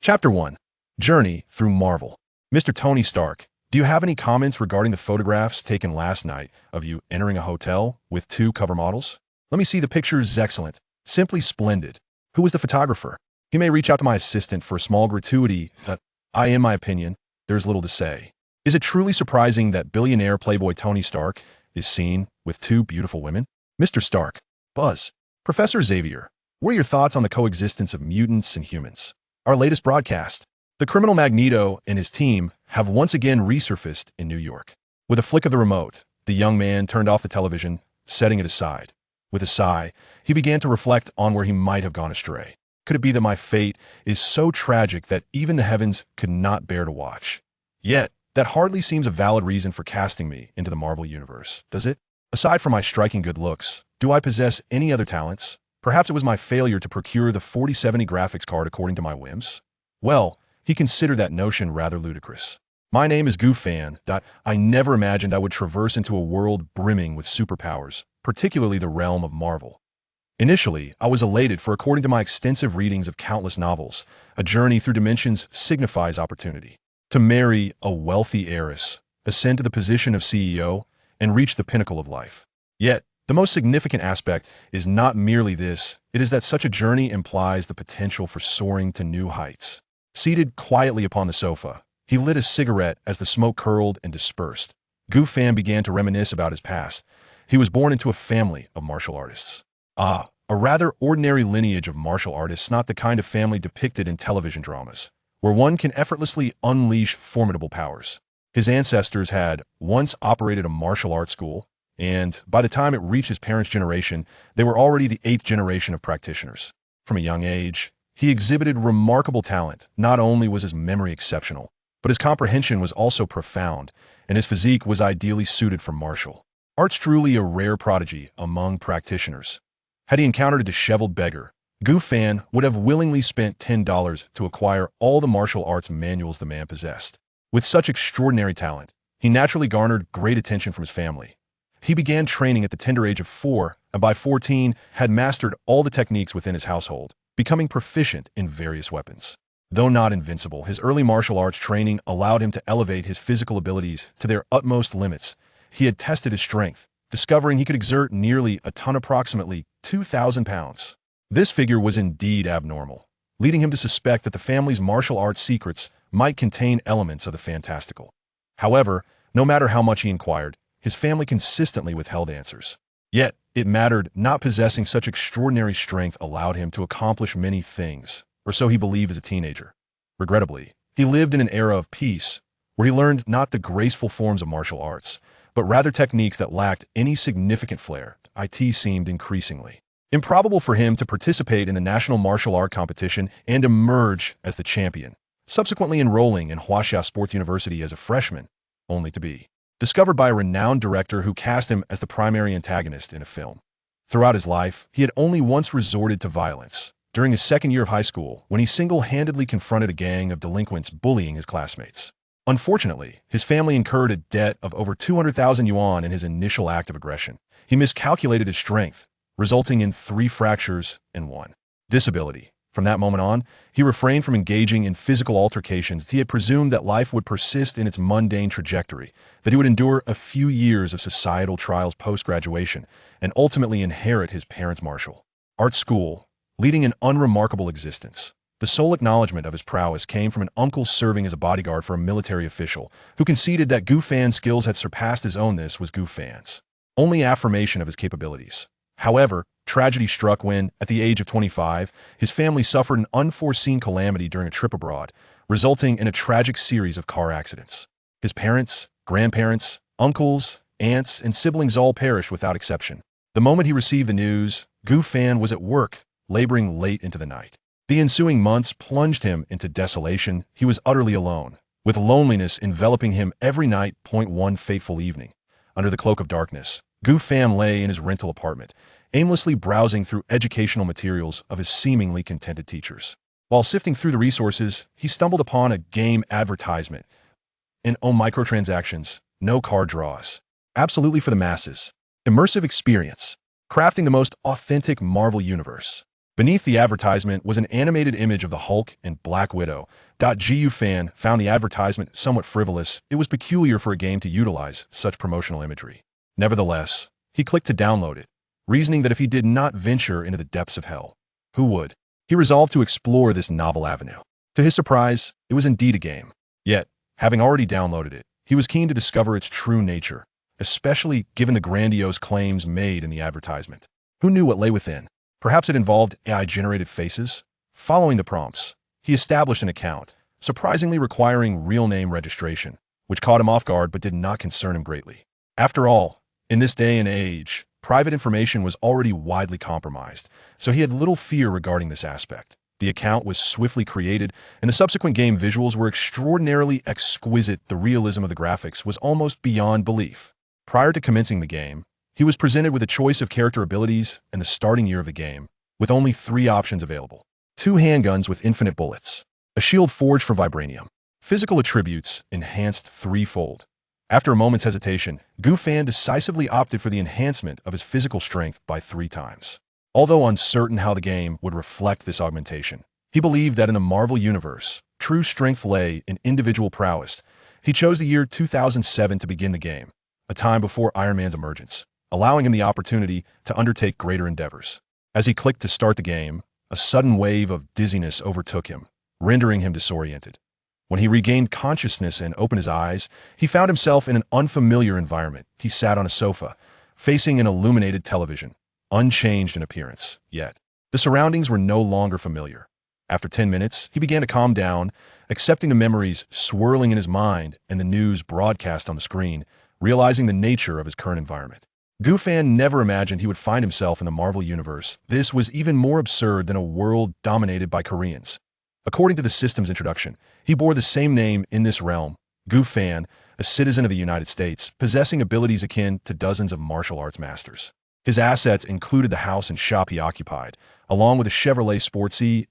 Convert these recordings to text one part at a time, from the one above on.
Chapter 1. Journey through Marvel. Mr. Tony Stark, do you have any comments regarding the photographs taken last night of you entering a hotel with two cover models? Let me see the pictures. Excellent. Simply splendid. Who was the photographer? He may reach out to my assistant for a small gratuity. In my opinion, there's little to say. Is it truly surprising that billionaire playboy Tony Stark is seen with two beautiful women? Mr. Stark. Buzz. Professor Xavier, what are your thoughts on the coexistence of mutants and humans? Our latest broadcast. The criminal Magneto and his team have once again resurfaced in New York. With a flick of the remote, the young man turned off the television, setting it aside. With a sigh, he began to reflect on where he might have gone astray. Could it be that my fate is so tragic that even the heavens could not bear to watch? Yet, that hardly seems a valid reason for casting me into the Marvel Universe, does it? Aside from my striking good looks, do I possess any other talents? Perhaps it was my failure to procure the 4070 graphics card according to my whims? Well, he considered that notion rather ludicrous. My name is Goofan. I never imagined I would traverse into a world brimming with superpowers, particularly the realm of Marvel. Initially, I was elated, for according to my extensive readings of countless novels, a journey through dimensions signifies opportunity. To marry a wealthy heiress, ascend to the position of CEO, and reach the pinnacle of life. Yet, the most significant aspect is not merely this, it is that such a journey implies the potential for soaring to new heights. Seated quietly upon the sofa, he lit a cigarette as the smoke curled and dispersed. Goofan began to reminisce about his past. He was born into a family of martial artists. A rather ordinary lineage of martial artists, not the kind of family depicted in television dramas, where one can effortlessly unleash formidable powers. His ancestors had once operated a martial arts school, and by the time it reached his parents' generation, they were already the 8th generation of practitioners. From a young age, he exhibited remarkable talent. Not only was his memory exceptional, but his comprehension was also profound, and his physique was ideally suited for martial arts. Truly a rare prodigy among practitioners. Had he encountered a disheveled beggar, Goofan would have willingly spent $10 to acquire all the martial arts manuals the man possessed. With such extraordinary talent, he naturally garnered great attention from his family. He began training at the tender age of 4, and by 14 had mastered all the techniques within his household, becoming proficient in various weapons. Though not invincible, his early martial arts training allowed him to elevate his physical abilities to their utmost limits. He had tested his strength, discovering he could exert nearly a ton, approximately 2,000 pounds. This figure was indeed abnormal, leading him to suspect that the family's martial arts secrets might contain elements of the fantastical. However, no matter how much he inquired, his family consistently withheld answers. Yet, it mattered not. Possessing such extraordinary strength allowed him to accomplish many things, or so he believed as a teenager. Regrettably, he lived in an era of peace, where he learned not the graceful forms of martial arts, but rather techniques that lacked any significant flair. It seemed increasingly improbable for him to participate in the national martial art competition and emerge as the champion, subsequently enrolling in Huaxia Sports University as a freshman, only to be discovered by a renowned director who cast him as the primary antagonist in a film. Throughout his life, he had only once resorted to violence, during his second year of high school, when he single-handedly confronted a gang of delinquents bullying his classmates. Unfortunately, his family incurred a debt of over 200,000 yuan in his initial act of aggression. He miscalculated his strength, resulting in 3 fractures and 1 disability. From that moment on, he refrained from engaging in physical altercations. He had presumed that life would persist in its mundane trajectory, that he would endure a few years of societal trials post-graduation, and ultimately inherit his parents' martial arts school, leading an unremarkable existence. The sole acknowledgement of his prowess came from an uncle serving as a bodyguard for a military official, who conceded that Goofan's skills had surpassed his own. This was Goofan's only affirmation of his capabilities. However, tragedy struck when, at the age of 25, his family suffered an unforeseen calamity during a trip abroad, resulting in a tragic series of car accidents. His parents, grandparents, uncles, aunts, and siblings all perished without exception. The moment he received the news, Goofan was at work, laboring late into the night. The ensuing months plunged him into desolation. He was utterly alone, with loneliness enveloping him every night. One fateful evening, under the cloak of darkness, Goofan lay in his rental apartment, aimlessly browsing through educational materials of his seemingly contented teachers. While sifting through the resources, he stumbled upon a game advertisement. Microtransactions, no card draws. Absolutely for the masses. Immersive experience. Crafting the most authentic Marvel universe. Beneath the advertisement was an animated image of the Hulk and Black Widow. Gu Fan found the advertisement somewhat frivolous. It was peculiar for a game to utilize such promotional imagery. Nevertheless, he clicked to download it, reasoning that if he did not venture into the depths of hell, who would? He resolved to explore this novel avenue. To his surprise, it was indeed a game. Yet, having already downloaded it, he was keen to discover its true nature, especially given the grandiose claims made in the advertisement. Who knew what lay within? Perhaps it involved AI-generated faces? Following the prompts, he established an account, surprisingly requiring real name registration, which caught him off guard but did not concern him greatly. After all, in this day and age, private information was already widely compromised, so he had little fear regarding this aspect. The account was swiftly created, and the subsequent game visuals were extraordinarily exquisite. The realism of the graphics was almost beyond belief. Prior to commencing the game, he was presented with a choice of character abilities and the starting year of the game, with only 3 options available. 2 handguns with infinite bullets, a shield forged for vibranium, physical attributes enhanced 3-fold. After a moment's hesitation, Gu Fan decisively opted for the enhancement of his physical strength by 3 times. Although uncertain how the game would reflect this augmentation, he believed that in the Marvel Universe, true strength lay in individual prowess. He chose the year 2007 to begin the game, a time before Iron Man's emergence, allowing him the opportunity to undertake greater endeavors. As he clicked to start the game, a sudden wave of dizziness overtook him, rendering him disoriented. When he regained consciousness and opened his eyes, he found himself in an unfamiliar environment. He sat on a sofa, facing an illuminated television, unchanged in appearance, yet the surroundings were no longer familiar. After 10 minutes, he began to calm down, accepting the memories swirling in his mind and the news broadcast on the screen, realizing the nature of his current environment. Gu Fan never imagined he would find himself in the Marvel Universe. This was even more absurd than a world dominated by Koreans. According to the system's introduction, he bore the same name in this realm, Gu Fan, a citizen of the United States, possessing abilities akin to dozens of martial arts masters. His assets included the house and shop he occupied, along with a Chevrolet Sportsy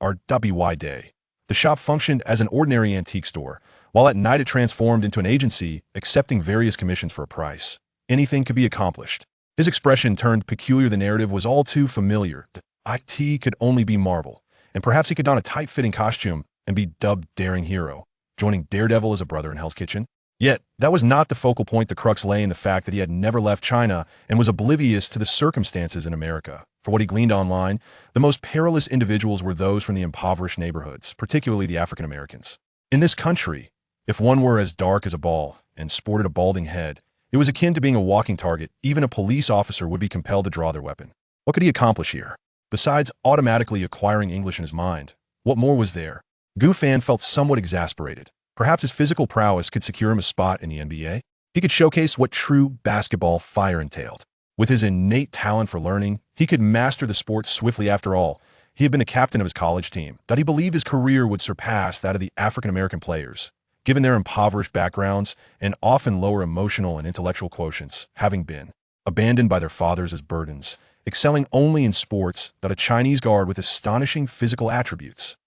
ARWY day. The shop functioned as an ordinary antique store, while at night it transformed into an agency, accepting various commissions for a price. Anything could be accomplished. His expression turned peculiar. The narrative was all too familiar. The IT could only be Marvel, and perhaps he could don a tight-fitting costume and be dubbed Daring Hero, joining Daredevil as a brother in Hell's Kitchen. Yet, that was not the focal point. The crux lay in the fact that he had never left China and was oblivious to the circumstances in America. For what he gleaned online, the most perilous individuals were those from the impoverished neighborhoods, particularly the African Americans. In this country, if one were as dark as a ball and sported a balding head, it was akin to being a walking target. Even a police officer would be compelled to draw their weapon. What could he accomplish here? Besides automatically acquiring English in his mind, what more was there? Gu Fan felt somewhat exasperated. Perhaps his physical prowess could secure him a spot in the NBA. He could showcase what true basketball fire entailed. With his innate talent for learning, he could master the sport swiftly. After all, he had been the captain of his college team. That he believed his career would surpass that of the African-American players, given their impoverished backgrounds and often lower emotional and intellectual quotients, having been abandoned by their fathers as burdens, excelling only in sports. That a Chinese guard with astonishing physical attributes.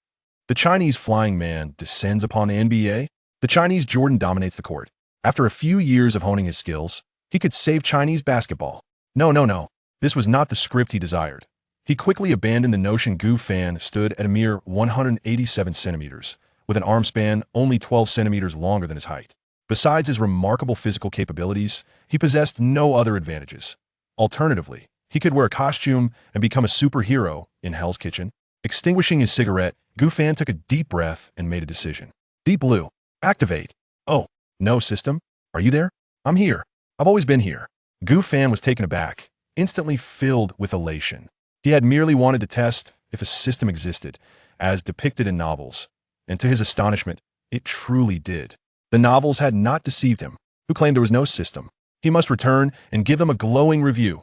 The Chinese flying man descends upon the NBA. The Chinese Jordan dominates the court. After a few years of honing his skills, he could save Chinese basketball. No. This was not the script he desired. He quickly abandoned the notion. Gu Fan stood at a mere 187 centimeters, with an arm span only 12 centimeters longer than his height. Besides his remarkable physical capabilities, he possessed no other advantages. Alternatively, he could wear a costume and become a superhero in Hell's Kitchen. Extinguishing his cigarette, Gu Fan took a deep breath and made a decision. Deep Blue, activate. Oh, no, system? Are you there? I'm here. I've always been here. Gu Fan was taken aback, instantly filled with elation. He had merely wanted to test if a system existed, as depicted in novels, and to his astonishment, it truly did. The novels had not deceived him, who claimed there was no system. He must return and give them a glowing review.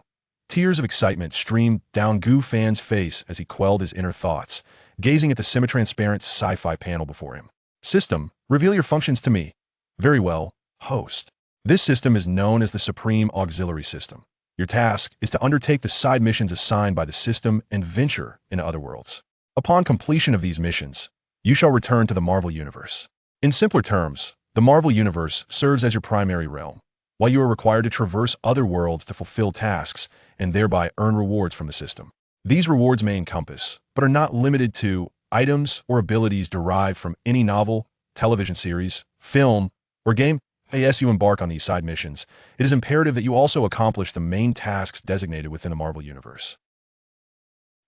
Tears of excitement streamed down Gu Fan's face as he quelled his inner thoughts, gazing at the semi-transparent sci-fi panel before him. System, reveal your functions to me. Very well, host. This system is known as the Supreme Auxiliary System. Your task is to undertake the side missions assigned by the system and venture into other worlds. Upon completion of these missions, you shall return to the Marvel Universe. In simpler terms, the Marvel Universe serves as your primary realm, while you are required to traverse other worlds to fulfill tasks and thereby earn rewards from the system. These rewards may encompass, but are not limited to, items or abilities derived from any novel, television series, film, or game. As you embark on these side missions, it is imperative that you also accomplish the main tasks designated within the Marvel Universe.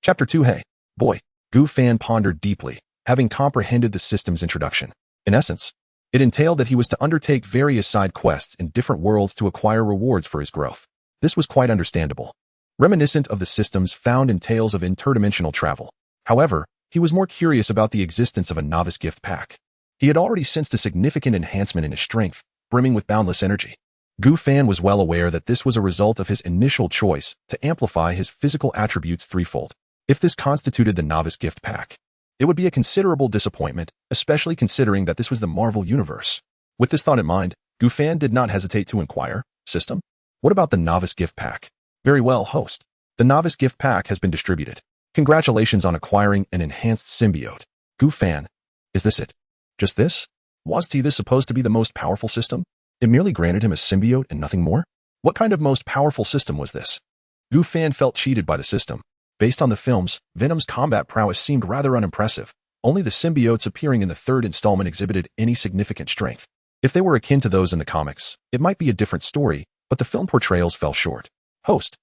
Chapter 2. Hey, boy. Gu Fan pondered deeply, having comprehended the system's introduction. In essence, it entailed that he was to undertake various side quests in different worlds to acquire rewards for his growth. This was quite understandable, reminiscent of the systems found in tales of interdimensional travel. However, he was more curious about the existence of a novice gift pack. He had already sensed a significant enhancement in his strength, brimming with boundless energy. Gu Fan was well aware that this was a result of his initial choice to amplify his physical attributes threefold. If this constituted the novice gift pack, it would be a considerable disappointment, especially considering that this was the Marvel Universe. With this thought in mind, Gu Fan did not hesitate to inquire, "System? What about the novice gift pack?" "Very well, host. The novice gift pack has been distributed. Congratulations on acquiring an enhanced symbiote." Gu Fan, is this it? Just this? Was this supposed to be the most powerful system? It merely granted him a symbiote and nothing more? What kind of most powerful system was this? Gu Fan felt cheated by the system. Based on the films, Venom's combat prowess seemed rather unimpressive. Only the symbiotes appearing in the third installment exhibited any significant strength. If they were akin to those in the comics, it might be a different story, but the film portrayals fell short. Host.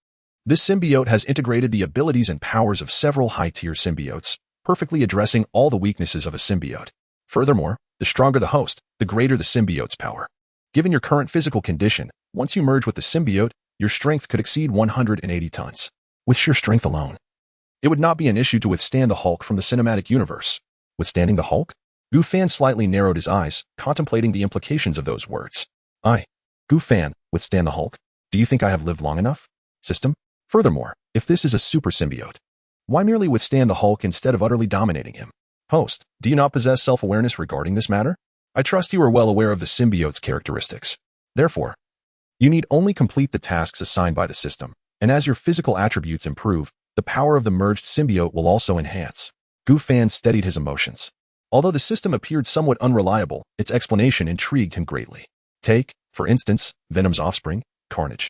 This symbiote has integrated the abilities and powers of several high-tier symbiotes, perfectly addressing all the weaknesses of a symbiote. Furthermore, the stronger the host, the greater the symbiote's power. Given your current physical condition, once you merge with the symbiote, your strength could exceed 180 tons. With sheer strength alone, it would not be an issue to withstand the Hulk from the cinematic universe. Withstanding the Hulk? Gu Fan slightly narrowed his eyes, contemplating the implications of those words. Gu Fan, withstand the Hulk? Do you think I have lived long enough? System? Furthermore, if this is a super symbiote, why merely withstand the Hulk instead of utterly dominating him? Host, do you not possess self-awareness regarding this matter? I trust you are well aware of the symbiote's characteristics. Therefore, you need only complete the tasks assigned by the system, and as your physical attributes improve, the power of the merged symbiote will also enhance. Gu Fan steadied his emotions. Although the system appeared somewhat unreliable, its explanation intrigued him greatly. Take, for instance, Venom's offspring, Carnage,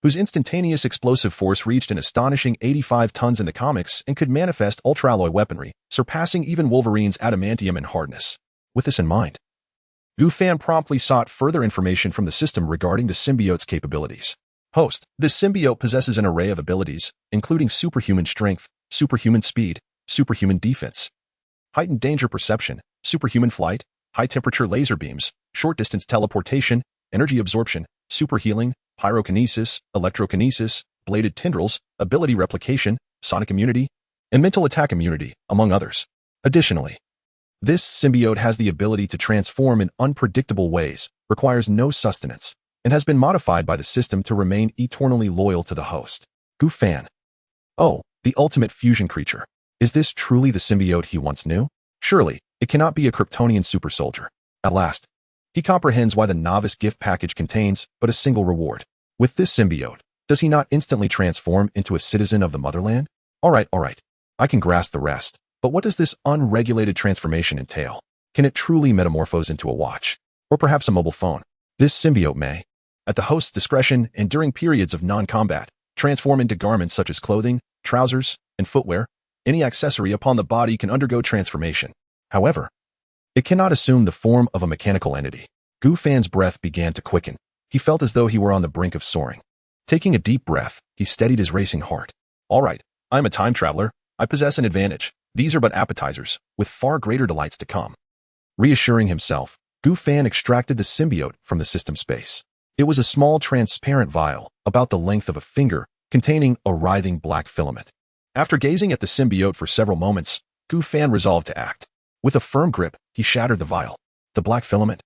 whose instantaneous explosive force reached an astonishing 85 tons in the comics and could manifest ultra-alloy weaponry, surpassing even Wolverine's adamantium in hardness. With this in mind, Gu Fan promptly sought further information from the system regarding the symbiote's capabilities. Host, this symbiote possesses an array of abilities, including superhuman strength, superhuman speed, superhuman defense, heightened danger perception, superhuman flight, high-temperature laser beams, short-distance teleportation, energy absorption, super healing, pyrokinesis, electrokinesis, bladed tendrils, ability replication, sonic immunity, and mental attack immunity, among others. Additionally, this symbiote has the ability to transform in unpredictable ways, requires no sustenance, and has been modified by the system to remain eternally loyal to the host. Gu Fan. Oh, the ultimate fusion creature. Is this truly the symbiote he once knew? Surely, it cannot be a Kryptonian super soldier. At last, he comprehends why the novice gift package contains but a single reward. With this symbiote, does he not instantly transform into a citizen of the motherland? All right. I can grasp the rest. But what does this unregulated transformation entail? Can it truly metamorphose into a watch? Or perhaps a mobile phone? This symbiote may, at the host's discretion and during periods of non-combat, transform into garments such as clothing, trousers, and footwear. Any accessory upon the body can undergo transformation. However, it cannot assume the form of a mechanical entity. Gu Fan's breath began to quicken. He felt as though he were on the brink of soaring. Taking a deep breath, he steadied his racing heart. All right, I am a time traveler. I possess an advantage. These are but appetizers, with far greater delights to come. Reassuring himself, Gu Fan extracted the symbiote from the system space. It was a small transparent vial, about the length of a finger, containing a writhing black filament. After gazing at the symbiote for several moments, Gu Fan resolved to act. With a firm grip, he shattered the vial. The black filament,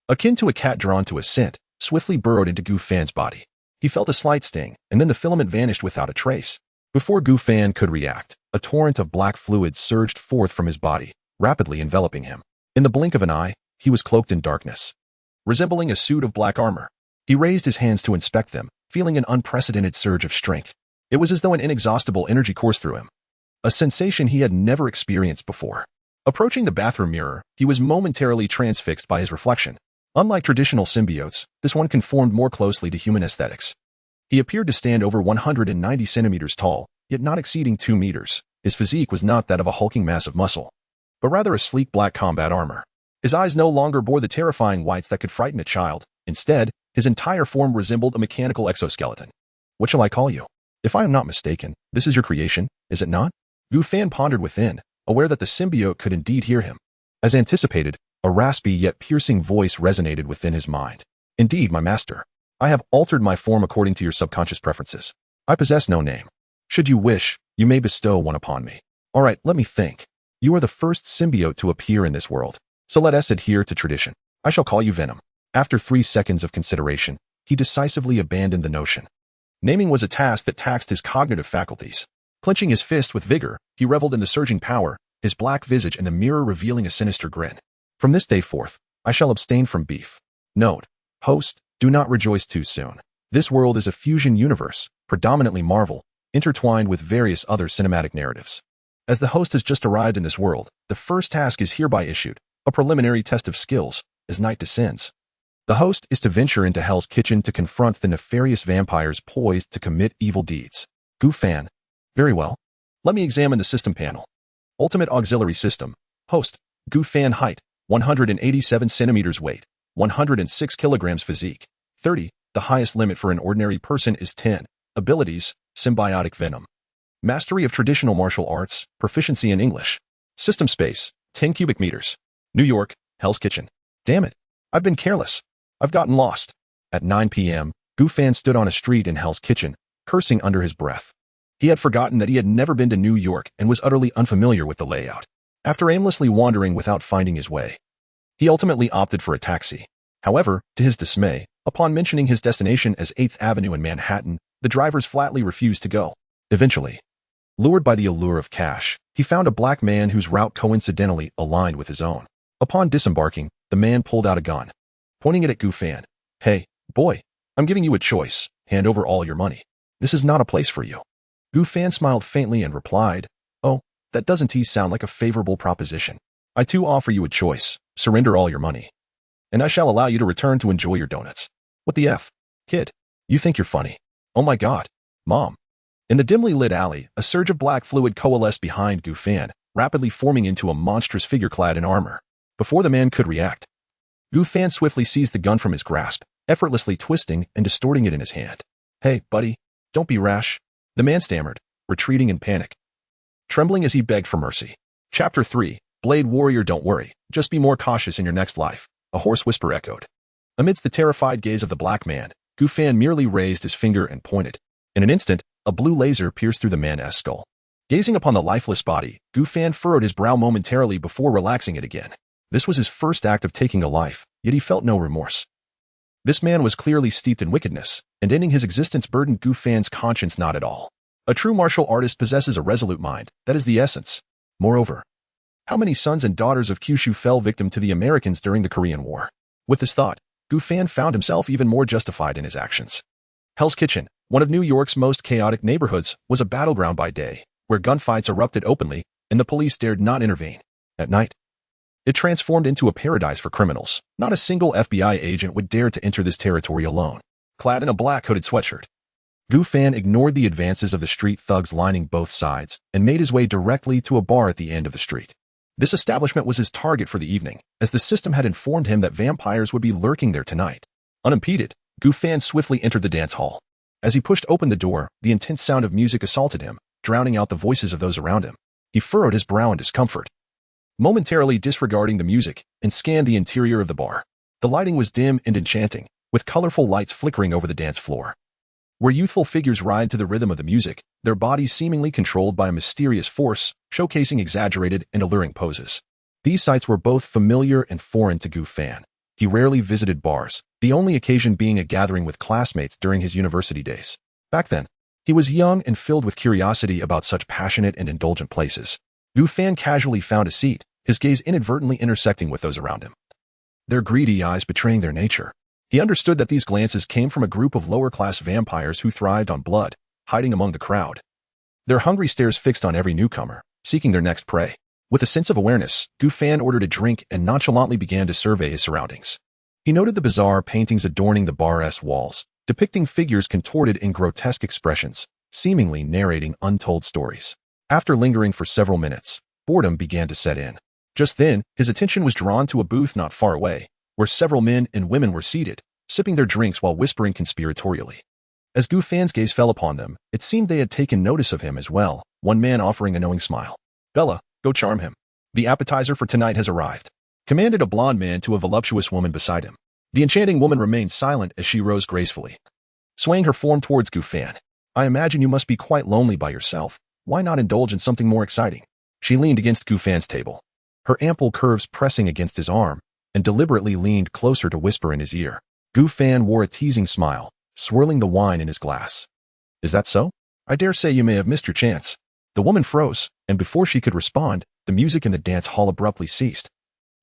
akin to a cat drawn to a scent, swiftly burrowed into Gu Fan's body. He felt a slight sting, and then the filament vanished without a trace. Before Gu Fan could react, a torrent of black fluid surged forth from his body, rapidly enveloping him. In the blink of an eye, he was cloaked in darkness, resembling a suit of black armor. He raised his hands to inspect them, feeling an unprecedented surge of strength. It was as though an inexhaustible energy coursed through him, a sensation he had never experienced before. Approaching the bathroom mirror, he was momentarily transfixed by his reflection. Unlike traditional symbiotes, this one conformed more closely to human aesthetics. He appeared to stand over 190 centimeters tall, yet not exceeding 2 meters. His physique was not that of a hulking mass of muscle, but rather a sleek black combat armor. His eyes no longer bore the terrifying whites that could frighten a child. Instead, his entire form resembled a mechanical exoskeleton. What shall I call you? If I am not mistaken, this is your creation, is it not? Gu Fan pondered within, aware that the symbiote could indeed hear him. As anticipated, a raspy yet piercing voice resonated within his mind. Indeed, my master. I have altered my form according to your subconscious preferences. I possess no name. Should you wish, you may bestow one upon me. All right, let me think. You are the first symbiote to appear in this world, so let us adhere to tradition. I shall call you Venom. After 3 seconds of consideration, he decisively abandoned the notion. Naming was a task that taxed his cognitive faculties. Clenching his fist with vigor, he reveled in the surging power, his black visage in the mirror revealing a sinister grin. From this day forth, I shall abstain from beef. Note, host, do not rejoice too soon. This world is a fusion universe, predominantly Marvel, intertwined with various other cinematic narratives. As the host has just arrived in this world, the first task is hereby issued, a preliminary test of skills, as night descends. The host is to venture into Hell's Kitchen to confront the nefarious vampires poised to commit evil deeds. Gu Fan. Very well. Let me examine the system panel. Ultimate Auxiliary System. Host, Gu Fan. Height, 187 centimeters. Weight, 106 kilograms. Physique, 30. The highest limit for an ordinary person is 10. Abilities, Symbiotic Venom. Mastery of Traditional Martial Arts, Proficiency in English. System Space, 10 cubic meters. New York, Hell's Kitchen. Damn it. I've been careless. I've gotten lost. At 9 p.m., Gu Fan stood on a street in Hell's Kitchen, cursing under his breath. He had forgotten that he had never been to New York and was utterly unfamiliar with the layout. After aimlessly wandering without finding his way, he ultimately opted for a taxi. However, to his dismay, upon mentioning his destination as 8th Avenue in Manhattan, the drivers flatly refused to go. Eventually, lured by the allure of cash, he found a black man whose route coincidentally aligned with his own. Upon disembarking, the man pulled out a gun, pointing it at Gu Fan. Hey, boy, I'm giving you a choice. Hand over all your money. This is not a place for you. Gu Fan smiled faintly and replied, Oh, that doesn't sound like a favorable proposition. I too offer you a choice. Surrender all your money, and I shall allow you to return to enjoy your donuts. What the F? Kid, you think you're funny. Oh my God, Mom. In the dimly lit alley, a surge of black fluid coalesced behind Gu Fan, rapidly forming into a monstrous figure clad in armor. Before the man could react, Gu Fan swiftly seized the gun from his grasp, effortlessly twisting and distorting it in his hand. Hey, buddy, don't be rash. The man stammered, retreating in panic, trembling as he begged for mercy. Chapter 3, Blade Warrior. Don't worry, just be more cautious in your next life, a hoarse whisper echoed. Amidst the terrified gaze of the black man, Gu Fan merely raised his finger and pointed. In an instant, a blue laser pierced through the man's skull. Gazing upon the lifeless body, Gu Fan furrowed his brow momentarily before relaxing it again. This was his first act of taking a life, yet he felt no remorse. This man was clearly steeped in wickedness, and ending his existence burdened Gu Fan's conscience not at all. A true martial artist possesses a resolute mind, that is the essence. Moreover, how many sons and daughters of Kyushu fell victim to the Americans during the Korean War? With this thought, Gu Fan found himself even more justified in his actions. Hell's Kitchen, one of New York's most chaotic neighborhoods, was a battleground by day, where gunfights erupted openly, and the police dared not intervene. At night, it transformed into a paradise for criminals. Not a single FBI agent would dare to enter this territory alone. Clad in a black hooded sweatshirt, Gu Fan ignored the advances of the street thugs lining both sides and made his way directly to a bar at the end of the street. This establishment was his target for the evening, as the system had informed him that vampires would be lurking there tonight. Unimpeded, Gu Fan swiftly entered the dance hall. As he pushed open the door, the intense sound of music assaulted him, drowning out the voices of those around him. He furrowed his brow in discomfort, momentarily disregarding the music, and scanned the interior of the bar. The lighting was dim and enchanting, with colorful lights flickering over the dance floor, where youthful figures ride to the rhythm of the music, their bodies seemingly controlled by a mysterious force, showcasing exaggerated and alluring poses. These sights were both familiar and foreign to Gu Fan. He rarely visited bars, the only occasion being a gathering with classmates during his university days. Back then, he was young and filled with curiosity about such passionate and indulgent places. Gu Fan casually found a seat, his gaze inadvertently intersecting with those around him, their greedy eyes betraying their nature. He understood that these glances came from a group of lower-class vampires who thrived on blood, hiding among the crowd, their hungry stares fixed on every newcomer, seeking their next prey. With a sense of awareness, Gu Fan ordered a drink and nonchalantly began to survey his surroundings. He noted the bizarre paintings adorning the bar's walls, depicting figures contorted in grotesque expressions, seemingly narrating untold stories. After lingering for several minutes, boredom began to set in. Just then, his attention was drawn to a booth not far away, where several men and women were seated, sipping their drinks while whispering conspiratorially. As Gu Fan's gaze fell upon them, it seemed they had taken notice of him as well, one man offering a knowing smile. "Bella, go charm him. The appetizer for tonight has arrived," commanded a blonde man to a voluptuous woman beside him. The enchanting woman remained silent as she rose gracefully, swaying her form towards Gu Fan. "I imagine you must be quite lonely by yourself. Why not indulge in something more exciting?" She leaned against Gu Fan's table, her ample curves pressing against his arm, and deliberately leaned closer to whisper in his ear. Gu Fan wore a teasing smile, swirling the wine in his glass. "Is that so? I dare say you may have missed your chance." The woman froze, and before she could respond, the music in the dance hall abruptly ceased,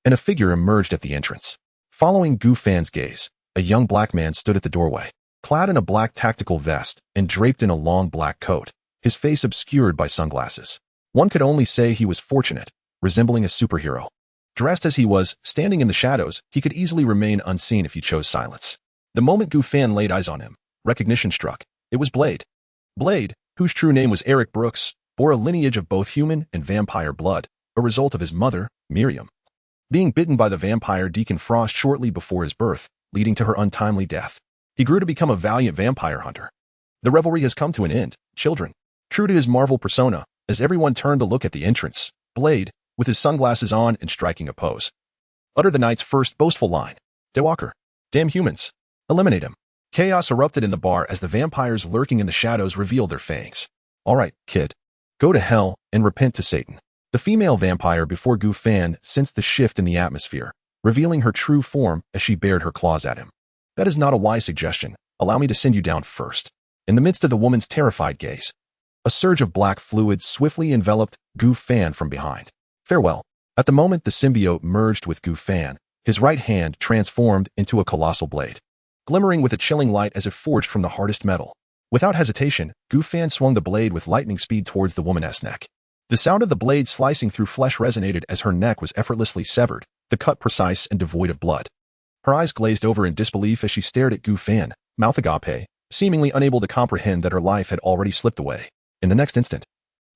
and a figure emerged at the entrance. Following Gu Fan's gaze, a young black man stood at the doorway, clad in a black tactical vest and draped in a long black coat, his face obscured by sunglasses. One could only say he was fortunate, resembling a superhero. Dressed as he was, standing in the shadows, he could easily remain unseen if he chose silence. The moment Gu Fan laid eyes on him, recognition struck. It was Blade. Blade, whose true name was Eric Brooks, bore a lineage of both human and vampire blood, a result of his mother, Miriam, being bitten by the vampire Deacon Frost shortly before his birth, leading to her untimely death. He grew to become a valiant vampire hunter. The revelry has come to an end, children. True to his Marvel persona, as everyone turned to look at the entrance, Blade, with his sunglasses on and striking a pose, uttered the night's first boastful line. "Daywalker. Damn humans. Eliminate him." Chaos erupted in the bar as the vampires lurking in the shadows revealed their fangs. "All right, kid. Go to hell and repent to Satan." The female vampire before Gu Fan sensed the shift in the atmosphere, revealing her true form as she bared her claws at him. "That is not a wise suggestion. Allow me to send you down first." In the midst of the woman's terrified gaze, a surge of black fluid swiftly enveloped Gu Fan from behind. "Farewell." At the moment the symbiote merged with Gu Fan, his right hand transformed into a colossal blade, glimmering with a chilling light as if forged from the hardest metal. Without hesitation, Gu Fan swung the blade with lightning speed towards the woman's neck. The sound of the blade slicing through flesh resonated as her neck was effortlessly severed, the cut precise and devoid of blood. Her eyes glazed over in disbelief as she stared at Gu Fan, mouth agape, seemingly unable to comprehend that her life had already slipped away. In the next instant,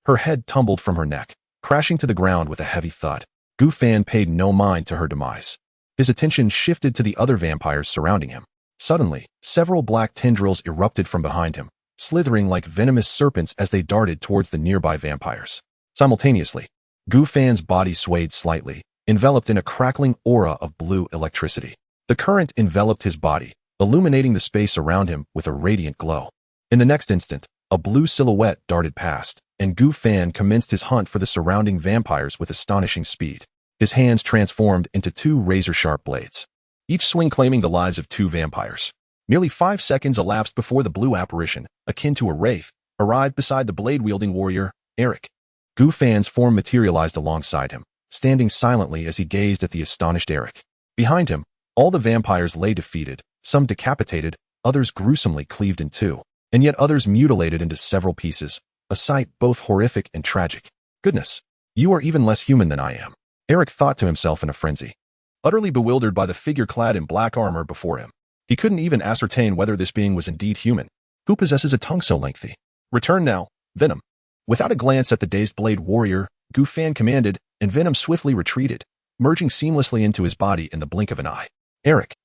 her head tumbled from her neck, crashing to the ground with a heavy thud. Gu Fan paid no mind to her demise. His attention shifted to the other vampires surrounding him. Suddenly, several black tendrils erupted from behind him, slithering like venomous serpents as they darted towards the nearby vampires. Simultaneously, Gu Fan's body swayed slightly, enveloped in a crackling aura of blue electricity. The current enveloped his body, illuminating the space around him with a radiant glow. In the next instant, a blue silhouette darted past, and Gu Fan commenced his hunt for the surrounding vampires with astonishing speed. His hands transformed into two razor-sharp blades, each swing claiming the lives of two vampires. Nearly 5 seconds elapsed before the blue apparition, akin to a wraith, arrived beside the blade-wielding warrior, Eric. Gu Fan's form materialized alongside him, standing silently as he gazed at the astonished Eric. Behind him, all the vampires lay defeated, some decapitated, others gruesomely cleaved in two, and yet others mutilated into several pieces, a sight both horrific and tragic. "Goodness, you are even less human than I am," Eric thought to himself in a frenzy, utterly bewildered by the figure clad in black armor before him. He couldn't even ascertain whether this being was indeed human. Who possesses a tongue so lengthy? "Return now, Venom." Without a glance at the dazed blade warrior, Gu Fan commanded, and Venom swiftly retreated, merging seamlessly into his body in the blink of an eye. "Eric,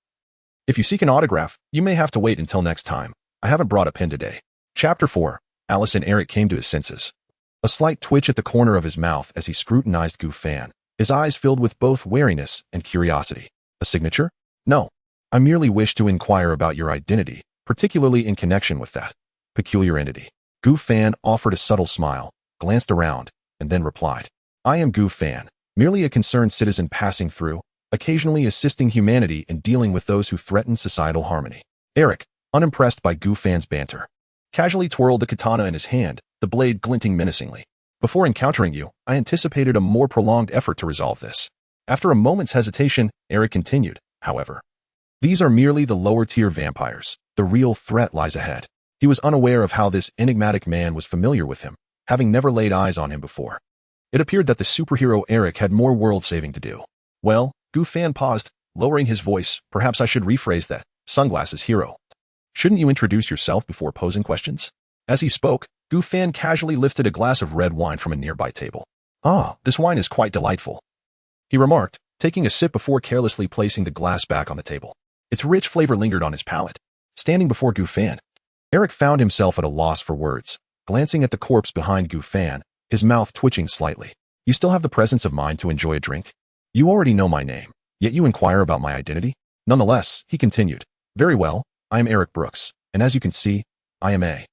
if you seek an autograph, you may have to wait until next time. I haven't brought a pen today." Chapter 4. Alice and Eric came to his senses. A slight twitch at the corner of his mouth as he scrutinized Gu Fan, his eyes filled with both wariness and curiosity. "A signature?" "No. I merely wish to inquire about your identity, particularly in connection with that peculiar entity." Gu Fan offered a subtle smile, glanced around, and then replied, "I am Gu Fan, merely a concerned citizen passing through, occasionally assisting humanity in dealing with those who threaten societal harmony." Eric, unimpressed by Gu Fan's banter, casually twirled the katana in his hand, the blade glinting menacingly. "Before encountering you, I anticipated a more prolonged effort to resolve this." After a moment's hesitation, Eric continued, "However, these are merely the lower-tier vampires. The real threat lies ahead." He was unaware of how this enigmatic man was familiar with him, having never laid eyes on him before. It appeared that the superhero Eric had more world-saving to do. "Well," Gu Fan paused, lowering his voice, "perhaps I should rephrase that. Sunglasses hero. Shouldn't you introduce yourself before posing questions?" As he spoke, Gu Fan casually lifted a glass of red wine from a nearby table. "Ah, this wine is quite delightful," he remarked, taking a sip before carelessly placing the glass back on the table. Its rich flavor lingered on his palate. Standing before Gu Fan, Eric found himself at a loss for words, glancing at the corpse behind Gu Fan, his mouth twitching slightly. "You still have the presence of mind to enjoy a drink? You already know my name, yet you inquire about my identity?" Nonetheless, he continued, "Very well, I am Eric Brooks, and as you can see, I am a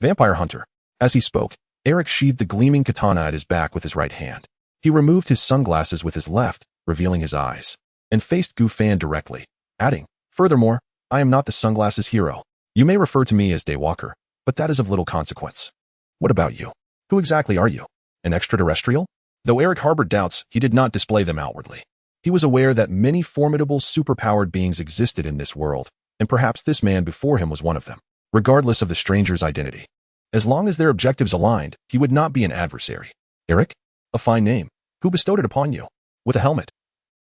vampire hunter." As he spoke, Eric sheathed the gleaming katana at his back with his right hand. He removed his sunglasses with his left, revealing his eyes, and faced Gu Fan directly, adding, "Furthermore, I am not the sunglasses hero. You may refer to me as Daywalker, but that is of little consequence. What about you? Who exactly are you? An extraterrestrial?" Though Eric harbored doubts, he did not display them outwardly. He was aware that many formidable superpowered beings existed in this world, and perhaps this man before him was one of them, regardless of the stranger's identity. As long as their objectives aligned, he would not be an adversary. "Eric? A fine name. Who bestowed it upon you? With a helmet.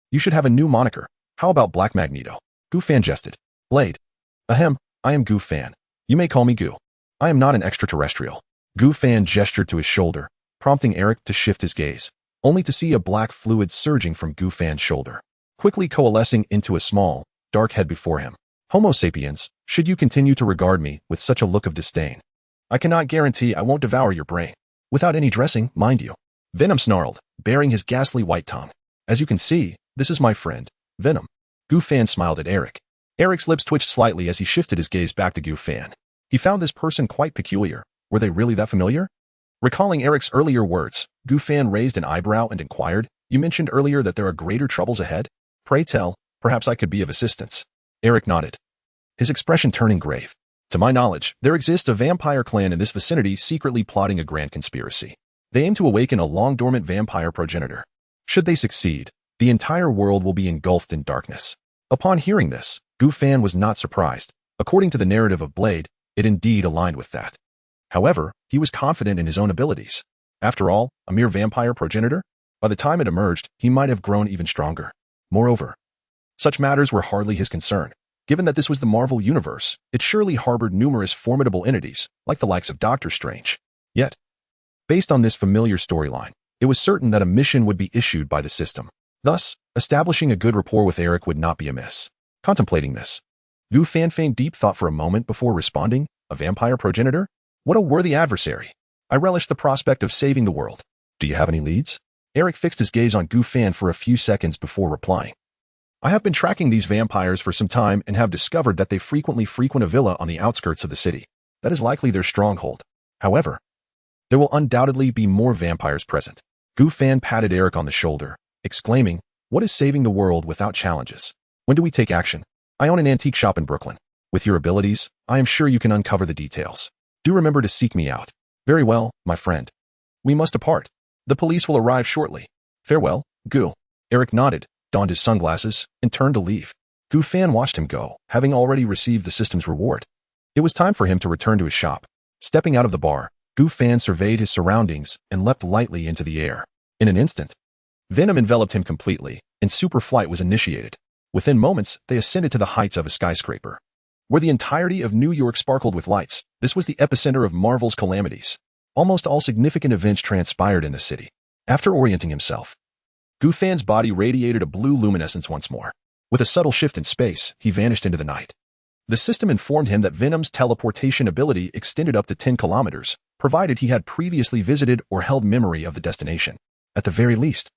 You should have a new moniker. How about Black Magneto?" Gu Fan jested. "Blade. Ahem, I am Gu Fan. You may call me Gu. I am not an extraterrestrial." Gu Fan gestured to his shoulder, prompting Eric to shift his gaze, only to see a black fluid surging from Gu Fan's shoulder, quickly coalescing into a small, dark head before him. "Homo sapiens, should you continue to regard me with such a look of disdain, I cannot guarantee I won't devour your brain. Without any dressing, mind you." Venom snarled, baring his ghastly white tongue. "As you can see, this is my friend, Venom." Gu Fan smiled at Eric. Eric's lips twitched slightly as he shifted his gaze back to Gu Fan. He found this person quite peculiar. Were they really that familiar? Recalling Eric's earlier words, Gu Fan raised an eyebrow and inquired, "You mentioned earlier that there are greater troubles ahead? Pray tell, perhaps I could be of assistance." Eric nodded, his expression turning grave. "To my knowledge, there exists a vampire clan in this vicinity secretly plotting a grand conspiracy. They aim to awaken a long-dormant vampire progenitor. Should they succeed, the entire world will be engulfed in darkness." Upon hearing this, Gu Fan was not surprised. According to the narrative of Blade, it indeed aligned with that. However, he was confident in his own abilities. After all, a mere vampire progenitor? By the time it emerged, he might have grown even stronger. Moreover, such matters were hardly his concern. Given that this was the Marvel Universe, it surely harbored numerous formidable entities, like the likes of Doctor Strange. Yet, based on this familiar storyline, it was certain that a mission would be issued by the system. Thus, establishing a good rapport with Eric would not be amiss. Contemplating this, Gu Fan feigned deep thought for a moment before responding, "A vampire progenitor? What a worthy adversary. I relish the prospect of saving the world. Do you have any leads?" Eric fixed his gaze on Gu Fan for a few seconds before replying. "I have been tracking these vampires for some time and have discovered that they frequent a villa on the outskirts of the city. That is likely their stronghold. However, there will undoubtedly be more vampires present." Gu Fan patted Eric on the shoulder, exclaiming, "What is saving the world without challenges? When do we take action? I own an antique shop in Brooklyn. With your abilities, I am sure you can uncover the details. Do remember to seek me out." "Very well, my friend. We must depart. The police will arrive shortly. Farewell, Gu." Eric nodded, donned his sunglasses, and turned to leave. Gu Fan watched him go, having already received the system's reward. It was time for him to return to his shop. Stepping out of the bar, Gu Fan surveyed his surroundings and leapt lightly into the air. In an instant, Venom enveloped him completely, and super flight was initiated. Within moments, they ascended to the heights of a skyscraper, where the entirety of New York sparkled with lights. This was the epicenter of Marvel's calamities. Almost all significant events transpired in the city. After orienting himself, Gu Fan's body radiated a blue luminescence once more. With a subtle shift in space, he vanished into the night. The system informed him that Venom's teleportation ability extended up to 10 kilometers, provided he had previously visited or held memory of the destination. At the very least,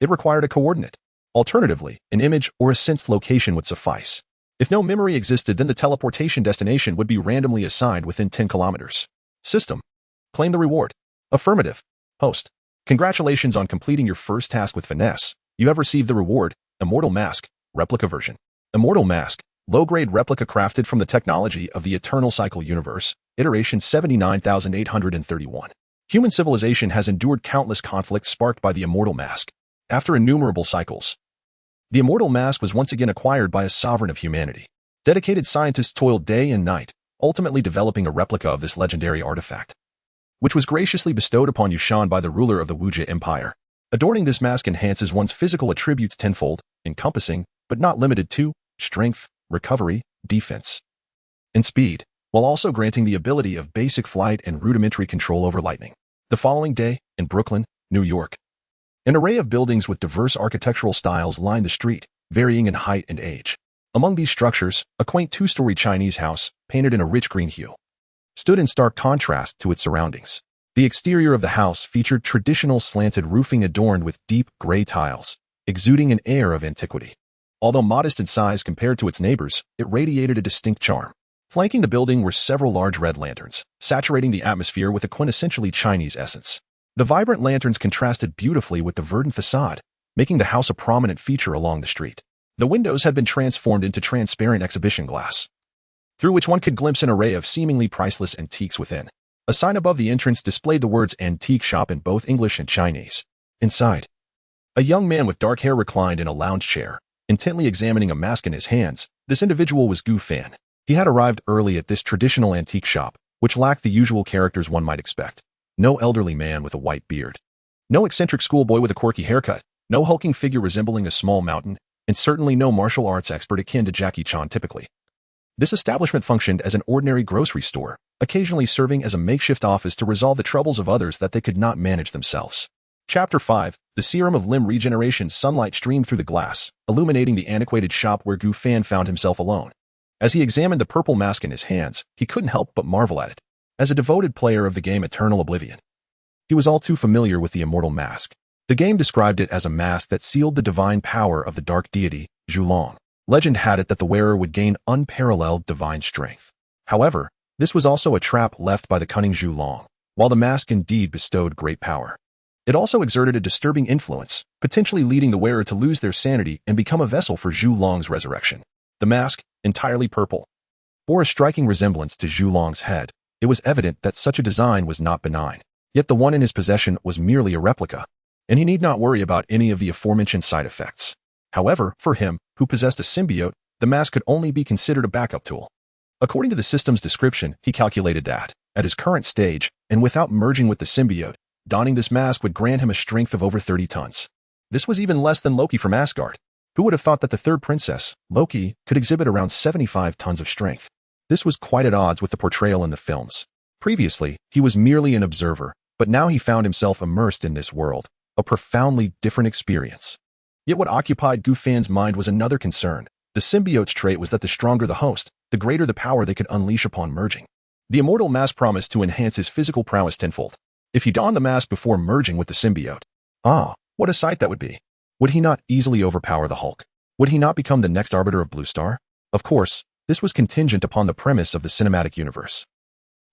it required a coordinate. Alternatively, an image or a sensed location would suffice. If no memory existed, then the teleportation destination would be randomly assigned within 10 kilometers. System. Claim the reward. Affirmative. Host. Congratulations on completing your first task with finesse. You have received the reward, Immortal Mask, Replica Version. Immortal Mask, low-grade replica crafted from the technology of the Eternal Cycle Universe, iteration 79831. Human civilization has endured countless conflicts sparked by the Immortal Mask. After innumerable cycles, the Immortal Mask was once again acquired by a sovereign of humanity. Dedicated scientists toiled day and night, ultimately developing a replica of this legendary artifact, which was graciously bestowed upon Yushan by the ruler of the Wuja Empire. Adorning this mask enhances one's physical attributes tenfold, encompassing, but not limited to, strength, recovery, defense, and speed, while also granting the ability of basic flight and rudimentary control over lightning. The following day, in Brooklyn, New York, an array of buildings with diverse architectural styles lined the street, varying in height and age. Among these structures, a quaint two-story Chinese house, painted in a rich green hue, stood in stark contrast to its surroundings. The exterior of the house featured traditional slanted roofing adorned with deep gray tiles, exuding an air of antiquity. Although modest in size compared to its neighbors, it radiated a distinct charm. Flanking the building were several large red lanterns, saturating the atmosphere with a quintessentially Chinese essence. The vibrant lanterns contrasted beautifully with the verdant facade, making the house a prominent feature along the street. The windows had been transformed into transparent exhibition glass, through which one could glimpse an array of seemingly priceless antiques within. A sign above the entrance displayed the words "Antique Shop" in both English and Chinese. Inside, a young man with dark hair reclined in a lounge chair, intently examining a mask in his hands. This individual was Gu Fan. He had arrived early at this traditional antique shop, which lacked the usual characters one might expect. No elderly man with a white beard, no eccentric schoolboy with a quirky haircut, no hulking figure resembling a small mountain, and certainly no martial arts expert akin to Jackie Chan typically. This establishment functioned as an ordinary grocery store, occasionally serving as a makeshift office to resolve the troubles of others that they could not manage themselves. Chapter 5. The Serum of Limb Regeneration. Sunlight streamed through the glass, illuminating the antiquated shop where Gu Fan found himself alone. As he examined the purple mask in his hands, he couldn't help but marvel at it. As a devoted player of the game Eternal Oblivion, he was all too familiar with the immortal mask. The game described it as a mask that sealed the divine power of the dark deity, Zhulong. Legend had it that the wearer would gain unparalleled divine strength. However, this was also a trap left by the cunning Zhulong. While the mask indeed bestowed great power, it also exerted a disturbing influence, potentially leading the wearer to lose their sanity and become a vessel for Zhulong's resurrection. The mask, entirely purple, bore a striking resemblance to Zhulong's head. It was evident that such a design was not benign. Yet the one in his possession was merely a replica, and he need not worry about any of the aforementioned side effects. However, for him, who possessed a symbiote, the mask could only be considered a backup tool. According to the system's description, he calculated that, at his current stage, and without merging with the symbiote, donning this mask would grant him a strength of over 30 tons. This was even less than Loki from Asgard. Who would have thought that the third princess, Loki, could exhibit around 75 tons of strength? This was quite at odds with the portrayal in the films. Previously, he was merely an observer, but now he found himself immersed in this world, a profoundly different experience. Yet what occupied Gu Fan's mind was another concern. The symbiote's trait was that the stronger the host, the greater the power they could unleash upon merging. The immortal mask promised to enhance his physical prowess tenfold if he donned the mask before merging with the symbiote. What a sight that would be. Would he not easily overpower the Hulk? Would he not become the next arbiter of Blue Star? Of course, this was contingent upon the premise of the cinematic universe.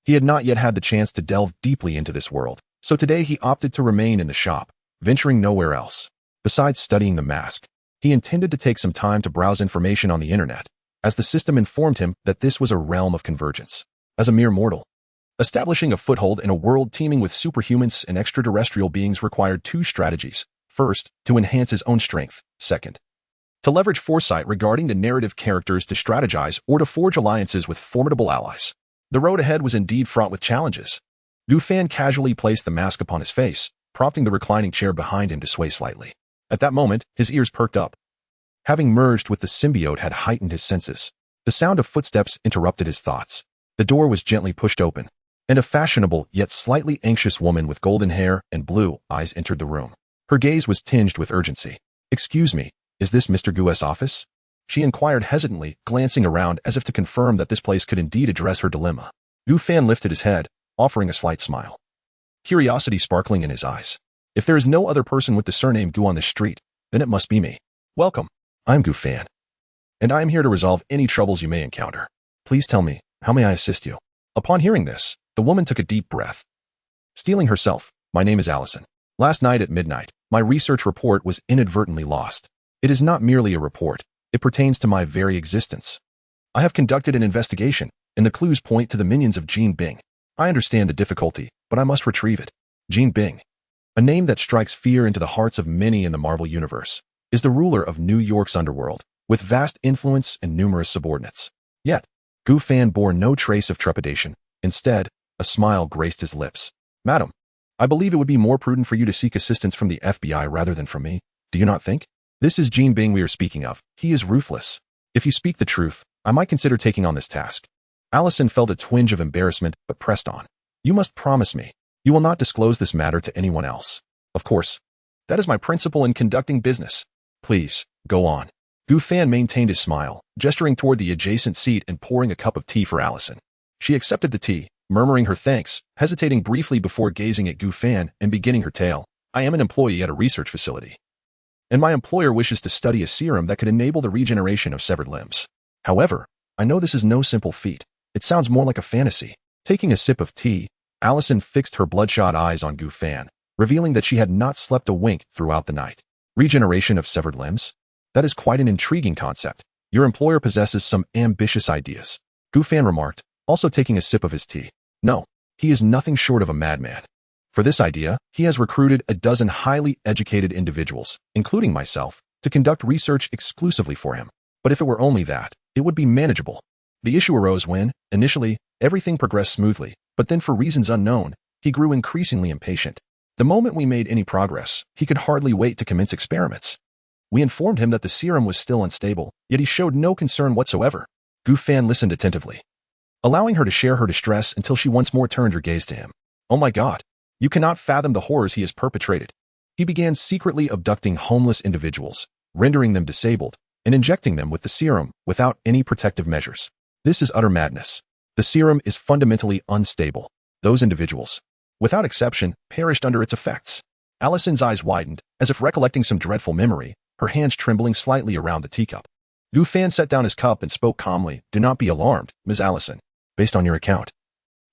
He had not yet had the chance to delve deeply into this world, so today he opted to remain in the shop, venturing nowhere else. Besides studying the mask, he intended to take some time to browse information on the internet, as the system informed him that this was a realm of convergence. As a mere mortal, establishing a foothold in a world teeming with superhumans and extraterrestrial beings required two strategies. First, to enhance his own strength. Second, to leverage foresight regarding the narrative characters to strategize or to forge alliances with formidable allies. The road ahead was indeed fraught with challenges. Gu Fan casually placed the mask upon his face, prompting the reclining chair behind him to sway slightly. At that moment, his ears perked up. Having merged with the symbiote had heightened his senses. The sound of footsteps interrupted his thoughts. The door was gently pushed open, and a fashionable yet slightly anxious woman with golden hair and blue eyes entered the room. Her gaze was tinged with urgency. "Excuse me, is this Mr. Gu's office?" she inquired hesitantly, glancing around as if to confirm that this place could indeed address her dilemma. Gu Fan lifted his head, offering a slight smile, curiosity sparkling in his eyes. "If there is no other person with the surname Gu on this street, then it must be me. Welcome. I'm Gu Fan, and I am here to resolve any troubles you may encounter. Please tell me, how may I assist you?" Upon hearing this, the woman took a deep breath. Steeling herself, "My name is Allison. Last night at midnight, my research report was inadvertently lost. It is not merely a report. It pertains to my very existence. I have conducted an investigation, and the clues point to the minions of Jean Bing. I understand the difficulty, but I must retrieve it. Jean Bing, a name that strikes fear into the hearts of many in the Marvel Universe, is the ruler of New York's underworld, with vast influence and numerous subordinates. Yet, Gu Fan bore no trace of trepidation. Instead, a smile graced his lips. "Madam, I believe it would be more prudent for you to seek assistance from the FBI rather than from me. Do you not think? This is Jean Bing we are speaking of. He is ruthless. If you speak the truth, I might consider taking on this task. Allison felt a twinge of embarrassment but pressed on. You must promise me. You will not disclose this matter to anyone else. Of course. That is my principle in conducting business. Please, go on. Gu Fan maintained his smile, gesturing toward the adjacent seat and pouring a cup of tea for Allison. She accepted the tea, murmuring her thanks, hesitating briefly before gazing at Gu Fan and beginning her tale. I am an employee at a research facility, and my employer wishes to study a serum that could enable the regeneration of severed limbs. However, I know this is no simple feat. It sounds more like a fantasy. Taking a sip of tea, Allison fixed her bloodshot eyes on Gu Fan, revealing that she had not slept a wink throughout the night. Regeneration of severed limbs? That is quite an intriguing concept. Your employer possesses some ambitious ideas, Gu Fan remarked, also taking a sip of his tea. No, he is nothing short of a madman. For this idea, he has recruited a dozen highly educated individuals, including myself, to conduct research exclusively for him. But if it were only that, it would be manageable. The issue arose when, initially, everything progressed smoothly, but then for reasons unknown, he grew increasingly impatient. The moment we made any progress, he could hardly wait to commence experiments. We informed him that the serum was still unstable, yet he showed no concern whatsoever. Gu Fan listened attentively, allowing her to share her distress until she once more turned her gaze to him. Oh my God! You cannot fathom the horrors he has perpetrated. He began secretly abducting homeless individuals, rendering them disabled, and injecting them with the serum without any protective measures. This is utter madness. The serum is fundamentally unstable. Those individuals, without exception, perished under its effects. Allison's eyes widened, as if recollecting some dreadful memory, her hands trembling slightly around the teacup. Gu Fan set down his cup and spoke calmly. Do not be alarmed, Ms. Allison. Based on your account,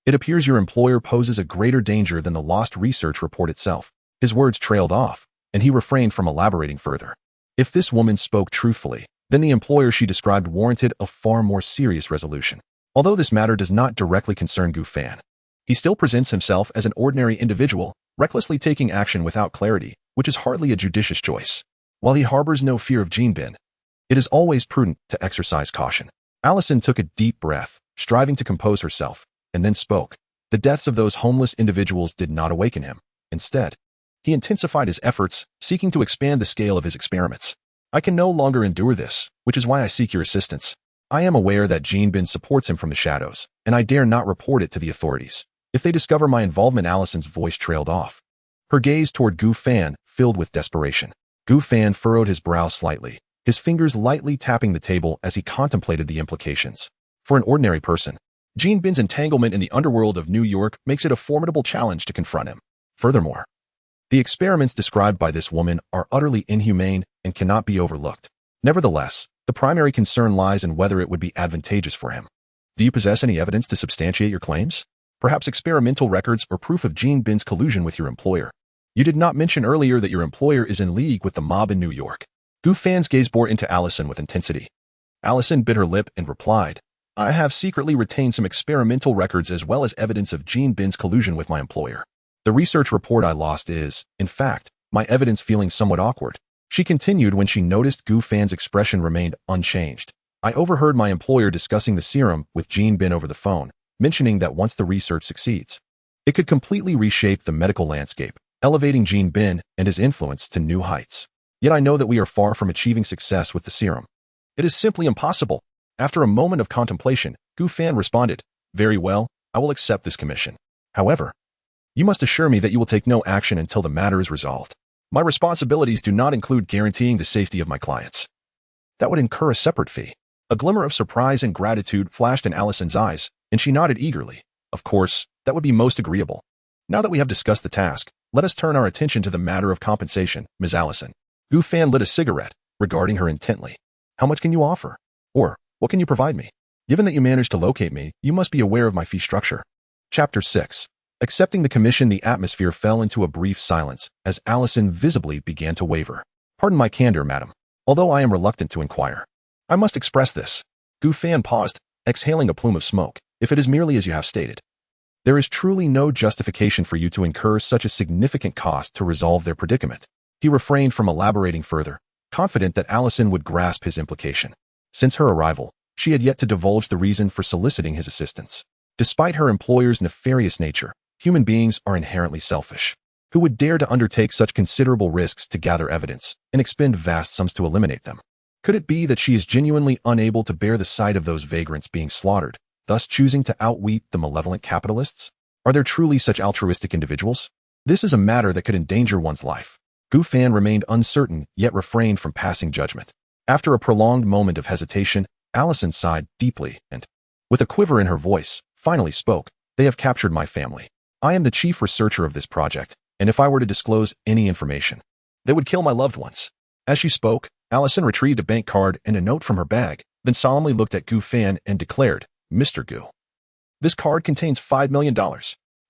it appears your employer poses a greater danger than the lost research report itself. His words trailed off, and he refrained from elaborating further. If this woman spoke truthfully, then the employer she described warranted a far more serious resolution. Although this matter does not directly concern Gu Fan, he still presents himself as an ordinary individual, recklessly taking action without clarity, which is hardly a judicious choice. While he harbors no fear of Jinbin, it is always prudent to exercise caution. Allison took a deep breath, striving to compose herself, and then spoke. The deaths of those homeless individuals did not awaken him. Instead, he intensified his efforts, seeking to expand the scale of his experiments. I can no longer endure this, which is why I seek your assistance. I am aware that Jinbin supports him from the shadows, and I dare not report it to the authorities. If they discover my involvement, Allison's voice trailed off. Her gaze toward Gu Fan filled with desperation. Gu Fan furrowed his brow slightly, his fingers lightly tapping the table as he contemplated the implications. For an ordinary person, Jinbin's entanglement in the underworld of New York makes it a formidable challenge to confront him. Furthermore, the experiments described by this woman are utterly inhumane and cannot be overlooked. Nevertheless, the primary concern lies in whether it would be advantageous for him. Do you possess any evidence to substantiate your claims? Perhaps experimental records or proof of Jinbin's collusion with your employer. You did not mention earlier that your employer is in league with the mob in New York. Gu Fan's gaze bore into Allison with intensity. Allison bit her lip and replied, I have secretly retained some experimental records as well as evidence of Jinbin's collusion with my employer. The research report I lost is, in fact, my evidence feeling somewhat awkward. She continued when she noticed Gu Fan's expression remained unchanged. I overheard my employer discussing the serum with Jinbin over the phone, mentioning that once the research succeeds, it could completely reshape the medical landscape, elevating Jinbin and his influence to new heights. Yet I know that we are far from achieving success with the serum. It is simply impossible. After a moment of contemplation, Gu Fan responded, Very well, I will accept this commission. However, you must assure me that you will take no action until the matter is resolved. My responsibilities do not include guaranteeing the safety of my clients. That would incur a separate fee. A glimmer of surprise and gratitude flashed in Allison's eyes, and she nodded eagerly. Of course, that would be most agreeable. Now that we have discussed the task, let us turn our attention to the matter of compensation, Ms. Allison. Gu Fan lit a cigarette, regarding her intently. How much can you offer? Or, what can you provide me? Given that you managed to locate me, you must be aware of my fee structure. Chapter 6. Accepting the commission, the atmosphere fell into a brief silence as Allison visibly began to waver. Pardon my candor, madam. Although I am reluctant to inquire, I must express this. Gu Fan paused, exhaling a plume of smoke. If it is merely as you have stated, there is truly no justification for you to incur such a significant cost to resolve their predicament. He refrained from elaborating further, confident that Allison would grasp his implication. Since her arrival, she had yet to divulge the reason for soliciting his assistance. Despite her employer's nefarious nature, human beings are inherently selfish. Who would dare to undertake such considerable risks to gather evidence and expend vast sums to eliminate them? Could it be that she is genuinely unable to bear the sight of those vagrants being slaughtered, thus choosing to outwit the malevolent capitalists? Are there truly such altruistic individuals? This is a matter that could endanger one's life. Gu Fan remained uncertain, yet refrained from passing judgment. After a prolonged moment of hesitation, Allison sighed deeply and, with a quiver in her voice, finally spoke. They have captured my family. I am the chief researcher of this project, and if I were to disclose any information, they would kill my loved ones. As she spoke, Allison retrieved a bank card and a note from her bag, then solemnly looked at Gu Fan and declared, Mr. Gu, this card contains $5 million.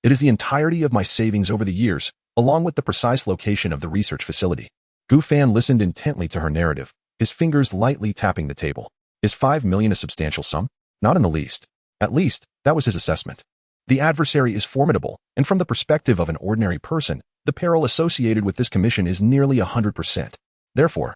It is the entirety of my savings over the years, along with the precise location of the research facility. Gu Fan listened intently to her narrative, his fingers lightly tapping the table. Is $5 million a substantial sum? Not in the least. At least, that was his assessment. The adversary is formidable, and from the perspective of an ordinary person, the peril associated with this commission is nearly 100%. Therefore,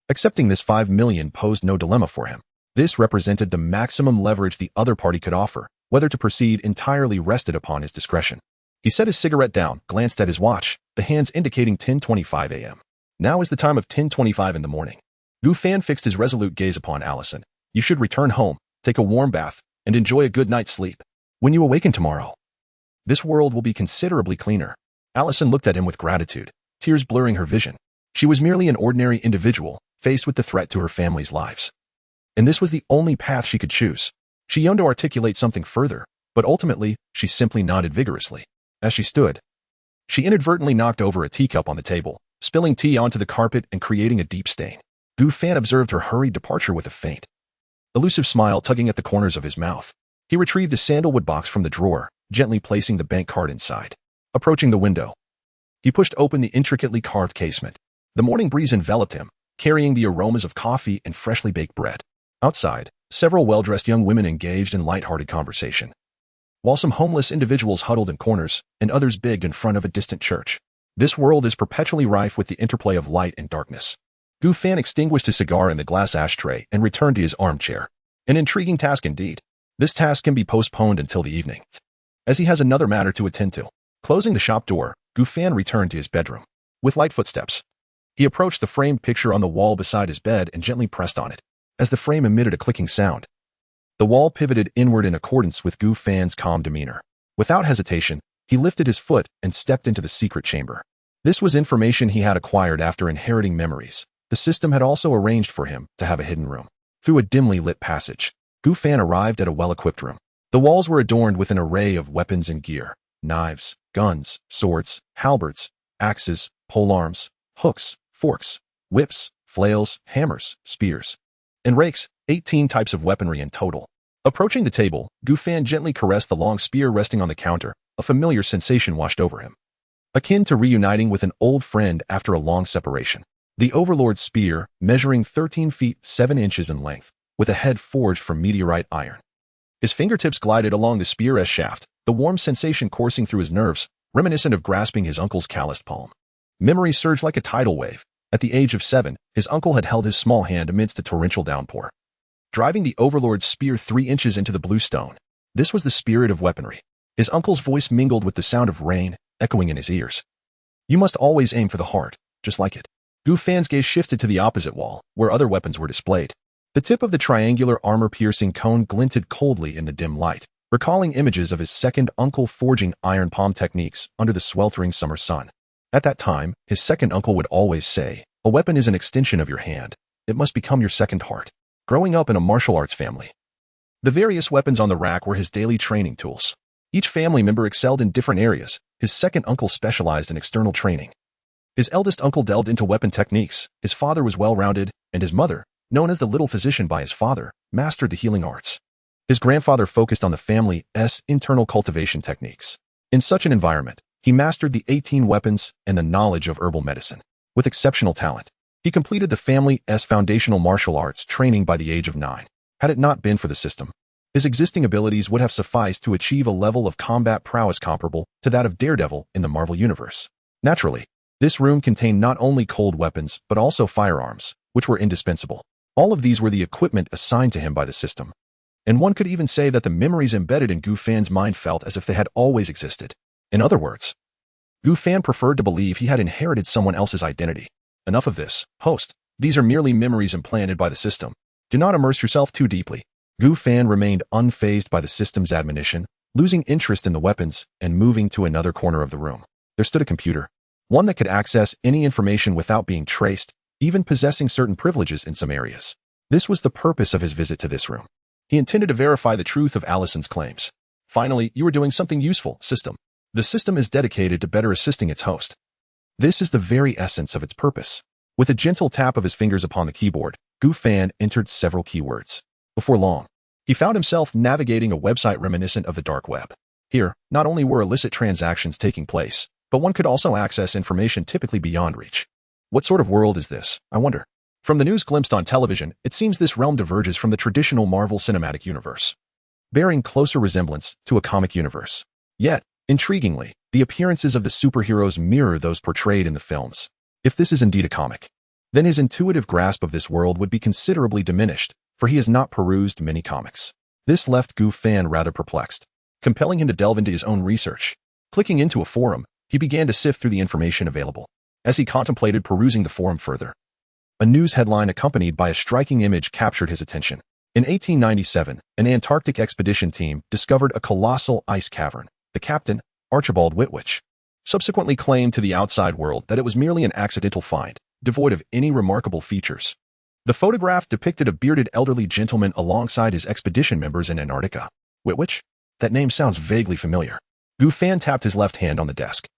accepting this $5 million posed no dilemma for him. This represented the maximum leverage the other party could offer. Whether to proceed entirely rested upon his discretion. He set his cigarette down, glanced at his watch, the hands indicating 10:25 a.m. Now is the time of 10:25 in the morning. Gu Fan fixed his resolute gaze upon Allison. You should return home, take a warm bath, and enjoy a good night's sleep. When you awaken tomorrow, this world will be considerably cleaner. Allison looked at him with gratitude, tears blurring her vision. She was merely an ordinary individual, faced with the threat to her family's lives. And this was the only path she could choose. She yearned to articulate something further, but ultimately, she simply nodded vigorously. As she stood, she inadvertently knocked over a teacup on the table, spilling tea onto the carpet and creating a deep stain. Gu Fan observed her hurried departure with a faint, elusive smile tugging at the corners of his mouth. He retrieved a sandalwood box from the drawer, gently placing the bank card inside. Approaching the window, he pushed open the intricately carved casement. The morning breeze enveloped him, carrying the aromas of coffee and freshly baked bread. Outside, several well-dressed young women engaged in light-hearted conversation, while some homeless individuals huddled in corners and others begged in front of a distant church. This world is perpetually rife with the interplay of light and darkness. Gu Fan extinguished his cigar in the glass ashtray and returned to his armchair. An intriguing task indeed. This task can be postponed until the evening, as he has another matter to attend to. Closing the shop door, Gu Fan returned to his bedroom. With light footsteps, he approached the framed picture on the wall beside his bed and gently pressed on it. As the frame emitted a clicking sound, the wall pivoted inward in accordance with Gu Fan's calm demeanor. Without hesitation, he lifted his foot and stepped into the secret chamber. This was information he had acquired after inheriting memories. The system had also arranged for him to have a hidden room. Through a dimly lit passage, Gu Fan arrived at a well-equipped room. The walls were adorned with an array of weapons and gear: knives, guns, swords, halberds, axes, polearms, hooks, forks, whips, flails, hammers, spears, and rakes, 18 types of weaponry in total. Approaching the table, Gu Fan gently caressed the long spear resting on the counter. A familiar sensation washed over him, akin to reuniting with an old friend after a long separation. The Overlord's spear, measuring 13 feet 7 inches in length, with a head forged from meteorite iron. His fingertips glided along the spear-S shaft, the warm sensation coursing through his nerves, reminiscent of grasping his uncle's calloused palm. Memory surged like a tidal wave. At the age of 7, his uncle had held his small hand amidst a torrential downpour, driving the Overlord's spear 3 inches into the blue stone. This was the spirit of weaponry. His uncle's voice mingled with the sound of rain, echoing in his ears. You must always aim for the heart, just like it. Gu Fan's gaze shifted to the opposite wall, where other weapons were displayed. The tip of the triangular armor-piercing cone glinted coldly in the dim light, recalling images of his second uncle forging iron palm techniques under the sweltering summer sun. At that time, his second uncle would always say, a weapon is an extension of your hand. It must become your second heart. Growing up in a martial arts family, the various weapons on the rack were his daily training tools. Each family member excelled in different areas. His second uncle specialized in external training. His eldest uncle delved into weapon techniques. His father was well-rounded, and his mother, known as the little physician by his father, mastered the healing arts. His grandfather focused on the family's internal cultivation techniques. In such an environment, he mastered the 18 weapons and the knowledge of herbal medicine. With exceptional talent, he completed the family's foundational martial arts training by the age of 9. Had it not been for the system, his existing abilities would have sufficed to achieve a level of combat prowess comparable to that of Daredevil in the Marvel Universe. Naturally, this room contained not only cold weapons but also firearms, which were indispensable. All of these were the equipment assigned to him by the system. And one could even say that the memories embedded in Gu Fan's mind felt as if they had always existed. In other words, Gu Fan preferred to believe he had inherited someone else's identity. Enough of this, host. These are merely memories implanted by the system. Do not immerse yourself too deeply. Gu Fan remained unfazed by the system's admonition, losing interest in the weapons and moving to another corner of the room. There stood a computer, one that could access any information without being traced, even possessing certain privileges in some areas. This was the purpose of his visit to this room. He intended to verify the truth of Allison's claims. Finally, you are doing something useful, system. The system is dedicated to better assisting its host. This is the very essence of its purpose. With a gentle tap of his fingers upon the keyboard, Gu Fan entered several keywords. Before long, he found himself navigating a website reminiscent of the dark web. Here, not only were illicit transactions taking place, but one could also access information typically beyond reach. What sort of world is this, I wonder? From the news glimpsed on television, it seems this realm diverges from the traditional Marvel Cinematic Universe, bearing closer resemblance to a comic universe. Yet, intriguingly, the appearances of the superheroes mirror those portrayed in the films. If this is indeed a comic, then his intuitive grasp of this world would be considerably diminished, for he has not perused many comics. This left Gu Fan rather perplexed, compelling him to delve into his own research. Clicking into a forum, he began to sift through the information available. As he contemplated perusing the forum further, a news headline accompanied by a striking image captured his attention. In 1897, an Antarctic expedition team discovered a colossal ice cavern. The captain, Archibald Whitwich, subsequently claimed to the outside world that it was merely an accidental find, devoid of any remarkable features. The photograph depicted a bearded elderly gentleman alongside his expedition members in Antarctica. Whitwich? That name sounds vaguely familiar. Gu Fan tapped his left hand on the desk,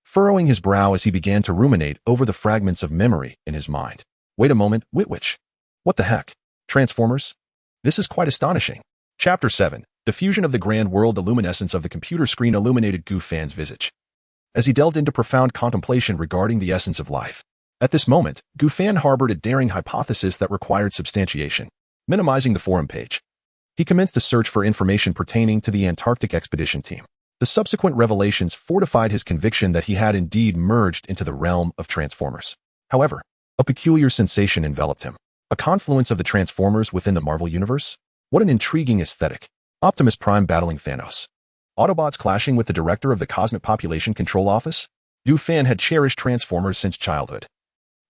furrowing his brow as he began to ruminate over the fragments of memory in his mind. Wait a moment, Whitwich. What the heck? Transformers? This is quite astonishing. Chapter 7. The fusion of the grand world. The luminescence of the computer screen illuminated Gu Fan's visage, as he delved into profound contemplation regarding the essence of life. At this moment, Gu Fan harbored a daring hypothesis that required substantiation. Minimizing the forum page, he commenced a search for information pertaining to the Antarctic expedition team. The subsequent revelations fortified his conviction that he had indeed merged into the realm of Transformers. However, a peculiar sensation enveloped him. A confluence of the Transformers within the Marvel Universe? What an intriguing aesthetic. Optimus Prime battling Thanos, Autobots clashing with the director of the Cosmic Population Control Office? Gu Fan had cherished Transformers since childhood,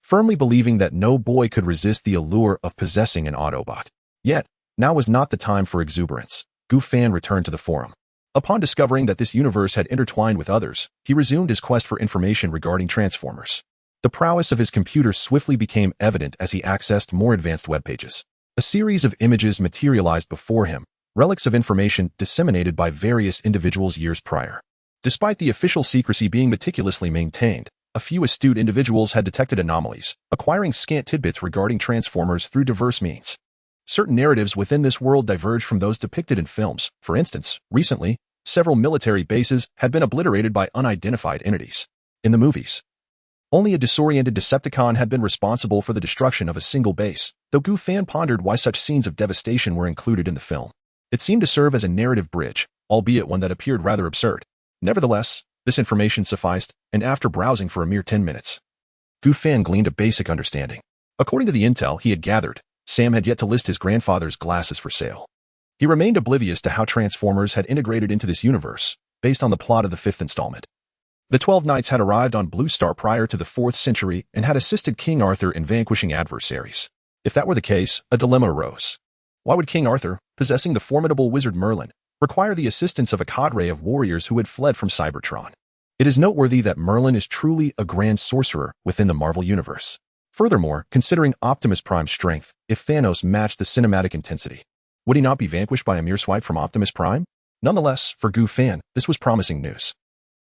firmly believing that no boy could resist the allure of possessing an Autobot. Yet, now was not the time for exuberance. Gu Fan returned to the forum. Upon discovering that this universe had intertwined with others, he resumed his quest for information regarding Transformers. The prowess of his computer swiftly became evident as he accessed more advanced web pages. A series of images materialized before him, relics of information disseminated by various individuals years prior. Despite the official secrecy being meticulously maintained, a few astute individuals had detected anomalies, acquiring scant tidbits regarding Transformers through diverse means. Certain narratives within this world diverged from those depicted in films. For instance, recently, several military bases had been obliterated by unidentified entities. In the movies, only a disoriented Decepticon had been responsible for the destruction of a single base, though Gu Fan pondered why such scenes of devastation were included in the film. It seemed to serve as a narrative bridge, albeit one that appeared rather absurd. Nevertheless, this information sufficed, and after browsing for a mere 10 minutes, Gu Fan gleaned a basic understanding. According to the intel he had gathered, Sam had yet to list his grandfather's glasses for sale. He remained oblivious to how Transformers had integrated into this universe, based on the plot of the 5th installment. The 12 Knights had arrived on Blue Star prior to the 4th century and had assisted King Arthur in vanquishing adversaries. If that were the case, a dilemma arose. Why would King Arthur, possessing the formidable wizard Merlin, require the assistance of a cadre of warriors who had fled from Cybertron? It is noteworthy that Merlin is truly a grand sorcerer within the Marvel Universe. Furthermore, considering Optimus Prime's strength, if Thanos matched the cinematic intensity, would he not be vanquished by a mere swipe from Optimus Prime? Nonetheless, for Gu Fan, this was promising news.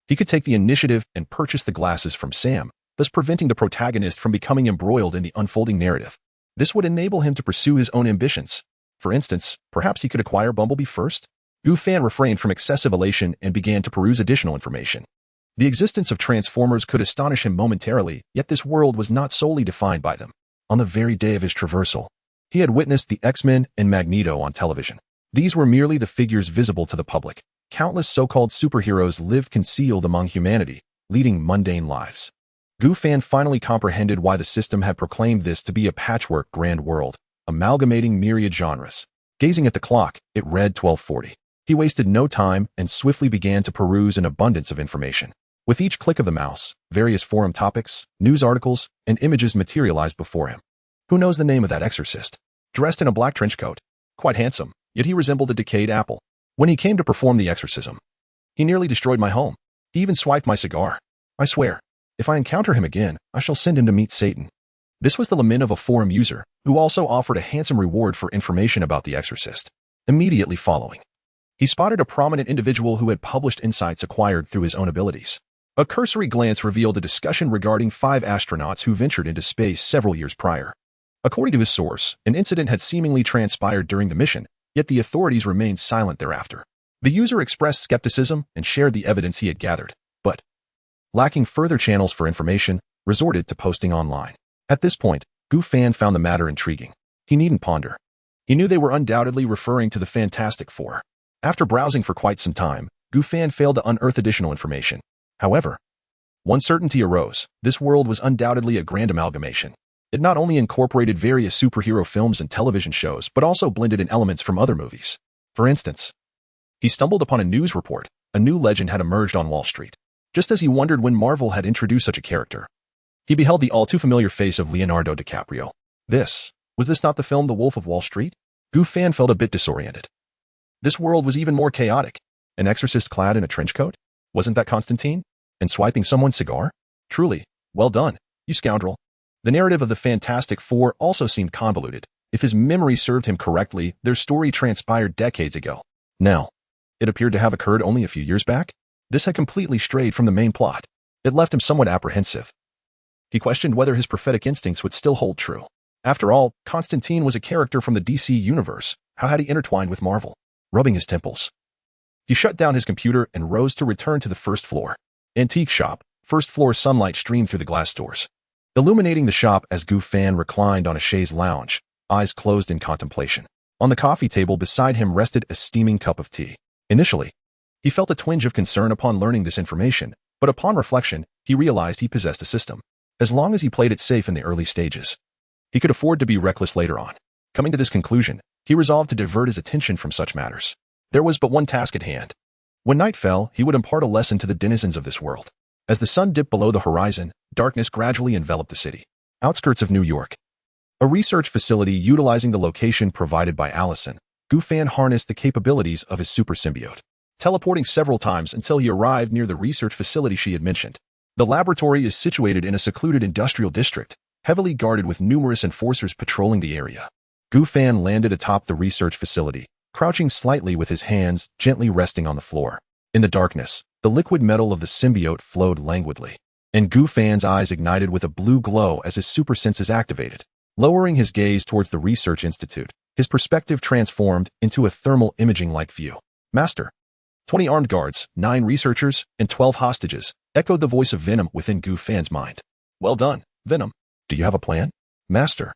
He could take the initiative and purchase the glasses from Sam, thus preventing the protagonist from becoming embroiled in the unfolding narrative. This would enable him to pursue his own ambitions. For instance, perhaps he could acquire Bumblebee first? Gu Fan refrained from excessive elation and began to peruse additional information. The existence of Transformers could astonish him momentarily, yet this world was not solely defined by them. On the very day of his traversal, he had witnessed the X-Men and Magneto on television. These were merely the figures visible to the public. Countless so-called superheroes lived concealed among humanity, leading mundane lives. Gu Fan finally comprehended why the system had proclaimed this to be a patchwork grand world, amalgamating myriad genres. Gazing at the clock, it read 12:40. He wasted no time and swiftly began to peruse an abundance of information. With each click of the mouse, various forum topics, news articles, and images materialized before him. Who knows the name of that exorcist? Dressed in a black trench coat. Quite handsome, yet he resembled a decayed apple. When he came to perform the exorcism, he nearly destroyed my home. He even swiped my cigar. I swear, if I encounter him again, I shall send him to meet Satan. This was the lament of a forum user, who also offered a handsome reward for information about the exorcist. Immediately following, he spotted a prominent individual who had published insights acquired through his own abilities. A cursory glance revealed a discussion regarding 5 astronauts who ventured into space several years prior. According to his source, an incident had seemingly transpired during the mission, yet the authorities remained silent thereafter. The user expressed skepticism and shared the evidence he had gathered, but, lacking further channels for information, resorted to posting online. At this point, Gu Fan found the matter intriguing. He needn't ponder. He knew they were undoubtedly referring to the Fantastic Four. After browsing for quite some time, Gu Fan failed to unearth additional information. However, one certainty arose: this world was undoubtedly a grand amalgamation. It not only incorporated various superhero films and television shows, but also blended in elements from other movies. For instance, he stumbled upon a news report. A new legend had emerged on Wall Street. Just as he wondered when Marvel had introduced such a character, he beheld the all-too-familiar face of Leonardo DiCaprio. Was this not the film The Wolf of Wall Street? Gu Fan felt a bit disoriented. This world was even more chaotic. An exorcist clad in a trench coat? Wasn't that Constantine? And swiping someone's cigar? Truly, well done, you scoundrel. The narrative of the Fantastic Four also seemed convoluted. If his memory served him correctly, their story transpired decades ago. Now, it appeared to have occurred only a few years back. This had completely strayed from the main plot. It left him somewhat apprehensive. He questioned whether his prophetic instincts would still hold true. After all, Constantine was a character from the DC universe. How had he intertwined with Marvel? Rubbing his temples, he shut down his computer and rose to return to the first floor. Antique shop. First floor sunlight streamed through the glass doors, illuminating the shop as Gu Fan reclined on a chaise lounge, eyes closed in contemplation. On the coffee table beside him rested a steaming cup of tea. Initially, he felt a twinge of concern upon learning this information, but upon reflection, he realized he possessed a system. As long as he played it safe in the early stages, he could afford to be reckless later on. Coming to this conclusion, he resolved to divert his attention from such matters. There was but one task at hand. When night fell, he would impart a lesson to the denizens of this world. As the sun dipped below the horizon, darkness gradually enveloped the city. Outskirts of New York. A research facility utilizing the location provided by Allison, Gu Fan harnessed the capabilities of his super symbiote, teleporting several times until he arrived near the research facility she had mentioned. The laboratory is situated in a secluded industrial district, heavily guarded with numerous enforcers patrolling the area. Gu Fan landed atop the research facility, crouching slightly with his hands gently resting on the floor. In the darkness, the liquid metal of the symbiote flowed languidly, and Gu Fan's eyes ignited with a blue glow as his super senses activated. Lowering his gaze towards the research institute, his perspective transformed into a thermal imaging-like view. Master. 20 armed guards, 9 researchers, and 12 hostages, echoed the voice of Venom within Gu Fan's mind. Well done, Venom. Do you have a plan? Master.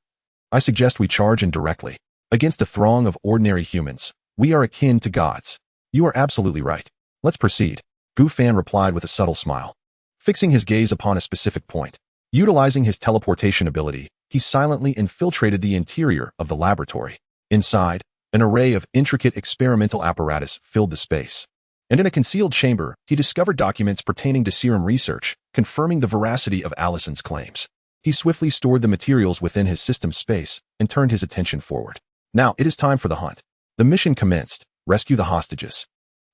I suggest we charge in directly. Against a throng of ordinary humans, we are akin to gods. You are absolutely right. Let's proceed. Gu Fan replied with a subtle smile. Fixing his gaze upon a specific point, utilizing his teleportation ability, he silently infiltrated the interior of the laboratory. Inside, an array of intricate experimental apparatus filled the space. And in a concealed chamber, he discovered documents pertaining to serum research, confirming the veracity of Allison's claims. He swiftly stored the materials within his system space and turned his attention forward. Now, it is time for the hunt. The mission commenced: rescue the hostages.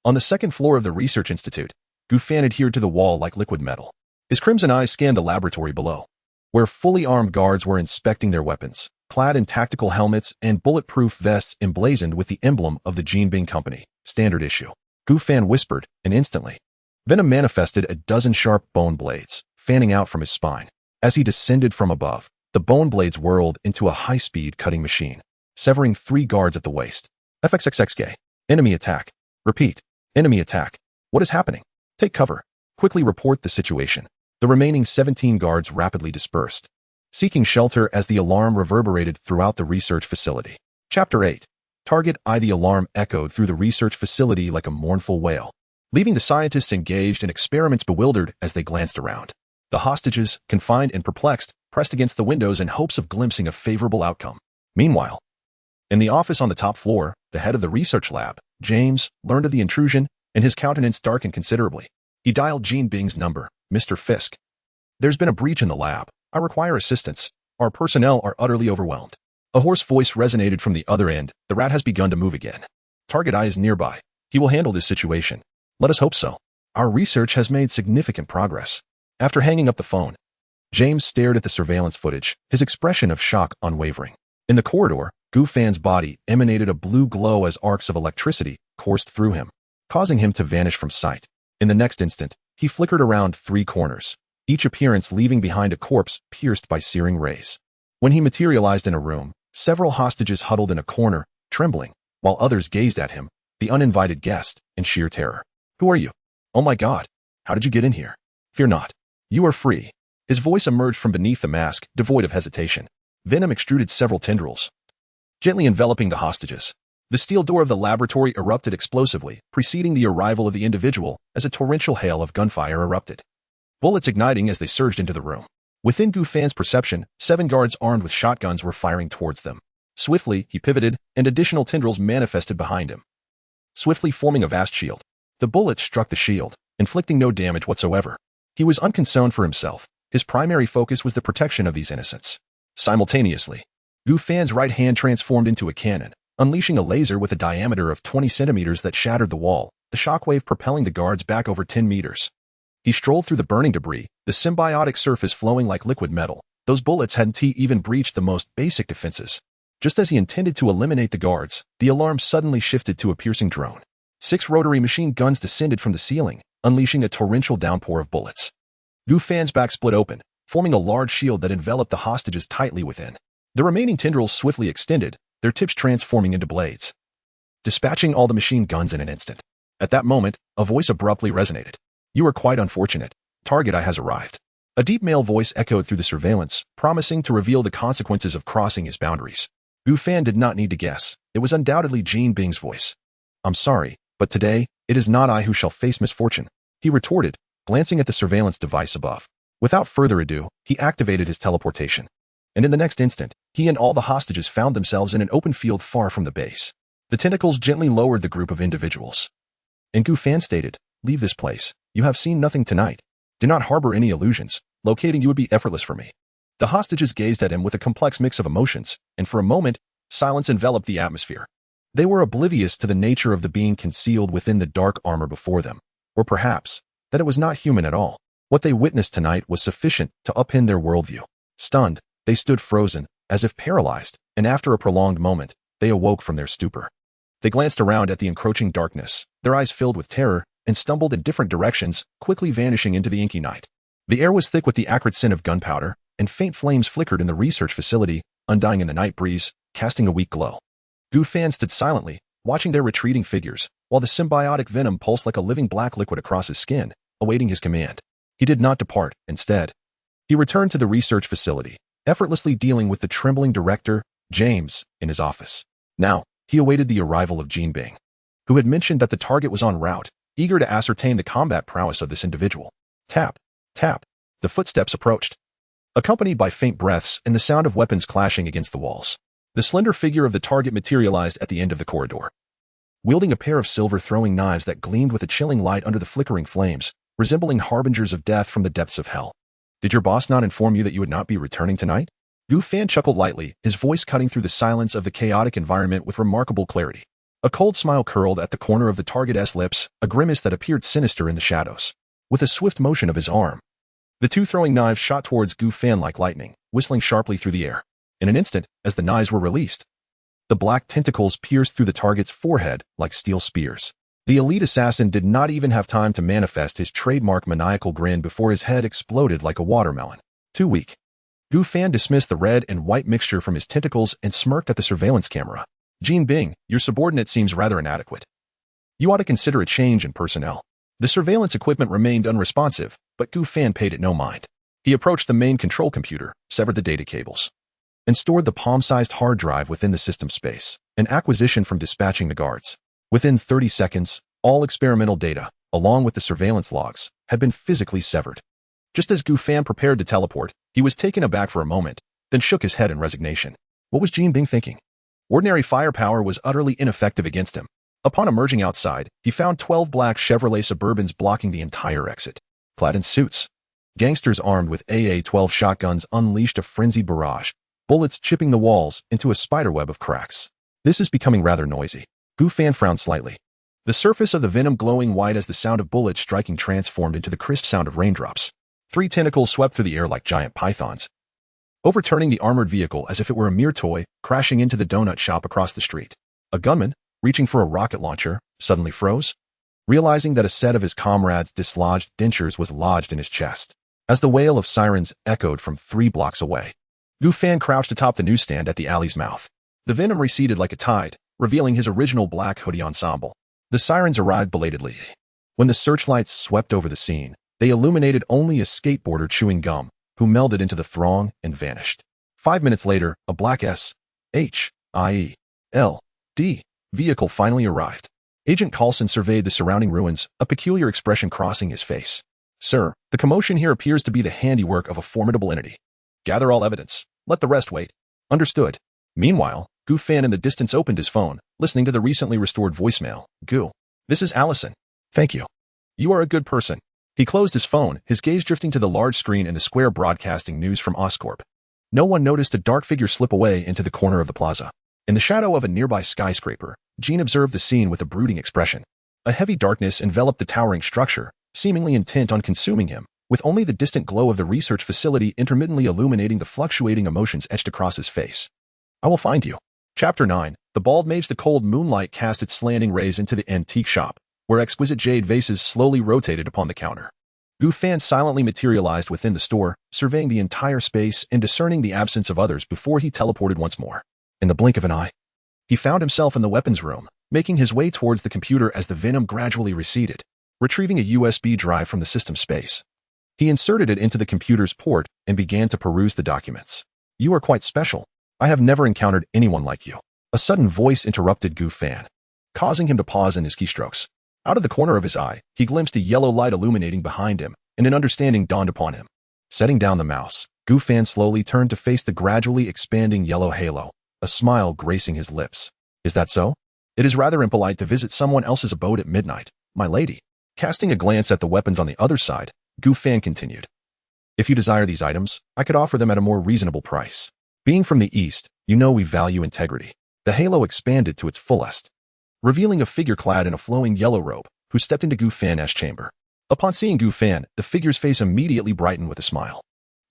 On the second floor of the research institute, Gu Fan adhered to the wall like liquid metal. His crimson eyes scanned the laboratory below, where fully armed guards were inspecting their weapons, clad in tactical helmets and bulletproof vests emblazoned with the emblem of the Jinbing Company, standard issue. Gu Fan whispered, and instantly, Venom manifested a dozen sharp bone blades, fanning out from his spine. As he descended from above, the bone blades whirled into a high-speed cutting machine, severing 3 guards at the waist. FXXXK. Enemy attack. Repeat. Enemy attack. What is happening? Take cover. Quickly report the situation. The remaining 17 guards rapidly dispersed, seeking shelter as the alarm reverberated throughout the research facility. Chapter 8. Target I. The alarm echoed through the research facility like a mournful wail, leaving the scientists engaged in experiments bewildered as they glanced around. The hostages, confined and perplexed, pressed against the windows in hopes of glimpsing a favorable outcome. Meanwhile, in the office on the top floor, the head of the research lab, James, learned of the intrusion, and his countenance darkened considerably. He dialed Gene Bing's number. Mr. Fisk. There's been a breach in the lab. I require assistance. Our personnel are utterly overwhelmed. A hoarse voice resonated from the other end. The rat has begun to move again. Target Eye is nearby. He will handle this situation. Let us hope so. Our research has made significant progress. After hanging up the phone, James stared at the surveillance footage, his expression of shock unwavering. In the corridor, Gu Fan's body emanated a blue glow as arcs of electricity coursed through him, causing him to vanish from sight. In the next instant, he flickered around 3 corners, each appearance leaving behind a corpse pierced by searing rays. When he materialized in a room, several hostages huddled in a corner, trembling, while others gazed at him, the uninvited guest, in sheer terror. Who are you? Oh my God! How did you get in here? Fear not. You are free. His voice emerged from beneath the mask, devoid of hesitation. Venom extruded several tendrils, gently enveloping the hostages. The steel door of the laboratory erupted explosively, preceding the arrival of the individual as a torrential hail of gunfire erupted, bullets igniting as they surged into the room. Within Gu Fan's perception, 7 guards armed with shotguns were firing towards them. Swiftly, he pivoted, and additional tendrils manifested behind him, swiftly forming a vast shield. The bullets struck the shield, inflicting no damage whatsoever. He was unconcerned for himself. His primary focus was the protection of these innocents. Simultaneously, Gu Fan's right hand transformed into a cannon, unleashing a laser with a diameter of 20 centimeters that shattered the wall, the shockwave propelling the guards back over 10 meters. He strolled through the burning debris, the symbiotic surface flowing like liquid metal. Those bullets hadn't even breached the most basic defenses. Just as he intended to eliminate the guards, the alarm suddenly shifted to a piercing drone. 6 rotary machine guns descended from the ceiling, unleashing a torrential downpour of bullets. Gu Fan's back split open, forming a large shield that enveloped the hostages tightly within. The remaining tendrils swiftly extended, their tips transforming into blades, dispatching all the machine guns in an instant. At that moment, a voice abruptly resonated. You are quite unfortunate. Target Eye has arrived. A deep male voice echoed through the surveillance, promising to reveal the consequences of crossing his boundaries. Gu Fan did not need to guess. It was undoubtedly Jean Bing's voice. I'm sorry, but today, it is not I who shall face misfortune, he retorted, glancing at the surveillance device above. Without further ado, he activated his teleportation. And in the next instant, he and all the hostages found themselves in an open field far from the base. The tentacles gently lowered the group of individuals. And Gu Fan stated, leave this place. You have seen nothing tonight. Do not harbor any illusions. Locating you would be effortless for me. The hostages gazed at him with a complex mix of emotions, and for a moment, silence enveloped the atmosphere. They were oblivious to the nature of the being concealed within the dark armor before them, or perhaps, that it was not human at all. What they witnessed tonight was sufficient to upend their worldview. Stunned, they stood frozen, as if paralyzed, and after a prolonged moment, they awoke from their stupor. They glanced around at the encroaching darkness, their eyes filled with terror, and stumbled in different directions, quickly vanishing into the inky night. The air was thick with the acrid scent of gunpowder, and faint flames flickered in the research facility, undying in the night breeze, casting a weak glow. Gu Fan stood silently, watching their retreating figures, while the symbiotic venom pulsed like a living black liquid across his skin, awaiting his command. He did not depart. Instead, he returned to the research facility, effortlessly dealing with the trembling director, James, in his office. Now, he awaited the arrival of Jean Bing, who had mentioned that the target was en route, eager to ascertain the combat prowess of this individual. Tap, tap. The footsteps approached, accompanied by faint breaths and the sound of weapons clashing against the walls. The slender figure of the target materialized at the end of the corridor, wielding a pair of silver throwing knives that gleamed with a chilling light under the flickering flames, resembling harbingers of death from the depths of hell. Did your boss not inform you that you would not be returning tonight? Gu Fan chuckled lightly, his voice cutting through the silence of the chaotic environment with remarkable clarity. A cold smile curled at the corner of the target's lips, a grimace that appeared sinister in the shadows. With a swift motion of his arm, the 2 throwing knives shot towards Gu Fan like lightning, whistling sharply through the air. In an instant, as the knives were released, the black tentacles pierced through the target's forehead like steel spears. The elite assassin did not even have time to manifest his trademark maniacal grin before his head exploded like a watermelon. Too weak. Gu Fan dismissed the red and white mixture from his tentacles and smirked at the surveillance camera. Jean Bing, your subordinate seems rather inadequate. You ought to consider a change in personnel. The surveillance equipment remained unresponsive, but Gu Fan paid it no mind. He approached the main control computer, severed the data cables, and stored the palm-sized hard drive within the system space, an acquisition from dispatching the guards. Within 30 seconds, all experimental data, along with the surveillance logs, had been physically severed. Just as Gu Fan prepared to teleport, he was taken aback for a moment, then shook his head in resignation. What was Jean Bing thinking? Ordinary firepower was utterly ineffective against him. Upon emerging outside, he found 12 black Chevrolet Suburbans blocking the entire exit. Clad in suits, gangsters armed with AA-12 shotguns unleashed a frenzied barrage, bullets chipping the walls into a spiderweb of cracks. This is becoming rather noisy. Gu Fan frowned slightly. The surface of the venom glowing white as the sound of bullets striking transformed into the crisp sound of raindrops. 3 tentacles swept through the air like giant pythons, overturning the armored vehicle as if it were a mere toy, crashing into the donut shop across the street. A gunman, reaching for a rocket launcher, suddenly froze, realizing that a set of his comrades' dislodged dentures was lodged in his chest. As the wail of sirens echoed from 3 blocks away, Gu Fan crouched atop the newsstand at the alley's mouth. The venom receded like a tide, revealing his original black hoodie ensemble. The sirens arrived belatedly. When the searchlights swept over the scene, they illuminated only a skateboarder chewing gum, who melded into the throng and vanished. 5 minutes later, a black S.H.I.E.L.D. vehicle finally arrived. Agent Coulson surveyed the surrounding ruins, a peculiar expression crossing his face. Sir, the commotion here appears to be the handiwork of a formidable entity. Gather all evidence. Let the rest wait. Understood. Meanwhile, Gu Fan in the distance opened his phone, listening to the recently restored voicemail. Gu. This is Allison. Thank you. You are a good person. He closed his phone, his gaze drifting to the large screen in the square broadcasting news from Oscorp. No one noticed a dark figure slip away into the corner of the plaza. In the shadow of a nearby skyscraper, Jean observed the scene with a brooding expression. A heavy darkness enveloped the towering structure, seemingly intent on consuming him, with only the distant glow of the research facility intermittently illuminating the fluctuating emotions etched across his face. I will find you. Chapter 9. The bald mage. The cold moonlight cast its slanting rays into the antique shop, where exquisite jade vases slowly rotated upon the counter. Gu Fan silently materialized within the store, surveying the entire space and discerning the absence of others before he teleported once more. In the blink of an eye, he found himself in the weapons room, making his way towards the computer as the venom gradually receded, retrieving a USB drive from the system space. He inserted it into the computer's port and began to peruse the documents. You are quite special. I have never encountered anyone like you. A sudden voice interrupted Gu Fan, causing him to pause in his keystrokes. Out of the corner of his eye, he glimpsed a yellow light illuminating behind him, and an understanding dawned upon him. Setting down the mouse, Gu Fan slowly turned to face the gradually expanding yellow halo, a smile gracing his lips. Is that so? It is rather impolite to visit someone else's abode at midnight, my lady. Casting a glance at the weapons on the other side, Gu Fan continued. If you desire these items, I could offer them at a more reasonable price. Being from the East, you know we value integrity. The halo expanded to its fullest, revealing a figure clad in a flowing yellow robe, who stepped into Gu Fan's chamber. Upon seeing Gu Fan, the figure's face immediately brightened with a smile.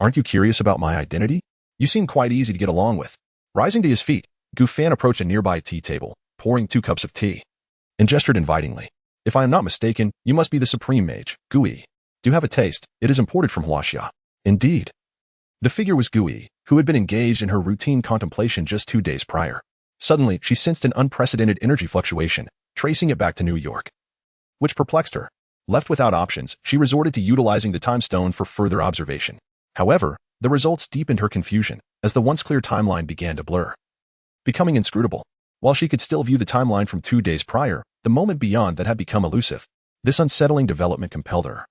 Aren't you curious about my identity? You seem quite easy to get along with. Rising to his feet, Gu Fan approached a nearby tea table, pouring 2 cups of tea, and gestured invitingly. If I am not mistaken, you must be the supreme mage, Gui. Do have a taste. It is imported from Huaxia. Indeed. The figure was Gui, who had been engaged in her routine contemplation just 2 days prior. Suddenly, she sensed an unprecedented energy fluctuation, tracing it back to New York, which perplexed her. Left without options, she resorted to utilizing the time stone for further observation. However, the results deepened her confusion as the once clear timeline began to blur, becoming inscrutable. While she could still view the timeline from 2 days prior, the moment beyond that had become elusive. This unsettling development compelled her,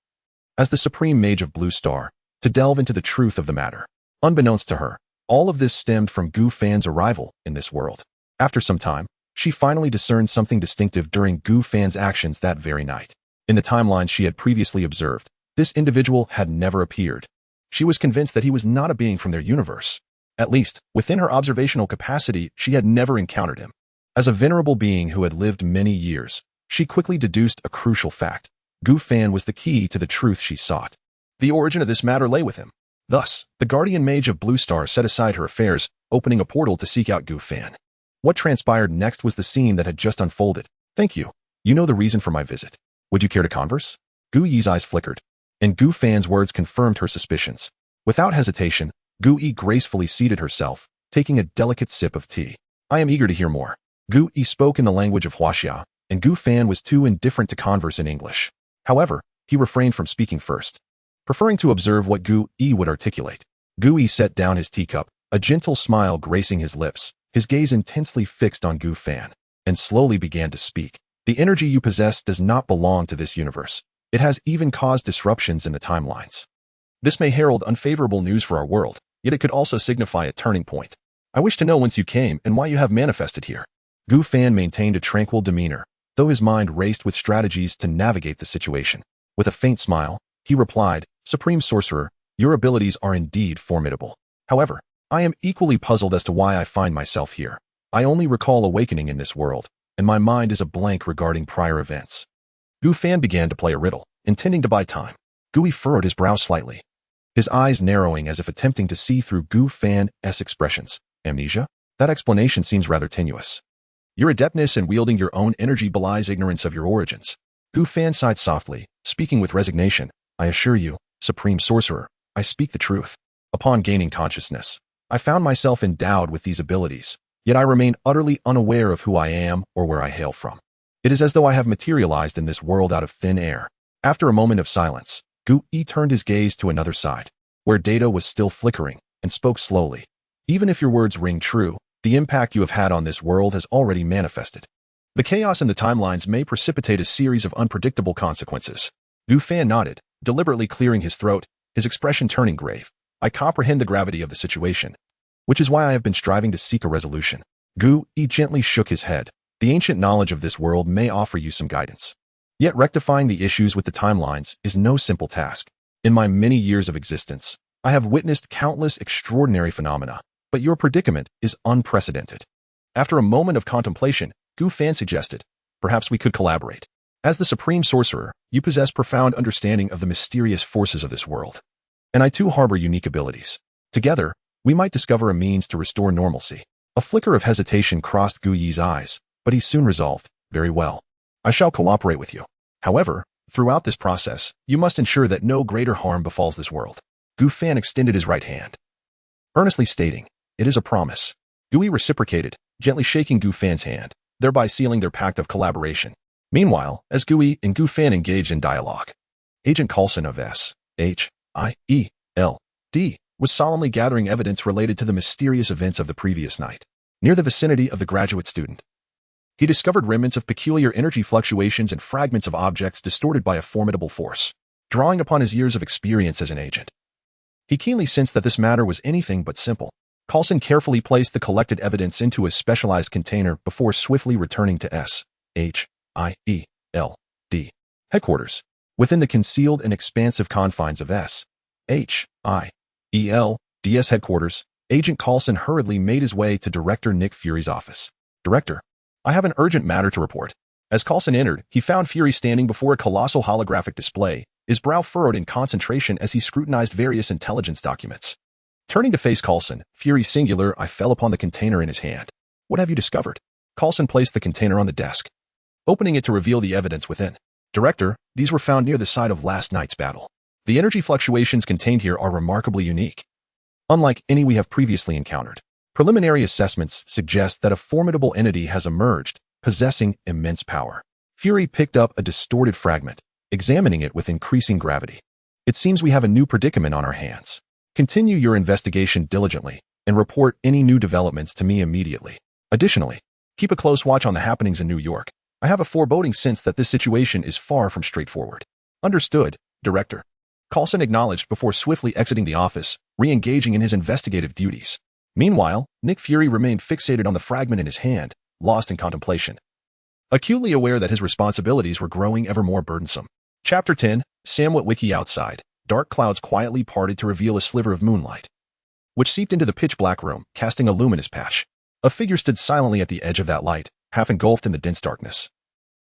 as the supreme mage of Blue Star, to delve into the truth of the matter. Unbeknownst to her, all of this stemmed from Gu Fan's arrival in this world. After some time, she finally discerned something distinctive during Gu Fan's actions that very night. In the timelines she had previously observed, this individual had never appeared. She was convinced that he was not a being from their universe. At least, within her observational capacity, she had never encountered him. As a venerable being who had lived many years, she quickly deduced a crucial fact. Gu Fan was the key to the truth she sought. The origin of this matter lay with him. Thus, the guardian mage of Blue Star set aside her affairs, opening a portal to seek out Gu Fan. What transpired next was the scene that had just unfolded. Thank you. You know the reason for my visit. Would you care to converse? Gu Yi's eyes flickered, and Gu Fan's words confirmed her suspicions. Without hesitation, Gu Yi gracefully seated herself, taking a delicate sip of tea. I am eager to hear more. Gu Yi spoke in the language of Huaxia, and Gu Fan was too indifferent to converse in English. However, he refrained from speaking first, preferring to observe what Gu Yi would articulate. Gu Yi set down his teacup, a gentle smile gracing his lips, his gaze intensely fixed on Gu Fan, and slowly began to speak. The energy you possess does not belong to this universe. It has even caused disruptions in the timelines. This may herald unfavorable news for our world, yet it could also signify a turning point. I wish to know whence you came and why you have manifested here. Gu Fan maintained a tranquil demeanor, though his mind raced with strategies to navigate the situation. With a faint smile, he replied, Supreme Sorcerer, your abilities are indeed formidable. However, I am equally puzzled as to why I find myself here. I only recall awakening in this world, and my mind is a blank regarding prior events. Gu Fan began to play a riddle, intending to buy time. Gui furrowed his brow slightly, his eyes narrowing as if attempting to see through Gu Fan's expressions. Amnesia? That explanation seems rather tenuous. Your adeptness in wielding your own energy belies ignorance of your origins. Gu Fan sighed softly, speaking with resignation. I assure you, Supreme Sorcerer, I speak the truth. Upon gaining consciousness, I found myself endowed with these abilities, yet I remain utterly unaware of who I am or where I hail from. It is as though I have materialized in this world out of thin air. After a moment of silence, Gu turned his gaze to another side, where data was still flickering, and spoke slowly. Even if your words ring true, the impact you have had on this world has already manifested. The chaos in the timelines may precipitate a series of unpredictable consequences. Gu Fan nodded, deliberately clearing his throat, his expression turning grave. I comprehend the gravity of the situation, which is why I have been striving to seek a resolution. Gu gently shook his head. The ancient knowledge of this world may offer you some guidance. Yet rectifying the issues with the timelines is no simple task. In my many years of existence, I have witnessed countless extraordinary phenomena, but your predicament is unprecedented. After a moment of contemplation, Gu Fan suggested, perhaps we could collaborate. As the Supreme Sorcerer, you possess profound understanding of the mysterious forces of this world. And I too harbor unique abilities. Together, we might discover a means to restore normalcy. A flicker of hesitation crossed Gu Yi's eyes, but he soon resolved, very well. I shall cooperate with you. However, throughout this process, you must ensure that no greater harm befalls this world. Gu Fan extended his right hand, earnestly stating, it is a promise. Gu Yi reciprocated, gently shaking Gu Fan's hand, thereby sealing their pact of collaboration. Meanwhile, as Gu Yi and Gu Fan engaged in dialogue, Agent Coulson of Symbiote was solemnly gathering evidence related to the mysterious events of the previous night. Near the vicinity of the graduate student, he discovered remnants of peculiar energy fluctuations and fragments of objects distorted by a formidable force. Drawing upon his years of experience as an agent, he keenly sensed that this matter was anything but simple. Coulson carefully placed the collected evidence into a specialized container before swiftly returning to Symbiote headquarters. Within the concealed and expansive confines of Symbiote's headquarters, Agent Coulson hurriedly made his way to Director Nick Fury's office. Director, I have an urgent matter to report. As Coulson entered, he found Fury standing before a colossal holographic display, his brow furrowed in concentration as he scrutinized various intelligence documents. Turning to face Coulson, Fury's singular eye fell upon the container in his hand. What have you discovered? Coulson placed the container on the desk, opening it to reveal the evidence within. Director, these were found near the site of last night's battle. The energy fluctuations contained here are remarkably unique, unlike any we have previously encountered. Preliminary assessments suggest that a formidable entity has emerged, possessing immense power. Fury picked up a distorted fragment, examining it with increasing gravity. It seems we have a new predicament on our hands. Continue your investigation diligently and report any new developments to me immediately. Additionally, keep a close watch on the happenings in New York. I have a foreboding sense that this situation is far from straightforward. Understood, Director. Coulson acknowledged before swiftly exiting the office, re-engaging in his investigative duties. Meanwhile, Nick Fury remained fixated on the fragment in his hand, lost in contemplation, acutely aware that his responsibilities were growing ever more burdensome. Chapter 10, Samwat Wiki outside. Dark clouds quietly parted to reveal a sliver of moonlight, which seeped into the pitch-black room, casting a luminous patch. A figure stood silently at the edge of that light, half engulfed in the dense darkness,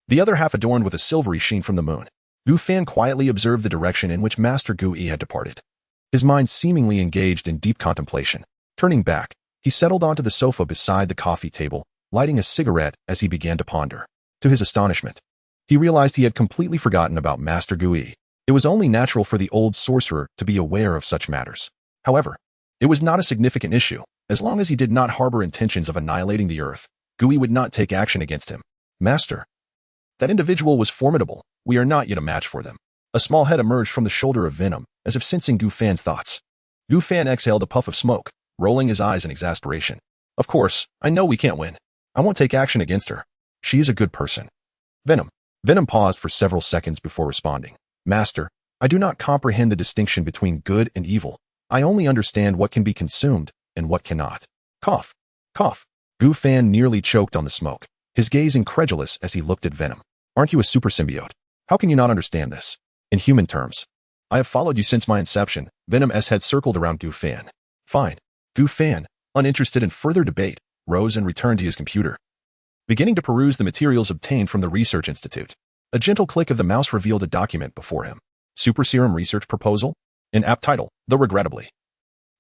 the other half adorned with a silvery sheen from the moon. Gu Fan quietly observed the direction in which Master Gu Yi had departed, his mind seemingly engaged in deep contemplation. Turning back, he settled onto the sofa beside the coffee table, lighting a cigarette as he began to ponder. To his astonishment, he realized he had completely forgotten about Master Gu Yi. It was only natural for the old sorcerer to be aware of such matters. However, it was not a significant issue. As long as he did not harbor intentions of annihilating the earth, Gu Yi would not take action against him. Master, that individual was formidable. We are not yet a match for them. A small head emerged from the shoulder of Venom, as if sensing Gu Fan's thoughts. Gu Fan exhaled a puff of smoke, rolling his eyes in exasperation. Of course, I know we can't win. I won't take action against her. She is a good person. Venom paused for several seconds before responding. Master, I do not comprehend the distinction between good and evil. I only understand what can be consumed and what cannot. Cough. Cough. Gu Fan nearly choked on the smoke, his gaze incredulous as he looked at Venom. Aren't you a super symbiote? How can you not understand this? In human terms, I have followed you since my inception. Venom's head circled around Gu Fan. Fine. Gu Fan, uninterested in further debate, rose and returned to his computer. beginning to peruse the materials obtained from the Research Institute. A gentle click of the mouse revealed a document before him. Super Serum Research Proposal? An apt title, though regrettably.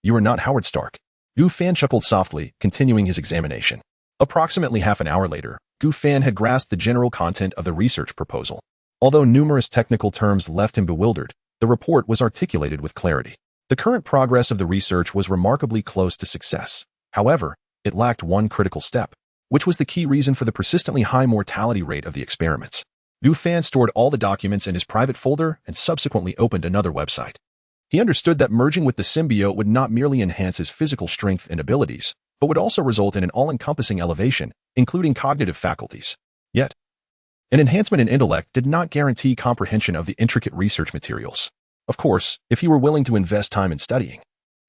You are not Howard Stark. Gu Fan chuckled softly, continuing his examination. Approximately half an hour later, Gu Fan had grasped the general content of the research proposal. Although numerous technical terms left him bewildered, the report was articulated with clarity. The current progress of the research was remarkably close to success. However, it lacked one critical step, which was the key reason for the persistently high mortality rate of the experiments. Gu Fan stored all the documents in his private folder and subsequently opened another website. He understood that merging with the symbiote would not merely enhance his physical strength and abilities, but would also result in an all-encompassing elevation, including cognitive faculties. Yet, an enhancement in intellect did not guarantee comprehension of the intricate research materials. Of course, if he were willing to invest time in studying,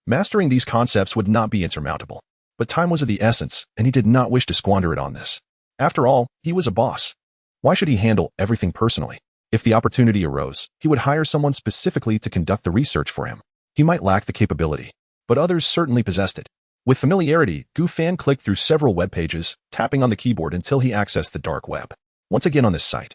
mastering these concepts would not be insurmountable. But time was of the essence, and he did not wish to squander it on this. After all, he was a boss. Why should he handle everything personally? If the opportunity arose, he would hire someone specifically to conduct the research for him. He might lack the capability, but others certainly possessed it. With familiarity, Gu Fan clicked through several web pages, tapping on the keyboard until he accessed the dark web. Once again on this site,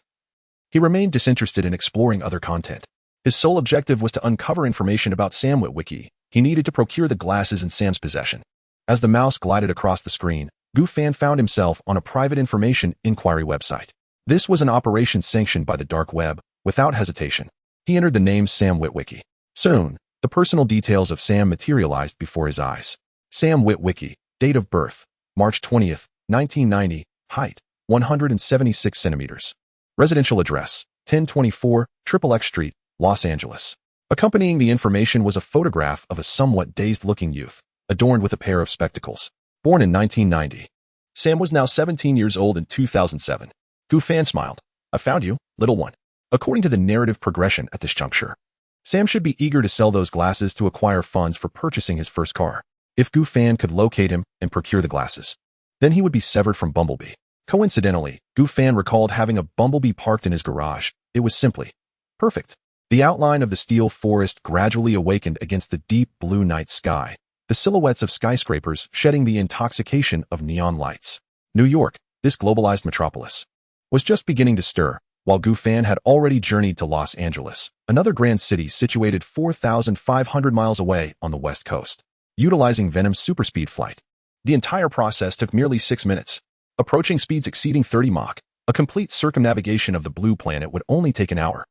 he remained disinterested in exploring other content. His sole objective was to uncover information about Sam Witwicky. He needed to procure the glasses in Sam's possession. As the mouse glided across the screen, Gu Fan found himself on a private information inquiry website. This was an operation sanctioned by the dark web. Without hesitation, he entered the name Sam Witwicky. Soon, the personal details of Sam materialized before his eyes. Sam Witwicky, date of birth, March 20th, 1990, height, 176 centimeters. Residential address, 1024 XXX Street, Los Angeles. Accompanying the information was a photograph of a somewhat dazed-looking youth, adorned with a pair of spectacles. Born in 1990. Sam was now 17 years old in 2007. Gu Fan smiled. I found you, little one. According to the narrative progression at this juncture, Sam should be eager to sell those glasses to acquire funds for purchasing his first car. If Gu Fan could locate him and procure the glasses, then he would be severed from Bumblebee. Coincidentally, Gu Fan recalled having a Bumblebee parked in his garage. It was simply perfect. The outline of the steel forest gradually awakened against the deep blue night sky, the silhouettes of skyscrapers shedding the intoxication of neon lights. New York, this globalized metropolis, was just beginning to stir, while Gu Fan had already journeyed to Los Angeles, another grand city situated 4,500 miles away on the West Coast. Utilizing Venom's superspeed flight, the entire process took merely 6 minutes. Approaching speeds exceeding 30 Mach, a complete circumnavigation of the blue planet would only take an hour.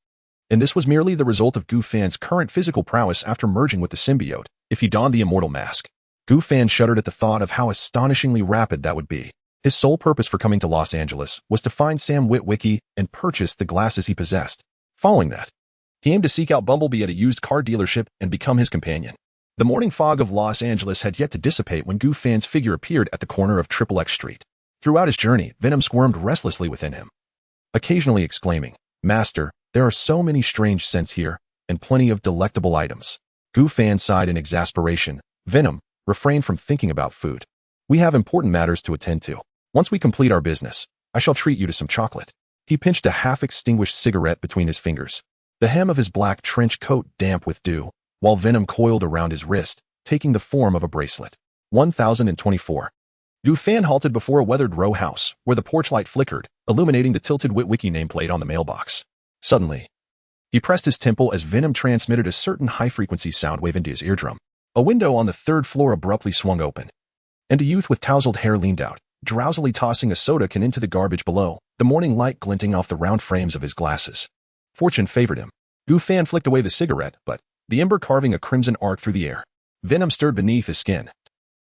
And this was merely the result of Gu Fan's current physical prowess after merging with the symbiote. If he donned the immortal mask, Gu Fan shuddered at the thought of how astonishingly rapid that would be. His sole purpose for coming to Los Angeles was to find Sam Witwicky and purchase the glasses he possessed. Following that, he aimed to seek out Bumblebee at a used car dealership and become his companion. The morning fog of Los Angeles had yet to dissipate when Gu Fan's figure appeared at the corner of XXX Street. Throughout his journey, Venom squirmed restlessly within him, occasionally exclaiming, "Master, there are so many strange scents here, and plenty of delectable items." Gu Fan sighed in exasperation. Venom, refrain from thinking about food. We have important matters to attend to. Once we complete our business, I shall treat you to some chocolate. He pinched a half-extinguished cigarette between his fingers, the hem of his black trench coat damp with dew, while Venom coiled around his wrist, taking the form of a bracelet. 1024. Gu Fan halted before a weathered row house, where the porch light flickered, illuminating the tilted Witwicky nameplate on the mailbox. Suddenly, he pressed his temple as Venom transmitted a certain high-frequency sound wave into his eardrum. A window on the third floor abruptly swung open, and a youth with tousled hair leaned out, drowsily tossing a soda can into the garbage below, the morning light glinting off the round frames of his glasses. Fortune favored him. Gu Fan flicked away the cigarette, but the ember carving a crimson arc through the air. Venom stirred beneath his skin,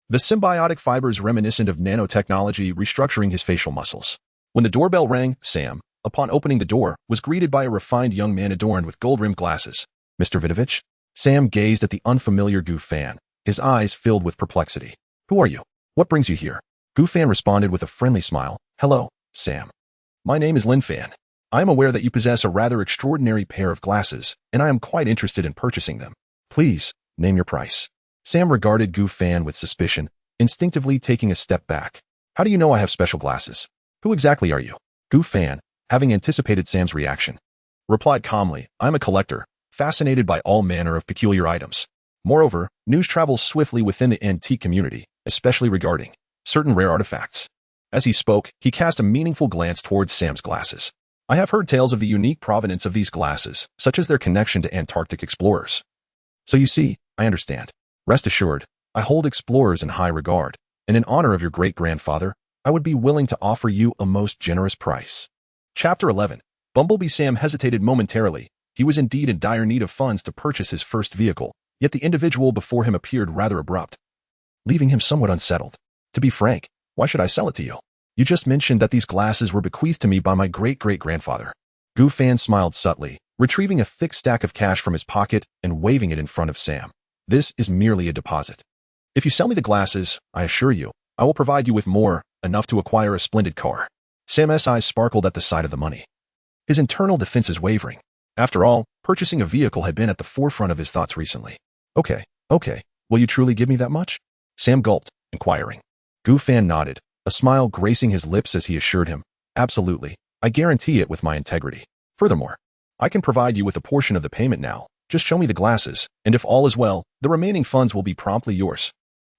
the symbiotic fibers reminiscent of nanotechnology restructuring his facial muscles. When the doorbell rang, Sam, upon opening the door, was greeted by a refined young man adorned with gold-rimmed glasses. "Mr. Vidovich?" Sam gazed at the unfamiliar Gu Fan, his eyes filled with perplexity. "Who are you? What brings you here?" Gu Fan responded with a friendly smile. "Hello, Sam. My name is Lin Fan. I am aware that you possess a rather extraordinary pair of glasses, and I am quite interested in purchasing them. Please, name your price." Sam regarded Gu Fan with suspicion, instinctively taking a step back. "How do you know I have special glasses? Who exactly are you?" Gu Fan, having anticipated Sam's reaction, replied calmly, "I'm a collector, fascinated by all manner of peculiar items. Moreover, news travels swiftly within the antique community, especially regarding certain rare artifacts. As he spoke, he cast a meaningful glance towards Sam's glasses. I have heard tales of the unique provenance of these glasses, such as their connection to Antarctic explorers. So you see, I understand. Rest assured, I hold explorers in high regard, and in honor of your great-grandfather, I would be willing to offer you a most generous price. Chapter 11. Bumblebee. Sam hesitated momentarily. He was indeed in dire need of funds to purchase his first vehicle, yet the individual before him appeared rather abrupt, leaving him somewhat unsettled. To be frank, why should I sell it to you? You just mentioned that these glasses were bequeathed to me by my great-great-grandfather. Gu Fan smiled subtly, retrieving a thick stack of cash from his pocket and waving it in front of Sam. This is merely a deposit. If you sell me the glasses, I assure you, I will provide you with more, enough to acquire a splendid car. Sam's eyes sparkled at the sight of the money. His internal defenses wavering. After all, purchasing a vehicle had been at the forefront of his thoughts recently. Okay, will you truly give me that much? Sam gulped, inquiring. Gu Fan nodded, a smile gracing his lips as he assured him, absolutely, I guarantee it with my integrity. Furthermore, I can provide you with a portion of the payment now. Just show me the glasses, and if all is well, the remaining funds will be promptly yours.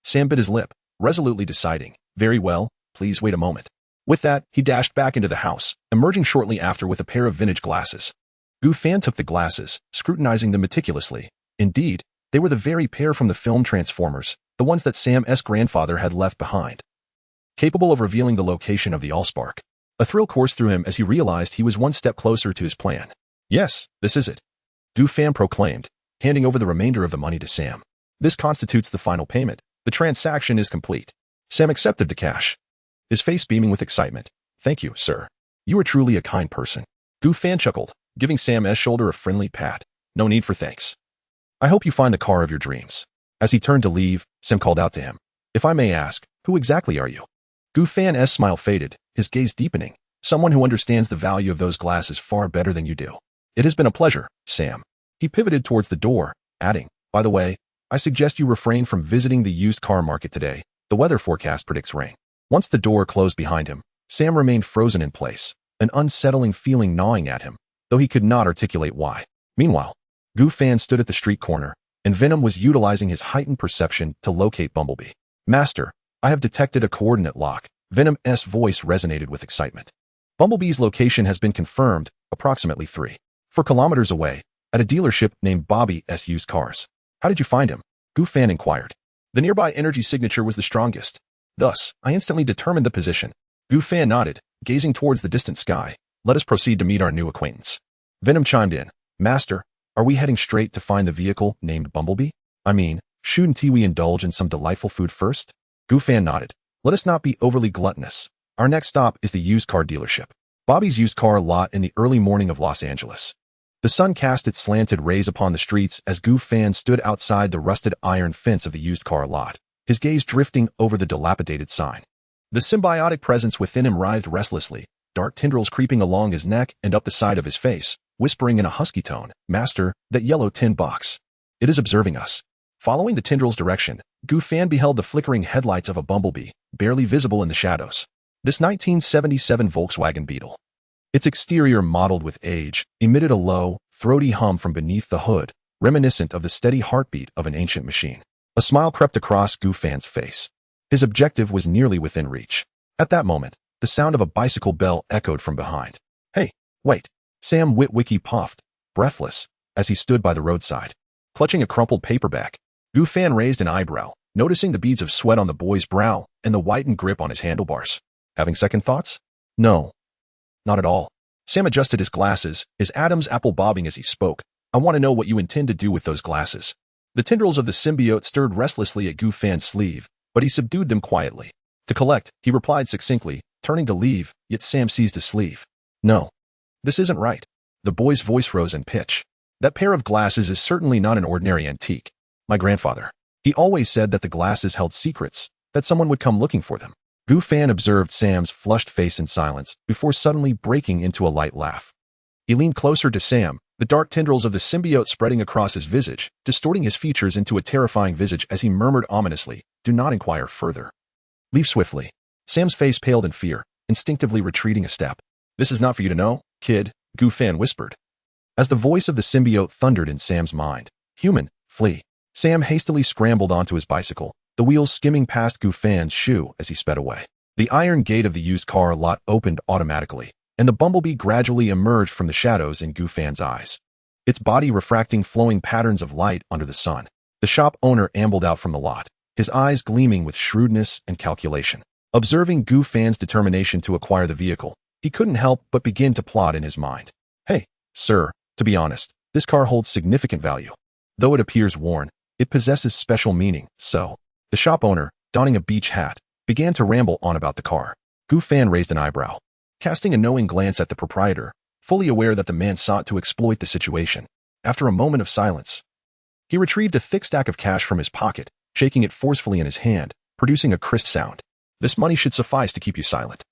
Sam bit his lip, resolutely deciding, very well, please wait a moment. With that, he dashed back into the house, emerging shortly after with a pair of vintage glasses. Gu Fan took the glasses, scrutinizing them meticulously. Indeed, they were the very pair from the film Transformers, the ones that Sam's grandfather had left behind. Capable of revealing the location of the Allspark, a thrill coursed through him as he realized he was one step closer to his plan. Yes, this is it, Gu Fan proclaimed, handing over the remainder of the money to Sam. This constitutes the final payment. The transaction is complete. Sam accepted the cash, his face beaming with excitement. Thank you, sir. You are truly a kind person. Gu Fan chuckled, giving Sam's shoulder a friendly pat. No need for thanks. I hope you find the car of your dreams. As he turned to leave, Sam called out to him. If I may ask, who exactly are you? Gu Fan's smile faded, his gaze deepening. Someone who understands the value of those glasses far better than you do. It has been a pleasure, Sam. He pivoted towards the door, adding, by the way, I suggest you refrain from visiting the used car market today. The weather forecast predicts rain. Once the door closed behind him, Sam remained frozen in place, an unsettling feeling gnawing at him, though he could not articulate why. Meanwhile, Gu Fan stood at the street corner, and Venom was utilizing his heightened perception to locate Bumblebee. Master, I have detected a coordinate lock. Venom's voice resonated with excitement. Bumblebee's location has been confirmed, approximately 4 kilometers away, at a dealership named Bobby's Used Cars. How did you find him? Gu Fan inquired. The nearby energy signature was the strongest. Thus, I instantly determined the position. Gu Fan nodded, gazing towards the distant sky. Let us proceed to meet our new acquaintance. Venom chimed in. Master, are we heading straight to find the vehicle named Bumblebee? I mean, shouldn't we indulge in some delightful food first? Gu Fan nodded. Let us not be overly gluttonous. Our next stop is the used car dealership. Bobby's used car lot in the early morning of Los Angeles. The sun cast its slanted rays upon the streets as Gu Fan stood outside the rusted iron fence of the used car lot, his gaze drifting over the dilapidated sign. The symbiotic presence within him writhed restlessly, dark tendrils creeping along his neck and up the side of his face, whispering in a husky tone, Master, that yellow tin box. It is observing us. Following the tendril's direction, Gu Fan beheld the flickering headlights of a bumblebee, barely visible in the shadows. This 1977 Volkswagen Beetle. Its exterior, mottled with age, emitted a low, throaty hum from beneath the hood, reminiscent of the steady heartbeat of an ancient machine. A smile crept across Gu Fan's face. His objective was nearly within reach. At that moment, the sound of a bicycle bell echoed from behind. Hey, wait. Sam Witwicky puffed, breathless, as he stood by the roadside. Clutching a crumpled paperback, Gu Fan raised an eyebrow, noticing the beads of sweat on the boy's brow and the whitened grip on his handlebars. Having second thoughts? No. Not at all. Sam adjusted his glasses, his Adam's apple bobbing as he spoke. I want to know what you intend to do with those glasses. The tendrils of the symbiote stirred restlessly at Gu Fan's sleeve, but he subdued them quietly. To collect, he replied succinctly, turning to leave, yet Sam seized his sleeve. No. This isn't right. The boy's voice rose in pitch. That pair of glasses is certainly not an ordinary antique. My grandfather. He always said that the glasses held secrets, that someone would come looking for them. Gu Fan observed Sam's flushed face in silence before suddenly breaking into a light laugh. He leaned closer to Sam, the dark tendrils of the symbiote spreading across his visage, distorting his features into a terrifying visage as he murmured ominously, Do not inquire further. Leave swiftly. Sam's face paled in fear, instinctively retreating a step. This is not for you to know, kid, Gu Fan whispered. As the voice of the symbiote thundered in Sam's mind, Human, flee. Sam hastily scrambled onto his bicycle, the wheels skimming past Gu Fan's shoe as he sped away. The iron gate of the used car lot opened automatically, and the bumblebee gradually emerged from the shadows in Gu Fan's eyes, its body refracting flowing patterns of light under the sun. The shop owner ambled out from the lot, his eyes gleaming with shrewdness and calculation. Observing Gu Fan's determination to acquire the vehicle, he couldn't help but begin to plot in his mind. Hey, sir, to be honest, this car holds significant value. Though it appears worn, it possesses special meaning, so. The shop owner, donning a beach hat, began to ramble on about the car. Gu Fan raised an eyebrow, casting a knowing glance at the proprietor, fully aware that the man sought to exploit the situation. After a moment of silence, he retrieved a thick stack of cash from his pocket, shaking it forcefully in his hand, producing a crisp sound. This money should suffice to keep you silent.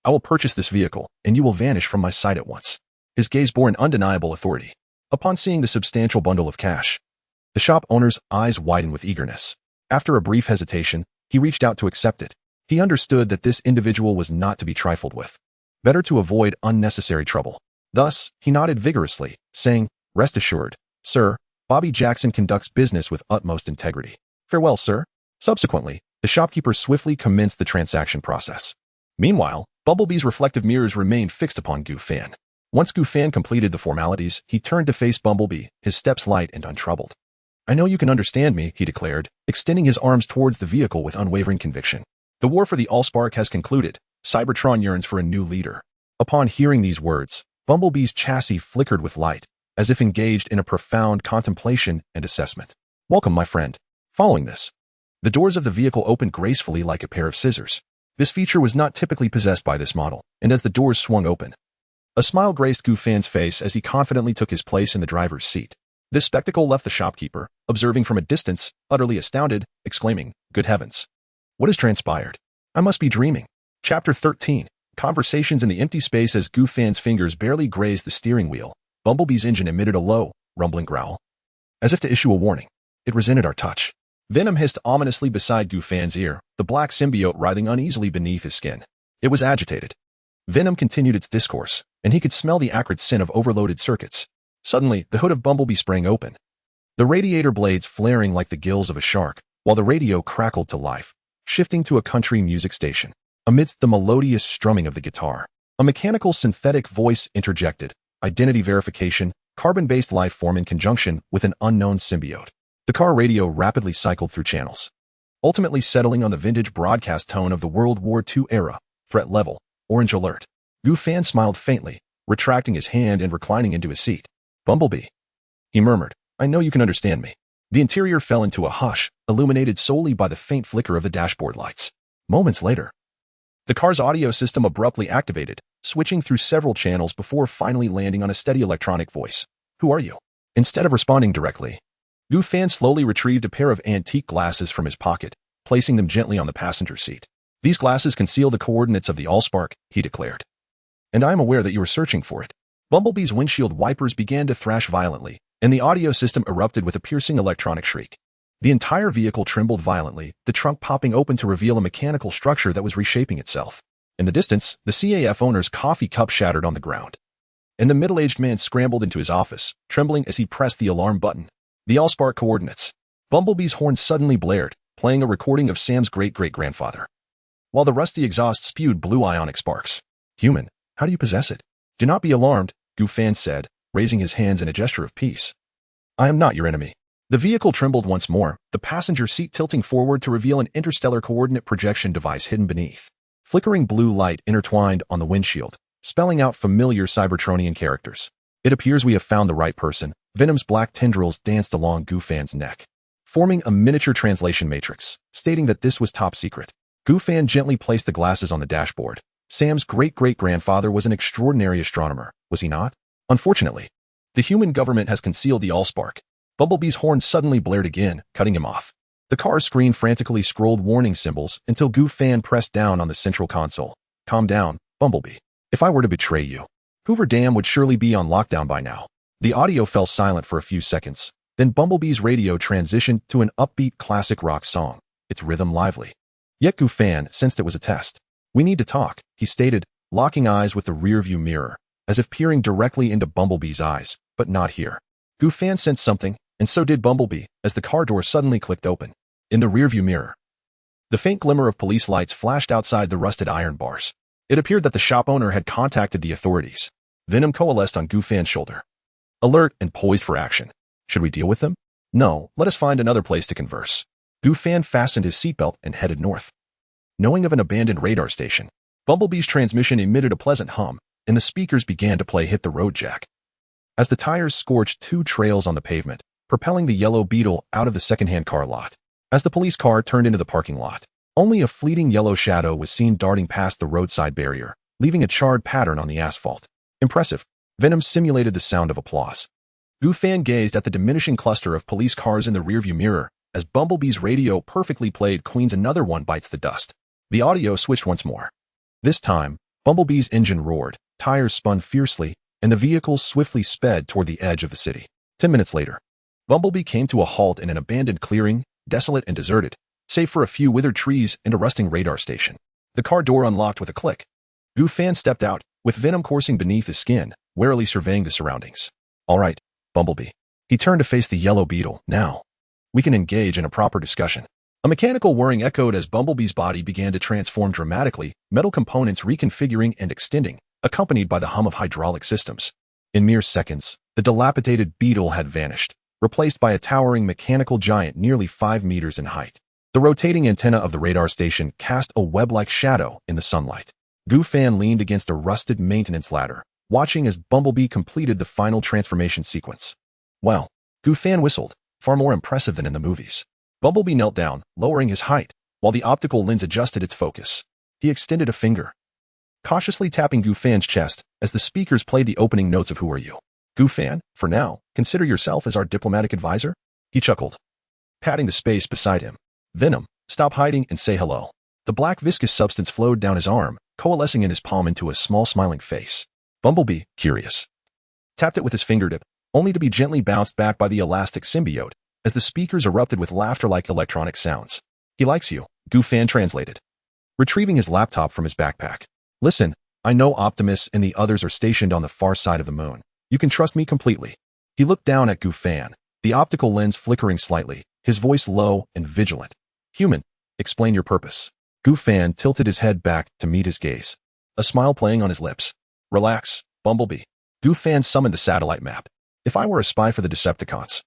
I will purchase this vehicle, and you will vanish from my sight at once. His gaze bore an undeniable authority. Upon seeing the substantial bundle of cash, the shop owner's eyes widened with eagerness. After a brief hesitation, he reached out to accept it. He understood that this individual was not to be trifled with. Better to avoid unnecessary trouble. Thus, he nodded vigorously, saying, "Rest assured, sir, Bobby Jackson conducts business with utmost integrity. Farewell, sir." Subsequently, the shopkeeper swiftly commenced the transaction process. Meanwhile, Bumblebee's reflective mirrors remained fixed upon Gu Fan. Once Gu Fan completed the formalities, he turned to face Bumblebee, his steps light and untroubled. "I know you can understand me," he declared, extending his arms towards the vehicle with unwavering conviction. "The war for the Allspark has concluded. Cybertron yearns for a new leader." Upon hearing these words, Bumblebee's chassis flickered with light, as if engaged in a profound contemplation and assessment. "Welcome, my friend." Following this, the doors of the vehicle opened gracefully like a pair of scissors. This feature was not typically possessed by this model, and as the doors swung open, a smile graced Gu Fan's face as he confidently took his place in the driver's seat. This spectacle left the shopkeeper, observing from a distance, utterly astounded, exclaiming, "Good heavens! What has transpired? I must be dreaming." Chapter 13. Conversations in the empty space. As Gu Fan's fingers barely grazed the steering wheel, Bumblebee's engine emitted a low, rumbling growl. As if to issue a warning, it resented our touch. Venom hissed ominously beside Gu Fan's ear, the black symbiote writhing uneasily beneath his skin. It was agitated. Venom continued its discourse, and he could smell the acrid scent of overloaded circuits. Suddenly, the hood of Bumblebee sprang open, the radiator blades flaring like the gills of a shark, while the radio crackled to life, shifting to a country music station. Amidst the melodious strumming of the guitar, a mechanical synthetic voice interjected, "Identity verification, carbon-based life form in conjunction with an unknown symbiote." The car radio rapidly cycled through channels, ultimately settling on the vintage broadcast tone of the World War II era. Threat level, orange alert. Gu Fan smiled faintly, retracting his hand and reclining into his seat. "Bumblebee," he murmured, "I know you can understand me." The interior fell into a hush, illuminated solely by the faint flicker of the dashboard lights. Moments later, the car's audio system abruptly activated, switching through several channels before finally landing on a steady electronic voice. "Who are you?" Instead of responding directly, Gu Fan slowly retrieved a pair of antique glasses from his pocket, placing them gently on the passenger seat. "These glasses conceal the coordinates of the Allspark," he declared. "And I am aware that you are searching for it." Bumblebee's windshield wipers began to thrash violently, and the audio system erupted with a piercing electronic shriek. The entire vehicle trembled violently, the trunk popping open to reveal a mechanical structure that was reshaping itself. In the distance, the CAF owner's coffee cup shattered on the ground, and the middle-aged man scrambled into his office, trembling as he pressed the alarm button. The Allspark coordinates. Bumblebee's horn suddenly blared, playing a recording of Sam's great-great-grandfather, while the rusty exhaust spewed blue ionic sparks. "Human, how do you possess it?" "Do not be alarmed," Gu Fan said, raising his hands in a gesture of peace. "I am not your enemy." The vehicle trembled once more, the passenger seat tilting forward to reveal an interstellar coordinate projection device hidden beneath. Flickering blue light intertwined on the windshield, spelling out familiar Cybertronian characters. "It appears we have found the right person." Venom's black tendrils danced along Gu Fan's neck, forming a miniature translation matrix, stating that this was top secret. Gu Fan gently placed the glasses on the dashboard. Sam's great-great-grandfather was an extraordinary astronomer, was he not? Unfortunately, the human government has concealed the Allspark. Bumblebee's horn suddenly blared again, cutting him off. The car's screen frantically scrolled warning symbols until Gu Fan pressed down on the central console. "Calm down, Bumblebee. If I were to betray you, Hoover Dam would surely be on lockdown by now." The audio fell silent for a few seconds. Then Bumblebee's radio transitioned to an upbeat classic rock song, its rhythm lively. Yet Gu Fan sensed it was a test. "We need to talk," he stated, locking eyes with the rearview mirror, as if peering directly into Bumblebee's eyes, but not here. Gu Fan sensed something, and so did Bumblebee, as the car door suddenly clicked open. In the rearview mirror, The faint glimmer of police lights flashed outside the rusted iron bars. It appeared that the shop owner had contacted the authorities. Venom coalesced on Gufan's shoulder, alert and poised for action. Should we deal with them? No, let us find another place to converse. Gufan fastened his seatbelt and headed north. Knowing of an abandoned radar station, Bumblebee's transmission emitted a pleasant hum, and the speakers began to play Hit the Road Jack. As the tires scorched 2 trails on the pavement, propelling the yellow Beetle out of the second-hand car lot. As the police car turned into the parking lot, only a fleeting yellow shadow was seen darting past the roadside barrier, leaving a charred pattern on the asphalt. Impressive. Venom simulated the sound of applause. Gufan gazed at the diminishing cluster of police cars in the rearview mirror as Bumblebee's radio perfectly played Queen's Another One Bites the Dust. The audio switched once more. This time, Bumblebee's engine roared, tires spun fiercely, and the vehicle swiftly sped toward the edge of the city. 10 minutes later, Bumblebee came to a halt in an abandoned clearing, desolate and deserted, save for a few withered trees and a rusting radar station. The car door unlocked with a click. Gufan stepped out, with venom coursing beneath his skin, warily surveying the surroundings. All right, Bumblebee. He turned to face the yellow Beetle. Now, we can engage in a proper discussion. A mechanical whirring echoed as Bumblebee's body began to transform dramatically, metal components reconfiguring and extending, accompanied by the hum of hydraulic systems. In mere seconds, the dilapidated Beetle had vanished, replaced by a towering mechanical giant nearly 5 meters in height. The rotating antenna of the radar station cast a web-like shadow in the sunlight. Gufan leaned against a rusted maintenance ladder, watching as Bumblebee completed the final transformation sequence. Well, Gufan whistled, far more impressive than in the movies. Bumblebee knelt down, lowering his height, while the optical lens adjusted its focus. He extended a finger, cautiously tapping Gufan's chest as the speakers played the opening notes of Who Are You? Gufan, for now, consider yourself as our diplomatic advisor? He chuckled, patting the space beside him. Venom, stop hiding and say hello. The black viscous substance flowed down his arm, coalescing in his palm into a small smiling face. Bumblebee, curious, tapped it with his fingertip, only to be gently bounced back by the elastic symbiote as the speakers erupted with laughter-like electronic sounds. He likes you, Gufan translated, retrieving his laptop from his backpack. Listen, I know Optimus and the others are stationed on the far side of the moon. You can trust me completely. He looked down at Gufan, the optical lens flickering slightly, his voice low and vigilant. Human, explain your purpose. Gufan tilted his head back to meet his gaze, a smile playing on his lips. Relax, Bumblebee. Gufan summoned the satellite map. If I were a spy for the Decepticons,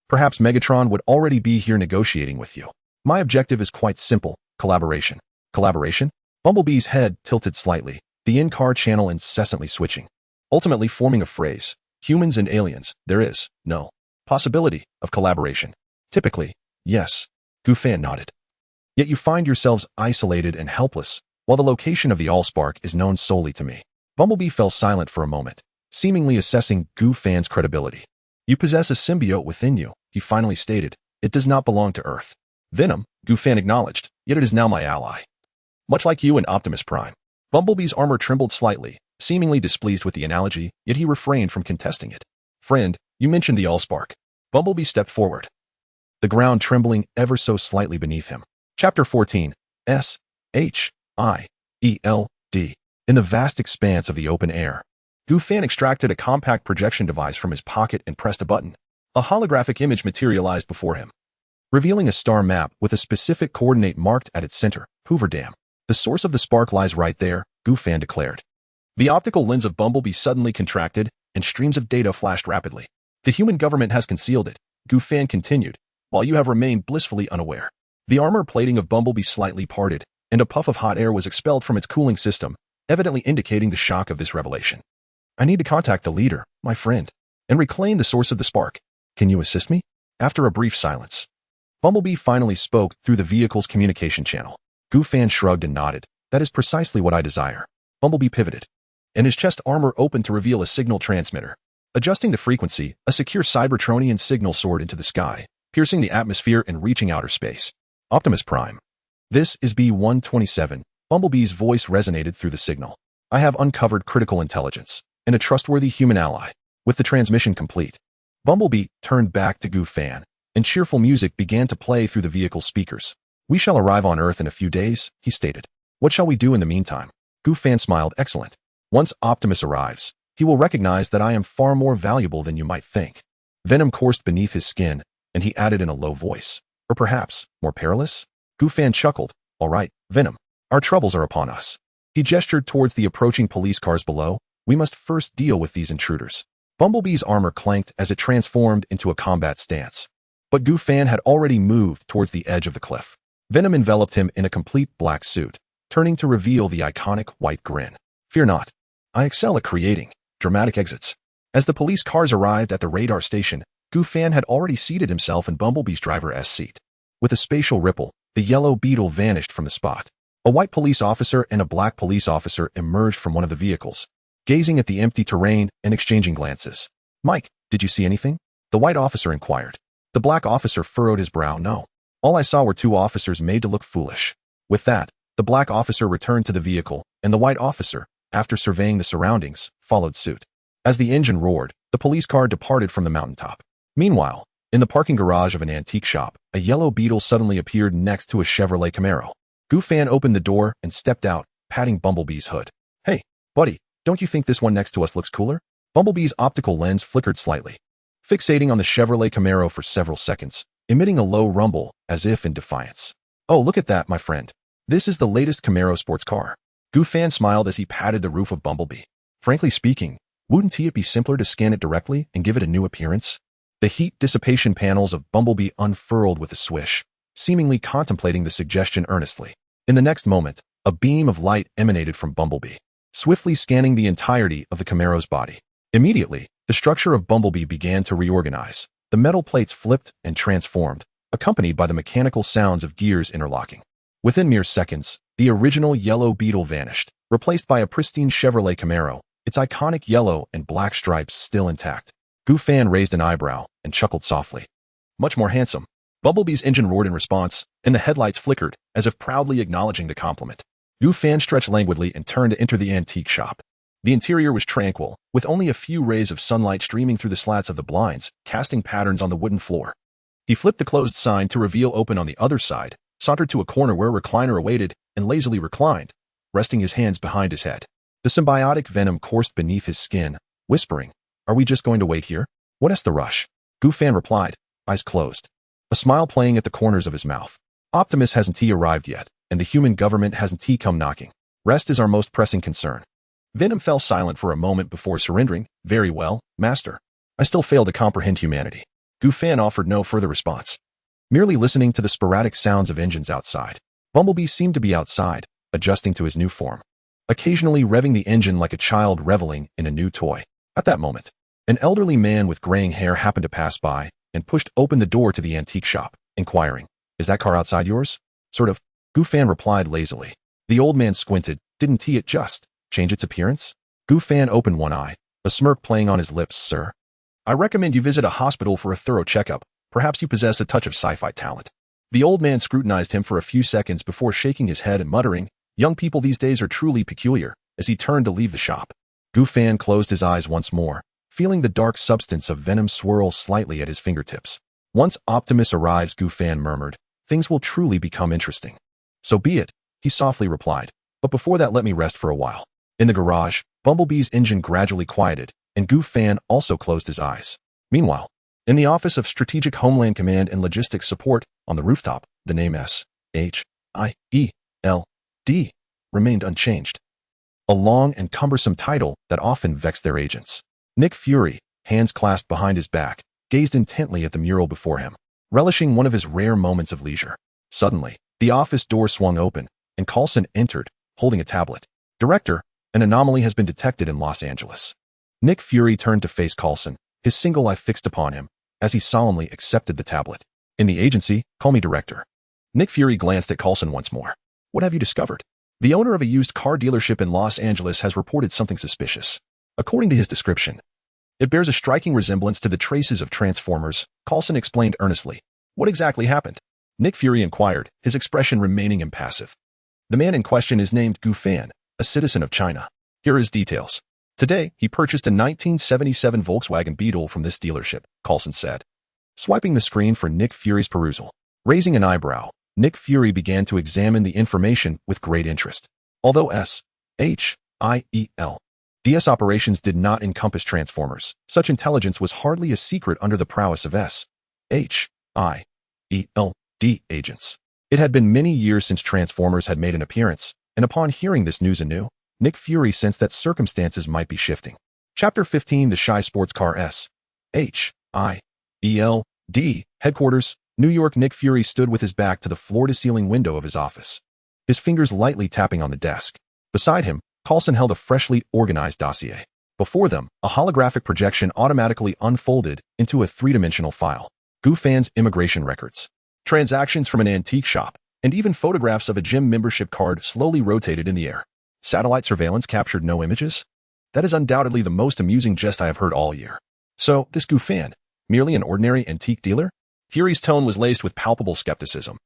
perhaps Megatron would already be here negotiating with you. My objective is quite simple, collaboration. Collaboration? Bumblebee's head tilted slightly, the in-car channel incessantly switching, ultimately forming a phrase. Humans and aliens, there is no possibility of collaboration. Typically, yes. Gufan nodded. Yet you find yourselves isolated and helpless, while the location of the Allspark is known solely to me. Bumblebee fell silent for a moment, seemingly assessing Gufan's credibility. You possess a symbiote within you, he finally stated. It does not belong to Earth. Venom, Gufan acknowledged, yet it is now my ally. Much like you and Optimus Prime. Bumblebee's armor trembled slightly, seemingly displeased with the analogy, yet he refrained from contesting it. Friend, you mentioned the Allspark. Bumblebee stepped forward, the ground trembling ever so slightly beneath him. Chapter 14. S-H-I-E-L-D. In the vast expanse of the open air, Gufan extracted a compact projection device from his pocket and pressed a button. A holographic image materialized before him, revealing a star map with a specific coordinate marked at its center, Hoover Dam. The source of the spark lies right there, Gufan declared. The optical lens of Bumblebee suddenly contracted, and streams of data flashed rapidly. The human government has concealed it, Gufan continued, while you have remained blissfully unaware. The armor plating of Bumblebee slightly parted, and a puff of hot air was expelled from its cooling system, evidently indicating the shock of this revelation. I need to contact the leader, my friend, and reclaim the source of the spark. Can you assist me? After a brief silence, Bumblebee finally spoke through the vehicle's communication channel. Gufan shrugged and nodded. That is precisely what I desire. Bumblebee pivoted, and his chest armor opened to reveal a signal transmitter. Adjusting the frequency, a secure Cybertronian signal soared into the sky, piercing the atmosphere and reaching outer space. Optimus Prime. This is B-127. Bumblebee's voice resonated through the signal. I have uncovered critical intelligence and a trustworthy human ally. With the transmission complete, Bumblebee turned back to Gufan, and cheerful music began to play through the vehicle's speakers. We shall arrive on Earth in a few days, he stated. What shall we do in the meantime? Gufan smiled. Excellent. Once Optimus arrives, he will recognize that I am far more valuable than you might think. Venom coursed beneath his skin, and he added in a low voice. Or perhaps, more perilous? Gufan chuckled, All right, Venom. Our troubles are upon us. He gestured towards the approaching police cars below. We must first deal with these intruders. Bumblebee's armor clanked as it transformed into a combat stance. But Goofan had already moved towards the edge of the cliff. Venom enveloped him in a complete black suit, turning to reveal the iconic white grin. Fear not. I excel at creating dramatic exits. As the police cars arrived at the radar station, Goofan had already seated himself in Bumblebee's driver's seat. With a spatial ripple, the yellow beetle vanished from the spot. A white police officer and a black police officer emerged from one of the vehicles, gazing at the empty terrain and exchanging glances. Mike, did you see anything? The white officer inquired. The black officer furrowed his brow. No. All I saw were two officers made to look foolish. With that, the black officer returned to the vehicle, and the white officer, after surveying the surroundings, followed suit. As the engine roared, the police car departed from the mountaintop. Meanwhile, in the parking garage of an antique shop, a yellow beetle suddenly appeared next to a Chevrolet Camaro. Goofan opened the door and stepped out, patting Bumblebee's hood. Hey, buddy, don't you think this one next to us looks cooler? Bumblebee's optical lens flickered slightly, fixating on the Chevrolet Camaro for several seconds, emitting a low rumble as if in defiance. Oh, look at that, my friend. This is the latest Camaro sports car. Goofan smiled as he patted the roof of Bumblebee. Frankly speaking, wouldn't it be simpler to scan it directly and give it a new appearance? The heat dissipation panels of Bumblebee unfurled with a swish, seemingly contemplating the suggestion earnestly. In the next moment, a beam of light emanated from Bumblebee, swiftly scanning the entirety of the Camaro's body. Immediately, the structure of Bumblebee began to reorganize. The metal plates flipped and transformed, accompanied by the mechanical sounds of gears interlocking. Within mere seconds, the original yellow beetle vanished, replaced by a pristine Chevrolet Camaro, its iconic yellow and black stripes still intact. Goofan raised an eyebrow and chuckled softly. Much more handsome. Bumblebee's engine roared in response, and the headlights flickered, as if proudly acknowledging the compliment. Goofan stretched languidly and turned to enter the antique shop. The interior was tranquil, with only a few rays of sunlight streaming through the slats of the blinds, casting patterns on the wooden floor. He flipped the closed sign to reveal open on the other side, sauntered to a corner where a recliner awaited, and lazily reclined, resting his hands behind his head. The symbiotic venom coursed beneath his skin, whispering, Are we just going to wait here? What's the rush? Goofan replied, eyes closed, a smile playing at the corners of his mouth. Optimus hasn't arrived yet, and the human government hasn't come knocking. Rest is our most pressing concern. Venom fell silent for a moment before surrendering. Very well, Master. I still fail to comprehend humanity. Goofan offered no further response, merely listening to the sporadic sounds of engines outside. Bumblebee seemed to be outside, adjusting to his new form, occasionally revving the engine like a child reveling in a new toy. At that moment, an elderly man with graying hair happened to pass by and pushed open the door to the antique shop, inquiring, Is that car outside yours? Sort of. Goofan replied lazily. The old man squinted. Didn't it just change its appearance? Goofan opened one eye, a smirk playing on his lips. Sir, I recommend you visit a hospital for a thorough checkup. Perhaps you possess a touch of sci-fi talent. The old man scrutinized him for a few seconds before shaking his head and muttering, Young people these days are truly peculiar, as he turned to leave the shop. Goofan closed his eyes once more, feeling the dark substance of venom swirl slightly at his fingertips. Once Optimus arrives, Goofan murmured, things will truly become interesting. So be it, he softly replied, but before that let me rest for a while. In the garage, Bumblebee's engine gradually quieted, and Goofan also closed his eyes. Meanwhile, in the Office of Strategic Homeland Command and Logistics Support, on the rooftop, the name S-H-I-E-L-D remained unchanged. A long and cumbersome title that often vexed their agents. Nick Fury, hands clasped behind his back, gazed intently at the mural before him, relishing one of his rare moments of leisure. Suddenly, the office door swung open, and Coulson entered, holding a tablet. Director, an anomaly has been detected in Los Angeles. Nick Fury turned to face Coulson, his single eye fixed upon him, as he solemnly accepted the tablet. In the agency, call me Director. Nick Fury glanced at Coulson once more. What have you discovered? The owner of a used car dealership in Los Angeles has reported something suspicious. According to his description, it bears a striking resemblance to the traces of Transformers. Coulson explained earnestly. What exactly happened? Nick Fury inquired, his expression remaining impassive. The man in question is named Goofan, a citizen of China. Here are his details. Today, he purchased a 1977 Volkswagen Beetle from this dealership, Coulson said, swiping the screen for Nick Fury's perusal. Raising an eyebrow, Nick Fury began to examine the information with great interest. Although S-H-I-E-L-D-S operations did not encompass Transformers, such intelligence was hardly a secret under the prowess of S-H-I-E-L-D agents. It had been many years since Transformers had made an appearance, and upon hearing this news anew, Nick Fury sensed that circumstances might be shifting. Chapter 15: The Shy Sports Car S.H.I.E.L.D. Headquarters, New York. Nick Fury stood with his back to the floor-to-ceiling window of his office, his fingers lightly tapping on the desk. Beside him, Coulson held a freshly organized dossier. Before them, a holographic projection automatically unfolded into a three-dimensional file. Goofan's immigration records, transactions from an antique shop, and even photographs of a gym membership card slowly rotated in the air. Satellite surveillance captured no images? That is undoubtedly the most amusing jest I have heard all year. So, this Goofan, merely an ordinary antique dealer? Fury's tone was laced with palpable skepticism.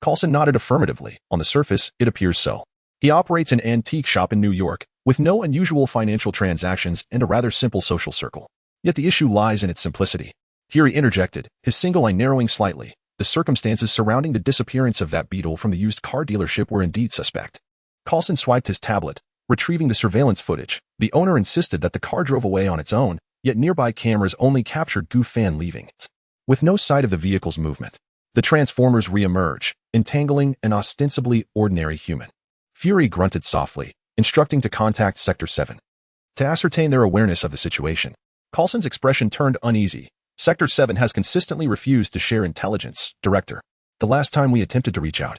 Coulson nodded affirmatively. On the surface, it appears so. He operates an antique shop in New York, with no unusual financial transactions and a rather simple social circle. Yet the issue lies in its simplicity. Fury interjected, his single eye narrowing slightly. The circumstances surrounding the disappearance of that beetle from the used car dealership were indeed suspect. Coulson swiped his tablet, retrieving the surveillance footage. The owner insisted that the car drove away on its own, yet nearby cameras only captured Goofan leaving. With no sight of the vehicle's movement, the Transformers re-emerge, entangling an ostensibly ordinary human. Fury grunted softly, instructing to contact Sector 7. To ascertain their awareness of the situation, Coulson's expression turned uneasy. Sector 7 has consistently refused to share intelligence, Director. The last time we attempted to reach out,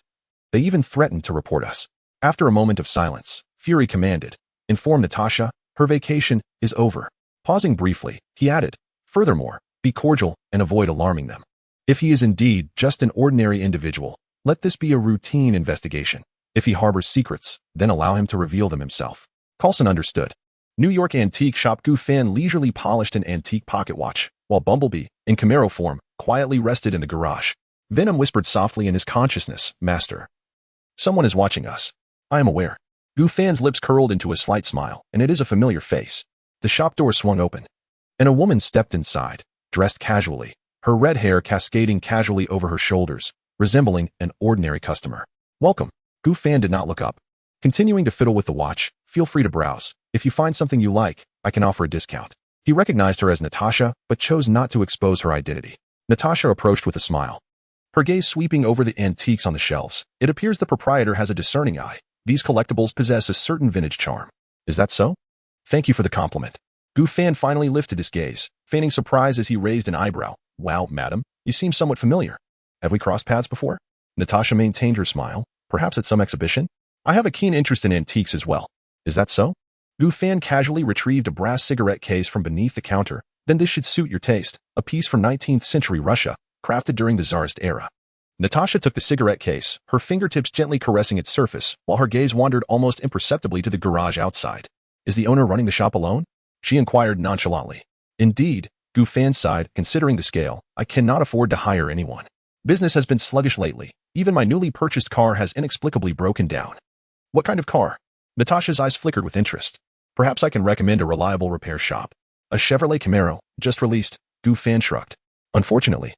they even threatened to report us. After a moment of silence, Fury commanded, inform Natasha, her vacation is over. Pausing briefly, he added, furthermore, be cordial and avoid alarming them. If he is indeed just an ordinary individual, let this be a routine investigation. If he harbors secrets, then allow him to reveal them himself. Coulson understood. New York antique shop. Goofan leisurely polished an antique pocket watch, while Bumblebee, in Camaro form, quietly rested in the garage. Venom whispered softly in his consciousness, Master, someone is watching us. I am aware. Goofan's lips curled into a slight smile, and it is a familiar face. The shop door swung open, and a woman stepped inside, dressed casually, her red hair cascading casually over her shoulders, resembling an ordinary customer. Welcome. Goofan did not look up. Continuing to fiddle with the watch, feel free to browse. If you find something you like, I can offer a discount. He recognized her as Natasha, but chose not to expose her identity. Natasha approached with a smile, her gaze sweeping over the antiques on the shelves. It appears the proprietor has a discerning eye. These collectibles possess a certain vintage charm. Is that so? Thank you for the compliment. Goofan finally lifted his gaze, feigning surprise as he raised an eyebrow. Wow, madam, you seem somewhat familiar. Have we crossed paths before? Natasha maintained her smile. Perhaps at some exhibition? I have a keen interest in antiques as well. Is that so? Goofan casually retrieved a brass cigarette case from beneath the counter. Then this should suit your taste. A piece from 19th century Russia, crafted during the Tsarist era. Natasha took the cigarette case, her fingertips gently caressing its surface, while her gaze wandered almost imperceptibly to the garage outside. Is the owner running the shop alone? She inquired nonchalantly. Indeed, Goofan sighed, considering the scale. I cannot afford to hire anyone. Business has been sluggish lately. Even my newly purchased car has inexplicably broken down. What kind of car? Natasha's eyes flickered with interest. Perhaps I can recommend a reliable repair shop. A Chevrolet Camaro, just released. Goofan shrugged. Unfortunately,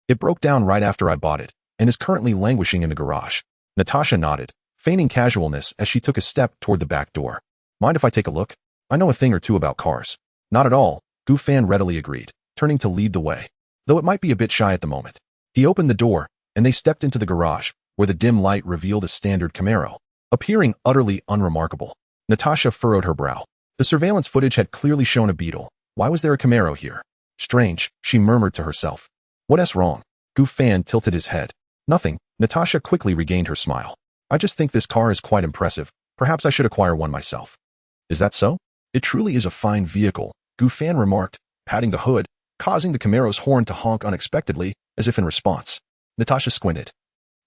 it broke down right after I bought it, and is currently languishing in the garage. Natasha nodded, feigning casualness as she took a step toward the back door. Mind if I take a look? I know a thing or two about cars. Not at all, Goofan readily agreed, turning to lead the way. Though it might be a bit shy at the moment. He opened the door, and they stepped into the garage, where the dim light revealed a standard Camaro, appearing utterly unremarkable. Natasha furrowed her brow. The surveillance footage had clearly shown a beetle. Why was there a Camaro here? Strange, she murmured to herself. What's wrong? Goofan tilted his head. Nothing. Natasha quickly regained her smile. I just think this car is quite impressive. Perhaps I should acquire one myself. Is that so? It truly is a fine vehicle, Goofan remarked, patting the hood, causing the Camaro's horn to honk unexpectedly, as if in response. Natasha squinted,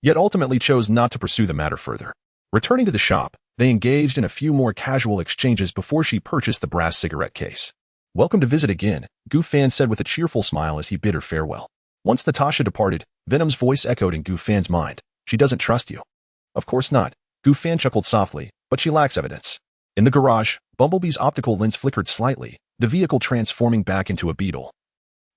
yet ultimately chose not to pursue the matter further. Returning to the shop, they engaged in a few more casual exchanges before she purchased the brass cigarette case. Welcome to visit again, Goofan said with a cheerful smile as he bid her farewell. Once Natasha departed, Venom's voice echoed in Goofan's mind. She doesn't trust you. Of course not. Goofan chuckled softly, but she lacks evidence. In the garage, Bumblebee's optical lens flickered slightly, the vehicle transforming back into a beetle,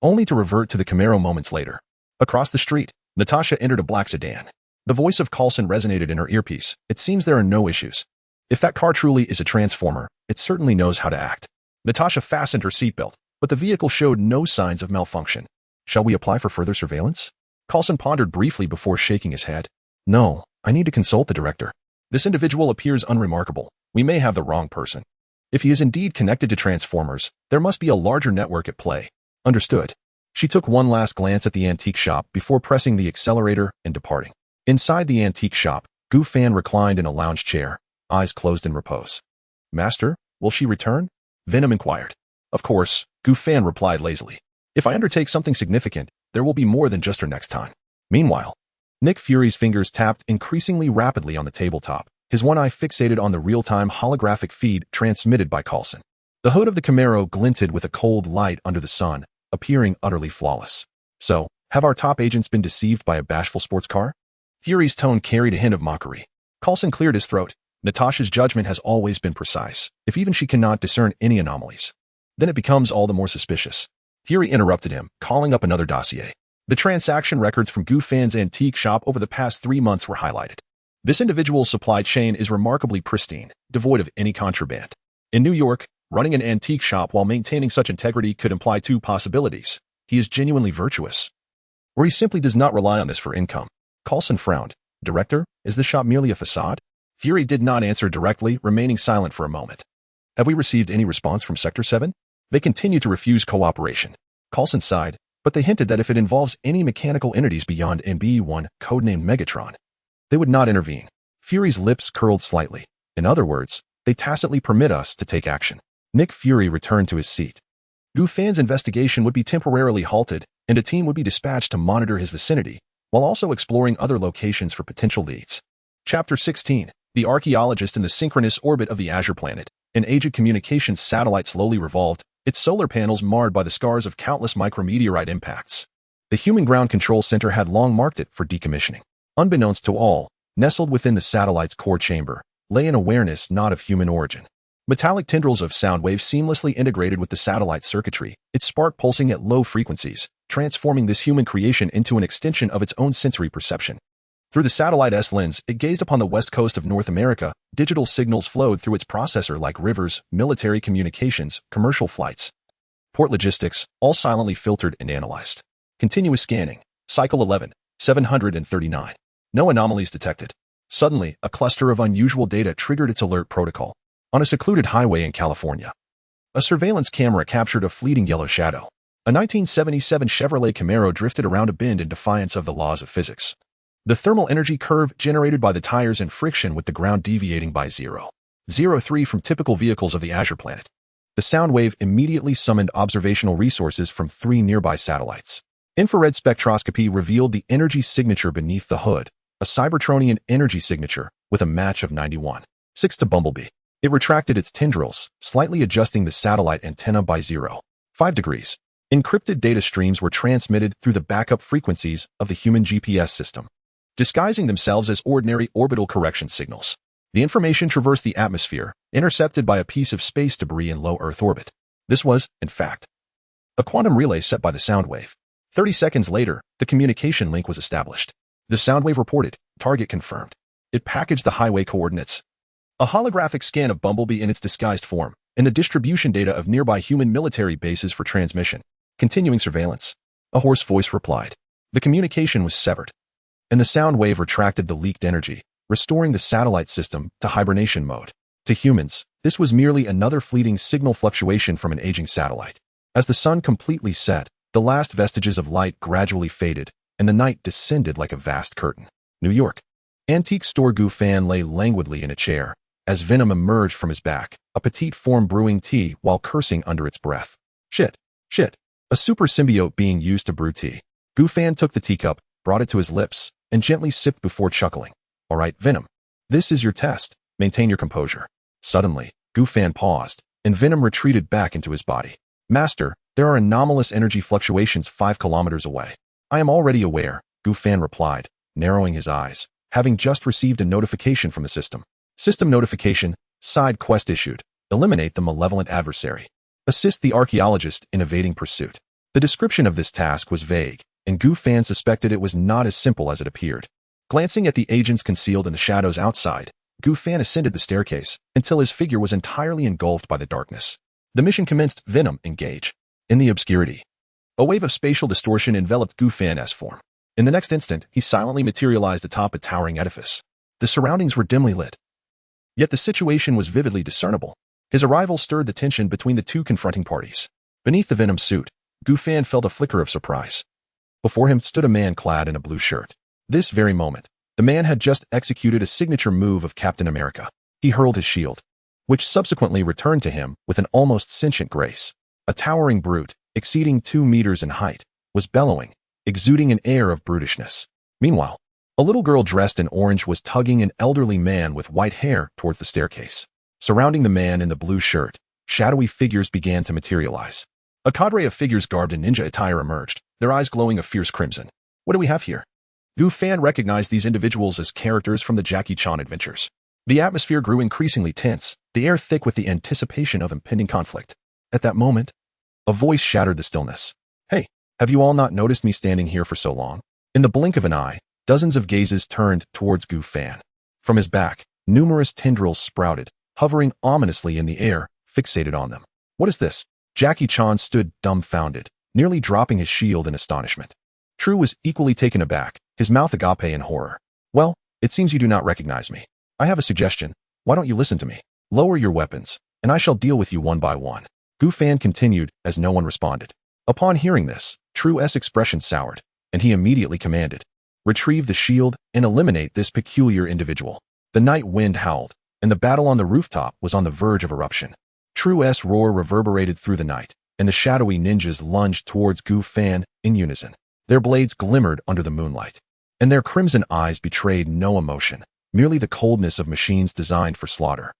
only to revert to the Camaro moments later. Across the street, Natasha entered a black sedan. The voice of Coulson resonated in her earpiece. It seems there are no issues. If that car truly is a transformer, it certainly knows how to act. Natasha fastened her seatbelt, but the vehicle showed no signs of malfunction. Shall we apply for further surveillance? Coulson pondered briefly before shaking his head. No, I need to consult the director. This individual appears unremarkable. We may have the wrong person. If he is indeed connected to Transformers, there must be a larger network at play. Understood. She took one last glance at the antique shop before pressing the accelerator and departing. Inside the antique shop, Gu Fan reclined in a lounge chair, eyes closed in repose. Master, will she return? Venom inquired. Of course, Gu Fan replied lazily. If I undertake something significant, there will be more than just her next time. Meanwhile, Nick Fury's fingers tapped increasingly rapidly on the tabletop, his one eye fixated on the real-time holographic feed transmitted by Coulson. The hood of the Camaro glinted with a cold light under the sun, appearing utterly flawless. So, have our top agents been deceived by a bashful sports car? Fury's tone carried a hint of mockery. Coulson cleared his throat. Natasha's judgment has always been precise. If even she cannot discern any anomalies, then it becomes all the more suspicious. Fury interrupted him, calling up another dossier. The transaction records from Gu Fan's antique shop over the past 3 months were highlighted. This individual's supply chain is remarkably pristine, devoid of any contraband. In New York, running an antique shop while maintaining such integrity could imply 2 possibilities. He is genuinely virtuous, or he simply does not rely on this for income. Coulson frowned. Director, is the shop merely a facade? Fury did not answer directly, remaining silent for a moment. Have we received any response from Sector 7? They continue to refuse cooperation. Coulson sighed, but they hinted that if it involves any mechanical entities beyond NBE-1, codenamed Megatron, they would not intervene. Fury's lips curled slightly. In other words, they tacitly permit us to take action. Nick Fury returned to his seat. Gu Fan's investigation would be temporarily halted, and a team would be dispatched to monitor his vicinity, while also exploring other locations for potential leads. Chapter 16. The archaeologist in the synchronous orbit of the Azure planet. An aged communications satellite slowly revolved, its solar panels marred by the scars of countless micrometeorite impacts. The human ground control center had long marked it for decommissioning. Unbeknownst to all, nestled within the satellite's core chamber, lay an awareness not of human origin. Metallic tendrils of sound waves seamlessly integrated with the satellite's circuitry, its spark pulsing at low frequencies, transforming this human creation into an extension of its own sensory perception. Through the satellite's lens, it gazed upon the west coast of North America. Digital signals flowed through its processor like rivers, military communications, commercial flights, port logistics, all silently filtered and analyzed. Continuous scanning. Cycle 11, 739. No anomalies detected. Suddenly, a cluster of unusual data triggered its alert protocol. On a secluded highway in California, a surveillance camera captured a fleeting yellow shadow. A 1977 Chevrolet Camaro drifted around a bend in defiance of the laws of physics. The thermal energy curve generated by the tires and friction with the ground deviating by 0.03 from typical vehicles of the Azure planet. The sound wave immediately summoned observational resources from 3 nearby satellites. Infrared spectroscopy revealed the energy signature beneath the hood, a Cybertronian energy signature with a match of 91.6 to Bumblebee. It retracted its tendrils, slightly adjusting the satellite antenna by 0.5 degrees. Encrypted data streams were transmitted through the backup frequencies of the human GPS system, disguising themselves as ordinary orbital correction signals. The information traversed the atmosphere, intercepted by a piece of space debris in low Earth orbit. This was, in fact, a quantum relay set by the sound wave. 30 seconds later, the communication link was established. The sound wave reported, target confirmed. It packaged the highway coordinates, a holographic scan of Bumblebee in its disguised form, and the distribution data of nearby human military bases for transmission. Continuing surveillance. A hoarse voice replied. The communication was severed, and the sound wave retracted the leaked energy, restoring the satellite system to hibernation mode. To humans, this was merely another fleeting signal fluctuation from an aging satellite. As the sun completely set, the last vestiges of light gradually faded, and the night descended like a vast curtain. New York. Antique store Gu Fan lay languidly in a chair, as Venom emerged from his back, a petite form brewing tea while cursing under its breath. Shit. A super symbiote being used to brew tea. Gu Fan took the teacup, brought it to his lips, and gently sipped before chuckling. All right, Venom. This is your test. Maintain your composure. Suddenly, Gu Fan paused, and Venom retreated back into his body. Master, there are anomalous energy fluctuations 5 kilometers away. I am already aware, Gu Fan replied, narrowing his eyes, having just received a notification from the system. System notification, side quest issued. Eliminate the malevolent adversary. Assist the archaeologist in evading pursuit. The description of this task was vague, and Gu Fan suspected it was not as simple as it appeared. Glancing at the agents concealed in the shadows outside, Gu Fan ascended the staircase until his figure was entirely engulfed by the darkness. The mission commenced. Venom, engage. In the obscurity, a wave of spatial distortion enveloped Gu Fan's form. In the next instant, he silently materialized atop a towering edifice. The surroundings were dimly lit, yet the situation was vividly discernible. His arrival stirred the tension between the two confronting parties. Beneath the Venom suit, Gu Fan felt a flicker of surprise. Before him stood a man clad in a blue shirt. This very moment, the man had just executed a signature move of Captain America. He hurled his shield, which subsequently returned to him with an almost sentient grace. A towering brute, exceeding 2 meters in height, was bellowing, exuding an air of brutishness. Meanwhile, a little girl dressed in orange was tugging an elderly man with white hair towards the staircase. Surrounding the man in the blue shirt, shadowy figures began to materialize. A cadre of figures garbed in ninja attire emerged, their eyes glowing a fierce crimson. What do we have here? Gu Fan recognized these individuals as characters from the Jackie Chan adventures. The atmosphere grew increasingly tense, the air thick with the anticipation of impending conflict. At that moment, a voice shattered the stillness. Hey, have you all not noticed me standing here for so long? In the blink of an eye, dozens of gazes turned towards Gu Fan. From his back, numerous tendrils sprouted, hovering ominously in the air, fixated on them. What is this? Jackie Chan stood dumbfounded, nearly dropping his shield in astonishment. True was equally taken aback, his mouth agape in horror. Well, it seems you do not recognize me. I have a suggestion. Why don't you listen to me? Lower your weapons, and I shall deal with you one by one. Gu Fan continued as no one responded. Upon hearing this, True's expression soured, and he immediately commanded, retrieve the shield and eliminate this peculiar individual. The night wind howled, and the battle on the rooftop was on the verge of eruption. True's roar reverberated through the night, and the shadowy ninjas lunged towards Gu Fan in unison. Their blades glimmered under the moonlight, and their crimson eyes betrayed no emotion, merely the coldness of machines designed for slaughter.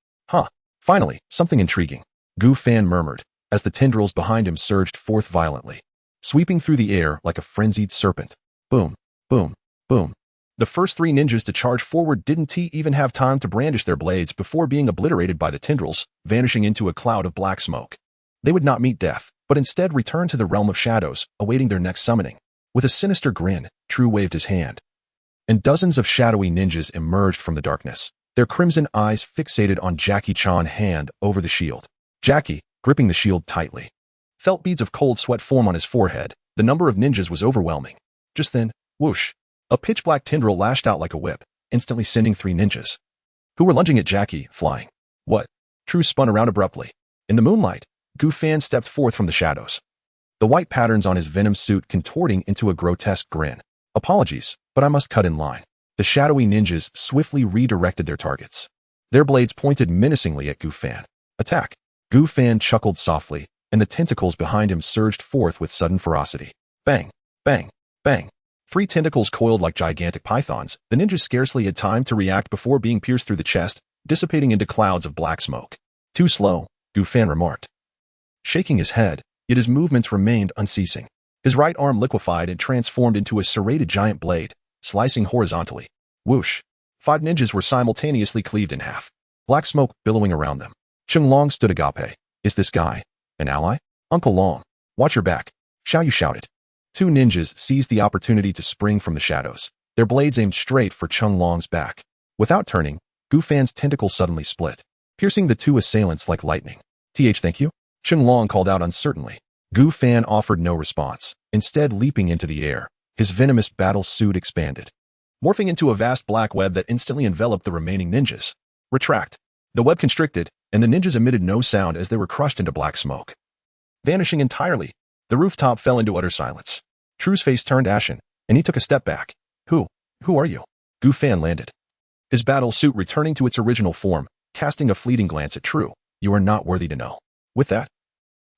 Finally, something intriguing, Gu Fan murmured, as the tendrils behind him surged forth violently, sweeping through the air like a frenzied serpent. Boom, boom, boom. The first 3 ninjas to charge forward didn't even have time to brandish their blades before being obliterated by the tendrils, vanishing into a cloud of black smoke. They would not meet death, but instead return to the realm of shadows, awaiting their next summoning. With a sinister grin, True waved his hand, and dozens of shadowy ninjas emerged from the darkness, their crimson eyes fixated on Jackie Chan's hand over the shield. Jackie, gripping the shield tightly, felt beads of cold sweat form on his forehead. The number of ninjas was overwhelming. Just then, whoosh, a pitch-black tendril lashed out like a whip, instantly sending 3 ninjas, who were lunging at Jackie, flying. What? True spun around abruptly. In the moonlight, Gu Fan stepped forth from the shadows, the white patterns on his Venom suit contorting into a grotesque grin. Apologies, but I must cut in line. The shadowy ninjas swiftly redirected their targets. Their blades pointed menacingly at Gu Fan. Attack! Gu Fan chuckled softly, and the tentacles behind him surged forth with sudden ferocity. Bang! Bang! Bang! 3 tentacles coiled like gigantic pythons. The ninjas scarcely had time to react before being pierced through the chest, dissipating into clouds of black smoke. Too slow, Gu Fan remarked, shaking his head, yet his movements remained unceasing. His right arm liquefied and transformed into a serrated giant blade, slicing horizontally. Whoosh! 5 ninjas were simultaneously cleaved in half, black smoke billowing around them. Cheng Long stood agape. Is this guy an ally? Uncle Long, watch your back, Xiao Yu shouted. 2 ninjas seized the opportunity to spring from the shadows, their blades aimed straight for Cheng Long's back. Without turning, Gu Fan's tentacle suddenly split, piercing the 2 assailants like lightning. Thank you? Cheng Long called out uncertainly. Gu Fan offered no response, instead leaping into the air. His venomous battle suit expanded, morphing into a vast black web that instantly enveloped the remaining ninjas. Retract. The web constricted, and the ninjas emitted no sound as they were crushed into black smoke. Vanishing entirely, the rooftop fell into utter silence. True's face turned ashen, and he took a step back. Who are you? Gu Fan landed, his battle suit returning to its original form, casting a fleeting glance at True. You are not worthy to know. With that,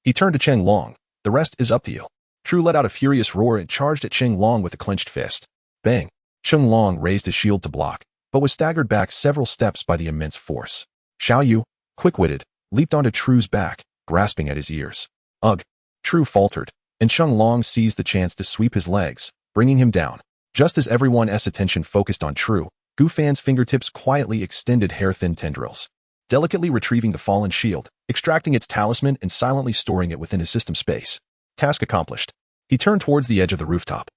he turned to Cheng Long. The rest is up to you. True let out a furious roar and charged at Cheng Long with a clenched fist. Bang! Cheng Long raised his shield to block, but was staggered back several steps by the immense force. Xiao Yu, quick-witted, leaped onto True's back, grasping at his ears. Ugh! True faltered, and Cheng Long seized the chance to sweep his legs, bringing him down. Just as everyone's attention focused on True, Gu Fan's fingertips quietly extended hair-thin tendrils, delicately retrieving the fallen shield, extracting its talisman and silently storing it within his system space. Task accomplished. He turned towards the edge of the rooftop,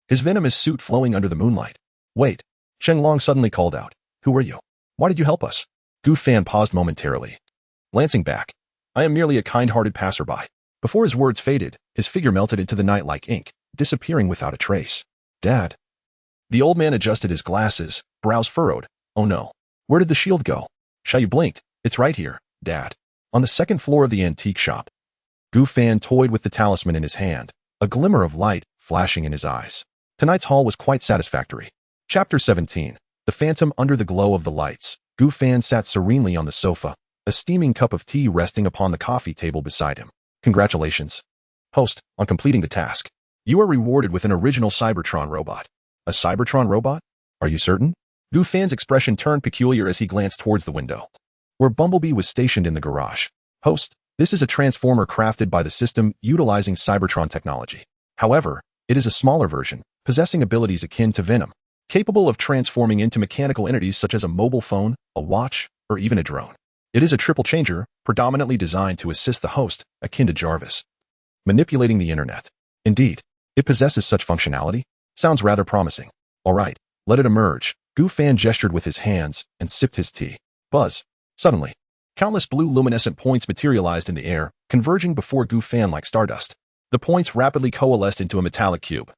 his venomous suit flowing under the moonlight. Wait, Cheng Long suddenly called out. Who are you? Why did you help us? Gu Fan paused momentarily, glancing back. I am merely a kind-hearted passerby. Before his words faded, his figure melted into the night like ink, disappearing without a trace. Dad? The old man adjusted his glasses, brows furrowed. Oh no. Where did the shield go? Xiaoyu blinked. It's right here, Dad. On the second floor of the antique shop. Gu Fan toyed with the talisman in his hand, a glimmer of light flashing in his eyes. Tonight's haul was quite satisfactory. Chapter 17. The Phantom Under the Glow of the Lights. Gu Fan sat serenely on the sofa, a steaming cup of tea resting upon the coffee table beside him. Congratulations, host, on completing the task. You are rewarded with an original Cybertron robot. A Cybertron robot? Are you certain? Gu Fan's expression turned peculiar as he glanced towards the window, where Bumblebee was stationed in the garage. Host, this is a transformer crafted by the system utilizing Cybertron technology. However, it is a smaller version, possessing abilities akin to Venom, capable of transforming into mechanical entities such as a mobile phone, a watch, or even a drone. It is a triple changer, predominantly designed to assist the host, akin to Jarvis. Manipulating the internet. Indeed, it possesses such functionality. Sounds rather promising. All right, let it emerge. Gu Fan gestured with his hands and sipped his tea. Buzz. Suddenly, countless blue luminescent points materialized in the air, converging before Gu Fan like stardust. The points rapidly coalesced into a metallic cube,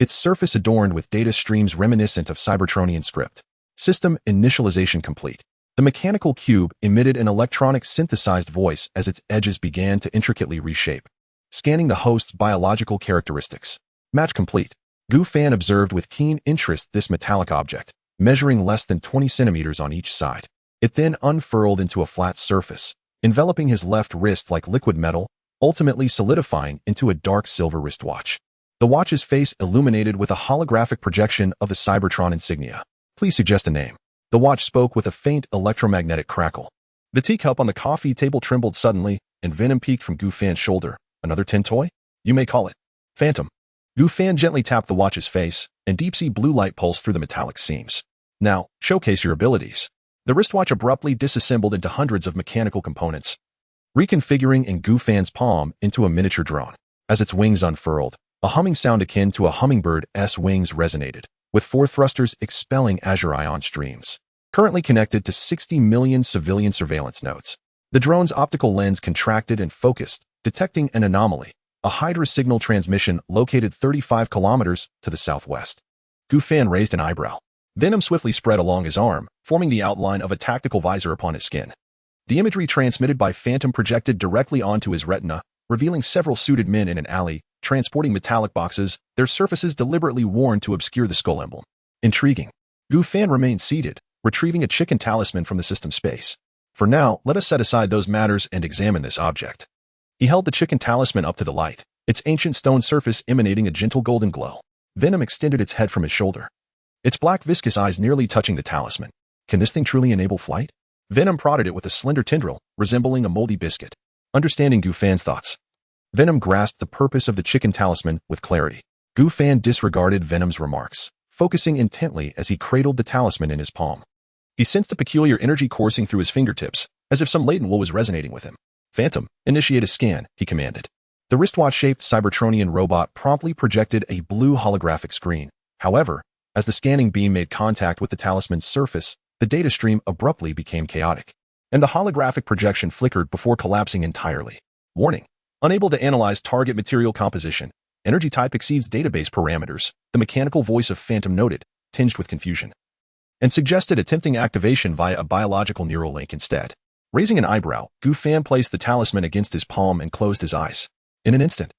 its surface adorned with data streams reminiscent of Cybertronian script. System initialization complete. The mechanical cube emitted an electronic synthesized voice as its edges began to intricately reshape, scanning the host's biological characteristics. Match complete. Gu Fan observed with keen interest this metallic object, measuring less than 20 centimeters on each side. It then unfurled into a flat surface, enveloping his left wrist like liquid metal, ultimately solidifying into a dark silver wristwatch. The watch's face illuminated with a holographic projection of the Cybertron insignia. Please suggest a name. The watch spoke with a faint electromagnetic crackle. The teacup on the coffee table trembled suddenly, and venom peeked from Gu Fan's shoulder. Another tin toy? You may call it Phantom. Gu Fan gently tapped the watch's face, and deep-sea blue light pulsed through the metallic seams. Now, showcase your abilities. The wristwatch abruptly disassembled into hundreds of mechanical components, reconfiguring in Gu Fan's palm into a miniature drone. As its wings unfurled, a humming sound akin to a hummingbird's wings resonated, with 4 thrusters expelling azure ion streams. Currently connected to 60 million civilian surveillance nodes. The drone's optical lens contracted and focused, detecting an anomaly, a Hydra signal transmission located 35 kilometers to the southwest. Gu Fan raised an eyebrow. Venom swiftly spread along his arm, forming the outline of a tactical visor upon his skin. The imagery transmitted by Phantom projected directly onto his retina, revealing several suited men in an alley, transporting metallic boxes, their surfaces deliberately worn to obscure the skull emblem. Intriguing. Gu Fan remained seated, retrieving a chicken talisman from the system space. For now, let us set aside those matters and examine this object. He held the chicken talisman up to the light, its ancient stone surface emanating a gentle golden glow. Venom extended its head from his shoulder, its black viscous eyes nearly touching the talisman. Can this thing truly enable flight? Venom prodded it with a slender tendril, resembling a moldy biscuit. Understanding Gu Fan's thoughts, Venom grasped the purpose of the chicken talisman with clarity. Gu Fan disregarded Venom's remarks, focusing intently as he cradled the talisman in his palm. He sensed a peculiar energy coursing through his fingertips, as if some latent will was resonating with him. Phantom, initiate a scan, he commanded. The wristwatch-shaped Cybertronian robot promptly projected a blue holographic screen. However, as the scanning beam made contact with the talisman's surface, the data stream abruptly became chaotic, and the holographic projection flickered before collapsing entirely. Warning. Unable to analyze target material composition. Energy type exceeds database parameters, the mechanical voice of Phantom noted, tinged with confusion, and suggested attempting activation via a biological neural link instead. Raising an eyebrow, Gu Fan placed the talisman against his palm and closed his eyes. In an instant,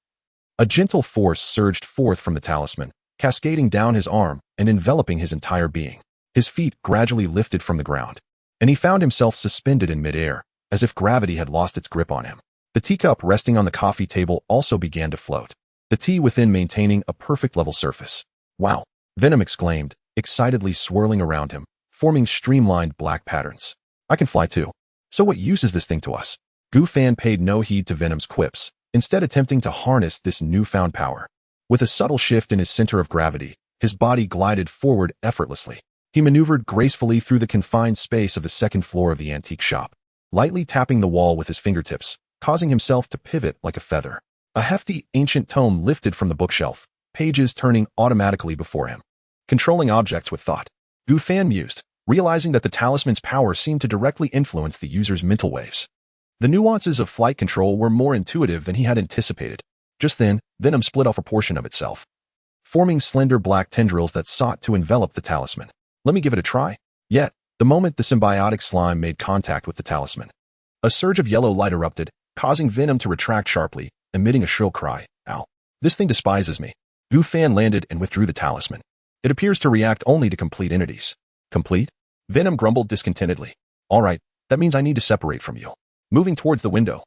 a gentle force surged forth from the talisman, cascading down his arm and enveloping his entire being. His feet gradually lifted from the ground, and he found himself suspended in midair, as if gravity had lost its grip on him. The teacup resting on the coffee table also began to float, the tea within maintaining a perfect level surface. Wow! Venom exclaimed, excitedly swirling around him, forming streamlined black patterns. I can fly too. So what use is this thing to us? Gu Fan paid no heed to Venom's quips, instead attempting to harness this newfound power. With a subtle shift in his center of gravity, his body glided forward effortlessly. He maneuvered gracefully through the confined space of the second floor of the antique shop, lightly tapping the wall with his fingertips, causing himself to pivot like a feather. A hefty, ancient tome lifted from the bookshelf, pages turning automatically before him. Controlling objects with thought. Gu Fan mused, realizing that the talisman's power seemed to directly influence the user's mental waves. The nuances of flight control were more intuitive than he had anticipated. Just then, Venom split off a portion of itself, forming slender black tendrils that sought to envelop the talisman. Let me give it a try. Yet, the moment the symbiotic slime made contact with the talisman, a surge of yellow light erupted, causing Venom to retract sharply, emitting a shrill cry. Ow. This thing despises me. Gu Fan landed and withdrew the talisman. It appears to react only to complete entities. Complete? Venom grumbled discontentedly. All right, that means I need to separate from you. Moving towards the window.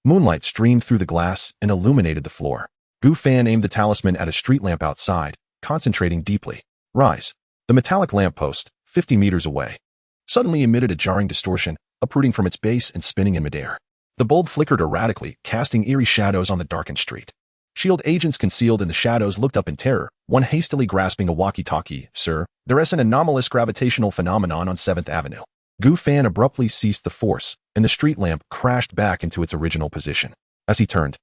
Moonlight streamed through the glass and illuminated the floor. Gu Fan aimed the talisman at a street lamp outside, concentrating deeply. Rise. The metallic lamppost, 50 meters away, suddenly emitted a jarring distortion, uprooting from its base and spinning in midair. The bulb flickered erratically, casting eerie shadows on the darkened street. SHIELD agents concealed in the shadows looked up in terror, one hastily grasping a walkie-talkie. Sir, there is an anomalous gravitational phenomenon on 7th Avenue. Gu Fan abruptly ceased the force, and the street lamp crashed back into its original position. As he turned,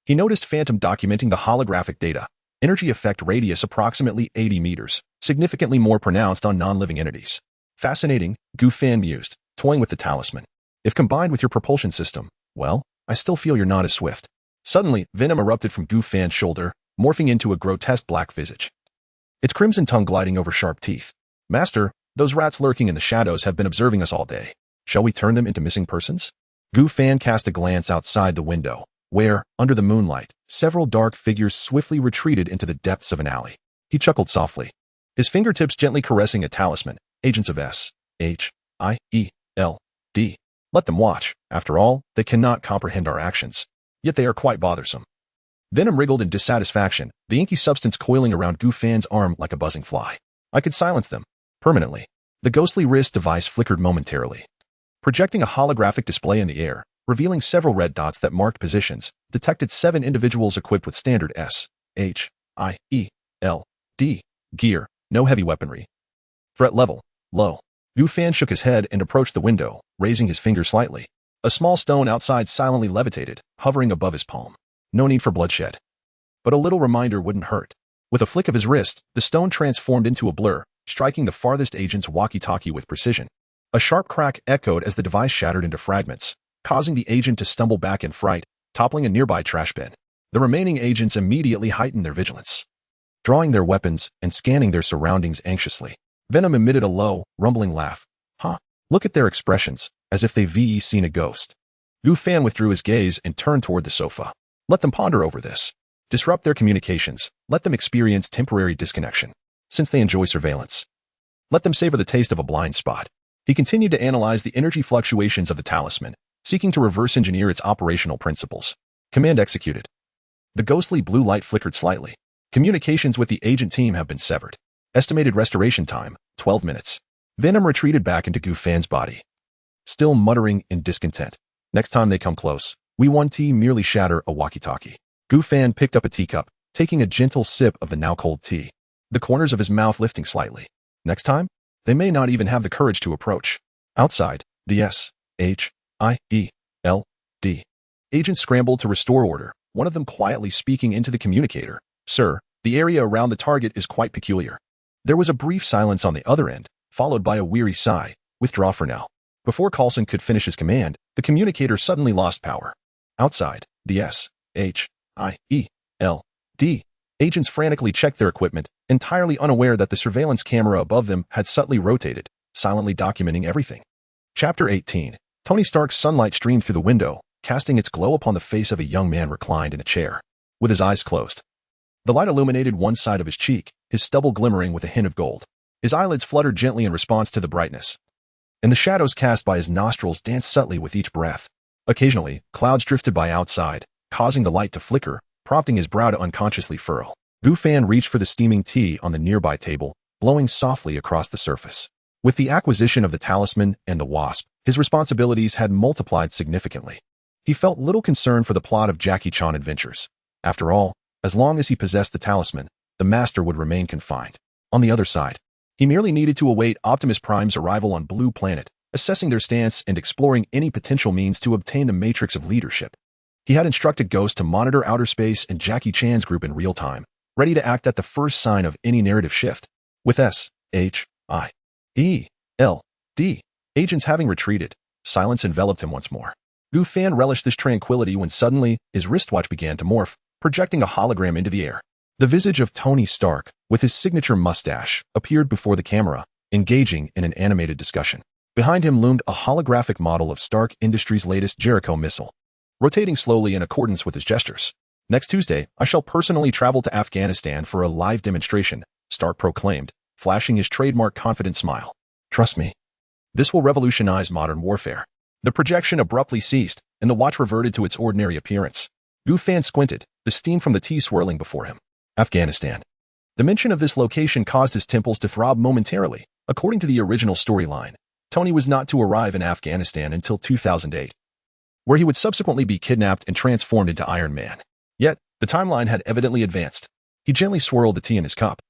he noticed Phantom documenting the holographic data. Energy effect radius approximately 80 meters, significantly more pronounced on non-living entities. Fascinating, Gu Fan mused, toying with the talisman. If combined with your propulsion system, well, I still feel you're not as swift. Suddenly, venom erupted from Gu Fan's shoulder, morphing into a grotesque black visage. Its crimson tongue gliding over sharp teeth. Master, those rats lurking in the shadows have been observing us all day. Shall we turn them into missing persons? Gu Fan cast a glance outside the window, where, under the moonlight, several dark figures swiftly retreated into the depths of an alley. He chuckled softly, his fingertips gently caressing a talisman. Agents of S.H.I.E.L.D. Let them watch. After all, they cannot comprehend our actions. Yet they are quite bothersome. Venom wriggled in dissatisfaction, the inky substance coiling around Gu Fan's arm like a buzzing fly. I could silence them. Permanently. The ghostly wrist device flickered momentarily, projecting a holographic display in the air, revealing several red dots that marked positions, detected 7 individuals equipped with standard S.H.I.E.L.D. gear, no heavy weaponry. Threat level, low. Gu Fan shook his head and approached the window, raising his finger slightly. A small stone outside silently levitated, hovering above his palm. No need for bloodshed. But a little reminder wouldn't hurt. With a flick of his wrist, the stone transformed into a blur, striking the farthest agent's walkie-talkie with precision. A sharp crack echoed as the device shattered into fragments, causing the agent to stumble back in fright, toppling a nearby trash bin. The remaining agents immediately heightened their vigilance, drawing their weapons and scanning their surroundings anxiously. Venom emitted a low, rumbling laugh. Huh? Look at their expressions, as if they've seen a ghost. Gu Fan withdrew his gaze and turned toward the sofa. Let them ponder over this. Disrupt their communications. Let them experience temporary disconnection, since they enjoy surveillance. Let them savor the taste of a blind spot. He continued to analyze the energy fluctuations of the talisman, seeking to reverse engineer its operational principles. Command executed. The ghostly blue light flickered slightly. Communications with the agent team have been severed. Estimated restoration time, 12 minutes. Venom retreated back into Gu Fan's body, still muttering in discontent. Next time they come close, we won't merely shatter a walkie-talkie. Gu Fan picked up a teacup, taking a gentle sip of the now cold tea, the corners of his mouth lifting slightly. Next time, they may not even have the courage to approach. Outside, the S.H.I.E.L.D. agents scrambled to restore order, one of them quietly speaking into the communicator. Sir, the area around the target is quite peculiar. There was a brief silence on the other end, followed by a weary sigh. Withdraw for now. Before Coulson could finish his command, the communicator suddenly lost power. Outside, the S.H.I.E.L.D. agents frantically checked their equipment, entirely unaware that the surveillance camera above them had subtly rotated, silently documenting everything. Chapter 18. Tony Stark's sunlight streamed through the window, casting its glow upon the face of a young man reclined in a chair, with his eyes closed. The light illuminated one side of his cheek, his stubble glimmering with a hint of gold. His eyelids fluttered gently in response to the brightness, and the shadows cast by his nostrils danced subtly with each breath. Occasionally, clouds drifted by outside, causing the light to flicker, prompting his brow to unconsciously furrow. Gu Fan reached for the steaming tea on the nearby table, blowing softly across the surface. With the acquisition of the talisman and the wasp, his responsibilities had multiplied significantly. He felt little concern for the plot of Jackie Chan adventures. After all, as long as he possessed the talisman, the master would remain confined. On the other side, he merely needed to await Optimus Prime's arrival on Blue Planet, assessing their stance and exploring any potential means to obtain the matrix of leadership. He had instructed Ghost to monitor outer space and Jackie Chan's group in real time, ready to act at the first sign of any narrative shift. With S.H.I.E.L.D. agents having retreated, silence enveloped him once more. Gu Fan relished this tranquility when suddenly his wristwatch began to morph, projecting a hologram into the air. The visage of Tony Stark, with his signature mustache, appeared before the camera, engaging in an animated discussion. Behind him loomed a holographic model of Stark Industries' latest Jericho missile, rotating slowly in accordance with his gestures. Next Tuesday, I shall personally travel to Afghanistan for a live demonstration, Stark proclaimed, flashing his trademark confident smile. Trust me. This will revolutionize modern warfare. The projection abruptly ceased, and the watch reverted to its ordinary appearance. Gu Fan squinted, the steam from the tea swirling before him. Afghanistan. The mention of this location caused his temples to throb momentarily. According to the original storyline, Tony was not to arrive in Afghanistan until 2008, where he would subsequently be kidnapped and transformed into Iron Man. Yet, the timeline had evidently advanced. He gently swirled the tea in his cup,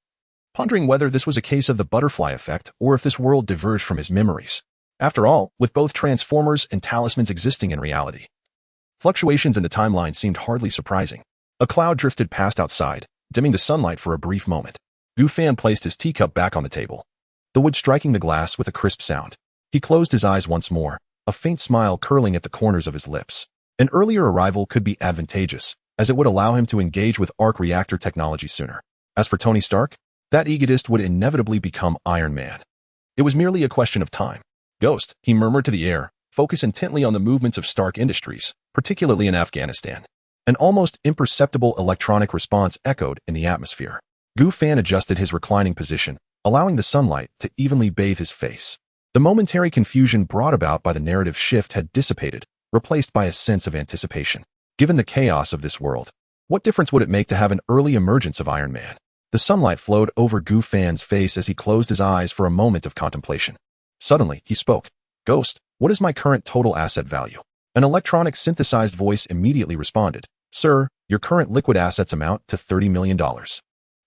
pondering whether this was a case of the butterfly effect or if this world diverged from his memories. After all, with both Transformers and talismans existing in reality, fluctuations in the timeline seemed hardly surprising. A cloud drifted past outside, dimming the sunlight for a brief moment. Gu Fan placed his teacup back on the table, the wood striking the glass with a crisp sound. He closed his eyes once more, a faint smile curling at the corners of his lips. An earlier arrival could be advantageous, as it would allow him to engage with arc reactor technology sooner. As for Tony Stark, that egotist would inevitably become Iron Man. It was merely a question of time. Ghost, he murmured to the air, focus intently on the movements of Stark Industries, particularly in Afghanistan. An almost imperceptible electronic response echoed in the atmosphere. Gu Fan adjusted his reclining position, allowing the sunlight to evenly bathe his face. The momentary confusion brought about by the narrative shift had dissipated, replaced by a sense of anticipation. Given the chaos of this world, what difference would it make to have an early emergence of Iron Man? The sunlight flowed over Gu Fan's face as he closed his eyes for a moment of contemplation. Suddenly, he spoke. Ghost, what is my current total asset value? An electronic synthesized voice immediately responded. Sir, your current liquid assets amount to $30 million,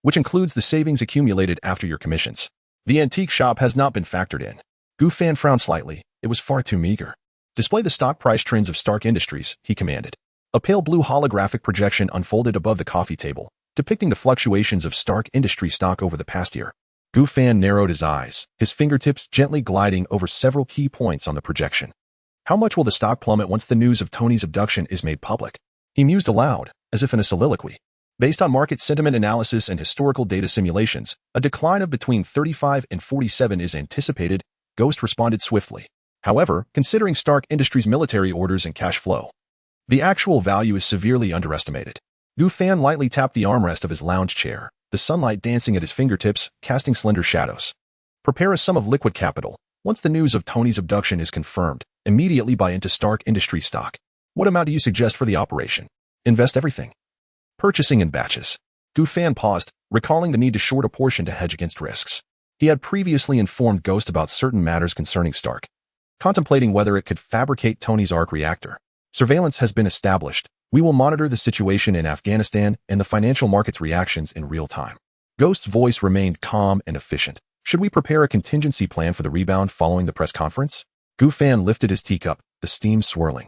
which includes the savings accumulated after your commissions. The antique shop has not been factored in. Gu Fan frowned slightly. It was far too meager. Display the stock price trends of Stark Industries, he commanded. A pale blue holographic projection unfolded above the coffee table, depicting the fluctuations of Stark Industries stock over the past year. Gu Fan narrowed his eyes, his fingertips gently gliding over several key points on the projection. How much will the stock plummet once the news of Tony's abduction is made public? He mused aloud, as if in a soliloquy. Based on market sentiment analysis and historical data simulations, a decline of between 35 and 47 is anticipated, Ghost responded swiftly. However, considering Stark Industries' military orders and cash flow, the actual value is severely underestimated. Gu Fan lightly tapped the armrest of his lounge chair, the sunlight dancing at his fingertips, casting slender shadows. Prepare a sum of liquid capital. Once the news of Tony's abduction is confirmed, immediately buy into Stark Industries stock. What amount do you suggest for the operation? Invest everything. Purchasing in batches. Gu Fan paused, recalling the need to short a portion to hedge against risks. He had previously informed Ghost about certain matters concerning Stark, contemplating whether it could fabricate Tony's arc reactor. Surveillance has been established. We will monitor the situation in Afghanistan and the financial market's reactions in real time. Ghost's voice remained calm and efficient. Should we prepare a contingency plan for the rebound following the press conference? Gu Fan lifted his teacup, the steam swirling,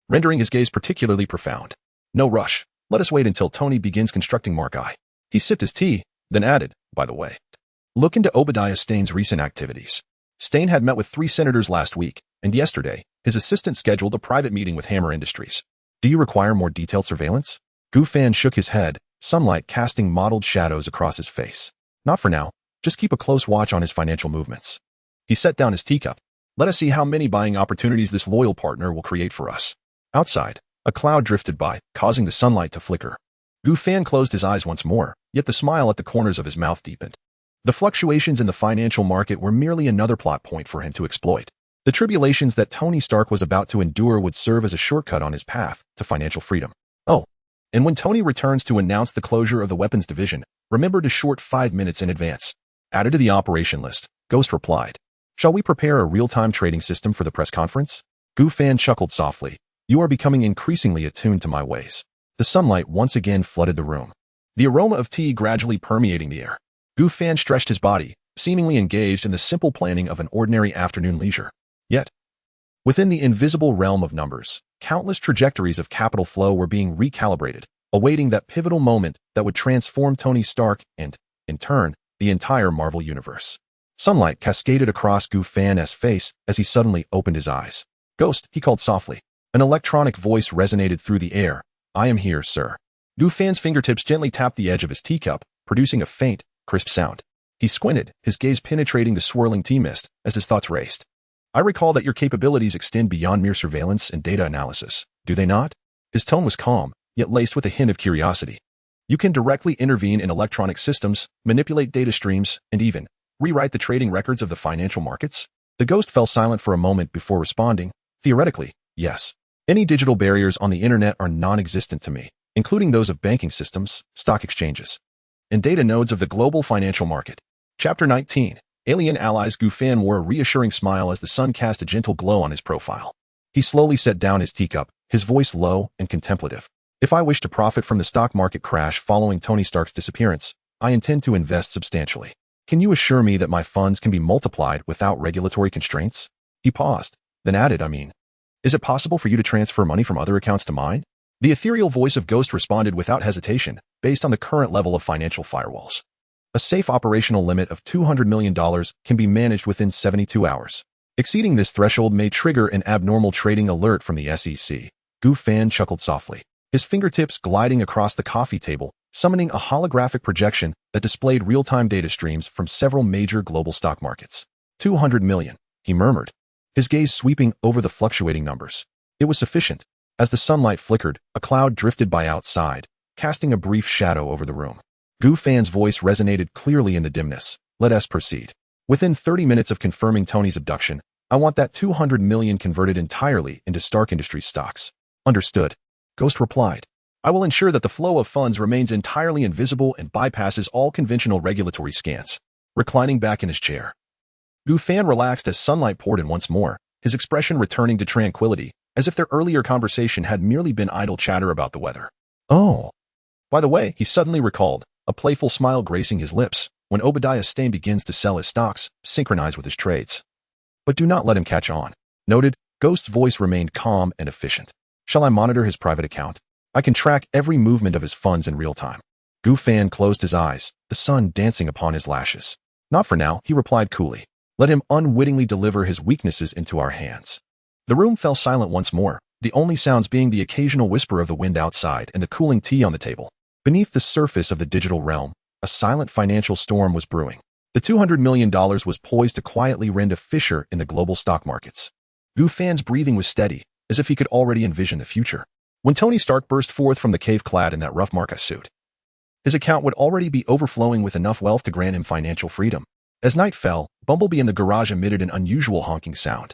rendering his gaze particularly profound. No rush. Let us wait until Tony begins constructing Mark I. He sipped his tea, then added, by the way, look into Obadiah Stane's recent activities. Stane had met with 3 senators last week, and yesterday, his assistant scheduled a private meeting with Hammer Industries. Do you require more detailed surveillance? Gu Fan shook his head, sunlight casting mottled shadows across his face. Not for now. Just keep a close watch on his financial movements. He set down his teacup. Let us see how many buying opportunities this loyal partner will create for us. Outside, a cloud drifted by, causing the sunlight to flicker. Gu Fan closed his eyes once more, yet the smile at the corners of his mouth deepened. The fluctuations in the financial market were merely another plot point for him to exploit. The tribulations that Tony Stark was about to endure would serve as a shortcut on his path to financial freedom. Oh, and when Tony returns to announce the closure of the weapons division, remember to short 5 minutes in advance. Added to the operation list, Ghost replied. Shall we prepare a real-time trading system for the press conference? Gu Fan chuckled softly. You are becoming increasingly attuned to my ways. The sunlight once again flooded the room, the aroma of tea gradually permeating the air. Gu Fan stretched his body, seemingly engaged in the simple planning of an ordinary afternoon leisure. Yet, within the invisible realm of numbers, countless trajectories of capital flow were being recalibrated, awaiting that pivotal moment that would transform Tony Stark and, in turn, the entire Marvel Universe. Sunlight cascaded across Gu Fan's face as he suddenly opened his eyes. Ghost, he called softly. An electronic voice resonated through the air. I am here, sir. Fan's fingertips gently tapped the edge of his teacup, producing a faint, crisp sound. He squinted, his gaze penetrating the swirling tea mist as his thoughts raced. I recall that your capabilities extend beyond mere surveillance and data analysis, do they not? His tone was calm, yet laced with a hint of curiosity. You can directly intervene in electronic systems, manipulate data streams, and even rewrite the trading records of the financial markets? The ghost fell silent for a moment before responding. Theoretically, yes. Any digital barriers on the internet are non-existent to me, including those of banking systems, stock exchanges, and data nodes of the global financial market. Chapter 19. Alien Allies. Fan wore a reassuring smile as the sun cast a gentle glow on his profile. He slowly set down his teacup, his voice low and contemplative. If I wish to profit from the stock market crash following Tony Stark's disappearance, I intend to invest substantially. Can you assure me that my funds can be multiplied without regulatory constraints? He paused, then added, is it possible for you to transfer money from other accounts to mine? The ethereal voice of Ghost responded without hesitation, based on the current level of financial firewalls. A safe operational limit of $200 million can be managed within 72 hours. Exceeding this threshold may trigger an abnormal trading alert from the SEC. Fan chuckled softly, his fingertips gliding across the coffee table, summoning a holographic projection that displayed real-time data streams from several major global stock markets. 200 million, he murmured, his gaze sweeping over the fluctuating numbers. It was sufficient. As the sunlight flickered, a cloud drifted by outside, casting a brief shadow over the room. Fan's voice resonated clearly in the dimness. Let us proceed. Within 30 minutes of confirming Tony's abduction, I want that 200 million converted entirely into Stark Industries stocks. Understood. Ghost replied. I will ensure that the flow of funds remains entirely invisible and bypasses all conventional regulatory scans. Reclining back in his chair, Fan relaxed as sunlight poured in once more, his expression returning to tranquility, as if their earlier conversation had merely been idle chatter about the weather. Oh. By the way, he suddenly recalled, a playful smile gracing his lips, when Obadiah Stane begins to sell his stocks, synchronized with his trades. But do not let him catch on. Noted, Ghost's voice remained calm and efficient. Shall I monitor his private account? I can track every movement of his funds in real time. Fan closed his eyes, the sun dancing upon his lashes. Not for now, he replied coolly. Let him unwittingly deliver his weaknesses into our hands. The room fell silent once more, the only sounds being the occasional whisper of the wind outside and the cooling tea on the table. Beneath the surface of the digital realm, a silent financial storm was brewing. The $200 million was poised to quietly rend a fissure in the global stock markets. Fan's breathing was steady, as if he could already envision the future. When Tony Stark burst forth from the cave clad in that rough marca suit, his account would already be overflowing with enough wealth to grant him financial freedom. As night fell, Bumblebee in the garage emitted an unusual honking sound.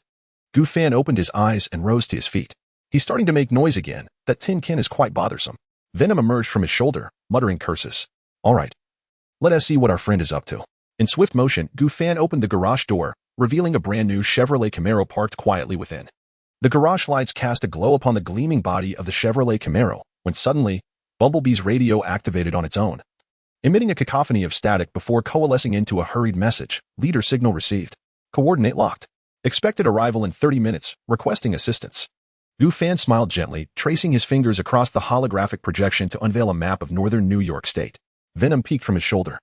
Fan opened his eyes and rose to his feet. He's starting to make noise again. That tin can is quite bothersome. Venom emerged from his shoulder, muttering curses. All right. Let us see what our friend is up to. In swift motion, Fan opened the garage door, revealing a brand new Chevrolet Camaro parked quietly within. The garage lights cast a glow upon the gleaming body of the Chevrolet Camaro, when suddenly, Bumblebee's radio activated on its own, emitting a cacophony of static before coalescing into a hurried message. Leader signal received. Coordinate locked. Expected arrival in 30 minutes, requesting assistance. Fan smiled gently, tracing his fingers across the holographic projection to unveil a map of northern New York State. Venom peeked from his shoulder,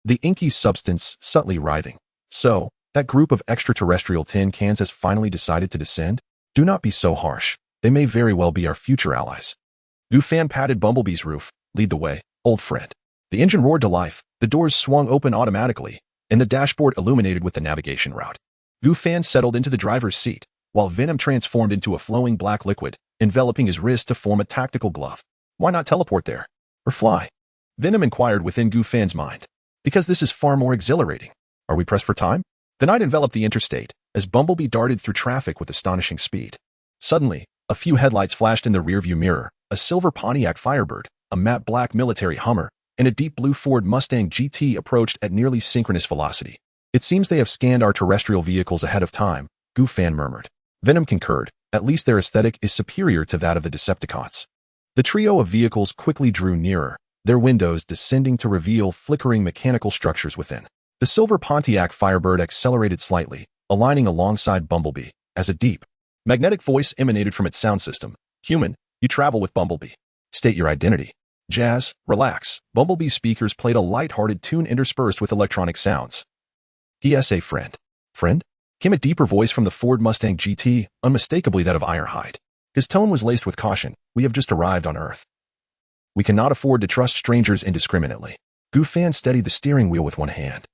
the inky substance subtly writhing. So, that group of extraterrestrial tin cans has finally decided to descend? Do not be so harsh. They may very well be our future allies. Fan patted Bumblebee's roof. Lead the way, old friend. The engine roared to life, the doors swung open automatically, and the dashboard illuminated with the navigation route. Fan settled into the driver's seat, while Venom transformed into a flowing black liquid, enveloping his wrist to form a tactical glove. Why not teleport there? Or fly? Venom inquired within Fan's mind. Because this is far more exhilarating. Are we pressed for time? The night enveloped the interstate, as Bumblebee darted through traffic with astonishing speed. Suddenly, a few headlights flashed in the rearview mirror, a silver Pontiac Firebird, a matte black military Hummer, and a deep blue Ford Mustang GT approached at nearly synchronous velocity. It seems they have scanned our terrestrial vehicles ahead of time, Fan murmured. Venom concurred. At least their aesthetic is superior to that of the Decepticons. The trio of vehicles quickly drew nearer, their windows descending to reveal flickering mechanical structures within. The silver Pontiac Firebird accelerated slightly, aligning alongside Bumblebee, as a deep, magnetic voice emanated from its sound system. Human, you travel with Bumblebee. State your identity. Jazz, relax. Bumblebee's speakers played a light-hearted tune interspersed with electronic sounds. P.S.A. friend. Friend? Came a deeper voice from the Ford Mustang GT, unmistakably that of Ironhide. His tone was laced with caution. We have just arrived on Earth. We cannot afford to trust strangers indiscriminately. Gu Fan steadied the steering wheel with one hand,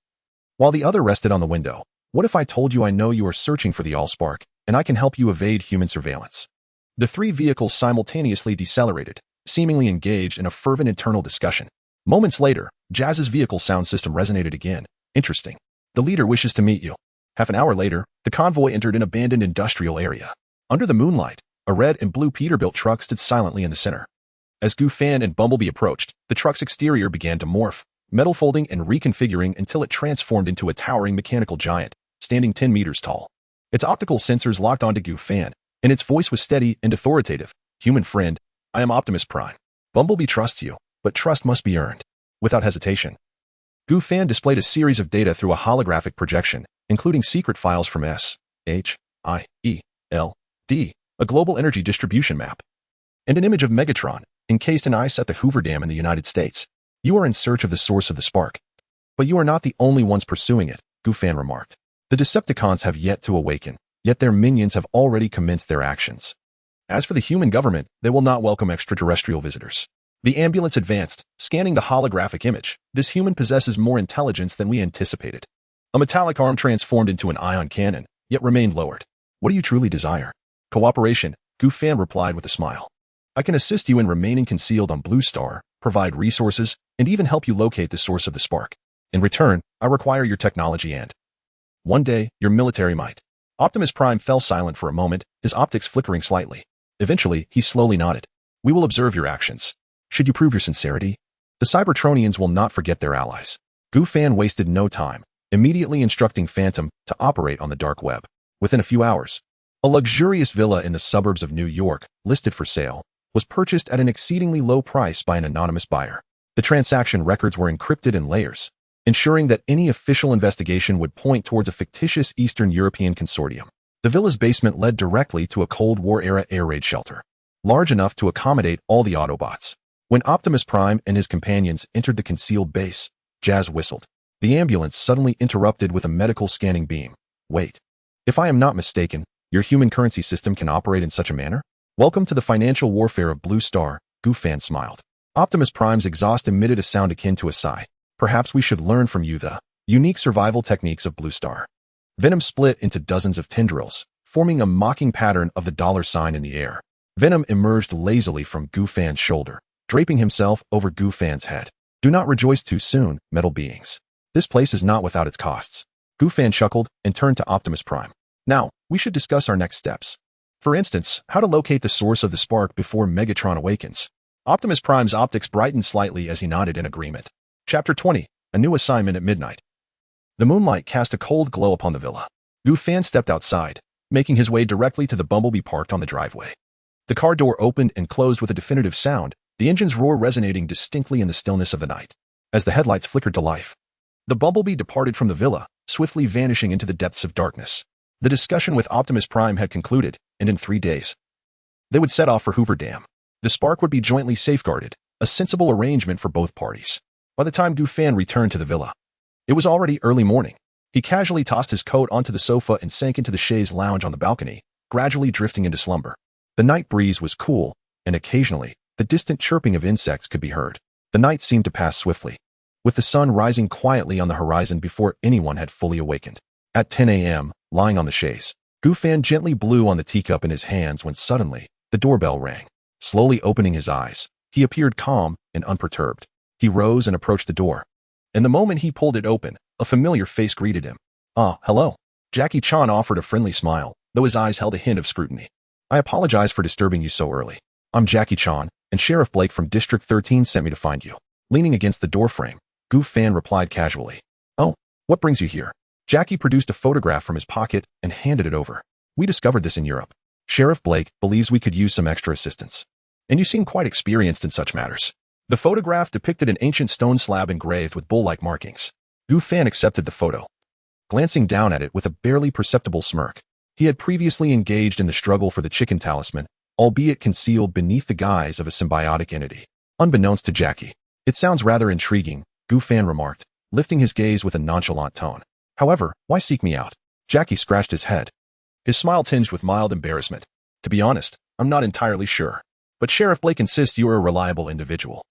while the other rested on the window. What if I told you I know you are searching for the Allspark, and I can help you evade human surveillance? The three vehicles simultaneously decelerated, seemingly engaged in a fervent internal discussion. Moments later, Jazz's vehicle sound system resonated again. Interesting. The leader wishes to meet you. Half an hour later, the convoy entered an abandoned industrial area. Under the moonlight, a red and blue Peterbilt truck stood silently in the center. As Gu Fan and Bumblebee approached, the truck's exterior began to morph, metal folding and reconfiguring until it transformed into a towering mechanical giant, standing 10 meters tall. Its optical sensors locked onto Gu Fan, and its voice was steady and authoritative. Human friend, I am Optimus Prime. Bumblebee trusts you, but trust must be earned. Without hesitation, Gu Fan displayed a series of data through a holographic projection, including secret files from S.H.I.E.L.D., a global energy distribution map, and an image of Megatron, encased in ice at the Hoover Dam in the United States. You are in search of the source of the spark. But you are not the only ones pursuing it, Gu Fan remarked. The Decepticons have yet to awaken, yet their minions have already commenced their actions. As for the human government, they will not welcome extraterrestrial visitors. The ambulance advanced, scanning the holographic image. This human possesses more intelligence than we anticipated. A metallic arm transformed into an ion cannon, yet remained lowered. What do you truly desire? Cooperation, Gu Fan replied with a smile. I can assist you in remaining concealed on Blue Star, provide resources, and even help you locate the source of the spark. In return, I require your technology and, one day, your military might. Optimus Prime fell silent for a moment, his optics flickering slightly. Eventually, he slowly nodded. We will observe your actions. Should you prove your sincerity, the Cybertronians will not forget their allies. Gu Fan wasted no time, immediately instructing Phantom to operate on the dark web. Within a few hours, a luxurious villa in the suburbs of New York, listed for sale, was purchased at an exceedingly low price by an anonymous buyer. The transaction records were encrypted in layers, ensuring that any official investigation would point towards a fictitious Eastern European consortium. The villa's basement led directly to a Cold War-era air raid shelter, large enough to accommodate all the Autobots. When Optimus Prime and his companions entered the concealed base, Jazz whistled. The ambulance suddenly interrupted with a medical scanning beam. Wait. If I am not mistaken, your human currency system can operate in such a manner? Welcome to the financial warfare of Blue Star, Gu Fan smiled. Optimus Prime's exhaust emitted a sound akin to a sigh. Perhaps we should learn from you the unique survival techniques of Blue Star. Venom split into dozens of tendrils, forming a mocking pattern of the dollar sign in the air. Venom emerged lazily from Gu Fan's shoulder, draping himself over Gu Fan's head. Do not rejoice too soon, metal beings. This place is not without its costs. Gu Fan chuckled and turned to Optimus Prime. Now, we should discuss our next steps. For instance, how to locate the source of the spark before Megatron awakens. Optimus Prime's optics brightened slightly as he nodded in agreement. Chapter 20, A New Assignment at Midnight. The moonlight cast a cold glow upon the villa. Gu Fan stepped outside, making his way directly to the Bumblebee parked on the driveway. The car door opened and closed with a definitive sound, the engine's roar resonating distinctly in the stillness of the night. As the headlights flickered to life, the Bumblebee departed from the villa, swiftly vanishing into the depths of darkness. The discussion with Optimus Prime had concluded, and in 3 days, they would set off for Hoover Dam. The spark would be jointly safeguarded, a sensible arrangement for both parties. By the time Gu Fan returned to the villa, it was already early morning. He casually tossed his coat onto the sofa and sank into the chaise lounge on the balcony, gradually drifting into slumber. The night breeze was cool, and occasionally, the distant chirping of insects could be heard. The night seemed to pass swiftly, with the sun rising quietly on the horizon before anyone had fully awakened. At 10 a.m., lying on the chaise, Gu Fan gently blew on the teacup in his hands when suddenly, the doorbell rang. Slowly opening his eyes, he appeared calm and unperturbed. He rose and approached the door. And the moment he pulled it open, a familiar face greeted him. Ah, hello. Jackie Chan offered a friendly smile, though his eyes held a hint of scrutiny. I apologize for disturbing you so early. I'm Jackie Chan, and Sheriff Blake from District 13 sent me to find you. Leaning against the doorframe, Gu Fan replied casually. Oh, what brings you here? Jackie produced a photograph from his pocket and handed it over. We discovered this in Europe. Sheriff Blake believes we could use some extra assistance. And you seem quite experienced in such matters. The photograph depicted an ancient stone slab engraved with bull-like markings. Gu Fan accepted the photo, glancing down at it with a barely perceptible smirk. He had previously engaged in the struggle for the chicken talisman, albeit concealed beneath the guise of a symbiotic entity. Unbeknownst to Jackie. It sounds rather intriguing, Gu Fan remarked, lifting his gaze with a nonchalant tone. However, why seek me out? Jackie scratched his head, his smile tinged with mild embarrassment. To be honest, I'm not entirely sure. But Sheriff Blake insists you are a reliable individual.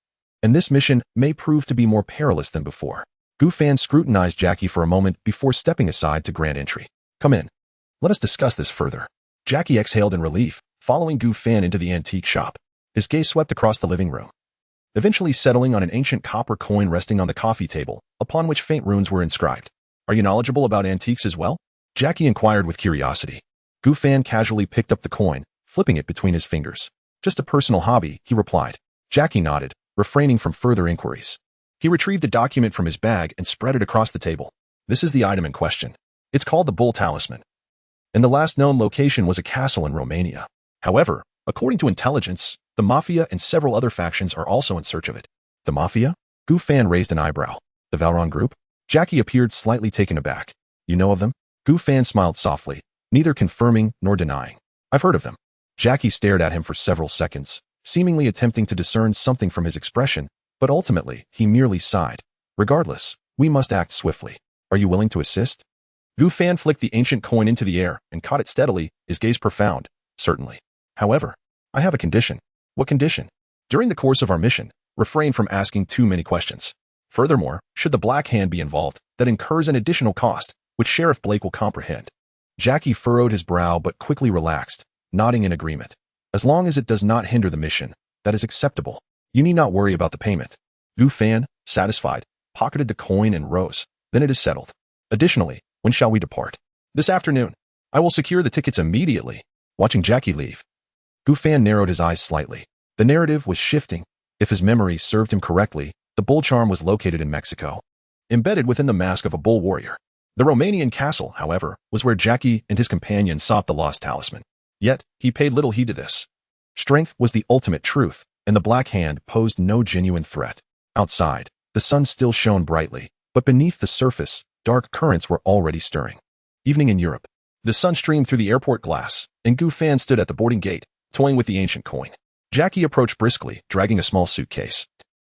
and this mission may prove to be more perilous than before. Gu Fan scrutinized Jackie for a moment before stepping aside to grant entry. Come in. Let us discuss this further. Jackie exhaled in relief, following Gu Fan into the antique shop. His gaze swept across the living room, eventually settling on an ancient copper coin resting on the coffee table, upon which faint runes were inscribed. Are you knowledgeable about antiques as well? Jackie inquired with curiosity. Gu Fan casually picked up the coin, flipping it between his fingers. Just a personal hobby, he replied. Jackie nodded, refraining from further inquiries. He retrieved a document from his bag and spread it across the table. This is the item in question. It's called the Bull Talisman, and the last known location was a castle in Romania. However, according to intelligence, the Mafia and several other factions are also in search of it. The Mafia? Gu Fan raised an eyebrow. The Valron group? Jackie appeared slightly taken aback. You know of them? Gu Fan smiled softly, neither confirming nor denying. I've heard of them. Jackie stared at him for several seconds, seemingly attempting to discern something from his expression, but ultimately, he merely sighed. Regardless, we must act swiftly. Are you willing to assist? Gu Fan flicked the ancient coin into the air and caught it steadily, his gaze profound. Certainly. However, I have a condition. What condition? During the course of our mission, refrain from asking too many questions. Furthermore, should the Black Hand be involved, that incurs an additional cost, which Sheriff Blake will comprehend. Jackie furrowed his brow but quickly relaxed, nodding in agreement. As long as it does not hinder the mission, that is acceptable. You need not worry about the payment. Gu Fan, satisfied, pocketed the coin and rose. Then it is settled. Additionally, when shall we depart? This afternoon. I will secure the tickets immediately. Watching Jackie leave, Gu Fan narrowed his eyes slightly. The narrative was shifting. If his memory served him correctly, the bull charm was located in Mexico, embedded within the mask of a bull warrior. The Romanian castle, however, was where Jackie and his companion sought the lost talisman. Yet, he paid little heed to this. Strength was the ultimate truth, and the Black Hand posed no genuine threat. Outside, the sun still shone brightly, but beneath the surface, dark currents were already stirring. Evening in Europe. The sun streamed through the airport glass, and Gu Fan stood at the boarding gate, toying with the ancient coin. Jackie approached briskly, dragging a small suitcase.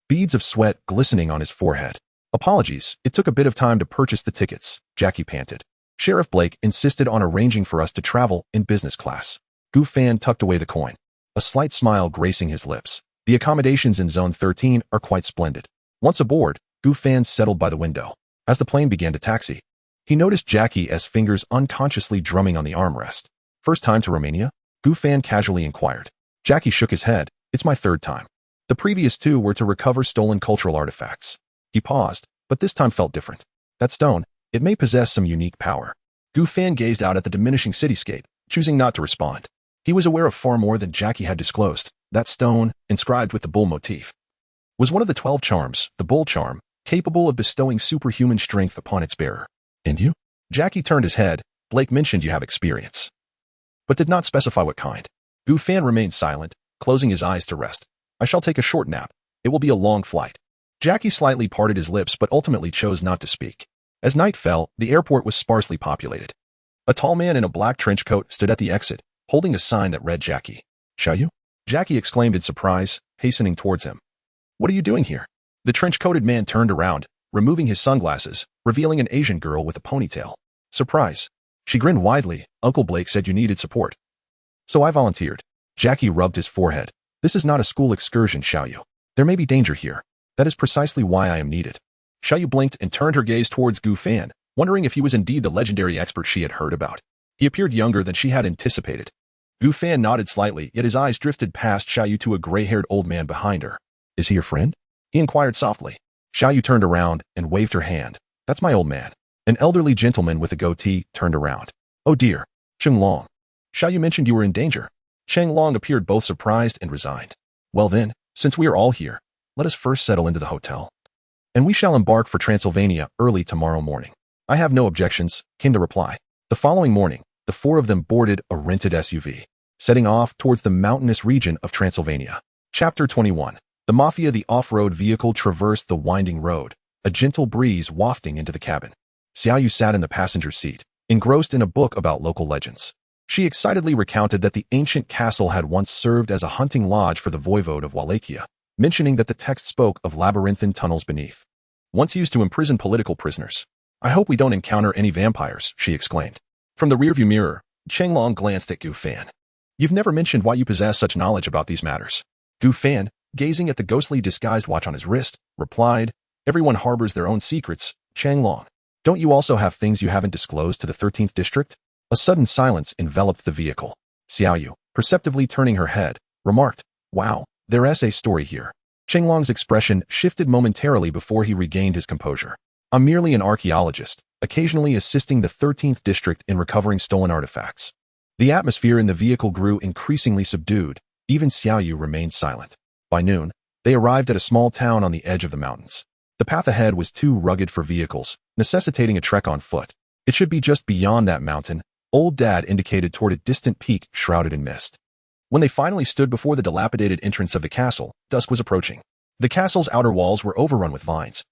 Beads of sweat glistening on his forehead. Apologies, it took a bit of time to purchase the tickets, Jackie panted. Sheriff Blake insisted on arranging for us to travel in business class. Gu Fan tucked away the coin, a slight smile gracing his lips. The accommodations in Zone 13 are quite splendid. Once aboard, Gu Fan settled by the window. As the plane began to taxi, he noticed Jackie's fingers unconsciously drumming on the armrest. First time to Romania? Gu Fan casually inquired. Jackie shook his head. It's my third time. The previous two were to recover stolen cultural artifacts. He paused, but this time felt different. That stone, it may possess some unique power. Gu Fan gazed out at the diminishing cityscape, choosing not to respond. He was aware of far more than Jackie had disclosed. That stone, inscribed with the bull motif, was one of the 12 charms, the bull charm, capable of bestowing superhuman strength upon its bearer. And you? Jackie turned his head. Blake mentioned you have experience, but did not specify what kind. Gu Fan remained silent, closing his eyes to rest. I shall take a short nap. It will be a long flight. Jackie slightly parted his lips but ultimately chose not to speak. As night fell, the airport was sparsely populated. A tall man in a black trench coat stood at the exit, holding a sign that read Jackie. Shall you? Jackie exclaimed in surprise, hastening towards him. What are you doing here? The trench-coated man turned around, removing his sunglasses, revealing an Asian girl with a ponytail. Surprise. She grinned widely. Uncle Blake said you needed support. So I volunteered. Jackie rubbed his forehead. This is not a school excursion, Xiaoyu. There may be danger here. That is precisely why I am needed. Xiaoyu blinked and turned her gaze towards Gu Fan, wondering if he was indeed the legendary expert she had heard about. He appeared younger than she had anticipated. Gu Fan nodded slightly, yet his eyes drifted past Xiaoyu to a gray-haired old man behind her. Is he your friend? He inquired softly. Xiaoyu turned around and waved her hand. That's my old man. An elderly gentleman with a goatee turned around. Oh dear. Cheng Long. Xiaoyu mentioned you were in danger. Cheng Long appeared both surprised and resigned. Well then, since we are all here, let us first settle into the hotel. And we shall embark for Transylvania early tomorrow morning. I have no objections, came the reply. The following morning, the four of them boarded a rented SUV, setting off towards the mountainous region of Transylvania. Chapter 21. The Mafia. The off-road vehicle traversed the winding road, a gentle breeze wafting into the cabin. Xiaoyu sat in the passenger seat, engrossed in a book about local legends. She excitedly recounted that the ancient castle had once served as a hunting lodge for the voivode of Wallachia, mentioning that the text spoke of labyrinthine tunnels beneath, once used to imprison political prisoners. I hope we don't encounter any vampires, she exclaimed. From the rearview mirror, Cheng Long glanced at Gu Fan. You've never mentioned why you possess such knowledge about these matters. Gu Fan, gazing at the ghostly disguised watch on his wrist, replied, "Everyone harbors their own secrets, Changlong. Don't you also have things you haven't disclosed to the 13th district?" A sudden silence enveloped the vehicle. Xiaoyu, perceptively turning her head, remarked, "Wow, there's a story here." Changlong's expression shifted momentarily before he regained his composure. "I'm merely an archaeologist, occasionally assisting the 13th district in recovering stolen artifacts." The atmosphere in the vehicle grew increasingly subdued. Even Xiaoyu remained silent. By noon, they arrived at a small town on the edge of the mountains. The path ahead was too rugged for vehicles, necessitating a trek on foot. "It should be just beyond that mountain," Old Dad indicated toward a distant peak shrouded in mist. When they finally stood before the dilapidated entrance of the castle, dusk was approaching. The castle's outer walls were overrun with vines,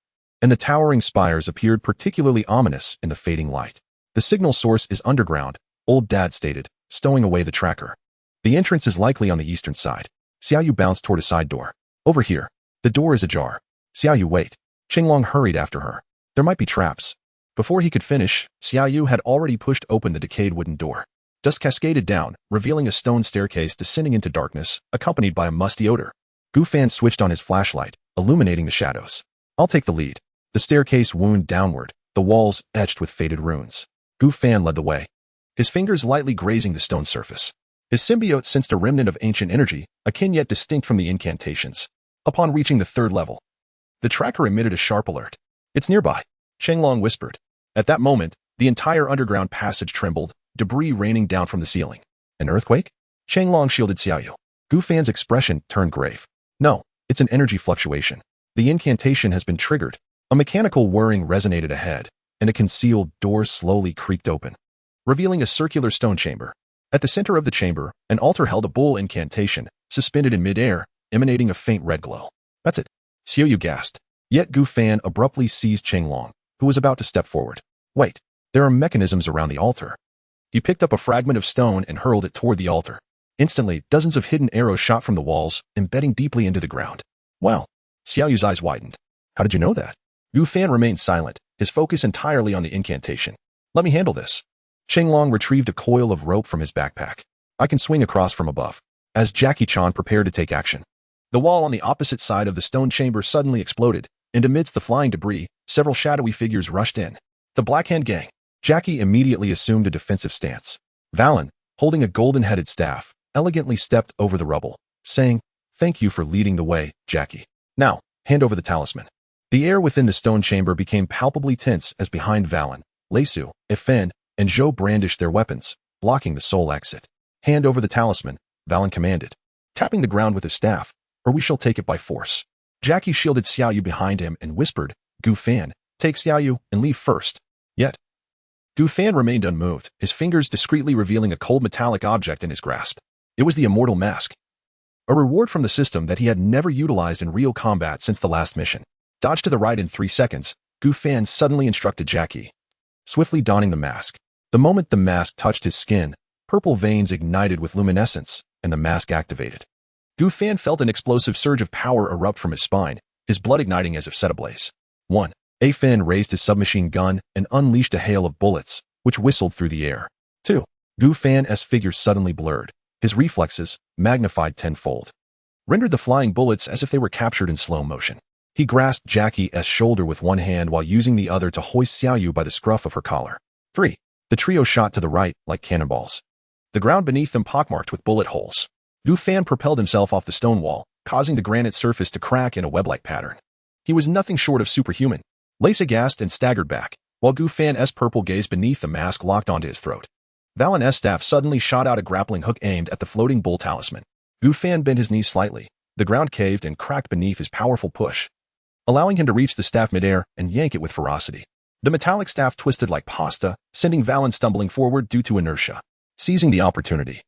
and the towering spires appeared particularly ominous in the fading light. "The signal source is underground," Old Dad stated, stowing away the tracker. "The entrance is likely on the eastern side." Xiaoyu bounced toward a side door. "Over here. The door is ajar." "Xiaoyu, wait." Changlong hurried after her. "There might be traps." Before he could finish, Xiaoyu had already pushed open the decayed wooden door. Dust cascaded down, revealing a stone staircase descending into darkness, accompanied by a musty odor. Gu Fan switched on his flashlight, illuminating the shadows. "I'll take the lead." The staircase wound downward, the walls etched with faded runes. Gu Fan led the way, his fingers lightly grazing the stone surface. His symbiote sensed a remnant of ancient energy, akin yet distinct from the incantations. Upon reaching the 3rd level, the tracker emitted a sharp alert. "It's nearby," Changlong whispered. At that moment, the entire underground passage trembled, debris raining down from the ceiling. "An earthquake?" Changlong shielded Xiaoyu. Gu Fan's expression turned grave. "No, it's an energy fluctuation. The incantation has been triggered." A mechanical whirring resonated ahead, and a concealed door slowly creaked open, revealing a circular stone chamber. At the center of the chamber, an altar held a bull incantation, suspended in midair, emanating a faint red glow. "That's it," Xiaoyu gasped. Yet Gu Fan abruptly seized Changlong, who was about to step forward. "Wait, there are mechanisms around the altar." He picked up a fragment of stone and hurled it toward the altar. Instantly, dozens of hidden arrows shot from the walls, embedding deeply into the ground. "Wow." Xiaoyu's eyes widened. "How did you know that?" Gu Fan remained silent, his focus entirely on the incantation. "Let me handle this." Changlong retrieved a coil of rope from his backpack. "I can swing across from above." As Jackie Chan prepared to take action, the wall on the opposite side of the stone chamber suddenly exploded, and amidst the flying debris, several shadowy figures rushed in. The Black Hand Gang. Jackie immediately assumed a defensive stance. Valen, holding a golden-headed staff, elegantly stepped over the rubble, saying, "Thank you for leading the way, Jackie. Now, hand over the talisman." The air within the stone chamber became palpably tense as behind Valen, Leisu, Efen, and Zhou brandished their weapons, blocking the sole exit. "Hand over the talisman," Valen commanded, tapping the ground with his staff, "or we shall take it by force." Jackie shielded Xiaoyu behind him and whispered, "Gu Fan, take Xiaoyu and leave first." Yet, Gu Fan remained unmoved, his fingers discreetly revealing a cold metallic object in his grasp. It was the immortal mask, a reward from the system that he had never utilized in real combat since the last mission. "Dodge to the right in 3 seconds, Gu Fan suddenly instructed Jackie, swiftly donning the mask. The moment the mask touched his skin, purple veins ignited with luminescence, and the mask activated. Gu Fan felt an explosive surge of power erupt from his spine, his blood igniting as if set ablaze. 1. Efen raised his submachine gun and unleashed a hail of bullets, which whistled through the air. 2. Gu Fan's figure suddenly blurred, his reflexes, magnified tenfold, rendered the flying bullets as if they were captured in slow motion. He grasped Jackie's shoulder with one hand while using the other to hoist Xiaoyu by the scruff of her collar. 3. The trio shot to the right like cannonballs, the ground beneath them pockmarked with bullet holes. Gu Fan propelled himself off the stone wall, causing the granite surface to crack in a web-like pattern. He was nothing short of superhuman. Lacey gasped and staggered back, while Gu Fan's purple gaze beneath the mask locked onto his throat. Valen's staff suddenly shot out a grappling hook aimed at the floating bull talisman. Gu Fan bent his knees slightly. The ground caved and cracked beneath his powerful push, allowing him to reach the staff midair and yank it with ferocity. The metallic staff twisted like pasta, sending Valen stumbling forward due to inertia. Seizing the opportunity,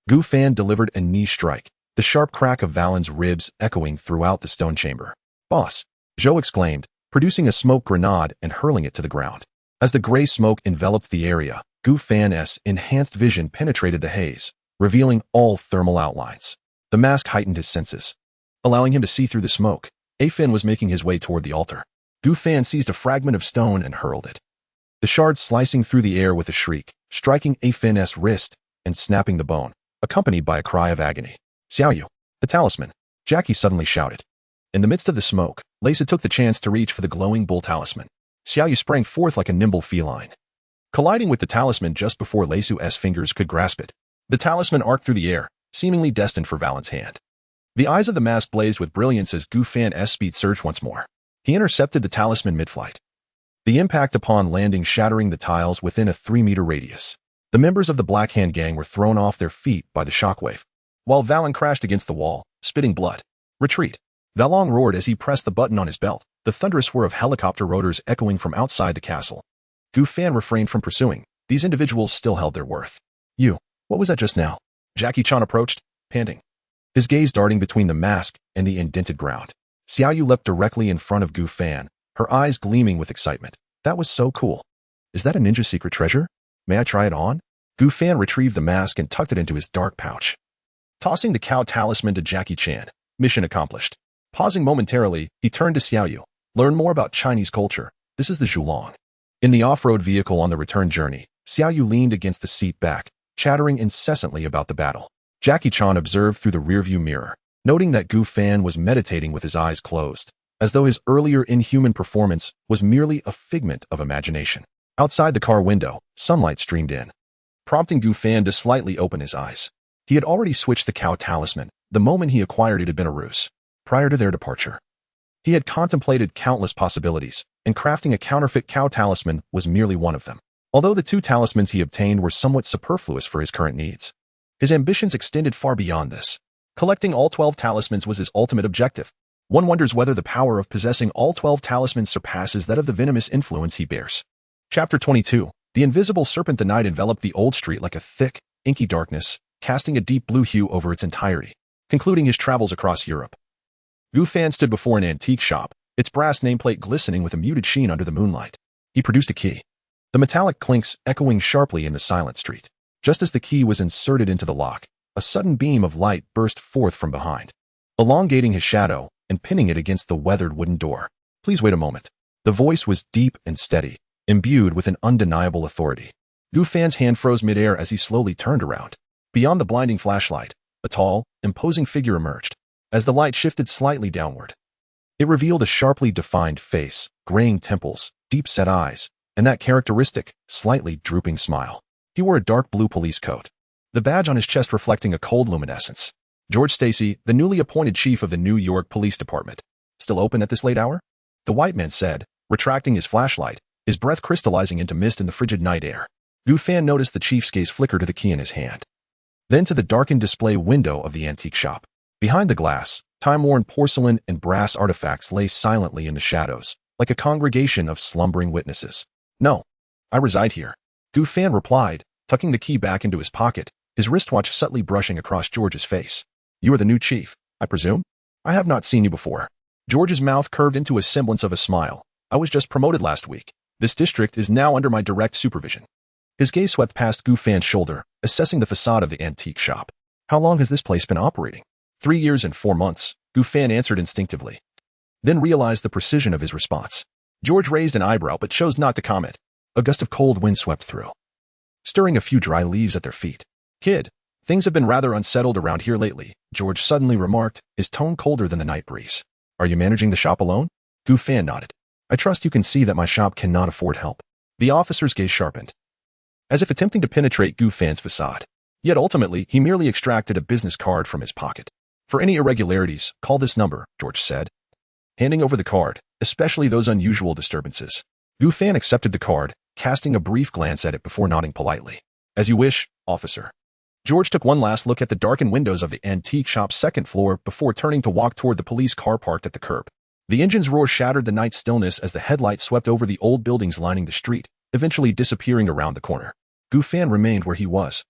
Gu Fan delivered a knee strike, the sharp crack of Valen's ribs echoing throughout the stone chamber. "Boss!" Zhou exclaimed, producing a smoke grenade and hurling it to the ground. As the gray smoke enveloped the area, Gu Fan's enhanced vision penetrated the haze, revealing all thermal outlines. The mask heightened his senses, allowing him to see through the smoke. Efen was making his way toward the altar. Gu Fan seized a fragment of stone and hurled it, the shard slicing through the air with a shriek, striking Efen's wrist and snapping the bone, accompanied by a cry of agony. "Xiaoyu, the talisman!" Jackie suddenly shouted. In the midst of the smoke, Lacey took the chance to reach for the glowing bull talisman. Xiaoyu sprang forth like a nimble feline, colliding with the talisman just before Lacey's fingers could grasp it. The talisman arced through the air, seemingly destined for Valen's hand. The eyes of the mask blazed with brilliance as Gu Fan's speed surged once more. He intercepted the talisman mid-flight, the impact upon landing shattering the tiles within a 3-meter radius. The members of the Black Hand gang were thrown off their feet by the shockwave, while Valen crashed against the wall, spitting blood. Retreat. Valong roared as he pressed the button on his belt, the thunderous whir of helicopter rotors echoing from outside the castle. Gu Fan refrained from pursuing. These individuals still held their worth. What was that just now? Jackie Chan approached, panting, his gaze darting between the mask and the indented ground. Xiaoyu leapt directly in front of Gu Fan, her eyes gleaming with excitement. That was so cool. Is that a ninja secret treasure? May I try it on? Gu Fan retrieved the mask and tucked it into his dark pouch, tossing the cow talisman to Jackie Chan. Mission accomplished. Pausing momentarily, he turned to Xiaoyu. Learn more about Chinese culture. This is the Zhulong. In the off-road vehicle on the return journey, Xiaoyu leaned against the seat back, chattering incessantly about the battle. Jackie Chan observed through the rearview mirror, noting that Gu Fan was meditating with his eyes closed, as though his earlier inhuman performance was merely a figment of imagination. Outside the car window, sunlight streamed in, prompting Gu Fan to slightly open his eyes. He had already switched the cow talisman. The moment he acquired it had been a ruse. Prior to their departure, he had contemplated countless possibilities, and crafting a counterfeit cow talisman was merely one of them. Although the 2 talismans he obtained were somewhat superfluous for his current needs, his ambitions extended far beyond this. Collecting all 12 talismans was his ultimate objective. One wonders whether the power of possessing all 12 talismans surpasses that of the venomous influence he bears. Chapter 22. The invisible serpent. The night enveloped the old street like a thick, inky darkness, casting a deep blue hue over its entirety. Concluding his travels across Europe, Gu Fan stood before an antique shop, its brass nameplate glistening with a muted sheen under the moonlight. He produced a key, the metallic clinks echoing sharply in the silent street. Just as the key was inserted into the lock, a sudden beam of light burst forth from behind, elongating his shadow and pinning it against the weathered wooden door. Please wait a moment. The voice was deep and steady, imbued with an undeniable authority. Gu Fan's hand froze midair as he slowly turned around. Beyond the blinding flashlight, a tall, imposing figure emerged. As the light shifted slightly downward, it revealed a sharply defined face, graying temples, deep-set eyes, and that characteristic, slightly drooping smile. He wore a dark blue police coat, the badge on his chest reflecting a cold luminescence. George Stacy, the newly appointed chief of the New York Police Department. Still open at this late hour? The white man said, retracting his flashlight, his breath crystallizing into mist in the frigid night air. Gu Fan noticed the chief's gaze flicker to the key in his hand, then to the darkened display window of the antique shop. Behind the glass, time-worn porcelain and brass artifacts lay silently in the shadows, like a congregation of slumbering witnesses. No, I reside here, Gu Fan replied, tucking the key back into his pocket, his wristwatch subtly brushing across George's face. You are the new chief, I presume? I have not seen you before. George's mouth curved into a semblance of a smile. I was just promoted last week. This district is now under my direct supervision. His gaze swept past Gu Fan's shoulder, assessing the facade of the antique shop. How long has this place been operating? 3 years and 4 months, Gu Fan answered instinctively, then realized the precision of his response. George raised an eyebrow but chose not to comment. A gust of cold wind swept through, stirring a few dry leaves at their feet. Kid, things have been rather unsettled around here lately, George suddenly remarked, his tone colder than the night breeze. Are you managing the shop alone? Gu Fan nodded. I trust you can see that my shop cannot afford help. The officer's gaze sharpened, as if attempting to penetrate Gu Fan's facade. Yet ultimately, he merely extracted a business card from his pocket. For any irregularities, call this number, George said, handing over the card, especially those unusual disturbances. Gu Fan accepted the card, casting a brief glance at it before nodding politely. As you wish, officer. George took one last look at the darkened windows of the antique shop's second floor before turning to walk toward the police car parked at the curb. The engine's roar shattered the night stillness as the headlights swept over the old buildings lining the street, eventually disappearing around the corner. Gu Fan remained where he was,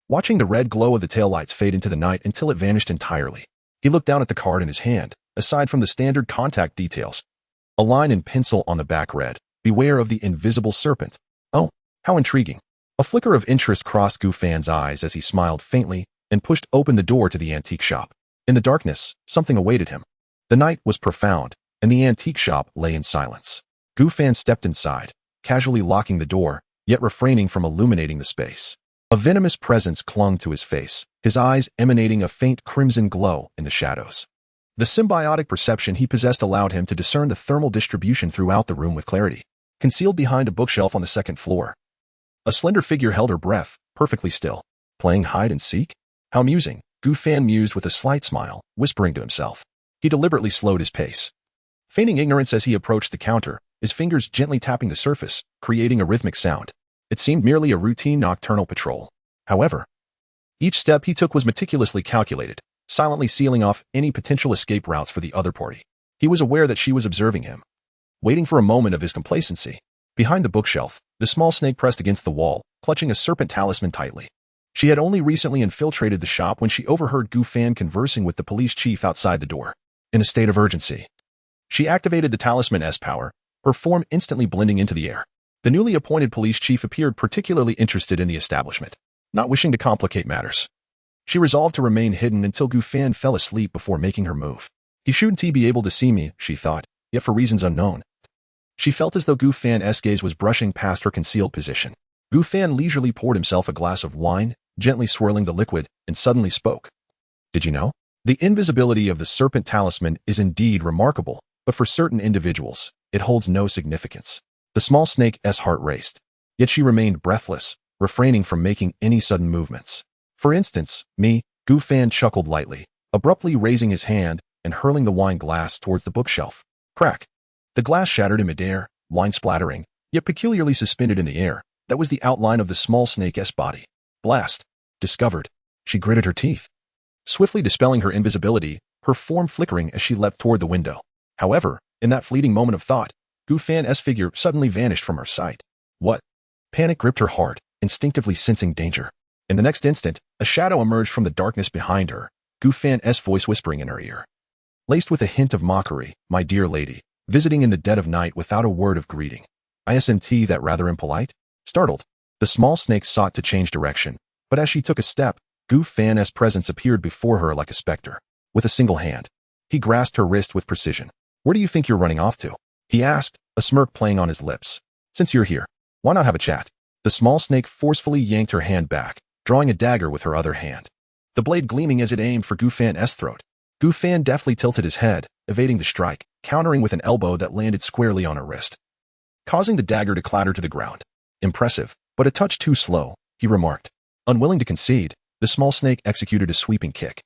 watching the red glow of the taillights fade into the night until it vanished entirely. He looked down at the card in his hand. Aside from the standard contact details, a line in pencil on the back read, "Beware of the invisible serpent." Oh, how intriguing. A flicker of interest crossed Gu Fan's eyes as he smiled faintly and pushed open the door to the antique shop. In the darkness, something awaited him. The night was profound, and the antique shop lay in silence. Gu Fan stepped inside, casually locking the door, yet refraining from illuminating the space. A venomous presence clung to his face, his eyes emanating a faint crimson glow in the shadows. The symbiotic perception he possessed allowed him to discern the thermal distribution throughout the room with clarity. Concealed behind a bookshelf on the second floor, a slender figure held her breath, perfectly still. Playing hide and seek? How amusing, Gu Fan mused with a slight smile, whispering to himself. He deliberately slowed his pace, feigning ignorance as he approached the counter, his fingers gently tapping the surface, creating a rhythmic sound. It seemed merely a routine nocturnal patrol. However, each step he took was meticulously calculated, silently sealing off any potential escape routes for the other party. He was aware that she was observing him, waiting for a moment of his complacency. Behind the bookshelf, the small snake pressed against the wall, clutching a serpent talisman tightly. She had only recently infiltrated the shop when she overheard Gu Fan conversing with the police chief outside the door. In a state of urgency, she activated the talisman's power, her form instantly blending into the air. The newly appointed police chief appeared particularly interested in the establishment, not wishing to complicate matters. She resolved to remain hidden until Gu Fan fell asleep before making her move. He shouldn't be able to see me, she thought, yet for reasons unknown. She felt as though Gu Fan's gaze was brushing past her concealed position. Gu Fan leisurely poured himself a glass of wine, gently swirling the liquid, and suddenly spoke. Did you know? The invisibility of the serpent talisman is indeed remarkable, but for certain individuals, it holds no significance. The small snake's heart raced, yet she remained breathless, refraining from making any sudden movements. For instance, me, Gu Fan chuckled lightly, abruptly raising his hand and hurling the wine glass towards the bookshelf. Crack! The glass shattered in midair, wine splattering, yet peculiarly suspended in the air. That was the outline of the small snake's body. Blast! Discovered. She gritted her teeth, swiftly dispelling her invisibility, her form flickering as she leapt toward the window. However, in that fleeting moment of thought, Gu Fan's figure suddenly vanished from her sight. What? Panic gripped her heart, instinctively sensing danger. In the next instant, a shadow emerged from the darkness behind her, Gu Fan's voice whispering in her ear, laced with a hint of mockery, "My dear lady, visiting in the dead of night without a word of greeting. Isn't that rather impolite?" Startled, the small snake sought to change direction, but as she took a step, Gu Fan's presence appeared before her like a specter. With a single hand, he grasped her wrist with precision. "Where do you think you're running off to?" he asked, a smirk playing on his lips. "Since you're here, why not have a chat?" The small snake forcefully yanked her hand back, drawing a dagger with her other hand, the blade gleaming as it aimed for Gu Fan's throat. Gu Fan deftly tilted his head, evading the strike, countering with an elbow that landed squarely on her wrist, causing the dagger to clatter to the ground. "Impressive, but a touch too slow," he remarked. Unwilling to concede, the small snake executed a sweeping kick.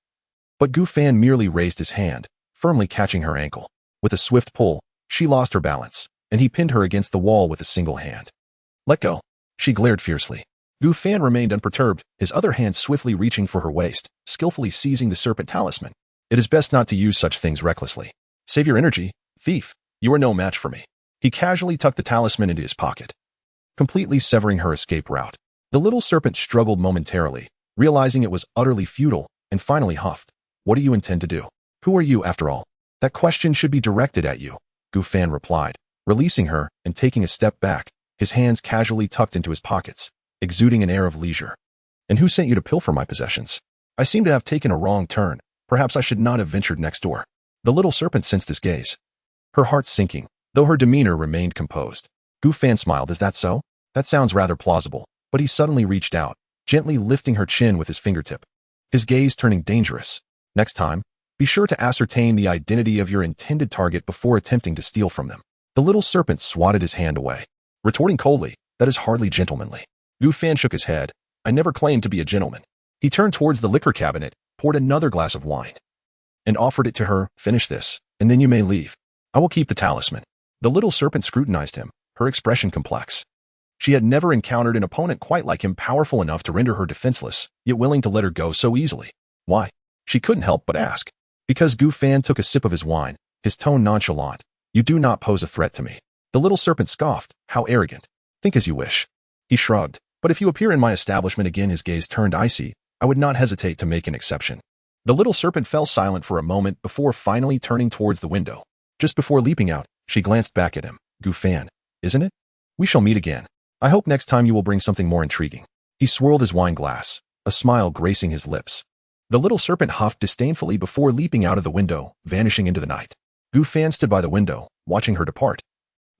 But Gu Fan merely raised his hand, firmly catching her ankle. With a swift pull, she lost her balance, and he pinned her against the wall with a single hand. "Let go," she glared fiercely. Gu Fan remained unperturbed, his other hand swiftly reaching for her waist, skillfully seizing the serpent talisman. "It is best not to use such things recklessly. Save your energy, thief. You are no match for me." He casually tucked the talisman into his pocket, completely severing her escape route. The little serpent struggled momentarily, realizing it was utterly futile, and finally huffed. "What do you intend to do? Who are you, after all?" "That question should be directed at you," Gu Fan replied, releasing her and taking a step back, his hands casually tucked into his pockets, exuding an air of leisure. "And who sent you to pilfer my possessions? I seem to have taken a wrong turn. Perhaps I should not have ventured next door." The little serpent sensed his gaze, her heart sinking, though her demeanor remained composed. Gu Fan smiled. "Is that so? That sounds rather plausible." But he suddenly reached out, gently lifting her chin with his fingertip, his gaze turning dangerous. "Next time, be sure to ascertain the identity of your intended target before attempting to steal from them." The little serpent swatted his hand away, retorting coldly, "That is hardly gentlemanly." Gu Fan shook his head. "I never claimed to be a gentleman." He turned towards the liquor cabinet, poured another glass of wine, and offered it to her. "Finish this, and then you may leave. I will keep the talisman." The little serpent scrutinized him, her expression complex. She had never encountered an opponent quite like him, powerful enough to render her defenseless, yet willing to let her go so easily. Why? She couldn't help but ask. Because Gu Fan took a sip of his wine, his tone nonchalant. "You do not pose a threat to me." The little serpent scoffed. "How arrogant. Think as you wish." He shrugged. "But if you appear in my establishment again," his gaze turned icy, "I would not hesitate to make an exception." The little serpent fell silent for a moment before finally turning towards the window. Just before leaping out, she glanced back at him. "Gu Fan, isn't it? We shall meet again. I hope next time you will bring something more intriguing." He swirled his wine glass, a smile gracing his lips. The little serpent huffed disdainfully before leaping out of the window, vanishing into the night. Gu Fan stood by the window, watching her depart,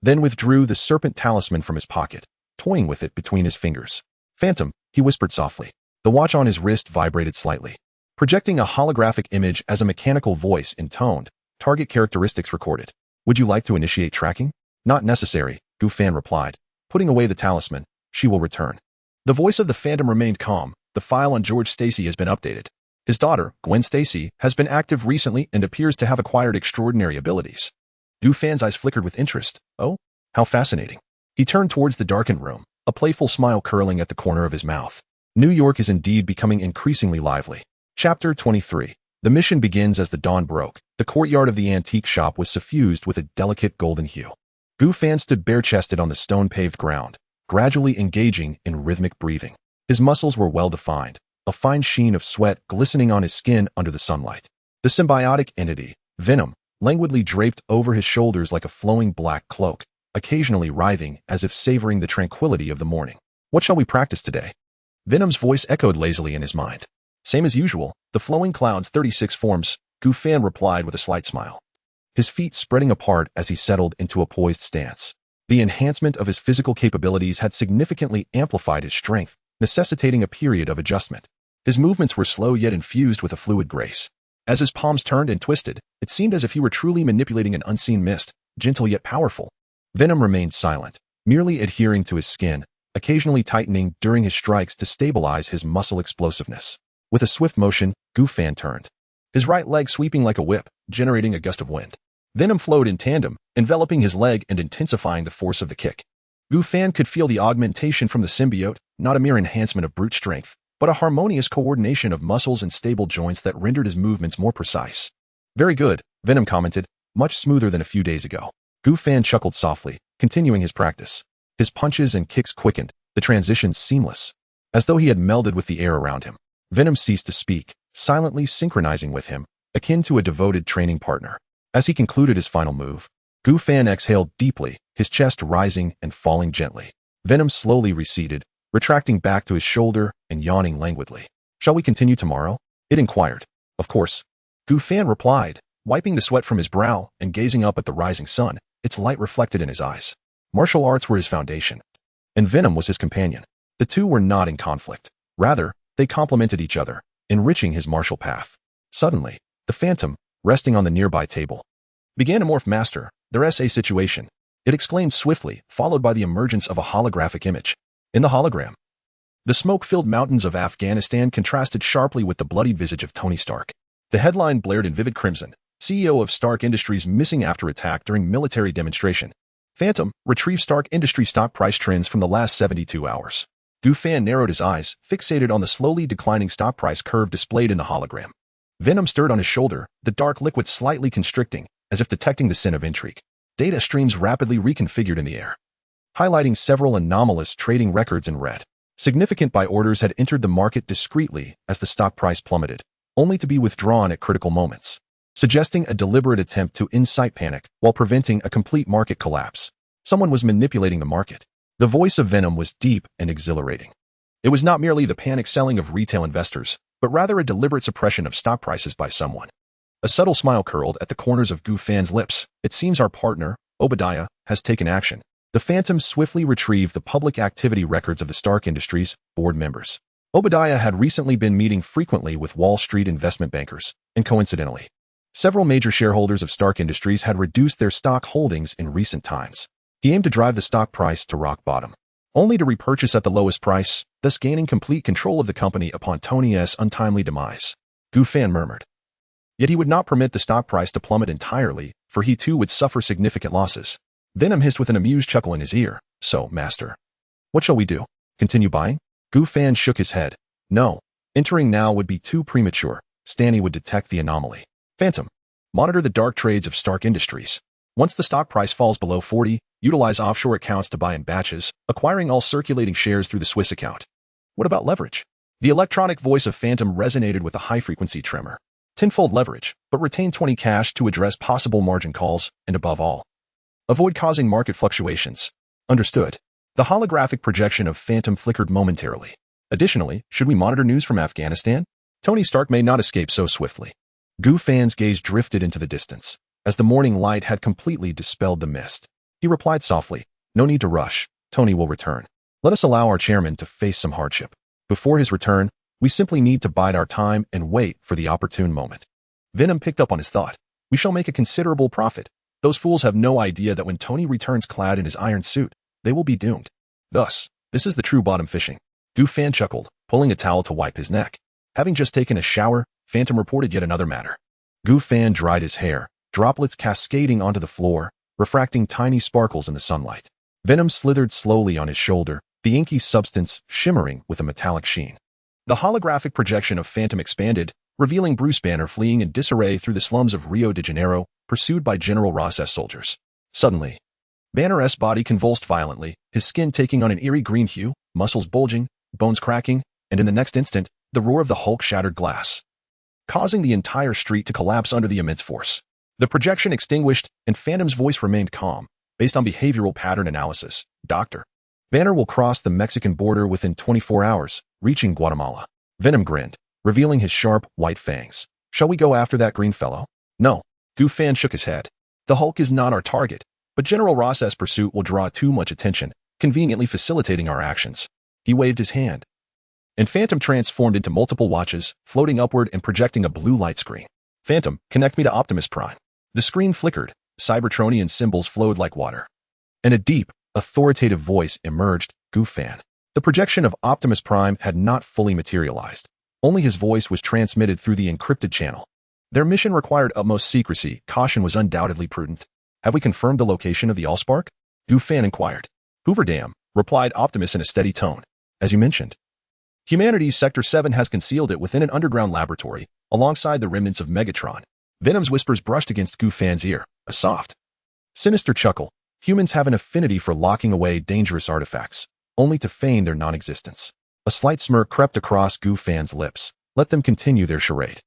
then withdrew the serpent talisman from his pocket, toying with it between his fingers. "Phantom," he whispered softly. The watch on his wrist vibrated slightly. projecting a holographic image as a mechanical voice intoned, target characteristics recorded. Would you like to initiate tracking? Not necessary, Gufan replied. Putting away the talisman, she will return. The voice of the phantom remained calm. The file on George Stacy has been updated. His daughter, Gwen Stacy, has been active recently and appears to have acquired extraordinary abilities. Gufan's eyes flickered with interest. Oh, how fascinating. He turned towards the darkened room, a playful smile curling at the corner of his mouth. New York is indeed becoming increasingly lively. Chapter 23. The mission begins as the dawn broke. The courtyard of the antique shop was suffused with a delicate golden hue. Gufan stood bare-chested on the stone-paved ground, gradually engaging in rhythmic breathing. His muscles were well-defined, a fine sheen of sweat glistening on his skin under the sunlight. The symbiotic entity, Venom, languidly draped over his shoulders like a flowing black cloak, occasionally writhing as if savoring the tranquility of the morning. What shall we practice today? Venom's voice echoed lazily in his mind. Same as usual, the flowing cloud's 36 forms, Gufan replied with a slight smile. His feet spreading apart as he settled into a poised stance. The enhancement of his physical capabilities had significantly amplified his strength, necessitating a period of adjustment. His movements were slow yet infused with a fluid grace. As his palms turned and twisted, it seemed as if he were truly manipulating an unseen mist, gentle yet powerful. Venom remained silent, merely adhering to his skin, occasionally tightening during his strikes to stabilize his muscle explosiveness. With a swift motion, Gufan turned, his right leg sweeping like a whip, generating a gust of wind. Venom flowed in tandem, enveloping his leg and intensifying the force of the kick. Gufan could feel the augmentation from the symbiote, not a mere enhancement of brute strength, but a harmonious coordination of muscles and stable joints that rendered his movements more precise. Very good, Venom commented, much smoother than a few days ago. Gufan chuckled softly, continuing his practice. His punches and kicks quickened, the transitions seamless. As though he had melded with the air around him. Venom ceased to speak, silently synchronizing with him, akin to a devoted training partner. As he concluded his final move, Gufan exhaled deeply, his chest rising and falling gently. Venom slowly receded, retracting back to his shoulder and yawning languidly. Shall we continue tomorrow? It inquired. Of course. Gufan replied, wiping the sweat from his brow and gazing up at the rising sun, its light reflected in his eyes. Martial arts were his foundation, and Venom was his companion. The two were not in conflict. Rather, they complemented each other, enriching his martial path. Suddenly, the phantom, resting on the nearby table, began to morph. Master, there's a situation. It exclaimed swiftly, followed by the emergence of a holographic image. In the hologram, the smoke-filled mountains of Afghanistan contrasted sharply with the bloodied visage of Tony Stark. The headline blared in vivid crimson, CEO of Stark Industries missing after attack during military demonstration. Phantom, retrieve Stark Industries stock price trends from the last 72 hours. Gufan narrowed his eyes, fixated on the slowly declining stock price curve displayed in the hologram. Venom stirred on his shoulder, the dark liquid slightly constricting, as if detecting the scent of intrigue. Data streams rapidly reconfigured in the air, highlighting several anomalous trading records in red. Significant buy orders had entered the market discreetly as the stock price plummeted, only to be withdrawn at critical moments, suggesting a deliberate attempt to incite panic while preventing a complete market collapse. Someone was manipulating the market. The voice of Venom was deep and exhilarating. It was not merely the panic selling of retail investors, but rather a deliberate suppression of stock prices by someone. A subtle smile curled at the corners of Gufan's lips. It seems our partner, Obadiah, has taken action. The Phantom swiftly retrieved the public activity records of the Stark Industries board members. Obadiah had recently been meeting frequently with Wall Street investment bankers, and coincidentally, several major shareholders of Stark Industries had reduced their stock holdings in recent times. He aimed to drive the stock price to rock bottom, only to repurchase at the lowest price, thus gaining complete control of the company upon Tony's untimely demise. Gufan murmured. Yet he would not permit the stock price to plummet entirely, for he too would suffer significant losses. Venom hissed with an amused chuckle in his ear. So, master, what shall we do? Continue buying? Gufan shook his head. No. Entering now would be too premature. Stanny would detect the anomaly. Phantom, monitor the dark trades of Stark Industries. Once the stock price falls below 40, utilize offshore accounts to buy in batches, acquiring all circulating shares through the Swiss account. What about leverage? The electronic voice of Phantom resonated with a high-frequency tremor. Tenfold leverage, but retain 20 cash to address possible margin calls, and above all, avoid causing market fluctuations. Understood. The holographic projection of Phantom flickered momentarily. Additionally, should we monitor news from Afghanistan? Tony Stark may not escape so swiftly. Gufan's gaze drifted into the distance, as the morning light had completely dispelled the mist. He replied softly, no need to rush. Tony will return. Let us allow our chairman to face some hardship. Before his return, We simply need to bide our time and wait for the opportune moment. Venom picked up on his thought. We shall make a considerable profit. Those fools have no idea that when Tony returns clad in his iron suit, they will be doomed. Thus, this is the true bottom fishing. Fan chuckled, pulling a towel to wipe his neck. Having just taken a shower, Phantom reported yet another matter. Fan dried his hair, droplets cascading onto the floor, refracting tiny sparkles in the sunlight. Venom slithered slowly on his shoulder, the inky substance shimmering with a metallic sheen. The holographic projection of Phantom expanded, revealing Bruce Banner fleeing in disarray through the slums of Rio de Janeiro, pursued by General Ross's soldiers. Suddenly, Banner's body convulsed violently, his skin taking on an eerie green hue, muscles bulging, bones cracking, and in the next instant, the roar of the Hulk shattered glass, causing the entire street to collapse under the immense force. The projection extinguished, and Phantom's voice remained calm. Based on behavioral pattern analysis, Dr. Banner will cross the Mexican border within 24 hours, reaching Guatemala. Venom grinned, revealing his sharp, white fangs. Shall we go after that green fellow? No. Fan shook his head. The Hulk is not our target, but General Ross's pursuit will draw too much attention, conveniently facilitating our actions. He waved his hand, and Phantom transformed into multiple watches, floating upward and projecting a blue light screen. Phantom, connect me to Optimus Prime. The screen flickered, Cybertronian symbols flowed like water. And a deep, authoritative voice emerged, Fan. The projection of Optimus Prime had not fully materialized. Only his voice was transmitted through the encrypted channel. Their mission required utmost secrecy. Caution was undoubtedly prudent. Have we confirmed the location of the Allspark? Fan inquired. Hoover Dam, replied Optimus in a steady tone. As you mentioned, humanity's Sector 7 has concealed it within an underground laboratory, alongside the remnants of Megatron. Venom's whispers brushed against Fan's ear, a soft, sinister chuckle. Humans have an affinity for locking away dangerous artifacts, only to feign their non-existence. A slight smirk crept across Fan's lips. Let them continue their charade.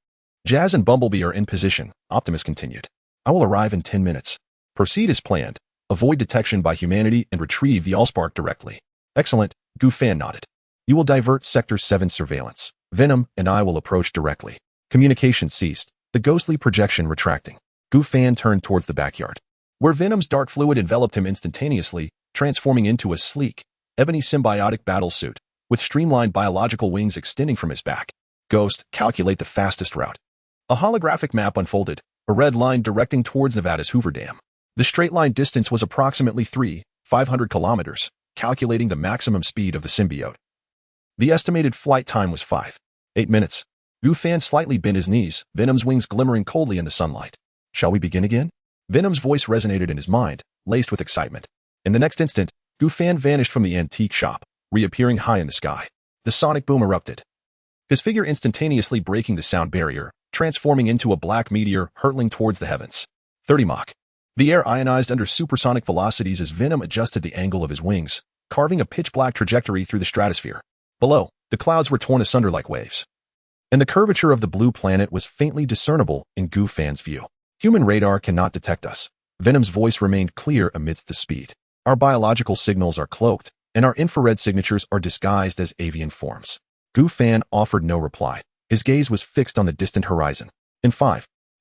Jazz and Bumblebee are in position, Optimus continued. I will arrive in 10 minutes. Proceed as planned. Avoid detection by humanity and retrieve the Allspark directly. Excellent, Fan nodded. You will divert Sector 7 surveillance. Venom and I will approach directly. Communication ceased, the ghostly projection retracting. Fan turned towards the backyard, where Venom's dark fluid enveloped him instantaneously, transforming into a sleek, ebony symbiotic battlesuit, with streamlined biological wings extending from his back. Ghost, calculate the fastest route. A holographic map unfolded, a red line directing towards Nevada's Hoover Dam. The straight-line distance was approximately 500 kilometers, calculating the maximum speed of the symbiote. The estimated flight time was 8 minutes. Fan slightly bent his knees, Venom's wings glimmering coldly in the sunlight. Shall we begin again? Venom's voice resonated in his mind, laced with excitement. In the next instant, Fan vanished from the antique shop, reappearing high in the sky. The sonic boom erupted, his figure instantaneously breaking the sound barrier, transforming into a black meteor hurtling towards the heavens. 30 Mach. The air ionized under supersonic velocities as Venom adjusted the angle of his wings, carving a pitch-black trajectory through the stratosphere. Below, the clouds were torn asunder like waves, and the curvature of the blue planet was faintly discernible in Fan's view. Human radar cannot detect us. Venom's voice remained clear amidst the speed. Our biological signals are cloaked, and our infrared signatures are disguised as avian forms. Fan offered no reply. His gaze was fixed on the distant horizon. In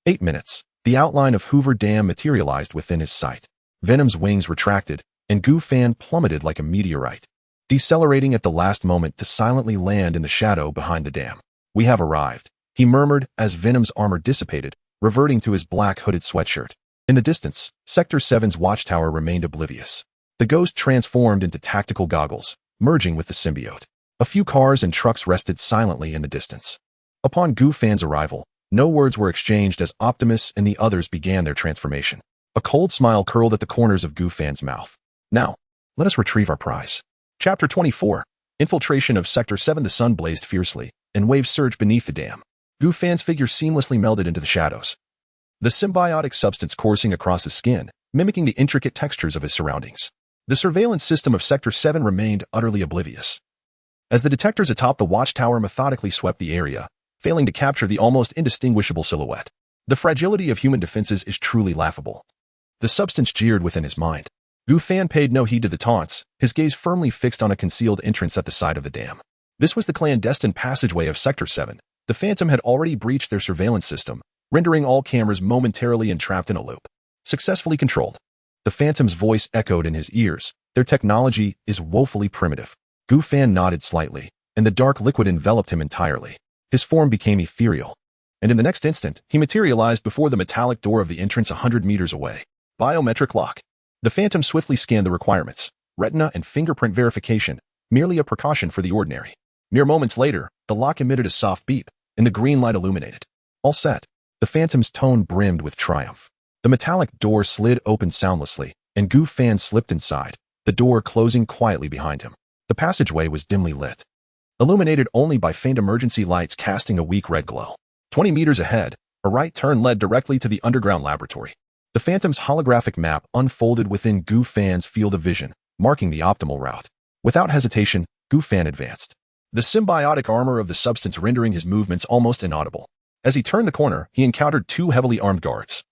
8 minutes, the outline of Hoover Dam materialized within his sight. Venom's wings retracted, and Fan plummeted like a meteorite, decelerating at the last moment to silently land in the shadow behind the dam. We have arrived, he murmured as Venom's armor dissipated, reverting to his black hooded sweatshirt. In the distance, Sector 7's watchtower remained oblivious. The ghost transformed into tactical goggles, merging with the symbiote. A few cars and trucks rested silently in the distance. Upon Fan's arrival, no words were exchanged as Optimus and the others began their transformation. A cold smile curled at the corners of Fan's mouth. Now, let us retrieve our prize. Chapter 24. Infiltration of Sector 7. The sun blazed fiercely, and waves surged beneath the dam. Fan's figure seamlessly melded into the shadows, the symbiotic substance coursing across his skin, mimicking the intricate textures of his surroundings. The surveillance system of Sector 7 remained utterly oblivious, as the detectors atop the watchtower methodically swept the area, failing to capture the almost indistinguishable silhouette. The fragility of human defenses is truly laughable. The substance jeered within his mind. Fan paid no heed to the taunts, his gaze firmly fixed on a concealed entrance at the side of the dam. This was the clandestine passageway of Sector 7. The Phantom had already breached their surveillance system, rendering all cameras momentarily entrapped in a loop. Successfully controlled. The Phantom's voice echoed in his ears. Their technology is woefully primitive. Fan nodded slightly, and the dark liquid enveloped him entirely. His form became ethereal, and in the next instant, he materialized before the metallic door of the entrance 100 meters away. Biometric lock. The Phantom swiftly scanned the requirements. Retina and fingerprint verification, merely a precaution for the ordinary. Mere moments later, the lock emitted a soft beep, and the green light illuminated. All set. The Phantom's tone brimmed with triumph. The metallic door slid open soundlessly, and Gu Fan slipped inside, the door closing quietly behind him. The passageway was dimly lit, illuminated only by faint emergency lights casting a weak red glow. 20 meters ahead, a right turn led directly to the underground laboratory. The Phantom's holographic map unfolded within Gu Fan's field of vision, marking the optimal route. Without hesitation, Gu Fan advanced, the symbiotic armor of the substance rendering his movements almost inaudible. As he turned the corner, he encountered two heavily armed guards.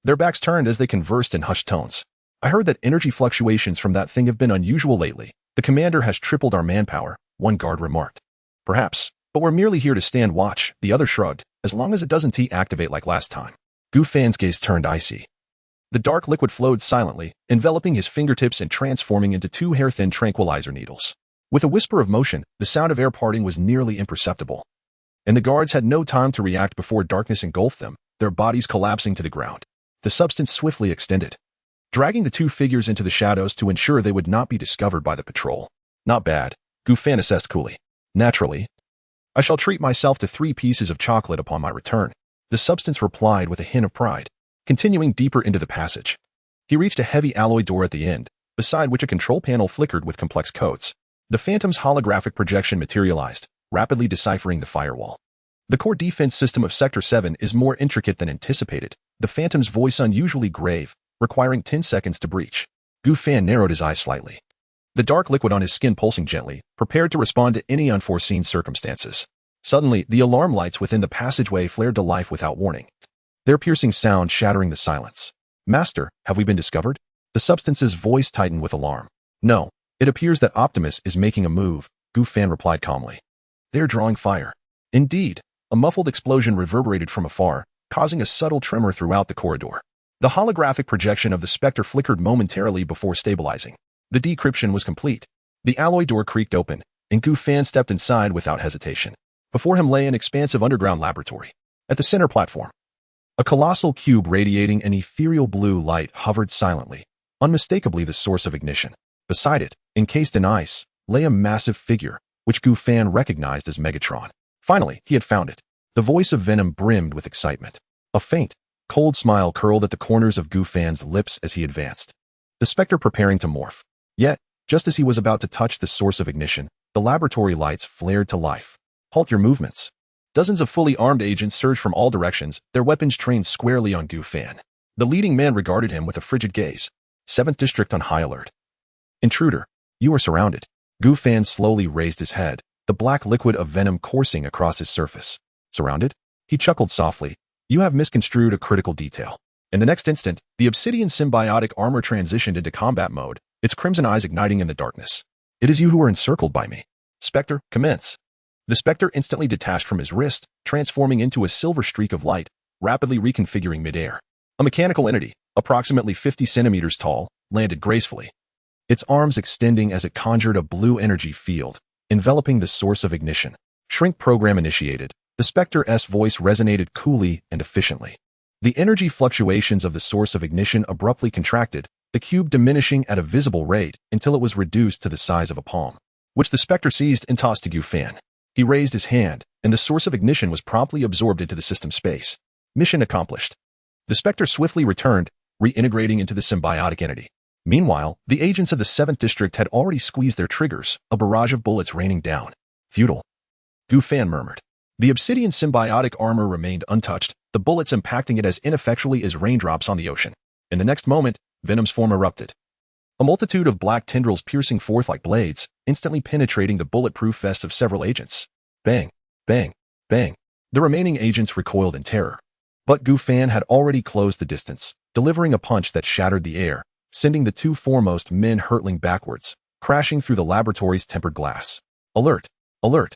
Their backs turned as they conversed in hushed tones. I heard that energy fluctuations from that thing have been unusual lately. The commander has tripled our manpower, one guard remarked. Perhaps, but we're merely here to stand watch, the other shrugged, as long as it doesn't deactivate like last time. Gu Fan's gaze turned icy. The dark liquid flowed silently, enveloping his fingertips and transforming into two hair-thin tranquilizer needles. With a whisper of motion, the sound of air parting was nearly imperceptible, and the guards had no time to react before darkness engulfed them, their bodies collapsing to the ground. The substance swiftly extended, dragging the two figures into the shadows to ensure they would not be discovered by the patrol. Not bad, Gu Fan assessed coolly. Naturally, I shall treat myself to 3 pieces of chocolate upon my return, the substance replied with a hint of pride. Continuing deeper into the passage, he reached a heavy alloy door at the end, beside which a control panel flickered with complex codes. The Phantom's holographic projection materialized, rapidly deciphering the firewall. The core defense system of Sector 7 is more intricate than anticipated, the Phantom's voice unusually grave, requiring 10 seconds to breach. Gu Fan narrowed his eyes slightly, the dark liquid on his skin pulsing gently, prepared to respond to any unforeseen circumstances. Suddenly, the alarm lights within the passageway flared to life without warning, their piercing sound shattering the silence. Master, have we been discovered? The substance's voice tightened with alarm. No, it appears that Optimus is making a move, Gu Fan replied calmly. They're drawing fire. Indeed, a muffled explosion reverberated from afar, causing a subtle tremor throughout the corridor. The holographic projection of the Spectre flickered momentarily before stabilizing. The decryption was complete. The alloy door creaked open, and Gu Fan stepped inside without hesitation. Before him lay an expansive underground laboratory. At the center platform, a colossal cube radiating an ethereal blue light hovered silently, unmistakably the source of ignition. Beside it, encased in ice, lay a massive figure, which Gu Fan recognized as Megatron. Finally, he had found it. The voice of Venom brimmed with excitement. A faint, cold smile curled at the corners of Gu Fan's lips as he advanced, the Spectre preparing to morph. Yet, just as he was about to touch the source of ignition, the laboratory lights flared to life. Halt your movements. Dozens of fully armed agents surged from all directions, their weapons trained squarely on Gu Fan. The leading man regarded him with a frigid gaze. 7th District on high alert. Intruder, you are surrounded. Gu Fan slowly raised his head, the black liquid of venom coursing across his surface. Surrounded? He chuckled softly. You have misconstrued a critical detail. In the next instant, the obsidian symbiotic armor transitioned into combat mode, its crimson eyes igniting in the darkness. It is you who are encircled by me. Spectre, commence. The Spectre instantly detached from his wrist, transforming into a silver streak of light, rapidly reconfiguring midair. A mechanical entity, approximately 50 centimeters tall, landed gracefully, its arms extending as it conjured a blue energy field, enveloping the source of ignition. Shrink program initiated. The Spectre's voice resonated coolly and efficiently. The energy fluctuations of the source of ignition abruptly contracted, the cube diminishing at a visible rate until it was reduced to the size of a palm, which the Spectre seized and tossed to Gu Fan. He raised his hand, and the source of ignition was promptly absorbed into the system space. Mission accomplished. The Spectre swiftly returned, reintegrating into the symbiotic entity. Meanwhile, the agents of the 7th District had already squeezed their triggers, a barrage of bullets raining down. Futile. Gu Fan murmured. The obsidian symbiotic armor remained untouched, the bullets impacting it as ineffectually as raindrops on the ocean. In the next moment, Venom's form erupted. A multitude of black tendrils piercing forth like blades, instantly penetrating the bulletproof vest of several agents. Bang, bang, bang. The remaining agents recoiled in terror. But Gu Fan had already closed the distance, delivering a punch that shattered the air, sending the 2 foremost men hurtling backwards, crashing through the laboratory's tempered glass. Alert! Alert!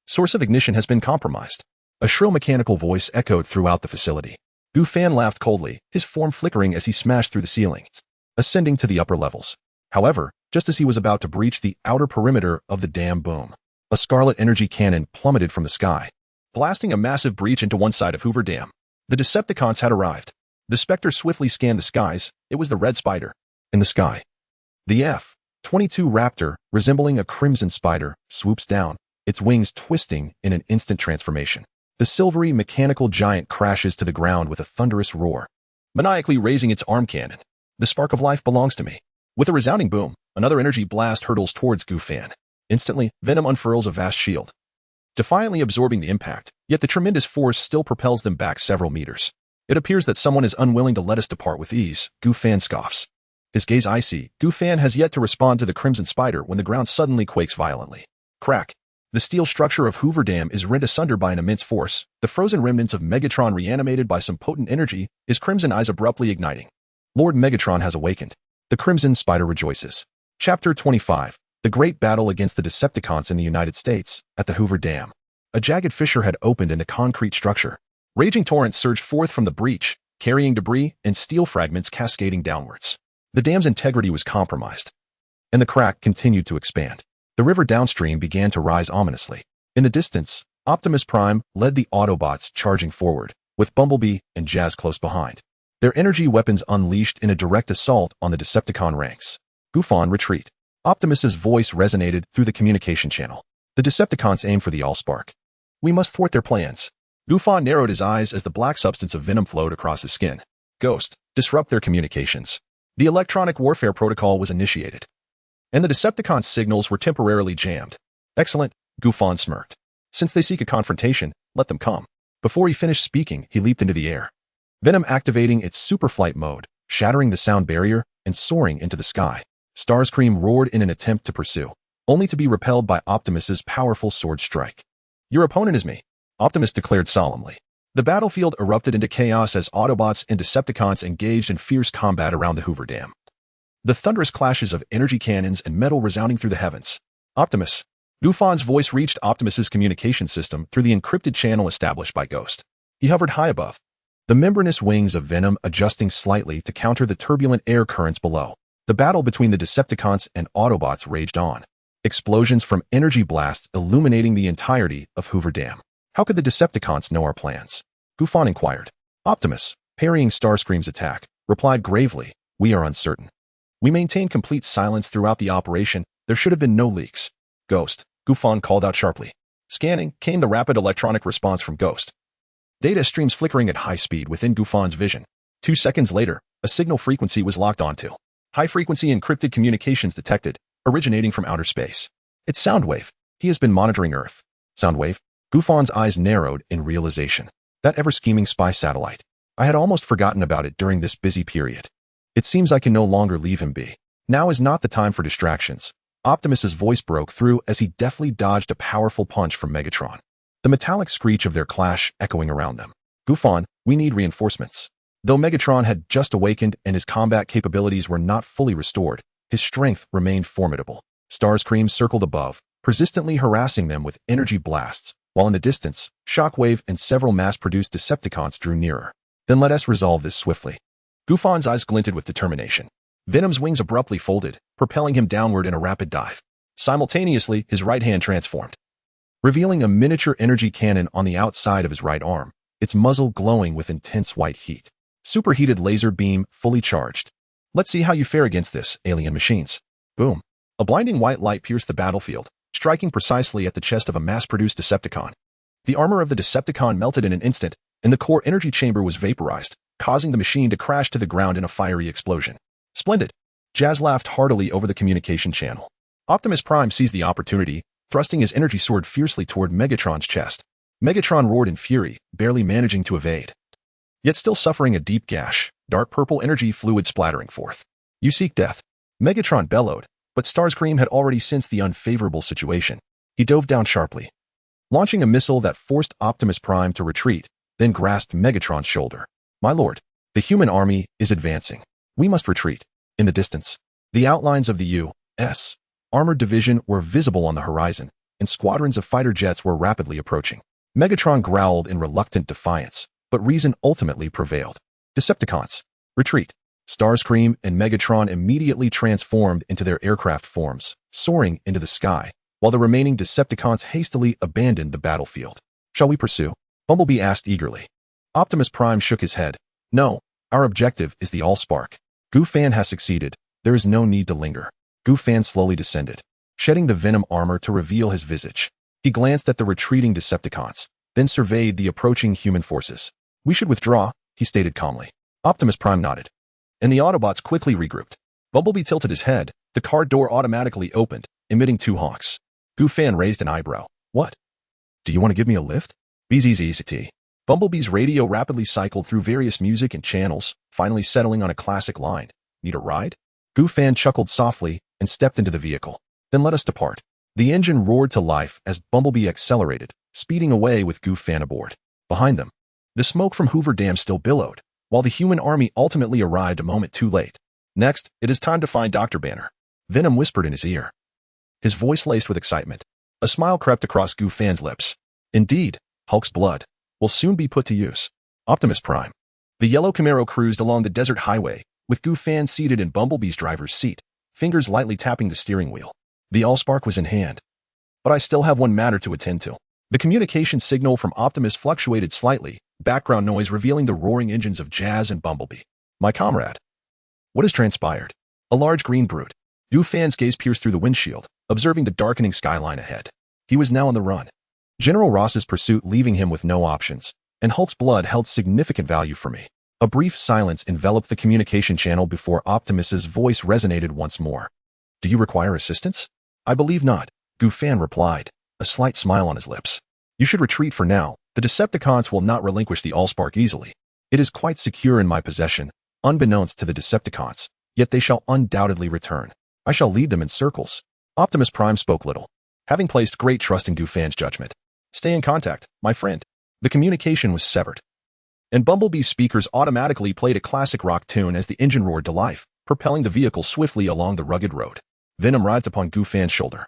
Source of ignition has been compromised. A shrill mechanical voice echoed throughout the facility. Gu Fan laughed coldly, his form flickering as he smashed through the ceiling, ascending to the upper levels. However, just as he was about to breach the outer perimeter of the dam boom, A scarlet energy cannon plummeted from the sky, blasting a massive breach into one side of Hoover Dam. The Decepticons had arrived. The Spectre swiftly scanned the skies. It was the Red Spider. In the sky, the F-22 Raptor, resembling a crimson spider, swoops down, its wings twisting in an instant transformation. The silvery mechanical giant crashes to the ground with a thunderous roar, maniacally raising its arm cannon. The spark of life belongs to me. With a resounding boom, another energy blast hurtles towards Gufan. Instantly, Venom unfurls a vast shield, defiantly absorbing the impact, yet the tremendous force still propels them back several meters. It appears that someone is unwilling to let us depart with ease, Gufan scoffs. His gaze icy, Gufan has yet to respond to the crimson spider when the ground suddenly quakes violently. Crack. The steel structure of Hoover Dam is rent asunder by an immense force, the frozen remnants of Megatron reanimated by some potent energy, his crimson eyes abruptly igniting. Lord Megatron has awakened. The crimson spider rejoices. Chapter 25. The Great Battle Against the Decepticons in the United States, at the Hoover Dam. A jagged fissure had opened in the concrete structure. Raging torrents surged forth from the breach, carrying debris and steel fragments cascading downwards. The dam's integrity was compromised, and the crack continued to expand. The river downstream began to rise ominously. In the distance, Optimus Prime led the Autobots charging forward, with Bumblebee and Jazz close behind. Their energy weapons unleashed in a direct assault on the Decepticon ranks. Gufan, retreat. Optimus's voice resonated through the communication channel. The Decepticons aim for the Allspark. We must thwart their plans. Gufan narrowed his eyes as the black substance of venom flowed across his skin. Ghost, disrupt their communications. The electronic warfare protocol was initiated, and the Decepticons' signals were temporarily jammed. Excellent, Gufan smirked. Since they seek a confrontation, let them come. Before he finished speaking, he leaped into the air, Venom activating its superflight mode, shattering the sound barrier and soaring into the sky. Starscream roared in an attempt to pursue, only to be repelled by Optimus's powerful sword strike. Your opponent is me, Optimus declared solemnly. The battlefield erupted into chaos as Autobots and Decepticons engaged in fierce combat around the Hoover Dam. The thunderous clashes of energy cannons and metal resounding through the heavens. Optimus. Gufan's voice reached Optimus's communication system through the encrypted channel established by Ghost. He hovered high above, the membranous wings of Venom adjusting slightly to counter the turbulent air currents below. The battle between the Decepticons and Autobots raged on, explosions from energy blasts illuminating the entirety of Hoover Dam. How could the Decepticons know our plans? Gufan inquired. Optimus, parrying Starscream's attack, replied gravely, we are uncertain. We maintained complete silence throughout the operation. There should have been no leaks. Ghost, Gufan called out sharply. Scanning came the rapid electronic response from Ghost. Data streams flickering at high speed within Gufan's vision. 2 seconds later, a signal frequency was locked onto. High-frequency encrypted communications detected, originating from outer space. It's Soundwave. He has been monitoring Earth. Soundwave? Gufan's eyes narrowed in realization. That ever-scheming spy satellite. I had almost forgotten about it during this busy period. It seems I can no longer leave him be. Now is not the time for distractions. Optimus's voice broke through as he deftly dodged a powerful punch from Megatron. The metallic screech of their clash echoing around them. Gufan, we need reinforcements. Though Megatron had just awakened and his combat capabilities were not fully restored, his strength remained formidable. Starscream circled above, persistently harassing them with energy blasts, while in the distance, Shockwave and several mass-produced Decepticons drew nearer. Then let us resolve this swiftly. Gufan's eyes glinted with determination. Venom's wings abruptly folded, propelling him downward in a rapid dive. Simultaneously, his right hand transformed, revealing a miniature energy cannon on the outside of his right arm, its muzzle glowing with intense white heat. Superheated laser beam fully charged. Let's see how you fare against this, alien machines. Boom. A blinding white light pierced the battlefield, striking precisely at the chest of a mass-produced Decepticon. The armor of the Decepticon melted in an instant, and the core energy chamber was vaporized, causing the machine to crash to the ground in a fiery explosion. Splendid. Jazz laughed heartily over the communication channel. Optimus Prime seized the opportunity, thrusting his energy sword fiercely toward Megatron's chest. Megatron roared in fury, barely managing to evade, yet still suffering a deep gash, dark purple energy fluid splattering forth. You seek death. Megatron bellowed, but Starscream had already sensed the unfavorable situation. He dove down sharply, launching a missile that forced Optimus Prime to retreat, then grasped Megatron's shoulder. My lord, the human army is advancing. We must retreat. In the distance, the outlines of the U.S. Armored Division were visible on the horizon, and squadrons of fighter jets were rapidly approaching. Megatron growled in reluctant defiance, but reason ultimately prevailed. Decepticons, retreat. Starscream and Megatron immediately transformed into their aircraft forms, soaring into the sky, while the remaining Decepticons hastily abandoned the battlefield. Shall we pursue? Bumblebee asked eagerly. Optimus Prime shook his head. No, our objective is the Allspark. Goofan has succeeded. There is no need to linger. Goofan slowly descended, shedding the Venom armor to reveal his visage. He glanced at the retreating Decepticons, then surveyed the approaching human forces. We should withdraw, he stated calmly. Optimus Prime nodded, and the Autobots quickly regrouped. Bumblebee tilted his head. The car door automatically opened, emitting two honks. Goofan raised an eyebrow. What? Do you want to give me a lift? BZZZT. Bumblebee's radio rapidly cycled through various music and channels, finally settling on a classic line. Need a ride? Goofan chuckled softly and stepped into the vehicle. Then let us depart. The engine roared to life as Bumblebee accelerated, speeding away with Goofan aboard. Behind them, the smoke from Hoover Dam still billowed, while the human army ultimately arrived a moment too late. Next, it is time to find Dr. Banner. Venom whispered in his ear, his voice laced with excitement. A smile crept across Goofan's lips. Indeed, Hulk's blood will soon be put to use. Optimus Prime. The yellow Camaro cruised along the desert highway, with Goofan seated in Bumblebee's driver's seat, fingers lightly tapping the steering wheel. The Allspark was in hand. But I still have one matter to attend to. The communication signal from Optimus fluctuated slightly, background noise revealing the roaring engines of Jazz and Bumblebee. My comrade. What has transpired? A large green brute. Goofan's gaze pierced through the windshield, observing the darkening skyline ahead. He was now on the run. General Ross's pursuit leaving him with no options, and Hulk's blood held significant value for me. A brief silence enveloped the communication channel before Optimus's voice resonated once more. Do you require assistance? I believe not, Goofan replied, a slight smile on his lips. You should retreat for now. The Decepticons will not relinquish the Allspark easily. It is quite secure in my possession, unbeknownst to the Decepticons, yet they shall undoubtedly return. I shall lead them in circles. Optimus Prime spoke little, having placed great trust in Goofan's judgment. Stay in contact, my friend. The communication was severed, and Bumblebee's speakers automatically played a classic rock tune as the engine roared to life, propelling the vehicle swiftly along the rugged road. Venom writhed upon Goofan's shoulder,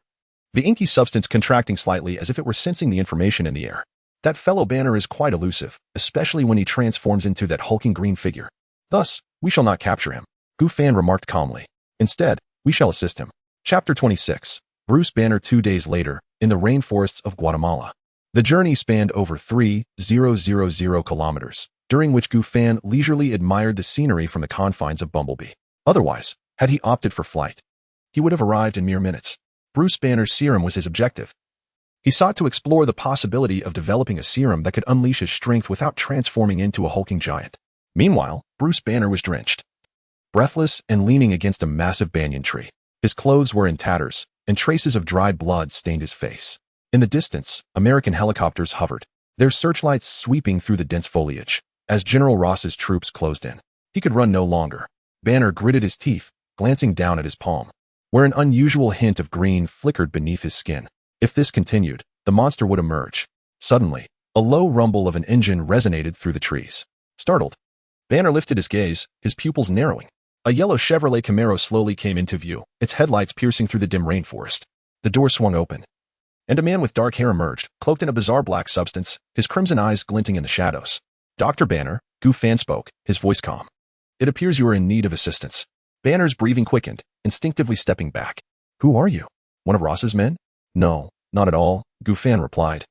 the inky substance contracting slightly as if it were sensing the information in the air. That fellow Banner is quite elusive, especially when he transforms into that hulking green figure. Thus, we shall not capture him, Goofan remarked calmly. Instead, we shall assist him. Chapter 26. Bruce Banner 2 days later, in the rainforests of Guatemala. The journey spanned over 3,000 kilometers, during which Goofan leisurely admired the scenery from the confines of Bumblebee. Otherwise, had he opted for flight, he would have arrived in mere minutes. Bruce Banner's serum was his objective. He sought to explore the possibility of developing a serum that could unleash his strength without transforming into a hulking giant. Meanwhile, Bruce Banner was drenched, breathless and leaning against a massive banyan tree. His clothes were in tatters, and traces of dried blood stained his face. In the distance, American helicopters hovered, their searchlights sweeping through the dense foliage. As General Ross's troops closed in, he could run no longer. Banner gritted his teeth, glancing down at his palm, where an unusual hint of green flickered beneath his skin. If this continued, the monster would emerge. Suddenly, a low rumble of an engine resonated through the trees. Startled, Banner lifted his gaze, his pupils narrowing. A yellow Chevrolet Camaro slowly came into view, its headlights piercing through the dim rainforest. The door swung open, and a man with dark hair emerged, cloaked in a bizarre black substance, his crimson eyes glinting in the shadows. Dr. Banner, Goofan spoke, his voice calm. It appears you are in need of assistance. Banner's breathing quickened, instinctively stepping back. Who are you? One of Ross's men? No, not at all, Goofan replied,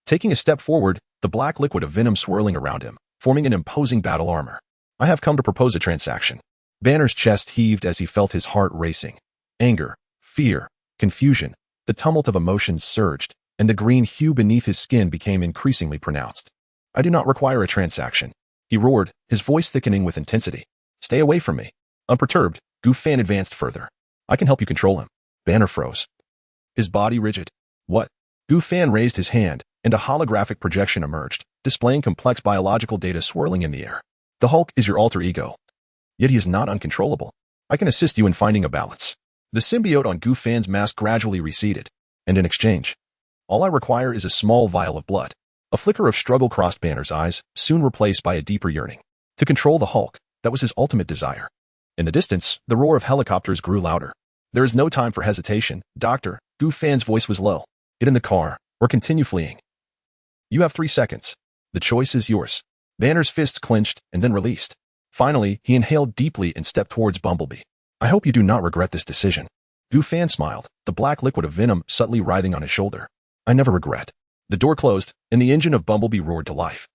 taking a step forward, the black liquid of venom swirling around him, forming an imposing battle armor. I have come to propose a transaction. Banner's chest heaved as he felt his heart racing. Anger, fear, confusion, the tumult of emotions surged, and the green hue beneath his skin became increasingly pronounced. I do not require a transaction, he roared, his voice thickening with intensity. Stay away from me. Unperturbed, Goofan advanced further. I can help you control him. Banner froze, his body rigid. What? Goofan raised his hand, and a holographic projection emerged, displaying complex biological data swirling in the air. The Hulk is your alter ego. Yet he is not uncontrollable. I can assist you in finding a balance. The symbiote on Goofan's mask gradually receded, and in exchange, all I require is a small vial of blood. A flicker of struggle crossed Banner's eyes, soon replaced by a deeper yearning. To control the Hulk, that was his ultimate desire. In the distance, the roar of helicopters grew louder. There is no time for hesitation, Doctor. Goofan's voice was low. Get in the car, or continue fleeing. You have 3 seconds. The choice is yours. Banner's fists clenched and then released. Finally, he inhaled deeply and stepped towards Bumblebee. I hope you do not regret this decision. Gu Fan smiled, the black liquid of venom subtly writhing on his shoulder. I never regret. The door closed, and the engine of Bumblebee roared to life,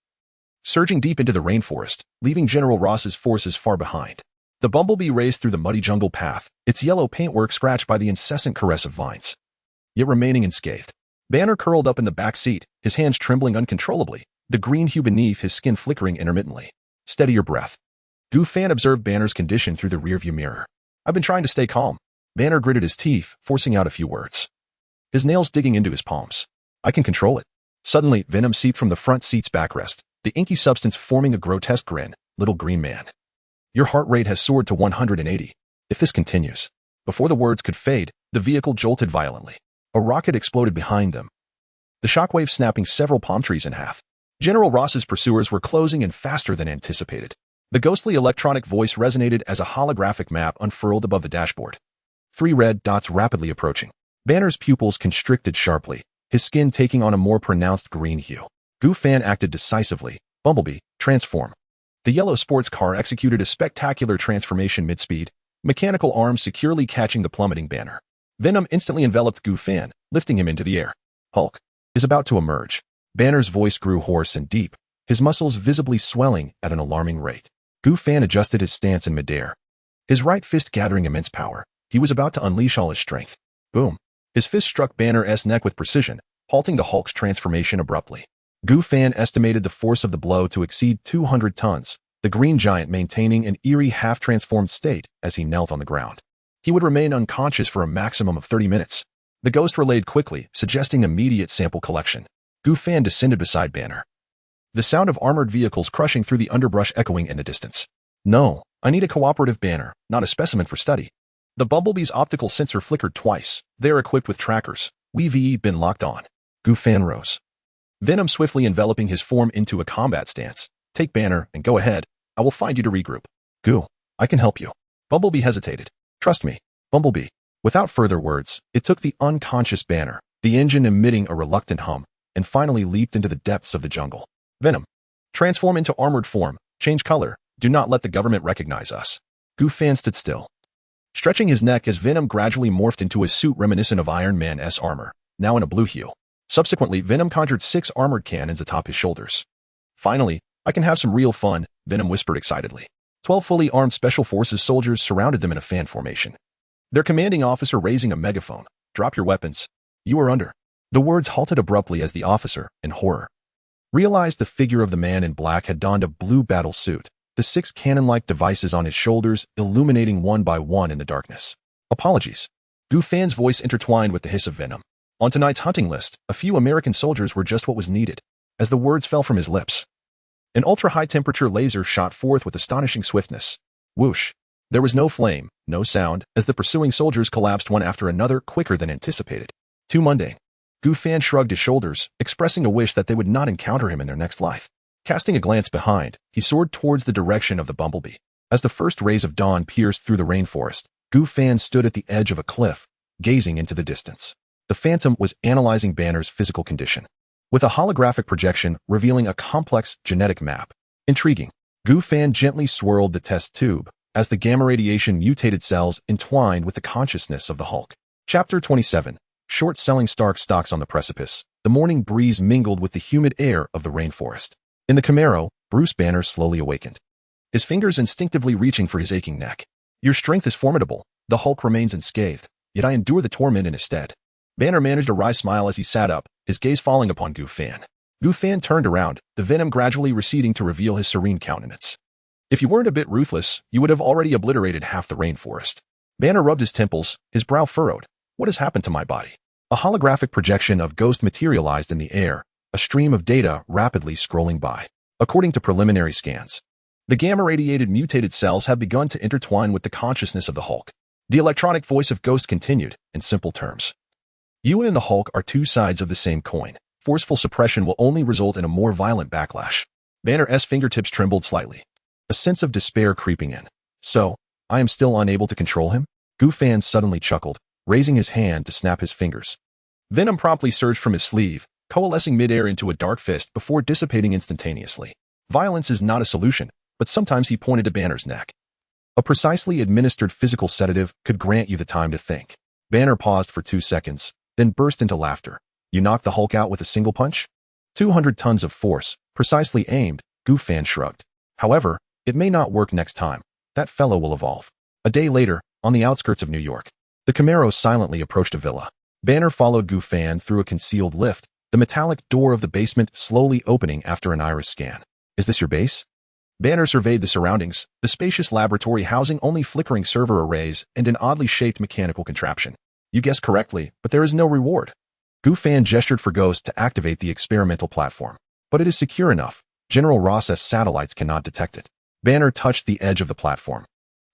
surging deep into the rainforest, leaving General Ross's forces far behind. The Bumblebee raced through the muddy jungle path, its yellow paintwork scratched by the incessant caress of vines, yet remaining unscathed. Banner curled up in the back seat, his hands trembling uncontrollably, the green hue beneath his skin flickering intermittently. Steady your breath. Gu Fan observed Banner's condition through the rearview mirror. I've been trying to stay calm. Banner gritted his teeth, forcing out a few words, his nails digging into his palms. I can control it. Suddenly, venom seeped from the front seat's backrest, the inky substance forming a grotesque grin. Little green man, your heart rate has soared to 180. If this continues. Before the words could fade, the vehicle jolted violently. A rocket exploded behind them, the shockwave snapping several palm trees in half. General Ross's pursuers were closing in faster than anticipated. The ghostly electronic voice resonated as a holographic map unfurled above the dashboard. 3 red dots rapidly approaching. Banner's pupils constricted sharply, his skin taking on a more pronounced green hue. Gu Fan acted decisively. Bumblebee, transform. The yellow sports car executed a spectacular transformation mid-speed, mechanical arms securely catching the plummeting Banner. Venom instantly enveloped Gu Fan, lifting him into the air. Hulk is about to emerge. Banner's voice grew hoarse and deep, his muscles visibly swelling at an alarming rate. Gu Fan adjusted his stance in midair, his right fist gathering immense power. He was about to unleash all his strength. Boom. His fist struck Banner's neck with precision, halting the Hulk's transformation abruptly. Gu Fan estimated the force of the blow to exceed 200 tons, the green giant maintaining an eerie half-transformed state as he knelt on the ground. He would remain unconscious for a maximum of 30 minutes. The ghost relayed quickly, suggesting immediate sample collection. Gu Fan descended beside Banner, the sound of armored vehicles crushing through the underbrush echoing in the distance. No, I need a cooperative Banner, not a specimen for study. The Bumblebee's optical sensor flickered twice. They are equipped with trackers. We've been locked on. Gu Fan rose, venom swiftly enveloping his form into a combat stance. Take Banner and go ahead. I will find you to regroup. Gu, I can help you. Bumblebee hesitated. Trust me, Bumblebee. Without further words, it took the unconscious Banner, the engine emitting a reluctant hum, and finally leaped into the depths of the jungle. Venom, transform into armored form. Change color. Do not let the government recognize us. Gu Fan stood still, stretching his neck as Venom gradually morphed into a suit reminiscent of Iron Man's armor, now in a blue hue. Subsequently, Venom conjured 6 armored cannons atop his shoulders. Finally, I can have some real fun, Venom whispered excitedly. 12 fully armed Special Forces soldiers surrounded them in a fan formation, their commanding officer raising a megaphone. Drop your weapons. You are under. The words halted abruptly as the officer, in horror, realized the figure of the man in black had donned a blue battle suit, the 6 cannon-like devices on his shoulders illuminating one by one in the darkness. Apologies. Gu Fan's voice intertwined with the hiss of Venom. On tonight's hunting list, a few American soldiers were just what was needed. As the words fell from his lips, an ultra-high-temperature laser shot forth with astonishing swiftness. Whoosh. There was no flame, no sound, as the pursuing soldiers collapsed one after another quicker than anticipated. Too mundane. Gu Fan shrugged his shoulders, expressing a wish that they would not encounter him in their next life. Casting a glance behind, he soared towards the direction of the Bumblebee. As the first rays of dawn pierced through the rainforest, Gu Fan stood at the edge of a cliff, gazing into the distance. The Phantom was analyzing Banner's physical condition, with a holographic projection revealing a complex genetic map. Intriguing. Gu Fan gently swirled the test tube as the gamma radiation mutated cells entwined with the consciousness of the Hulk. Chapter 27. Short-selling Stark stocks on the precipice. The morning breeze mingled with the humid air of the rainforest. In the Camaro, Bruce Banner slowly awakened, his fingers instinctively reaching for his aching neck. Your strength is formidable. The Hulk remains unscathed, yet I endure the torment in his stead. Banner managed a wry smile as he sat up, his gaze falling upon Gu Fan. Gu Fan turned around, the venom gradually receding to reveal his serene countenance. If you weren't a bit ruthless, you would have already obliterated half the rainforest. Banner rubbed his temples, his brow furrowed. What has happened to my body? A holographic projection of Ghost materialized in the air, a stream of data rapidly scrolling by. According to preliminary scans, the gamma-radiated mutated cells have begun to intertwine with the consciousness of the Hulk. The electronic voice of Ghost continued, in simple terms. You and the Hulk are 2 sides of the same coin. Forceful suppression will only result in a more violent backlash. Banner's fingertips trembled slightly, a sense of despair creeping in. So, I am still unable to control him? Gu Fan suddenly chuckled, raising his hand to snap his fingers. Venom promptly surged from his sleeve, coalescing midair into a dark fist before dissipating instantaneously. Violence is not a solution, but sometimes he pointed to Banner's neck. A precisely administered physical sedative could grant you the time to think. Banner paused for 2 seconds, then burst into laughter. You knocked the Hulk out with a single punch? 200 tons of force, precisely aimed, Gu Fan shrugged. However, it may not work next time. That fellow will evolve. A day later, on the outskirts of New York, the Camaro silently approached a villa. Banner followed Gu Fan through a concealed lift, the metallic door of the basement slowly opening after an iris scan. Is this your base? Banner surveyed the surroundings, the spacious laboratory housing only flickering server arrays and an oddly shaped mechanical contraption. You guessed correctly, but there is no reward. Gu Fan gestured for Ghost to activate the experimental platform. But it is secure enough. General Ross's satellites cannot detect it. Banner touched the edge of the platform,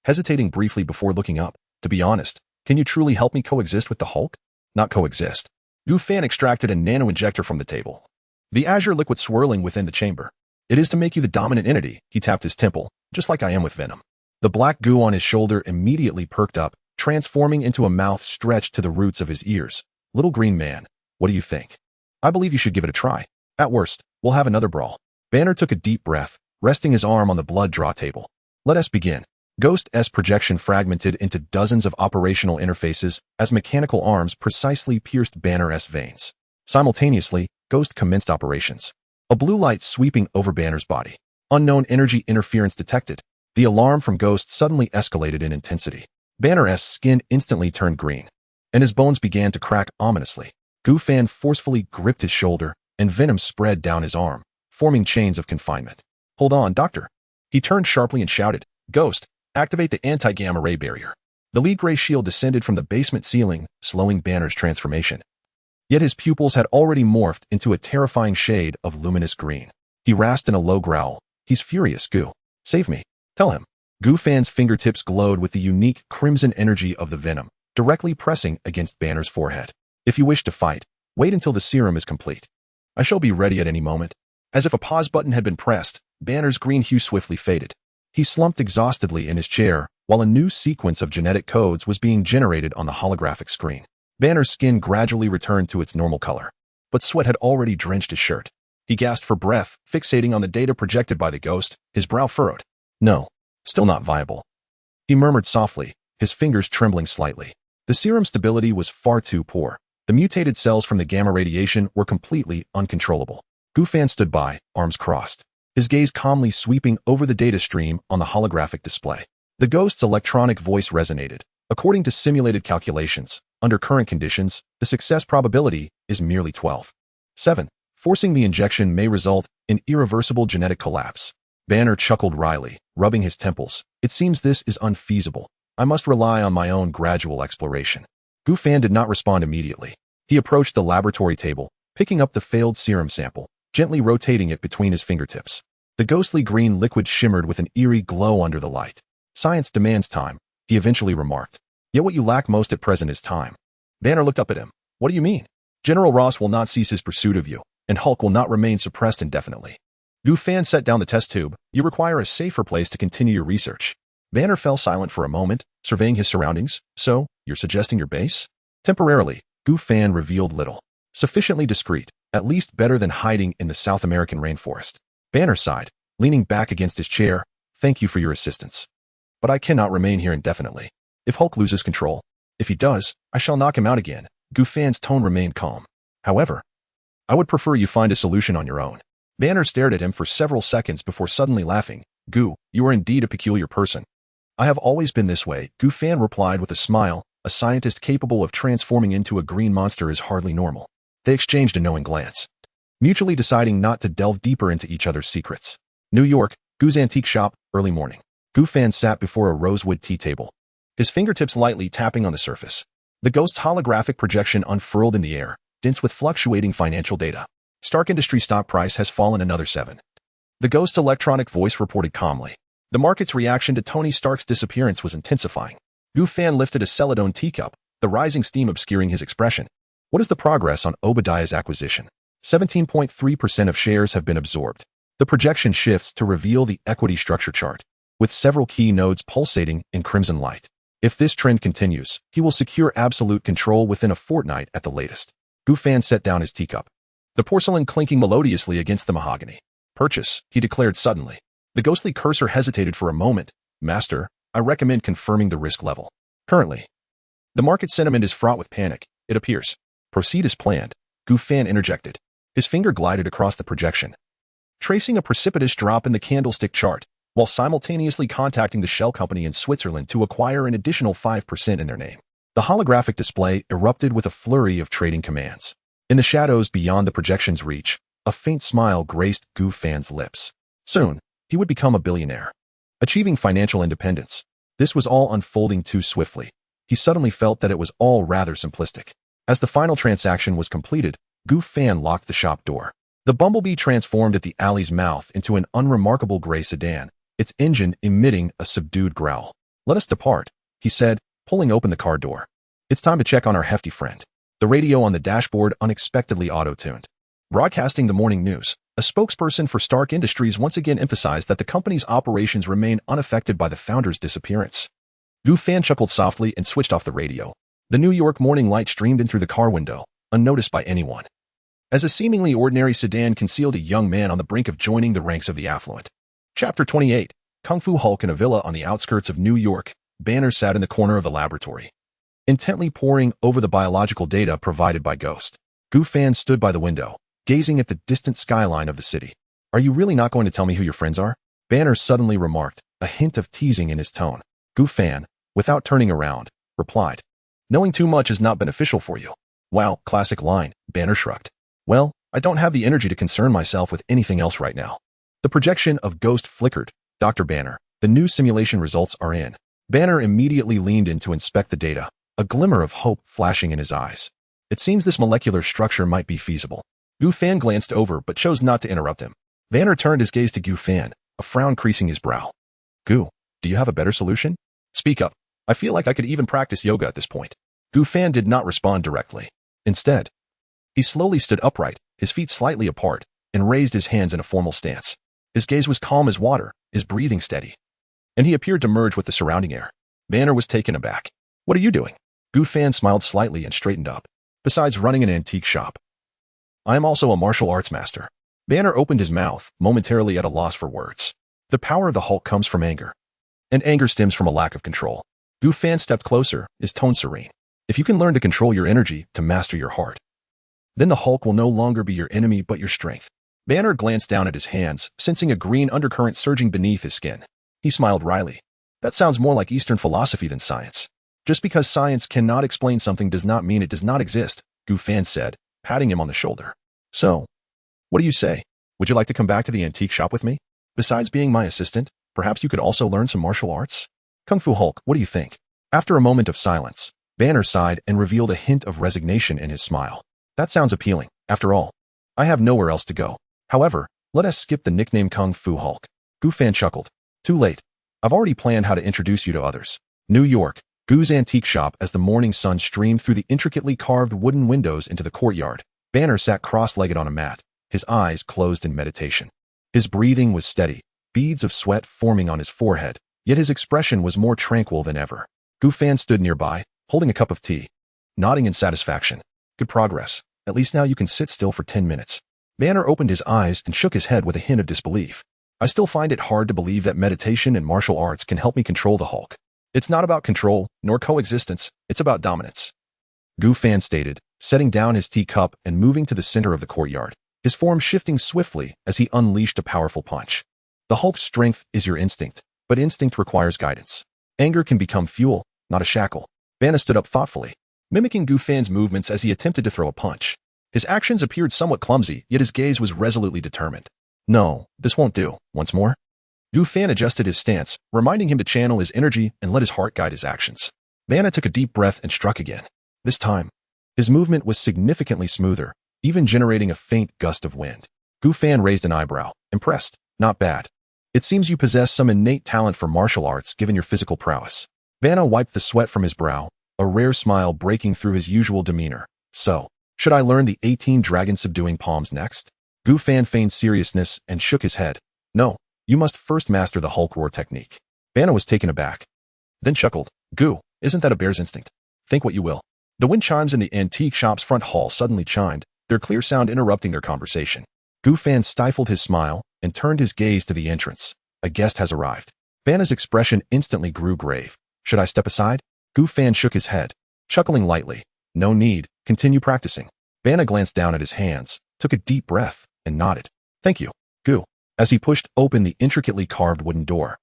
hesitating briefly before looking up. To be honest, can you truly help me coexist with the Hulk? Not coexist. Gu Fan extracted a nano-injector from the table, the azure liquid swirling within the chamber. It is to make you the dominant entity. He tapped his temple, just like I am with Venom. The black goo on his shoulder immediately perked up, transforming into a mouth stretched to the roots of his ears. Little green man, what do you think? I believe you should give it a try. At worst, we'll have another brawl. Banner took a deep breath, resting his arm on the blood draw table. Let us begin. Ghost's projection fragmented into dozens of operational interfaces as mechanical arms precisely pierced Banner's veins. Simultaneously, Ghost commenced operations. A blue light sweeping over Banner's body. Unknown energy interference detected. The alarm from Ghost suddenly escalated in intensity. Banner's skin instantly turned green, and his bones began to crack ominously. Gu Fan forcefully gripped his shoulder, and venom spread down his arm, forming chains of confinement. Hold on, Doctor. He turned sharply and shouted, Ghost, activate the anti-gamma ray barrier. The lead gray shield descended from the basement ceiling, slowing Banner's transformation. Yet his pupils had already morphed into a terrifying shade of luminous green. He rasped in a low growl. He's furious, Gu. Save me. Tell him. Gu Fan's fingertips glowed with the unique crimson energy of the venom, directly pressing against Banner's forehead. If you wish to fight, wait until the serum is complete. I shall be ready at any moment. As if a pause button had been pressed, Banner's green hue swiftly faded. He slumped exhaustedly in his chair, while a new sequence of genetic codes was being generated on the holographic screen. Banner's skin gradually returned to its normal color, but sweat had already drenched his shirt. He gasped for breath, fixating on the data projected by the Ghost, his brow furrowed. No, still not viable. He murmured softly, his fingers trembling slightly. The serum stability was far too poor. The mutated cells from the gamma radiation were completely uncontrollable. Gu Fan stood by, arms crossed, his gaze calmly sweeping over the data stream on the holographic display. The Ghost's electronic voice resonated. According to simulated calculations, under current conditions, the success probability is merely 12.7. Forcing the injection may result in irreversible genetic collapse. Banner chuckled wryly, rubbing his temples. It seems this is unfeasible. I must rely on my own gradual exploration. Gu Fan did not respond immediately. He approached the laboratory table, picking up the failed serum sample, gently rotating it between his fingertips. The ghostly green liquid shimmered with an eerie glow under the light. Science demands time, he eventually remarked. Yet what you lack most at present is time. Banner looked up at him. What do you mean? General Ross will not cease his pursuit of you, and Hulk will not remain suppressed indefinitely. Gu Fan set down the test tube. You require a safer place to continue your research. Banner fell silent for a moment, surveying his surroundings. So, you're suggesting your base? Temporarily, Gu Fan revealed little. Sufficiently discreet, at least better than hiding in the South American rainforest. Banner sighed, leaning back against his chair. Thank you for your assistance. But I cannot remain here indefinitely. If Hulk loses control, if he does, I shall knock him out again. Gu Fan's tone remained calm. However, I would prefer you find a solution on your own. Banner stared at him for several seconds before suddenly laughing. Gu, you are indeed a peculiar person. I have always been this way, Gu Fan replied with a smile. A scientist capable of transforming into a green monster is hardly normal. They exchanged a knowing glance, mutually deciding not to delve deeper into each other's secrets. New York, Gu's antique shop, early morning. Gu Fan sat before a rosewood tea table, his fingertips lightly tapping on the surface. The Ghost's holographic projection unfurled in the air, dense with fluctuating financial data. Stark Industries stock price has fallen another 7. The Ghost's electronic voice reported calmly. The market's reaction to Tony Stark's disappearance was intensifying. Gu Fan lifted a Celadon teacup, the rising steam obscuring his expression. What is the progress on Obadiah's acquisition? 17.3% of shares have been absorbed. The projection shifts to reveal the equity structure chart, with several key nodes pulsating in crimson light. If this trend continues, he will secure absolute control within a fortnight at the latest. Gu Fan set down his teacup, the porcelain clinking melodiously against the mahogany. Purchase, he declared suddenly. The ghostly cursor hesitated for a moment. Master, I recommend confirming the risk level. Currently, The market sentiment is fraught with panic, it appears. Proceed as planned, Gu Fan interjected. His finger glided across the projection, tracing a precipitous drop in the candlestick chart, while simultaneously contacting the shell company in Switzerland to acquire an additional 5% in their name. The holographic display erupted with a flurry of trading commands. In the shadows beyond the projection's reach, a faint smile graced Gu Fan's lips. Soon, he would become a billionaire, achieving financial independence. This was all unfolding too swiftly. He suddenly felt that it was all rather simplistic. As the final transaction was completed, Gu Fan locked the shop door. The Bumblebee transformed at the alley's mouth into an unremarkable gray sedan, its engine emitting a subdued growl. "Let us depart," he said, pulling open the car door. "It's time to check on our hefty friend." The radio on the dashboard unexpectedly auto-tuned. Broadcasting the morning news, a spokesperson for Stark Industries once again emphasized that the company's operations remain unaffected by the founder's disappearance. Gu Fan chuckled softly and switched off the radio. The New York morning light streamed in through the car window, unnoticed by anyone, as a seemingly ordinary sedan concealed a young man on the brink of joining the ranks of the affluent. Chapter 28, Kung Fu Hulk. In a villa on the outskirts of New York, Banner sat in the corner of the laboratory, intently poring over the biological data provided by Ghost. Gu Fan stood by the window, gazing at the distant skyline of the city. "Are you really not going to tell me who your friends are?" Banner suddenly remarked, a hint of teasing in his tone. Gu Fan, without turning around, replied, "Knowing too much is not beneficial for you." "Wow, classic line," Banner shrugged. "Well, I don't have the energy to concern myself with anything else right now." The projection of Ghost flickered. "Dr. Banner, the new simulation results are in." Banner immediately leaned in to inspect the data, a glimmer of hope flashing in his eyes. "It seems this molecular structure might be feasible." Gu Fan glanced over but chose not to interrupt him. Banner turned his gaze to Gu Fan, a frown creasing his brow. "Gu, do you have a better solution? Speak up. I feel like I could even practice yoga at this point." Gu Fan did not respond directly. Instead, he slowly stood upright, his feet slightly apart, and raised his hands in a formal stance. His gaze was calm as water, his breathing steady, and he appeared to merge with the surrounding air. Banner was taken aback. "What are you doing?" Gu Fan smiled slightly and straightened up. "Besides running an antique shop, I am also a martial arts master." Banner opened his mouth, momentarily at a loss for words. The power of the Hulk comes from anger, and anger stems from a lack of control. Gu Fan stepped closer, his tone serene. "If you can learn to control your energy, to master your heart, then the Hulk will no longer be your enemy but your strength." Banner glanced down at his hands, sensing a green undercurrent surging beneath his skin. He smiled wryly. "That sounds more like Eastern philosophy than science." "Just because science cannot explain something does not mean it does not exist," Gu Fan said, patting him on the shoulder. "So, what do you say? Would you like to come back to the antique shop with me? Besides being my assistant, perhaps you could also learn some martial arts? Kung Fu Hulk, what do you think?" After a moment of silence, Banner sighed and revealed a hint of resignation in his smile. "That sounds appealing. After all, I have nowhere else to go. However, let us skip the nickname Kung Fu Hulk." Gu Fan chuckled. "Too late. I've already planned how to introduce you to others." New York, Gu's antique shop. As the morning sun streamed through the intricately carved wooden windows into the courtyard, Banner sat cross-legged on a mat, his eyes closed in meditation. His breathing was steady, beads of sweat forming on his forehead, yet his expression was more tranquil than ever. Gu Fan stood nearby, holding a cup of tea, nodding in satisfaction. "Good progress. At least now you can sit still for 10 minutes. Banner opened his eyes and shook his head with a hint of disbelief. "I still find it hard to believe that meditation and martial arts can help me control the Hulk. It's not about control, nor coexistence, it's about dominance," Gu Fan stated, setting down his teacup and moving to the center of the courtyard, his form shifting swiftly as he unleashed a powerful punch. "The Hulk's strength is your instinct, but instinct requires guidance. Anger can become fuel, not a shackle." Banner stood up thoughtfully, mimicking Gu Fan's movements as he attempted to throw a punch. His actions appeared somewhat clumsy, yet his gaze was resolutely determined. "No, this won't do. Once more." Gu Fan adjusted his stance, reminding him to channel his energy and let his heart guide his actions. Banner took a deep breath and struck again. This time, his movement was significantly smoother, even generating a faint gust of wind. Gu Fan raised an eyebrow, impressed. "Not bad. It seems you possess some innate talent for martial arts given your physical prowess." Banner wiped the sweat from his brow, a rare smile breaking through his usual demeanor. "So, should I learn the 18 dragon-subduing palms next?" Gu Fan feigned seriousness and shook his head. "No, you must first master the Hulk roar technique." Banner was taken aback, then chuckled. "Gu, isn't that a bear's instinct? Think what you will." The wind chimes in the antique shop's front hall suddenly chimed, their clear sound interrupting their conversation. Gu Fan stifled his smile and turned his gaze to the entrance. "A guest has arrived." Banner's expression instantly grew grave. "Should I step aside?" Gu Fan shook his head. chuckling lightly. No need, continue practicing. Vanna glanced down at his hands, took a deep breath, and nodded. Thank you, Gu, as he pushed open the intricately carved wooden door.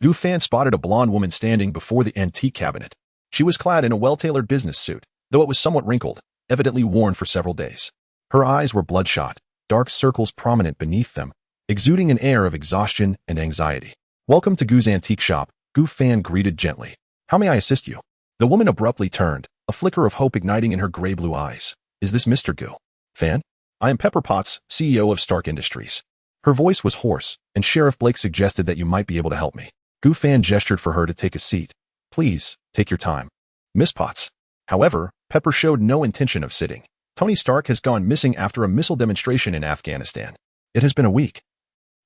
Gu Fan spotted a blonde woman standing before the antique cabinet. She was clad in a well-tailored business suit, though it was somewhat wrinkled, evidently worn for several days. Her eyes were bloodshot, dark circles prominent beneath them, exuding an air of exhaustion and anxiety. Welcome to Gu's antique shop, Gu Fan greeted gently. How may I assist you? The woman abruptly turned, a flicker of hope igniting in her gray-blue eyes. Is this Mr. Gu Fan? I am Pepper Potts, CEO of Stark Industries. Her voice was hoarse, and Sheriff Blake suggested that you might be able to help me. Gu Fan gestured for her to take a seat. Please, take your time. Miss Potts. However, Pepper showed no intention of sitting. Tony Stark has gone missing after a missile demonstration in Afghanistan. It has been a week.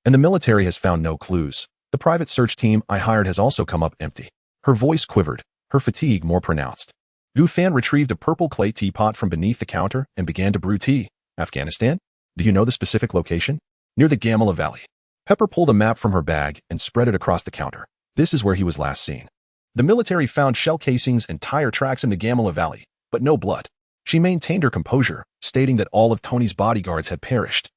And the military has found no clues. The private search team I hired has also come up empty. Her voice quivered, her fatigue more pronounced. Gu Fan retrieved a purple clay teapot from beneath the counter and began to brew tea. Afghanistan? Do you know the specific location? Near the Gamala Valley. Pepper pulled a map from her bag and spread it across the counter. This is where he was last seen. The military found shell casings and tire tracks in the Gamala Valley, but no blood. She maintained her composure, stating that all of Tony's bodyguards had perished.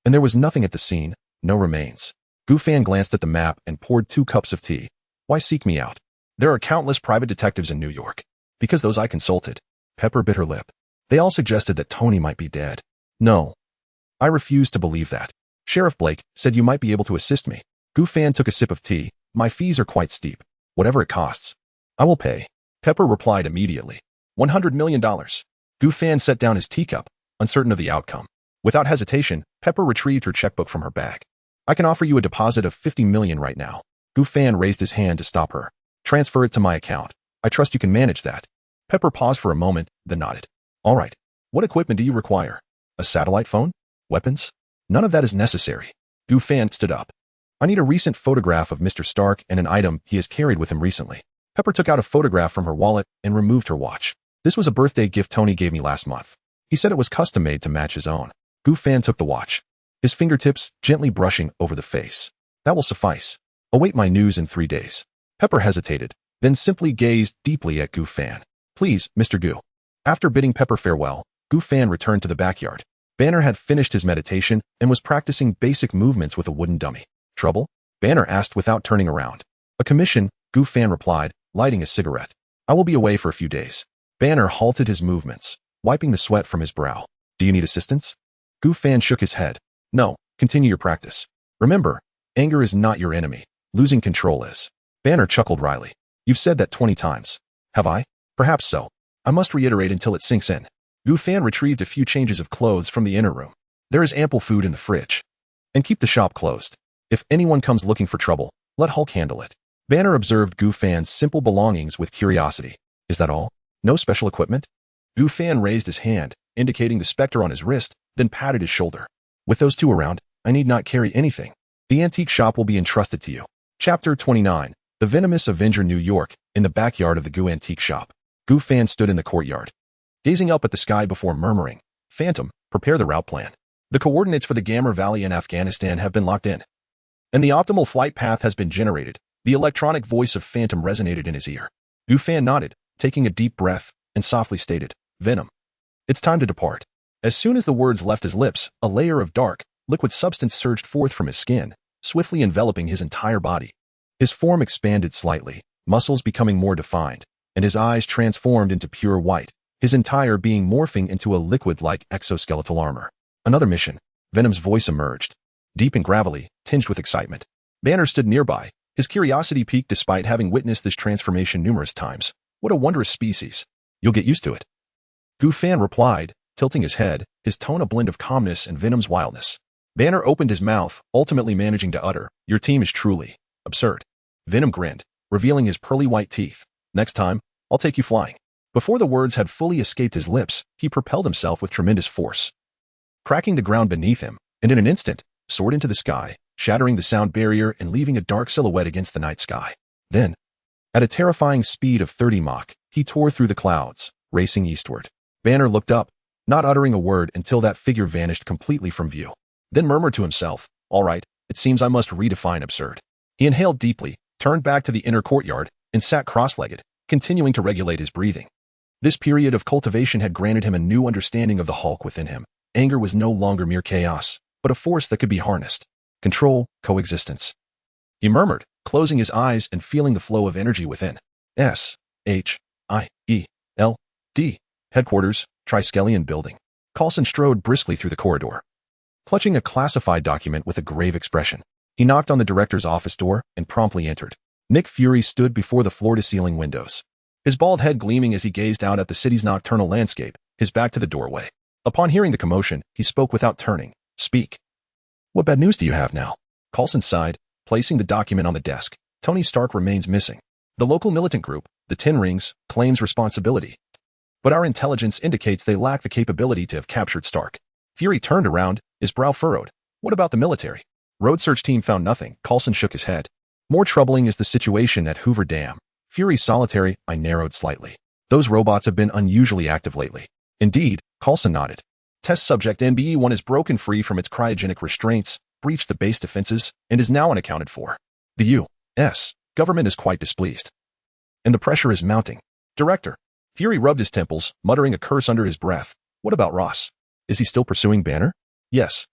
And there was nothing at the scene, no remains. Gu Fan glanced at the map and poured 2 cups of tea. Why seek me out? There are countless private detectives in New York. Because those I consulted. Pepper bit her lip. They all suggested that Tony might be dead. No. I refuse to believe that. Sheriff Blake said you might be able to assist me. Gu Fan took a sip of tea. My fees are quite steep. Whatever it costs. I will pay. Pepper replied immediately. $100 million. Gu Fan set down his teacup, uncertain of the outcome. Without hesitation, Pepper retrieved her checkbook from her bag. I can offer you a deposit of $50 million right now. Gu Fan raised his hand to stop her. Transfer it to my account. I trust you can manage that. Pepper paused for a moment, then nodded. All right. What equipment do you require? A satellite phone? Weapons? None of that is necessary. Gu Fan stood up. I need a recent photograph of Mr. Stark and an item he has carried with him recently. Pepper took out a photograph from her wallet and removed her watch. This was a birthday gift Tony gave me last month. He said it was custom-made to match his own. Gu Fan took the watch, his fingertips gently brushing over the face. That will suffice. Await my news in 3 days. Pepper hesitated, then simply gazed deeply at Gu Fan. Please, Mr. Gu. After bidding Pepper farewell, Gu Fan returned to the backyard. Banner had finished his meditation and was practicing basic movements with a wooden dummy. Trouble? Banner asked without turning around. A commission, Gu Fan replied, lighting a cigarette. I will be away for a few days. Banner halted his movements, wiping the sweat from his brow. Do you need assistance? Gu Fan shook his head. No, continue your practice. Remember, anger is not your enemy. Losing control is. Banner chuckled wryly. You've said that 20 times. Have I? Perhaps so. I must reiterate until it sinks in. Gu Fan retrieved a few changes of clothes from the inner room. There is ample food in the fridge. And keep the shop closed. If anyone comes looking for trouble, let Hulk handle it. Banner observed Gu Fan's simple belongings with curiosity. Is that all? No special equipment? Gu Fan raised his hand, indicating the specter on his wrist, then patted his shoulder. With those 2 around, I need not carry anything. The antique shop will be entrusted to you. Chapter 29. The Venomous Avenger, New York, in the backyard of the Gu antique shop. Gu Fan stood in the courtyard, gazing up at the sky before murmuring, Phantom, prepare the route plan. The coordinates for the Gamma Valley in Afghanistan have been locked in. And the optimal flight path has been generated. The electronic voice of Phantom resonated in his ear. Gu Fan nodded, taking a deep breath, and softly stated, Venom. It's time to depart. As soon as the words left his lips, a layer of dark, liquid substance surged forth from his skin, swiftly enveloping his entire body. His form expanded slightly, muscles becoming more defined, and his eyes transformed into pure white, his entire being morphing into a liquid-like exoskeletal armor. Another mission. Venom's voice emerged, deep and gravelly, tinged with excitement. Banner stood nearby, his curiosity piqued despite having witnessed this transformation numerous times. What a wondrous species. You'll get used to it. Gu Fan replied, tilting his head, his tone a blend of calmness and Venom's wildness. Banner opened his mouth, ultimately managing to utter, Your team is truly absurd. Venom grinned, revealing his pearly white teeth. Next time, I'll take you flying. Before the words had fully escaped his lips, he propelled himself with tremendous force, cracking the ground beneath him, and in an instant, soared into the sky, shattering the sound barrier and leaving a dark silhouette against the night sky. Then, at a terrifying speed of 30 Mach, he tore through the clouds, racing eastward. Banner looked up, not uttering a word until that figure vanished completely from view. Then murmured to himself, All right, it seems I must redefine absurd. He inhaled deeply, turned back to the inner courtyard, and sat cross-legged, continuing to regulate his breathing. This period of cultivation had granted him a new understanding of the Hulk within him. Anger was no longer mere chaos, but a force that could be harnessed. Control, coexistence. He murmured, closing his eyes and feeling the flow of energy within. S-H-I-E-L-D. Headquarters, Triskelion Building. Coulson strode briskly through the corridor, clutching a classified document with a grave expression. He knocked on the director's office door and promptly entered. Nick Fury stood before the floor-to-ceiling windows, his bald head gleaming as he gazed out at the city's nocturnal landscape, his back to the doorway. Upon hearing the commotion, he spoke without turning. Speak. What bad news do you have now? Coulson sighed, placing the document on the desk. Tony Stark remains missing. The local militant group, the Ten Rings, claims responsibility, but our intelligence indicates they lack the capability to have captured Stark. Fury turned around, his brow furrowed. What about the military? Road search team found nothing. Coulson shook his head. More troubling is the situation at Hoover Dam. Fury's solitary eye narrowed slightly. Those robots have been unusually active lately. Indeed, Coulson nodded. Test subject NBE-1 is broken free from its cryogenic restraints, breached the base defenses, and is now unaccounted for. The U.S. government is quite displeased, and the pressure is mounting. Director. Fury rubbed his temples, muttering a curse under his breath. What about Ross? Is he still pursuing Banner? Yes.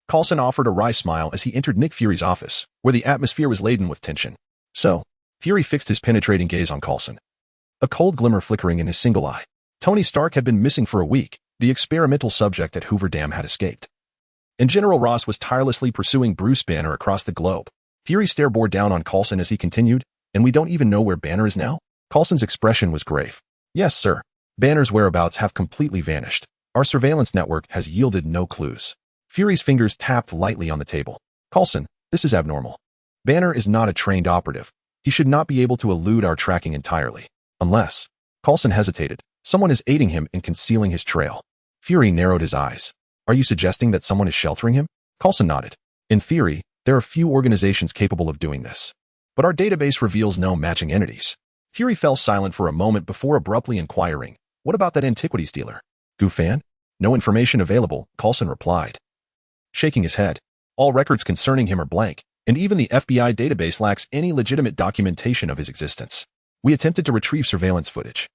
Coulson offered a wry smile as he entered Nick Fury's office, where the atmosphere was laden with tension. So, Fury fixed his penetrating gaze on Coulson, a cold glimmer flickering in his single eye. Tony Stark had been missing for a week. The experimental subject at Hoover Dam had escaped, and General Ross was tirelessly pursuing Bruce Banner across the globe. Fury bore down on Coulson as he continued, and we don't even know where Banner is now? Coulson's expression was grave. Yes, sir. Banner's whereabouts have completely vanished. Our surveillance network has yielded no clues. Fury's fingers tapped lightly on the table. Coulson, this is abnormal. Banner is not a trained operative. He should not be able to elude our tracking entirely. Unless... Coulson hesitated. Someone is aiding him in concealing his trail. Fury narrowed his eyes. Are you suggesting that someone is sheltering him? Coulson nodded. In theory, there are few organizations capable of doing this, but our database reveals no matching entities. Fury fell silent for a moment before abruptly inquiring, what about that antiquities dealer? Goofan? No information available, Coulson replied, shaking his head. All records concerning him are blank, and even the FBI database lacks any legitimate documentation of his existence. We attempted to retrieve surveillance footage,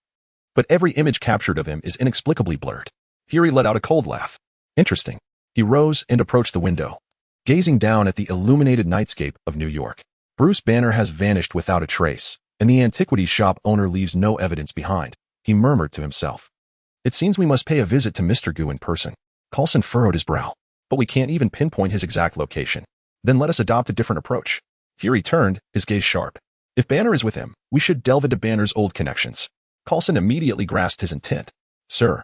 but every image captured of him is inexplicably blurred. Fury let out a cold laugh. Interesting. He rose and approached the window, gazing down at the illuminated nightscape of New York. Bruce Banner has vanished without a trace, and the antiquities shop owner leaves no evidence behind. He murmured to himself. It seems we must pay a visit to Mr. Gu in person. Coulson furrowed his brow. But we can't even pinpoint his exact location. Then let us adopt a different approach. Fury turned, his gaze sharp. If Banner is with him, we should delve into Banner's old connections. Coulson immediately grasped his intent. Sir,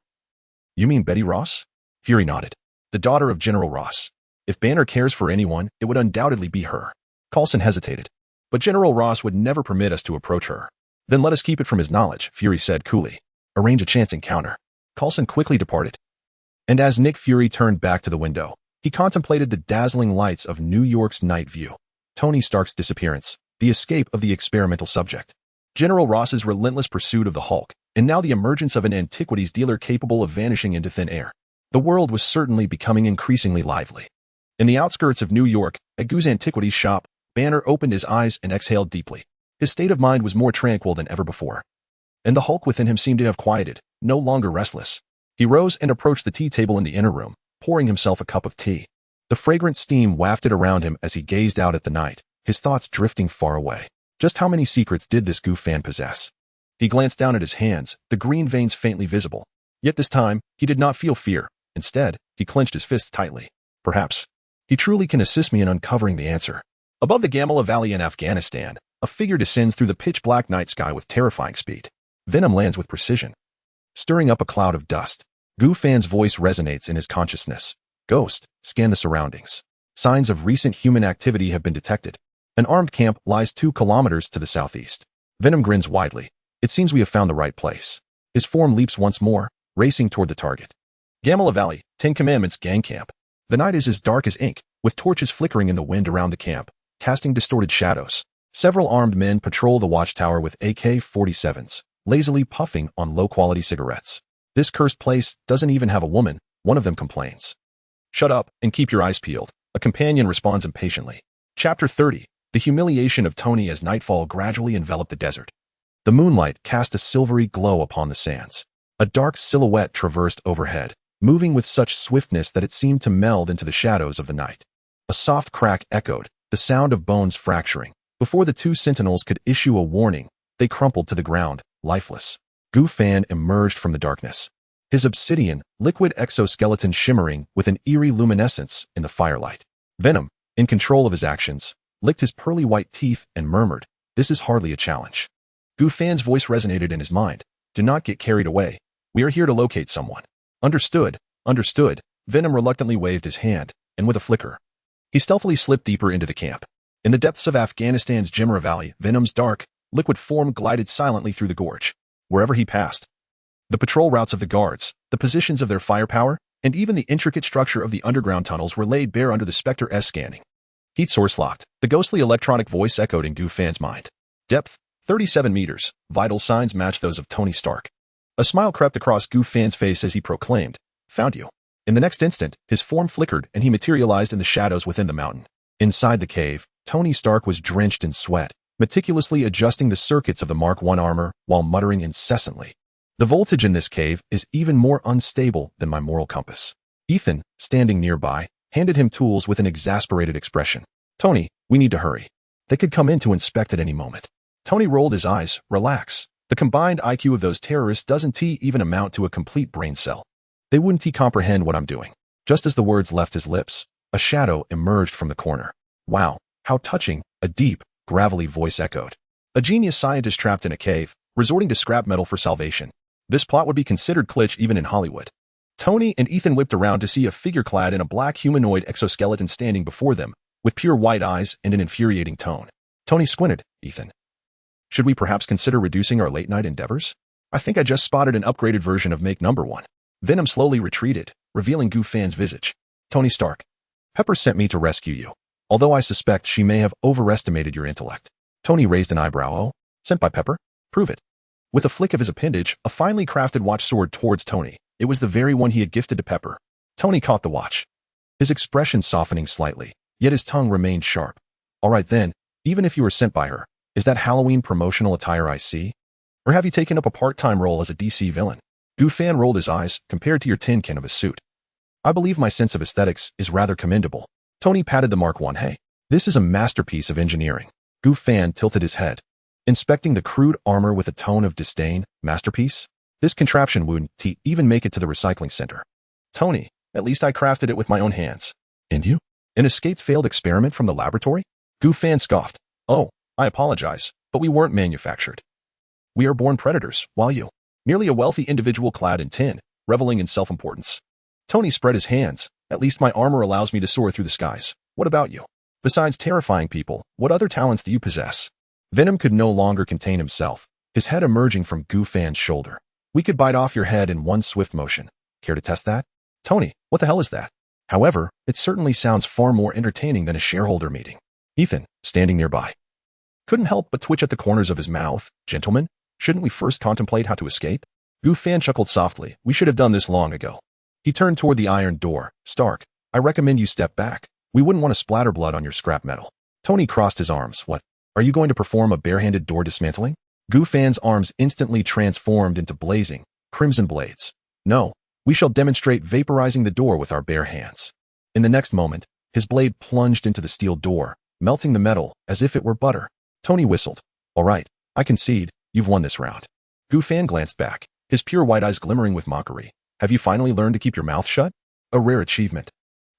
you mean Betty Ross? Fury nodded. The daughter of General Ross. If Banner cares for anyone, it would undoubtedly be her. Coulson hesitated. But General Ross would never permit us to approach her. Then let us keep it from his knowledge, Fury said coolly. Arrange a chance encounter. Coulson quickly departed. And as Nick Fury turned back to the window, he contemplated the dazzling lights of New York's night view. Tony Stark's disappearance, the escape of the experimental subject, General Ross's relentless pursuit of the Hulk, and now the emergence of an antiquities dealer capable of vanishing into thin air. The world was certainly becoming increasingly lively. In the outskirts of New York, at Gu's antiquities shop, Banner opened his eyes and exhaled deeply. His state of mind was more tranquil than ever before, and the Hulk within him seemed to have quieted, no longer restless. He rose and approached the tea table in the inner room, pouring himself a cup of tea. The fragrant steam wafted around him as he gazed out at the night, his thoughts drifting far away. Just how many secrets did this Gu fan possess? He glanced down at his hands, the green veins faintly visible. Yet this time, he did not feel fear. Instead, he clenched his fists tightly. Perhaps he truly can assist me in uncovering the answer. Above the Gamala Valley in Afghanistan, a figure descends through the pitch-black night sky with terrifying speed. Venom lands with precision, stirring up a cloud of dust. Gu Fan's voice resonates in his consciousness. Ghost, scan the surroundings. Signs of recent human activity have been detected. An armed camp lies 2 kilometers to the southeast. Venom grins widely. It seems we have found the right place. His form leaps once more, racing toward the target. Gamala Valley, 10 Commandments gang camp. The night is as dark as ink, with torches flickering in the wind around the camp, casting distorted shadows. Several armed men patrol the watchtower with AK-47s, lazily puffing on low-quality cigarettes. This cursed place doesn't even have a woman, one of them complains. Shut up and keep your eyes peeled, a companion responds impatiently. Chapter 30. The humiliation of Tony as nightfall gradually enveloped the desert. The moonlight cast a silvery glow upon the sands. A dark silhouette traversed overhead, moving with such swiftness that it seemed to meld into the shadows of the night. A soft crack echoed, the sound of bones fracturing. Before the two sentinels could issue a warning, they crumpled to the ground, lifeless. Gu Fan emerged from the darkness, his obsidian, liquid exoskeleton shimmering with an eerie luminescence in the firelight. Venom, in control of his actions, licked his pearly white teeth and murmured, "This is hardly a challenge." Gu Fan's voice resonated in his mind. "Do not get carried away. We are here to locate someone." "Understood, understood." Venom reluctantly waved his hand, and with a flicker, he stealthily slipped deeper into the camp. In the depths of Afghanistan's Jimra Valley, Venom's dark, liquid form glided silently through the gorge. Wherever he passed, the patrol routes of the guards, the positions of their firepower, and even the intricate structure of the underground tunnels were laid bare under the Spectre-S scanning. Heat source locked. The ghostly electronic voice echoed in Gu Fan's mind. Depth, 37 meters. Vital signs match those of Tony Stark. A smile crept across Gu Fan's face as he proclaimed, "Found you." In the next instant, his form flickered and he materialized in the shadows within the mountain. Inside the cave, Tony Stark was drenched in sweat, meticulously adjusting the circuits of the Mark I armor while muttering incessantly. "The voltage in this cave is even more unstable than my moral compass." Ethan, standing nearby, handed him tools with an exasperated expression. "Tony, we need to hurry. They could come in to inspect at any moment." Tony rolled his eyes. "Relax. The combined IQ of those terrorists doesn't even amount to a complete brain cell. They wouldn't comprehend what I'm doing." Just as the words left his lips, a shadow emerged from the corner. "Wow, how touching," a deep, gravelly voice echoed. "A genius scientist trapped in a cave, resorting to scrap metal for salvation. This plot would be considered kitsch even in Hollywood." Tony and Ethan whipped around to see a figure clad in a black humanoid exoskeleton standing before them, with pure white eyes and an infuriating tone. Tony squinted. "Ethan, should we perhaps consider reducing our late-night endeavors? I think I just spotted an upgraded version of Make Number 1. Venom slowly retreated, revealing Gu Fan's visage. "Tony Stark, Pepper sent me to rescue you, although I suspect she may have overestimated your intellect." Tony raised an eyebrow. "Oh, sent by Pepper? Prove it." With a flick of his appendage, a finely crafted watch soared towards Tony. It was the very one he had gifted to Pepper. Tony caught the watch, his expression softening slightly, yet his tongue remained sharp. "All right then, even if you were sent by her, is that Halloween promotional attire I see? Or have you taken up a part-time role as a DC villain?" Gu Fan rolled his eyes, compared to your tin can of a suit. "I believe my sense of aesthetics is rather commendable." Tony patted the Mark I. "Hey, this is a masterpiece of engineering." Gu Fan tilted his head, inspecting the crude armor with a tone of disdain. "Masterpiece? This contraption wouldn't even make it to the recycling center." "Tony, at least I crafted it with my own hands." "And you? An escaped failed experiment from the laboratory?" Gu Fan scoffed. "Oh, I apologize, but we weren't manufactured. We are born predators, while you, merely a wealthy individual clad in tin, reveling in self-importance." Tony spread his hands. "At least my armor allows me to soar through the skies. What about you? Besides terrifying people, what other talents do you possess?" Venom could no longer contain himself, his head emerging from Gu Fan's shoulder. "We could bite off your head in one swift motion. Care to test that?" "Tony, what the hell is that?" "However, it certainly sounds far more entertaining than a shareholder meeting." Ethan, standing nearby, couldn't help but twitch at the corners of his mouth. "Gentlemen, shouldn't we first contemplate how to escape?" Gu Fan chuckled softly. "We should have done this long ago." He turned toward the iron door. "Stark, I recommend you step back. We wouldn't want to splatter blood on your scrap metal." Tony crossed his arms. "What? Are you going to perform a barehanded door dismantling?" Gu Fan's arms instantly transformed into blazing, crimson blades. "No, we shall demonstrate vaporizing the door with our bare hands." In the next moment, his blade plunged into the steel door, melting the metal as if it were butter. Tony whistled. "All right, I concede, you've won this round." Gu Fan glanced back, his pure white eyes glimmering with mockery. "Have you finally learned to keep your mouth shut? A rare achievement."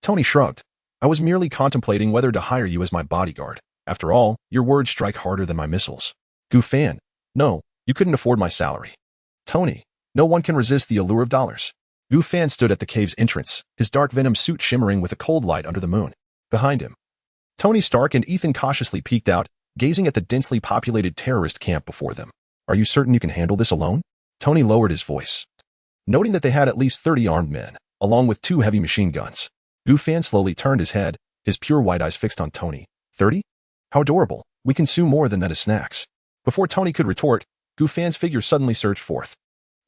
Tony shrugged. "I was merely contemplating whether to hire you as my bodyguard. After all, your words strike harder than my missiles." Gu Fan, "No, you couldn't afford my salary." Tony, "No one can resist the allure of dollars." Gu Fan stood at the cave's entrance, his dark venom suit shimmering with a cold light under the moon. Behind him, Tony Stark and Ethan cautiously peeked out, gazing at the densely populated terrorist camp before them. "Are you certain you can handle this alone?" Tony lowered his voice, noting that they had at least 30 armed men, along with 2 heavy machine guns. Gu Fan slowly turned his head, his pure white eyes fixed on Tony. 30? How adorable. We consume more than that as snacks." Before Tony could retort, Gu Fan's figure suddenly surged forth.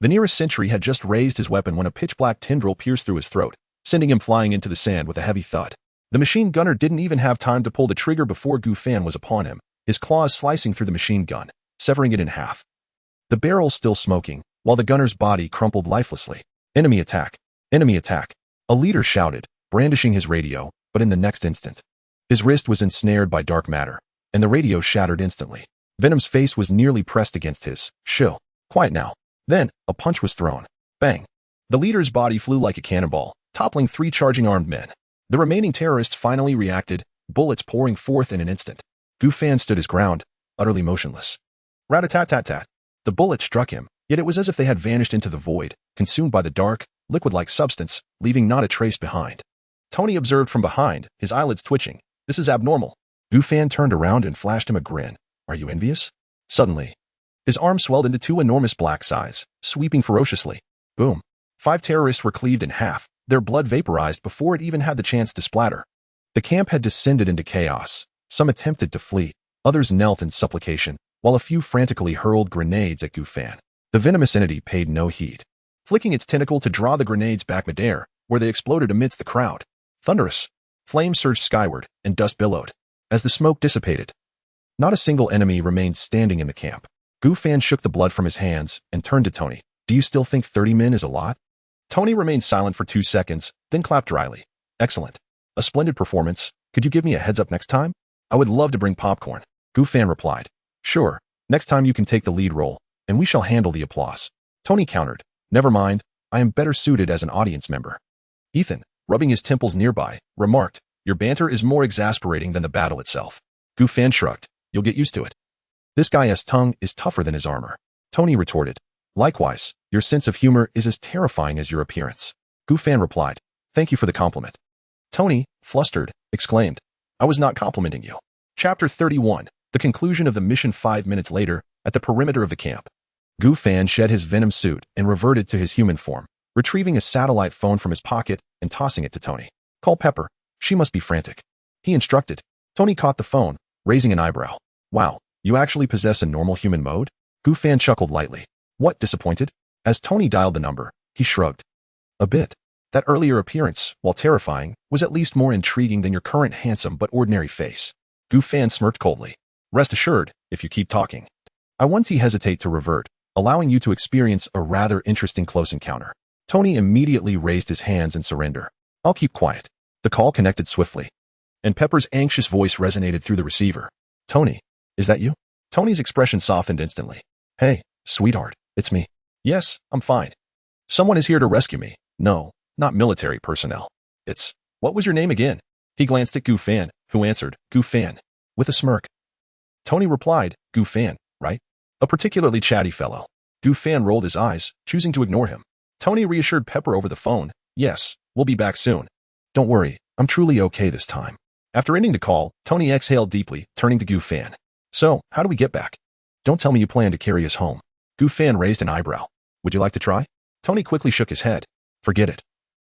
The nearest sentry had just raised his weapon when a pitch-black tendril pierced through his throat, sending him flying into the sand with a heavy thud. The machine gunner didn't even have time to pull the trigger before Gu Fan was upon him, his claws slicing through the machine gun, severing it in half. The barrel still smoking, while the gunner's body crumpled lifelessly. Enemy attack! Enemy attack! A leader shouted, brandishing his radio, but in the next instant, his wrist was ensnared by dark matter, and the radio shattered instantly. Venom's face was nearly pressed against his. Shill. Quiet now. Then, a punch was thrown. Bang. The leader's body flew like a cannonball, toppling 3 charging armed men. The remaining terrorists finally reacted, bullets pouring forth in an instant. Gufan stood his ground, utterly motionless. Rat-a-tat-tat-tat. The bullet struck him, yet it was as if they had vanished into the void, consumed by the dark, liquid-like substance, leaving not a trace behind. Tony observed from behind, his eyelids twitching. This is abnormal. Gufan turned around and flashed him a grin. Are you envious? Suddenly, his arm swelled into 2 enormous black sides, sweeping ferociously. Boom. 5 terrorists were cleaved in half, their blood vaporized before it even had the chance to splatter. The camp had descended into chaos. Some attempted to flee, others knelt in supplication, while a few frantically hurled grenades at Gufan. The venomous entity paid no heed, flicking its tentacle to draw the grenades back midair, where they exploded amidst the crowd. Thunderous. Flames surged skyward, and dust billowed. As the smoke dissipated, not a single enemy remained standing in the camp. Gufan shook the blood from his hands and turned to Tony. Do you still think 30 men is a lot? Tony remained silent for 2 seconds, then clapped dryly. Excellent. A splendid performance. Could you give me a heads up next time? I would love to bring popcorn. Gufan replied. Sure. Next time you can take the lead role, and we shall handle the applause. Tony countered. Never mind. I am better suited as an audience member. Ethan, rubbing his temples nearby, remarked, your banter is more exasperating than the battle itself. Gufan shrugged. You'll get used to it. This guy's tongue is tougher than his armor. Tony retorted. Likewise, your sense of humor is as terrifying as your appearance. Gufan replied. Thank you for the compliment. Tony, flustered, exclaimed. I was not complimenting you. Chapter 31. The conclusion of the mission 5 minutes later, at the perimeter of the camp. Gufan shed his venom suit and reverted to his human form, retrieving a satellite phone from his pocket and tossing it to Tony. Call Pepper. She must be frantic. He instructed. Tony caught the phone, raising an eyebrow. Wow, you actually possess a normal human mode? Gufan chuckled lightly. What, disappointed? As Tony dialed the number, he shrugged. A bit. That earlier appearance, while terrifying, was at least more intriguing than your current handsome but ordinary face. Gufan smirked coldly. Rest assured, if you keep talking, I won't hesitate to revert, allowing you to experience a rather interesting close encounter. Tony immediately raised his hands in surrender. I'll keep quiet. The call connected swiftly, and Pepper's anxious voice resonated through the receiver. Tony, is that you? Tony's expression softened instantly. Hey, sweetheart, it's me. Yes, I'm fine. Someone is here to rescue me. No, not military personnel. What was your name again? He glanced at Gufan, who answered, Gufan, with a smirk. Tony replied, Gufan, right? A particularly chatty fellow. Gufan rolled his eyes, choosing to ignore him. Tony reassured Pepper over the phone. Yes, we'll be back soon. Don't worry, I'm truly okay this time. After ending the call, Tony exhaled deeply, turning to Gufan. So, how do we get back? Don't tell me you plan to carry us home. Gufan raised an eyebrow. Would you like to try? Tony quickly shook his head. Forget it.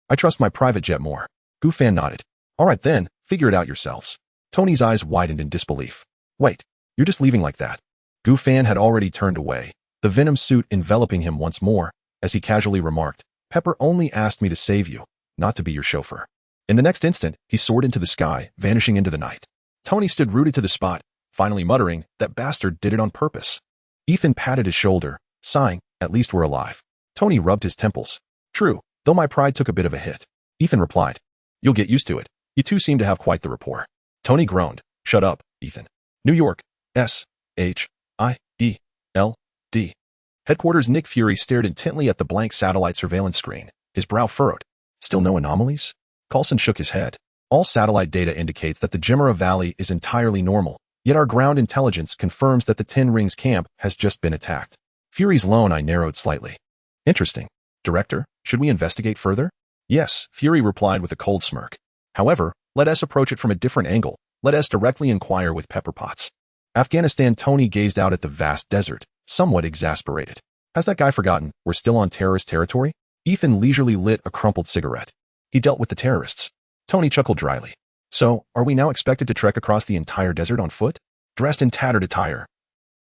I trust my private jet more. Gufan nodded. All right then, figure it out yourselves. Tony's eyes widened in disbelief. Wait, you're just leaving like that? Gufan had already turned away, the venom suit enveloping him once more, as he casually remarked, Pepper only asked me to save you, not to be your chauffeur. In the next instant, he soared into the sky, vanishing into the night. Tony stood rooted to the spot, finally muttering, that bastard did it on purpose. Ethan patted his shoulder, sighing, at least we're alive. Tony rubbed his temples. True, though my pride took a bit of a hit. Ethan replied. You'll get used to it. You two seem to have quite the rapport. Tony groaned. Shut up, Ethan. New York. S-H-I-E-L-D. Headquarters. Nick Fury stared intently at the blank satellite surveillance screen, his brow furrowed. Still no anomalies? Coulson shook his head. All satellite data indicates that the Gemera Valley is entirely normal, yet our ground intelligence confirms that the Ten Rings camp has just been attacked. Fury's lone eye narrowed slightly. Interesting. Director, should we investigate further? Yes, Fury replied with a cold smirk. However, let us approach it from a different angle. Let us directly inquire with Pepper Potts. Afghanistan. Tony gazed out at the vast desert, somewhat exasperated. Has that guy forgotten we're still on terrorist territory? Ethan leisurely lit a crumpled cigarette. He dealt with the terrorists. Tony chuckled dryly. So, are we now expected to trek across the entire desert on foot? Dressed in tattered attire.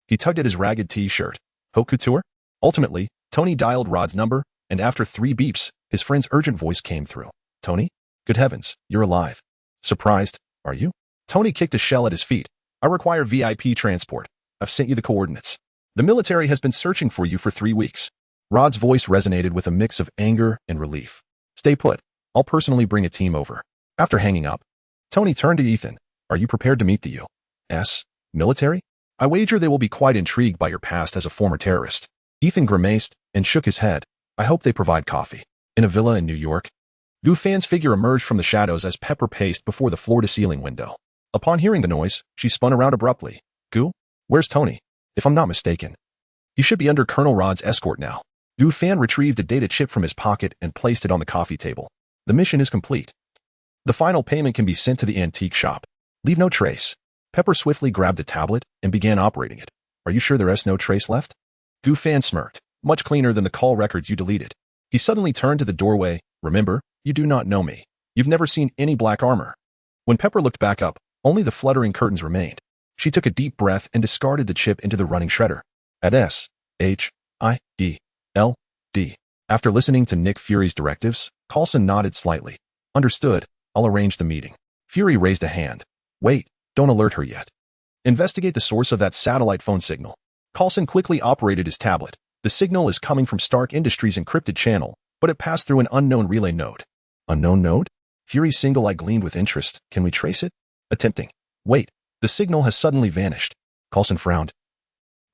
He tugged at his ragged t-shirt. Haute couture? Ultimately, Tony dialed Rod's number, and after 3 beeps, his friend's urgent voice came through. Tony? Good heavens, you're alive. Surprised, are you? Tony kicked a shell at his feet. I require VIP transport. I've sent you the coordinates. The military has been searching for you for 3 weeks. Rod's voice resonated with a mix of anger and relief. Stay put. I'll personally bring a team over. After hanging up, Tony turned to Ethan. Are you prepared to meet the U.S. military? I wager they will be quite intrigued by your past as a former terrorist. Ethan grimaced and shook his head. I hope they provide coffee. In a villa in New York? Gu Fan's figure emerged from the shadows as Pepper paced before the floor-to-ceiling window. Upon hearing the noise, she spun around abruptly. Gu? Where's Tony? If I'm not mistaken, he should be under Colonel Rod's escort now. Gu Fan retrieved a data chip from his pocket and placed it on the coffee table. The mission is complete. The final payment can be sent to the antique shop. Leave no trace. Pepper swiftly grabbed the tablet and began operating it. Are you sure there is no trace left? Gu Fan smirked. Much cleaner than the call records you deleted. He suddenly turned to the doorway. Remember, you do not know me. You've never seen any black armor. When Pepper looked back up, only the fluttering curtains remained. She took a deep breath and discarded the chip into the running shredder. At S-H-I-D-L-D. After listening to Nick Fury's directives, Coulson nodded slightly. Understood. I'll arrange the meeting. Fury raised a hand. Wait, don't alert her yet. Investigate the source of that satellite phone signal. Coulson quickly operated his tablet. The signal is coming from Stark Industries' encrypted channel, but it passed through an unknown relay node. Unknown node? Fury's single eye gleamed with interest. Can we trace it? Attempting. Wait, the signal has suddenly vanished. Coulson frowned,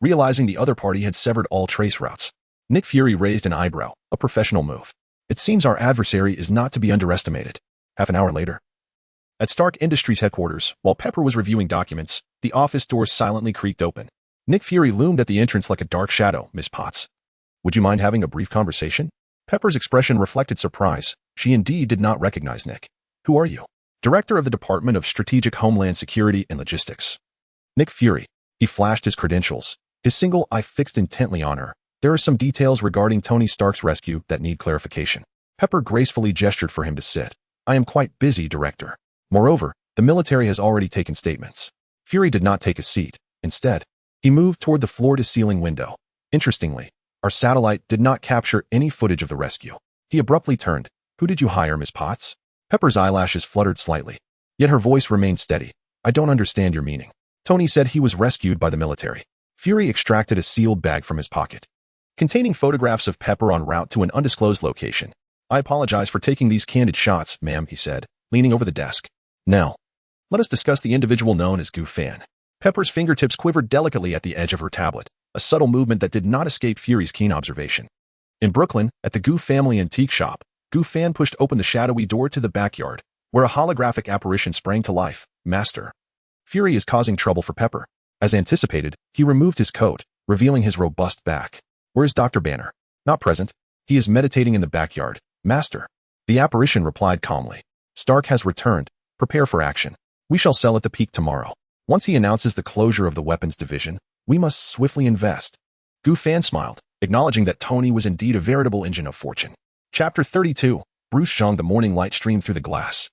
realizing the other party had severed all trace routes. Nick Fury raised an eyebrow, a professional move. It seems our adversary is not to be underestimated. Half an hour later, at Stark Industries headquarters, while Pepper was reviewing documents, the office doors silently creaked open. Nick Fury loomed at the entrance like a dark shadow. Miss Potts, would you mind having a brief conversation? Pepper's expression reflected surprise. She indeed did not recognize Nick. Who are you? Director of the Department of Strategic Homeland Security and Logistics. Nick Fury. He flashed his credentials, his single eye fixed intently on her. There are some details regarding Tony Stark's rescue that need clarification. Pepper gracefully gestured for him to sit. I am quite busy, Director. Moreover, the military has already taken statements. Fury did not take a seat. Instead, he moved toward the floor-to-ceiling window. Interestingly, our satellite did not capture any footage of the rescue. He abruptly turned. Who did you hire, Miss Potts? Pepper's eyelashes fluttered slightly, yet her voice remained steady. I don't understand your meaning. Tony said he was rescued by the military. Fury extracted a sealed bag from his pocket, containing photographs of Pepper en route to an undisclosed location. I apologize for taking these candid shots, ma'am, he said, leaning over the desk. Now, let us discuss the individual known as Gu Fan. Pepper's fingertips quivered delicately at the edge of her tablet, a subtle movement that did not escape Fury's keen observation. In Brooklyn, at the Gu family antique shop, Gu Fan pushed open the shadowy door to the backyard, where a holographic apparition sprang to life. Master. Fury is causing trouble for Pepper. As anticipated, he removed his coat, revealing his robust back. Where's Dr. Banner? Not present. He is meditating in the backyard. Master. The apparition replied calmly. Stark has returned. Prepare for action. We shall sell at the peak tomorrow. Once he announces the closure of the weapons division, we must swiftly invest. Gu Fan smiled, acknowledging that Tony was indeed a veritable engine of fortune. Chapter 32. Bruce Zhang. The morning light streamed through the glass,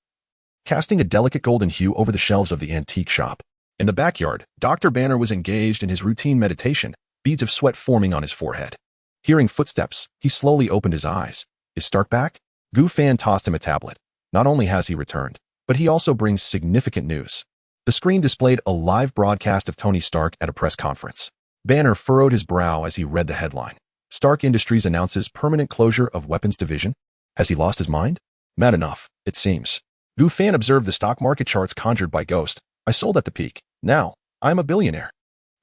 casting a delicate golden hue over the shelves of the antique shop. In the backyard, Dr. Banner was engaged in his routine meditation, beads of sweat forming on his forehead. Hearing footsteps, he slowly opened his eyes. Is Stark back? Gu Fan tossed him a tablet. Not only has he returned, but he also brings significant news. The screen displayed a live broadcast of Tony Stark at a press conference. Banner furrowed his brow as he read the headline. Stark Industries announces permanent closure of weapons division. Has he lost his mind? Mad enough, it seems. Gu Fan observed the stock market charts conjured by Ghost. I sold at the peak. Now, I am a billionaire.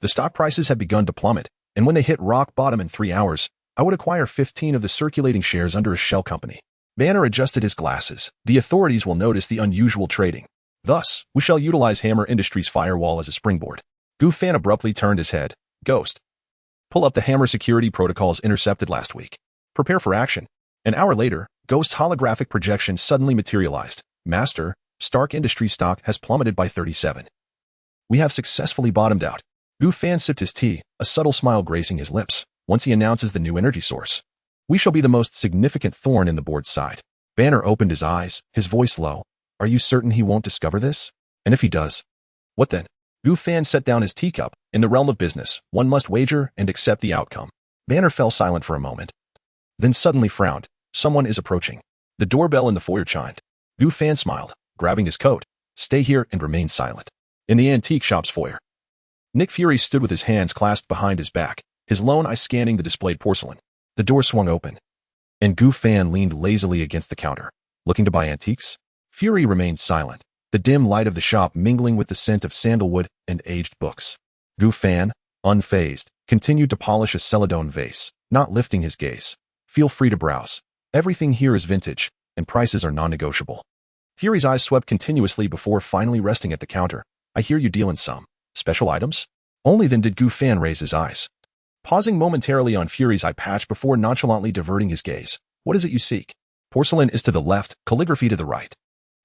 The stock prices have begun to plummet, and when they hit rock bottom in 3 hours, I would acquire 15 of the circulating shares under a shell company. Banner adjusted his glasses. The authorities will notice the unusual trading. Thus, we shall utilize Hammer Industries' firewall as a springboard. Gu Fan abruptly turned his head. Ghost. Pull up the Hammer security protocols intercepted last week. Prepare for action. An hour later, Ghost's holographic projection suddenly materialized. Master, Stark Industries stock has plummeted by 37. We have successfully bottomed out. Gu Fan sipped his tea, a subtle smile gracing his lips. Once he announces the new energy source, we shall be the most significant thorn in the board's side. Banner opened his eyes, his voice low. Are you certain he won't discover this? And if he does, what then? Gu Fan set down his teacup. In the realm of business, one must wager and accept the outcome. Banner fell silent for a moment, then suddenly frowned. Someone is approaching. The doorbell in the foyer chimed. Gu Fan smiled, grabbing his coat. Stay here and remain silent. In the antique shop's foyer, Nick Fury stood with his hands clasped behind his back, his lone eye scanning the displayed porcelain. The door swung open, and Gu Fan leaned lazily against the counter, looking to buy antiques. Fury remained silent, the dim light of the shop mingling with the scent of sandalwood and aged books. Gu Fan, unfazed, continued to polish a celadone vase, not lifting his gaze. Feel free to browse. Everything here is vintage, and prices are non-negotiable. Fury's eyes swept continuously before finally resting at the counter. I hear you deal in some special items? Only then did Gu Fan raise his eyes, pausing momentarily on Fury's eye patch before nonchalantly diverting his gaze. What is it you seek? Porcelain is to the left, calligraphy to the right.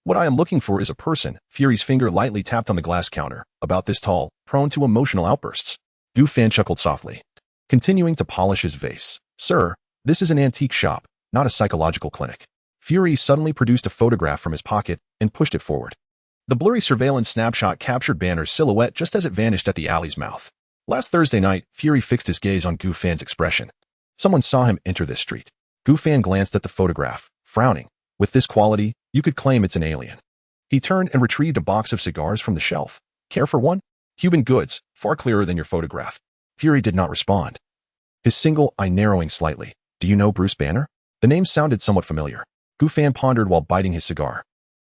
What I am looking for is a person. Fury's finger lightly tapped on the glass counter, about this tall, prone to emotional outbursts. Gu Fan chuckled softly, continuing to polish his vase. Sir, this is an antique shop, not a psychological clinic. Fury suddenly produced a photograph from his pocket and pushed it forward. The blurry surveillance snapshot captured Banner's silhouette just as it vanished at the alley's mouth. Last Thursday night, Fury fixed his gaze on Gu Fan's expression. Someone saw him enter this street. Gu Fan glanced at the photograph, frowning. With this quality, you could claim it's an alien. He turned and retrieved a box of cigars from the shelf. Care for one? Cuban goods, far clearer than your photograph. Fury did not respond, his single eye narrowing slightly. Do you know Bruce Banner? The name sounded somewhat familiar. Gu Fan pondered while biting his cigar.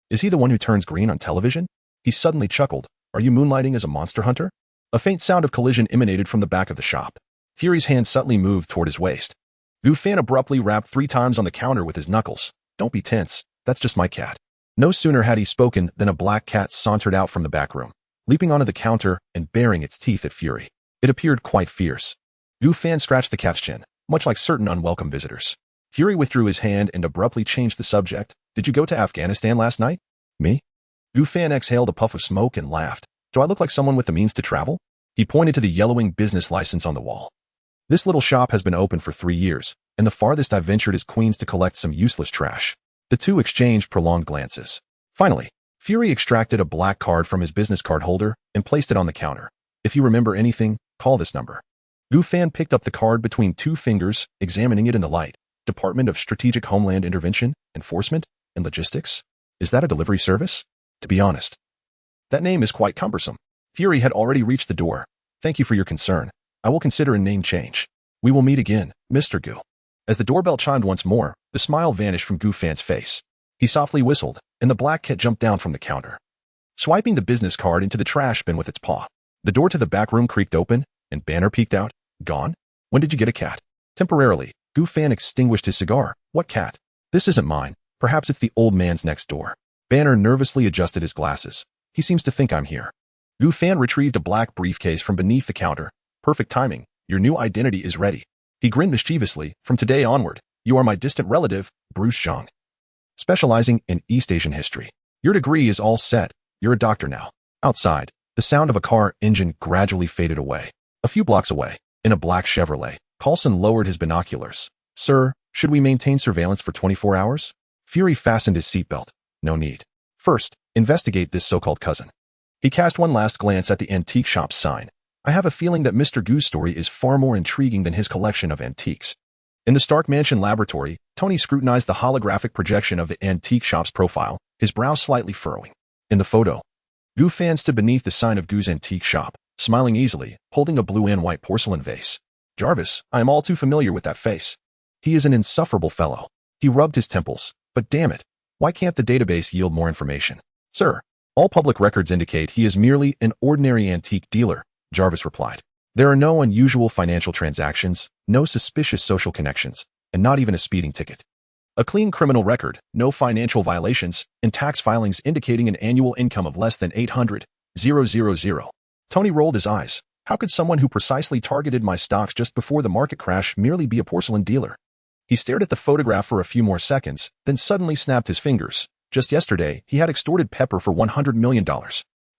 Is he the one who turns green on television? He suddenly chuckled. Are you moonlighting as a monster hunter? A faint sound of collision emanated from the back of the shop. Fury's hand subtly moved toward his waist. Gu Fan abruptly rapped 3 times on the counter with his knuckles. Don't be tense. That's just my cat. No sooner had he spoken than a black cat sauntered out from the back room, leaping onto the counter and baring its teeth at Fury. It appeared quite fierce. Gu Fan scratched the cat's chin, much like certain unwelcome visitors. Fury withdrew his hand and abruptly changed the subject. Did you go to Afghanistan last night? Me? Gu Fan exhaled a puff of smoke and laughed. Do I look like someone with the means to travel? He pointed to the yellowing business license on the wall. This little shop has been open for 3 years, and the farthest I've ventured is Queens to collect some useless trash. The two exchanged prolonged glances. Finally, Fury extracted a black card from his business card holder and placed it on the counter. If you remember anything, call this number. Gu Fan picked up the card between 2 fingers, examining it in the light. Department of Strategic Homeland Intervention, Enforcement, and Logistics? Is that a delivery service? To be honest, that name is quite cumbersome. Fury had already reached the door. Thank you for your concern. I will consider a name change. We will meet again, Mr. Gu. As the doorbell chimed once more, the smile vanished from Gu Fan's face. He softly whistled, and the black cat jumped down from the counter, swiping the business card into the trash bin with its paw. The door to the back room creaked open, and Banner peeked out. Gone? When did you get a cat? Temporarily, Gu Fan extinguished his cigar. What cat? This isn't mine. Perhaps it's the old man's next door. Banner nervously adjusted his glasses. He seems to think I'm here. Gu Fan retrieved a black briefcase from beneath the counter. Perfect timing. Your new identity is ready. He grinned mischievously. From today onward, you are my distant relative, Bruce Zhang, specializing in East Asian history. Your degree is all set. You're a doctor now. Outside, the sound of a car engine gradually faded away. A few blocks away, in a black Chevrolet, Coulson lowered his binoculars. Sir, should we maintain surveillance for 24 hours? Fury fastened his seatbelt. No need. First, investigate this so-called cousin. He cast one last glance at the antique shop's sign. I have a feeling that Mr. Gu's story is far more intriguing than his collection of antiques. In the Stark Mansion laboratory, Tony scrutinized the holographic projection of the antique shop's profile, his brow slightly furrowing. In the photo, Gu Fan stood beneath the sign of Gu's antique shop, smiling easily, holding a blue and white porcelain vase. Jarvis, I am all too familiar with that face. He is an insufferable fellow. He rubbed his temples. But damn it, why can't the database yield more information? Sir, all public records indicate he is merely an ordinary antique dealer, Jarvis replied. There are no unusual financial transactions, no suspicious social connections, and not even a speeding ticket. A clean criminal record, no financial violations, and tax filings indicating an annual income of less than $800,000. Tony rolled his eyes. How could someone who precisely targeted my stocks just before the market crash merely be a porcelain dealer? He stared at the photograph for a few more seconds, then suddenly snapped his fingers. Just yesterday, he had extorted Pepper for $100 million.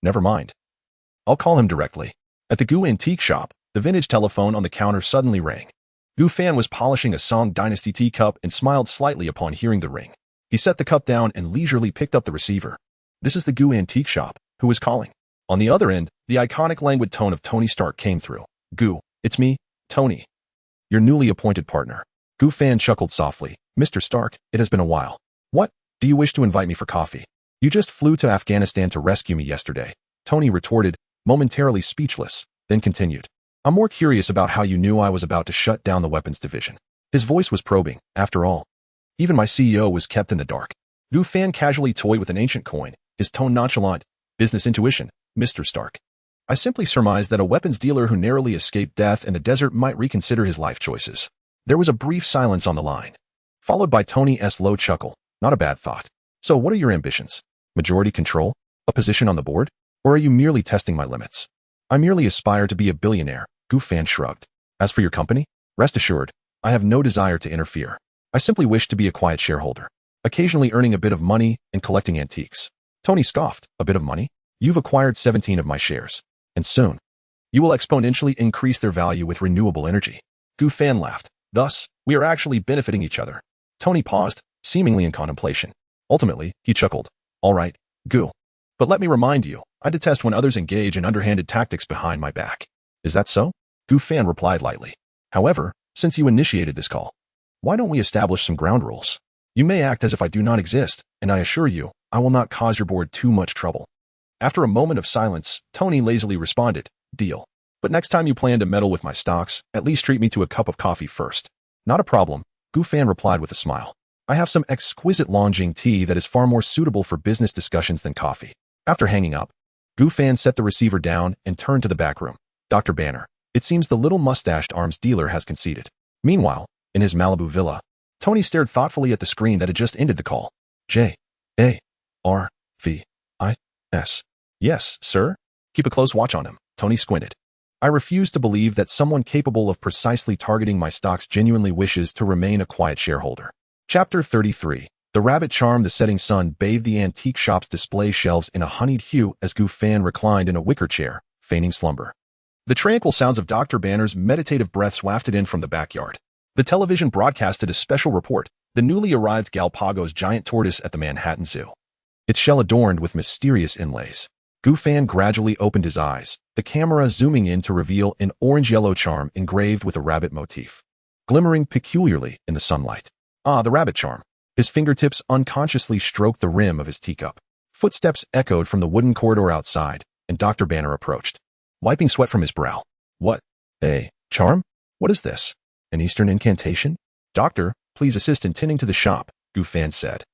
Never mind. I'll call him directly. At the Gu antique shop, the vintage telephone on the counter suddenly rang. Gu Fan was polishing a Song Dynasty teacup and smiled slightly upon hearing the ring. He set the cup down and leisurely picked up the receiver. This is the Gu antique shop. Who is calling? On the other end, the iconic languid tone of Tony Stark came through. Gu, it's me, Tony, your newly appointed partner. Gu Fan chuckled softly. Mr. Stark, it has been a while. What? Do you wish to invite me for coffee? You just flew to Afghanistan to rescue me yesterday, Tony retorted, momentarily speechless, then continued. I'm more curious about how you knew I was about to shut down the weapons division. His voice was probing, after all. Even my CEO was kept in the dark. Gu Fan casually toyed with an ancient coin, his tone nonchalant. Business intuition, Mr. Stark. I simply surmised that a weapons dealer who narrowly escaped death in the desert might reconsider his life choices. There was a brief silence on the line, followed by Tony's low chuckle. Not a bad thought. So what are your ambitions? Majority control? A position on the board? Or are you merely testing my limits? I merely aspire to be a billionaire, Gu Fan shrugged. As for your company, rest assured, I have no desire to interfere. I simply wish to be a quiet shareholder, occasionally earning a bit of money and collecting antiques. Tony scoffed. A bit of money? You've acquired 17 of my shares. And soon, you will exponentially increase their value with renewable energy. Gu Fan laughed. Thus, we are actually benefiting each other. Tony paused, seemingly in contemplation. Ultimately, he chuckled. All right, Gu. But let me remind you, I detest when others engage in underhanded tactics behind my back. Is that so? Gu Fan replied lightly. However, since you initiated this call, why don't we establish some ground rules? You may act as if I do not exist, and I assure you, I will not cause your board too much trouble. After a moment of silence, Tony lazily responded, Deal. But next time you plan to meddle with my stocks, at least treat me to a cup of coffee first. Not a problem, Gu Fan replied with a smile. I have some exquisite Longjing tea that is far more suitable for business discussions than coffee. After hanging up, Gu Fan set the receiver down and turned to the back room. Dr. Banner, it seems the little mustached arms dealer has conceded. Meanwhile, in his Malibu villa, Tony stared thoughtfully at the screen that had just ended the call. J-A-R-V-I-S. Yes, sir? Keep a close watch on him, Tony squinted. I refuse to believe that someone capable of precisely targeting my stocks genuinely wishes to remain a quiet shareholder. Chapter 33. The rabbit charm. The setting sun bathed the antique shop's display shelves in a honeyed hue as Gu Fan reclined in a wicker chair, feigning slumber. The tranquil sounds of Dr. Banner's meditative breaths wafted in from the backyard. The television broadcasted a special report, the newly arrived Galapagos giant tortoise at the Manhattan Zoo. Its shell adorned with mysterious inlays. Gu Fan gradually opened his eyes, the camera zooming in to reveal an orange-yellow charm engraved with a rabbit motif, glimmering peculiarly in the sunlight. Ah, the rabbit charm. His fingertips unconsciously stroked the rim of his teacup. Footsteps echoed from the wooden corridor outside, and Dr. Banner approached, wiping sweat from his brow. What? A charm? What is this? An Eastern incantation? Doctor, please assist in tending to the shop, Gu Fan said.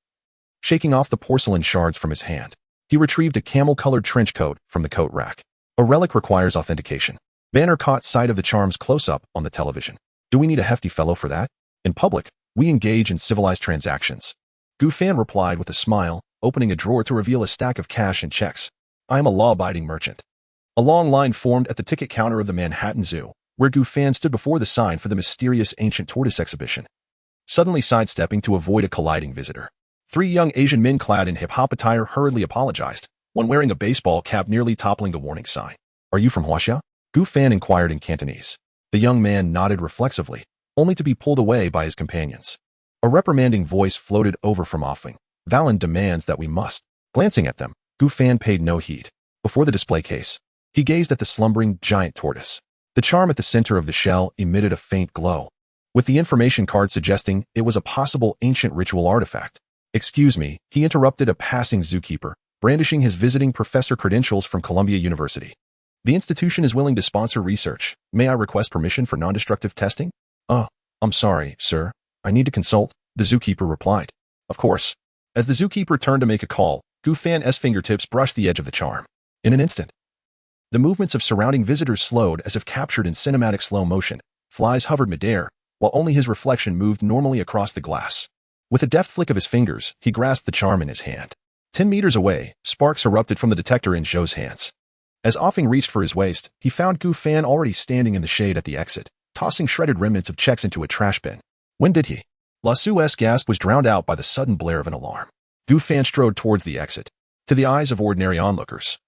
Shaking off the porcelain shards from his hand, he retrieved a camel-colored trench coat from the coat rack. A relic requires authentication. Banner caught sight of the charm's close-up on the television. Do we need a hefty fellow for that? In public, we engage in civilized transactions. Gu Fan replied with a smile, opening a drawer to reveal a stack of cash and checks. I am a law-abiding merchant. A long line formed at the ticket counter of the Manhattan Zoo, where Gu Fan stood before the sign for the mysterious ancient tortoise exhibition. Suddenly sidestepping to avoid a colliding visitor, 3 young Asian men clad in hip-hop attire hurriedly apologized, one wearing a baseball cap nearly toppling the warning sign. Are you from Huaxia? Gu Fan inquired in Cantonese. The young man nodded reflexively, only to be pulled away by his companions. A reprimanding voice floated over from offing. Valen demands that we must. Glancing at them, Gu Fan paid no heed. Before the display case, he gazed at the slumbering giant tortoise. The charm at the center of the shell emitted a faint glow, with the information card suggesting it was a possible ancient ritual artifact. Excuse me, he interrupted a passing zookeeper, brandishing his visiting professor credentials from Columbia University. The institution is willing to sponsor research. May I request permission for non-destructive testing? I'm sorry, sir. I need to consult, the zookeeper replied. Of course. As the zookeeper turned to make a call, Gu Fan's fingertips brushed the edge of the charm. In an instant, the movements of surrounding visitors slowed as if captured in cinematic slow motion. Flies hovered midair, while only his reflection moved normally across the glass. With a deft flick of his fingers, he grasped the charm in his hand. 10 meters away, sparks erupted from the detector in Zhou's hands. As Offing reached for his waist, he found Gu Fan already standing in the shade at the exit, tossing shredded remnants of checks into a trash bin. When did he? La Sue's gasp was drowned out by the sudden blare of an alarm. Gu Fan strode towards the exit. To the eyes of ordinary onlookers,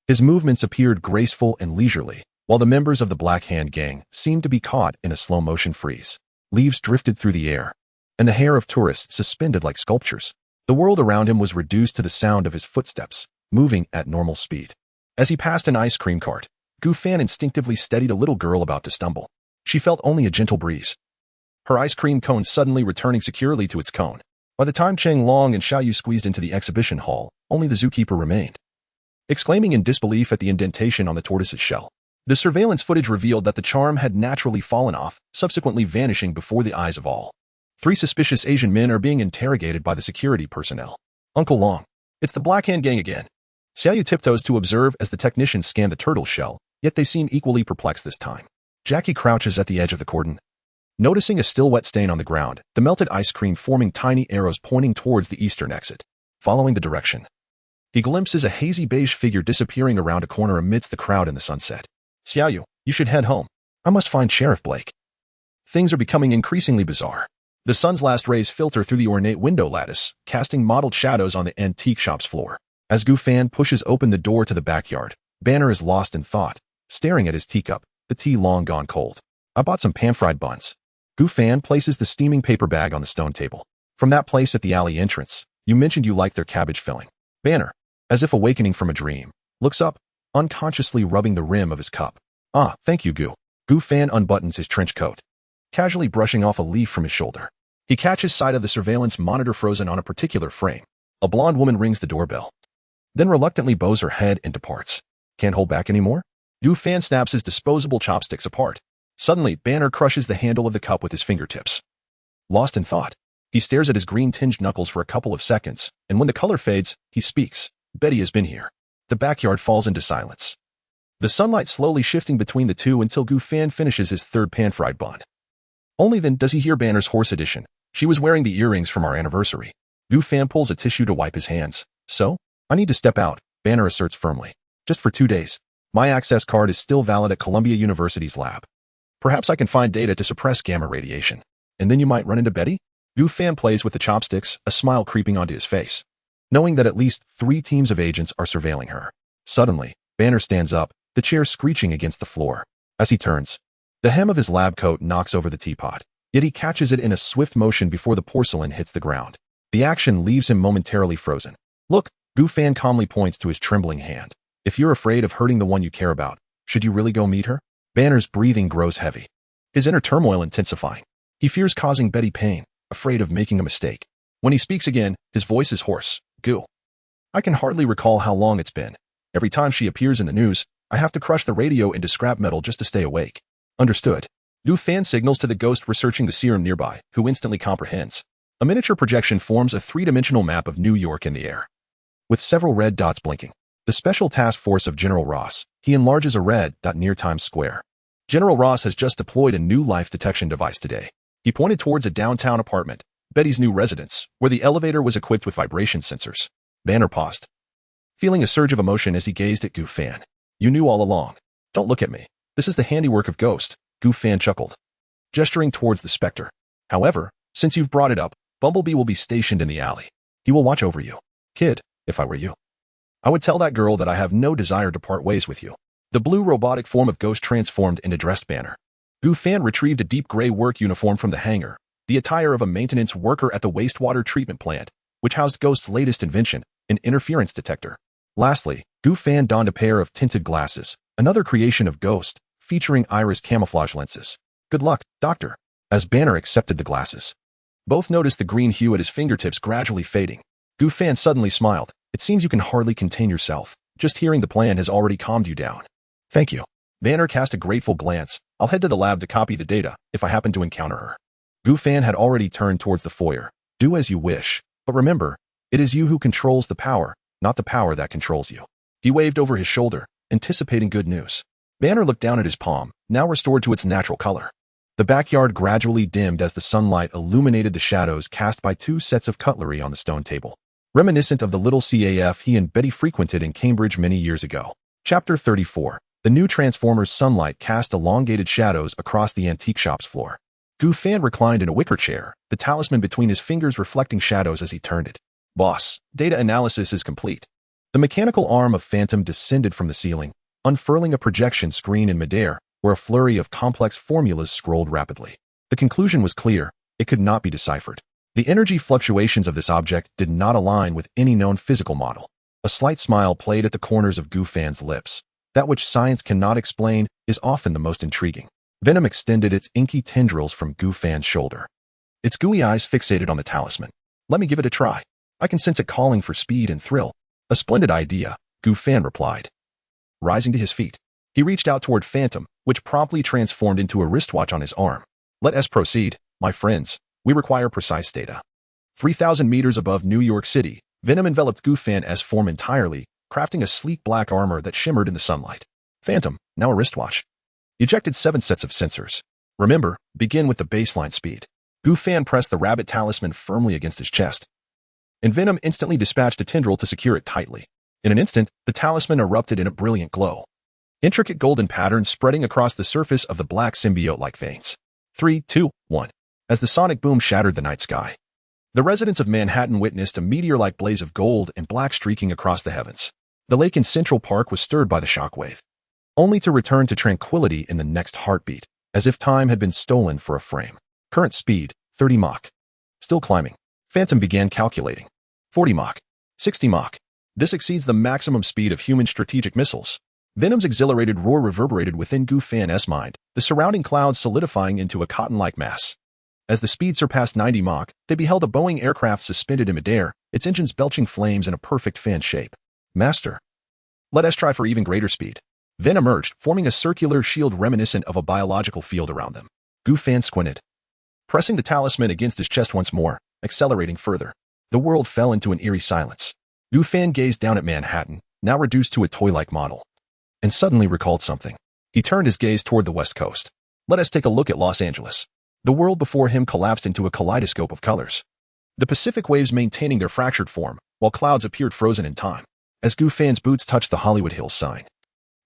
his movements appeared graceful and leisurely, while the members of the Black Hand gang seemed to be caught in a slow-motion freeze. Leaves drifted through the air, and the hair of tourists suspended like sculptures. The world around him was reduced to the sound of his footsteps, moving at normal speed. As he passed an ice cream cart, Gu Fan instinctively steadied a little girl about to stumble. She felt only a gentle breeze, her ice cream cone suddenly returning securely to its cone. By the time Cheng Long and Xiaoyu squeezed into the exhibition hall, only the zookeeper remained. Exclaiming in disbelief at the indentation on the tortoise's shell, The surveillance footage revealed that the charm had naturally fallen off, subsequently vanishing before the eyes of all. 3 suspicious Asian men are being interrogated by the security personnel. Uncle Long. It's the Black Hand Gang again. Xiaoyu tiptoes to observe as the technicians scan the turtle shell, yet they seem equally perplexed this time. Jackie crouches at the edge of the cordon. Noticing a still wet stain on the ground, the melted ice cream forming tiny arrows pointing towards the eastern exit. Following the direction, he glimpses a hazy beige figure disappearing around a corner amidst the crowd in the sunset. Xiaoyu, you should head home. I must find Sheriff Blake. Things are becoming increasingly bizarre. The sun's last rays filter through the ornate window lattice, casting mottled shadows on the antique shop's floor. As Gu Fan pushes open the door to the backyard, Banner is lost in thought, staring at his teacup, the tea long gone cold. I bought some pan-fried buns. Gu Fan places the steaming paper bag on the stone table. From that place at the alley entrance, you mentioned you liked their cabbage filling. Banner, as if awakening from a dream, looks up, unconsciously rubbing the rim of his cup. Ah, thank you, Gu. Gu Fan unbuttons his trench coat, casually brushing off a leaf from his shoulder. He catches sight of the surveillance monitor frozen on a particular frame. A blonde woman rings the doorbell, then reluctantly bows her head and departs. Can't hold back anymore? Gu Fan snaps his disposable chopsticks apart. Suddenly, Banner crushes the handle of the cup with his fingertips. Lost in thought, he stares at his green-tinged knuckles for a couple of seconds, and when the color fades, he speaks. Betty has been here. The backyard falls into silence, the sunlight slowly shifting between the two until Gu Fan finishes his third pan-fried bun. Only then does he hear Banner's hoarse addition. She was wearing the earrings from our anniversary. Gu Fan pulls a tissue to wipe his hands. So? I need to step out, Banner asserts firmly. Just for 2 days. My access card is still valid at Columbia University's lab. Perhaps I can find data to suppress gamma radiation. And then you might run into Betty? Gu Fan plays with the chopsticks, a smile creeping onto his face, knowing that at least 3 teams of agents are surveilling her. Suddenly, Banner stands up, the chair screeching against the floor. As he turns, the hem of his lab coat knocks over the teapot, yet he catches it in a swift motion before the porcelain hits the ground. The action leaves him momentarily frozen. Look, Gu Fan calmly points to his trembling hand. If you're afraid of hurting the one you care about, should you really go meet her? Banner's breathing grows heavy, his inner turmoil intensifying. He fears causing Betty pain, afraid of making a mistake. When he speaks again, his voice is hoarse. Gu. I can hardly recall how long it's been. Every time she appears in the news, I have to crush the radio into scrap metal just to stay awake. Understood. Gu Fan signals to the ghost researching the serum nearby, who instantly comprehends. A miniature projection forms a 3-dimensional map of New York in the air, with several red dots blinking. The Special Task Force of General Ross. He enlarges a red dot near Times Square. General Ross has just deployed a new life detection device today. He pointed towards a downtown apartment, Betty's new residence, where the elevator was equipped with vibration sensors. Banner paused, feeling a surge of emotion as he gazed at Gu Fan. You knew all along. Don't look at me. This is the handiwork of Ghost, Gu Fan chuckled, gesturing towards the specter. However, since you've brought it up, Bumblebee will be stationed in the alley. He will watch over you. Kid, if I were you, I would tell that girl that I have no desire to part ways with you. The blue robotic form of Ghost transformed and addressed Banner. Gu Fan retrieved a deep gray work uniform from the hangar, the attire of a maintenance worker at the wastewater treatment plant, which housed Ghost's latest invention, an interference detector. Lastly, Gu Fan donned a pair of tinted glasses, another creation of Ghost, featuring iris camouflage lenses. Good luck, Doctor. As Banner accepted the glasses, both noticed the green hue at his fingertips gradually fading. Gu Fan suddenly smiled. It seems you can hardly contain yourself. Just hearing the plan has already calmed you down. Thank you. Banner cast a grateful glance. I'll head to the lab to copy the data, if I happen to encounter her. Gu Fan had already turned towards the foyer. Do as you wish, but remember, it is you who controls the power, not the power that controls you. He waved over his shoulder, anticipating good news. Banner looked down at his palm, now restored to its natural color. The backyard gradually dimmed as the sunlight illuminated the shadows cast by 2 sets of cutlery on the stone table, reminiscent of the little CAF he and Betty frequented in Cambridge many years ago. Chapter 34. The new Transformers' sunlight cast elongated shadows across the antique shop's floor. Gu Fan reclined in a wicker chair, the talisman between his fingers reflecting shadows as he turned it. Boss, data analysis is complete. The mechanical arm of Phantom descended from the ceiling, unfurling a projection screen in midair, where a flurry of complex formulas scrolled rapidly. The conclusion was clear. It could not be deciphered. The energy fluctuations of this object did not align with any known physical model. A slight smile played at the corners of Gu Fan's lips. That which science cannot explain is often the most intriguing. Venom extended its inky tendrils from Gu Fan's shoulder, its gooey eyes fixated on the talisman. Let me give it a try. I can sense it calling for speed and thrill. A splendid idea, Gu Fan replied, rising to his feet. He reached out toward Phantom, which promptly transformed into a wristwatch on his arm. Let us proceed, my friends. We require precise data. 3,000 meters above New York City, Venom enveloped Goofan's form entirely, crafting a sleek black armor that shimmered in the sunlight. Phantom, now a wristwatch. Ejected 7 sets of sensors. Remember, begin with the baseline speed. Goofan pressed the rabbit talisman firmly against his chest, and Venom instantly dispatched a tendril to secure it tightly. In an instant, the talisman erupted in a brilliant glow. Intricate golden patterns spreading across the surface of the black symbiote-like veins. 3, 2, 1. As the sonic boom shattered the night sky, the residents of Manhattan witnessed a meteor-like blaze of gold and black streaking across the heavens. The lake in Central Park was stirred by the shockwave, only to return to tranquility in the next heartbeat, as if time had been stolen for a frame. Current speed, 30 Mach. Still climbing. Phantom began calculating. 40 Mach. 60 Mach. This exceeds the maximum speed of human strategic missiles. Venom's exhilarated roar reverberated within Goofan's mind, the surrounding clouds solidifying into a cotton-like mass. As the speed surpassed 90 Mach, they beheld a Boeing aircraft suspended in midair, its engines belching flames in a perfect fan shape. Master. Let us try for even greater speed. Venom emerged, forming a circular shield reminiscent of a biological field around them. Goofan squinted, pressing the talisman against his chest once more, accelerating further. The world fell into an eerie silence. Goofan gazed down at Manhattan, now reduced to a toy-like model, and suddenly recalled something. He turned his gaze toward the West Coast. Let us take a look at Los Angeles. The world before him collapsed into a kaleidoscope of colors, the Pacific waves maintaining their fractured form, while clouds appeared frozen in time. As Goofan's boots touched the Hollywood Hills sign,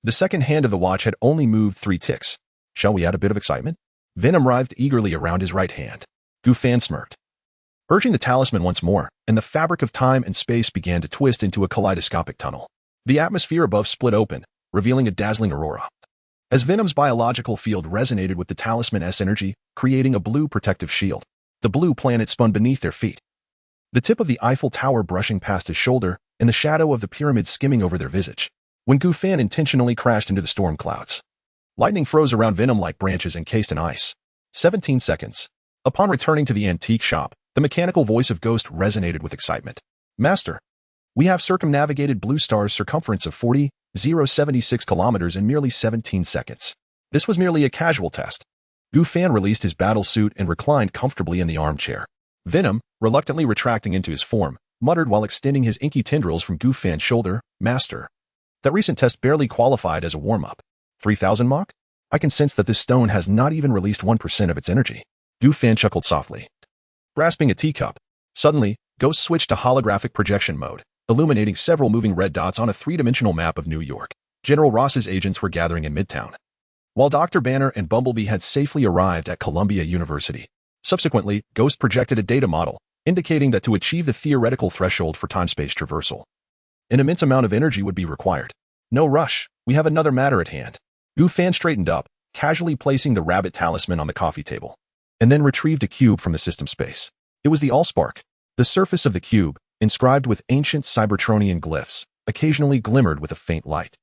the second hand of the watch had only moved 3 ticks. Shall we add a bit of excitement? Venom writhed eagerly around his right hand. Goofan smirked, urging the talisman once more, and the fabric of time and space began to twist into a kaleidoscopic tunnel. The atmosphere above split open, revealing a dazzling aurora. As Venom's biological field resonated with the talisman's energy, creating a blue protective shield, the blue planet spun beneath their feet, the tip of the Eiffel Tower brushing past his shoulder, and the shadow of the pyramid skimming over their visage. When Goofan intentionally crashed into the storm clouds, lightning froze around Venom like branches encased in ice. 17 seconds. Upon returning to the antique shop, the mechanical voice of Ghost resonated with excitement. Master, we have circumnavigated Blue Star's circumference of 40,076 kilometers in merely 17 seconds. This was merely a casual test. Goofan released his battle suit and reclined comfortably in the armchair. Venom, reluctantly retracting into his form, muttered while extending his inky tendrils from Goofan's shoulder, Master, that recent test barely qualified as a warm-up. 3,000 Mach? I can sense that this stone has not even released 1% of its energy. Goofan chuckled softly, grasping a teacup. Suddenly, Ghost switched to holographic projection mode, illuminating several moving red dots on a 3-dimensional map of New York. General Ross's agents were gathering in Midtown, while Dr. Banner and Bumblebee had safely arrived at Columbia University. Subsequently, Ghost projected a data model, indicating that to achieve the theoretical threshold for time-space traversal, an immense amount of energy would be required. No rush, we have another matter at hand. Goofan straightened up, casually placing the rabbit talisman on the coffee table, and then retrieved a cube from the system space. It was the Allspark. The surface of the cube, inscribed with ancient Cybertronian glyphs, occasionally glimmered with a faint light.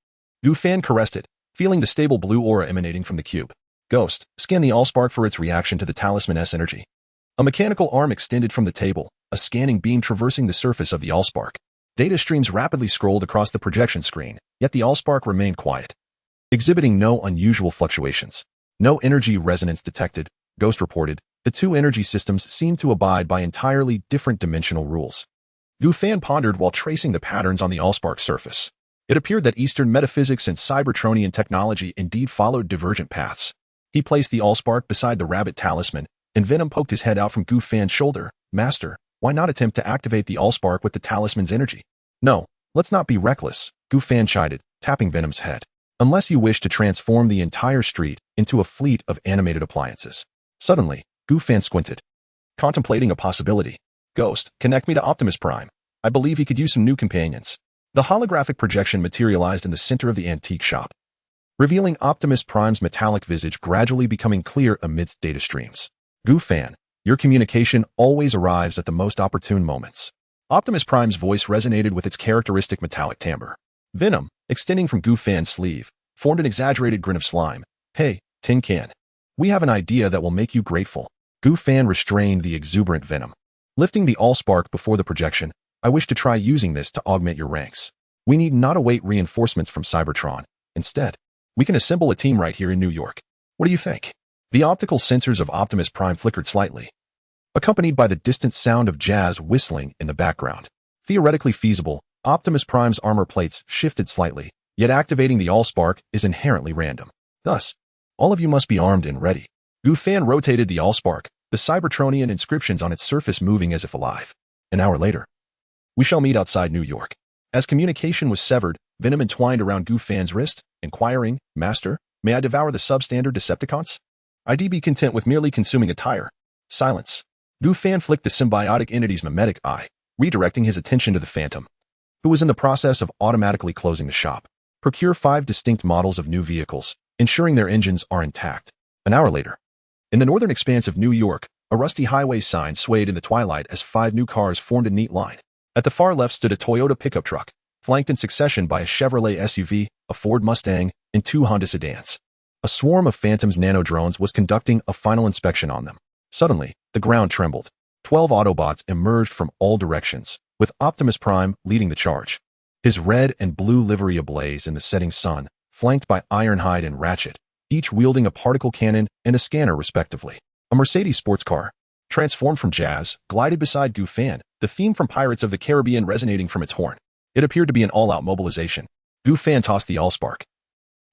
Goofan caressed it, feeling the stable blue aura emanating from the cube. Ghost, scan the Allspark for its reaction to the talisman's energy. A mechanical arm extended from the table, a scanning beam traversing the surface of the Allspark. Data streams rapidly scrolled across the projection screen, yet the Allspark remained quiet, exhibiting no unusual fluctuations. No energy resonance detected, Ghost reported. The two energy systems seemed to abide by entirely different dimensional rules. Goofan pondered while tracing the patterns on the Allspark surface. It appeared that Eastern metaphysics and Cybertronian technology indeed followed divergent paths. He placed the Allspark beside the rabbit talisman, and Venom poked his head out from Goofan's shoulder. Master, why not attempt to activate the Allspark with the talisman's energy? No, let's not be reckless, Goofan chided, tapping Venom's head. Unless you wish to transform the entire street into a fleet of animated appliances. Suddenly, Goofan squinted, contemplating a possibility. Ghost, connect me to Optimus Prime. I believe he could use some new companions. The holographic projection materialized in the center of the antique shop, revealing Optimus Prime's metallic visage gradually becoming clear amidst data streams. Goofan, your communication always arrives at the most opportune moments. Optimus Prime's voice resonated with its characteristic metallic timbre. Venom, extending from Goofan's sleeve, formed an exaggerated grin of slime. Hey, Tin Can. We have an idea that will make you grateful. Goofan restrained the exuberant Venom. Lifting the Allspark before the projection, I wish to try using this to augment your ranks. We need not await reinforcements from Cybertron. Instead, We can assemble a team right here in New York. What do you think? The optical sensors of Optimus Prime flickered slightly, accompanied by the distant sound of jazz whistling in the background. Theoretically feasible, Optimus Prime's armor plates shifted slightly, yet activating the Allspark is inherently random. Thus, all of you must be armed and ready. Goofan rotated the Allspark, the Cybertronian inscriptions on its surface moving as if alive. An hour later, we shall meet outside New York. As communication was severed, Venom entwined around Goofan's wrist, inquiring, Master, may I devour the substandard Decepticons? I'd be content with merely consuming a tire. Silence. Goofan flicked the symbiotic entity's mimetic eye, redirecting his attention to the Phantom, who was in the process of automatically closing the shop. Procure 5 distinct models of new vehicles, ensuring their engines are intact. An hour later, in the northern expanse of New York, a rusty highway sign swayed in the twilight as 5 new cars formed a neat line. At the far left stood a Toyota pickup truck, flanked in succession by a Chevrolet SUV, a Ford Mustang, and 2 Honda sedans. A swarm of Phantom's nanodrones was conducting a final inspection on them. Suddenly, the ground trembled. 12 Autobots emerged from all directions, with Optimus Prime leading the charge. His red and blue livery ablaze in the setting sun, flanked by Ironhide and Ratchet, each wielding a particle cannon and a scanner respectively. A Mercedes sports car, transformed from jazz, glided beside Goofan, the theme from Pirates of the Caribbean resonating from its horn. It appeared to be an all-out mobilization. Goofan tossed the Allspark.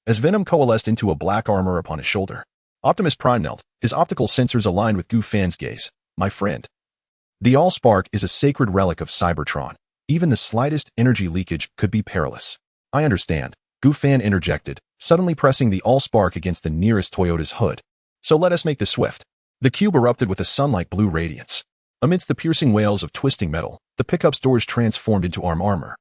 As Venom coalesced into a black armor upon his shoulder, Optimus Prime knelt, his optical sensors aligned with Goofan's gaze. My friend. The Allspark is a sacred relic of Cybertron. Even the slightest energy leakage could be perilous. I understand, Goofan interjected, suddenly pressing the Allspark against the nearest Toyota's hood. So let us make this swift. The cube erupted with a sun-like blue radiance. Amidst the piercing wails of twisting metal, the pickup's doors transformed into armor,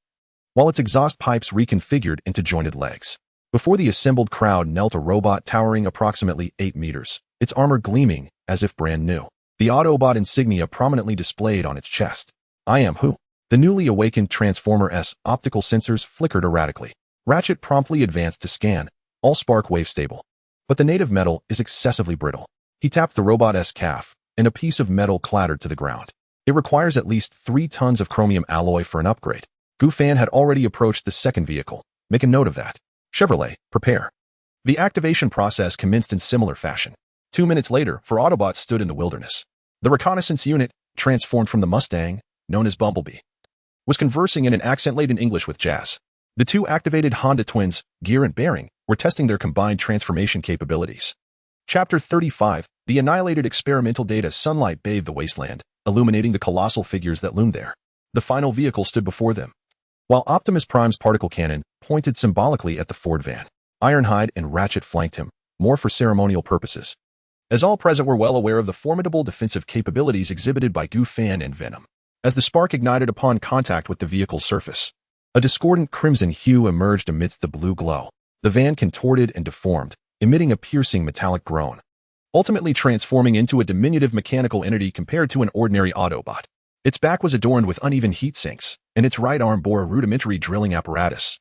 while its exhaust pipes reconfigured into jointed legs. Before the assembled crowd knelt a robot towering approximately 8 meters, its armor gleaming as if brand new. The Autobot insignia prominently displayed on its chest. I am who? The newly awakened Transformer-S optical sensors flickered erratically. Ratchet promptly advanced to scan, Allspark wave stable. But the native metal is excessively brittle. He tapped the robot-S calf, and a piece of metal clattered to the ground. It requires at least 3 tons of chromium alloy for an upgrade. Goofan had already approached the second vehicle. Make a note of that. Chevrolet, prepare. The activation process commenced in similar fashion. 2 minutes later, 4 Autobots stood in the wilderness. The reconnaissance unit, transformed from the Mustang, known as Bumblebee, was conversing in an accent-laden English with Jazz. The 2 activated Honda twins, Gear and Bearing, were testing their combined transformation capabilities. Chapter 35, The Annihilated Experimental Data. Sunlight bathed the wasteland, illuminating the colossal figures that loomed there. The final vehicle stood before them, while Optimus Prime's particle cannon pointed symbolically at the Ford van. Ironhide and Ratchet flanked him, more for ceremonial purposes, as all present were well aware of the formidable defensive capabilities exhibited by Goofan and Venom. As the spark ignited upon contact with the vehicle's surface, a discordant crimson hue emerged amidst the blue glow. The van contorted and deformed, emitting a piercing metallic groan, ultimately transforming into a diminutive mechanical entity compared to an ordinary Autobot. Its back was adorned with uneven heat sinks, and its right arm bore a rudimentary drilling apparatus,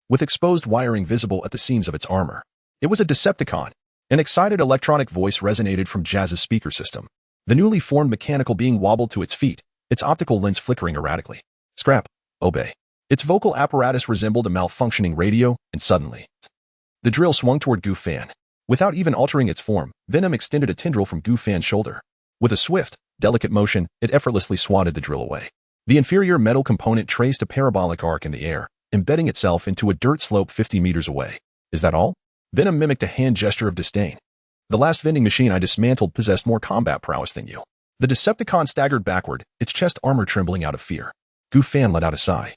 with exposed wiring visible at the seams of its armor. It was a Decepticon. An excited electronic voice resonated from Jazz's speaker system. The newly formed mechanical being wobbled to its feet, its optical lens flickering erratically. Scrap. Obey. Its vocal apparatus resembled a malfunctioning radio, and suddenly, the drill swung toward Goofan. Without even altering its form, Venom extended a tendril from Goofan's shoulder. With a swift, delicate motion, it effortlessly swatted the drill away. The inferior metal component traced a parabolic arc in the air, embedding itself into a dirt slope 50 meters away. Is that all? Venom mimicked a hand gesture of disdain. The last vending machine I dismantled possessed more combat prowess than you. The Decepticon staggered backward, its chest armor trembling out of fear. Goofan let out a sigh.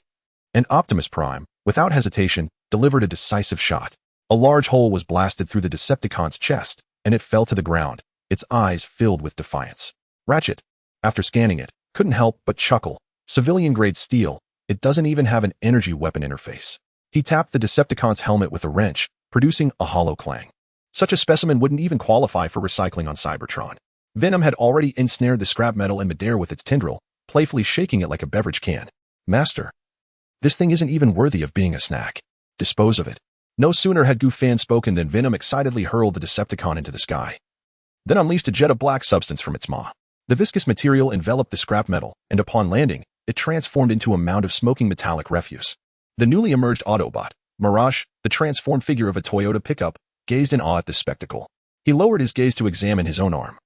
And Optimus Prime, without hesitation, delivered a decisive shot. A large hole was blasted through the Decepticon's chest, and it fell to the ground, its eyes filled with defiance. Ratchet, after scanning it, couldn't help but chuckle. Civilian-grade steel, it doesn't even have an energy weapon interface. He tapped the Decepticon's helmet with a wrench, producing a hollow clang. Such a specimen wouldn't even qualify for recycling on Cybertron. Venom had already ensnared the scrap metal in midair with its tendril, playfully shaking it like a beverage can. Master, this thing isn't even worthy of being a snack. Dispose of it. No sooner had Goofan spoken than Venom excitedly hurled the Decepticon into the sky, then unleashed a jet of black substance from its maw. The viscous material enveloped the scrap metal, and upon landing, it transformed into a mound of smoking metallic refuse. The newly emerged Autobot, Mirage, the transformed figure of a Toyota pickup, gazed in awe at this spectacle. He lowered his gaze to examine his own arm,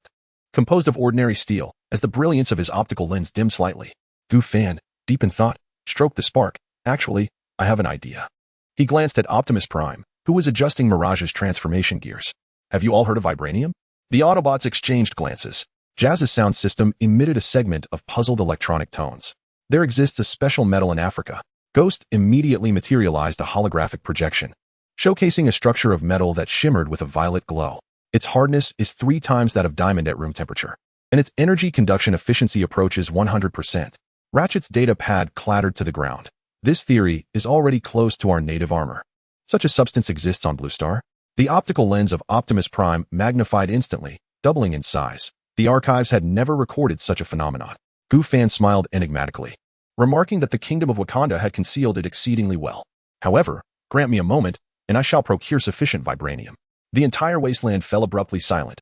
composed of ordinary steel, as the brilliance of his optical lens dimmed slightly. Gu Fan, deep in thought, stroked the spark. Actually, I have an idea. He glanced at Optimus Prime, who was adjusting Mirage's transformation gears. Have you all heard of vibranium? The Autobots exchanged glances. Jazz's sound system emitted a segment of puzzled electronic tones. There exists a special metal in Africa. Ghost immediately materialized a holographic projection, showcasing a structure of metal that shimmered with a violet glow. Its hardness is 3 times that of diamond at room temperature, and its energy conduction efficiency approaches 100%. Ratchet's data pad clattered to the ground. This theory is already close to our native armor. Such a substance exists on Blue Star. The optical lens of Optimus Prime magnified instantly, doubling in size. The archives had never recorded such a phenomenon. Gu Fan smiled enigmatically, remarking that the Kingdom of Wakanda had concealed it exceedingly well. However, grant me a moment, and I shall procure sufficient vibranium. The entire wasteland fell abruptly silent.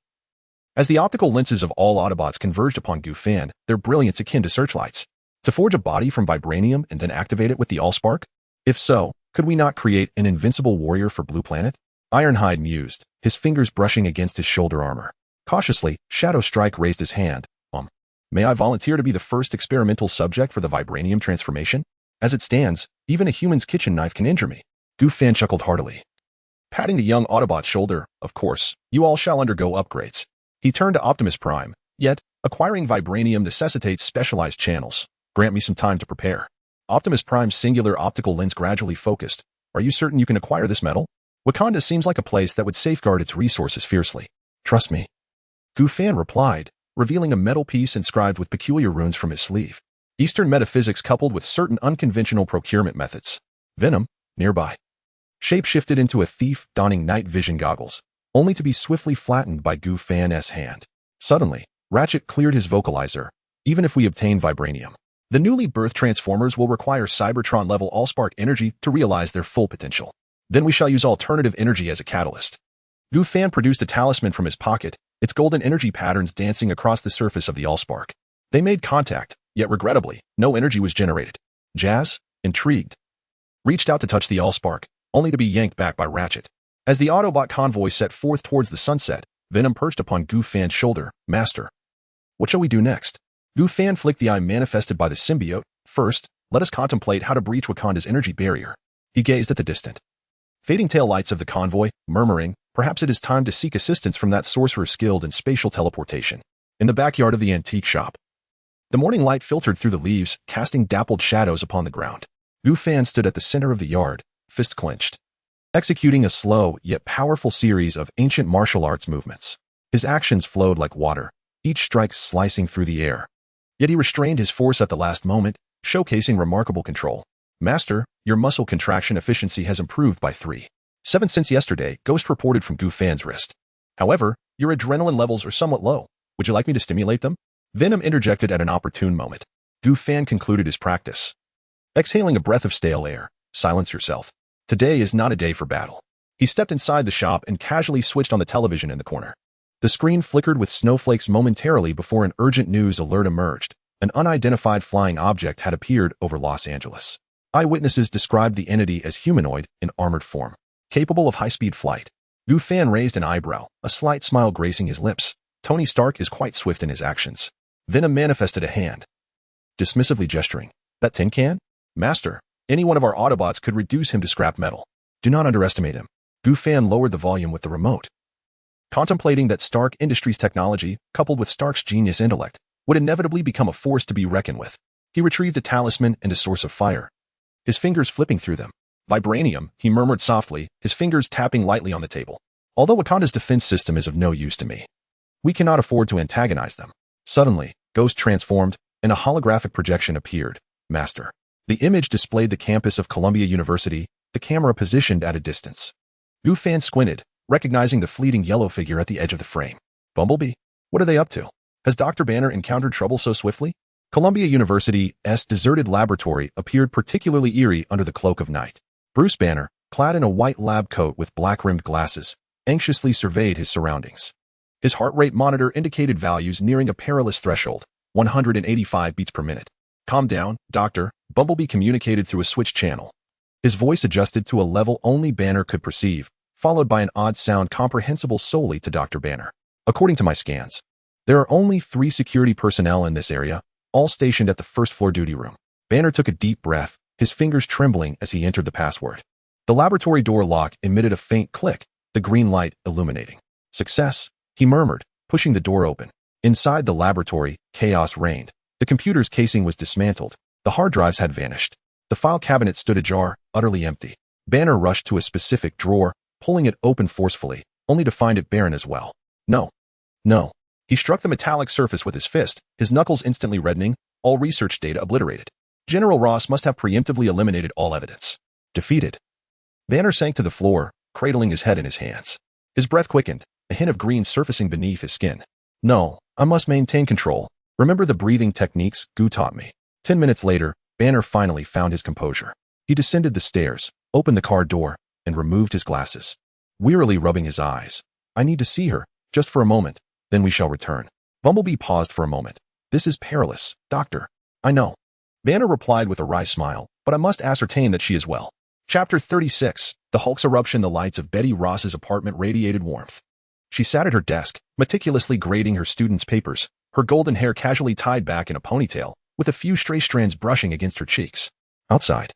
As the optical lenses of all Autobots converged upon Gu Fan, their brilliance akin to searchlights. To forge a body from vibranium and then activate it with the Allspark? If so, could we not create an invincible warrior for Blue Planet? Ironhide mused, his fingers brushing against his shoulder armor. Cautiously, Shadow Strike raised his hand. May I volunteer to be the first experimental subject for the vibranium transformation? As it stands, even a human's kitchen knife can injure me. Gu Fan chuckled heartily, patting the young Autobot's shoulder. Of course, you all shall undergo upgrades. He turned to Optimus Prime. Yet, acquiring vibranium necessitates specialized channels. Grant me some time to prepare. Optimus Prime's singular optical lens gradually focused. Are you certain you can acquire this metal? Wakanda seems like a place that would safeguard its resources fiercely. Trust me. Gu Fan replied, revealing a metal piece inscribed with peculiar runes from his sleeve. Eastern metaphysics coupled with certain unconventional procurement methods. Venom, nearby, shape-shifted into a thief donning night vision goggles, only to be swiftly flattened by Gu Fan's hand. Suddenly, Ratchet cleared his vocalizer. Even if we obtain vibranium, the newly birthed Transformers will require Cybertron-level Allspark energy to realize their full potential. Then we shall use alternative energy as a catalyst. Gu Fan produced a talisman from his pocket, its golden energy patterns dancing across the surface of the Allspark. They made contact, yet regrettably, no energy was generated. Jazz, intrigued, reached out to touch the Allspark, only to be yanked back by Ratchet. As the Autobot convoy set forth towards the sunset, Venom perched upon Gu Fan's shoulder. Master, what shall we do next? Gu Fan flicked the eye manifested by the symbiote. First, let us contemplate how to breach Wakanda's energy barrier. He gazed at the distant, fading tail lights of the convoy, murmuring, perhaps it is time to seek assistance from that sorcerer skilled in spatial teleportation. In the backyard of the antique shop, the morning light filtered through the leaves, casting dappled shadows upon the ground. Gu Fan stood at the center of the yard, fist clenched, executing a slow yet powerful series of ancient martial arts movements. His actions flowed like water, each strike slicing through the air. Yet he restrained his force at the last moment, showcasing remarkable control. Master, your muscle contraction efficiency has improved by 3.7 since yesterday, Ghost reported from Gu Fan's wrist. However, your adrenaline levels are somewhat low. Would you like me to stimulate them? Venom interjected at an opportune moment. Gu Fan concluded his practice, exhaling a breath of stale air. Silence yourself. Today is not a day for battle. He stepped inside the shop and casually switched on the television in the corner. The screen flickered with snowflakes momentarily before an urgent news alert emerged. An unidentified flying object had appeared over Los Angeles. Eyewitnesses described the entity as humanoid in armored form, capable of high-speed flight. Gu Fan raised an eyebrow, a slight smile gracing his lips. Tony Stark is quite swift in his actions. Venom manifested a hand, dismissively gesturing. That tin can? Master, any one of our Autobots could reduce him to scrap metal. Do not underestimate him. Gu Fan lowered the volume with the remote, contemplating that Stark Industries technology, coupled with Stark's genius intellect, would inevitably become a force to be reckoned with. He retrieved a talisman and a source of fire, his fingers flipping through them. Vibranium, he murmured softly, his fingers tapping lightly on the table. Although Wakanda's defense system is of no use to me, we cannot afford to antagonize them. Suddenly, Ghost transformed, and a holographic projection appeared. Master. The image displayed the campus of Columbia University, the camera positioned at a distance. Gu Fan squinted, recognizing the fleeting yellow figure at the edge of the frame. Bumblebee? What are they up to? Has Dr. Banner encountered trouble so swiftly? Columbia University's deserted laboratory appeared particularly eerie under the cloak of night. Bruce Banner, clad in a white lab coat with black-rimmed glasses, anxiously surveyed his surroundings. His heart rate monitor indicated values nearing a perilous threshold, 185 beats per minute. Calm down, Doctor, Bumblebee communicated through a switch channel. His voice adjusted to a level only Banner could perceive, followed by an odd sound comprehensible solely to Dr. Banner. According to my scans, there are only 3 security personnel in this area, all stationed at the first-floor duty room. Banner took a deep breath, his fingers trembling as he entered the password. The laboratory door lock emitted a faint click, the green light illuminating. Success, he murmured, pushing the door open. Inside the laboratory, chaos reigned. The computer's casing was dismantled. The hard drives had vanished. The file cabinet stood ajar, utterly empty. Banner rushed to a specific drawer, pulling it open forcefully, only to find it barren as well. No. No. He struck the metallic surface with his fist, his knuckles instantly reddening, all research data obliterated. General Ross must have preemptively eliminated all evidence. Defeated. Banner sank to the floor, cradling his head in his hands. His breath quickened, a hint of green surfacing beneath his skin. No, I must maintain control. Remember the breathing techniques Gu taught me. 10 minutes later, Banner finally found his composure. He descended the stairs, opened the car door, and removed his glasses. Wearily rubbing his eyes. I need to see her, just for a moment, then we shall return. Bumblebee paused for a moment. This is perilous, Doctor. I know. Banner replied with a wry smile, but I must ascertain that she is well. Chapter 36. The Hulk's eruption. The lights of Betty Ross's apartment radiated warmth. She sat at her desk, meticulously grading her students' papers, her golden hair casually tied back in a ponytail, with a few stray strands brushing against her cheeks. Outside,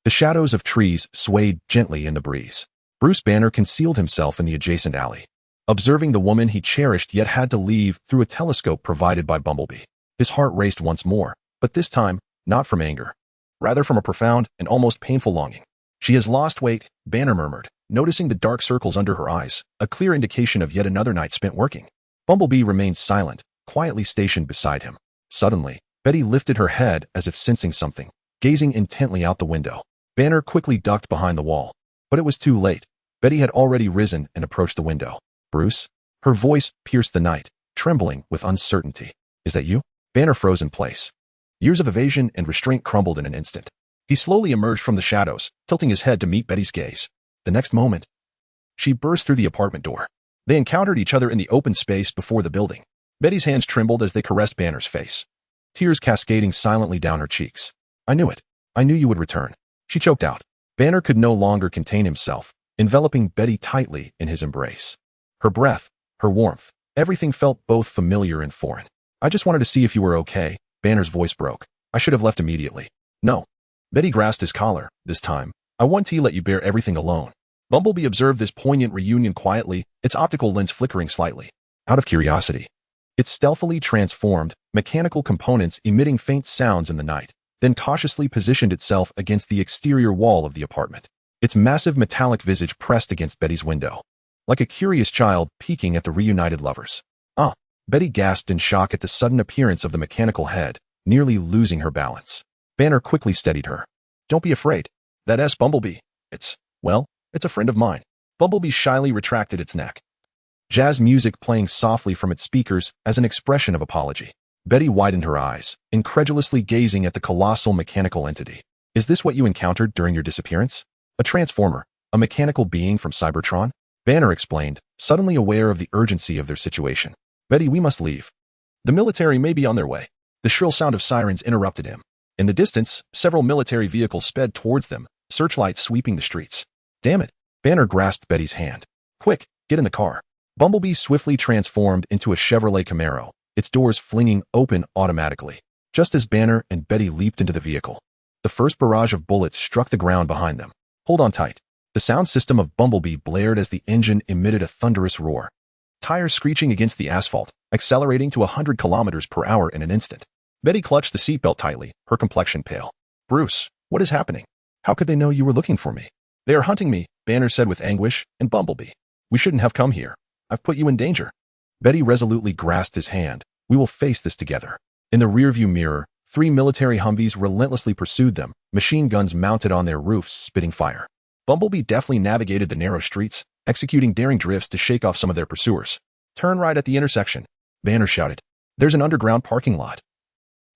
the shadows of trees swayed gently in the breeze. Bruce Banner concealed himself in the adjacent alley, observing the woman he cherished yet had to leave through a telescope provided by Bumblebee. His heart raced once more, but this time, not from anger, rather from a profound and almost painful longing. She has lost weight, Banner murmured, noticing the dark circles under her eyes, a clear indication of yet another night spent working. Bumblebee remained silent, quietly stationed beside him. Suddenly, Betty lifted her head as if sensing something, gazing intently out the window. Banner quickly ducked behind the wall, but it was too late. Betty had already risen and approached the window. Bruce? Her voice pierced the night, trembling with uncertainty. Is that you? Banner froze in place. Years of evasion and restraint crumbled in an instant. He slowly emerged from the shadows, tilting his head to meet Betty's gaze. The next moment, she burst through the apartment door. They encountered each other in the open space before the building. Betty's hands trembled as they caressed Banner's face, tears cascading silently down her cheeks. I knew it. I knew you would return. She choked out. Banner could no longer contain himself, enveloping Betty tightly in his embrace. Her breath, her warmth, everything felt both familiar and foreign. I just wanted to see if you were okay. Banner's voice broke. I should have left immediately. No. Betty grasped his collar. This time, I want to let you bear everything alone. Bumblebee observed this poignant reunion quietly, its optical lens flickering slightly. Out of curiosity, it stealthily transformed, mechanical components emitting faint sounds in the night, then cautiously positioned itself against the exterior wall of the apartment. Its massive metallic visage pressed against Betty's window, like a curious child peeking at the reunited lovers. Ah! Betty gasped in shock at the sudden appearance of the mechanical head, nearly losing her balance. Banner quickly steadied her. Don't be afraid. That Bumblebee. It's a friend of mine. Bumblebee shyly retracted its neck. Jazz music playing softly from its speakers as an expression of apology. Betty widened her eyes, incredulously gazing at the colossal mechanical entity. Is this what you encountered during your disappearance? A transformer, a mechanical being from Cybertron? Banner explained, suddenly aware of the urgency of their situation. Betty, we must leave. The military may be on their way. The shrill sound of sirens interrupted him. In the distance, several military vehicles sped towards them, searchlights sweeping the streets. Damn it. Banner grasped Betty's hand. Quick, get in the car. Bumblebee swiftly transformed into a Chevrolet Camaro, its doors flinging open automatically, just as Banner and Betty leaped into the vehicle. The first barrage of bullets struck the ground behind them. Hold on tight. The sound system of Bumblebee blared as the engine emitted a thunderous roar. Tires screeching against the asphalt, accelerating to 100 kilometers per hour in an instant. Betty clutched the seatbelt tightly, her complexion pale. Bruce, what is happening? How could they know you were looking for me? They are hunting me, Banner said with anguish, and Bumblebee. We shouldn't have come here. I've put you in danger. Betty resolutely grasped his hand. We will face this together. In the rearview mirror, 3 military Humvees relentlessly pursued them, machine guns mounted on their roofs spitting fire. Bumblebee deftly navigated the narrow streets, executing daring drifts to shake off some of their pursuers. Turn right at the intersection, Banner shouted. There's an underground parking lot.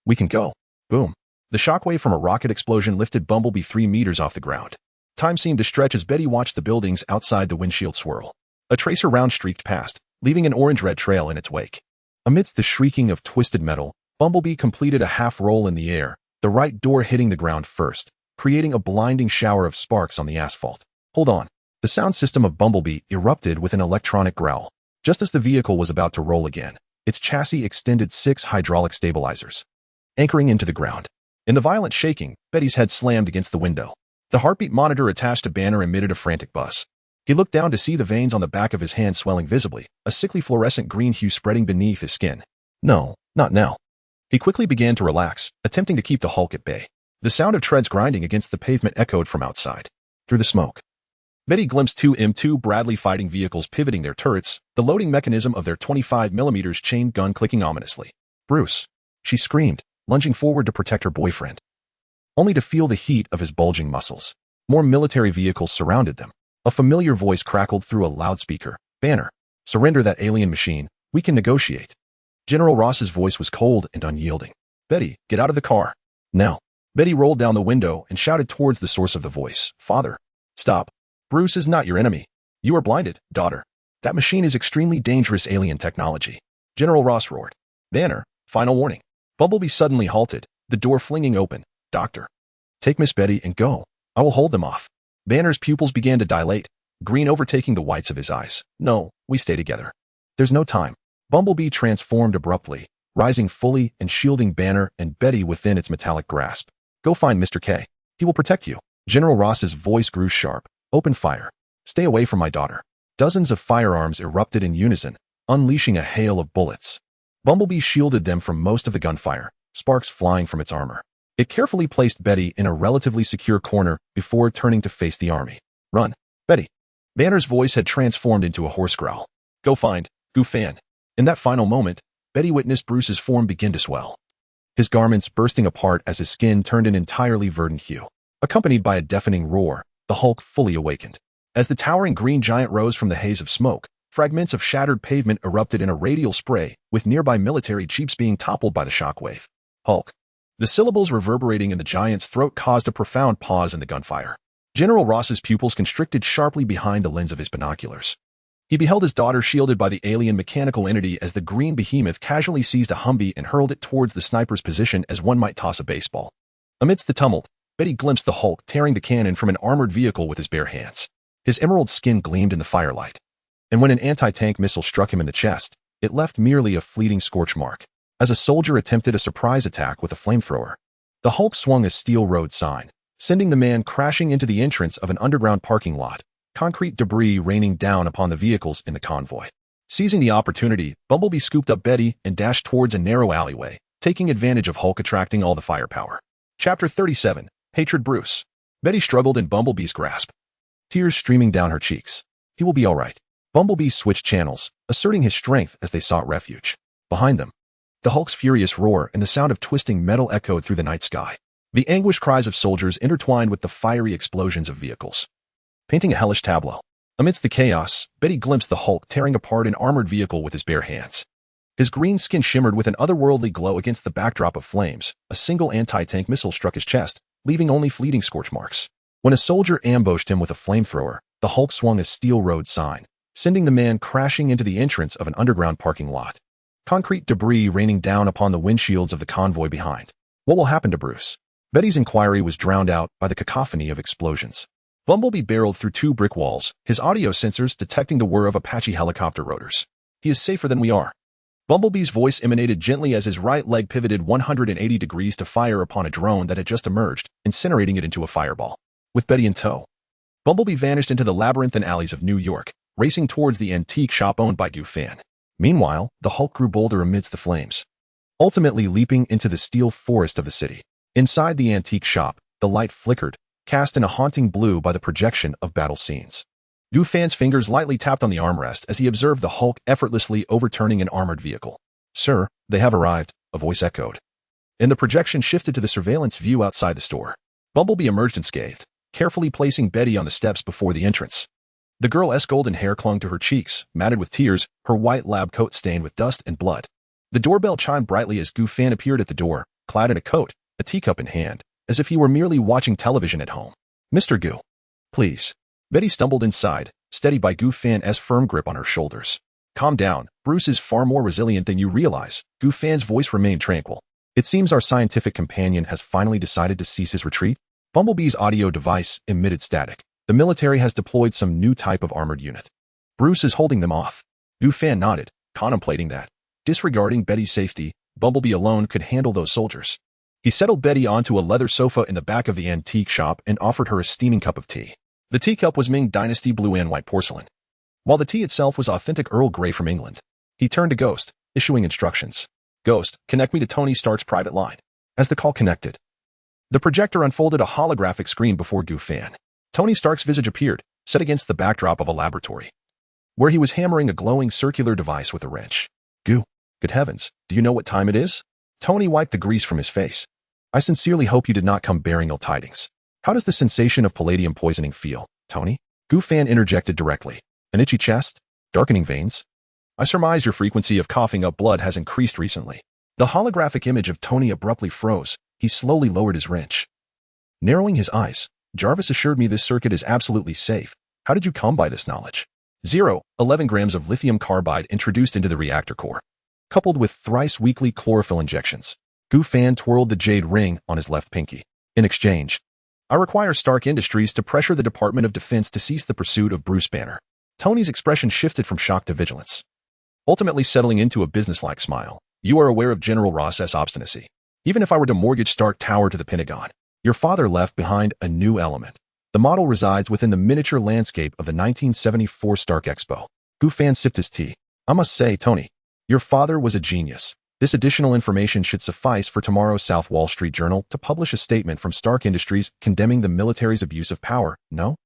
We can go. Boom. The shockwave from a rocket explosion lifted Bumblebee 3 meters off the ground. Time seemed to stretch as Betty watched the buildings outside the windshield swirl. A tracer round streaked past, leaving an orange-red trail in its wake. Amidst the shrieking of twisted metal, Bumblebee completed a half roll in the air, the right door hitting the ground first, creating a blinding shower of sparks on the asphalt. Hold on. The sound system of Bumblebee erupted with an electronic growl. Just as the vehicle was about to roll again, its chassis extended 6 hydraulic stabilizers, anchoring into the ground. In the violent shaking, Betty's head slammed against the window. The heartbeat monitor attached to Banner emitted a frantic buzz. He looked down to see the veins on the back of his hand swelling visibly, a sickly fluorescent green hue spreading beneath his skin. No, not now. He quickly began to relax, attempting to keep the Hulk at bay. The sound of treads grinding against the pavement echoed from outside. Through the smoke, Betty glimpsed 2 M2 Bradley fighting vehicles pivoting their turrets, the loading mechanism of their 25mm chain gun clicking ominously. "Bruce!" she screamed, lunging forward to protect her boyfriend, only to feel the heat of his bulging muscles. More military vehicles surrounded them. A familiar voice crackled through a loudspeaker. "Banner, surrender that alien machine. We can negotiate." General Ross's voice was cold and unyielding. "Betty, get out of the car. Now." Betty rolled down the window and shouted towards the source of the voice. "Father, stop. Bruce is not your enemy. You are blinded, daughter. That machine is extremely dangerous alien technology." General Ross roared. "Banner, final warning." Bumblebee suddenly halted, the door flinging open. "Doctor, take Miss Betty and go. I will hold them off." Banner's pupils began to dilate, green overtaking the whites of his eyes. "No, we stay together. There's no time." Bumblebee transformed abruptly, rising fully and shielding Banner and Betty within its metallic grasp. "Go find Mr. K. He will protect you." General Ross's voice grew sharp. "Open fire. Stay away from my daughter." Dozens of firearms erupted in unison, unleashing a hail of bullets. Bumblebee shielded them from most of the gunfire, sparks flying from its armor. It carefully placed Betty in a relatively secure corner before turning to face the army. "Run, Betty." Banner's voice had transformed into a hoarse growl. "Go find Goofan." In that final moment, Betty witnessed Bruce's form begin to swell, his garments bursting apart as his skin turned an entirely verdant hue. Accompanied by a deafening roar, the Hulk fully awakened. As the towering green giant rose from the haze of smoke, fragments of shattered pavement erupted in a radial spray, with nearby military jeeps being toppled by the shockwave. "Hulk." The syllables reverberating in the giant's throat caused a profound pause in the gunfire. General Ross's pupils constricted sharply behind the lens of his binoculars. He beheld his daughter shielded by the alien mechanical entity as the green behemoth casually seized a Humvee and hurled it towards the sniper's position as one might toss a baseball. Amidst the tumult, Betty glimpsed the Hulk tearing the cannon from an armored vehicle with his bare hands. His emerald skin gleamed in the firelight. And when an anti-tank missile struck him in the chest, it left merely a fleeting scorch mark. As a soldier attempted a surprise attack with a flamethrower, the Hulk swung a steel road sign, sending the man crashing into the entrance of an underground parking lot, concrete debris raining down upon the vehicles in the convoy. Seizing the opportunity, Bumblebee scooped up Betty and dashed towards a narrow alleyway, taking advantage of Hulk attracting all the firepower. Chapter 37. Hatred Bruce. Betty struggled in Bumblebee's grasp, tears streaming down her cheeks. "He will be all right." Bumblebee switched channels, asserting his strength as they sought refuge. Behind them, the Hulk's furious roar and the sound of twisting metal echoed through the night sky. The anguished cries of soldiers intertwined with the fiery explosions of vehicles, painting a hellish tableau. Amidst the chaos, Betty glimpsed the Hulk tearing apart an armored vehicle with his bare hands. His green skin shimmered with an otherworldly glow against the backdrop of flames. A single anti-tank missile struck his chest, leaving only fleeting scorch marks. When a soldier ambushed him with a flamethrower, the Hulk swung a steel road sign, sending the man crashing into the entrance of an underground parking lot. Concrete debris raining down upon the windshields of the convoy behind. What will happen to Bruce? Betty's inquiry was drowned out by the cacophony of explosions. Bumblebee barreled through 2 brick walls, his audio sensors detecting the whir of Apache helicopter rotors. "He is safer than we are." Bumblebee's voice emanated gently as his right leg pivoted 180 degrees to fire upon a drone that had just emerged, incinerating it into a fireball. With Betty in tow, Bumblebee vanished into the labyrinthine alleys of New York, racing towards the antique shop owned by Goofan. Meanwhile, the Hulk grew bolder amidst the flames, ultimately leaping into the steel forest of the city. Inside the antique shop, the light flickered, cast in a haunting blue by the projection of battle scenes. Goofan's fingers lightly tapped on the armrest as he observed the Hulk effortlessly overturning an armored vehicle. "Sir, they have arrived," a voice echoed. And the projection shifted to the surveillance view outside the store. Bumblebee emerged unscathed, carefully placing Betty on the steps before the entrance. The girl's golden hair clung to her cheeks, matted with tears, her white lab coat stained with dust and blood. The doorbell chimed brightly as Goofan appeared at the door, clad in a coat, a teacup in hand, as if he were merely watching television at home. "Mr. Goo, please." Betty stumbled inside, steadied by Goofan's firm grip on her shoulders. "Calm down. Bruce is far more resilient than you realize." Goofan's voice remained tranquil. "It seems our scientific companion has finally decided to cease his retreat." Bumblebee's audio device emitted static. The military has deployed some new type of armored unit. Bruce is holding them off. Goofan nodded, contemplating that. Disregarding Betty's safety, Bumblebee alone could handle those soldiers. He settled Betty onto a leather sofa in the back of the antique shop and offered her a steaming cup of tea. The teacup was Ming Dynasty blue and white porcelain, while the tea itself was authentic Earl Grey from England. He turned to Ghost, issuing instructions. Ghost, connect me to Tony Stark's private line. As the call connected, the projector unfolded a holographic screen before Goofan. Tony Stark's visage appeared, set against the backdrop of a laboratory, where he was hammering a glowing circular device with a wrench. Good heavens, do you know what time it is? Tony wiped the grease from his face. I sincerely hope you did not come bearing ill tidings. How does the sensation of palladium poisoning feel, Tony? Goofan interjected directly. An itchy chest? Darkening veins? I surmise your frequency of coughing up blood has increased recently. The holographic image of Tony abruptly froze. He slowly lowered his wrench. Narrowing his eyes, Jarvis assured me this circuit is absolutely safe. How did you come by this knowledge? 11 grams of lithium carbide introduced into the reactor core, coupled with thrice weekly chlorophyll injections. Goofan twirled the jade ring on his left pinky. In exchange, I require Stark Industries to pressure the Department of Defense to cease the pursuit of Bruce Banner. Tony's expression shifted from shock to vigilance, ultimately settling into a businesslike smile. You are aware of General Ross's obstinacy. Even if I were to mortgage Stark Tower to the Pentagon, your father left behind a new element. The model resides within the miniature landscape of the 1974 Stark Expo. Goofan sipped his tea. I must say, Tony, your father was a genius. This additional information should suffice for tomorrow's South Wall Street Journal to publish a statement from Stark Industries condemning the military's abuse of power, no?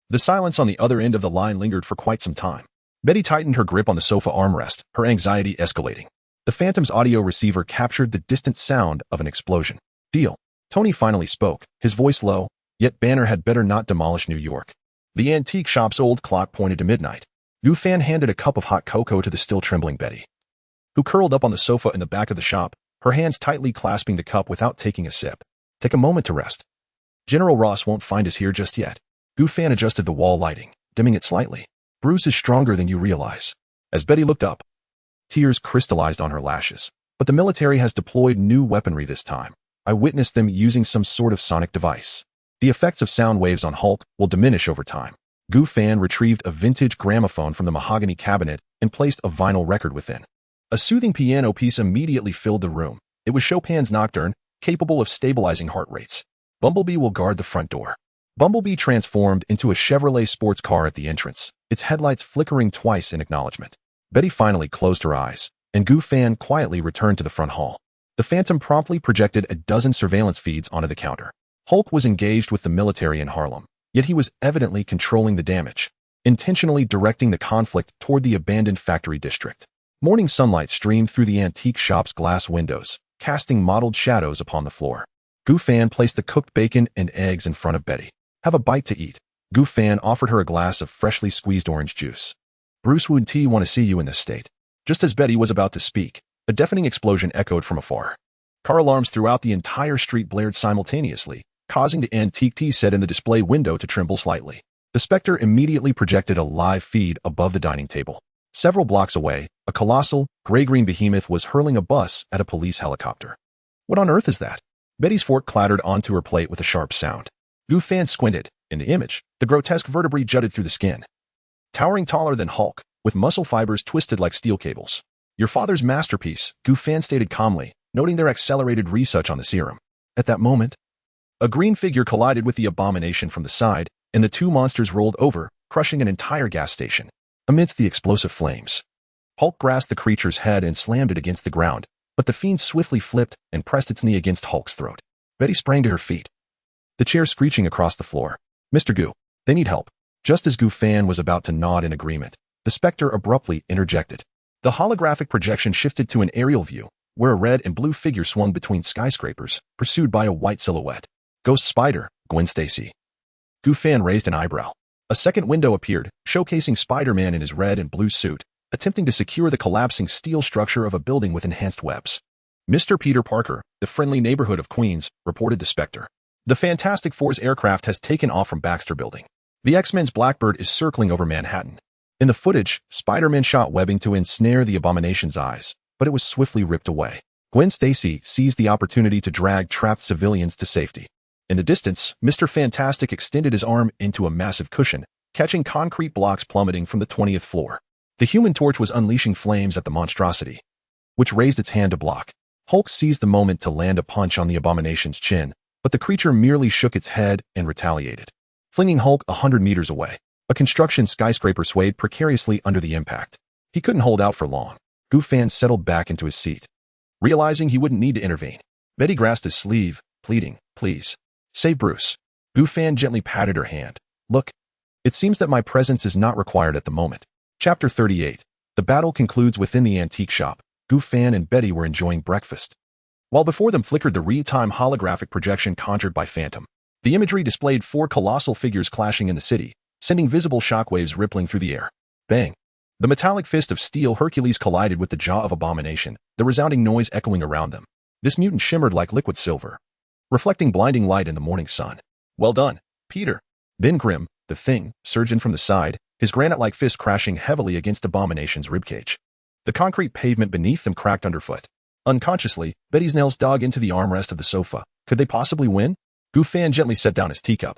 The silence on the other end of the line lingered for quite some time. Betty tightened her grip on the sofa armrest, her anxiety escalating. The Phantom's audio receiver captured the distant sound of an explosion. Deal. Tony finally spoke, his voice low, yet Banner had better not demolish New York. The antique shop's old clock pointed to midnight. Goofan handed a cup of hot cocoa to the still trembling Betty, who curled up on the sofa in the back of the shop, her hands tightly clasping the cup without taking a sip. Take a moment to rest. General Ross won't find us here just yet. Goofan adjusted the wall lighting, dimming it slightly. Bruce is stronger than you realize. As Betty looked up, tears crystallized on her lashes. But the military has deployed new weaponry this time. I witnessed them using some sort of sonic device. The effects of sound waves on Hulk will diminish over time. Goofan retrieved a vintage gramophone from the mahogany cabinet and placed a vinyl record within. A soothing piano piece immediately filled the room. It was Chopin's Nocturne, capable of stabilizing heart rates. Bumblebee will guard the front door. Bumblebee transformed into a Chevrolet sports car at the entrance, its headlights flickering twice in acknowledgement. Betty finally closed her eyes, and Goofan quietly returned to the front hall. The Phantom promptly projected a dozen surveillance feeds onto the counter. Hulk was engaged with the military in Harlem, yet he was evidently controlling the damage, intentionally directing the conflict toward the abandoned factory district. Morning sunlight streamed through the antique shop's glass windows, casting mottled shadows upon the floor. Goofan placed the cooked bacon and eggs in front of Betty. Have a bite to eat. Goofan offered her a glass of freshly squeezed orange juice. Bruce would want to see you in this state. Just as Betty was about to speak, a deafening explosion echoed from afar. Car alarms throughout the entire street blared simultaneously, causing the antique tea set in the display window to tremble slightly. The Spectre immediately projected a live feed above the dining table. Several blocks away, a colossal, gray-green behemoth was hurling a bus at a police helicopter. What on earth is that? Betty's fork clattered onto her plate with a sharp sound. Goofan squinted. In the image, the grotesque vertebrae jutted through the skin, towering taller than Hulk, with muscle fibers twisted like steel cables. Your father's masterpiece, Goofan stated calmly, noting their accelerated research on the serum. At that moment, a green figure collided with the abomination from the side, and the two monsters rolled over, crushing an entire gas station. Amidst the explosive flames, Hulk grasped the creature's head and slammed it against the ground, but the fiend swiftly flipped and pressed its knee against Hulk's throat. Betty sprang to her feet, the chair screeching across the floor. Mr. Goo, they need help. Just as Goofan was about to nod in agreement, the Spectre abruptly interjected. The holographic projection shifted to an aerial view, where a red and blue figure swung between skyscrapers, pursued by a white silhouette. Ghost Spider, Gwen Stacy. Goofan raised an eyebrow. A second window appeared, showcasing Spider-Man in his red and blue suit, attempting to secure the collapsing steel structure of a building with enhanced webs. Mr. Peter Parker, the friendly neighborhood of Queens, reported the Spectre. The Fantastic Four's aircraft has taken off from Baxter Building. The X-Men's Blackbird is circling over Manhattan. In the footage, Spider-Man shot webbing to ensnare the Abomination's eyes, but it was swiftly ripped away. Gwen Stacy seized the opportunity to drag trapped civilians to safety. In the distance, Mr. Fantastic extended his arm into a massive cushion, catching concrete blocks plummeting from the 20th floor. The Human Torch was unleashing flames at the monstrosity, which raised its hand to block. Hulk seized the moment to land a punch on the abomination's chin, but the creature merely shook its head and retaliated, flinging Hulk 100 meters away. A construction skyscraper swayed precariously under the impact. He couldn't hold out for long. Goofan settled back into his seat, realizing he wouldn't need to intervene. Betty grasped his sleeve, pleading, "Please, save Bruce." Goofan gently patted her hand. "Look, it seems that my presence is not required at the moment." Chapter 38. The battle concludes within the antique shop. Goofan and Betty were enjoying breakfast, while before them flickered the real-time holographic projection conjured by Phantom. The imagery displayed 4 colossal figures clashing in the city, sending visible shockwaves rippling through the air. Bang! The metallic fist of steel Hercules collided with the jaw of Abomination, the resounding noise echoing around them. This mutant shimmered like liquid silver, reflecting blinding light in the morning sun. "Well done, Peter." Ben Grimm, the Thing, surged in from the side, his granite-like fist crashing heavily against Abomination's ribcage. The concrete pavement beneath them cracked underfoot. Unconsciously, Betty's nails dug into the armrest of the sofa. Could they possibly win? Goofan gently set down his teacup,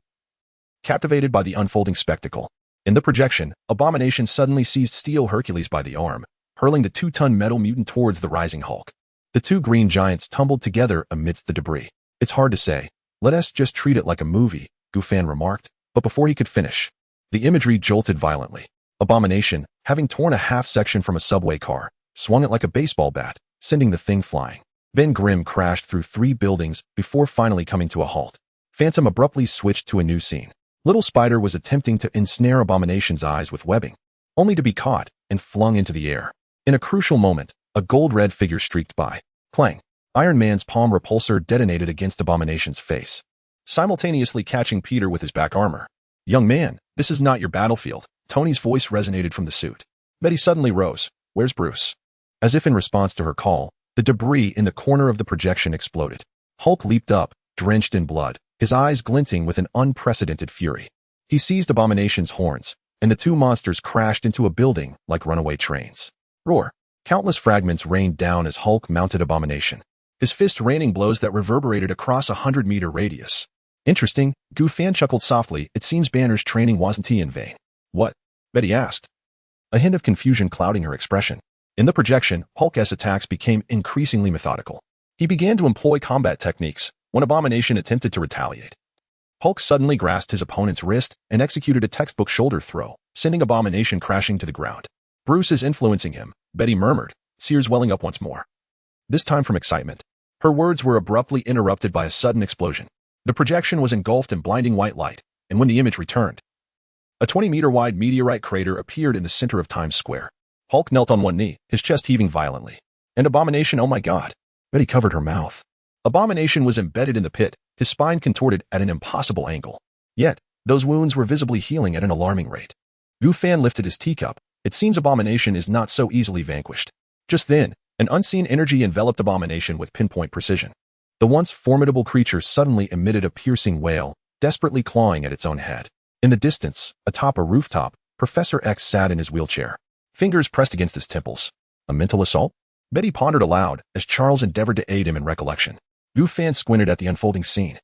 captivated by the unfolding spectacle. In the projection, Abomination suddenly seized Steel Hercules by the arm, hurling the 2-ton metal mutant towards the rising Hulk. The 2 green giants tumbled together amidst the debris. "It's hard to say. Let us just treat it like a movie," Goofan remarked, but before he could finish, the imagery jolted violently. Abomination, having torn a half-section from a subway car, swung it like a baseball bat, sending the thing flying. Ben Grimm crashed through 3 buildings before finally coming to a halt. Phantom abruptly switched to a new scene. Little Spider was attempting to ensnare Abomination's eyes with webbing, only to be caught and flung into the air. In a crucial moment, a gold-red figure streaked by. Clang! Iron Man's palm repulsor detonated against Abomination's face, simultaneously catching Peter with his back armor. "Young man, this is not your battlefield." Tony's voice resonated from the suit. Betty suddenly rose. "Where's Bruce?" As if in response to her call, the debris in the corner of the projection exploded. Hulk leaped up, drenched in blood, his eyes glinting with an unprecedented fury. He seized Abomination's horns, and the 2 monsters crashed into a building like runaway trains. Roar! Countless fragments rained down as Hulk mounted Abomination, his fist raining blows that reverberated across a 100-meter radius. "Interesting," Goofan chuckled softly. "It seems Banner's training wasn't in vain." "What?" Betty asked, a hint of confusion clouding her expression. In the projection, Hulk's attacks became increasingly methodical. He began to employ combat techniques when Abomination attempted to retaliate. Hulk suddenly grasped his opponent's wrist and executed a textbook shoulder throw, sending Abomination crashing to the ground. "Bruce is influencing him," Betty murmured, tears welling up once more, this time from excitement. Her words were abruptly interrupted by a sudden explosion. The projection was engulfed in blinding white light, and when the image returned, a 20-meter-wide meteorite crater appeared in the center of Times Square. Hulk knelt on one knee, his chest heaving violently. And Abomination, oh my God! Betty covered her mouth. Abomination was embedded in the pit, his spine contorted at an impossible angle. Yet, those wounds were visibly healing at an alarming rate. Goofan lifted his teacup. It seems Abomination is not so easily vanquished. Just then, an unseen energy enveloped Abomination with pinpoint precision. The once formidable creature suddenly emitted a piercing wail, desperately clawing at its own head. In the distance, atop a rooftop, Professor X sat in his wheelchair, fingers pressed against his temples. A mental assault? Betty pondered aloud as Charles endeavored to aid him in recollection. Goofan squinted at the unfolding scene,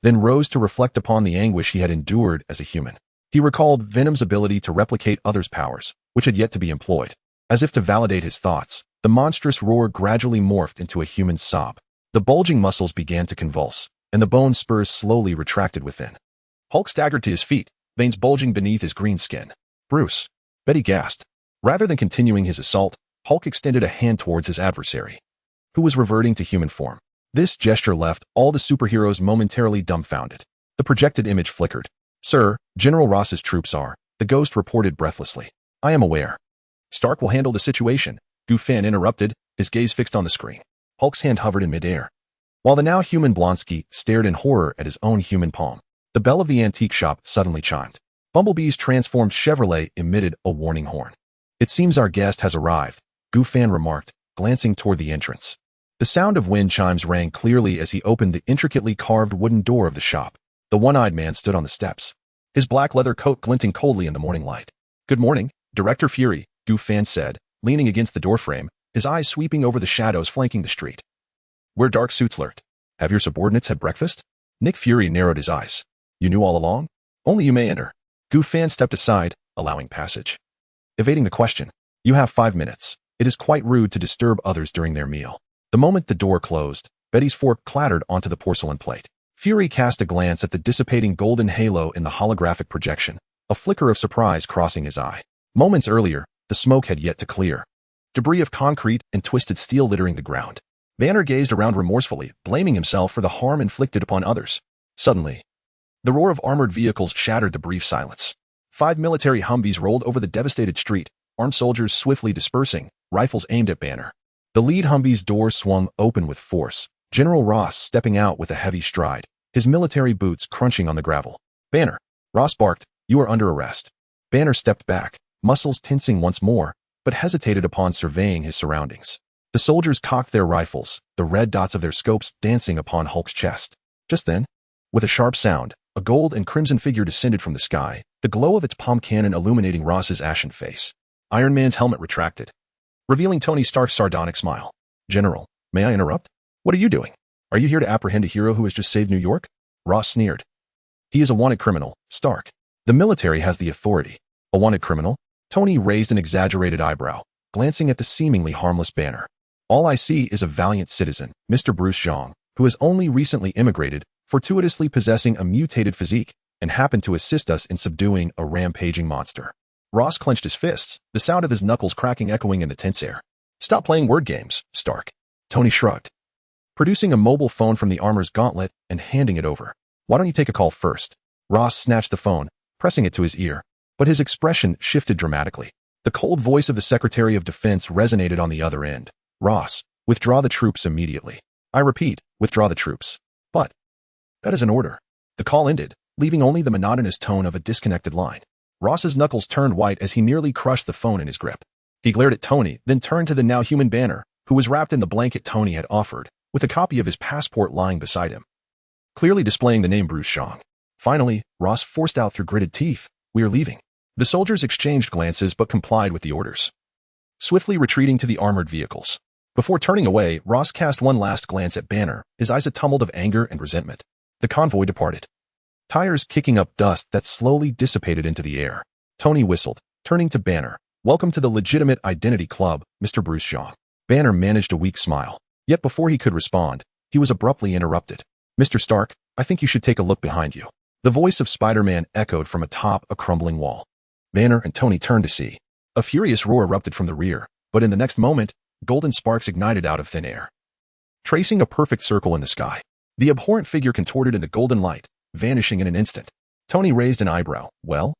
then rose to reflect upon the anguish he had endured as a human. He recalled Venom's ability to replicate others' powers, which had yet to be employed. As if to validate his thoughts, the monstrous roar gradually morphed into a human sob. The bulging muscles began to convulse, and the bone spurs slowly retracted within. Hulk staggered to his feet, veins bulging beneath his green skin. "Bruce," Betty gasped. Rather than continuing his assault, Hulk extended a hand towards his adversary, who was reverting to human form. This gesture left all the superheroes momentarily dumbfounded. The projected image flickered. "Sir, General Ross's troops are," the ghost reported breathlessly. "I am aware." "Stark will handle the situation," Goofan interrupted, his gaze fixed on the screen. Hulk's hand hovered in midair, while the now human Blonsky stared in horror at his own human palm. The bell of the antique shop suddenly chimed. Bumblebee's transformed Chevrolet emitted a warning horn. "It seems our guest has arrived," Goofan remarked, glancing toward the entrance. The sound of wind chimes rang clearly as he opened the intricately carved wooden door of the shop. The one-eyed man stood on the steps, his black leather coat glinting coldly in the morning light. "Good morning, Director Fury," Goofan said, leaning against the doorframe, his eyes sweeping over the shadows flanking the street, where dark suits lurked. "Have your subordinates had breakfast?" Nick Fury narrowed his eyes. You knew all along? Only you may enter. Gu Fan stepped aside, allowing passage. Evading the question. You have 5 minutes. It is quite rude to disturb others during their meal. The moment the door closed, Betty's fork clattered onto the porcelain plate. Fury cast a glance at the dissipating golden halo in the holographic projection, a flicker of surprise crossing his eye. Moments earlier, the smoke had yet to clear. Debris of concrete and twisted steel littering the ground. Banner gazed around remorsefully, blaming himself for the harm inflicted upon others. Suddenly, the roar of armored vehicles shattered the brief silence. 5 military Humvees rolled over the devastated street, armed soldiers swiftly dispersing, rifles aimed at Banner. The lead Humvee's door swung open with force, General Ross stepping out with a heavy stride, his military boots crunching on the gravel. Banner, Ross barked, you are under arrest. Banner stepped back, muscles tensing once more, but hesitated upon surveying his surroundings. The soldiers cocked their rifles, the red dots of their scopes dancing upon Hulk's chest. Just then, with a sharp sound, a gold and crimson figure descended from the sky, the glow of its palm cannon illuminating Ross's ashen face. Iron Man's helmet retracted, revealing Tony Stark's sardonic smile. General, may I interrupt? What are you doing? Are you here to apprehend a hero who has just saved New York? Ross sneered. He is a wanted criminal, Stark. The military has the authority. A wanted criminal? Tony raised an exaggerated eyebrow, glancing at the seemingly harmless Banner. All I see is a valiant citizen, Mr. Bruce Zhang, who has only recently immigrated, fortuitously possessing a mutated physique, and happened to assist us in subduing a rampaging monster. Ross clenched his fists, the sound of his knuckles cracking echoing in the tense air. Stop playing word games, Stark. Tony shrugged, producing a mobile phone from the armor's gauntlet and handing it over. Why don't you take a call first? Ross snatched the phone, pressing it to his ear, but his expression shifted dramatically. The cold voice of the Secretary of Defense resonated on the other end. Ross, withdraw the troops immediately. I repeat, withdraw the troops. But that is an order. The call ended, leaving only the monotonous tone of a disconnected line. Ross's knuckles turned white as he nearly crushed the phone in his grip. He glared at Tony, then turned to the now human Banner, who was wrapped in the blanket Tony had offered, with a copy of his passport lying beside him, clearly displaying the name Bruce Zhang. Finally, Ross forced out through gritted teeth, we are leaving. The soldiers exchanged glances but complied with the orders, swiftly retreating to the armored vehicles. Before turning away, Ross cast one last glance at Banner, his eyes a tumult of anger and resentment. The convoy departed, tires kicking up dust that slowly dissipated into the air. Tony whistled, turning to Banner. Welcome to the Legitimate Identity Club, Mr. Bruce Zhang. Banner managed a weak smile. Yet before he could respond, he was abruptly interrupted. Mr. Stark, I think you should take a look behind you. The voice of Spider-Man echoed from atop a crumbling wall. Banner and Tony turned to see. A furious roar erupted from the rear, but in the next moment, golden sparks ignited out of thin air, tracing a perfect circle in the sky. The abhorrent figure contorted in the golden light, vanishing in an instant. Tony raised an eyebrow. Well,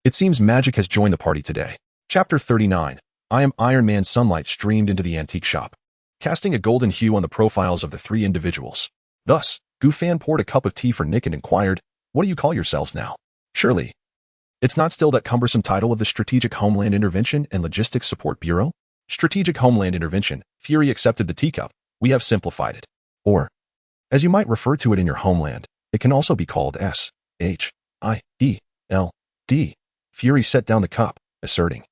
it seems magic has joined the party today. Chapter 39. I Am Iron Man. Sunlight streamed into the antique shop, casting a golden hue on the profiles of the 3 individuals. Thus, Gu Fan poured a cup of tea for Nick and inquired, what do you call yourselves now? Surely, it's not still that cumbersome title of the Strategic Homeland Intervention and Logistics Support Bureau? Strategic Homeland Intervention. Fury accepted the teacup. We have simplified it. Or, as you might refer to it in your homeland, it can also be called S-H-I-E-L-D. Fury set down the cup, asserting,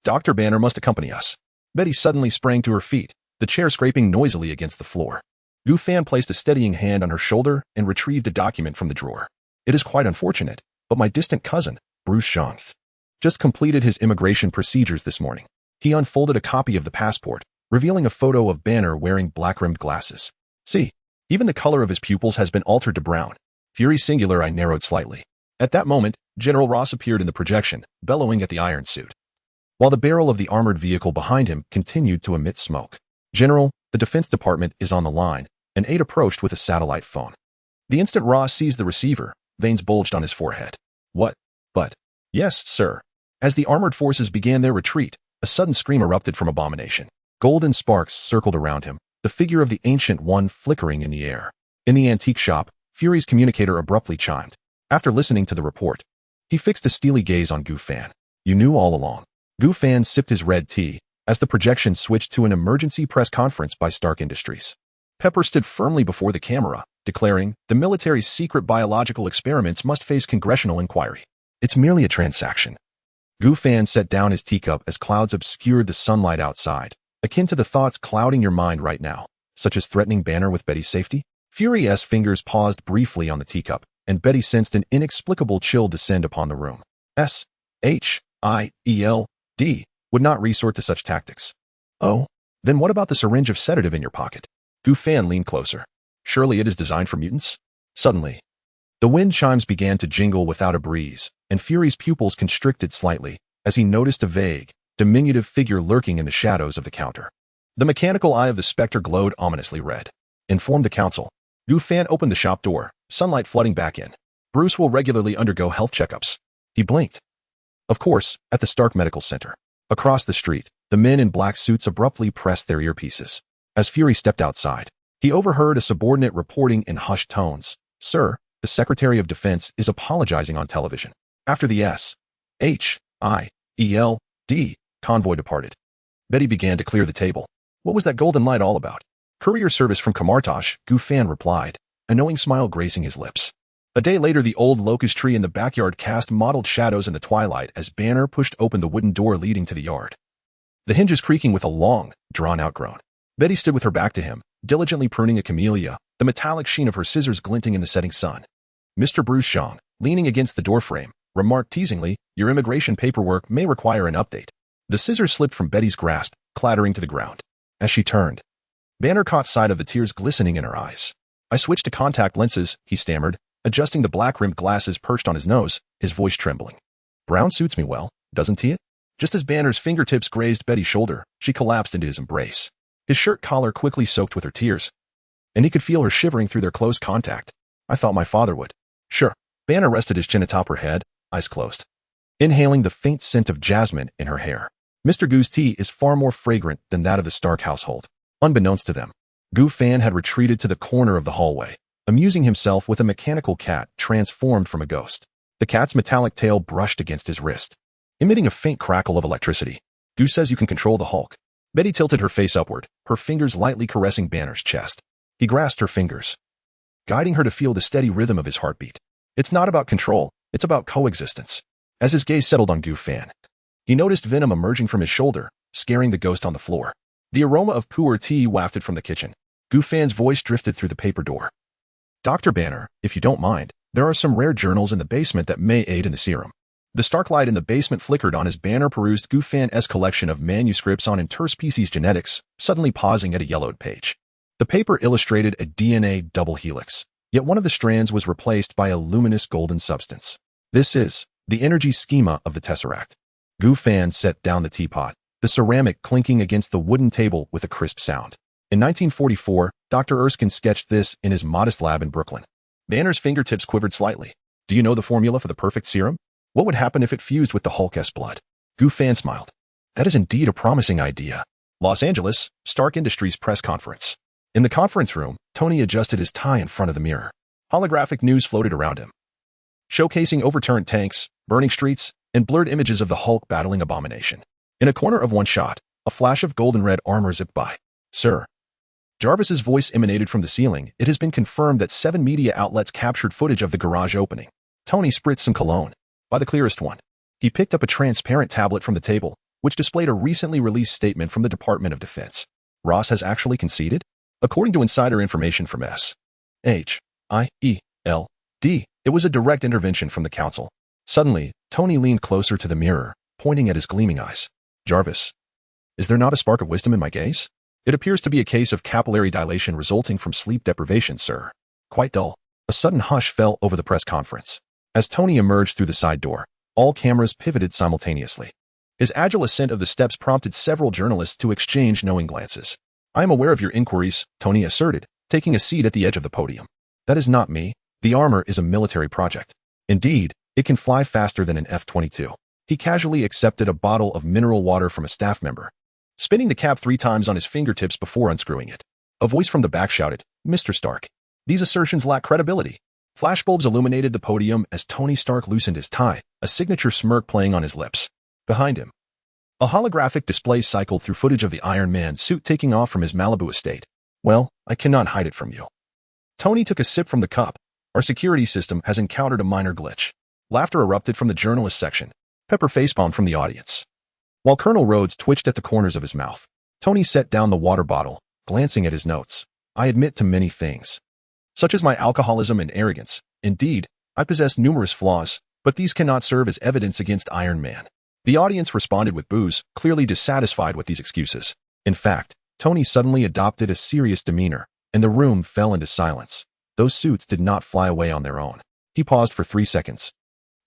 Dr. Banner must accompany us. Betty suddenly sprang to her feet, the chair scraping noisily against the floor. Gu Fan placed a steadying hand on her shoulder and retrieved a document from the drawer. It is quite unfortunate, but my distant cousin, Bruce Zhang, just completed his immigration procedures this morning. He unfolded a copy of the passport, revealing a photo of Banner wearing black-rimmed glasses. See, even the color of his pupils has been altered to brown. Fury's singular eye narrowed slightly. At that moment, General Ross appeared in the projection, bellowing at the iron suit, while the barrel of the armored vehicle behind him continued to emit smoke. General, the Defense Department is on the line, an aide approached with a satellite phone. The instant Ross seized the receiver, veins bulged on his forehead. What? But, yes, sir. As the armored forces began their retreat, a sudden scream erupted from Abomination. Golden sparks circled around him, the figure of the Ancient One flickering in the air. In the antique shop, Fury's communicator abruptly chimed. After listening to the report, he fixed a steely gaze on Gu Fan. You knew all along. Gu Fan sipped his red tea, as the projection switched to an emergency press conference by Stark Industries. Pepper stood firmly before the camera, declaring, the military's secret biological experiments must face congressional inquiry. It's merely a transaction. Gu Fan set down his teacup as clouds obscured the sunlight outside, akin to the thoughts clouding your mind right now, such as threatening Banner with Betty's safety. Fury's fingers paused briefly on the teacup, and Betty sensed an inexplicable chill descend upon the room. Symbiote would not resort to such tactics. Oh, then what about the syringe of sedative in your pocket? Gu Fan leaned closer. Surely it is designed for mutants? Suddenly, the wind chimes began to jingle without a breeze, and Fury's pupils constricted slightly as he noticed a vague, diminutive figure lurking in the shadows of the counter. The mechanical eye of the specter glowed ominously red. Inform the council. Gu Fan opened the shop door, sunlight flooding back in. Bruce will regularly undergo health checkups. He blinked. Of course, at the Stark Medical Center. Across the street, the men in black suits abruptly pressed their earpieces. As Fury stepped outside, he overheard a subordinate reporting in hushed tones. Sir, the Secretary of Defense is apologizing on television. After the Symbiote convoy departed, Betty began to clear the table. What was that golden light all about? Courier service from Kamartosh, Gu Fan replied, a knowing smile gracing his lips. A day later, the old locust tree in the backyard cast mottled shadows in the twilight as Banner pushed open the wooden door leading to the yard. The hinges creaking with a long, drawn-out groan. Betty stood with her back to him, diligently pruning a camellia, the metallic sheen of her scissors glinting in the setting sun. Mr. Bruce Shang, leaning against the doorframe, remarked teasingly, your immigration paperwork may require an update. The scissors slipped from Betty's grasp, clattering to the ground. As she turned, Banner caught sight of the tears glistening in her eyes. I switched to contact lenses, he stammered, adjusting the black-rimmed glasses perched on his nose, his voice trembling. Brown suits me well, doesn't he? Just as Banner's fingertips grazed Betty's shoulder, she collapsed into his embrace. His shirt collar quickly soaked with her tears, and he could feel her shivering through their close contact. I thought my father would. Sure. Banner rested his chin atop her head, eyes closed, inhaling the faint scent of jasmine in her hair. Mr. Gu's tea is far more fragrant than that of the Stark household. Unbeknownst to them, Gu Fan had retreated to the corner of the hallway, amusing himself with a mechanical cat transformed from a ghost. The cat's metallic tail brushed against his wrist, emitting a faint crackle of electricity. Gu says you can control the Hulk. Betty tilted her face upward, her fingers lightly caressing Banner's chest. He grasped her fingers, guiding her to feel the steady rhythm of his heartbeat. It's not about control, it's about coexistence. As his gaze settled on Gu Fan, he noticed venom emerging from his shoulder, scaring the ghost on the floor. The aroma of pu'er tea wafted from the kitchen. Gu Fan's voice drifted through the paper door. Dr. Banner, if you don't mind, there are some rare journals in the basement that may aid in the serum. The Stark light in the basement flickered on as Banner perused Gu Fan's collection of manuscripts on interspecies genetics, suddenly pausing at a yellowed page. The paper illustrated a DNA double helix, yet one of the strands was replaced by a luminous golden substance. This is the energy schema of the Tesseract. Gu Fan set down the teapot, the ceramic clinking against the wooden table with a crisp sound. In 1944, Dr. Erskine sketched this in his modest lab in Brooklyn. Banner's fingertips quivered slightly. Do you know the formula for the perfect serum? What would happen if it fused with the Hulk's blood? Gu Fan smiled. That is indeed a promising idea. Los Angeles, Stark Industries press conference. In the conference room, Tony adjusted his tie in front of the mirror. Holographic news floated around him, showcasing overturned tanks, burning streets, and blurred images of the Hulk battling Abomination. In a corner of one shot, a flash of golden-red armor zipped by. Sir. Jarvis's voice emanated from the ceiling. It has been confirmed that 7 media outlets captured footage of the garage opening. Tony spritzed some cologne. By the clearest one. He picked up a transparent tablet from the table, which displayed a recently released statement from the Department of Defense. Ross has actually conceded? According to insider information from SHIELD, it was a direct intervention from the council. Suddenly, Tony leaned closer to the mirror, pointing at his gleaming eyes. Jarvis, is there not a spark of wisdom in my gaze? It appears to be a case of capillary dilation resulting from sleep deprivation, sir. Quite dull. A sudden hush fell over the press conference. As Tony emerged through the side door, all cameras pivoted simultaneously. His agile ascent of the steps prompted several journalists to exchange knowing glances. I am aware of your inquiries, Tony asserted, taking a seat at the edge of the podium. That is not me. The armor is a military project. Indeed, it can fly faster than an F-22. He casually accepted a bottle of mineral water from a staff member, spinning the cap 3 times on his fingertips before unscrewing it. A voice from the back shouted, Mr. Stark, these assertions lack credibility. Flashbulbs illuminated the podium as Tony Stark loosened his tie, a signature smirk playing on his lips. Behind him, a holographic display cycled through footage of the Iron Man suit taking off from his Malibu estate. Well, I cannot hide it from you. Tony took a sip from the cup. Our security system has encountered a minor glitch. Laughter erupted from the journalist section. Pepper facepalmed from the audience. While Colonel Rhodes twitched at the corners of his mouth, Tony set down the water bottle, glancing at his notes. I admit to many things. such as my alcoholism and arrogance. Indeed, I possess numerous flaws, but these cannot serve as evidence against Iron Man. The audience responded with boos, clearly dissatisfied with these excuses. In fact, Tony suddenly adopted a serious demeanor, and the room fell into silence. Those suits did not fly away on their own. He paused for 3 seconds,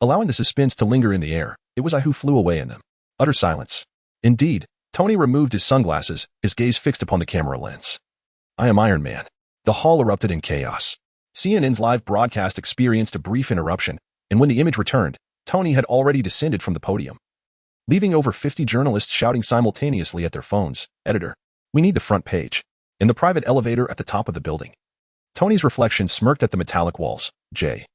allowing the suspense to linger in the air. It was I who flew away in them. Utter silence. Indeed, Tony removed his sunglasses, his gaze fixed upon the camera lens. I am Iron Man. The hall erupted in chaos. CNN's live broadcast experienced a brief interruption, and when the image returned, Tony had already descended from the podium, leaving over 50 journalists shouting simultaneously at their phones, "Editor, we need the front page." In the private elevator at the top of the building, Tony's reflection smirked at the metallic walls. J-A-R-V-I-S.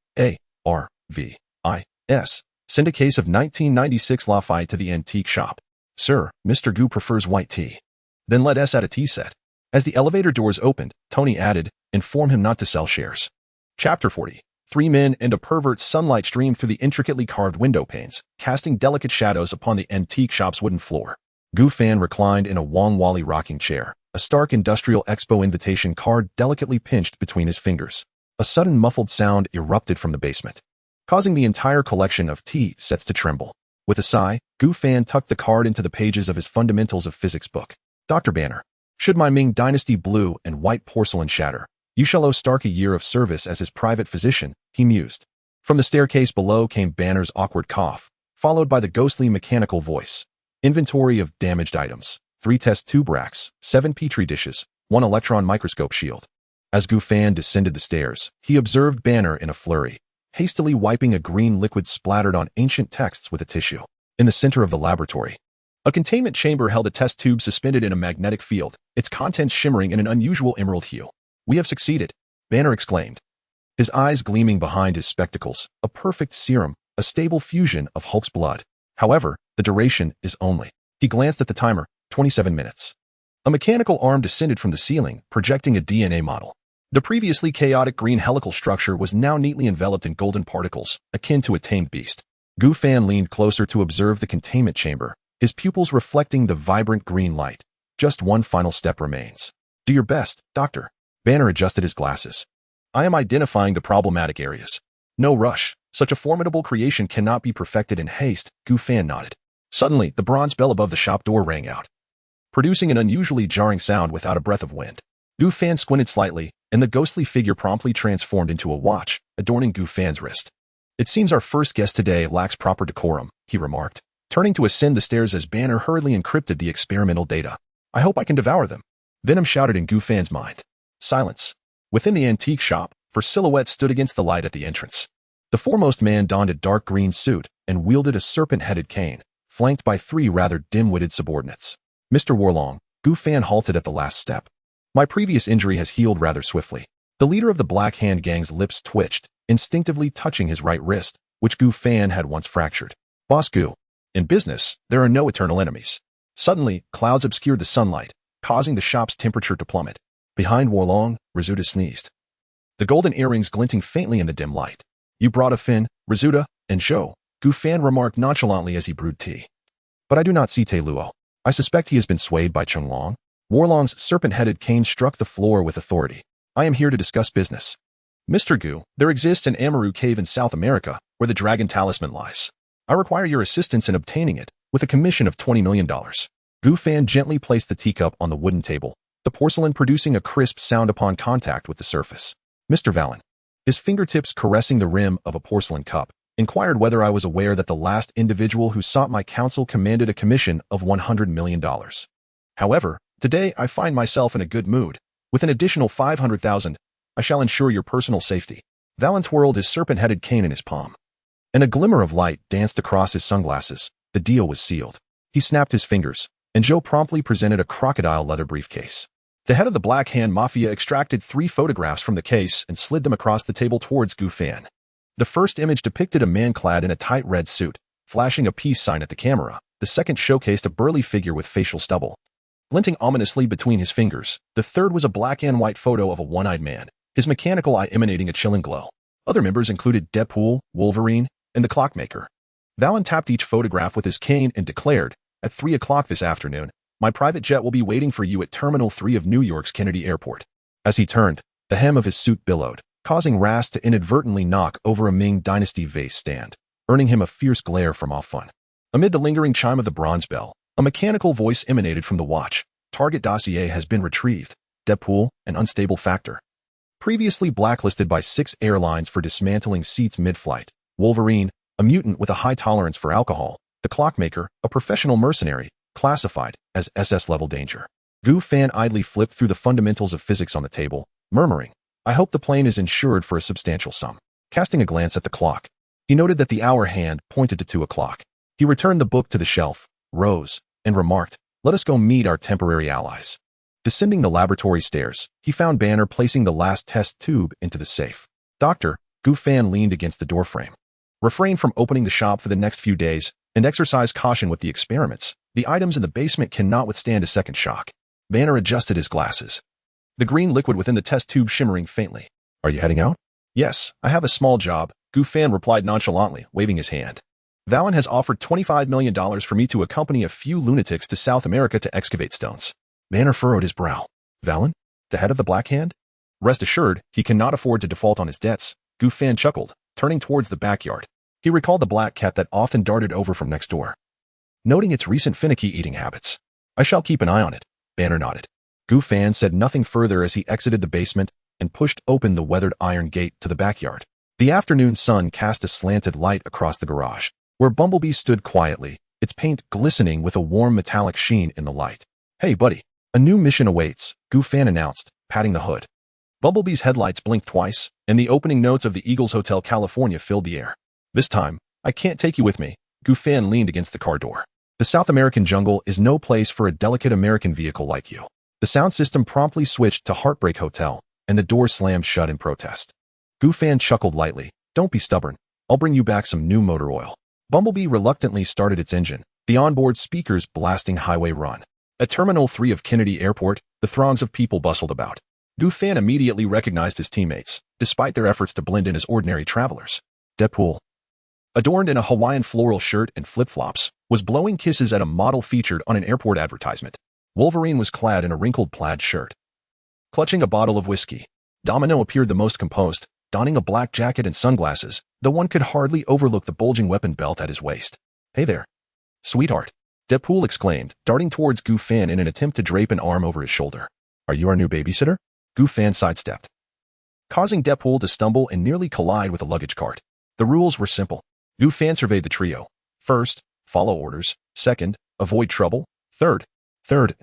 Send a case of 1996 Lafayette to the antique shop. Sir, Mr. Gu prefers white tea. Then let us add a tea set. As the elevator doors opened, Tony added, inform him not to sell shares. Chapter 40. 3 men and a pervert's sunlight streamed through the intricately carved window panes, casting delicate shadows upon the antique shop's wooden floor. Gu Fan reclined in a Wong Wally rocking chair, a Stark Industrial Expo invitation card delicately pinched between his fingers. A sudden muffled sound erupted from the basement, causing the entire collection of tea sets to tremble. With a sigh, Gu Fan tucked the card into the pages of his Fundamentals of Physics book. Dr. Banner, should my Ming Dynasty blue and white porcelain shatter, you shall owe Stark a year of service as his private physician, he mused. From the staircase below came Banner's awkward cough, followed by the ghostly mechanical voice. Inventory of damaged items. 3 test tube racks, 7 petri dishes, 1 electron microscope shield. As Gu Fan descended the stairs, he observed Banner in a flurry, hastily wiping a green liquid splattered on ancient texts with a tissue. In the center of the laboratory, a containment chamber held a test tube suspended in a magnetic field, its contents shimmering in an unusual emerald hue. We have succeeded, Banner exclaimed, his eyes gleaming behind his spectacles, a perfect serum, a stable fusion of Hulk's blood. However, the duration is only. He glanced at the timer, 27 minutes. A mechanical arm descended from the ceiling, projecting a DNA model. The previously chaotic green helical structure was now neatly enveloped in golden particles, akin to a tamed beast. Gu Fan leaned closer to observe the containment chamber, his pupils reflecting the vibrant green light. Just one final step remains. Do your best, Doctor. Banner adjusted his glasses. I am identifying the problematic areas. No rush. Such a formidable creation cannot be perfected in haste, Gu Fan nodded. Suddenly, the bronze bell above the shop door rang out, producing an unusually jarring sound without a breath of wind. Gu Fan squinted slightly, and the ghostly figure promptly transformed into a watch, adorning Gu Fan's wrist. It seems our first guest today lacks proper decorum, he remarked, turning to ascend the stairs as Banner hurriedly encrypted the experimental data. I hope I can devour them. Venom shouted in Gu Fan's mind. Silence. Within the antique shop, 4 silhouettes stood against the light at the entrance. The foremost man donned a dark green suit and wielded a serpent-headed cane, flanked by 3 rather dim-witted subordinates. Mr. Warlong, Gu Fan halted at the last step. My previous injury has healed rather swiftly. The leader of the Black Hand Gang's lips twitched, instinctively touching his right wrist, which Gu Fan had once fractured. Boss Gu, in business, there are no eternal enemies. Suddenly, clouds obscured the sunlight, causing the shop's temperature to plummet. Behind Warlong, Rizuta sneezed, the golden earrings glinting faintly in the dim light. You brought a Finn, Rizuta, and Zhou, Gu Fan remarked nonchalantly as he brewed tea. But I do not see Te Luo. I suspect he has been swayed by Chunglong. Warlong's serpent-headed cane struck the floor with authority. I am here to discuss business. Mr. Gu, there exists an Amaru cave in South America where the dragon talisman lies. I require your assistance in obtaining it, with a commission of $20 million. Gu Fan gently placed the teacup on the wooden table, the porcelain producing a crisp sound upon contact with the surface. Mr. Valen, his fingertips caressing the rim of a porcelain cup, inquired whether I was aware that the last individual who sought my counsel commanded a commission of $100 million. However, today I find myself in a good mood. With an additional $500,000, I shall ensure your personal safety. Valen twirled his serpent-headed cane in his palm, and a glimmer of light danced across his sunglasses. The deal was sealed. He snapped his fingers, and Zhou promptly presented a crocodile leather briefcase. The head of the Black Hand Mafia extracted 3 photographs from the case and slid them across the table towards Gu Fan. The first image depicted a man clad in a tight red suit, flashing a peace sign at the camera. The second showcased a burly figure with facial stubble, glinting ominously between his fingers. The third was a black and white photo of a one-eyed man, his mechanical eye emanating a chilling glow. Other members included Deadpool, Wolverine, and the Clockmaker. Valen tapped each photograph with his cane and declared, at 3 o'clock this afternoon, my private jet will be waiting for you at Terminal 3 of New York's Kennedy Airport. As he turned, The hem of his suit billowed, causing Rast to inadvertently knock over a Ming Dynasty vase stand, earning him a fierce glare from off fun. Amid the lingering chime of the bronze bell, a mechanical voice emanated from the watch. Target dossier has been retrieved. Deadpool, an unstable factor. Previously blacklisted by 6 airlines for dismantling seats mid-flight. Wolverine, a mutant with a high tolerance for alcohol. The Clockmaker, a professional mercenary, classified as SS-level danger. Gu Fan idly flipped through the fundamentals of physics on the table, murmuring, I hope the plane is insured for a substantial sum. Casting a glance at the clock, he noted that the hour hand pointed to 2 o'clock. He returned the book to the shelf, rose, and remarked, let us go meet our temporary allies. Descending the laboratory stairs, he found Banner placing the last test tube into the safe. Doctor, Gu Fan leaned against the doorframe. Refrain from opening the shop for the next few days, and exercise caution with the experiments. The items in the basement cannot withstand a second shock. Banner adjusted his glasses. The green liquid within the test tube shimmering faintly. Are you heading out? Yes, I have a small job, Gu Fan replied nonchalantly, waving his hand. Valen has offered $25 million for me to accompany a few lunatics to South America to excavate stones. Banner furrowed his brow. Valen? The head of the Black Hand? Rest assured, he cannot afford to default on his debts. Gu Fan chuckled, turning towards the backyard. He recalled the black cat that often darted over from next door. Noting its recent finicky eating habits. I shall keep an eye on it. Banner nodded. Gu Fan said nothing further as he exited the basement and pushed open the weathered iron gate to the backyard. The afternoon sun cast a slanted light across the garage, where Bumblebee stood quietly, its paint glistening with a warm metallic sheen in the light. Hey, buddy, a new mission awaits, Gu Fan announced, patting the hood. Bumblebee's headlights blinked twice, and the opening notes of the Eagles Hotel California filled the air. This time, I can't take you with me. Gu Fan leaned against the car door. The South American jungle is no place for a delicate American vehicle like you. The sound system promptly switched to Heartbreak Hotel, and the door slammed shut in protest. Gu Fan chuckled lightly. Don't be stubborn. I'll bring you back some new motor oil. Bumblebee reluctantly started its engine, the onboard speakers blasting Highway Run. At Terminal 3 of Kennedy Airport, the throngs of people bustled about. Gu Fan immediately recognized his teammates, despite their efforts to blend in as ordinary travelers. Deadpool, adorned in a Hawaiian floral shirt and flip-flops, was blowing kisses at a model featured on an airport advertisement. Wolverine was clad in a wrinkled plaid shirt. Clutching a bottle of whiskey, Domino appeared the most composed, donning a black jacket and sunglasses, though one could hardly overlook the bulging weapon belt at his waist. Hey there, sweetheart, Deadpool exclaimed, darting towards Gu Fan in an attempt to drape an arm over his shoulder. Are you our new babysitter? Gu Fan sidestepped, causing Deadpool to stumble and nearly collide with a luggage cart. The rules were simple. Gu Fan surveyed the trio. First, follow orders. Second, avoid trouble. Third,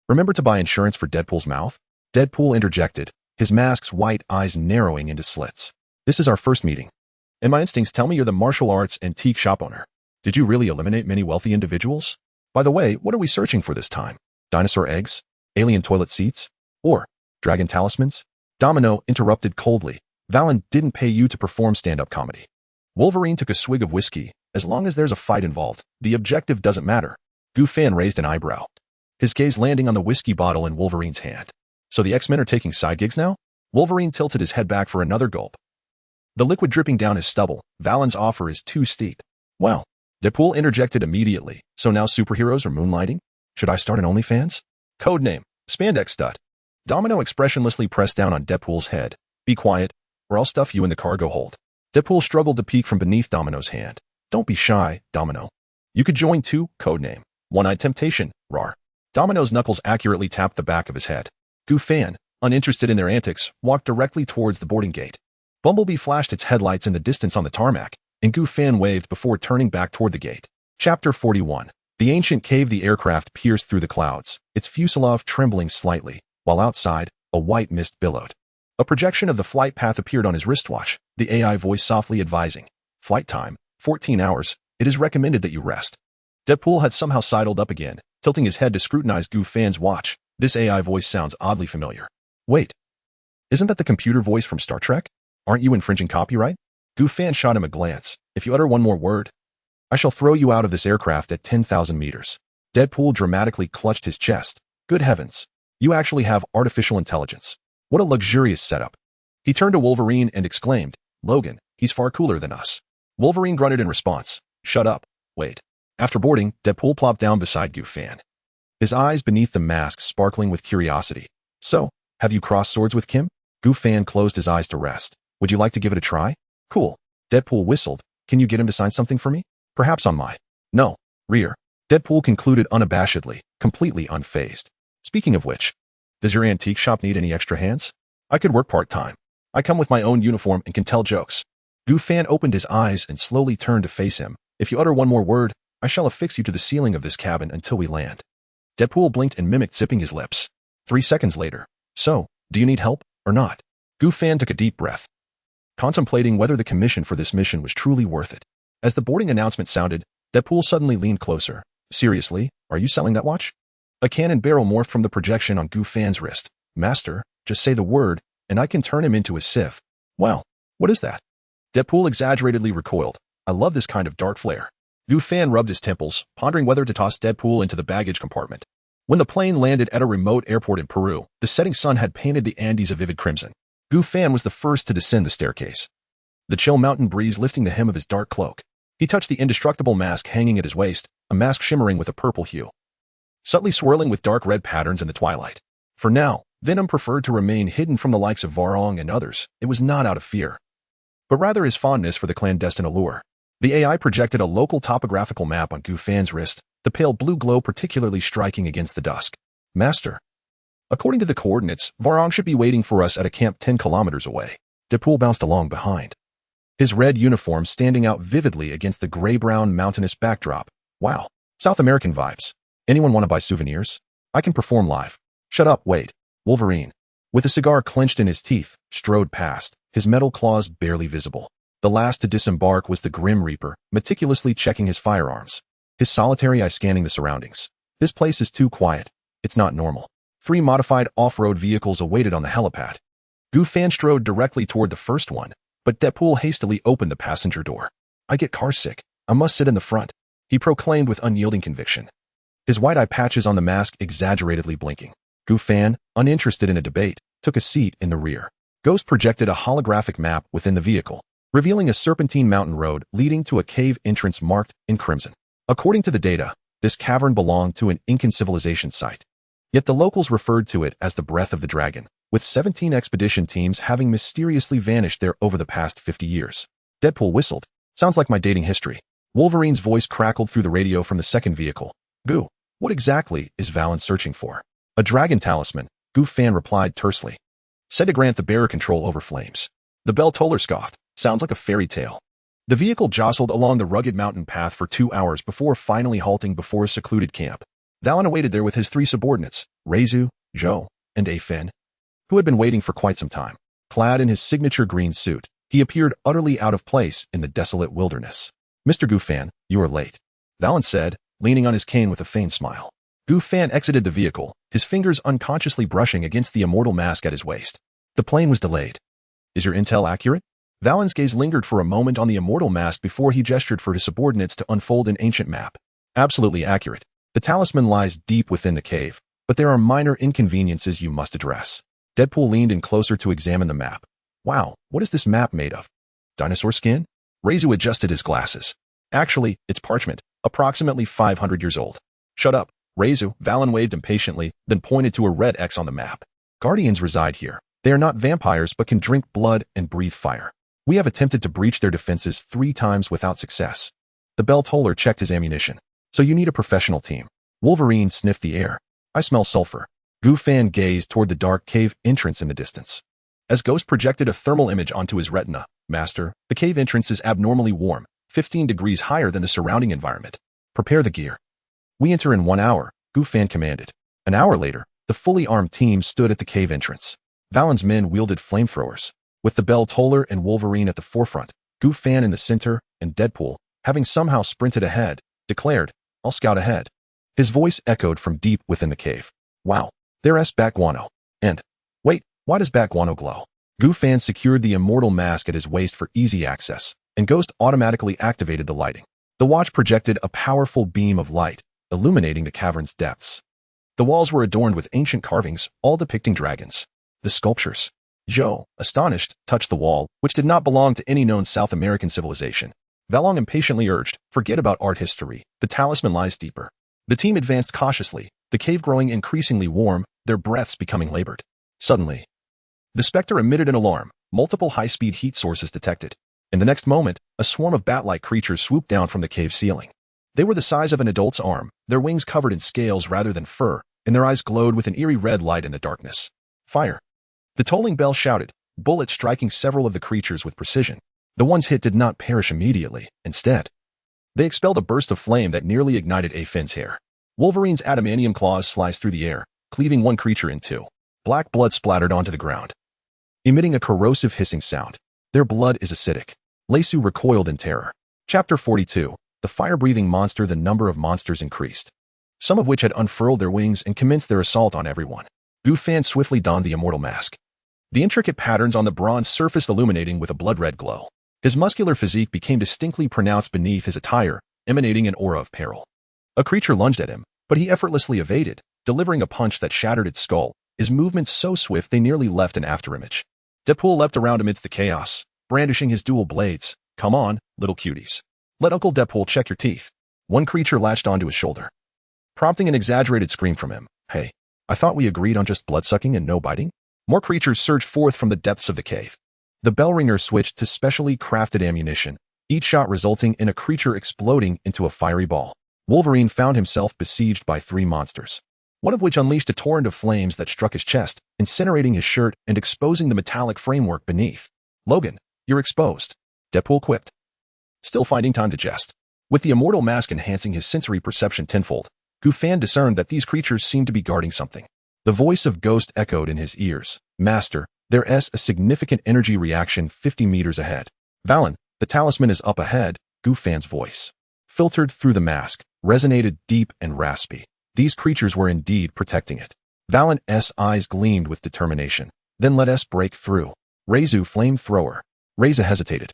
remember to buy insurance for Deadpool's mouth? Deadpool interjected, his mask's white eyes narrowing into slits. This is our first meeting, and my instincts tell me you're the martial arts antique shop owner. Did you really eliminate many wealthy individuals? By the way, what are we searching for this time? Dinosaur eggs? Alien toilet seats? Or dragon talismans? Domino interrupted coldly. Valen didn't pay you to perform stand-up comedy. Wolverine took a swig of whiskey. As long as there's a fight involved, the objective doesn't matter. Gu Fan raised an eyebrow, his gaze landing on the whiskey bottle in Wolverine's hand. So the X-Men are taking side gigs now? Wolverine tilted his head back for another gulp. The liquid dripping down his stubble. Valen's offer is too steep. Well, Deadpool interjected immediately. So now superheroes are moonlighting? Should I start an OnlyFans? Codename, Spandex Stud. Domino expressionlessly pressed down on Deadpool's head. Be quiet, or I'll stuff you in the cargo hold. Deadpool struggled to peek from beneath Domino's hand. Don't be shy, Domino. You could join too, codename. One-eyed temptation, rar. Domino's knuckles accurately tapped the back of his head. Gu Fan, uninterested in their antics, walked directly towards the boarding gate. Bumblebee flashed its headlights in the distance on the tarmac, and Gu Fan waved before turning back toward the gate. Chapter 41. The ancient cave. The aircraft pierced through the clouds, its fuselage trembling slightly, while outside, a white mist billowed. A projection of the flight path appeared on his wristwatch, the AI voice softly advising. Flight time, 14 hours. It is recommended that you rest. Deadpool had somehow sidled up again, tilting his head to scrutinize Gu Fan's watch. This AI voice sounds oddly familiar. Wait, isn't that the computer voice from Star Trek? Aren't you infringing copyright? Gu Fan shot him a glance. If you utter one more word, I shall throw you out of this aircraft at 10,000 meters. Deadpool dramatically clutched his chest. Good heavens, you actually have artificial intelligence. What a luxurious setup. He turned to Wolverine and exclaimed, Logan, he's far cooler than us. Wolverine grunted in response. Shut up. Wait. After boarding, Deadpool plopped down beside Gu Fan, his eyes beneath the mask sparkling with curiosity. So, have you crossed swords with Kim? Fan closed his eyes to rest. Would you like to give it a try? Cool. Deadpool whistled. Can you get him to sign something for me? Perhaps on my... No. Rear. Deadpool concluded unabashedly, completely unfazed. Speaking of which, does your antique shop need any extra hands? I could work part-time. I come with my own uniform and can tell jokes. Fan opened his eyes and slowly turned to face him. If you utter one more word, I shall affix you to the ceiling of this cabin until we land. Deadpool blinked and mimicked zipping his lips. 3 seconds later. So, do you need help, or not? Fan took a deep breath, contemplating whether the commission for this mission was truly worth it. As the boarding announcement sounded, Deadpool suddenly leaned closer. Seriously, are you selling that watch? A cannon barrel morphed from the projection on Fan's wrist. Master, just say the word, and I can turn him into a sieve. Wow, what is that? Deadpool exaggeratedly recoiled. I love this kind of dark flare. Fan rubbed his temples, pondering whether to toss Deadpool into the baggage compartment. When the plane landed at a remote airport in Peru, the setting sun had painted the Andes a vivid crimson. Fan was the first to descend the staircase, the chill mountain breeze lifting the hem of his dark cloak. He touched the indestructible mask hanging at his waist, a mask shimmering with a purple hue, subtly swirling with dark red patterns in the twilight. For now, Venom preferred to remain hidden from the likes of Varong and others. It was not out of fear, but rather his fondness for the clandestine allure. The AI projected a local topographical map on Fan's wrist, the pale blue glow particularly striking against the dusk. Master, according to the coordinates, Varong should be waiting for us at a camp 10 kilometers away. Deadpool bounced along behind, his red uniform standing out vividly against the gray-brown mountainous backdrop. Wow, South American vibes. Anyone want to buy souvenirs? I can perform live. Shut up, wait. Wolverine, with a cigar clenched in his teeth, strode past, his metal claws barely visible. The last to disembark was the Grim Reaper, meticulously checking his firearms, his solitary eye scanning the surroundings. This place is too quiet. It's not normal. 3 modified off-road vehicles awaited on the helipad. Fan strode directly toward the first one, but Deadpool hastily opened the passenger door. I get car sick. I must sit in the front, he proclaimed with unyielding conviction, his white eye patches on the mask exaggeratedly blinking. Fan, uninterested in a debate, took a seat in the rear. Ghost projected a holographic map within the vehicle, revealing a serpentine mountain road leading to a cave entrance marked in crimson. According to the data, this cavern belonged to an Incan civilization site. Yet the locals referred to it as the Breath of the Dragon, with 17 expedition teams having mysteriously vanished there over the past 50 years. Deadpool whistled. Sounds like my dating history. Wolverine's voice crackled through the radio from the second vehicle. What exactly is Valen searching for? A dragon talisman, Fan replied tersely, said to grant the bearer control over flames. The bell toller scoffed. Sounds like a fairy tale. The vehicle jostled along the rugged mountain path for 2 hours before finally halting before a secluded camp. Valen awaited there with his 3 subordinates, Reizu, Zhou, and Afin, who had been waiting for quite some time. Clad in his signature green suit, he appeared utterly out of place in the desolate wilderness. Mr. Fan, you are late, Valen said, leaning on his cane with a faint smile. Fan exited the vehicle, his fingers unconsciously brushing against the immortal mask at his waist. The plane was delayed. Is your intel accurate? Valen's gaze lingered for a moment on the immortal mask before he gestured for his subordinates to unfold an ancient map. Absolutely accurate. The talisman lies deep within the cave, but there are minor inconveniences you must address. Deadpool leaned in closer to examine the map. Wow, what is this map made of? Dinosaur skin? Reizu adjusted his glasses. Actually, it's parchment, approximately 500 years old. Shut up, Reizu, Valen waved impatiently, then pointed to a red X on the map. Guardians reside here. They are not vampires but can drink blood and breathe fire. We have attempted to breach their defenses 3 times without success. The bell toller checked his ammunition. So you need a professional team. Wolverine sniffed the air. I smell sulfur. Fan gazed toward the dark cave entrance in the distance. As Ghost projected a thermal image onto his retina, Master, the cave entrance is abnormally warm, 15 degrees higher than the surrounding environment. Prepare the gear. We enter in 1 hour, Fan commanded. An hour later, the fully armed team stood at the cave entrance. Valen's men wielded flamethrowers, with the bell toller and Wolverine at the forefront, Fan in the center, and Deadpool, having somehow sprinted ahead, declared, I'll scout ahead. His voice echoed from deep within the cave. Wow, there's Bakwano. And, wait, why does Bakwano glow? Fan secured the immortal mask at his waist for easy access, and Ghost automatically activated the lighting. The watch projected a powerful beam of light, illuminating the cavern's depths. The walls were adorned with ancient carvings, all depicting dragons. The sculptures. Zhou, astonished, touched the wall, which did not belong to any known South American civilization. Valong impatiently urged, forget about art history. The talisman lies deeper. The team advanced cautiously, the cave growing increasingly warm, their breaths becoming labored. Suddenly, The Spectre emitted an alarm, multiple high-speed heat sources detected. In the next moment, a swarm of bat-like creatures swooped down from the cave ceiling. They were the size of an adult's arm, their wings covered in scales rather than fur, and their eyes glowed with an eerie red light in the darkness. Fire! The tolling bell shouted, bullets striking several of the creatures with precision. The ones hit did not perish immediately. Instead, they expelled a burst of flame that nearly ignited Finn's hair. Wolverine's adamantium claws sliced through the air, cleaving one creature in two. Black blood splattered onto the ground, emitting a corrosive hissing sound. Their blood is acidic. Lesu recoiled in terror. Chapter 42. The fire-breathing monster. The number of monsters increased, some of which had unfurled their wings and commenced their assault on everyone. Gufan swiftly donned the immortal mask, the intricate patterns on the bronze surface illuminating with a blood-red glow. His muscular physique became distinctly pronounced beneath his attire, emanating an aura of peril. A creature lunged at him, but he effortlessly evaded, delivering a punch that shattered its skull, his movements so swift they nearly left an afterimage. Deadpool leapt around amidst the chaos, brandishing his dual blades. Come on, little cuties. Let Uncle Deadpool check your teeth. One creature latched onto his shoulder, prompting an exaggerated scream from him. Hey, I thought we agreed on just bloodsucking and no biting? More creatures surged forth from the depths of the cave. The bell ringer switched to specially crafted ammunition, each shot resulting in a creature exploding into a fiery ball. Wolverine found himself besieged by 3 monsters, one of which unleashed a torrent of flames that struck his chest, incinerating his shirt and exposing the metallic framework beneath. Logan, you're exposed, Deadpool quipped, still finding time to jest. With the immortal mask enhancing his sensory perception tenfold, Gufan discerned that these creatures seemed to be guarding something. The voice of Ghost echoed in his ears. Master, there's a significant energy reaction 50 meters ahead. Valen, the talisman is up ahead. Gufan's voice, filtered through the mask, resonated deep and raspy. These creatures were indeed protecting it. Valen's eyes gleamed with determination. Then let us break through. Rezu flamethrower. Reza hesitated.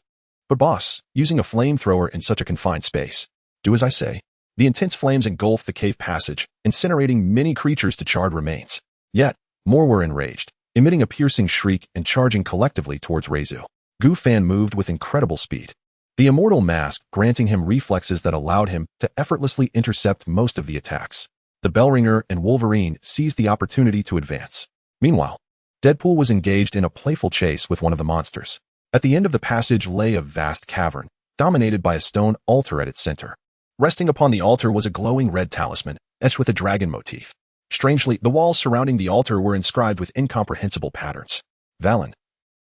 But boss, using a flamethrower in such a confined space. Do as I say. The intense flames engulfed the cave passage, incinerating many creatures to charred remains. Yet, more were enraged, emitting a piercing shriek and charging collectively towards Rezu. Gufan moved with incredible speed, the immortal mask granting him reflexes that allowed him to effortlessly intercept most of the attacks. The Bellringer and Wolverine seized the opportunity to advance. Meanwhile, Deadpool was engaged in a playful chase with one of the monsters. At the end of the passage lay a vast cavern, dominated by a stone altar at its center. Resting upon the altar was a glowing red talisman, etched with a dragon motif. Strangely, the walls surrounding the altar were inscribed with incomprehensible patterns. Valen,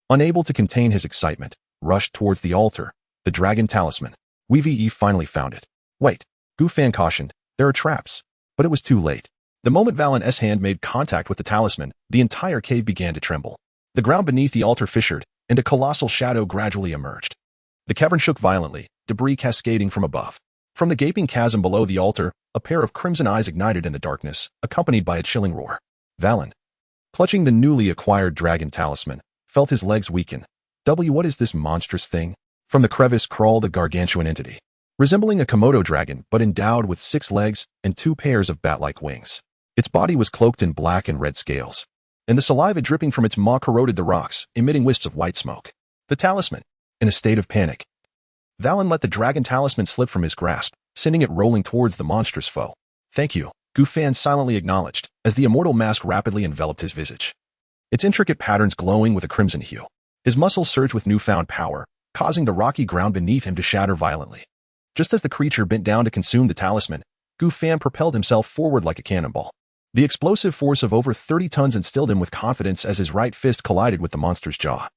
unable to contain his excitement, rushed towards the altar. The dragon talisman. We finally found it. Wait, Gufan cautioned, there are traps. But it was too late. The moment Valen's hand made contact with the talisman, the entire cave began to tremble. The ground beneath the altar fissured, and a colossal shadow gradually emerged. The cavern shook violently, debris cascading from above. From the gaping chasm below the altar, a pair of crimson eyes ignited in the darkness, accompanied by a chilling roar. Valen, clutching the newly acquired dragon talisman, felt his legs weaken. What is this monstrous thing? From the crevice crawled a gargantuan entity, resembling a Komodo dragon but endowed with 6 legs and 2 pairs of bat-like wings. Its body was cloaked in black and red scales, and the saliva dripping from its maw corroded the rocks, emitting wisps of white smoke. The talisman, in a state of panic, Valen let the dragon talisman slip from his grasp, sending it rolling towards the monstrous foe. Thank you, Gufan silently acknowledged, as the immortal mask rapidly enveloped his visage, its intricate patterns glowing with a crimson hue. His muscles surged with newfound power, causing the rocky ground beneath him to shatter violently. Just as the creature bent down to consume the talisman, Gufan propelled himself forward like a cannonball. The explosive force of over 30 tons instilled him with confidence as his right fist collided with the monster's jaw.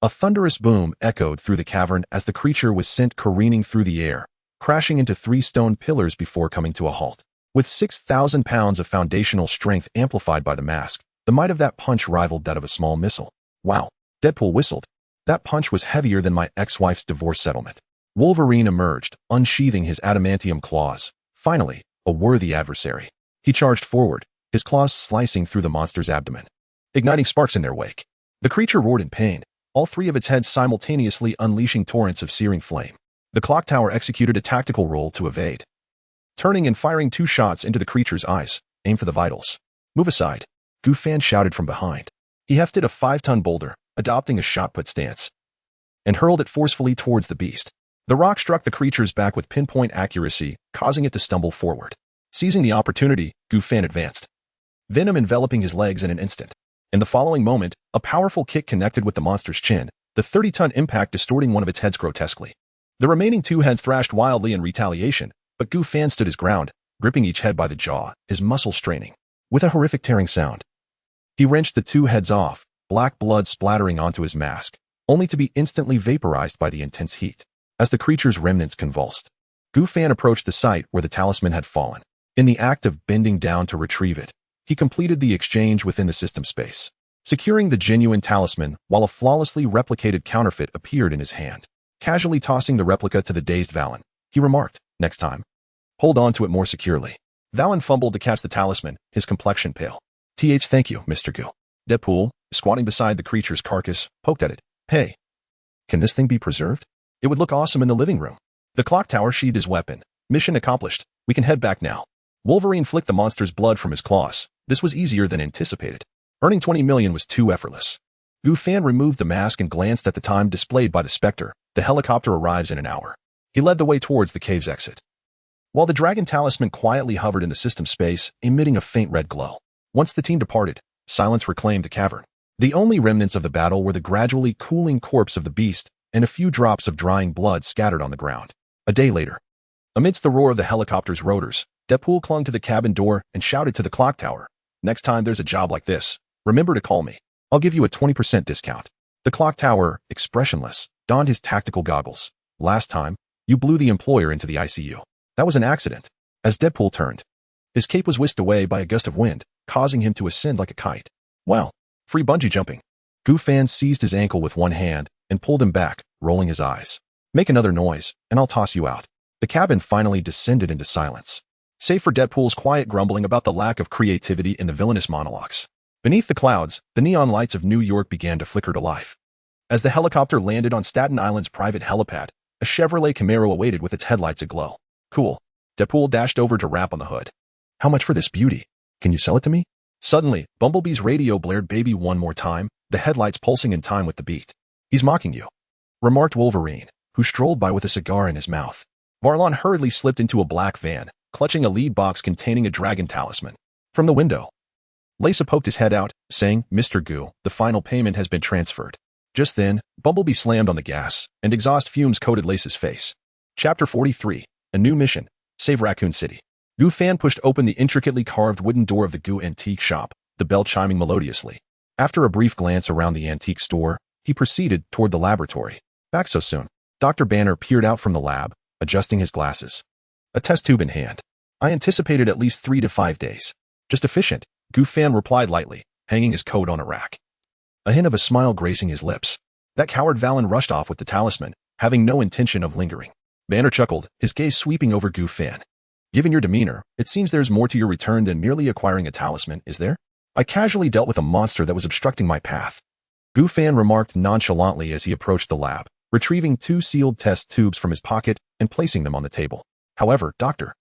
A thunderous boom echoed through the cavern as the creature was sent careening through the air, crashing into 3 stone pillars before coming to a halt. With 6,000 pounds of foundational strength amplified by the mask, the might of that punch rivaled that of a small missile. Wow, Deadpool whistled. That punch was heavier than my ex-wife's divorce settlement. Wolverine emerged, unsheathing his adamantium claws. Finally, a worthy adversary. He charged forward, his claws slicing through the monster's abdomen, igniting sparks in their wake. The creature roared in pain, all 3 of its heads simultaneously unleashing torrents of searing flame. The clock tower executed a tactical roll to evade, turning and firing 2 shots into the creature's eyes. Aim for the vitals. Move aside, Gufan shouted from behind. He hefted a 5-ton boulder, adopting a shot-put stance, and hurled it forcefully towards the beast. The rock struck the creature's back with pinpoint accuracy, causing it to stumble forward. Seizing the opportunity, Gufan advanced, venom enveloping his legs in an instant. In the following moment, a powerful kick connected with the monster's chin, the 30-ton impact distorting one of its heads grotesquely. The remaining two heads thrashed wildly in retaliation, but Gu Fan stood his ground, gripping each head by the jaw, his muscles straining. With a horrific tearing sound, he wrenched the two heads off, black blood splattering onto his mask, only to be instantly vaporized by the intense heat. As the creature's remnants convulsed, Gu Fan approached the site where the talisman had fallen. In the act of bending down to retrieve it, he completed the exchange within the system space, securing the genuine talisman while a flawlessly replicated counterfeit appeared in his hand. Casually tossing the replica to the dazed Valen, he remarked, "Next time, hold on to it more securely." Valen fumbled to catch the talisman, his complexion pale. Thank you, Mr. Gu." Deadpool, squatting beside the creature's carcass, poked at it. "Hey, can this thing be preserved? It would look awesome in the living room." The clock tower sheathed his weapon. "Mission accomplished. We can head back now." Wolverine flicked the monster's blood from his claws. This was easier than anticipated. Earning 20 million was too effortless. Gu Fan removed the mask and glanced at the time displayed by the Spectre. The helicopter arrives in an hour. He led the way towards the cave's exit, while the dragon talisman quietly hovered in the system space, emitting a faint red glow. Once the team departed, silence reclaimed the cavern. The only remnants of the battle were the gradually cooling corpse of the beast and a few drops of drying blood scattered on the ground. A day later, amidst the roar of the helicopter's rotors, Deadpool clung to the cabin door and shouted to the clock tower, "Next time there's a job like this, remember to call me. I'll give you a 20% discount." The clock tower, expressionless, donned his tactical goggles. "Last time, you blew the employer into the ICU. That was an accident." As Deadpool turned, his cape was whisked away by a gust of wind, causing him to ascend like a kite. "Well, free bungee jumping." Gu Fan seized his ankle with one hand and pulled him back, rolling his eyes. "Make another noise, and I'll toss you out." The cabin finally descended into silence, save for Deadpool's quiet grumbling about the lack of creativity in the villainous monologues. Beneath the clouds, the neon lights of New York began to flicker to life. As the helicopter landed on Staten Island's private helipad, a Chevrolet Camaro awaited with its headlights aglow. "Cool." Deadpool dashed over to rap on the hood. "How much for this beauty? Can you sell it to me?" Suddenly, Bumblebee's radio blared "Baby One More Time," the headlights pulsing in time with the beat. "He's mocking you," remarked Wolverine, who strolled by with a cigar in his mouth. Varlon hurriedly slipped into a black van, clutching a lead box containing a dragon talisman. From the window, Lisa poked his head out, saying, "Mr. Gu, the final payment has been transferred." Just then, Bumblebee slammed on the gas, and exhaust fumes coated Lace's face. Chapter 43, A New Mission, Save Raccoon City. Gu Fan pushed open the intricately carved wooden door of the Gu Antique Shop, the bell chiming melodiously. After a brief glance around the antique store, he proceeded toward the laboratory. "Back so soon?" Dr. Banner peered out from the lab, adjusting his glasses, a test tube in hand. "I anticipated at least 3 to 5 days. Just efficient," Gu Fan replied lightly, hanging his coat on a rack, a hint of a smile gracing his lips. That coward Valen rushed off with the talisman, having no intention of lingering. Banner chuckled, his gaze sweeping over Gu Fan. "Given your demeanor, it seems there's more to your return than merely acquiring a talisman, is there? I casually dealt with a monster that was obstructing my path." Gu Fan remarked nonchalantly as he approached the lab, retrieving 2 sealed test tubes from his pocket and placing them on the table. "However, Doctor,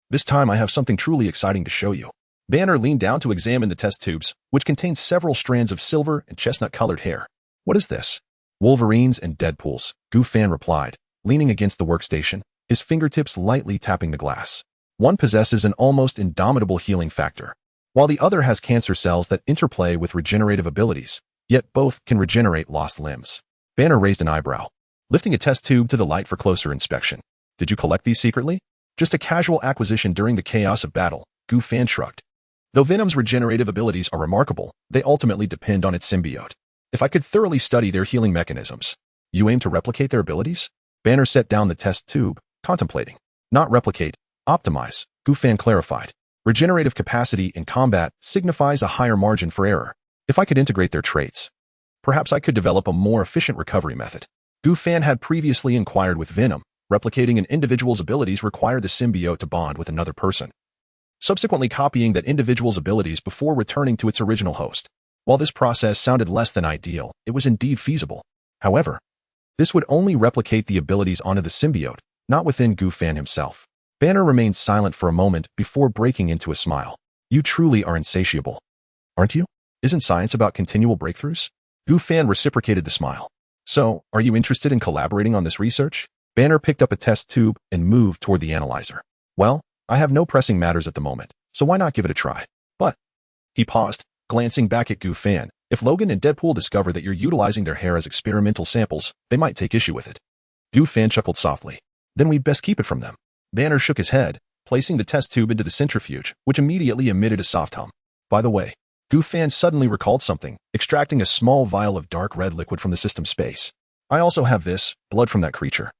this time I have something truly exciting to show you." Banner leaned down to examine the test tubes, which contained several strands of silver and chestnut-colored hair. "What is this?" "Wolverine's and Deadpool's," Gu Fan replied, leaning against the workstation, his fingertips lightly tapping the glass. "One possesses an almost indomitable healing factor, while the other has cancer cells that interplay with regenerative abilities, yet both can regenerate lost limbs." Banner raised an eyebrow, lifting a test tube to the light for closer inspection. "Did you collect these secretly?" "Just a casual acquisition during the chaos of battle," Gu Fan shrugged. "Though Venom's regenerative abilities are remarkable, they ultimately depend on its symbiote. If I could thoroughly study their healing mechanisms." "You aim to replicate their abilities?" Banner set down the test tube, contemplating. "Not replicate, optimize," Gu Fan clarified. "Regenerative capacity in combat signifies a higher margin for error. If I could integrate their traits, perhaps I could develop a more efficient recovery method." Gu Fan had previously inquired with Venom. Replicating an individual's abilities required the symbiote to bond with another person, subsequently copying that individual's abilities before returning to its original host. While this process sounded less than ideal, it was indeed feasible. However, this would only replicate the abilities onto the symbiote, not within Gu Fan himself. Banner remained silent for a moment before breaking into a smile. "You truly are insatiable, aren't you? Isn't science about continual breakthroughs?" Gu Fan reciprocated the smile. "So, are you interested in collaborating on this research?" Banner picked up a test tube and moved toward the analyzer. "Well, I have no pressing matters at the moment, so why not give it a try?" "But..." He paused, glancing back at Gu Fan, If Logan and Deadpool discover that you're utilizing their hair as experimental samples, they might take issue with it. Gu Fan chuckled softly. Then we'd best keep it from them. Banner shook his head, placing the test tube into the centrifuge, which immediately emitted a soft hum. By the way, Gu Fan suddenly recalled something, extracting a small vial of dark red liquid from the system space. I also have this, blood from that creature.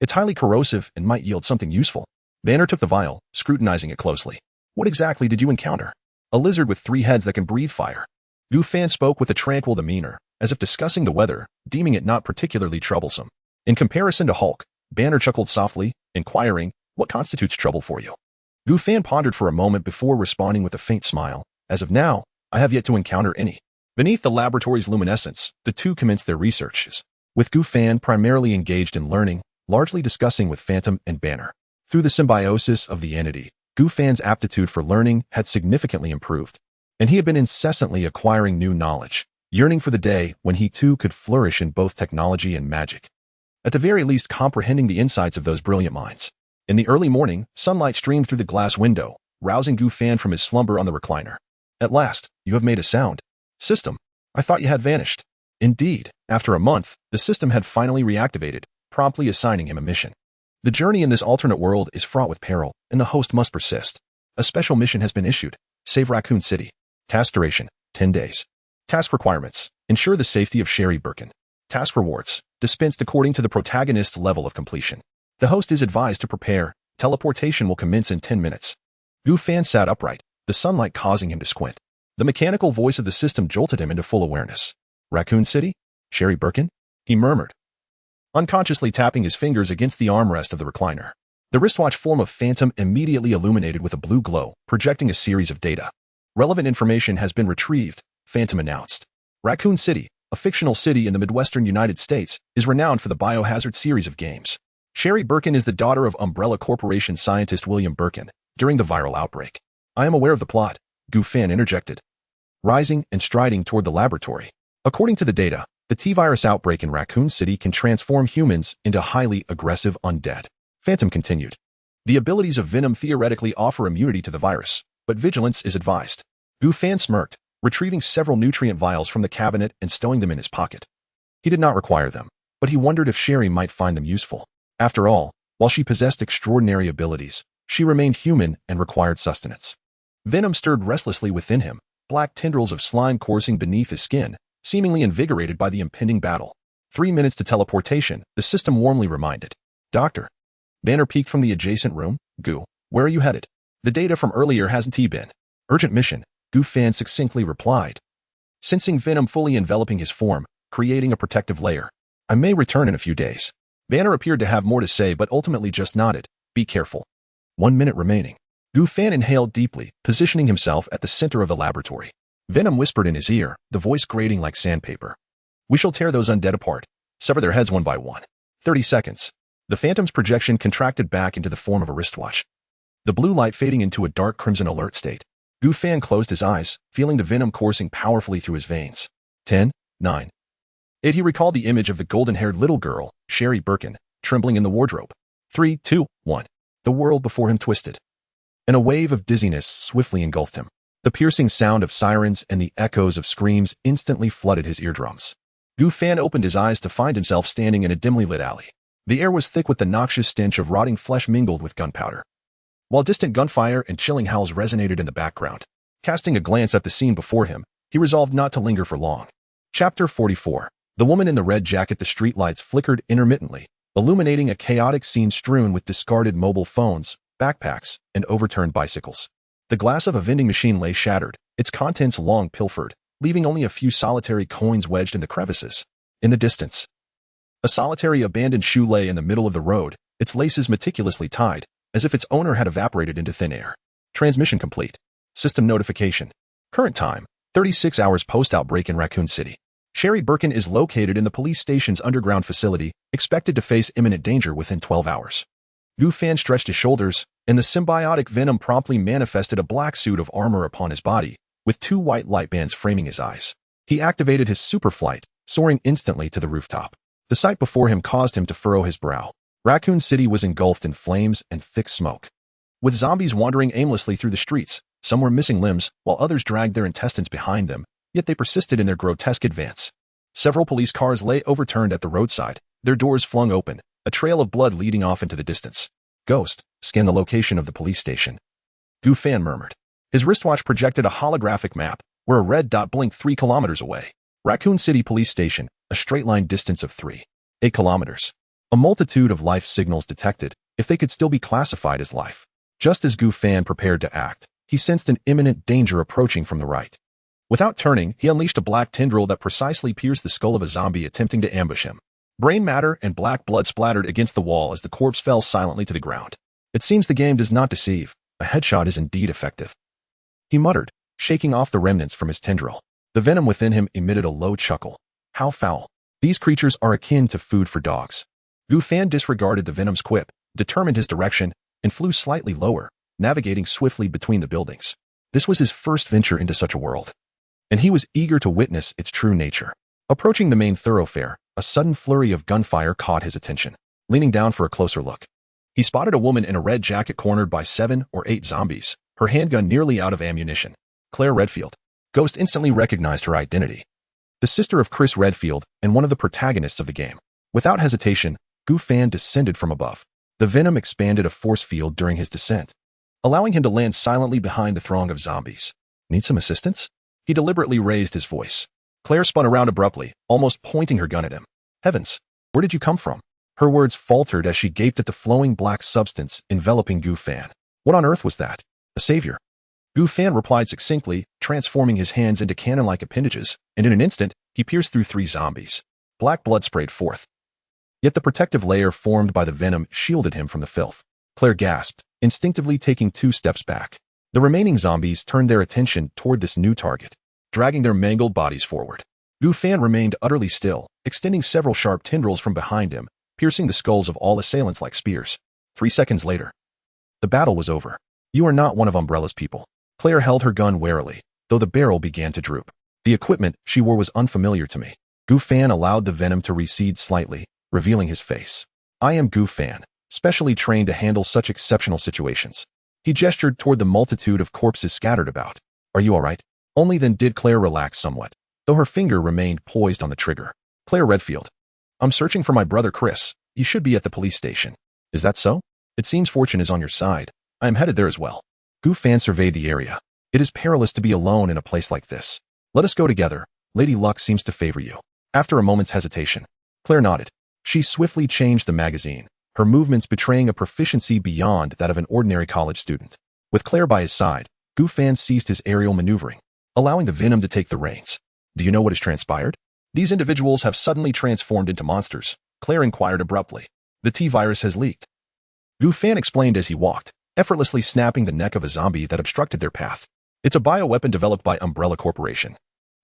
It's highly corrosive and might yield something useful. Banner took the vial, scrutinizing it closely. What exactly did you encounter? A lizard with 3 heads that can breathe fire. Gu Fan spoke with a tranquil demeanor, as if discussing the weather, deeming it not particularly troublesome. In comparison to Hulk, Banner chuckled softly, inquiring, what constitutes trouble for you? Gu Fan pondered for a moment before responding with a faint smile. As of now, I have yet to encounter any. Beneath the laboratory's luminescence, the two commenced their researches, with Gu Fan primarily engaged in learning, largely discussing with Phantom and Banner. Through the symbiosis of the entity, Gu Fan's aptitude for learning had significantly improved, and he had been incessantly acquiring new knowledge, yearning for the day when he too could flourish in both technology and magic. At the very least, comprehending the insights of those brilliant minds. In the early morning, sunlight streamed through the glass window, rousing Gu Fan from his slumber on the recliner. At last, you have made a sound. System, I thought you had vanished. Indeed, after a month, the system had finally reactivated, promptly assigning him a mission. The journey in this alternate world is fraught with peril, and the host must persist. A special mission has been issued. Save Raccoon City. Task duration, 10 days. Task requirements, ensure the safety of Sherry Birkin. Task rewards, dispensed according to the protagonist's level of completion. The host is advised to prepare. Teleportation will commence in 10 minutes. Gu Fan sat upright, the sunlight causing him to squint. The mechanical voice of the system jolted him into full awareness. Raccoon City? Sherry Birkin? He murmured, unconsciously tapping his fingers against the armrest of the recliner. The wristwatch form of Phantom immediately illuminated with a blue glow, projecting a series of data. Relevant information has been retrieved, Phantom announced. Raccoon City, a fictional city in the Midwestern United States, is renowned for the Biohazard series of games. Sherry Birkin is the daughter of Umbrella Corporation scientist William Birkin, during the viral outbreak. I am aware of the plot, Gu Fan interjected, rising and striding toward the laboratory. According to the data, the T-virus outbreak in Raccoon City can transform humans into highly aggressive undead. Phantom continued. The abilities of Venom theoretically offer immunity to the virus, but vigilance is advised. Gu Fan smirked, retrieving several nutrient vials from the cabinet and stowing them in his pocket. He did not require them, but he wondered if Sherry might find them useful. After all, while she possessed extraordinary abilities, she remained human and required sustenance. Venom stirred restlessly within him, black tendrils of slime coursing beneath his skin, seemingly invigorated by the impending battle. 3 minutes to teleportation, the system warmly reminded. Doctor. Banner peeked from the adjacent room. Gu, where are you headed? The data from earlier hasn't been. Urgent mission, Gu Fan succinctly replied, sensing Venom fully enveloping his form, creating a protective layer. I may return in a few days. Banner appeared to have more to say but ultimately just nodded. Be careful. 1 minute remaining. Gu Fan inhaled deeply, positioning himself at the center of the laboratory. Venom whispered in his ear, the voice grating like sandpaper. We shall tear those undead apart, sever their heads one by one. 30 seconds. The Phantom's projection contracted back into the form of a wristwatch, the blue light fading into a dark crimson alert state. Gu Fan closed his eyes, feeling the venom coursing powerfully through his veins. 10, 9, 8. He recalled the image of the golden-haired little girl, Sherry Birkin, trembling in the wardrobe. 3, 2, 1. The world before him twisted, and a wave of dizziness swiftly engulfed him. The piercing sound of sirens and the echoes of screams instantly flooded his eardrums. Gu Fan opened his eyes to find himself standing in a dimly lit alley. The air was thick with the noxious stench of rotting flesh mingled with gunpowder, while distant gunfire and chilling howls resonated in the background. Casting a glance at the scene before him, he resolved not to linger for long. Chapter 44. The woman in the red jacket. The streetlights flickered intermittently, illuminating a chaotic scene strewn with discarded mobile phones, backpacks, and overturned bicycles. The glass of a vending machine lay shattered, its contents long pilfered, leaving only a few solitary coins wedged in the crevices. In the distance, a solitary abandoned shoe lay in the middle of the road, its laces meticulously tied, as if its owner had evaporated into thin air. Transmission complete. System notification. Current time, 36 hours post-outbreak in Raccoon City. Sherry Birkin is located in the police station's underground facility, expected to face imminent danger within 12 hours. Gu Fan stretched his shoulders, and the symbiotic venom promptly manifested a black suit of armor upon his body, with 2 white light bands framing his eyes. He activated his superflight, soaring instantly to the rooftop. The sight before him caused him to furrow his brow. Raccoon City was engulfed in flames and thick smoke, with zombies wandering aimlessly through the streets. Some were missing limbs, while others dragged their intestines behind them, yet they persisted in their grotesque advance. Several police cars lay overturned at the roadside, their doors flung open, a trail of blood leading off into the distance. Ghost, scan the location of the police station. Gu Fan murmured. His wristwatch projected a holographic map, where a red dot blinked 3 kilometers away. Raccoon City Police Station, a straight-line distance of 8 kilometers. A multitude of life signals detected, if they could still be classified as life. Just as Gu Fan prepared to act, he sensed an imminent danger approaching from the right. Without turning, he unleashed a black tendril that precisely pierced the skull of a zombie attempting to ambush him. Brain matter and black blood splattered against the wall as the corpse fell silently to the ground. It seems the game does not deceive. A headshot is indeed effective. He muttered, shaking off the remnants from his tendril. The venom within him emitted a low chuckle. How foul. These creatures are akin to food for dogs. Gu Fan disregarded the venom's quip, determined his direction, and flew slightly lower, navigating swiftly between the buildings. This was his first venture into such a world, and he was eager to witness its true nature. Approaching the main thoroughfare, a sudden flurry of gunfire caught his attention. Leaning down for a closer look, he spotted a woman in a red jacket cornered by 7 or 8 zombies, her handgun nearly out of ammunition. Claire Redfield. Ghost instantly recognized her identity. The sister of Chris Redfield and one of the protagonists of the game. Without hesitation, Gu Fan descended from above. The venom expanded a force field during his descent, allowing him to land silently behind the throng of zombies. Need some assistance? He deliberately raised his voice. Claire spun around abruptly, almost pointing her gun at him. Heavens, where did you come from? Her words faltered as she gaped at the flowing black substance enveloping Gu Fan. What on earth was that? A savior. Gu Fan replied succinctly, transforming his hands into cannon-like appendages, and in an instant, he pierced through 3 zombies. Black blood sprayed forth. Yet the protective layer formed by the venom shielded him from the filth. Claire gasped, instinctively taking 2 steps back. The remaining zombies turned their attention toward this new target, dragging their mangled bodies forward. Gu Fan remained utterly still, extending several sharp tendrils from behind him, piercing the skulls of all assailants like spears. 3 seconds later, the battle was over. You are not one of Umbrella's people. Claire held her gun warily, though the barrel began to droop. The equipment she wore was unfamiliar to me. Gu Fan allowed the venom to recede slightly, revealing his face. I am Gu Fan, specially trained to handle such exceptional situations. He gestured toward the multitude of corpses scattered about. Are you all right? Only then did Claire relax somewhat, though her finger remained poised on the trigger. Claire Redfield. I'm searching for my brother Chris. He should be at the police station. Is that so? It seems fortune is on your side. I am headed there as well. Gu Fan surveyed the area. It is perilous to be alone in a place like this. Let us go together. Lady Luck seems to favor you. After a moment's hesitation, Claire nodded. She swiftly changed the magazine, her movements betraying a proficiency beyond that of an ordinary college student. With Claire by his side, Gu Fan ceased his aerial maneuvering, allowing the venom to take the reins. Do you know what has transpired? These individuals have suddenly transformed into monsters, Claire inquired abruptly. The T-virus has leaked. Gu Fan explained as he walked, effortlessly snapping the neck of a zombie that obstructed their path. It's a bioweapon developed by Umbrella Corporation,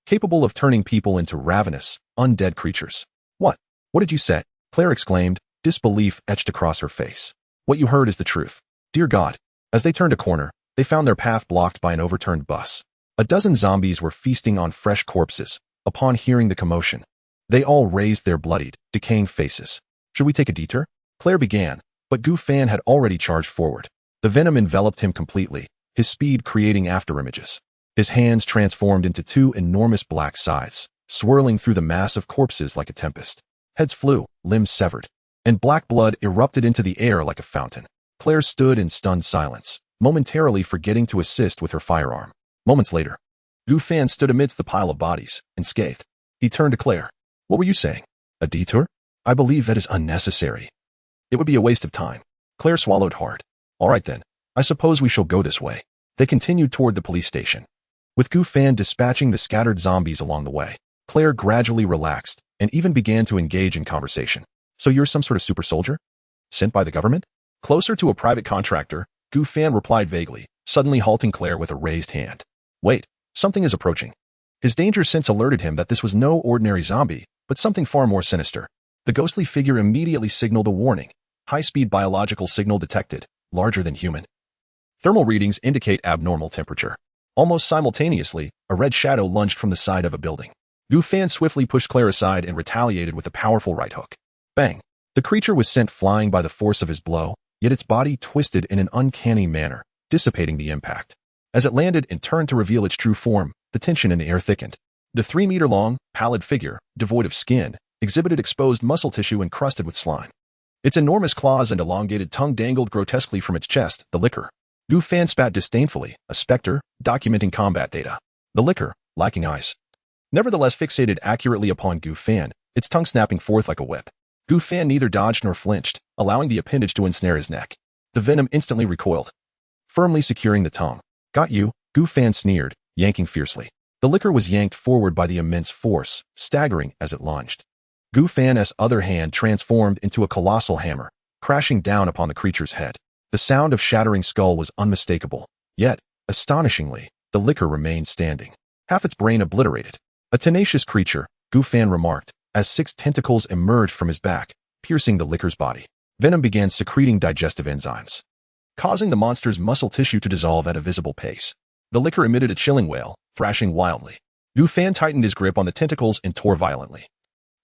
capable of turning people into ravenous, undead creatures. What? What did you say? Claire exclaimed, disbelief etched across her face. What you heard is the truth. Dear God. As they turned a corner, they found their path blocked by an overturned bus. A dozen zombies were feasting on fresh corpses. Upon hearing the commotion, they all raised their bloodied, decaying faces. Should we take a detour? Claire began, but Gu Fan had already charged forward. The venom enveloped him completely, his speed creating afterimages. His hands transformed into 2 enormous black scythes, swirling through the mass of corpses like a tempest. Heads flew, limbs severed, and black blood erupted into the air like a fountain. Claire stood in stunned silence, momentarily forgetting to assist with her firearm. Moments later, Gu Fan stood amidst the pile of bodies, unscathed. He turned to Claire. What were you saying? A detour? I believe that is unnecessary. It would be a waste of time. Claire swallowed hard. All right then, I suppose we shall go this way. They continued toward the police station, with Gu Fan dispatching the scattered zombies along the way. Claire gradually relaxed and even began to engage in conversation. So you're some sort of super soldier? Sent by the government? Closer to a private contractor, Gu Fan replied vaguely, suddenly halting Claire with a raised hand. Wait, something is approaching. His danger sense alerted him that this was no ordinary zombie, but something far more sinister. The ghostly figure immediately signaled a warning. High-speed biological signal detected, larger than human. Thermal readings indicate abnormal temperature. Almost simultaneously, a red shadow lunged from the side of a building. Gu Fan swiftly pushed Claire aside and retaliated with a powerful right hook. Bang! The creature was sent flying by the force of his blow, yet its body twisted in an uncanny manner, dissipating the impact. As it landed and turned to reveal its true form, the tension in the air thickened. The 3-meter-long, pallid figure, devoid of skin, exhibited exposed muscle tissue encrusted with slime. Its enormous claws and elongated tongue dangled grotesquely from its chest. The licker. Gu Fan spat disdainfully, a specter, documenting combat data. The licker, lacking eyes. Nevertheless fixated accurately upon Gu Fan, its tongue snapping forth like a whip. Gu Fan neither dodged nor flinched, allowing the appendage to ensnare his neck. The venom instantly recoiled, firmly securing the tongue. Got you, Gu Fan sneered, yanking fiercely. The licker was yanked forward by the immense force, staggering as it lunged. Gu Fan's other hand transformed into a colossal hammer, crashing down upon the creature's head. The sound of shattering skull was unmistakable, yet, astonishingly, the licker remained standing, half its brain obliterated. A tenacious creature, Gu Fan remarked, as 6 tentacles emerged from his back, piercing the licker's body. Venom began secreting digestive enzymes, causing the monster's muscle tissue to dissolve at a visible pace. The licker emitted a chilling wail, thrashing wildly. Gu Fan tightened his grip on the tentacles and tore violently,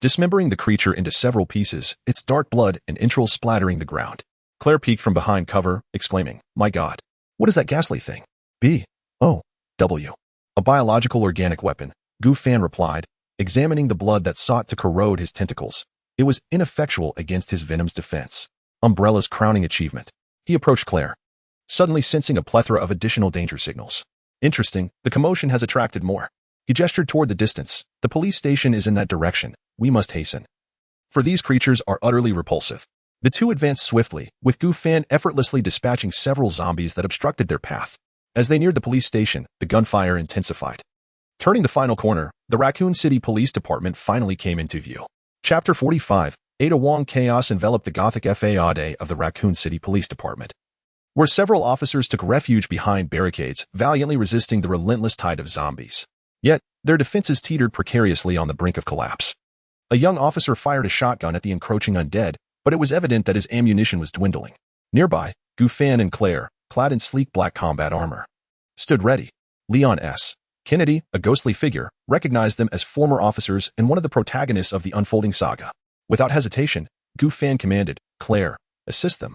dismembering the creature into several pieces, its dark blood and entrails splattering the ground. Claire peeked from behind cover, exclaiming, "My God, what is that ghastly thing?" B-O-W. A biological organic weapon, Gu Fan replied, examining the blood that sought to corrode his tentacles. It was ineffectual against his venom's defense. Umbrella's crowning achievement. He approached Claire, suddenly sensing a plethora of additional danger signals. Interesting, the commotion has attracted more. He gestured toward the distance. The police station is in that direction. We must hasten, for these creatures are utterly repulsive. The two advanced swiftly, with Gu Fan effortlessly dispatching several zombies that obstructed their path. As they neared the police station, the gunfire intensified. Turning the final corner, the Raccoon City Police Department finally came into view. Chapter 45, Ada Wong. Chaos enveloped the Gothic facade of the Raccoon City Police Department, where several officers took refuge behind barricades, valiantly resisting the relentless tide of zombies. Yet, their defenses teetered precariously on the brink of collapse. A young officer fired a shotgun at the encroaching undead, but it was evident that his ammunition was dwindling. Nearby, Gu Fan and Claire, clad in sleek black combat armor, stood ready. Leon S. Kennedy, a ghostly figure, recognized them as former officers and one of the protagonists of the unfolding saga. Without hesitation, Gu Fan commanded, "Claire, assist them.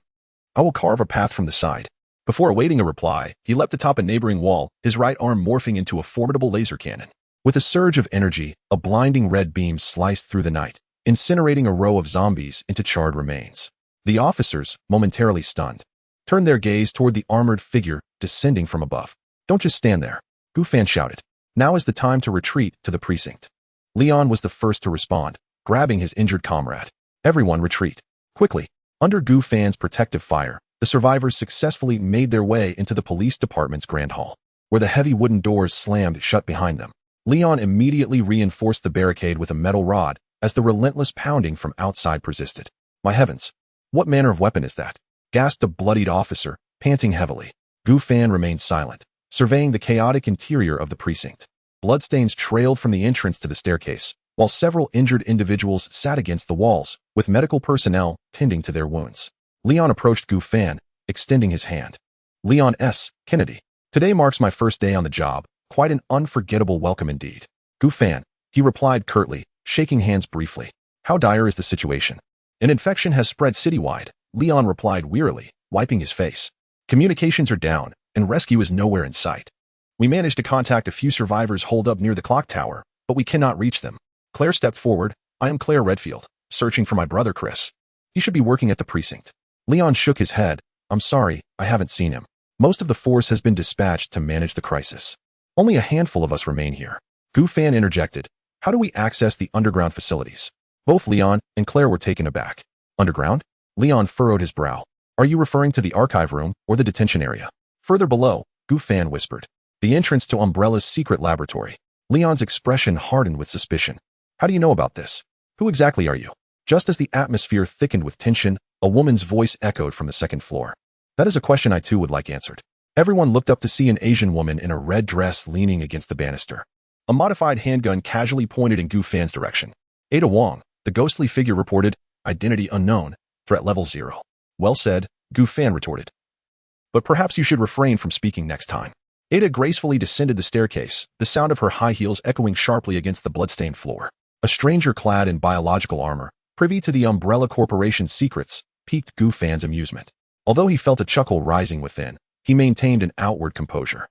I will carve a path from the side." Before awaiting a reply, he leapt atop a neighboring wall, his right arm morphing into a formidable laser cannon. With a surge of energy, a blinding red beam sliced through the night, incinerating a row of zombies into charred remains. The officers, momentarily stunned, turned their gaze toward the armored figure descending from above. "Don't just stand there," Gu Fan shouted. "Now is the time to retreat to the precinct." Leon was the first to respond, grabbing his injured comrade. "Everyone retreat. Quickly." Under Gu Fan's protective fire, the survivors successfully made their way into the police department's grand hall, where the heavy wooden doors slammed shut behind them. Leon immediately reinforced the barricade with a metal rod as the relentless pounding from outside persisted. "My heavens, what manner of weapon is that?" gasped a bloodied officer, panting heavily. Gu Fan remained silent, surveying the chaotic interior of the precinct. Bloodstains trailed from the entrance to the staircase, while several injured individuals sat against the walls, with medical personnel tending to their wounds. Leon approached Gu Fan, extending his hand. "Leon S. Kennedy. Today marks my first day on the job. Quite an unforgettable welcome indeed." "Gu Fan," he replied curtly, shaking hands briefly. "How dire is the situation?" "An infection has spread citywide," Leon replied wearily, wiping his face. "Communications are down, and rescue is nowhere in sight. We managed to contact a few survivors holed up near the clock tower, but we cannot reach them." Claire stepped forward. "I am Claire Redfield, searching for my brother Chris. He should be working at the precinct." Leon shook his head. "I'm sorry, I haven't seen him. Most of the force has been dispatched to manage the crisis. Only a handful of us remain here." Gu Fan interjected. "How do we access the underground facilities?" Both Leon and Claire were taken aback. "Underground?" Leon furrowed his brow. "Are you referring to the archive room or the detention area?" "Further below," Gu Fan whispered. "The entrance to Umbrella's secret laboratory." Leon's expression hardened with suspicion. "How do you know about this? Who exactly are you?" Just as the atmosphere thickened with tension, a woman's voice echoed from the second floor. "That is a question I too would like answered." Everyone looked up to see an Asian woman in a red dress leaning against the banister. A modified handgun casually pointed in Gu Fan's direction. "Ada Wong," the ghostly figure reported, "identity unknown, threat level 0. "Well said," Gu Fan retorted. "But perhaps you should refrain from speaking next time." Ada gracefully descended the staircase, the sound of her high heels echoing sharply against the bloodstained floor. A stranger clad in biological armor, privy to the Umbrella Corporation's secrets, piqued Gu Fan's amusement. Although he felt a chuckle rising within, he maintained an outward composure.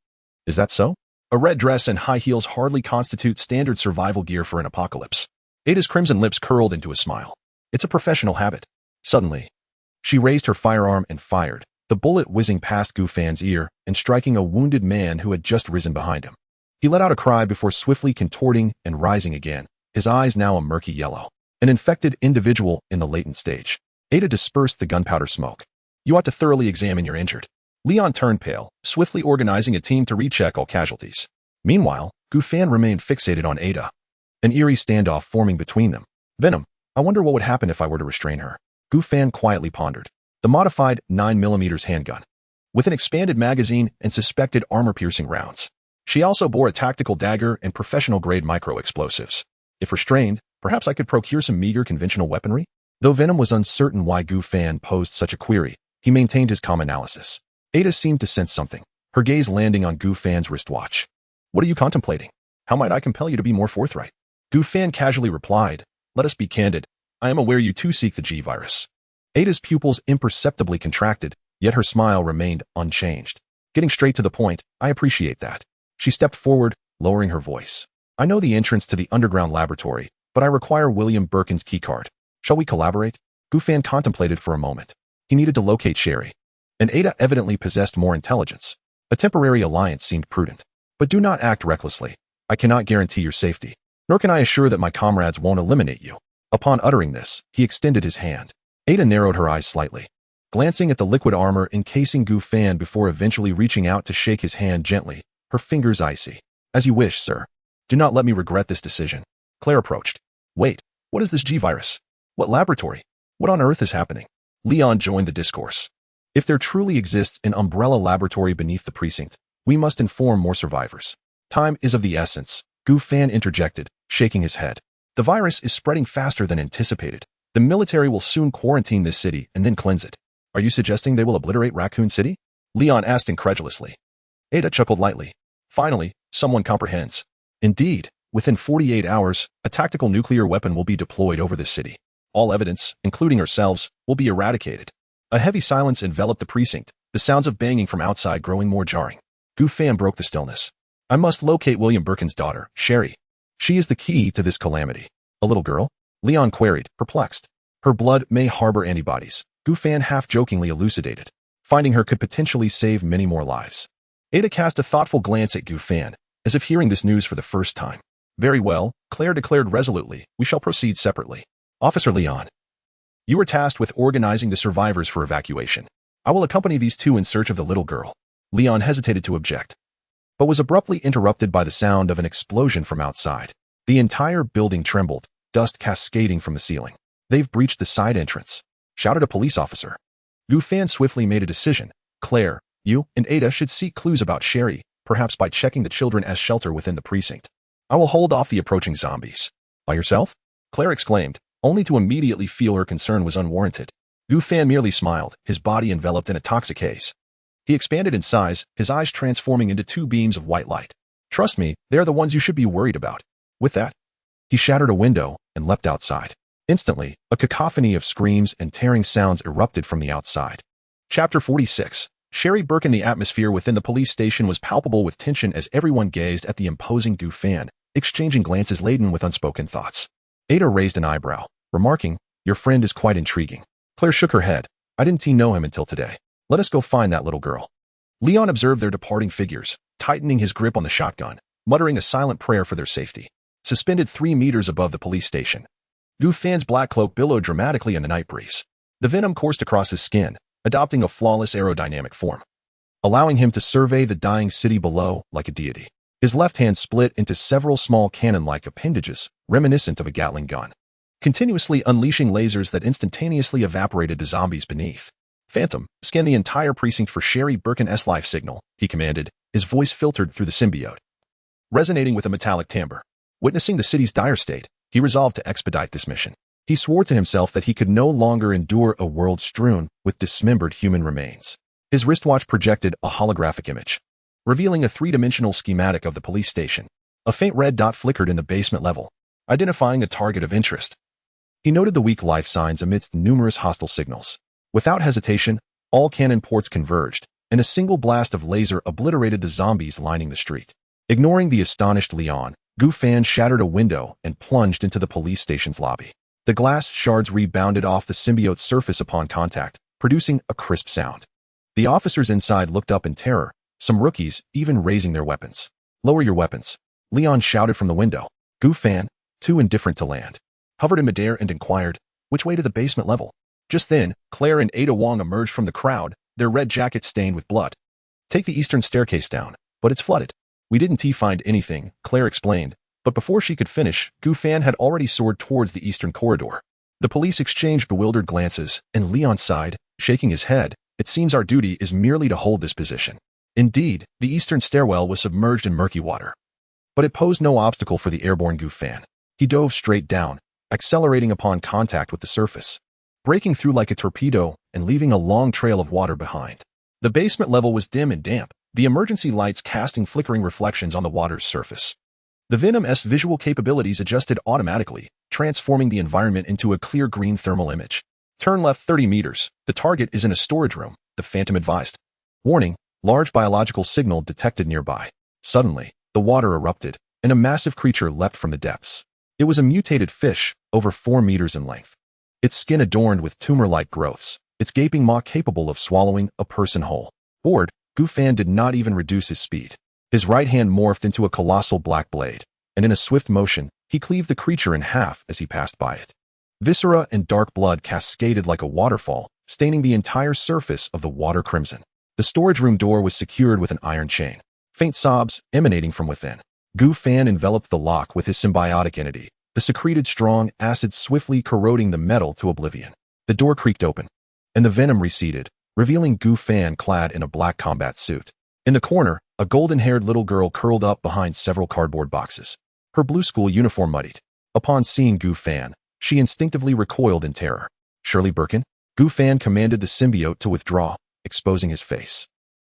"Is that so?" A red dress and high heels hardly constitute standard survival gear for an apocalypse. Ada's crimson lips curled into a smile. It's a professional habit. Suddenly, she raised her firearm and fired, the bullet whizzing past Gufan's ear and striking a wounded man who had just risen behind him. He let out a cry before swiftly contorting and rising again, his eyes now a murky yellow. An infected individual in the latent stage. Ada dispersed the gunpowder smoke. You ought to thoroughly examine your injured. Leon turned pale, swiftly organizing a team to recheck all casualties. Meanwhile, Gufan remained fixated on Ada. An eerie standoff forming between them. Venom, I wonder what would happen if I were to restrain her. Gufan quietly pondered. The modified 9mm handgun. With an expanded magazine and suspected armor-piercing rounds. She also bore a tactical dagger and professional-grade micro-explosives. If restrained, perhaps I could procure some meager conventional weaponry? Though Venom was uncertain why Gufan posed such a query, he maintained his calm analysis. Ada seemed to sense something, her gaze landing on Gufan's wristwatch. What are you contemplating? How might I compel you to be more forthright? Gufan casually replied, let us be candid. I am aware you too seek the G-virus. Ada's pupils imperceptibly contracted, yet her smile remained unchanged. Getting straight to the point, I appreciate that. She stepped forward, lowering her voice. I know the entrance to the underground laboratory, but I require William Birkin's keycard. Shall we collaborate? Gufan contemplated for a moment. He needed to locate Sherry. And Ada evidently possessed more intelligence. A temporary alliance seemed prudent. But do not act recklessly. I cannot guarantee your safety. Nor can I assure that my comrades won't eliminate you. Upon uttering this, he extended his hand. Ada narrowed her eyes slightly, glancing at the liquid armor encasing Gufan before eventually reaching out to shake his hand gently, her fingers icy. As you wish, sir. Do not let me regret this decision. Claire approached. Wait, what is this G-virus? What laboratory? What on earth is happening? Leon joined the discourse. If there truly exists an umbrella laboratory beneath the precinct, we must inform more survivors. Time is of the essence, Gufan interjected, shaking his head. The virus is spreading faster than anticipated. The military will soon quarantine this city and then cleanse it. Are you suggesting they will obliterate Raccoon City? Leon asked incredulously. Ada chuckled lightly. Finally, someone comprehends. Indeed, within 48 hours, a tactical nuclear weapon will be deployed over this city. All evidence, including ourselves, will be eradicated. A heavy silence enveloped the precinct, the sounds of banging from outside growing more jarring. Gufan broke the stillness. I must locate William Birkin's daughter, Sherry. She is the key to this calamity. A little girl? Leon queried, perplexed. Her blood may harbor antibodies, Gufan half-jokingly elucidated. Finding her could potentially save many more lives. Ada cast a thoughtful glance at Gufan, as if hearing this news for the first time. Very well, Claire declared resolutely, we shall proceed separately. Officer Leon. You were tasked with organizing the survivors for evacuation. I will accompany these two in search of the little girl. Leon hesitated to object, but was abruptly interrupted by the sound of an explosion from outside. The entire building trembled, dust cascading from the ceiling. They've breached the side entrance, shouted a police officer. Gufan swiftly made a decision. Claire, you and Ada should seek clues about Sherry, perhaps by checking the children as shelter within the precinct. I will hold off the approaching zombies. By yourself? Claire exclaimed, only to immediately feel her concern was unwarranted. Gufan merely smiled, his body enveloped in a toxic haze. He expanded in size, his eyes transforming into two beams of white light. Trust me, they are the ones you should be worried about. With that, he shattered a window and leapt outside. Instantly, a cacophony of screams and tearing sounds erupted from the outside. Chapter 46. Sherry Birkin. The atmosphere within the police station was palpable with tension as everyone gazed at the imposing Gufan, exchanging glances laden with unspoken thoughts. Ada raised an eyebrow, remarking, your friend is quite intriguing. Claire shook her head. I didn't know him until today. Let us go find that little girl. Leon observed their departing figures, tightening his grip on the shotgun, muttering a silent prayer for their safety. Suspended 3 meters above the police station, Gufan's black cloak billowed dramatically in the night breeze. The venom coursed across his skin, adopting a flawless aerodynamic form, allowing him to survey the dying city below like a deity. His left hand split into several small cannon-like appendages, reminiscent of a Gatling gun, continuously unleashing lasers that instantaneously evaporated the zombies beneath. Phantom, scan the entire precinct for Sherry Birkin's life signal, he commanded, his voice filtered through the symbiote, resonating with a metallic timbre. Witnessing the city's dire state, he resolved to expedite this mission. He swore to himself that he could no longer endure a world strewn with dismembered human remains. His wristwatch projected a holographic image, revealing a three-dimensional schematic of the police station. A faint red dot flickered in the basement level, identifying a target of interest. He noted the weak life signs amidst numerous hostile signals. Without hesitation, all cannon ports converged, and a single blast of laser obliterated the zombies lining the street. Ignoring the astonished Leon, Gu Fan shattered a window and plunged into the police station's lobby. The glass shards rebounded off the symbiote's surface upon contact, producing a crisp sound. The officers inside looked up in terror, some rookies even raising their weapons. "Lower your weapons," Leon shouted from the window. Gu Fan, too indifferent to land, hovered in midair and inquired, "Which way to the basement level?" Just then, Claire and Ada Wong emerged from the crowd, their red jackets stained with blood. "Take the eastern staircase down, but it's flooded." "We didn't find anything," Claire explained, but before she could finish, Gu Fan had already soared towards the eastern corridor. The police exchanged bewildered glances, and Leon sighed, shaking his head. "It seems our duty is merely to hold this position." Indeed, the eastern stairwell was submerged in murky water. But it posed no obstacle for the airborne Gu Fan. He dove straight down, accelerating upon contact with the surface, breaking through like a torpedo and leaving a long trail of water behind. The basement level was dim and damp, the emergency lights casting flickering reflections on the water's surface. The Venom's visual capabilities adjusted automatically, transforming the environment into a clear green thermal image. "Turn left 30 meters. The target is in a storage room," the Phantom advised. Warning, large biological signal detected nearby. Suddenly, the water erupted, and a massive creature leapt from the depths. It was a mutated fish, over 4 meters in length. Its skin adorned with tumor-like growths, its gaping maw capable of swallowing a person whole. Bored, Gu Fan did not even reduce his speed. His right hand morphed into a colossal black blade, and in a swift motion, he cleaved the creature in half as he passed by it. Viscera and dark blood cascaded like a waterfall, staining the entire surface of the water crimson. The storage room door was secured with an iron chain. Faint sobs emanating from within. Gu Fan enveloped the lock with his symbiotic entity, the secreted strong acid swiftly corroding the metal to oblivion. The door creaked open, and the venom receded, revealing Gu Fan clad in a black combat suit. In the corner, a golden-haired little girl curled up behind several cardboard boxes. Her blue school uniform muddied. Upon seeing Gu Fan, she instinctively recoiled in terror. "Shirley Birkin?" Gu Fan commanded the symbiote to withdraw, exposing his face.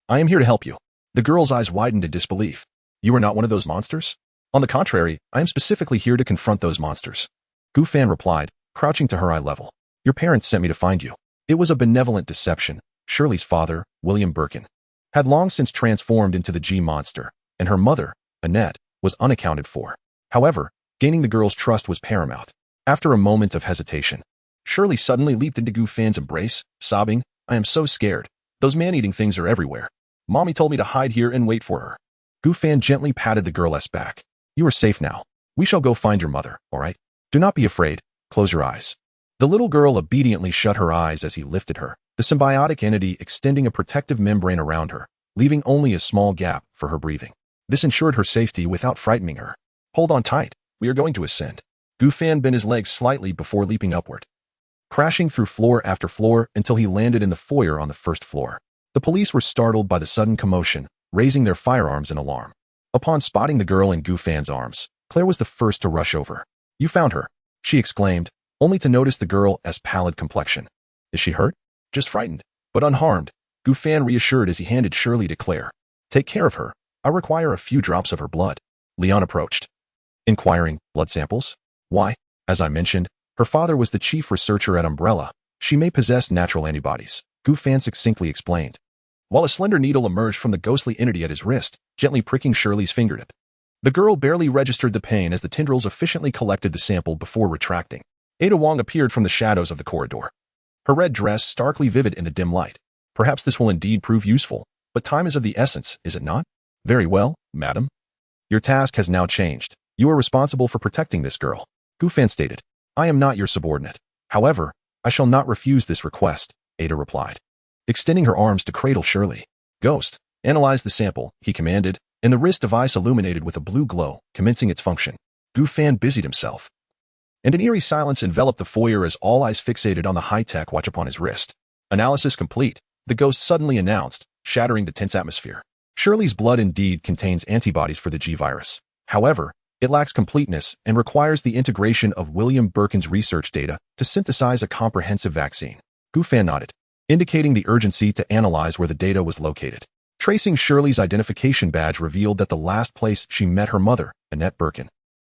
"I am here to help you." The girl's eyes widened in disbelief. "You are not one of those monsters?" "On the contrary, I am specifically here to confront those monsters," Gu Fan replied, crouching to her eye level. "Your parents sent me to find you." It was a benevolent deception. Shirley's father, William Birkin, had long since transformed into the G-monster, and her mother, Annette, was unaccounted for. However, gaining the girl's trust was paramount. After a moment of hesitation, Shirley suddenly leaped into Gu Fan's embrace, sobbing, "I am so scared. Those man-eating things are everywhere. Mommy told me to hide here and wait for her." Gu Fan gently patted the girl's back. "You are safe now. We shall go find your mother, all right? Do not be afraid. Close your eyes." The little girl obediently shut her eyes as he lifted her, the symbiotic entity extending a protective membrane around her, leaving only a small gap for her breathing. This ensured her safety without frightening her. "Hold on tight. We are going to ascend." Gu Fan bent his legs slightly before leaping upward, crashing through floor after floor until he landed in the foyer on the first floor. The police were startled by the sudden commotion, raising their firearms in alarm. Upon spotting the girl in Gu Fan's arms, Claire was the first to rush over. "You found her," she exclaimed, only to notice the girl as pallid complexion. "Is she hurt?" "Just frightened, but unharmed," Gu Fan reassured as he handed Shirley to Claire. "Take care of her. I require a few drops of her blood." Leon approached, inquiring, "Blood samples?" "Why?" "As I mentioned, her father was the chief researcher at Umbrella. She may possess natural antibodies," Gu Fan succinctly explained, while a slender needle emerged from the ghostly entity at his wrist, gently pricking Shirley's fingertip. The girl barely registered the pain as the tendrils efficiently collected the sample before retracting. Ada Wong appeared from the shadows of the corridor, her red dress starkly vivid in the dim light. "Perhaps this will indeed prove useful, but time is of the essence, is it not?" "Very well, madam. Your task has now changed. You are responsible for protecting this girl," Gu Fan stated. "I am not your subordinate. However, I shall not refuse this request," Ada replied, extending her arms to cradle Shirley. "Ghost, analyze the sample," he commanded, and the wrist device illuminated with a blue glow, commencing its function. Gu Fan busied himself, and an eerie silence enveloped the foyer as all eyes fixated on the high-tech watch upon his wrist. "Analysis complete," the ghost suddenly announced, shattering the tense atmosphere. Shirley's blood indeed contains antibodies for the G-virus. However, it lacks completeness and requires the integration of William Birkin's research data to synthesize a comprehensive vaccine. Gu Fan nodded, indicating the urgency to analyze where the data was located. Tracing Shirley's identification badge revealed that the last place she met her mother, Annette Birkin,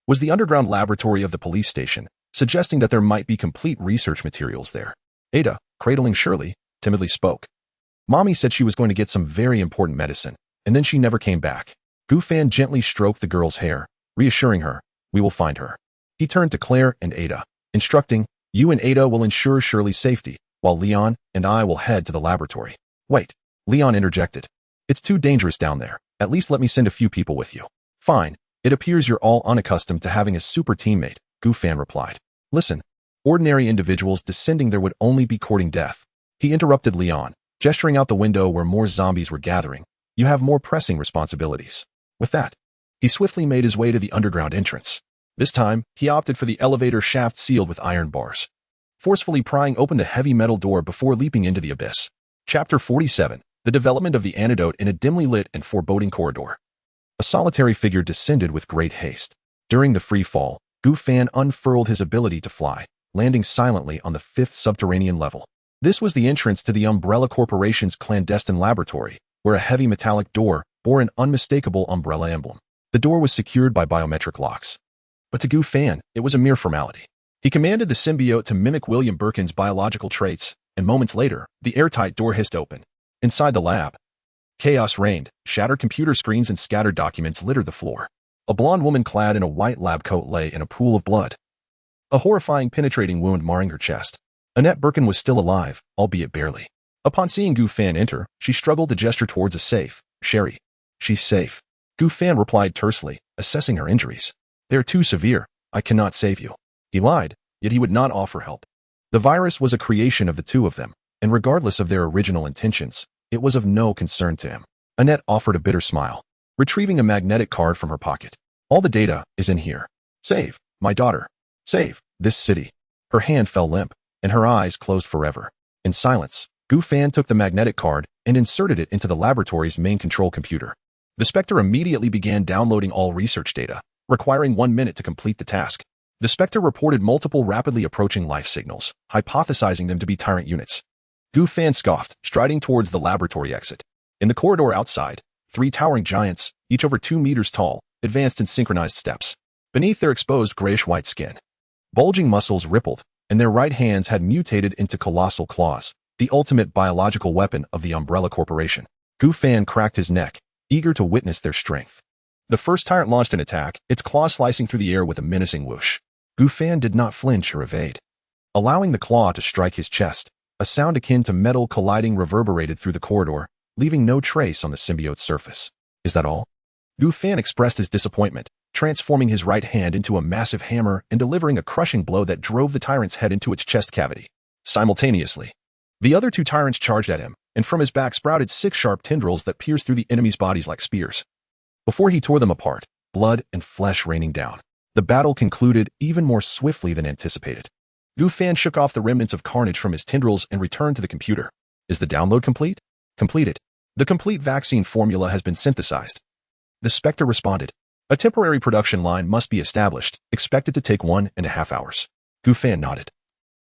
was the underground laboratory of the police station, suggesting that there might be complete research materials there. Ada, cradling Shirley, timidly spoke. "Mommy said she was going to get some very important medicine, and then she never came back." Gu Fan gently stroked the girl's hair, reassuring her, "We will find her." He turned to Claire and Ada, instructing, "You and Ada will ensure Shirley's safety, while Leon and I will head to the laboratory." "Wait," Leon interjected. "It's too dangerous down there. At least let me send a few people with you." "Fine. It appears you're all unaccustomed to having a super teammate," Gu Fan replied. "Listen, ordinary individuals descending there would only be courting death." He interrupted Leon, gesturing out the window where more zombies were gathering. "You have more pressing responsibilities." With that, he swiftly made his way to the underground entrance. This time, he opted for the elevator shaft sealed with iron bars, forcefully prying open the heavy metal door before leaping into the abyss. Chapter 47. The development of the antidote in a dimly lit and foreboding corridor. A solitary figure descended with great haste. During the free fall, Gu Fan unfurled his ability to fly, landing silently on the 5th subterranean level. This was the entrance to the Umbrella Corporation's clandestine laboratory, where a heavy metallic door bore an unmistakable Umbrella emblem. The door was secured by biometric locks. But to Gu Fan, it was a mere formality. He commanded the symbiote to mimic William Birkin's biological traits, and moments later, the airtight door hissed open. Inside the lab, chaos reigned. Shattered computer screens and scattered documents littered the floor. A blonde woman clad in a white lab coat lay in a pool of blood, a horrifying penetrating wound marring her chest. Annette Birkin was still alive, albeit barely. Upon seeing Gu Fan enter, she struggled to gesture towards a safe. "Sherry, she's safe," Gu Fan replied tersely, assessing her injuries. "They are too severe. I cannot save you." He lied, yet he would not offer help. The virus was a creation of the two of them, and regardless of their original intentions, it was of no concern to him. Annette offered a bitter smile, retrieving a magnetic card from her pocket. "All the data is in here. Save my daughter. Save this city." Her hand fell limp, and her eyes closed forever. In silence, Gu Fan took the magnetic card and inserted it into the laboratory's main control computer. The Spectre immediately began downloading all research data, requiring 1 minute to complete the task. The Spectre reported multiple rapidly approaching life signals, hypothesizing them to be Tyrant units. Gu Fan scoffed, striding towards the laboratory exit. In the corridor outside, 3 towering giants, each over 2 meters tall, advanced in synchronized steps. Beneath their exposed grayish-white skin, bulging muscles rippled, and their right hands had mutated into colossal claws, the ultimate biological weapon of the Umbrella Corporation. Gu Fan cracked his neck, eager to witness their strength. The first tyrant launched an attack, its claw slicing through the air with a menacing whoosh. Gu Fan did not flinch or evade. Allowing the claw to strike his chest, a sound akin to metal colliding reverberated through the corridor, leaving no trace on the symbiote's surface. "Is that all?" Gu Fan expressed his disappointment, transforming his right hand into a massive hammer and delivering a crushing blow that drove the tyrant's head into its chest cavity. Simultaneously, the other 2 tyrants charged at him, and from his back sprouted 6 sharp tendrils that pierced through the enemy's bodies like spears. Before he tore them apart, blood and flesh raining down, the battle concluded even more swiftly than anticipated. Gu Fan shook off the remnants of carnage from his tendrils and returned to the computer. "Is the download complete?" "Completed. The complete vaccine formula has been synthesized." The Spectre responded. "A temporary production line must be established, expected to take 1.5 hours." Gu Fan nodded,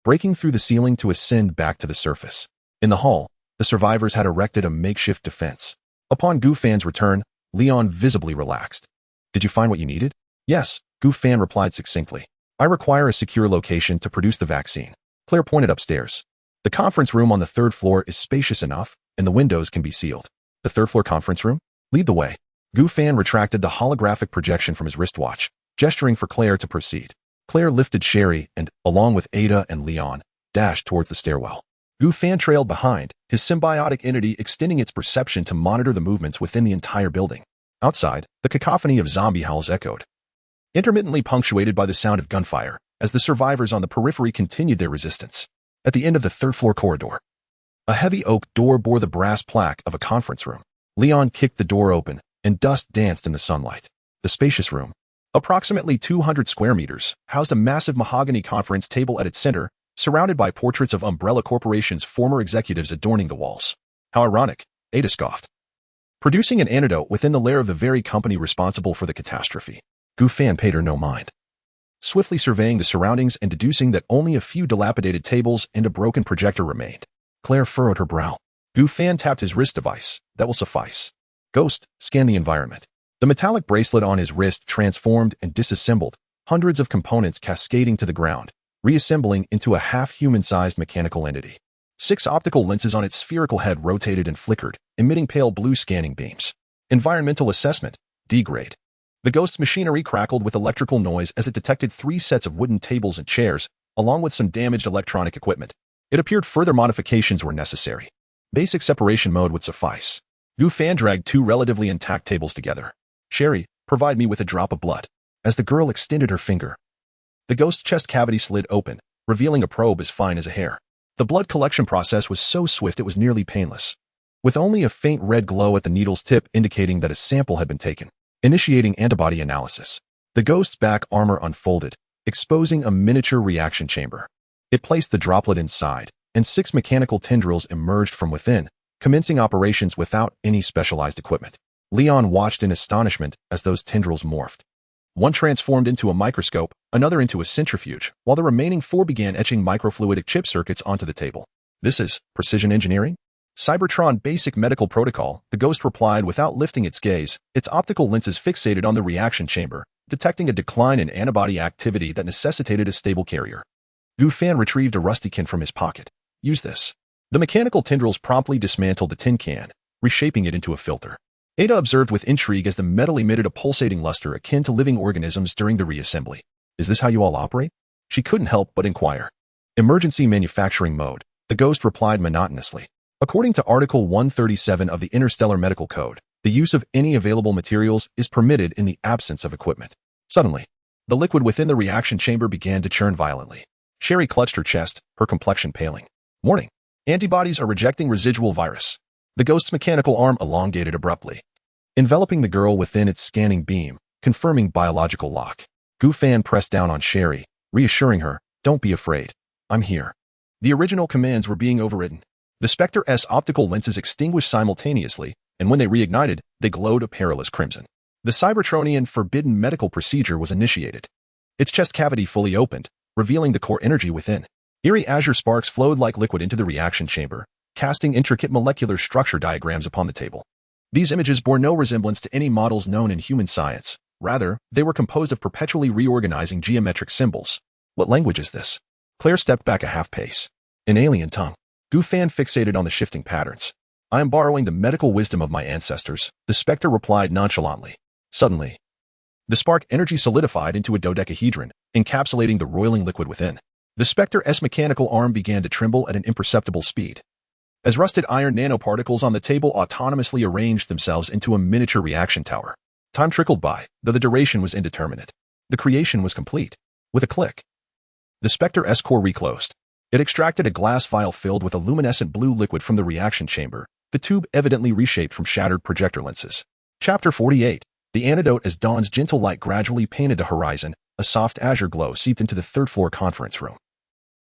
breaking through the ceiling to ascend back to the surface. In the hall, the survivors had erected a makeshift defense. Upon Gu Fan's return, Leon visibly relaxed. "Did you find what you needed?" "Yes," Gu Fan replied succinctly. "I require a secure location to produce the vaccine." Claire pointed upstairs. "The conference room on the 3rd floor is spacious enough, and the windows can be sealed." "The 3rd floor conference room? Lead the way." Gu Fan retracted the holographic projection from his wristwatch, gesturing for Claire to proceed. Claire lifted Sherry and, along with Ada and Leon, dashed towards the stairwell. Gu Fan trailed behind, his symbiotic entity extending its perception to monitor the movements within the entire building. Outside, the cacophony of zombie howls echoed, intermittently punctuated by the sound of gunfire, as the survivors on the periphery continued their resistance. At the end of the 3rd floor corridor, a heavy oak door bore the brass plaque of a conference room. Leon kicked the door open, and dust danced in the sunlight. The spacious room, approximately 200 square meters, housed a massive mahogany conference table at its center, surrounded by portraits of Umbrella Corporation's former executives adorning the walls. "How ironic," Ada scoffed. "Producing an antidote within the lair of the very company responsible for the catastrophe." Gu Fan paid her no mind, swiftly surveying the surroundings and deducing that only a few dilapidated tables and a broken projector remained. Claire furrowed her brow. Gu Fan tapped his wrist device. "That will suffice." Ghost scanned the environment. The metallic bracelet on his wrist transformed and disassembled, hundreds of components cascading to the ground, reassembling into a half-human-sized mechanical entity. 6 optical lenses on its spherical head rotated and flickered, emitting pale blue scanning beams. "Environmental assessment," Degrade. The ghost's machinery crackled with electrical noise as it detected 3 sets of wooden tables and chairs, along with some damaged electronic equipment. It appeared further modifications were necessary. Basic separation mode would suffice. Gu Fan dragged 2 relatively intact tables together. Sherry, provide me with a drop of blood. As the girl extended her finger, the ghost's chest cavity slid open, revealing a probe as fine as a hair. The blood collection process was so swift it was nearly painless, with only a faint red glow at the needle's tip indicating that a sample had been taken. Initiating antibody analysis. The ghost's back armor unfolded, exposing a miniature reaction chamber. It placed the droplet inside, and 6 mechanical tendrils emerged from within, commencing operations without any specialized equipment. Leon watched in astonishment as those tendrils morphed. One transformed into a microscope, another into a centrifuge, while the remaining 4 began etching microfluidic chip circuits onto the table. This is precision engineering? Cybertron basic medical protocol, the ghost replied without lifting its gaze, its optical lenses fixated on the reaction chamber, detecting a decline in antibody activity that necessitated a stable carrier. Gu Fan retrieved a rusty can from his pocket. Use this. The mechanical tendrils promptly dismantled the tin can, reshaping it into a filter. Ada observed with intrigue as the metal emitted a pulsating luster akin to living organisms during the reassembly. Is this how you all operate? She couldn't help but inquire. Emergency manufacturing mode, the ghost replied monotonously. According to Article 137 of the Interstellar Medical Code, the use of any available materials is permitted in the absence of equipment. Suddenly, the liquid within the reaction chamber began to churn violently. Sherry clutched her chest, her complexion paling. Warning. Antibodies are rejecting residual virus. The ghost's mechanical arm elongated abruptly, enveloping the girl within its scanning beam, confirming biological lock. Gu Fan pressed down on Sherry, reassuring her, don't be afraid. I'm here. The original commands were being overridden. The Spectre-S optical lenses extinguished simultaneously, and when they reignited, they glowed a perilous crimson. The Cybertronian forbidden medical procedure was initiated. Its chest cavity fully opened, revealing the core energy within. Eerie azure sparks flowed like liquid into the reaction chamber, casting intricate molecular structure diagrams upon the table. These images bore no resemblance to any models known in human science. Rather, they were composed of perpetually reorganizing geometric symbols. What language is this? Claire stepped back a half pace. An alien tongue. Gu Fan fixated on the shifting patterns. I am borrowing the medical wisdom of my ancestors, the spectre replied nonchalantly. Suddenly, the spark energy solidified into a dodecahedron, encapsulating the roiling liquid within. The Spectre-S mechanical arm began to tremble at an imperceptible speed, as rusted iron nanoparticles on the table autonomously arranged themselves into a miniature reaction tower. Time trickled by, though the duration was indeterminate. The creation was complete. With a click, the Spectre-S core reclosed. It extracted a glass vial filled with a luminescent blue liquid from the reaction chamber, the tube evidently reshaped from shattered projector lenses. Chapter 48. The antidote. As dawn's gentle light gradually painted the horizon, a soft azure glow seeped into the third-floor conference room,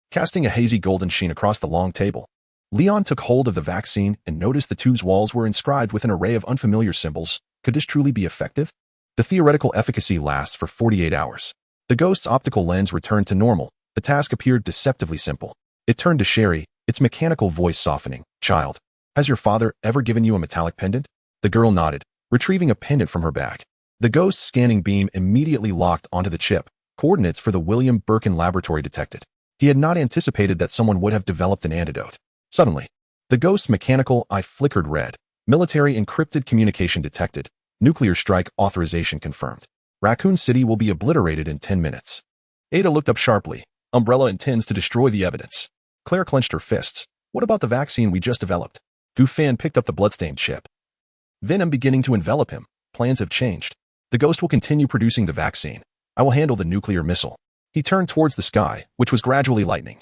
casting a hazy golden sheen across the long table. Leon took hold of the vaccine and noticed the tube's walls were inscribed with an array of unfamiliar symbols. Could this truly be effective? The theoretical efficacy lasts for 48 hours. The ghost's optical lens returned to normal. The task appeared deceptively simple. It turned to Sherry, its mechanical voice softening. Child, has your father ever given you a metallic pendant? The girl nodded, retrieving a pendant from her bag. The ghost's scanning beam immediately locked onto the chip. Coordinates for the William Birkin laboratory detected. He had not anticipated that someone would have developed an antidote. Suddenly, the ghost's mechanical eye flickered red. Military encrypted communication detected. Nuclear strike authorization confirmed. Raccoon City will be obliterated in 10 minutes. Ada looked up sharply. Umbrella intends to destroy the evidence. Claire clenched her fists. What about the vaccine we just developed? Gu Fan picked up the bloodstained chip. Venom beginning to envelop him. Plans have changed. The ghost will continue producing the vaccine. I will handle the nuclear missile. He turned towards the sky, which was gradually lightening.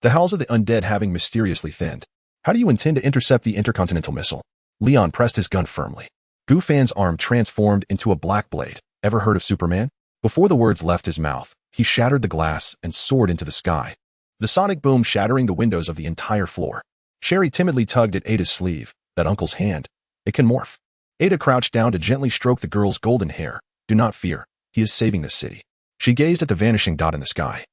The howls of the undead having mysteriously thinned. How do you intend to intercept the intercontinental missile? Leon pressed his gun firmly. Gu Fan's arm transformed into a black blade. Ever heard of Superman? Before the words left his mouth, he shattered the glass and soared into the sky. The sonic boom shattering the windows of the entire floor. Sherry timidly tugged at Ada's sleeve. That uncle's hand. It can morph. Ada crouched down to gently stroke the girl's golden hair. Do not fear. He is saving the city. She gazed at the vanishing dot in the sky,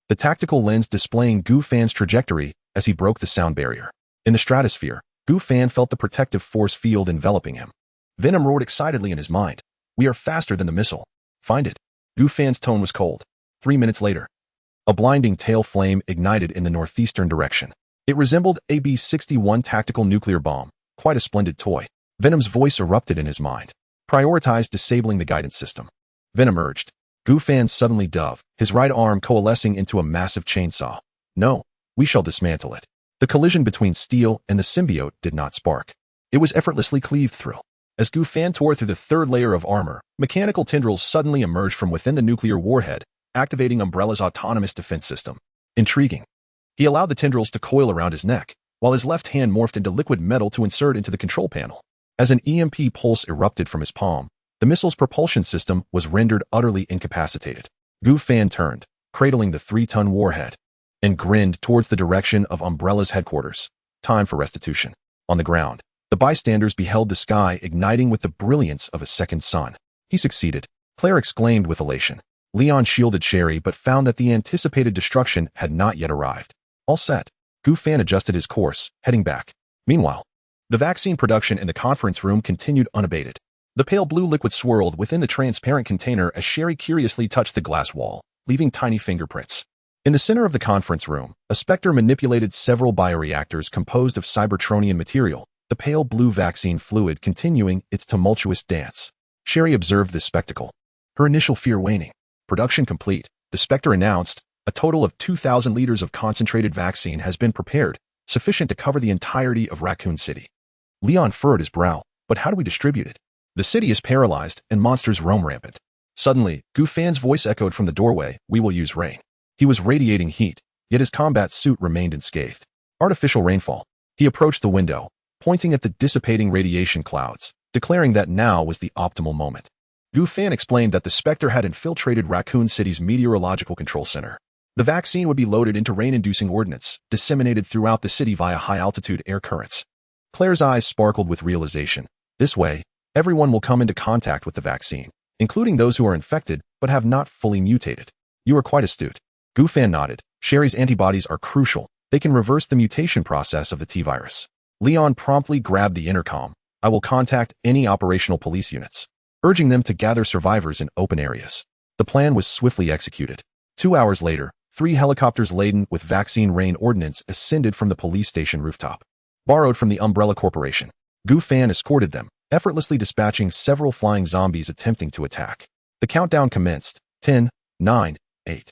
the tactical lens displaying Gu Fan's trajectory as he broke the sound barrier. In the stratosphere, Gu Fan felt the protective force field enveloping him. Venom roared excitedly in his mind. We are faster than the missile. Find it. Gu Fan's tone was cold. 3 minutes later, a blinding tail flame ignited in the northeastern direction. It resembled a B-61 tactical nuclear bomb, quite a splendid toy. Venom's voice erupted in his mind. Prioritize disabling the guidance system. Then emerged. Gu Fan suddenly dove, his right arm coalescing into a massive chainsaw. No, we shall dismantle it. The collision between steel and the symbiote did not spark. It was effortlessly cleaved through. As Gu Fan tore through the third layer of armor, mechanical tendrils suddenly emerged from within the nuclear warhead, activating Umbrella's autonomous defense system. Intriguing. He allowed the tendrils to coil around his neck, while his left hand morphed into liquid metal to insert into the control panel. As an EMP pulse erupted from his palm, the missile's propulsion system was rendered utterly incapacitated. Gu Fan turned, cradling the 3-ton warhead, and grinned towards the direction of Umbrella's headquarters. Time for restitution. On the ground, the bystanders beheld the sky igniting with the brilliance of a second sun. He succeeded, Claire exclaimed with elation. Leon shielded Sherry but found that the anticipated destruction had not yet arrived. All set, Gu Fan adjusted his course, heading back. Meanwhile, the vaccine production in the conference room continued unabated. The pale blue liquid swirled within the transparent container as Sherry curiously touched the glass wall, leaving tiny fingerprints. In the center of the conference room, a Spectre manipulated several bioreactors composed of Cybertronian material, the pale blue vaccine fluid continuing its tumultuous dance. Sherry observed this spectacle, her initial fear waning. Production complete, the Spectre announced. A total of 2,000 liters of concentrated vaccine has been prepared, sufficient to cover the entirety of Raccoon City. Leon furrowed his brow. But how do we distribute it? The city is paralyzed, and monsters roam rampant. Suddenly, Gu Fan's voice echoed from the doorway. We will use rain. He was radiating heat, yet his combat suit remained unscathed. Artificial rainfall. He approached the window, pointing at the dissipating radiation clouds, declaring that now was the optimal moment. Gu Fan explained that the Spectre had infiltrated Raccoon City's meteorological control center. The vaccine would be loaded into rain-inducing ordnance, disseminated throughout the city via high-altitude air currents. Claire's eyes sparkled with realization. This way, everyone will come into contact with the vaccine, including those who are infected but have not fully mutated. You are quite astute. Gu Fan nodded. Sherry's antibodies are crucial. They can reverse the mutation process of the T-virus. Leon promptly grabbed the intercom. I will contact any operational police units, urging them to gather survivors in open areas. The plan was swiftly executed. 2 hours later, 3 helicopters laden with vaccine rain ordnance ascended from the police station rooftop. Borrowed from the Umbrella Corporation, Gu Fan escorted them, effortlessly dispatching several flying zombies attempting to attack. The countdown commenced. 10, 9, 8.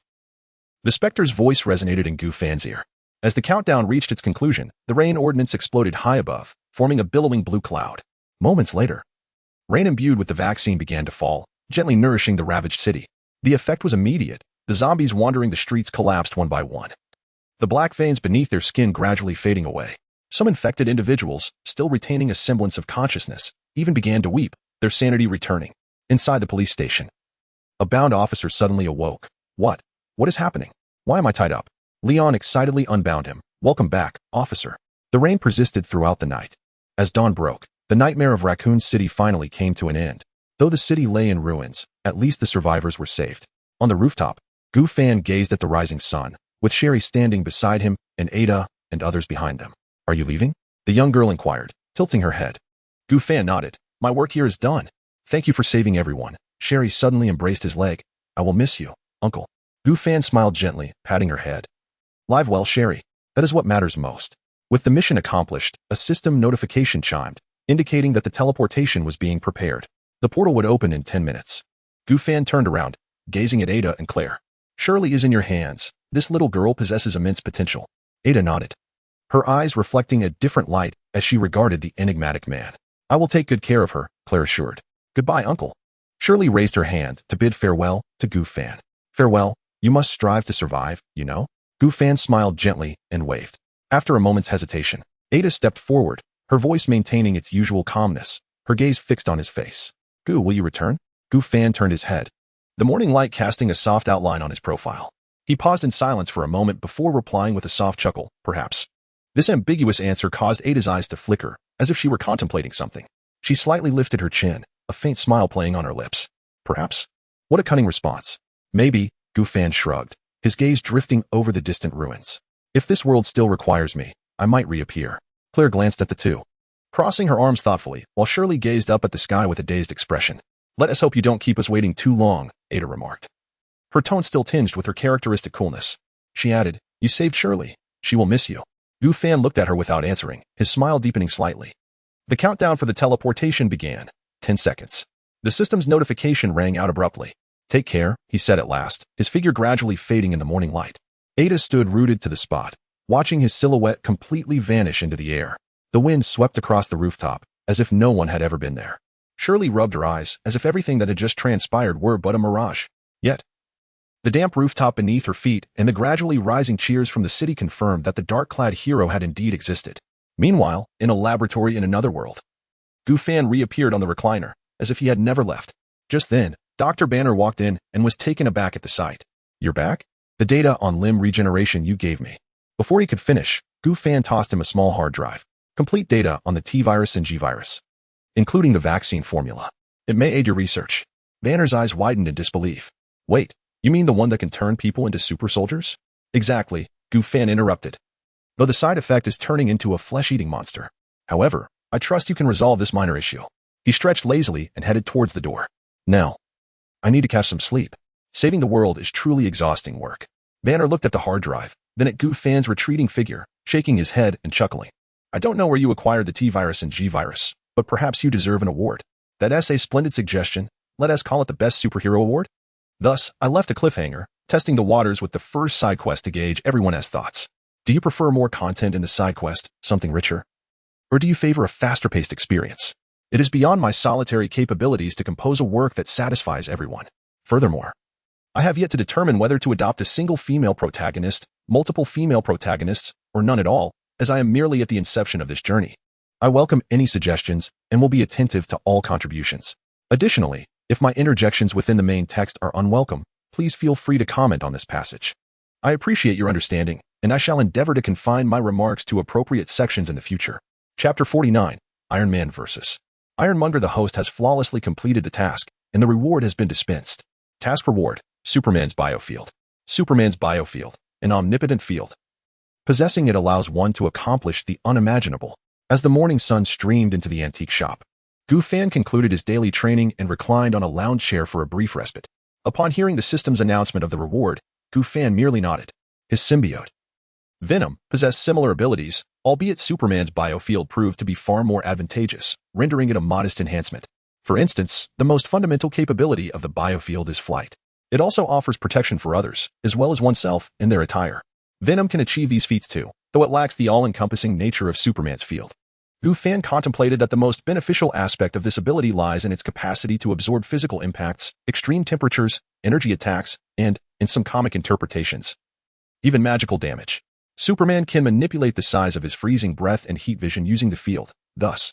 The Spectre's voice resonated in Gu Fan's ear. As the countdown reached its conclusion, the rain ordnance exploded high above, forming a billowing blue cloud. Moments later, rain imbued with the vaccine began to fall, gently nourishing the ravaged city. The effect was immediate. The zombies wandering the streets collapsed one by one, the black veins beneath their skin gradually fading away. Some infected individuals, still retaining a semblance of consciousness, even began to weep, their sanity returning. Inside the police station, a bound officer suddenly awoke. What? What is happening? Why am I tied up? Leon excitedly unbound him. Welcome back, officer. The rain persisted throughout the night. As dawn broke, the nightmare of Raccoon City finally came to an end. Though the city lay in ruins, at least the survivors were saved. On the rooftop, Gu Fan gazed at the rising sun, with Sherry standing beside him and Ada and others behind them. Are you leaving? The young girl inquired, tilting her head. Gu Fan nodded. My work here is done. Thank you for saving everyone. Sherry suddenly embraced his leg. I will miss you, uncle. Gu Fan smiled gently, patting her head. Live well, Sherry. That is what matters most. With the mission accomplished, a system notification chimed, indicating that the teleportation was being prepared. The portal would open in 10 minutes. Gu Fan turned around, gazing at Ada and Claire. Shirley is in your hands. This little girl possesses immense potential. Ada nodded, her eyes reflecting a different light as she regarded the enigmatic man. I will take good care of her, Claire assured. Goodbye, uncle. Shirley raised her hand to bid farewell to Gu Fan. Farewell, you must strive to survive, you know? Gu Fan smiled gently and waved. After a moment's hesitation, Ada stepped forward, her voice maintaining its usual calmness, her gaze fixed on his face. Gu, will you return? Gu Fan turned his head, the morning light casting a soft outline on his profile. He paused in silence for a moment before replying with a soft chuckle, perhaps. This ambiguous answer caused Ada's eyes to flicker, as if she were contemplating something. She slightly lifted her chin, a faint smile playing on her lips. Perhaps? What a cunning response. Maybe, Gu Fan shrugged, his gaze drifting over the distant ruins. If this world still requires me, I might reappear. Claire glanced at the two, crossing her arms thoughtfully, while Shirley gazed up at the sky with a dazed expression. Let us hope you don't keep us waiting too long, Ada remarked, her tone still tinged with her characteristic coolness. She added, you saved Shirley. She will miss you. Gu Fan looked at her without answering, his smile deepening slightly. The countdown for the teleportation began. 10 seconds. The system's notification rang out abruptly. "Take care," he said at last, his figure gradually fading in the morning light. Ada stood rooted to the spot, watching his silhouette completely vanish into the air. The wind swept across the rooftop, as if no one had ever been there. Shirley rubbed her eyes, as if everything that had just transpired were but a mirage. Yet, the damp rooftop beneath her feet and the gradually rising cheers from the city confirmed that the dark-clad hero had indeed existed. Meanwhile, in a laboratory in another world, Gu Fan reappeared on the recliner, as if he had never left. Just then, Dr. Banner walked in and was taken aback at the sight. "You're back? The data on limb regeneration you gave me." Before he could finish, Gu Fan tossed him a small hard drive. Complete data on the T-virus and G-virus, including the vaccine formula. "It may aid your research." Banner's eyes widened in disbelief. "Wait, you mean the one that can turn people into super soldiers?" "Exactly," Gu Fan interrupted. "Though the side effect is turning into a flesh-eating monster. However, I trust you can resolve this minor issue." He stretched lazily and headed towards the door. "Now, I need to catch some sleep. Saving the world is truly exhausting work." Banner looked at the hard drive, then at Gu Fan's retreating figure, shaking his head and chuckling. "I don't know where you acquired the T-virus and G-virus, but perhaps you deserve an award. That's a splendid suggestion. Let us call it the Best Superhero Award." Thus, I left a cliffhanger, testing the waters with the first side quest to gauge everyone's thoughts. Do you prefer more content in the side quest, something richer? Or do you favor a faster-paced experience? It is beyond my solitary capabilities to compose a work that satisfies everyone. Furthermore, I have yet to determine whether to adopt a single female protagonist, multiple female protagonists, or none at all, as I am merely at the inception of this journey. I welcome any suggestions and will be attentive to all contributions. Additionally, if my interjections within the main text are unwelcome, please feel free to comment on this passage. I appreciate your understanding, and I shall endeavor to confine my remarks to appropriate sections in the future. Chapter 49, Iron Man vs. Ironmonger. The host has flawlessly completed the task, and the reward has been dispensed. Task reward, Superman's biofield. Superman's biofield, an omnipotent field. Possessing it allows one to accomplish the unimaginable. As the morning sun streamed into the antique shop, Gu Fan concluded his daily training and reclined on a lounge chair for a brief respite. Upon hearing the system's announcement of the reward, Gu Fan merely nodded. His symbiote, Venom, possessed similar abilities, albeit Superman's biofield proved to be far more advantageous, rendering it a modest enhancement. For instance, the most fundamental capability of the biofield is flight. It also offers protection for others, as well as oneself and their attire. Venom can achieve these feats too, though it lacks the all-encompassing nature of Superman's field. Gu Fan contemplated that the most beneficial aspect of this ability lies in its capacity to absorb physical impacts, extreme temperatures, energy attacks, and, in some comic interpretations, even magical damage. Superman can manipulate the size of his freezing breath and heat vision using the field. Thus,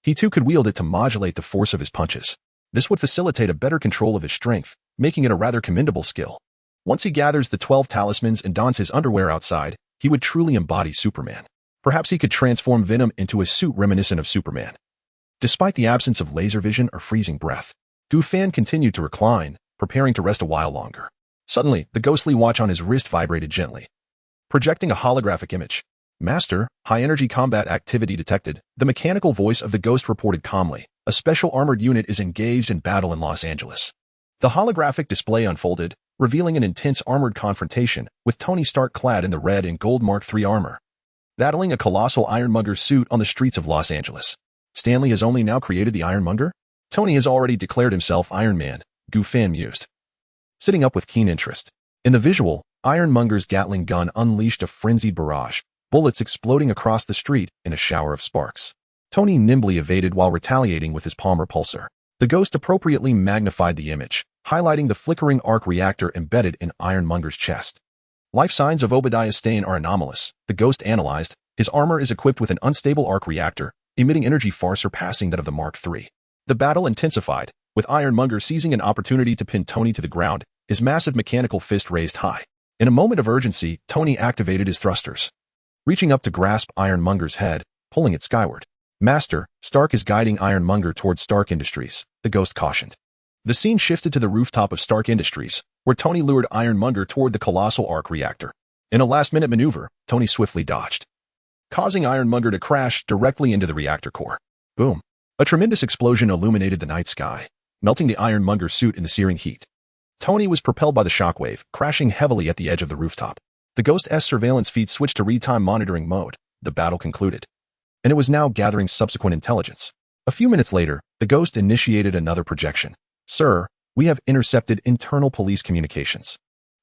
he too could wield it to modulate the force of his punches. This would facilitate a better control of his strength, making it a rather commendable skill. Once he gathers the 12 talismans and dons his underwear outside, he would truly embody Superman. Perhaps he could transform Venom into a suit reminiscent of Superman. Despite the absence of laser vision or freezing breath, Gu Fan continued to recline, preparing to rest a while longer. Suddenly, the ghostly watch on his wrist vibrated gently, projecting a holographic image. "Master, high-energy combat activity detected," the mechanical voice of the ghost reported calmly. "A special armored unit is engaged in battle in Los Angeles." The holographic display unfolded, revealing an intense armored confrontation with Tony Stark clad in the red and gold Mark III armor, battling a colossal Ironmonger suit on the streets of Los Angeles. Stanley has only now created the Ironmonger? Tony has already declared himself Iron Man, Gu Fan mused, sitting up with keen interest. In the visual, Ironmonger's Gatling gun unleashed a frenzied barrage, bullets exploding across the street in a shower of sparks. Tony nimbly evaded while retaliating with his palm repulsor. The ghost appropriately magnified the image, highlighting the flickering arc reactor embedded in Ironmonger's chest. Life signs of Obadiah Stane are anomalous, the ghost analyzed. His armor is equipped with an unstable arc reactor, emitting energy far surpassing that of the Mark III. The battle intensified, with Ironmonger seizing an opportunity to pin Tony to the ground, his massive mechanical fist raised high. In a moment of urgency, Tony activated his thrusters, reaching up to grasp Ironmonger's head, pulling it skyward. "Master, Stark is guiding Ironmonger towards Stark Industries," the ghost cautioned. The scene shifted to the rooftop of Stark Industries, where Tony lured Ironmonger toward the colossal arc reactor. In a last-minute maneuver, Tony swiftly dodged, causing Ironmonger to crash directly into the reactor core. Boom! A tremendous explosion illuminated the night sky, melting the Ironmonger suit in the searing heat. Tony was propelled by the shockwave, crashing heavily at the edge of the rooftop. The Ghost's surveillance feed switched to real-time monitoring mode. The battle concluded, and it was now gathering subsequent intelligence. A few minutes later, the ghost initiated another projection. Sir, we have intercepted internal police communications.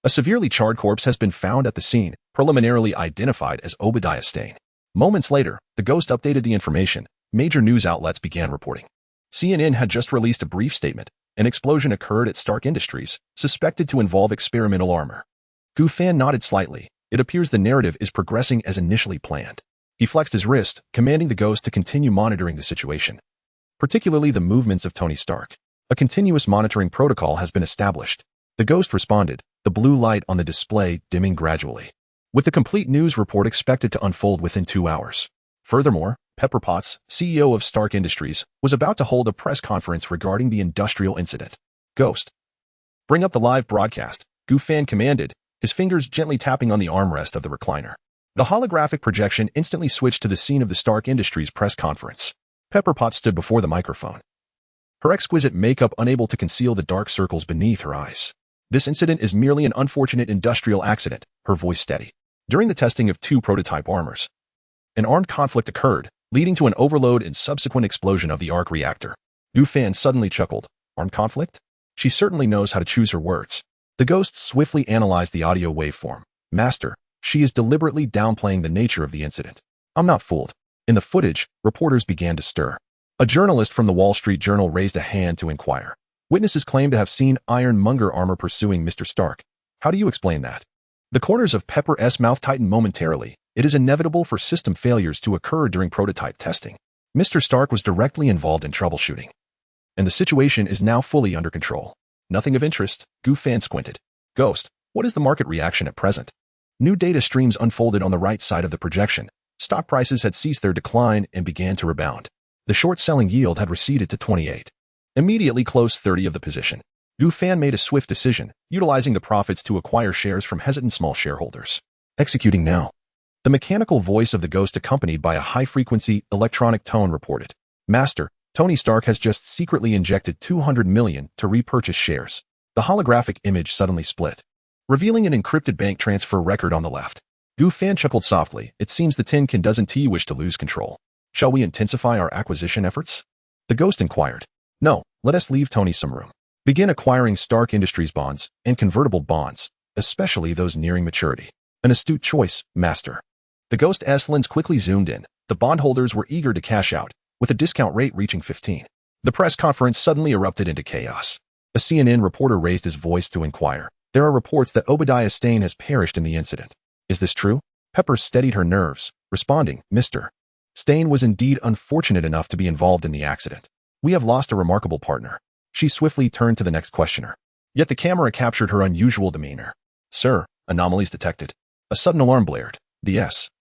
A severely charred corpse has been found at the scene, preliminarily identified as Obadiah Stane. Moments later, the ghost updated the information. Major news outlets began reporting. CNN had just released a brief statement. An explosion occurred at Stark Industries, suspected to involve experimental armor. Gu Fan nodded slightly. It appears the narrative is progressing as initially planned. He flexed his wrist, commanding the ghost to continue monitoring the situation, particularly the movements of Tony Stark. A continuous monitoring protocol has been established. The ghost responded, the blue light on the display dimming gradually, with the complete news report expected to unfold within 2 hours. Furthermore, Pepper Potts, CEO of Stark Industries, was about to hold a press conference regarding the industrial incident. Ghost, bring up the live broadcast, Gu Fan commanded, his fingers gently tapping on the armrest of the recliner. The holographic projection instantly switched to the scene of the Stark Industries press conference. Pepper Potts stood before the microphone, her exquisite makeup unable to conceal the dark circles beneath her eyes. This incident is merely an unfortunate industrial accident, her voice steady. During the testing of 2 prototype armors, an armed conflict occurred, leading to an overload and subsequent explosion of the arc reactor. Gu Fan suddenly chuckled. Armed conflict? She certainly knows how to choose her words. The ghost swiftly analyzed the audio waveform. Master, she is deliberately downplaying the nature of the incident. I'm not fooled. In the footage, reporters began to stir. A journalist from the Wall Street Journal raised a hand to inquire. Witnesses claim to have seen Ironmonger armor pursuing Mr. Stark. How do you explain that? The corners of Pepper's mouth tightened momentarily. It is inevitable for system failures to occur during prototype testing. Mr. Stark was directly involved in troubleshooting, and the situation is now fully under control. Nothing of interest, Gu Fan squinted. Ghost, what is the market reaction at present? New data streams unfolded on the right side of the projection. Stock prices had ceased their decline and began to rebound. The short-selling yield had receded to 28. Immediately closed 30 of the position. Gu Fan made a swift decision, utilizing the profits to acquire shares from hesitant small shareholders. Executing now. The mechanical voice of the ghost accompanied by a high-frequency electronic tone reported. Master, Tony Stark has just secretly injected $200 million to repurchase shares. The holographic image suddenly split, revealing an encrypted bank transfer record on the left. Gu Fan chuckled softly. It seems the tin can doesn't wish to lose control. Shall we intensify our acquisition efforts? The ghost inquired. No, let us leave Tony some room. Begin acquiring Stark Industries bonds and convertible bonds, especially those nearing maturity. An astute choice, Master. The ghost's lens quickly zoomed in. The bondholders were eager to cash out, with a discount rate reaching 15. The press conference suddenly erupted into chaos. A CNN reporter raised his voice to inquire. There are reports that Obadiah Stane has perished in the incident. Is this true? Pepper steadied her nerves, responding, Mr. Stane was indeed unfortunate enough to be involved in the accident. We have lost a remarkable partner. She swiftly turned to the next questioner. Yet the camera captured her unusual demeanor. Sir, anomalies detected. A sudden alarm blared. The S-H-I-E-L-D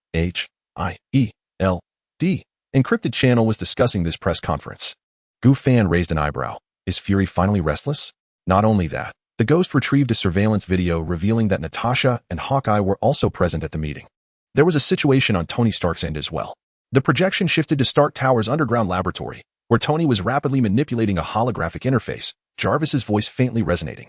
encrypted channel was discussing this press conference. Gu Fan raised an eyebrow. Is Fury finally restless? Not only that, the ghost retrieved a surveillance video revealing that Natasha and Hawkeye were also present at the meeting. There was a situation on Tony Stark's end as well. The projection shifted to Stark Tower's underground laboratory, where Tony was rapidly manipulating a holographic interface, Jarvis's voice faintly resonating.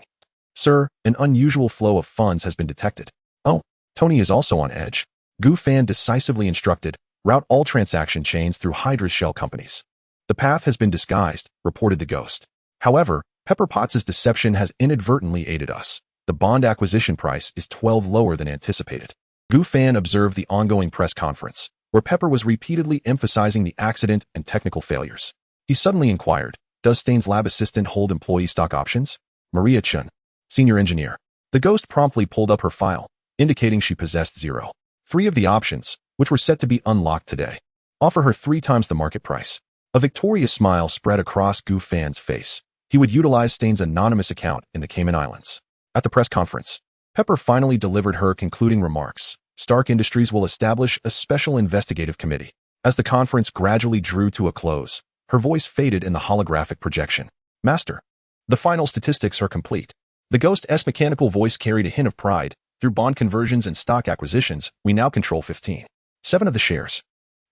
Sir, an unusual flow of funds has been detected. Oh, Tony is also on edge. Gu Fan decisively instructed, route all transaction chains through Hydra's shell companies. The path has been disguised, reported the ghost. However, Pepper Potts' deception has inadvertently aided us. The bond acquisition price is 12 lower than anticipated. Gu Fan observed the ongoing press conference, where Pepper was repeatedly emphasizing the accident and technical failures. He suddenly inquired, does Stane's lab assistant hold employee stock options? Maria Chun, senior engineer. The ghost promptly pulled up her file, indicating she possessed 0. 3 of the options, which were set to be unlocked today, offer her 3 times the market price. A victorious smile spread across Gu Fan's face. He would utilize Stane's anonymous account in the Cayman Islands. At the press conference, Pepper finally delivered her concluding remarks. Stark Industries will establish a special investigative committee. As the conference gradually drew to a close, her voice faded in the holographic projection. Master, the final statistics are complete. The ghost's mechanical voice carried a hint of pride. Through bond conversions and stock acquisitions, we now control 15.7 of the shares.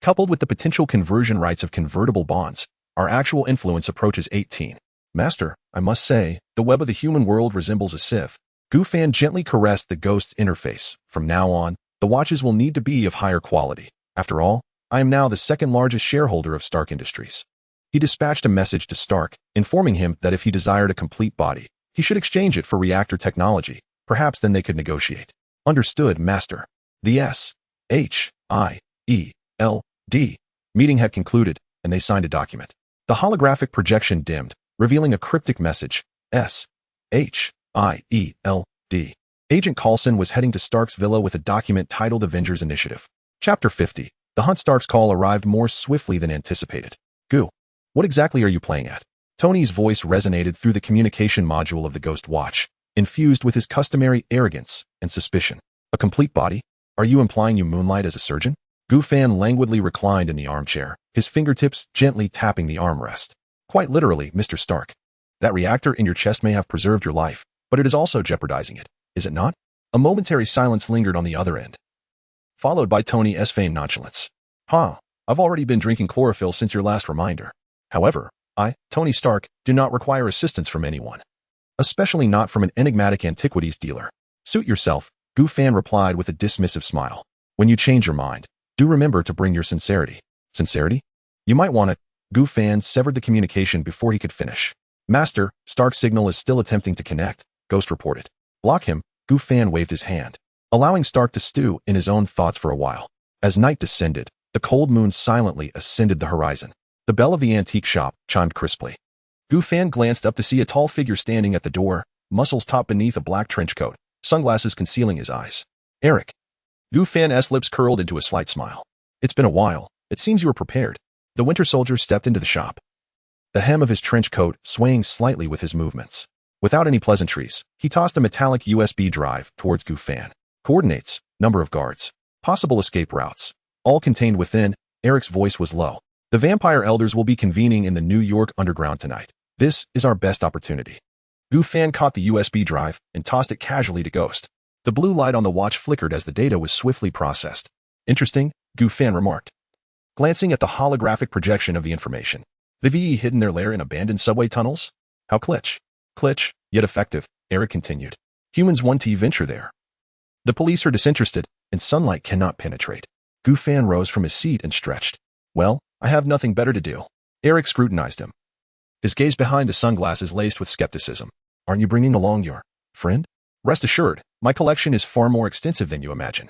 Coupled with the potential conversion rights of convertible bonds, our actual influence approaches 18. Master, I must say, the web of the human world resembles a sieve. Gu Fan gently caressed the ghost's interface. From now on, the watches will need to be of higher quality. After all, I am now the second largest shareholder of Stark Industries. He dispatched a message to Stark, informing him that if he desired a complete body, he should exchange it for reactor technology. Perhaps then they could negotiate. Understood, Master. The S-H-I-E-L-D meeting had concluded, and they signed a document. The holographic projection dimmed, revealing a cryptic message. S-H-I-E-L-D. Agent Coulson was heading to Stark's villa with a document titled Avengers Initiative. Chapter 50. The hunt. Stark's call arrived more swiftly than anticipated. Goo. What exactly are you playing at? Tony's voice resonated through the communication module of the Ghost Watch, infused with his customary arrogance and suspicion. A complete body? Are you implying you moonlight as a surgeon? Goofan languidly reclined in the armchair, his fingertips gently tapping the armrest. Quite literally, Mr. Stark. That reactor in your chest may have preserved your life, but it is also jeopardizing it, is it not? A momentary silence lingered on the other end, followed by Tony's feigned nonchalance. I've already been drinking chlorophyll since your last reminder. However, I, Tony Stark, do not require assistance from anyone. Especially not from an enigmatic antiquities dealer. Suit yourself, Goofan replied with a dismissive smile. When you change your mind, do remember to bring your sincerity. Sincerity? You might want it. Goofan severed the communication before he could finish. Master, Stark's signal is still attempting to connect, Ghost reported. Block him. Goofan waved his hand, allowing Stark to stew in his own thoughts for a while. As night descended, the cold moon silently ascended the horizon. The bell of the antique shop chimed crisply. Goofan glanced up to see a tall figure standing at the door, muscles taut beneath a black trench coat, sunglasses concealing his eyes. Eric. Goofan's lips curled into a slight smile. It's been a while. It seems you were prepared. The Winter Soldier stepped into the shop, the hem of his trench coat swaying slightly with his movements. Without any pleasantries, he tossed a metallic USB drive towards Goofan. Coordinates, number of guards, possible escape routes, all contained within. Eric's voice was low. The vampire elders will be convening in the New York Underground tonight. This is our best opportunity. Goofan caught the USB drive and tossed it casually to Ghost. The blue light on the watch flickered as the data was swiftly processed. Interesting, Goofan remarked, glancing at the holographic projection of the information. The VE hidden their lair in abandoned subway tunnels? How glitch, yet effective, Eric continued. Humans 1T venture there. The police are disinterested, and sunlight cannot penetrate. Goofan rose from his seat and stretched. Well, I have nothing better to do. Eric scrutinized him, his gaze behind the sunglasses laced with skepticism. Aren't you bringing along your friend? Rest assured, my collection is far more extensive than you imagine.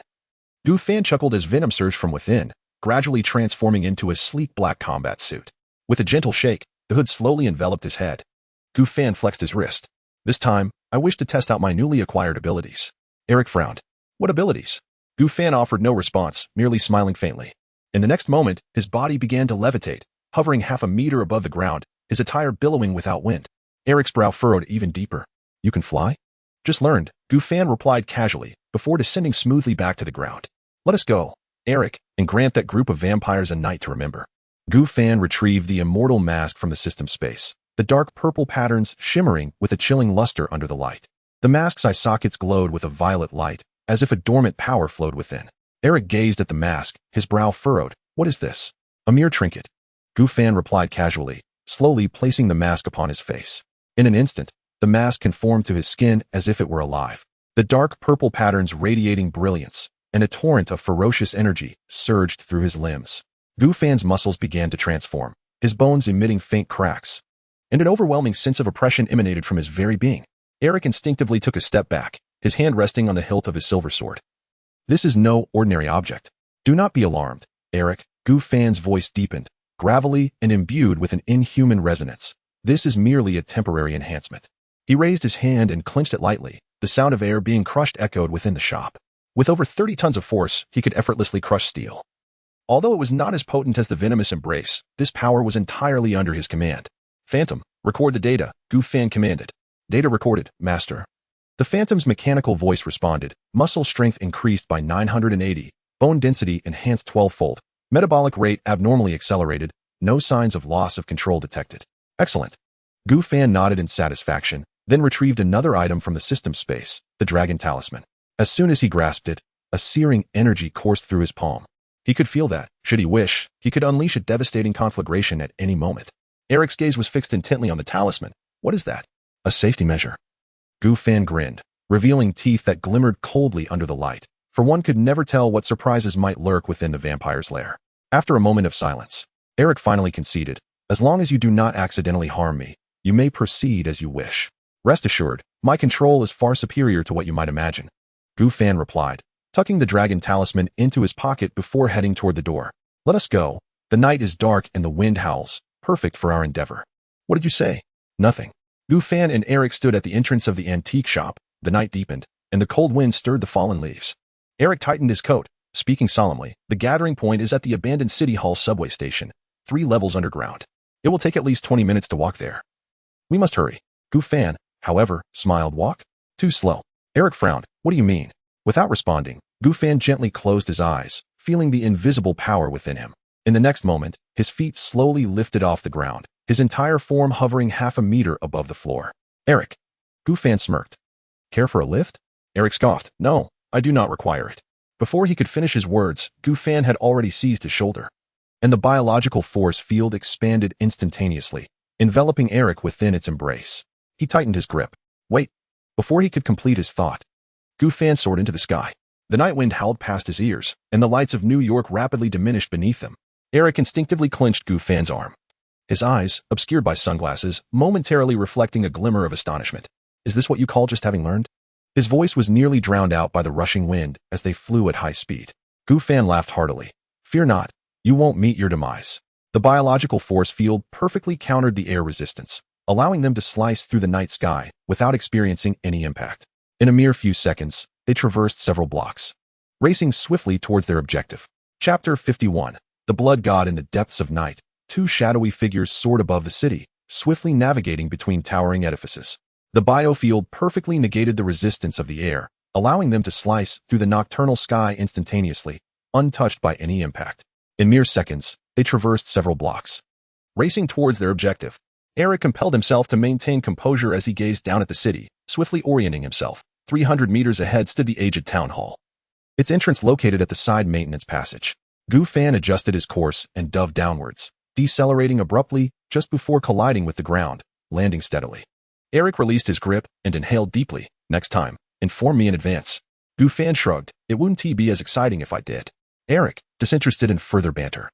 Goofan chuckled as venom surged from within, gradually transforming into a sleek black combat suit. With a gentle shake, the hood slowly enveloped his head. Goofan flexed his wrist. This time, I wish to test out my newly acquired abilities. Eric frowned. What abilities? Goofan offered no response, merely smiling faintly. In the next moment, his body began to levitate, hovering half a meter above the ground, his attire billowing without wind. Eric's brow furrowed even deeper. You can fly? Just learned, Goofan replied casually, before descending smoothly back to the ground. Let us go, Eric, and grant that group of vampires a night to remember. Goofan retrieved the immortal mask from the system space, the dark purple patterns shimmering with a chilling luster under the light. The mask's eye sockets glowed with a violet light, as if a dormant power flowed within. Eric gazed at the mask, his brow furrowed. What is this? A mere trinket. Goofan replied casually, slowly placing the mask upon his face. In an instant, the mask conformed to his skin as if it were alive. The dark purple patterns radiating brilliance, and a torrent of ferocious energy surged through his limbs. Goofan's muscles began to transform, his bones emitting faint cracks, and an overwhelming sense of oppression emanated from his very being. Eric instinctively took a step back, his hand resting on the hilt of his silver sword. This is no ordinary object. Do not be alarmed, Eric. Goofan's voice deepened, gravelly and imbued with an inhuman resonance. This is merely a temporary enhancement. He raised his hand and clenched it lightly, the sound of air being crushed echoed within the shop. With over 30 tons of force, he could effortlessly crush steel. Although it was not as potent as the venomous embrace, this power was entirely under his command. Phantom, record the data, Goofan commanded. Data recorded, Master. The Phantom's mechanical voice responded, muscle strength increased by 980, bone density enhanced 12-fold, metabolic rate abnormally accelerated, no signs of loss of control detected. Excellent. Goofan nodded in satisfaction, then retrieved another item from the system space, the Dragon Talisman. As soon as he grasped it, a searing energy coursed through his palm. He could feel that, should he wish, he could unleash a devastating conflagration at any moment. Eric's gaze was fixed intently on the talisman. What is that? A safety measure. Goofan grinned, revealing teeth that glimmered coldly under the light, for one could never tell what surprises might lurk within the vampire's lair. After a moment of silence, Eric finally conceded, As long as you do not accidentally harm me, you may proceed as you wish. Rest assured, my control is far superior to what you might imagine. Gu Fan replied, tucking the dragon talisman into his pocket before heading toward the door. Let us go. The night is dark and the wind howls, perfect for our endeavor. What did you say? Nothing. Gu Fan and Eric stood at the entrance of the antique shop. The night deepened, and the cold wind stirred the fallen leaves. Eric tightened his coat, speaking solemnly. The gathering point is at the abandoned City Hall subway station, 3 levels underground. It will take at least 20 minutes to walk there. We must hurry. Gu Fan, however, smiled. Walk? Too slow. Eric frowned. What do you mean? Without responding, Gu Fan gently closed his eyes, feeling the invisible power within him. In the next moment, his feet slowly lifted off the ground, his entire form hovering half a meter above the floor. Eric. Gu Fan smirked. Care for a lift? Eric scoffed. No, I do not require it. Before he could finish his words, Gu Fan had already seized his shoulder, and the biological force field expanded instantaneously, enveloping Eric within its embrace. He tightened his grip. Wait. Before he could complete his thought, Gu Fan soared into the sky. The night wind howled past his ears, and the lights of New York rapidly diminished beneath them. Eric instinctively clenched Gu Fan's arm, his eyes, obscured by sunglasses, momentarily reflecting a glimmer of astonishment. Is this what you call just having learned? His voice was nearly drowned out by the rushing wind as they flew at high speed. Gu Fan laughed heartily. Fear not. You won't meet your demise. The biological force field perfectly countered the air resistance, allowing them to slice through the night sky without experiencing any impact. In a mere few seconds, they traversed several blocks, racing swiftly towards their objective. Chapter 51. The Blood God in the Depths of Night. 2 shadowy figures soared above the city, swiftly navigating between towering edifices. The biofield perfectly negated the resistance of the air, allowing them to slice through the nocturnal sky instantaneously, untouched by any impact. In mere seconds, they traversed several blocks, racing towards their objective. Eric compelled himself to maintain composure as he gazed down at the city, swiftly orienting himself. 300 meters ahead stood the aged town hall, its entrance located at the side maintenance passage. Gu Fan adjusted his course and dove downwards, decelerating abruptly just before colliding with the ground, landing steadily. Eric released his grip and inhaled deeply. Next time, inform me in advance. Gu Fan shrugged. It wouldn't be as exciting if I did. Eric, disinterested in further banter,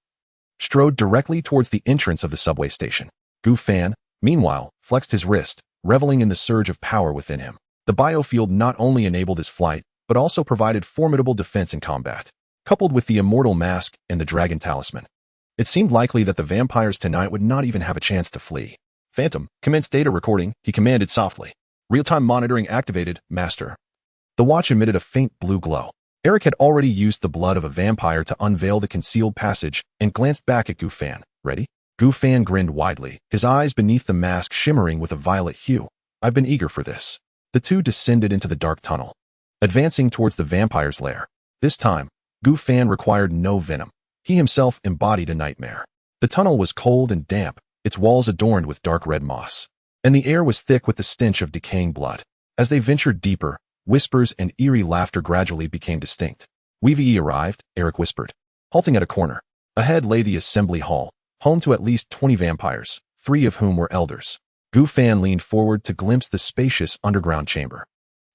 strode directly towards the entrance of the subway station. Gu Fan, meanwhile, flexed his wrist, reveling in the surge of power within him. The biofield not only enabled his flight, but also provided formidable defense in combat. Coupled with the immortal mask and the dragon talisman, it seemed likely that the vampires tonight would not even have a chance to flee. Phantom, commence data recording, he commanded softly. Real-time monitoring activated, Master. The watch emitted a faint blue glow. Eric had already used the blood of a vampire to unveil the concealed passage and glanced back at Gu Fan. Ready? Gu Fan grinned widely, his eyes beneath the mask shimmering with a violet hue. I've been eager for this. The two descended into the dark tunnel, advancing towards the vampire's lair. This time, Gu Fan required no venom. He himself embodied a nightmare. The tunnel was cold and damp, its walls adorned with dark red moss, and the air was thick with the stench of decaying blood. As they ventured deeper, whispers and eerie laughter gradually became distinct. We've arrived, Eric whispered, halting at a corner. Ahead lay the assembly hall, home to at least 20 vampires, 3 of whom were elders. Gu Fan leaned forward to glimpse the spacious underground chamber,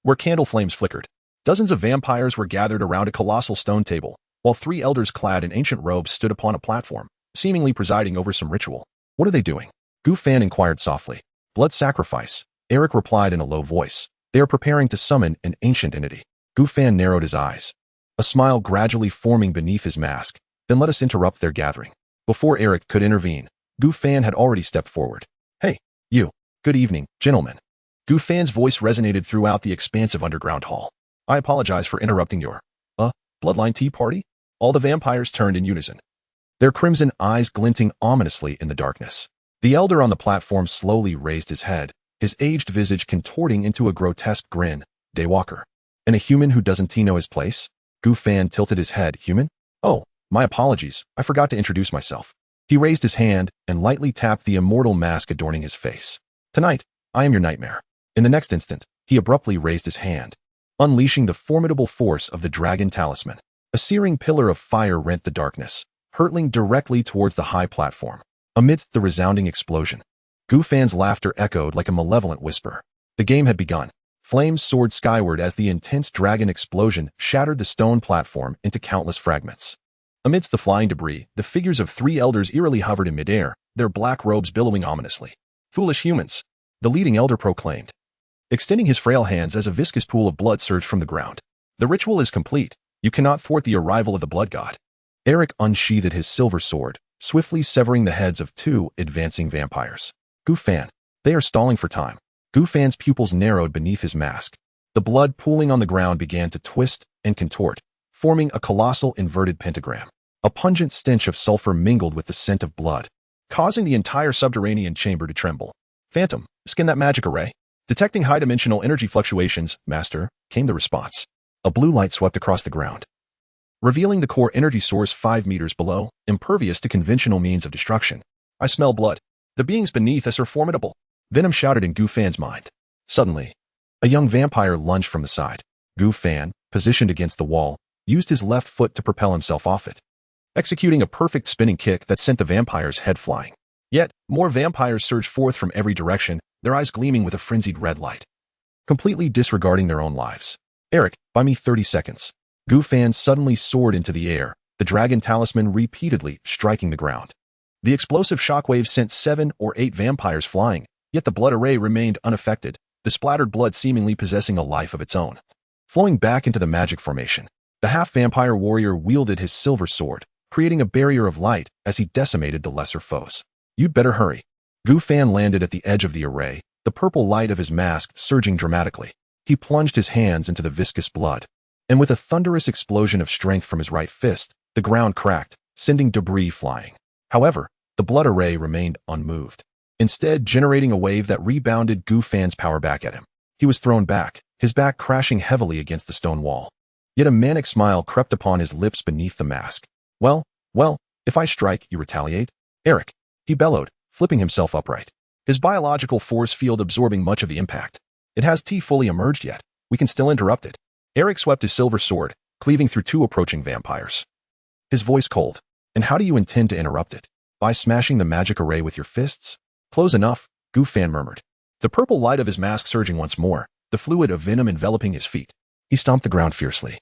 where candle flames flickered. Dozens of vampires were gathered around a colossal stone table, while 3 elders clad in ancient robes stood upon a platform, seemingly presiding over some ritual. What are they doing? Gu Fan inquired softly. Blood sacrifice, Eric replied in a low voice. They are preparing to summon an ancient entity. Gu Fan narrowed his eyes, a smile gradually forming beneath his mask. Then let us interrupt their gathering. Before Eric could intervene, Gu Fan had already stepped forward. Hey, you. Good evening, gentlemen. Gu Fan's voice resonated throughout the expansive underground hall. I apologize for interrupting your, bloodline tea party? All the vampires turned in unison, their crimson eyes glinting ominously in the darkness. The elder on the platform slowly raised his head, his aged visage contorting into a grotesque grin. Daywalker. And a human who doesn't know his place? Gu Fan tilted his head. Human? Oh, my apologies, I forgot to introduce myself. He raised his hand and lightly tapped the immortal mask adorning his face. Tonight, I am your nightmare. In the next instant, he abruptly raised his hand, unleashing the formidable force of the dragon talisman. A searing pillar of fire rent the darkness, hurtling directly towards the high platform. Amidst the resounding explosion, Gu Fan's laughter echoed like a malevolent whisper. The game had begun. Flames soared skyward as the intense dragon explosion shattered the stone platform into countless fragments. Amidst the flying debris, the figures of 3 elders eerily hovered in midair, their black robes billowing ominously. "Foolish humans," the leading elder proclaimed, extending his frail hands as a viscous pool of blood surged from the ground. "The ritual is complete. You cannot thwart the arrival of the blood god." Eric unsheathed his silver sword, swiftly severing the heads of two advancing vampires. "Gu Fan, they are stalling for time." Gu Fan's pupils narrowed beneath his mask. The blood pooling on the ground began to twist and contort, forming a colossal inverted pentagram. A pungent stench of sulfur mingled with the scent of blood, causing the entire subterranean chamber to tremble. "Phantom, scan that magic array." "Detecting high-dimensional energy fluctuations, Master," came the response. A blue light swept across the ground, revealing the core energy source 5 meters below, impervious to conventional means of destruction. "I smell blood. The beings beneath us are formidable," venom shouted in Gu Fan's mind. Suddenly, a young vampire lunged from the side. Gu Fan, positioned against the wall, used his left foot to propel himself off it, executing a perfect spinning kick that sent the vampire's head flying. Yet, more vampires surged forth from every direction, their eyes gleaming with a frenzied red light, completely disregarding their own lives. "Eric, buy me 30 seconds. Gu Fan suddenly soared into the air, the dragon talisman repeatedly striking the ground. The explosive shockwave sent 7 or 8 vampires flying, yet the blood array remained unaffected, the splattered blood seemingly possessing a life of its own. Flowing back into the magic formation, the half-vampire warrior wielded his silver sword, creating a barrier of light as he decimated the lesser foes. "You'd better hurry." Gu Fan landed at the edge of the array, the purple light of his mask surging dramatically. He plunged his hands into the viscous blood, and with a thunderous explosion of strength from his right fist, the ground cracked, sending debris flying. However, the blood array remained unmoved, instead generating a wave that rebounded Gu Fan's power back at him. He was thrown back, his back crashing heavily against the stone wall. Yet a manic smile crept upon his lips beneath the mask. Well, if I strike, you retaliate?" "Eric," he bellowed, flipping himself upright, his biological force field absorbing much of the impact. "It has fully emerged yet. We can still interrupt it." Eric swept his silver sword, cleaving through 2 approaching vampires, his voice cold. "And how do you intend to interrupt it? By smashing the magic array with your fists?" "Close enough," Gu Fan murmured, the purple light of his mask surging once more, the fluid of venom enveloping his feet. He stomped the ground fiercely,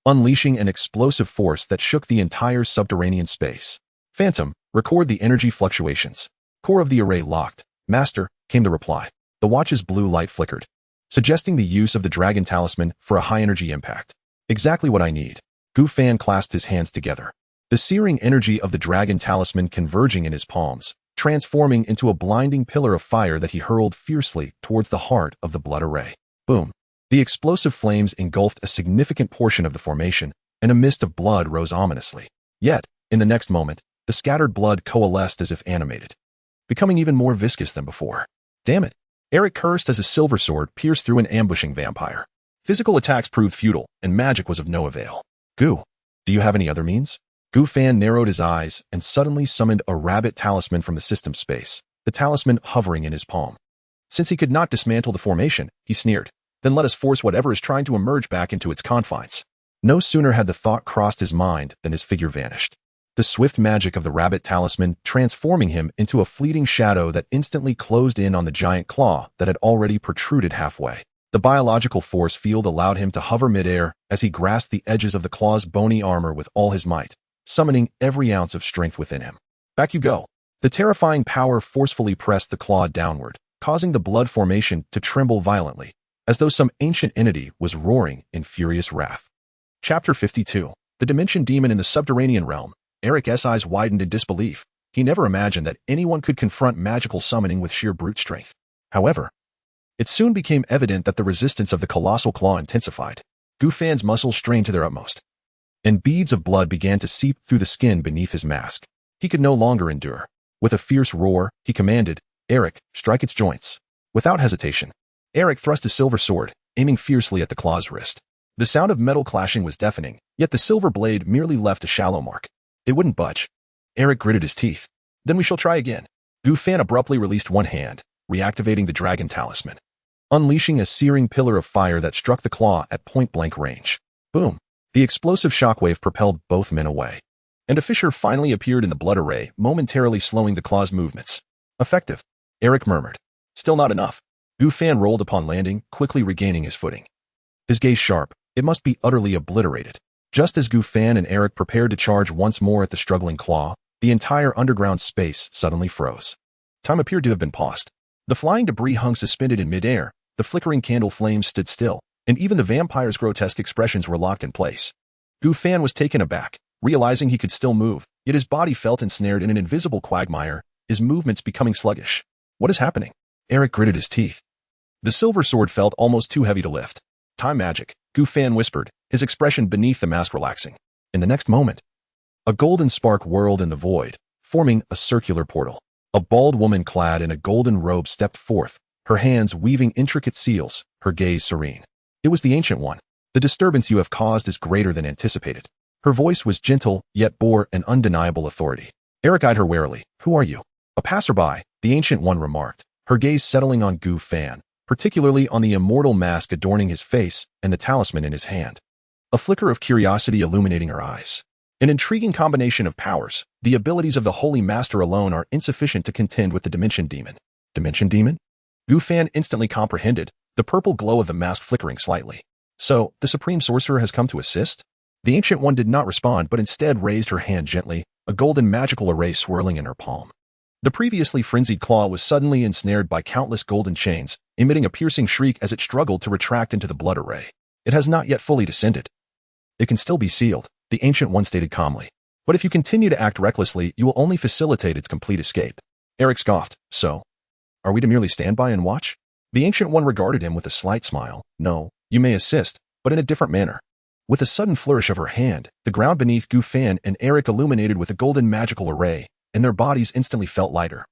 unleashing an explosive force that shook the entire subterranean space. "Phantom, record the energy fluctuations." "Core of the array locked, Master," came the reply. The watch's blue light flickered, suggesting the use of the dragon talisman for a high-energy impact. "Exactly what I need." Gu Fan clasped his hands together, the searing energy of the dragon talisman converging in his palms, transforming into a blinding pillar of fire that he hurled fiercely towards the heart of the blood array. Boom! The explosive flames engulfed a significant portion of the formation, and a mist of blood rose ominously. Yet, in the next moment, the scattered blood coalesced as if animated, becoming even more viscous than before. "Damn it!" Eric cursed as a silver sword pierced through an ambushing vampire. Physical attacks proved futile, and magic was of no avail. "Gu, do you have any other means?" Gu Fan narrowed his eyes and suddenly summoned a rabbit talisman from the system space, the talisman hovering in his palm. Since he could not dismantle the formation, he sneered, "Then let us force whatever is trying to emerge back into its confines." No sooner had the thought crossed his mind than his figure vanished, the swift magic of the rabbit talisman transforming him into a fleeting shadow that instantly closed in on the giant claw that had already protruded halfway. The biological force field allowed him to hover midair as he grasped the edges of the claw's bony armor with all his might, summoning every ounce of strength within him. "Back you go." The terrifying power forcefully pressed the claw downward, causing the blood formation to tremble violently, as though some ancient entity was roaring in furious wrath. Chapter 52. The Dimension Demon in the Subterranean Realm. Eric's eyes widened in disbelief. He never imagined that anyone could confront magical summoning with sheer brute strength. However, it soon became evident that the resistance of the colossal claw intensified. Gu Fan's muscles strained to their utmost, and beads of blood began to seep through the skin beneath his mask. He could no longer endure. With a fierce roar, he commanded, "Eric, strike its joints." Without hesitation, Eric thrust his silver sword, aiming fiercely at the claw's wrist. The sound of metal clashing was deafening, yet the silver blade merely left a shallow mark. It wouldn't budge. Eric gritted his teeth. "Then we shall try again." Gu Fan abruptly released one hand, reactivating the dragon talisman, unleashing a searing pillar of fire that struck the claw at point-blank range. Boom! The explosive shockwave propelled both men away, and a fissure finally appeared in the blood array, momentarily slowing the claw's movements. "Effective," Eric murmured. "Still not enough." Gu Fan rolled upon landing, quickly regaining his footing, his gaze sharp. It must be utterly obliterated. Just as Gu Fan and Eric prepared to charge once more at the struggling claw, the entire underground space suddenly froze. Time appeared to have been paused. The flying debris hung suspended in midair, the flickering candle flames stood still, and even the vampire's grotesque expressions were locked in place. Gu Fan was taken aback, realizing he could still move, yet his body felt ensnared in an invisible quagmire, his movements becoming sluggish. What is happening? Eric gritted his teeth. The silver sword felt almost too heavy to lift. Time magic, Gu Fan whispered, his expression beneath the mask relaxing. In the next moment, a golden spark whirled in the void, forming a circular portal. A bald woman clad in a golden robe stepped forth, her hands weaving intricate seals, her gaze serene. It was the Ancient One. The disturbance you have caused is greater than anticipated. Her voice was gentle, yet bore an undeniable authority. Eric eyed her warily. Who are you? A passerby, the Ancient One remarked, her gaze settling on Gu Fan, particularly on the immortal mask adorning his face and the talisman in his hand. A flicker of curiosity illuminating her eyes. An intriguing combination of powers, the abilities of the Holy Master alone are insufficient to contend with the Dimension Demon. Dimension Demon? Gu Fan instantly comprehended, the purple glow of the mask flickering slightly. So, the Supreme Sorcerer has come to assist? The Ancient One did not respond but instead raised her hand gently, a golden magical array swirling in her palm. The previously frenzied claw was suddenly ensnared by countless golden chains, emitting a piercing shriek as it struggled to retract into the blood array. It has not yet fully descended. It can still be sealed, the Ancient One stated calmly. But if you continue to act recklessly, you will only facilitate its complete escape. Eric scoffed. So? Are we to merely stand by and watch? The Ancient One regarded him with a slight smile. No, you may assist, but in a different manner. With a sudden flourish of her hand, the ground beneath Gu Fan and Eric illuminated with a golden magical array, and their bodies instantly felt lighter,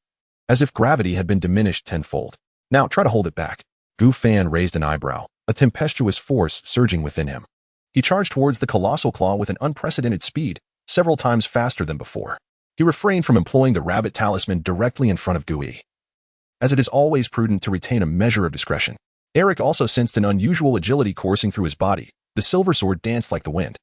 as if gravity had been diminished tenfold. Now try to hold it back. Gu Fan raised an eyebrow, a tempestuous force surging within him. He charged towards the colossal claw with an unprecedented speed, several times faster than before. He refrained from employing the rabbit talisman directly in front of Gui, as it is always prudent to retain a measure of discretion. Eric also sensed an unusual agility coursing through his body. The silver sword danced like the wind,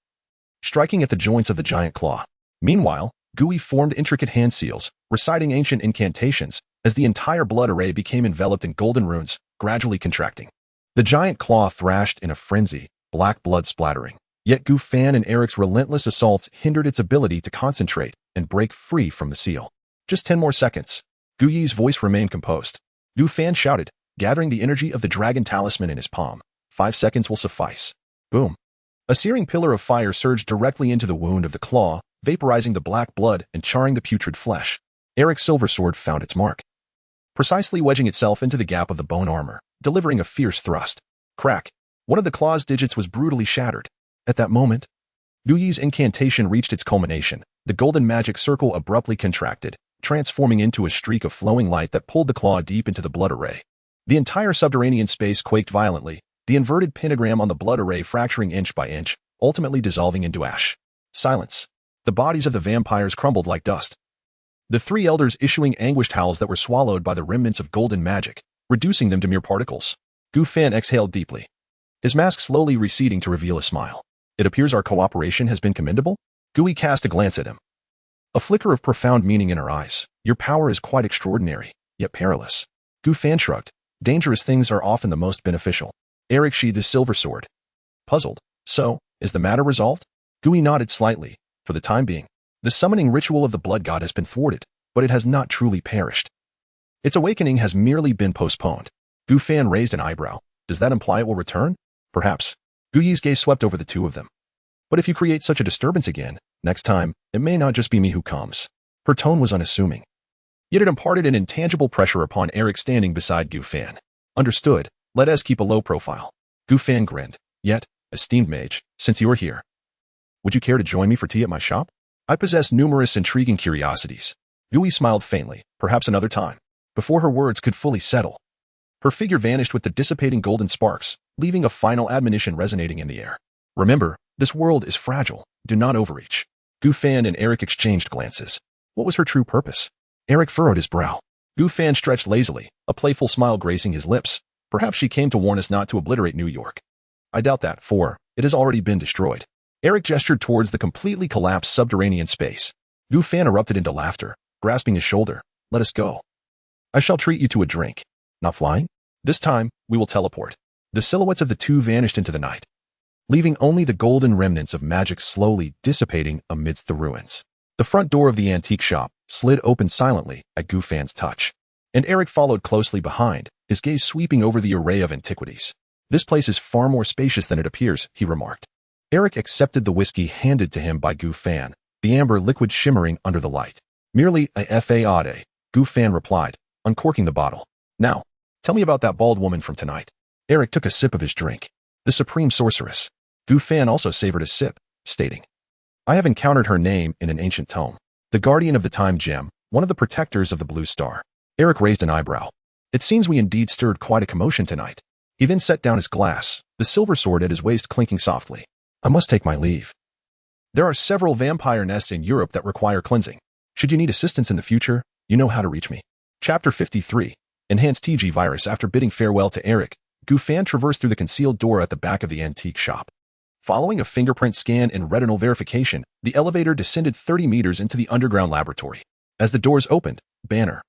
striking at the joints of the giant claw. Meanwhile, Gui formed intricate hand seals, reciting ancient incantations, as the entire blood array became enveloped in golden runes, gradually contracting. The giant claw thrashed in a frenzy, black blood splattering. Yet Gu Fan and Eric's relentless assaults hindered its ability to concentrate and break free from the seal. Just 10 more seconds. Gu Yi's voice remained composed. Gu Fan shouted, gathering the energy of the dragon talisman in his palm. 5 seconds will suffice. Boom. A searing pillar of fire surged directly into the wound of the claw, vaporizing the black blood and charring the putrid flesh. Eric's silver sword found its mark, precisely wedging itself into the gap of the bone armor, delivering a fierce thrust. Crack. One of the claw's digits was brutally shattered. At that moment, Gu Yi's incantation reached its culmination. The golden magic circle abruptly contracted, transforming into a streak of flowing light that pulled the claw deep into the blood array. The entire subterranean space quaked violently, the inverted pentagram on the blood array fracturing inch by inch, ultimately dissolving into ash. Silence. The bodies of the vampires crumbled like dust, the 3 elders issuing anguished howls that were swallowed by the remnants of golden magic, reducing them to mere particles. Gu Fan exhaled deeply, his mask slowly receding to reveal a smile. It appears our cooperation has been commendable? Gui cast a glance at him, a flicker of profound meaning in her eyes. Your power is quite extraordinary, yet perilous. Gu Fan shrugged. Dangerous things are often the most beneficial. Eric sheathed his silver sword, puzzled. So, is the matter resolved? Gui nodded slightly. For the time being, the summoning ritual of the blood god has been thwarted, but it has not truly perished. Its awakening has merely been postponed. Gu Fan raised an eyebrow. Does that imply it will return? Perhaps. Gu Yi's gaze swept over the two of them. But if you create such a disturbance again, next time, it may not just be me who comes. Her tone was unassuming, yet it imparted an intangible pressure upon Eric standing beside Gu Fan. Understood. Let us keep a low profile. Gu Fan grinned. Yet, esteemed mage, since you are here, would you care to join me for tea at my shop? I possess numerous intriguing curiosities. Gui smiled faintly. Perhaps another time. Before her words could fully settle, her figure vanished with the dissipating golden sparks, leaving a final admonition resonating in the air. Remember, this world is fragile. Do not overreach. Gu Fan and Eric exchanged glances. What was her true purpose? Eric furrowed his brow. Gu Fan stretched lazily, a playful smile gracing his lips. Perhaps she came to warn us not to obliterate New York. I doubt that, for it has already been destroyed. Eric gestured towards the completely collapsed subterranean space. Gu Fan erupted into laughter, grasping his shoulder. Let us go. I shall treat you to a drink. Not flying? This time, we will teleport. The silhouettes of the two vanished into the night, leaving only the golden remnants of magic slowly dissipating amidst the ruins. The front door of the antique shop slid open silently at Gu Fan's touch, and Eric followed closely behind, his gaze sweeping over the array of antiquities. This place is far more spacious than it appears, he remarked. Eric accepted the whiskey handed to him by Gu Fan, the amber liquid shimmering under the light. Merely a fade, Gu Fan replied, uncorking the bottle. Now, tell me about that bald woman from tonight. Eric took a sip of his drink. The supreme sorceress. Gu Fan also savored a sip, stating, I have encountered her name in an ancient tome. The guardian of the time gem, one of the protectors of the blue star. Eric raised an eyebrow. It seems we indeed stirred quite a commotion tonight. He then set down his glass, the silver sword at his waist clinking softly. I must take my leave. There are several vampire nests in Europe that require cleansing. Should you need assistance in the future, you know how to reach me. Chapter 53. Enhanced TG Virus. After bidding farewell to Eric, Gu Fan traversed through the concealed door at the back of the antique shop. Following a fingerprint scan and retinal verification, the elevator descended 30 meters into the underground laboratory. As the doors opened, Banner,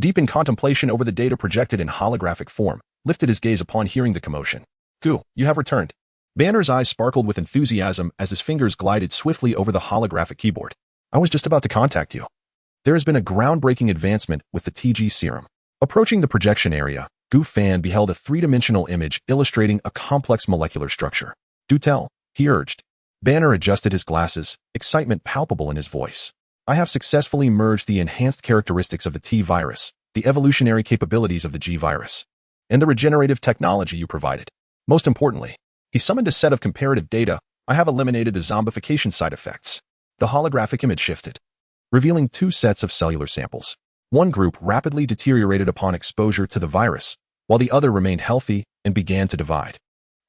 deep in contemplation over the data projected in holographic form, lifted his gaze upon hearing the commotion. Gu, you have returned. Banner's eyes sparkled with enthusiasm as his fingers glided swiftly over the holographic keyboard. I was just about to contact you. There has been a groundbreaking advancement with the TG serum. Approaching the projection area, Gu Fan beheld a three-dimensional image illustrating a complex molecular structure. Do tell, he urged. Banner adjusted his glasses, excitement palpable in his voice. I have successfully merged the enhanced characteristics of the T virus, the evolutionary capabilities of the G virus, and the regenerative technology you provided. Most importantly, he summoned a set of comparative data. I have eliminated the zombification side effects. The holographic image shifted, revealing two sets of cellular samples. One group rapidly deteriorated upon exposure to the virus, while the other remained healthy and began to divide.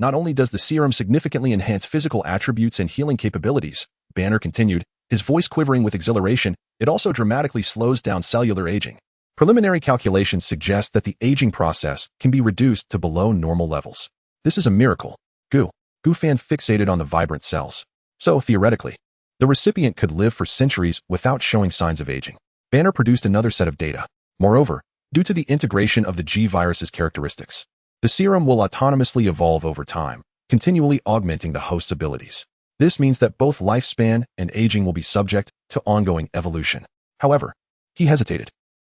Not only does the serum significantly enhance physical attributes and healing capabilities, Banner continued, his voice quivering with exhilaration, it also dramatically slows down cellular aging. Preliminary calculations suggest that the aging process can be reduced to below normal levels. This is a miracle. Gu Fan fixated on the vibrant cells. So, theoretically, the recipient could live for centuries without showing signs of aging. Banner produced another set of data. Moreover, due to the integration of the G virus's characteristics, the serum will autonomously evolve over time, continually augmenting the host's abilities. This means that both lifespan and aging will be subject to ongoing evolution. However, he hesitated.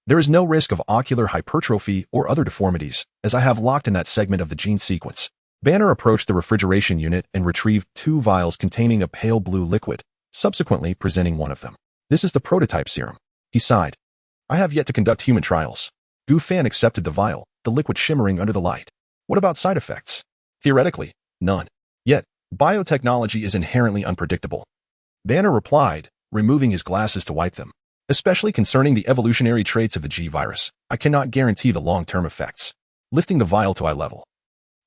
There is no risk of ocular hypertrophy or other deformities, as I have locked in that segment of the gene sequence. Banner approached the refrigeration unit and retrieved 2 vials containing a pale blue liquid, subsequently presenting one of them. This is the prototype serum. He sighed. I have yet to conduct human trials. Gu Fan accepted the vial, the liquid shimmering under the light. What about side effects? Theoretically, none. Yet, biotechnology is inherently unpredictable. Banner replied, removing his glasses to wipe them. Especially concerning the evolutionary traits of the G virus, I cannot guarantee the long-term effects. Lifting the vial to eye level,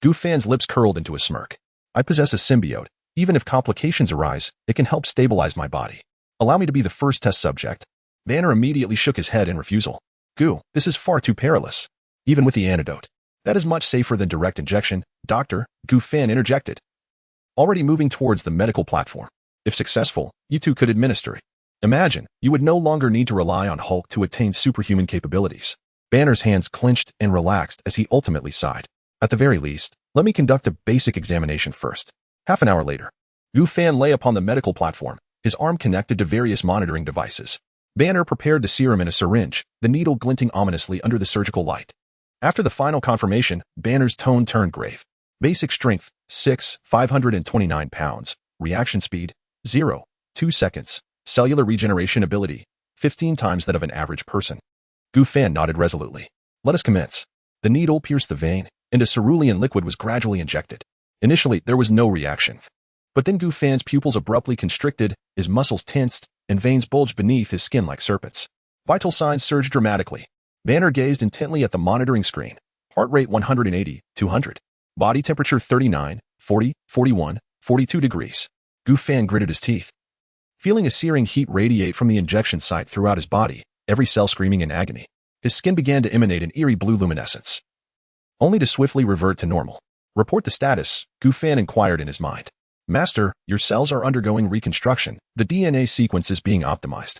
Gu Fan's lips curled into a smirk. I possess a symbiote. Even if complications arise, it can help stabilize my body. Allow me to be the first test subject. Banner immediately shook his head in refusal. Gu, this is far too perilous. Even with the antidote. That is much safer than direct injection, Doctor, Gu Fan interjected. Already moving towards the medical platform. If successful, you two could administer it. Imagine, you would no longer need to rely on Hulk to attain superhuman capabilities. Banner's hands clenched and relaxed as he ultimately sighed. At the very least, let me conduct a basic examination first. Half an hour later, Gu Fan lay upon the medical platform, his arm connected to various monitoring devices. Banner prepared the serum in a syringe, the needle glinting ominously under the surgical light. After the final confirmation, Banner's tone turned grave. Basic strength, 529 pounds. Reaction speed, 0, 2 seconds. Cellular regeneration ability, 15 times that of an average person. Gu Fan nodded resolutely. Let us commence. The needle pierced the vein, and a cerulean liquid was gradually injected. Initially, there was no reaction. But then Gu Fan's pupils abruptly constricted, his muscles tensed, and veins bulged beneath his skin like serpents. Vital signs surged dramatically. Banner gazed intently at the monitoring screen. Heart rate 180, 200. Body temperature 39, 40, 41, 42 degrees. Gu Fan gritted his teeth. Feeling a searing heat radiate from the injection site throughout his body, every cell screaming in agony. His skin began to emanate an eerie blue luminescence, only to swiftly revert to normal. Report the status, Gu Fan inquired in his mind. Master, your cells are undergoing reconstruction. The DNA sequence is being optimized.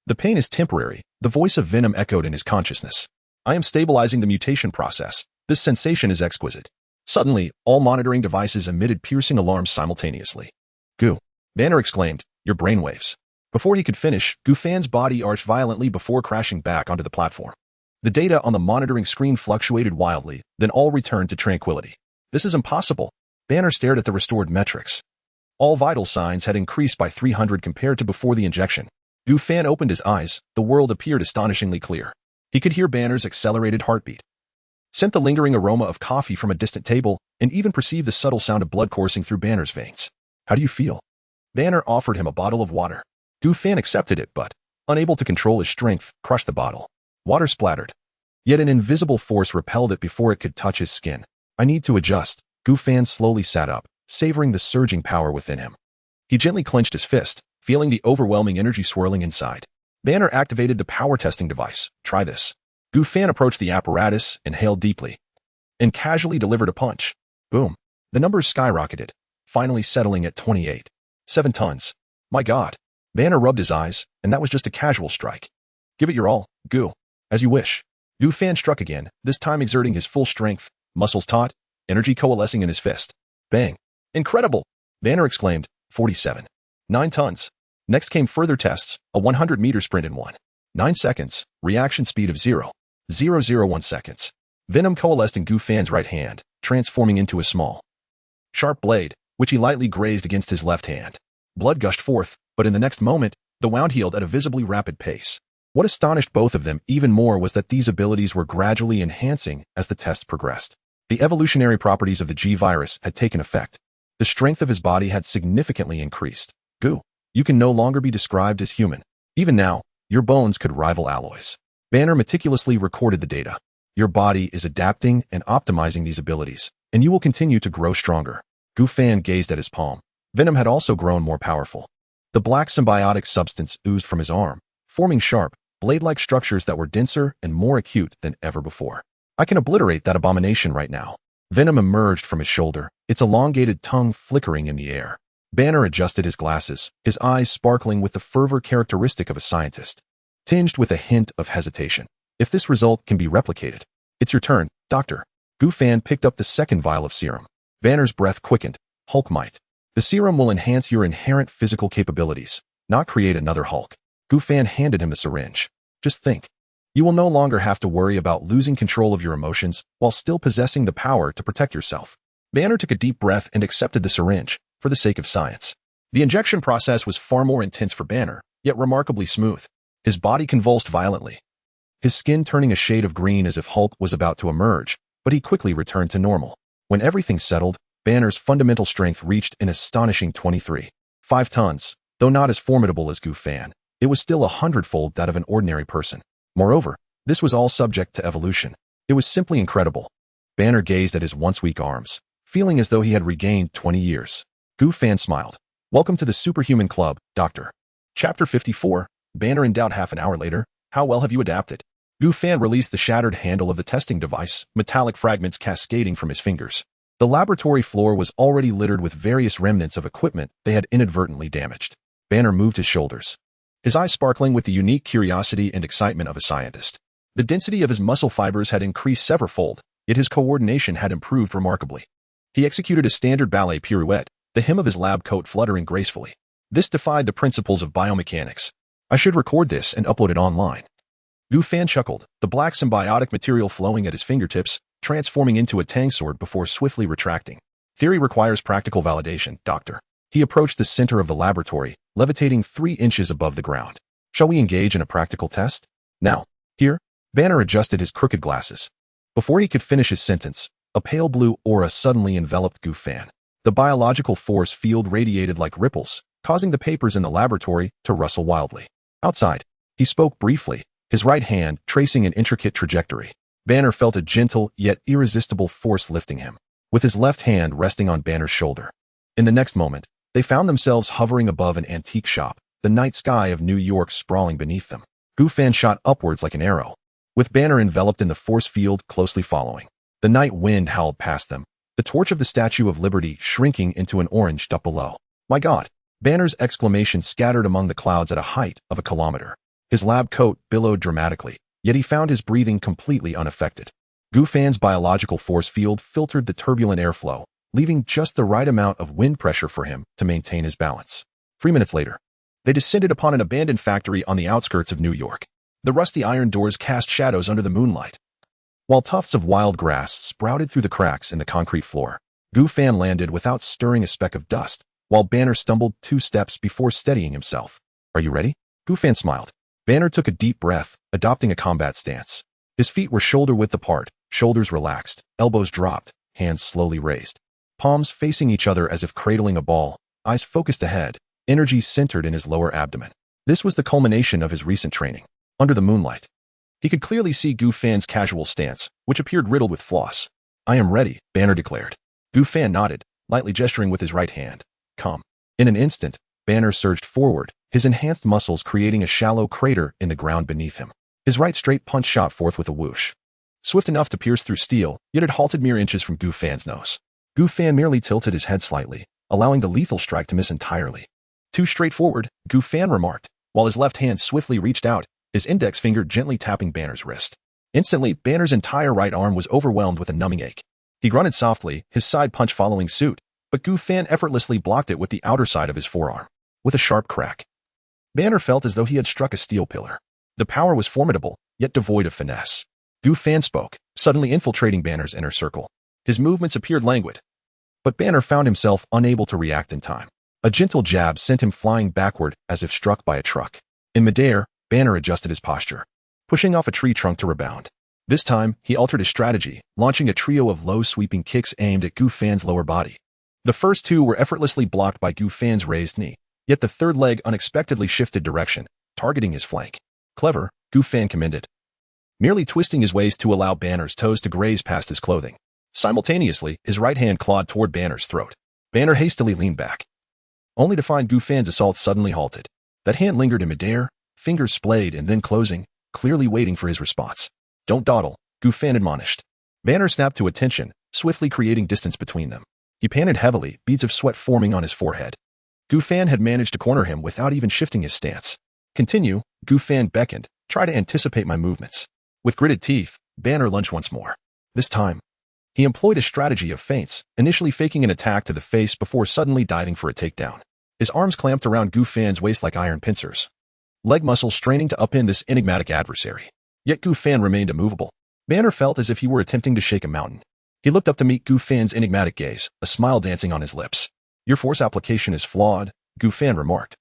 The pain is temporary, the voice of venom echoed in his consciousness. I am stabilizing the mutation process. This sensation is exquisite. Suddenly, all monitoring devices emitted piercing alarms simultaneously. Gu, Banner exclaimed, your brainwaves. Before he could finish, Gufan's body arched violently before crashing back onto the platform. The data on the monitoring screen fluctuated wildly, then all returned to tranquility. This is impossible. Banner stared at the restored metrics. All vital signs had increased by 300 compared to before the injection. Gufan opened his eyes. The world appeared astonishingly clear. He could hear Banner's accelerated heartbeat, sent the lingering aroma of coffee from a distant table, and even perceived the subtle sound of blood coursing through Banner's veins. How do you feel? Banner offered him a bottle of water. Gufan accepted it, but, unable to control his strength, crushed the bottle. Water splattered. Yet an invisible force repelled it before it could touch his skin. I need to adjust. Gufan slowly sat up, savoring the surging power within him. He gently clenched his fist, feeling the overwhelming energy swirling inside. Banner activated the power testing device. Try this. Gufan approached the apparatus, inhaled deeply, and casually delivered a punch. Boom. The numbers skyrocketed, finally settling at 28. 7 tons. My God. Banner rubbed his eyes, and that was just a casual strike. Give it your all, Gu. As you wish. Gufan struck again, this time exerting his full strength, muscles taut, energy coalescing in his fist. Bang. Incredible! Banner exclaimed. 47. 9 tons. Next came further tests, a 100-meter sprint in 9 seconds, reaction speed of 0.001 seconds. Venom coalesced in Gufan's right hand, transforming into a small, sharp blade, which he lightly grazed against his left hand. Blood gushed forth, but in the next moment, the wound healed at a visibly rapid pace. What astonished both of them even more was that these abilities were gradually enhancing as the tests progressed. The evolutionary properties of the G-virus had taken effect. The strength of his body had significantly increased. Gu, you can no longer be described as human. Even now, your bones could rival alloys. Banner meticulously recorded the data. Your body is adapting and optimizing these abilities, and you will continue to grow stronger. Gufan gazed at his palm. Venom had also grown more powerful. The black symbiotic substance oozed from his arm, forming sharp, blade-like structures that were denser and more acute than ever before. I can obliterate that abomination right now. Venom emerged from his shoulder, its elongated tongue flickering in the air. Banner adjusted his glasses, his eyes sparkling with the fervor characteristic of a scientist, tinged with a hint of hesitation. If this result can be replicated, it's your turn, Doctor. Gufan picked up the second vial of serum. Banner's breath quickened. Hulk might. The serum will enhance your inherent physical capabilities, not create another Hulk. Gufan handed him the syringe. Just think. You will no longer have to worry about losing control of your emotions while still possessing the power to protect yourself. Banner took a deep breath and accepted the syringe, for the sake of science. The injection process was far more intense for Banner, yet remarkably smooth. His body convulsed violently, his skin turning a shade of green as if Hulk was about to emerge, but he quickly returned to normal. When everything settled, Banner's fundamental strength reached an astonishing 23.5 tons. Though not as formidable as Gufan, it was still 100-fold that of an ordinary person. Moreover, this was all subject to evolution. It was simply incredible. Banner gazed at his once weak arms, feeling as though he had regained 20 years. Gufan smiled. Welcome to the Superhuman Club, Doctor. Chapter 54. Banner in doubt half an hour later. How well have you adapted? Gufan released the shattered handle of the testing device, metallic fragments cascading from his fingers. The laboratory floor was already littered with various remnants of equipment they had inadvertently damaged. Banner moved his shoulders, his eyes sparkling with the unique curiosity and excitement of a scientist. The density of his muscle fibers had increased several-fold, yet his coordination had improved remarkably. He executed a standard ballet pirouette, the hem of his lab coat fluttering gracefully. This defied the principles of biomechanics. I should record this and upload it online. Gufan chuckled, the black symbiotic material flowing at his fingertips, transforming into a tang sword before swiftly retracting. Theory requires practical validation, Doctor. He approached the center of the laboratory, levitating 3 inches above the ground. Shall we engage in a practical test? Now, here. Banner adjusted his crooked glasses. Before he could finish his sentence, a pale blue aura suddenly enveloped Gufan. The biological force field radiated like ripples, causing the papers in the laboratory to rustle wildly. Outside, he spoke briefly, his right hand tracing an intricate trajectory. Banner felt a gentle yet irresistible force lifting him, with his left hand resting on Banner's shoulder. In the next moment, they found themselves hovering above an antique shop, the night sky of New York sprawling beneath them. Gufan shot upwards like an arrow, with Banner enveloped in the force field closely following. The night wind howled past them, the torch of the Statue of Liberty shrinking into an orange up below. My God! Banner's exclamation scattered among the clouds at a height of a kilometer. His lab coat billowed dramatically, yet he found his breathing completely unaffected. Gufan's biological force field filtered the turbulent airflow, leaving just the right amount of wind pressure for him to maintain his balance. 3 minutes later, They descended upon an abandoned factory on the outskirts of New York. The rusty iron doors cast shadows under the moonlight, while tufts of wild grass sprouted through the cracks in the concrete floor. Gu Fan landed without stirring a speck of dust, while Banner stumbled 2 steps before steadying himself. Are you ready? Gu Fan smiled. Banner took a deep breath, adopting a combat stance. His feet were shoulder-width apart, shoulders relaxed, elbows dropped, hands slowly raised. Palms facing each other as if cradling a ball, eyes focused ahead, energy centered in his lower abdomen. This was the culmination of his recent training. Under the moonlight, he could clearly see Gu Fan's casual stance, which appeared riddled with flaws. I am ready, Banner declared. Gu Fan nodded, lightly gesturing with his right hand. Come. In an instant, Banner surged forward, his enhanced muscles creating a shallow crater in the ground beneath him. His right straight punch shot forth with a whoosh. Swift enough to pierce through steel, yet it halted mere inches from Gu Fan's nose. Gu Fan merely tilted his head slightly, allowing the lethal strike to miss entirely. Too straightforward, Gu Fan remarked, while his left hand swiftly reached out, his index finger gently tapping Banner's wrist. Instantly, Banner's entire right arm was overwhelmed with a numbing ache. He grunted softly, his side punch following suit, but Gu Fan effortlessly blocked it with the outer side of his forearm. With a sharp crack, Banner felt as though he had struck a steel pillar. The power was formidable, yet devoid of finesse. Gu Fan spoke, suddenly infiltrating Banner's inner circle. His movements appeared languid, but Banner found himself unable to react in time. A gentle jab sent him flying backward as if struck by a truck. In midair, Banner adjusted his posture, pushing off a tree trunk to rebound. This time, he altered his strategy, launching a trio of low sweeping kicks aimed at Gu Fan's lower body. The first 2 were effortlessly blocked by Gu Fan's raised knee, yet the third leg unexpectedly shifted direction, targeting his flank. Clever, Gu Fan commended, merely twisting his waist to allow Banner's toes to graze past his clothing. Simultaneously, his right hand clawed toward Banner's throat. Banner hastily leaned back, only to find Gu Fan's assault suddenly halted. That hand lingered in midair, fingers splayed and then closing, clearly waiting for his response. Don't dawdle, Gu Fan admonished. Banner snapped to attention, swiftly creating distance between them. He panted heavily, beads of sweat forming on his forehead. Gu Fan had managed to corner him without even shifting his stance. Continue, Gu Fan beckoned, try to anticipate my movements. With gritted teeth, Banner lunged once more. This time, he employed a strategy of feints, initially faking an attack to the face before suddenly diving for a takedown. His arms clamped around Gu Fan's waist like iron pincers, leg muscles straining to upend this enigmatic adversary. Yet Gu Fan remained immovable. Banner felt as if he were attempting to shake a mountain. He looked up to meet Gu Fan's enigmatic gaze, a smile dancing on his lips. Your force application is flawed, Gu Fan remarked,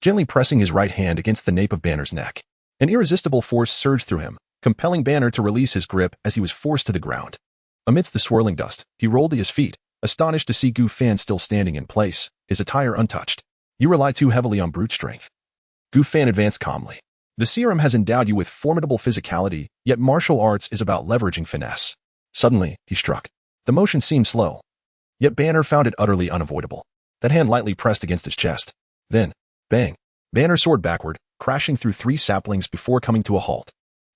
gently pressing his right hand against the nape of Banner's neck. An irresistible force surged through him, compelling Banner to release his grip as he was forced to the ground. Amidst the swirling dust, he rolled to his feet, astonished to see Gu Fan still standing in place, his attire untouched. You rely too heavily on brute strength. Gu Fan advanced calmly. The serum has endowed you with formidable physicality, yet martial arts is about leveraging finesse. Suddenly, he struck. The motion seemed slow, yet Banner found it utterly unavoidable. That hand lightly pressed against his chest. Then, bang, Banner soared backward, crashing through 3 saplings before coming to a halt.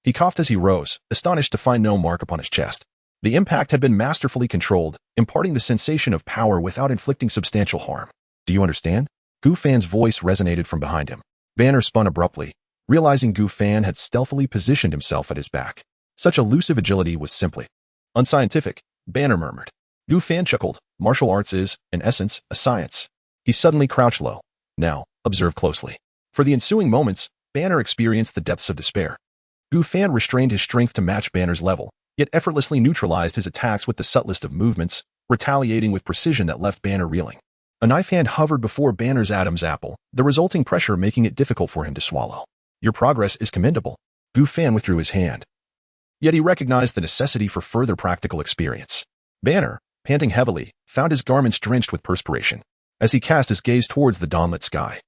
He coughed as he rose, astonished to find no mark upon his chest. The impact had been masterfully controlled, imparting the sensation of power without inflicting substantial harm. Do you understand? Gu Fan's voice resonated from behind him. Banner spun abruptly, realizing Gu Fan had stealthily positioned himself at his back. Such elusive agility was simply unscientific, Banner murmured. Gu Fan chuckled. Martial arts is, in essence, a science. He suddenly crouched low. Now, observe closely. For the ensuing moments, Banner experienced the depths of despair. Gu Fan restrained his strength to match Banner's level, yet effortlessly neutralized his attacks with the subtlest of movements, retaliating with precision that left Banner reeling. A knife hand hovered before Banner's Adam's apple, the resulting pressure making it difficult for him to swallow. Your progress is commendable. Gu Fan withdrew his hand. Yet he recognized the necessity for further practical experience. Banner, panting heavily, found his garments drenched with perspiration. As he cast his gaze towards the dawnlit sky,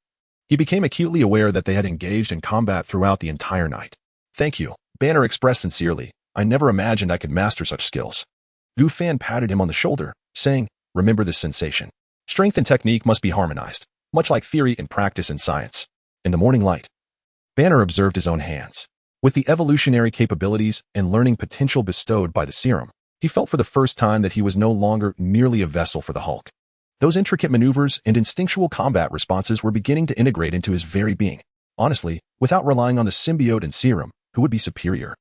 he became acutely aware that they had engaged in combat throughout the entire night. Thank you, Banner expressed sincerely. I never imagined I could master such skills. Gu Fan patted him on the shoulder, saying, remember this sensation. Strength and technique must be harmonized, much like theory and practice in science. In the morning light, Banner observed his own hands. With the evolutionary capabilities and learning potential bestowed by the serum, he felt for the first time that he was no longer merely a vessel for the Hulk. Those intricate maneuvers and instinctual combat responses were beginning to integrate into his very being. Honestly, without relying on the symbiote and serum, who would be superior?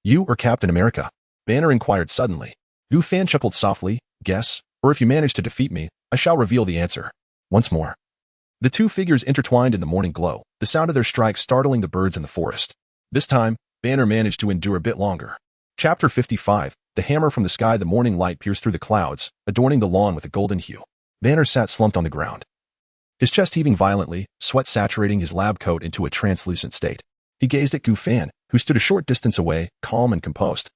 You or Captain America? Banner inquired suddenly. Gu Fan chuckled softly. Guess, or if you manage to defeat me, I shall reveal the answer. Once more, The two figures intertwined in the morning glow, the sound of their strike startling the birds in the forest. This time, Banner managed to endure a bit longer. Chapter 55, The Hammer from the Sky. The morning light pierced through the clouds, adorning the lawn with a golden hue. Banner sat slumped on the ground, his chest heaving violently, sweat saturating his lab coat into a translucent state. He gazed at Gu Fan, who stood a short distance away, calm and composed,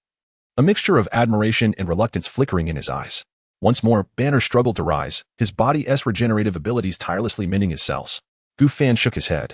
a mixture of admiration and reluctance flickering in his eyes. Once more, Banner struggled to rise, his body's regenerative abilities tirelessly mending his cells. Gu Fan shook his head.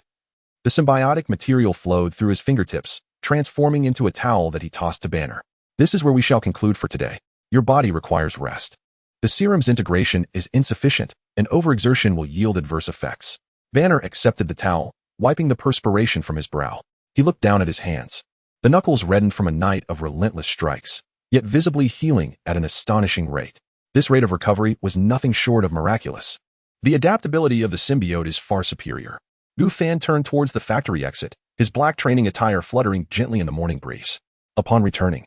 The symbiotic material flowed through his fingertips, transforming into a towel that he tossed to Banner. This is where we shall conclude for today. Your body requires rest. The serum's integration is insufficient, and overexertion will yield adverse effects. Banner accepted the towel, wiping the perspiration from his brow. He looked down at his hands. The knuckles reddened from a night of relentless strikes, yet visibly healing at an astonishing rate. This rate of recovery was nothing short of miraculous. The adaptability of the symbiote is far superior. Gu Fan turned towards the factory exit, his black training attire fluttering gently in the morning breeze. Upon returning,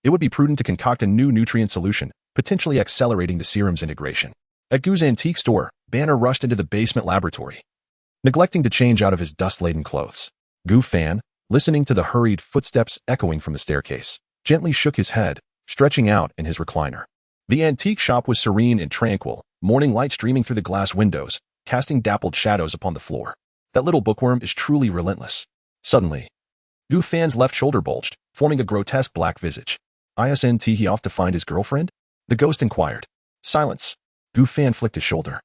it would be prudent to concoct a new nutrient solution, potentially accelerating the serum's integration. At Gu's antique store, Banner rushed into the basement laboratory, neglecting to change out of his dust-laden clothes. Gu Fan, listening to the hurried footsteps echoing from the staircase, gently shook his head, stretching out in his recliner. The antique shop was serene and tranquil, morning light streaming through the glass windows, casting dappled shadows upon the floor. That little bookworm is truly relentless. Suddenly, Gu Fan's left shoulder bulged, forming a grotesque black visage. Isn't he off to find his girlfriend? The ghost inquired. Silence. Gu Fan flicked his shoulder,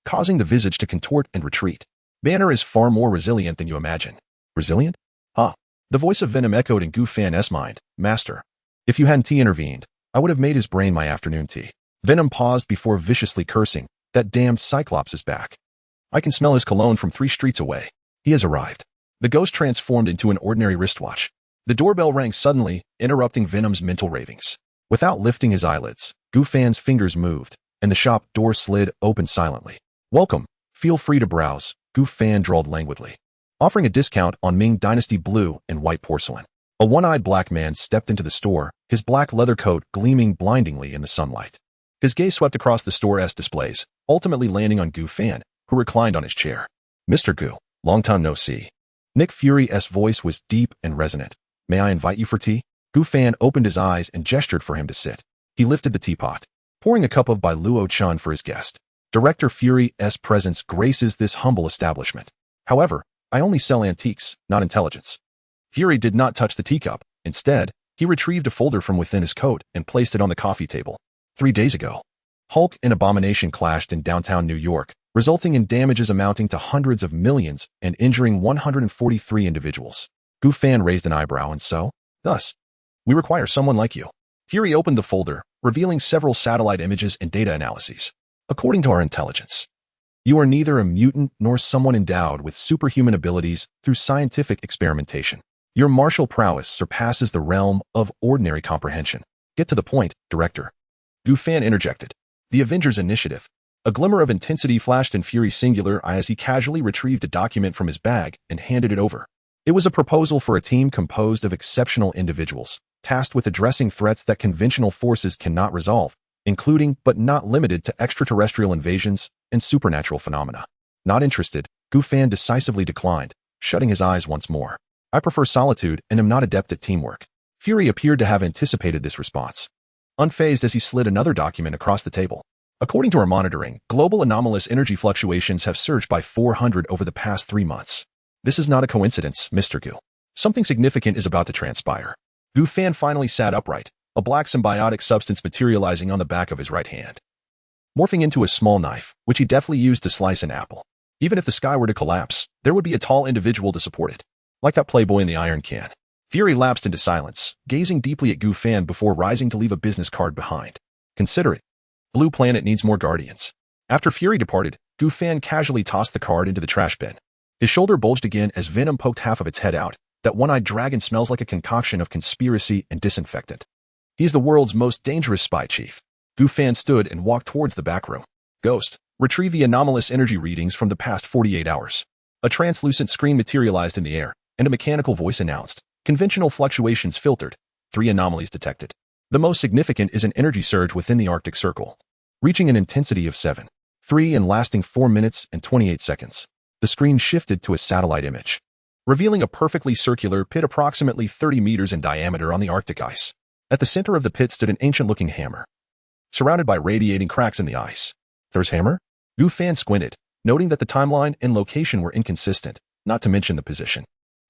causing the visage to contort and retreat. Banner is far more resilient than you imagine. Resilient? Huh. The voice of Venom echoed in Gu Fan's mind. Master, if you hadn't intervened, I would have made his brain my afternoon tea. Venom paused before viciously cursing. That damned Cyclops is back. I can smell his cologne from 3 streets away. He has arrived. The ghost transformed into an ordinary wristwatch. The doorbell rang suddenly, interrupting Venom's mental ravings. Without lifting his eyelids, Gu Fan's fingers moved, and the shop door slid open silently. Welcome. Feel free to browse, Gu Fan drawled languidly, offering a discount on Ming Dynasty blue and white porcelain. A one-eyed black man stepped into the store, his black leather coat gleaming blindingly in the sunlight. His gaze swept across the store's displays, ultimately landing on Gu Fan, who reclined on his chair. Mr. Gu, long time no see. Nick Fury's voice was deep and resonant. May I invite you for tea? Gu Fan opened his eyes and gestured for him to sit. He lifted the teapot, pouring a cup of Bai Luo Chun for his guest. Director Fury's presence graces this humble establishment. However, I only sell antiques, not intelligence. Fury did not touch the teacup. Instead, he retrieved a folder from within his coat and placed it on the coffee table. 3 days ago, Hulk and Abomination clashed in downtown New York, resulting in damages amounting to hundreds of millions and injuring 143 individuals. Gu Fan raised an eyebrow and so, thus, we require someone like you. Fury opened the folder, revealing several satellite images and data analyses. According to our intelligence, you are neither a mutant nor someone endowed with superhuman abilities through scientific experimentation. Your martial prowess surpasses the realm of ordinary comprehension. Get to the point, Director. Gu Fan interjected. The Avengers Initiative. A glimmer of intensity flashed in Fury's singular eye as he casually retrieved a document from his bag and handed it over. It was a proposal for a team composed of exceptional individuals, tasked with addressing threats that conventional forces cannot resolve, including but not limited to extraterrestrial invasions and supernatural phenomena. Not interested, Gu Fan decisively declined, shutting his eyes once more. I prefer solitude and am not adept at teamwork. Fury appeared to have anticipated this response, unfazed as he slid another document across the table. According to our monitoring, global anomalous energy fluctuations have surged by 400 over the past 3 months. This is not a coincidence, Mr. Gu. Something significant is about to transpire. Gu Fan finally sat upright, a black symbiotic substance materializing on the back of his right hand, morphing into a small knife, which he deftly used to slice an apple. Even if the sky were to collapse, there would be a tall individual to support it, like that playboy in the iron can. Fury lapsed into silence, gazing deeply at Gu Fan before rising to leave a business card behind. Consider it. Blue Planet needs more guardians. After Fury departed, Gu Fan casually tossed the card into the trash bin. His shoulder bulged again as Venom poked half of its head out. That one-eyed dragon smells like a concoction of conspiracy and disinfectant. He's the world's most dangerous spy chief. Gu Fan stood and walked towards the back room. Ghost, retrieve the anomalous energy readings from the past 48 hours. A translucent screen materialized in the air, and a mechanical voice announced, conventional fluctuations filtered, 3 anomalies detected. The most significant is an energy surge within the Arctic Circle, reaching an intensity of 7. 3 and lasting 4 minutes and 28 seconds. The screen shifted to a satellite image, revealing a perfectly circular pit approximately 30 meters in diameter on the Arctic ice. At the center of the pit stood an ancient-looking hammer, surrounded by radiating cracks in the ice. Thor's hammer? Gu Fan squinted, noting that the timeline and location were inconsistent, not to mention the position.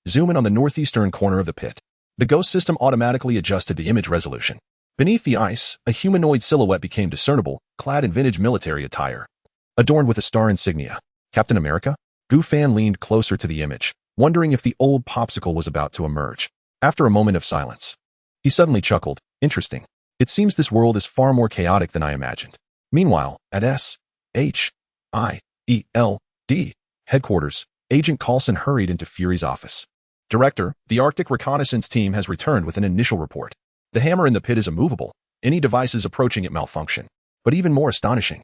Zoom in on the northeastern corner of the pit. The ghost system automatically adjusted the image resolution. Beneath the ice, a humanoid silhouette became discernible, clad in vintage military attire, adorned with a star insignia. Captain America? Gu Fan leaned closer to the image, wondering if the old popsicle was about to emerge. After a moment of silence, he suddenly chuckled. Interesting. It seems this world is far more chaotic than I imagined. Meanwhile, at SHIELD headquarters, Agent Coulson hurried into Fury's office. Director, the Arctic reconnaissance team has returned with an initial report. The hammer in the pit is immovable. Any devices approaching it malfunction. But even more astonishing.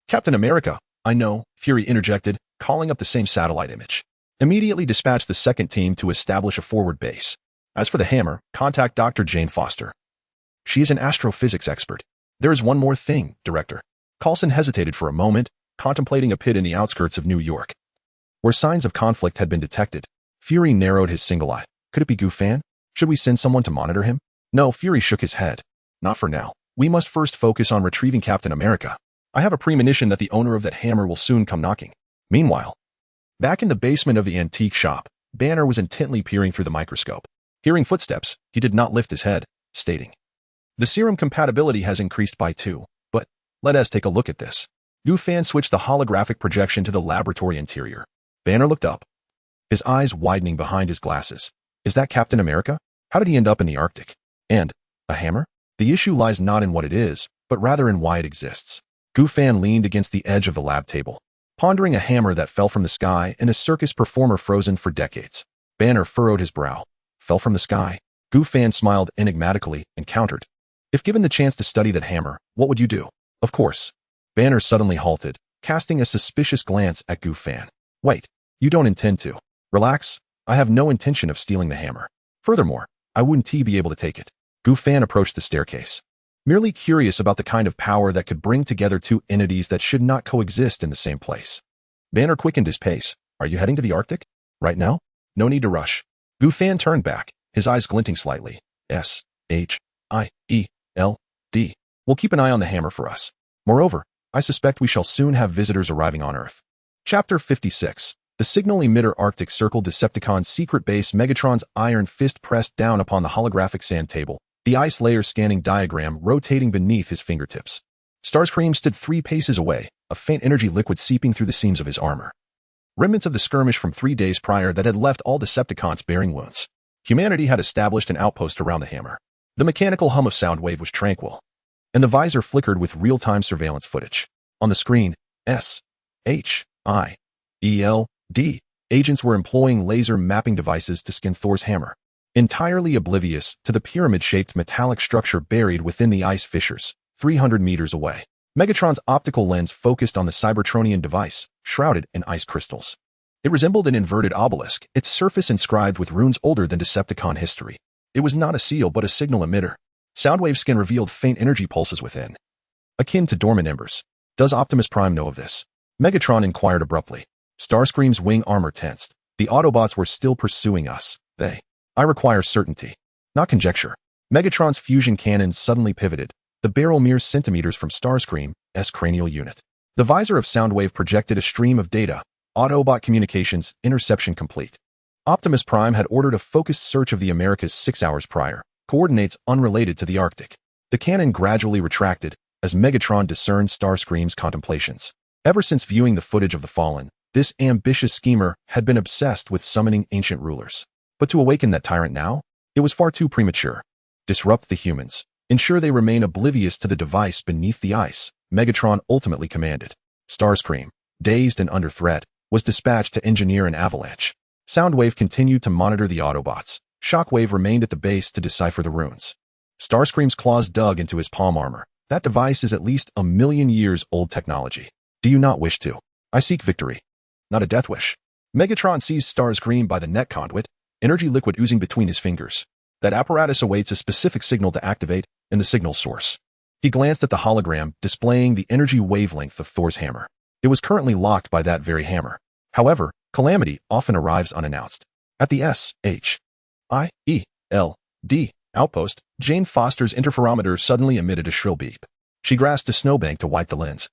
Captain America, I know, Fury interjected, calling up the same satellite image. Immediately dispatched the second team to establish a forward base. As for the hammer, contact Dr. Jane Foster. She is an astrophysics expert. There is one more thing, Director. Coulson hesitated for a moment, contemplating a pit in the outskirts of New York, where signs of conflict had been detected. Fury narrowed his single eye. Could it be Gu Fan? Should we send someone to monitor him? No, Fury shook his head. Not for now. We must first focus on retrieving Captain America. I have a premonition that the owner of that hammer will soon come knocking. Meanwhile, back in the basement of the antique shop, Banner was intently peering through the microscope. Hearing footsteps, he did not lift his head, stating, "The serum compatibility has increased by 2, but let us take a look at this." Gu Fan switched the holographic projection to the laboratory interior. Banner looked up, his eyes widening behind his glasses. Is that Captain America? How did he end up in the Arctic? And, a hammer? The issue lies not in what it is, but rather in why it exists. Gu Fan leaned against the edge of the lab table, pondering a hammer that fell from the sky and a circus performer frozen for decades. Banner furrowed his brow. Fell from the sky. Gu Fan smiled enigmatically and countered. If given the chance to study that hammer, what would you do? Of course. Banner suddenly halted, casting a suspicious glance at Gu Fan. Wait, you don't intend to. Relax, I have no intention of stealing the hammer. Furthermore, I wouldn't be able to take it. Gu Fan approached the staircase, merely curious about the kind of power that could bring together two entities that should not coexist in the same place. Banner quickened his pace. Are you heading to the Arctic? Right now? No need to rush. Gu Fan turned back, his eyes glinting slightly. SHIELD. We'll keep an eye on the hammer for us. Moreover, I suspect we shall soon have visitors arriving on Earth. Chapter 56. The signal emitter Arctic Circle Decepticon's secret base. Megatron's iron fist pressed down upon the holographic sand table, the ice layer scanning diagram rotating beneath his fingertips. Starscream stood 3 paces away, a faint energy liquid seeping through the seams of his armor. Remnants of the skirmish from 3 days prior that had left all Decepticons bearing wounds. Humanity had established an outpost around the hammer. The mechanical hum of Soundwave was tranquil, and the visor flickered with real-time surveillance footage. On the screen, SHIELD agents were employing laser mapping devices to scan Thor's hammer, entirely oblivious to the pyramid-shaped metallic structure buried within the ice fissures, 300 meters away. Megatron's optical lens focused on the Cybertronian device, shrouded in ice crystals. It resembled an inverted obelisk, its surface inscribed with runes older than Decepticon history. It was not a seal but a signal emitter. Soundwave scan revealed faint energy pulses within, akin to dormant embers. Does Optimus Prime know of this? Megatron inquired abruptly. Starscream's wing armor tensed. The Autobots were still pursuing us. I require certainty, not conjecture. Megatron's fusion cannon suddenly pivoted, the barrel mere centimeters from Starscream's cranial unit. The visor of Soundwave projected a stream of data. Autobot communications, interception complete. Optimus Prime had ordered a focused search of the Americas 6 hours prior, coordinates unrelated to the Arctic. The cannon gradually retracted as Megatron discerned Starscream's contemplations. Ever since viewing the footage of the Fallen, this ambitious schemer had been obsessed with summoning ancient rulers. But to awaken that tyrant now, it was far too premature. Disrupt the humans. Ensure they remain oblivious to the device beneath the ice, Megatron ultimately commanded. Starscream, dazed and under threat, was dispatched to engineer an avalanche. Soundwave continued to monitor the Autobots. Shockwave remained at the base to decipher the runes. Starscream's claws dug into his palm armor. That device is at least 1,000,000 years old technology. Do you not wish to? I seek victory, not a death wish. Megatron seized Starscream by the neck conduit, energy liquid oozing between his fingers. That apparatus awaits a specific signal to activate, and the signal source. He glanced at the hologram, displaying the energy wavelength of Thor's hammer. It was currently locked by that very hammer. However, calamity often arrives unannounced. At the SHIELD outpost, Jane Foster's interferometer suddenly emitted a shrill beep. She grasped a snowbank to wipe the lens.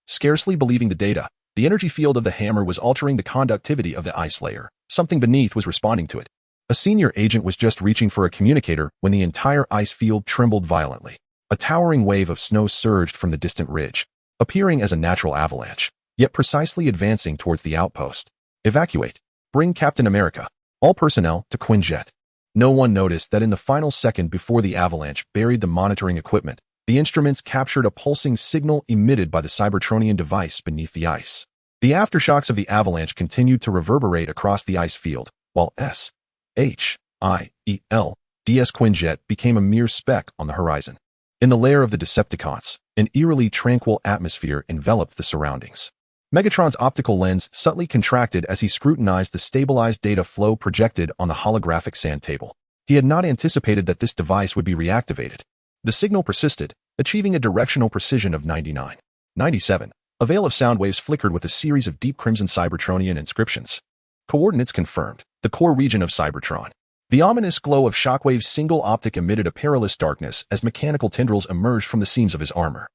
Scarcely believing the data, the energy field of the hammer was altering the conductivity of the ice layer. Something beneath was responding to it. A senior agent was just reaching for a communicator when the entire ice field trembled violently. A towering wave of snow surged from the distant ridge, appearing as a natural avalanche, yet precisely advancing towards the outpost. Evacuate. Bring Captain America. All personnel to Quinjet. No one noticed that in the final second before the avalanche buried the monitoring equipment, the instruments captured a pulsing signal emitted by the Cybertronian device beneath the ice. The aftershocks of the avalanche continued to reverberate across the ice field, while SHIELD's Quinjet became a mere speck on the horizon. In the lair of the Decepticons, an eerily tranquil atmosphere enveloped the surroundings. Megatron's optical lens subtly contracted as he scrutinized the stabilized data flow projected on the holographic sand table. He had not anticipated that this device would be reactivated. The signal persisted, achieving a directional precision of 99.97. A veil of sound waves flickered with a series of deep crimson Cybertronian inscriptions. Coordinates confirmed. The core region of Cybertron. The ominous glow of Shockwave's single optic emitted a perilous darkness as mechanical tendrils emerged from the seams of his armor.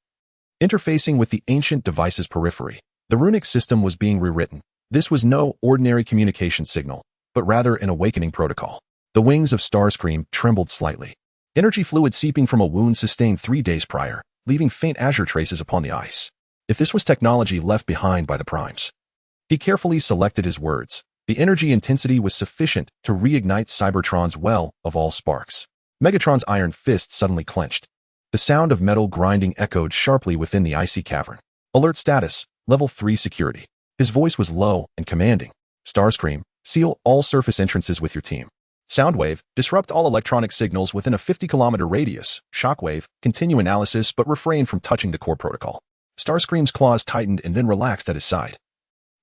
Interfacing with the ancient device's periphery, the runic system was being rewritten. This was no ordinary communication signal, but rather an awakening protocol. The wings of Starscream trembled slightly. Energy fluid seeping from a wound sustained 3 days prior, leaving faint azure traces upon the ice. If this was technology left behind by the Primes. He carefully selected his words. The energy intensity was sufficient to reignite Cybertron's well of all sparks. Megatron's iron fist suddenly clenched. The sound of metal grinding echoed sharply within the icy cavern. Alert status, level 3 security. His voice was low and commanding. Starscream, seal all surface entrances with your team. Soundwave, disrupt all electronic signals within a 50-kilometer radius. Shockwave, continue analysis but refrain from touching the core protocol. Starscream's claws tightened and then relaxed at his side.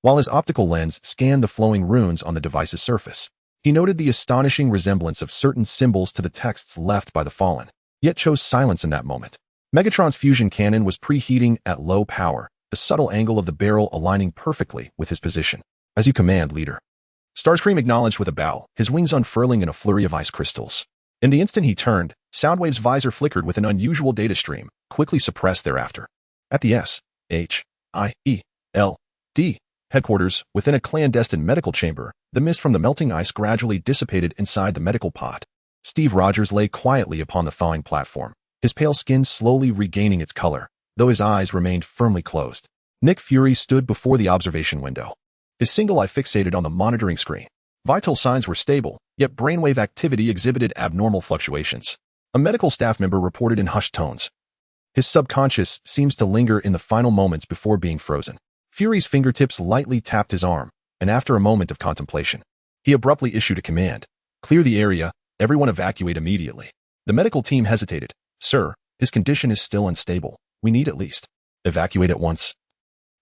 While his optical lens scanned the flowing runes on the device's surface, he noted the astonishing resemblance of certain symbols to the texts left by the Fallen, yet chose silence in that moment. Megatron's fusion cannon was preheating at low power, the subtle angle of the barrel aligning perfectly with his position. As you command, leader. Starscream acknowledged with a bow, his wings unfurling in a flurry of ice crystals. In the instant he turned, Soundwave's visor flickered with an unusual data stream, quickly suppressed thereafter. At the SHIELD headquarters, within a clandestine medical chamber, the mist from the melting ice gradually dissipated inside the medical pod. Steve Rogers lay quietly upon the thawing platform, his pale skin slowly regaining its color, though his eyes remained firmly closed. Nick Fury stood before the observation window, his single eye fixated on the monitoring screen. Vital signs were stable, yet brainwave activity exhibited abnormal fluctuations. A medical staff member reported in hushed tones. His subconscious seems to linger in the final moments before being frozen. Fury's fingertips lightly tapped his arm, and after a moment of contemplation, he abruptly issued a command. Clear the area, everyone evacuate immediately. The medical team hesitated. Sir, his condition is still unstable. We need at least. Evacuate at once.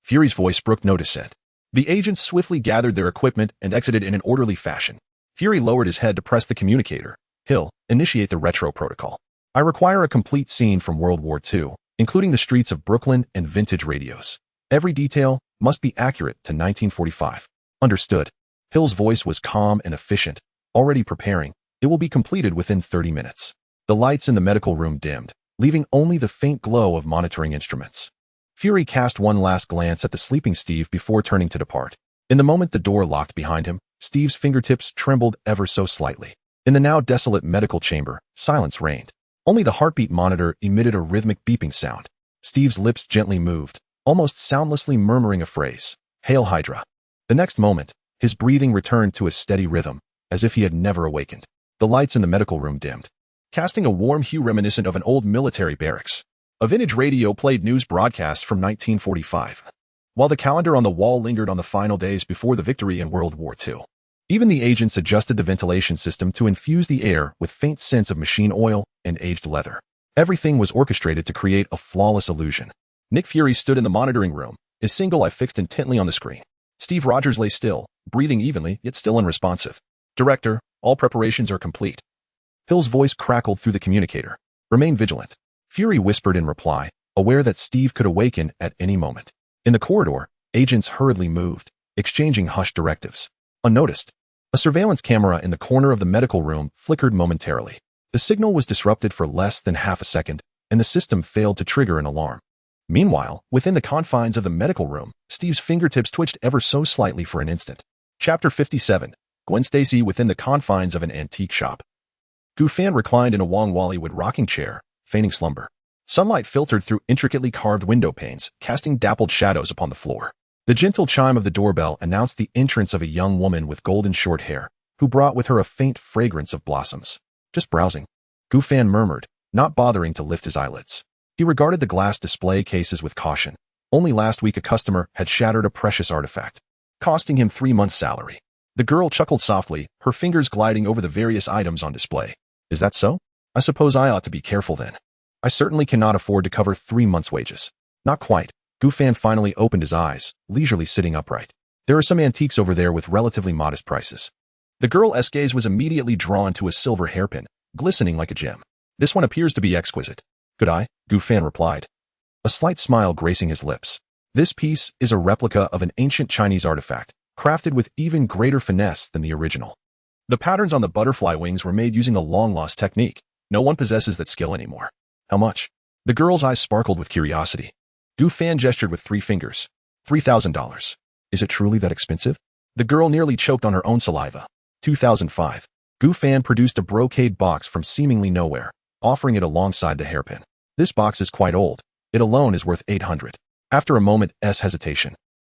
Fury's voice broke no dissent. The agents swiftly gathered their equipment and exited in an orderly fashion. Fury lowered his head to press the communicator. Hill, initiate the retro protocol. I require a complete scene from World War II, including the streets of Brooklyn and vintage radios. Every detail must be accurate to 1945. Understood. Hill's voice was calm and efficient. Already preparing. It will be completed within 30 minutes. The lights in the medical room dimmed, leaving only the faint glow of monitoring instruments. Fury cast one last glance at the sleeping Steve before turning to depart. In the moment the door locked behind him, Steve's fingertips trembled ever so slightly. In the now desolate medical chamber, silence reigned. Only the heartbeat monitor emitted a rhythmic beeping sound. Steve's lips gently moved, almost soundlessly murmuring a phrase. Hail Hydra. The next moment, his breathing returned to a steady rhythm, as if he had never awakened. The lights in the medical room dimmed, casting a warm hue reminiscent of an old military barracks. A vintage radio played news broadcasts from 1945, while the calendar on the wall lingered on the final days before the victory in World War II. Even the agents adjusted the ventilation system to infuse the air with faint scents of machine oil and aged leather. Everything was orchestrated to create a flawless illusion. Nick Fury stood in the monitoring room, his single eye fixed intently on the screen. Steve Rogers lay still, breathing evenly, yet still unresponsive. Director, all preparations are complete. Hill's voice crackled through the communicator. Remain vigilant. Fury whispered in reply, aware that Steve could awaken at any moment. In the corridor, Agents hurriedly moved, exchanging hushed directives. Unnoticed, a surveillance camera in the corner of the medical room flickered momentarily. The signal was disrupted for less than half a second, and the system failed to trigger an alarm. Meanwhile, within the confines of the medical room, Steve's fingertips twitched ever so slightly for an instant. Chapter 57. Gwen Stacy within the confines of an antique shop. Gu Fan reclined in a Wong Wallywood rocking chair, feigning slumber. Sunlight filtered through intricately carved window panes, casting dappled shadows upon the floor. The gentle chime of the doorbell announced the entrance of a young woman with golden short hair, who brought with her a faint fragrance of blossoms. Just browsing, Gu Fan murmured, not bothering to lift his eyelids. He regarded the glass display cases with caution. Only last week a customer had shattered a precious artifact, costing him 3 months' salary. The girl chuckled softly, her fingers gliding over the various items on display. Is that so? I suppose I ought to be careful then. I certainly cannot afford to cover 3 months' wages. Not quite. Gu Fan finally opened his eyes, leisurely sitting upright. There are some antiques over there with relatively modest prices. The girl's gaze was immediately drawn to a silver hairpin, glistening like a gem. This one appears to be exquisite. Could I? Gu Fan replied, a slight smile gracing his lips. This piece is a replica of an ancient Chinese artifact, crafted with even greater finesse than the original. The patterns on the butterfly wings were made using a long-lost technique. No one possesses that skill anymore. How much? The girl's eyes sparkled with curiosity. Gu Fan gestured with 3 fingers. $3,000. Is it truly that expensive? The girl nearly choked on her own saliva. 2005. Gu Fan produced a brocade box from seemingly nowhere, offering it alongside the hairpin. This box is quite old. It alone is worth $800. After a moment's hesitation,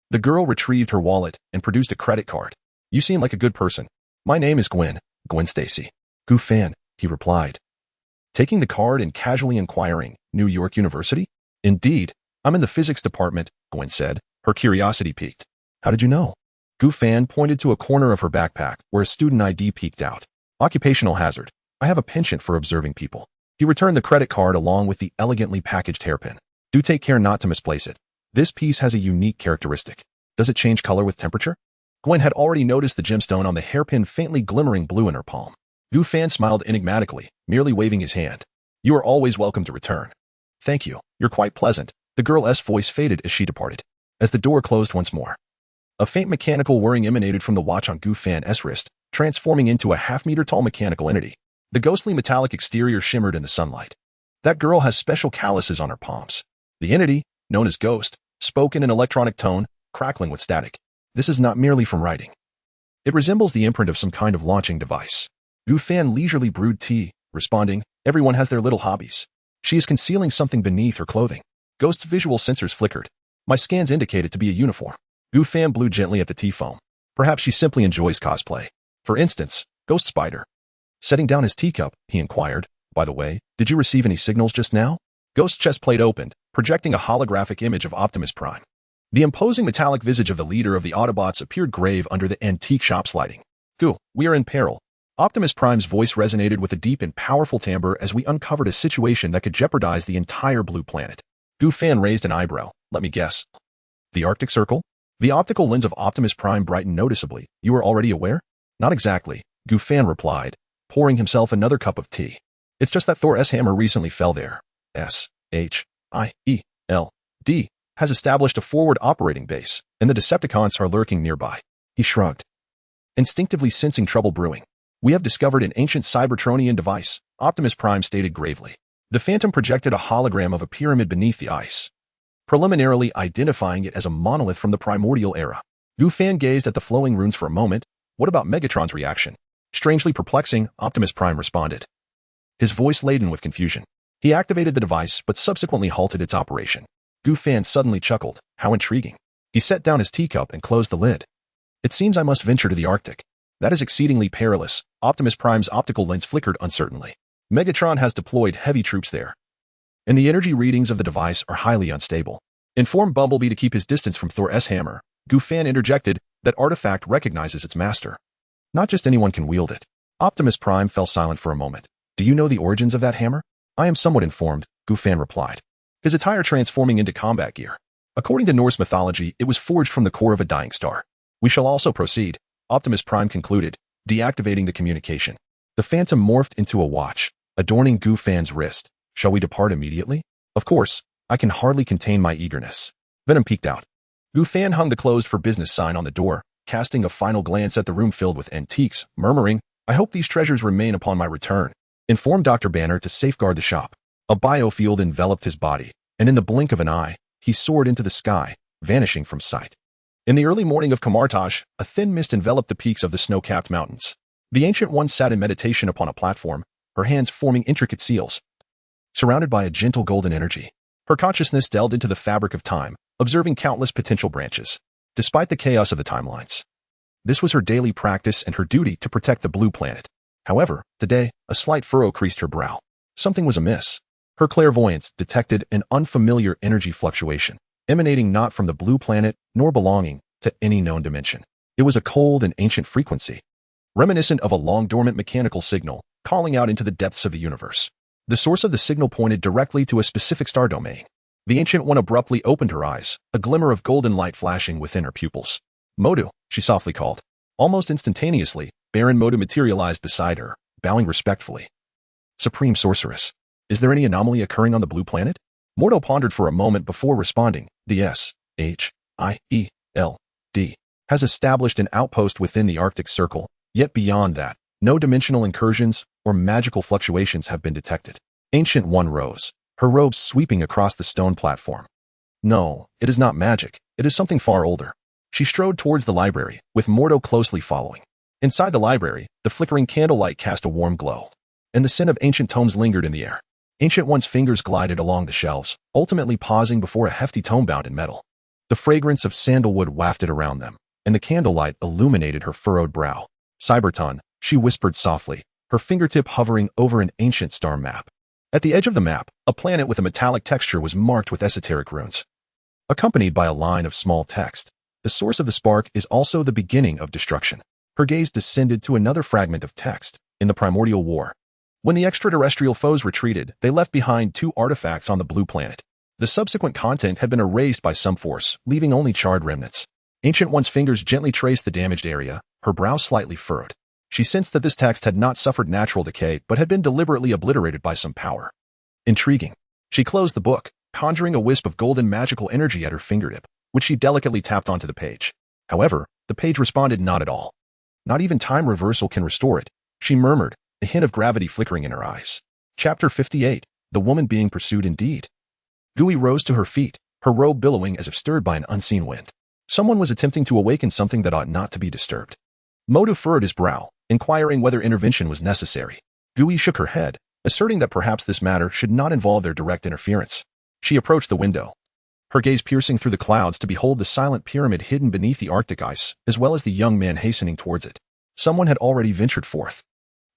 the girl retrieved her wallet and produced a credit card. You seem like a good person. My name is Gwen Stacy. Gu Fan, he replied, taking the card and casually inquiring, New York University? Indeed, I'm in the physics department, Gwen said, her curiosity piqued. How did you know? Gu Fan pointed to a corner of her backpack where a student ID peeked out. Occupational hazard. I have a penchant for observing people. He returned the credit card along with the elegantly packaged hairpin. Do take care not to misplace it. This piece has a unique characteristic. Does it change color with temperature? Gwen had already noticed the gemstone on the hairpin faintly glimmering blue in her palm. Gu Fan smiled enigmatically, merely waving his hand. You are always welcome to return. Thank you. You're quite pleasant. The girl's voice faded as she departed. As the door closed once more, a faint mechanical whirring emanated from the watch on Gu Fan's wrist, transforming into a half-meter-tall mechanical entity. The ghostly metallic exterior shimmered in the sunlight. That girl has special calluses on her palms. The entity, known as Ghost, spoke in an electronic tone, crackling with static. This is not merely from writing. It resembles the imprint of some kind of launching device. Gu Fan leisurely brewed tea, responding, everyone has their little hobbies. She is concealing something beneath her clothing. Ghost's visual sensors flickered. My scans indicate it to be a uniform. Gu Fan blew gently at the tea foam. Perhaps she simply enjoys cosplay. For instance, Ghost Spider. Setting down his teacup, he inquired, by the way, did you receive any signals just now? Ghost's chest plate opened, projecting a holographic image of Optimus Prime. The imposing metallic visage of the leader of the Autobots appeared grave under the antique shop's lighting. Gu, we are in peril. Optimus Prime's voice resonated with a deep and powerful timbre as we uncovered a situation that could jeopardize the entire blue planet. Gu Fan raised an eyebrow. Let me guess. The Arctic Circle? The optical lens of Optimus Prime brightened noticeably. You were already aware? Not exactly, Gu Fan replied, pouring himself another cup of tea. It's just that Thor's hammer recently fell there. SHIELD has established a forward operating base, and the Decepticons are lurking nearby. He shrugged, instinctively sensing trouble brewing. We have discovered an ancient Cybertronian device, Optimus Prime stated gravely. The Phantom projected a hologram of a pyramid beneath the ice, preliminarily identifying it as a monolith from the primordial era. Gu Fan gazed at the flowing runes for a moment. What about Megatron's reaction? Strangely perplexing, Optimus Prime responded, his voice laden with confusion. He activated the device, but subsequently halted its operation. Gu Fan suddenly chuckled. How intriguing. He set down his teacup and closed the lid. It seems I must venture to the Arctic. That is exceedingly perilous. Optimus Prime's optical lens flickered uncertainly. Megatron has deployed heavy troops there, and the energy readings of the device are highly unstable. Inform Bumblebee to keep his distance from Thor's hammer. Gu Fan interjected, that artifact recognizes its master. Not just anyone can wield it. Optimus Prime fell silent for a moment. Do you know the origins of that hammer? I am somewhat informed, Gu Fan replied, his attire transforming into combat gear. According to Norse mythology, it was forged from the core of a dying star. We shall also proceed, Optimus Prime concluded, deactivating the communication. The Phantom morphed into a watch, adorning Gu Fan's wrist. Shall we depart immediately? Of course, I can hardly contain my eagerness. Venom peeked out. Gu Fan hung the closed for business sign on the door, casting a final glance at the room filled with antiques, murmuring, "I hope these treasures remain upon my return." Informed Dr. Banner to safeguard the shop. A biofield enveloped his body, and in the blink of an eye, he soared into the sky, vanishing from sight. In the early morning of Kamartaj, a thin mist enveloped the peaks of the snow-capped mountains. The Ancient One sat in meditation upon a platform, her hands forming intricate seals. Surrounded by a gentle golden energy, her consciousness delved into the fabric of time, observing countless potential branches. Despite the chaos of the timelines, this was her daily practice and her duty to protect the blue planet. However, today, a slight furrow creased her brow. Something was amiss. Her clairvoyance detected an unfamiliar energy fluctuation, emanating not from the blue planet nor belonging to any known dimension. It was a cold and ancient frequency, reminiscent of a long-dormant mechanical signal, calling out into the depths of the universe. The source of the signal pointed directly to a specific star domain. The Ancient One abruptly opened her eyes, a glimmer of golden light flashing within her pupils. "Modu," she softly called. Almost instantaneously, Baron Modu materialized beside her, bowing respectfully. "Supreme Sorceress, is there any anomaly occurring on the blue planet?" Mordo pondered for a moment before responding. "The SHIELD has established an outpost within the Arctic Circle, yet beyond that, no dimensional incursions or magical fluctuations have been detected." Ancient One rose, her robes sweeping across the stone platform. "No, it is not magic. It is something far older." She strode towards the library, with Mordo closely following. Inside the library, the flickering candlelight cast a warm glow, and the scent of ancient tomes lingered in the air. Ancient One's fingers glided along the shelves, ultimately pausing before a hefty tome bound in metal. The fragrance of sandalwood wafted around them, and the candlelight illuminated her furrowed brow. "Cyberton," she whispered softly, her fingertip hovering over an ancient star map. At the edge of the map, a planet with a metallic texture was marked with esoteric runes, accompanied by a line of small text. "The source of the spark is also the beginning of destruction." Her gaze descended to another fragment of text. "In the primordial war, when the extraterrestrial foes retreated, they left behind 2 artifacts on the blue planet. The subsequent content had been erased by some force, leaving only charred remnants." Ancient One's fingers gently traced the damaged area, her brow slightly furrowed. She sensed that this text had not suffered natural decay but had been deliberately obliterated by some power. Intriguing. She closed the book, conjuring a wisp of golden magical energy at her fingertip, which she delicately tapped onto the page. However, the page responded not at all. "Not even time reversal can restore it," she murmured, a hint of gravity flickering in her eyes. Chapter 58. The Woman Being Pursued Indeed. Gui rose to her feet, her robe billowing as if stirred by an unseen wind. Someone was attempting to awaken something that ought not to be disturbed. Modu furrowed his brow, inquiring whether intervention was necessary. Gui shook her head, asserting that perhaps this matter should not involve their direct interference. She approached the window, her gaze piercing through the clouds to behold the silent pyramid hidden beneath the Arctic ice, as well as the young man hastening towards it. Someone had already ventured forth.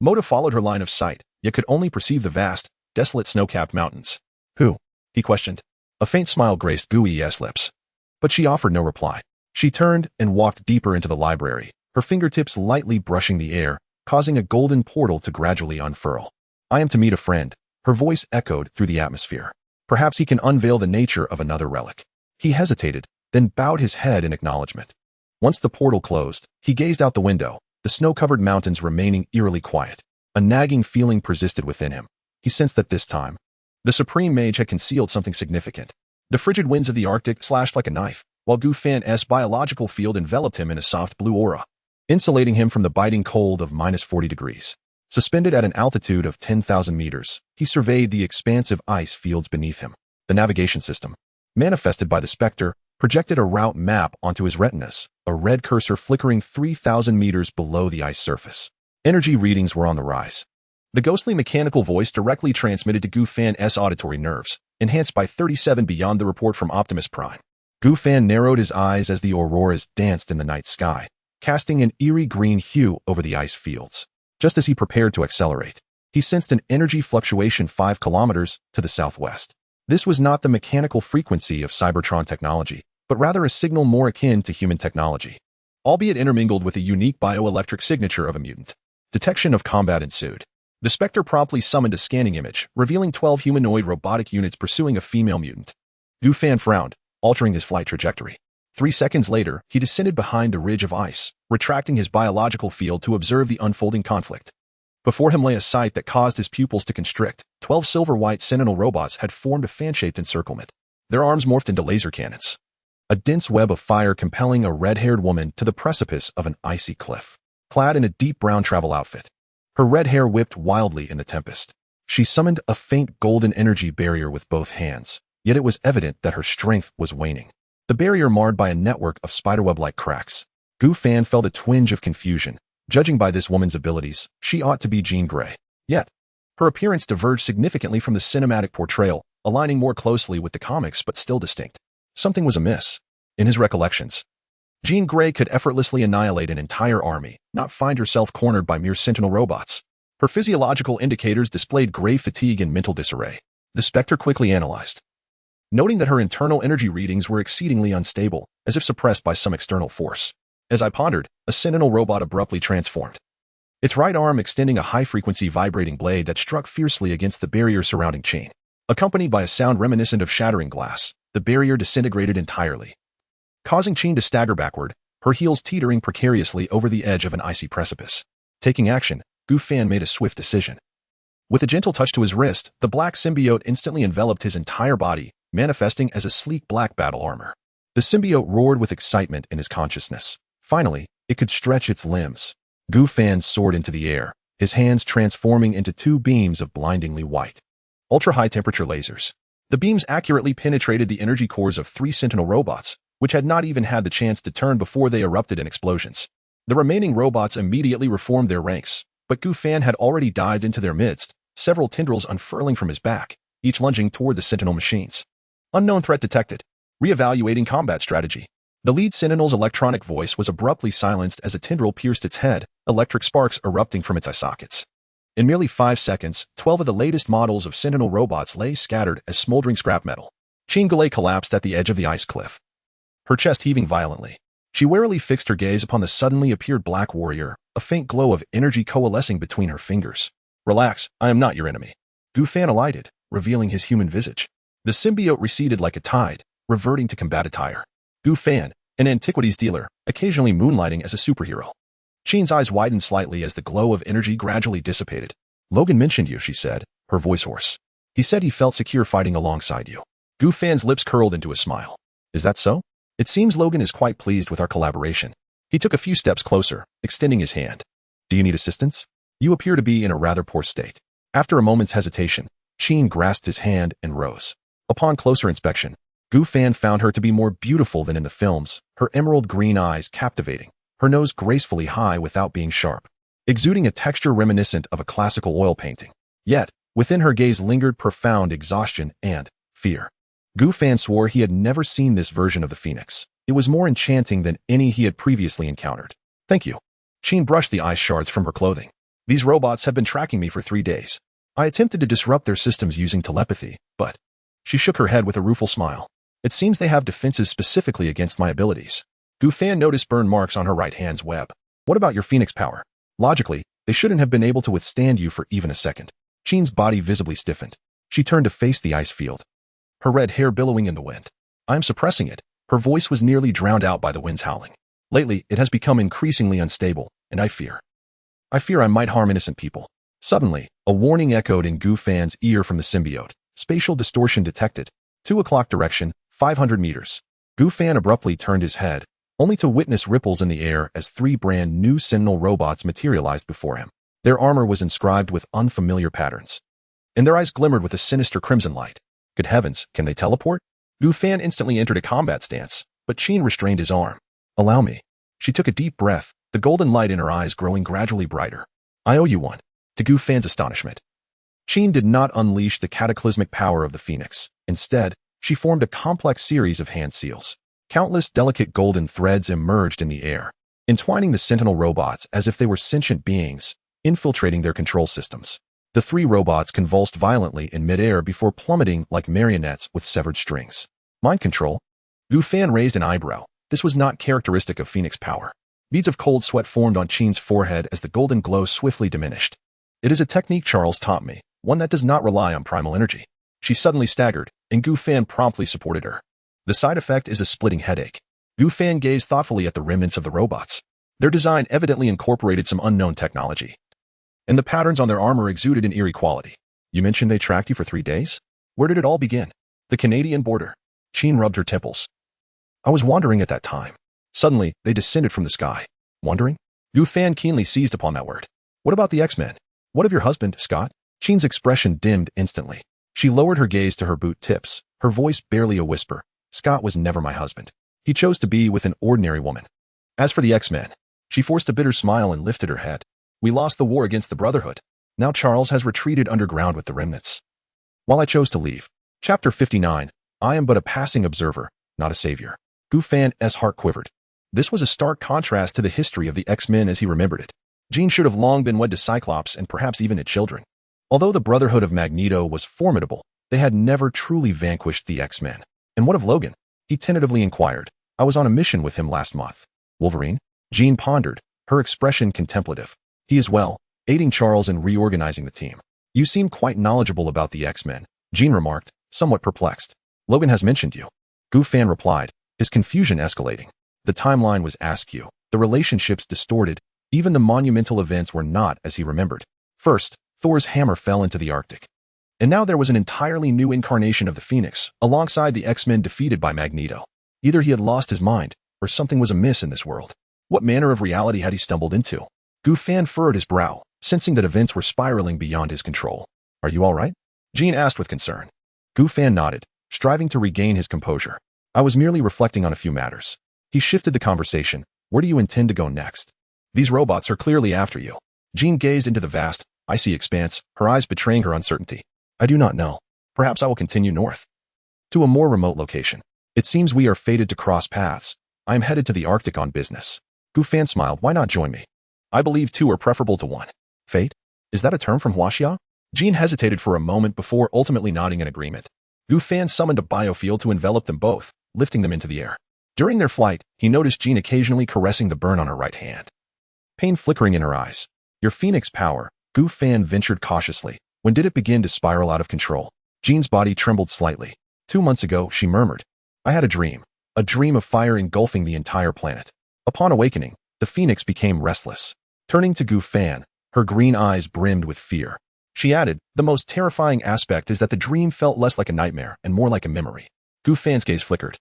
Modu followed her line of sight, yet could only perceive the vast, desolate snow-capped mountains. "Who?" he questioned. A faint smile graced Gui's lips, but she offered no reply. She turned and walked deeper into the library, her fingertips lightly brushing the air, causing a golden portal to gradually unfurl. "I am to meet a friend," her voice echoed through the atmosphere. "Perhaps he can unveil the nature of another relic." He hesitated, then bowed his head in acknowledgement. Once the portal closed, he gazed out the window, the snow-covered mountains remaining eerily quiet. A nagging feeling persisted within him. He sensed that this time, the Supreme Mage had concealed something significant. The frigid winds of the Arctic slashed like a knife, while Gu Fan's biological field enveloped him in a soft blue aura, insulating him from the biting cold of -40 degrees. Suspended at an altitude of 10,000 meters, he surveyed the expansive ice fields beneath him. The navigation system, manifested by the Spectre, projected a route map onto his retinas, a red cursor flickering 3,000 meters below the ice surface. Energy readings were on the rise. The ghostly mechanical voice directly transmitted to Gu Fan's auditory nerves, enhanced by 37 beyond the report from Optimus Prime. Gu Fan narrowed his eyes as the auroras danced in the night sky, casting an eerie green hue over the ice fields. Just as he prepared to accelerate, he sensed an energy fluctuation 5 kilometers to the southwest. This was not the mechanical frequency of Cybertron technology, but rather a signal more akin to human technology, albeit intermingled with a unique bioelectric signature of a mutant. Detection of combat ensued. The Spectre promptly summoned a scanning image, revealing 12 humanoid robotic units pursuing a female mutant. Gu Fan frowned, altering his flight trajectory. 3 seconds later, he descended behind the ridge of ice, retracting his biological field to observe the unfolding conflict. Before him lay a sight that caused his pupils to constrict. 12 silver-white Sentinel robots had formed a fan-shaped encirclement. Their arms morphed into laser cannons, a dense web of fire compelling a red-haired woman to the precipice of an icy cliff. Clad in a deep brown travel outfit, her red hair whipped wildly in the tempest. She summoned a faint golden energy barrier with both hands, yet it was evident that her strength was waning. The barrier marred by a network of spiderweb-like cracks. Gu Fan felt a twinge of confusion. Judging by this woman's abilities, she ought to be Jean Grey. Yet, her appearance diverged significantly from the cinematic portrayal, aligning more closely with the comics but still distinct. Something was amiss. In his recollections, Jean Grey could effortlessly annihilate an entire army, not find herself cornered by mere sentinel robots. Her physiological indicators displayed grave fatigue and mental disarray. The Spectre quickly analyzed, noting that her internal energy readings were exceedingly unstable, as if suppressed by some external force. As I pondered, a sentinel robot abruptly transformed, its right arm extending a high-frequency vibrating blade that struck fiercely against the barrier surrounding Jean. Accompanied by a sound reminiscent of shattering glass, the barrier disintegrated entirely, causing Jean to stagger backward, her heels teetering precariously over the edge of an icy precipice. Taking action, Gu Fan made a swift decision. With a gentle touch to his wrist, the black symbiote instantly enveloped his entire body, manifesting as a sleek black battle armor. The symbiote roared with excitement in his consciousness. Finally, it could stretch its limbs. Gu Fan soared into the air, his hands transforming into two beams of blindingly white, ultra-high-temperature lasers. The beams accurately penetrated the energy cores of 3 sentinel robots, which had not even had the chance to turn before they erupted in explosions. The remaining robots immediately reformed their ranks, but Gu Fan had already dived into their midst, several tendrils unfurling from his back, each lunging toward the sentinel machines. Unknown threat detected. Reevaluating combat strategy. The lead sentinel's electronic voice was abruptly silenced as a tendril pierced its head, electric sparks erupting from its eye sockets. In merely 5 seconds, 12 of the latest models of sentinel robots lay scattered as smoldering scrap metal. Jean Grey collapsed at the edge of the ice cliff, her chest heaving violently. She warily fixed her gaze upon the suddenly appeared black warrior, a faint glow of energy coalescing between her fingers. Relax, I am not your enemy. Gu Fan alighted, revealing his human visage. The symbiote receded like a tide, reverting to combat attire. Gu Fan, an antiquities dealer, occasionally moonlighting as a superhero. Jean's eyes widened slightly as the glow of energy gradually dissipated. Logan mentioned you, she said, her voice hoarse. He said he felt secure fighting alongside you. Gu Fan's lips curled into a smile. Is that so? It seems Logan is quite pleased with our collaboration. He took a few steps closer, extending his hand. Do you need assistance? You appear to be in a rather poor state. After a moment's hesitation, Jean grasped his hand and rose. Upon closer inspection, Gu Fan found her to be more beautiful than in the films, her emerald green eyes captivating, her nose gracefully high without being sharp, exuding a texture reminiscent of a classical oil painting. Yet, within her gaze lingered profound exhaustion and fear. Gu Fan swore he had never seen this version of the Phoenix. It was more enchanting than any he had previously encountered. Thank you. Jean brushed the ice shards from her clothing. These robots have been tracking me for 3 days. I attempted to disrupt their systems using telepathy, but... She shook her head with a rueful smile. It seems they have defenses specifically against my abilities. Gu Fan noticed burn marks on her right hand's web. What about your Phoenix power? Logically, they shouldn't have been able to withstand you for even a second. Jean's body visibly stiffened. She turned to face the ice field, her red hair billowing in the wind. I'm suppressing it. Her voice was nearly drowned out by the wind's howling. Lately, it has become increasingly unstable, and I fear I might harm innocent people. Suddenly, a warning echoed in Gu Fan's ear from the symbiote. Spatial distortion detected. 2 o'clock direction, 500 meters. Gu Fan abruptly turned his head, only to witness ripples in the air as 3 brand new sentinel robots materialized before him. Their armor was inscribed with unfamiliar patterns, and their eyes glimmered with a sinister crimson light. Good heavens, can they teleport? Gu Fan instantly entered a combat stance, but Jean restrained his arm. Allow me. She took a deep breath, the golden light in her eyes growing gradually brighter. I owe you one. To Gu Fan's astonishment, Jean did not unleash the cataclysmic power of the Phoenix. Instead, she formed a complex series of hand seals. Countless delicate golden threads emerged in the air, entwining the sentinel robots as if they were sentient beings, infiltrating their control systems. The 3 robots convulsed violently in midair before plummeting like marionettes with severed strings. Mind control? Gu Fan raised an eyebrow. This was not characteristic of Phoenix power. Beads of cold sweat formed on Jean's forehead as the golden glow swiftly diminished. It is a technique Charles taught me, one that does not rely on primal energy. She suddenly staggered, and Gu Fan promptly supported her. The side effect is a splitting headache. Gu Fan gazed thoughtfully at the remnants of the robots. Their design evidently incorporated some unknown technology, and the patterns on their armor exuded an eerie quality. You mentioned they tracked you for 3 days? Where did it all begin? The Canadian border. Jean rubbed her temples. I was wandering at that time. Suddenly, they descended from the sky. Wandering? Gu Fan keenly seized upon that word. What about the X-Men? What of your husband, Scott? Jean's expression dimmed instantly. She lowered her gaze to her boot tips, her voice barely a whisper. Scott was never my husband. He chose to be with an ordinary woman. As for the X-Men, she forced a bitter smile and lifted her head. We lost the war against the Brotherhood. Now Charles has retreated underground with the remnants. While I chose to leave. Chapter 59. I am but a passing observer, not a savior. Gu Fan's heart quivered. This was a stark contrast to the history of the X-Men as he remembered it. Jean should have long been wed to Cyclops and perhaps even had children. Although the Brotherhood of Magneto was formidable, they had never truly vanquished the X-Men. And what of Logan? He tentatively inquired. I was on a mission with him last month. Wolverine? Jean pondered, her expression contemplative. He is well, aiding Charles in reorganizing the team. You seem quite knowledgeable about the X-Men, Jean remarked, somewhat perplexed. Logan has mentioned you. Gu Fan replied, his confusion escalating. The timeline was askew, the relationships distorted, even the monumental events were not as he remembered. First, Thor's hammer fell into the Arctic. And now there was an entirely new incarnation of the Phoenix, alongside the X-Men defeated by Magneto. Either he had lost his mind, or something was amiss in this world. What manner of reality had he stumbled into? Gu Fan furrowed his brow, sensing that events were spiraling beyond his control. Are you all right? Jean asked with concern. Gu Fan nodded, striving to regain his composure. I was merely reflecting on a few matters. He shifted the conversation. Where do you intend to go next? These robots are clearly after you. Jean gazed into the vast, icy expanse, her eyes betraying her uncertainty. I do not know. Perhaps I will continue north. To a more remote location. It seems we are fated to cross paths. I am headed to the Arctic on business. Gu Fan smiled. Why not join me? I believe two are preferable to one. Fate? Is that a term from Huaxia? Jean hesitated for a moment before ultimately nodding in agreement. Gu Fan summoned a biofield to envelop them both, lifting them into the air. During their flight, he noticed Jean occasionally caressing the burn on her right hand. Pain flickering in her eyes. Your Phoenix power, Gu Fan ventured cautiously. When did it begin to spiral out of control? Jean's body trembled slightly. 2 months ago, she murmured. I had a dream of fire engulfing the entire planet. Upon awakening, the Phoenix became restless. Turning to Gu Fan, her green eyes brimmed with fear. She added, the most terrifying aspect is that the dream felt less like a nightmare and more like a memory. Gu Fan's gaze flickered.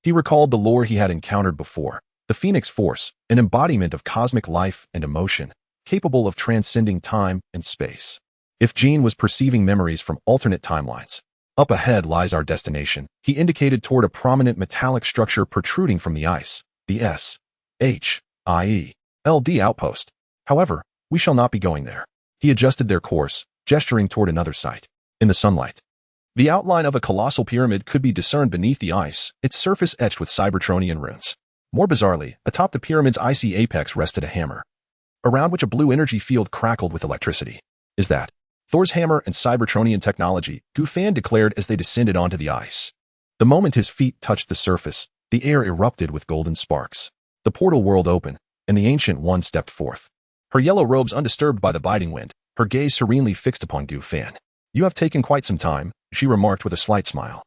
He recalled the lore he had encountered before. The Phoenix Force, an embodiment of cosmic life and emotion, capable of transcending time and space. If Jean was perceiving memories from alternate timelines, up ahead lies our destination. He indicated toward a prominent metallic structure protruding from the ice, the S.H.I.E.L.D. outpost. However, we shall not be going there. He adjusted their course, gesturing toward another site. In the sunlight, the outline of a colossal pyramid could be discerned beneath the ice, its surface etched with Cybertronian runes. More bizarrely, atop the pyramid's icy apex rested a hammer, around which a blue energy field crackled with electricity. Is that Thor's hammer and Cybertronian technology? Gu Fan declared as they descended onto the ice. The moment his feet touched the surface, the air erupted with golden sparks. The portal world opened, and the Ancient One stepped forth. Her yellow robes undisturbed by the biting wind, her gaze serenely fixed upon Gu Fan. You have taken quite some time, she remarked with a slight smile.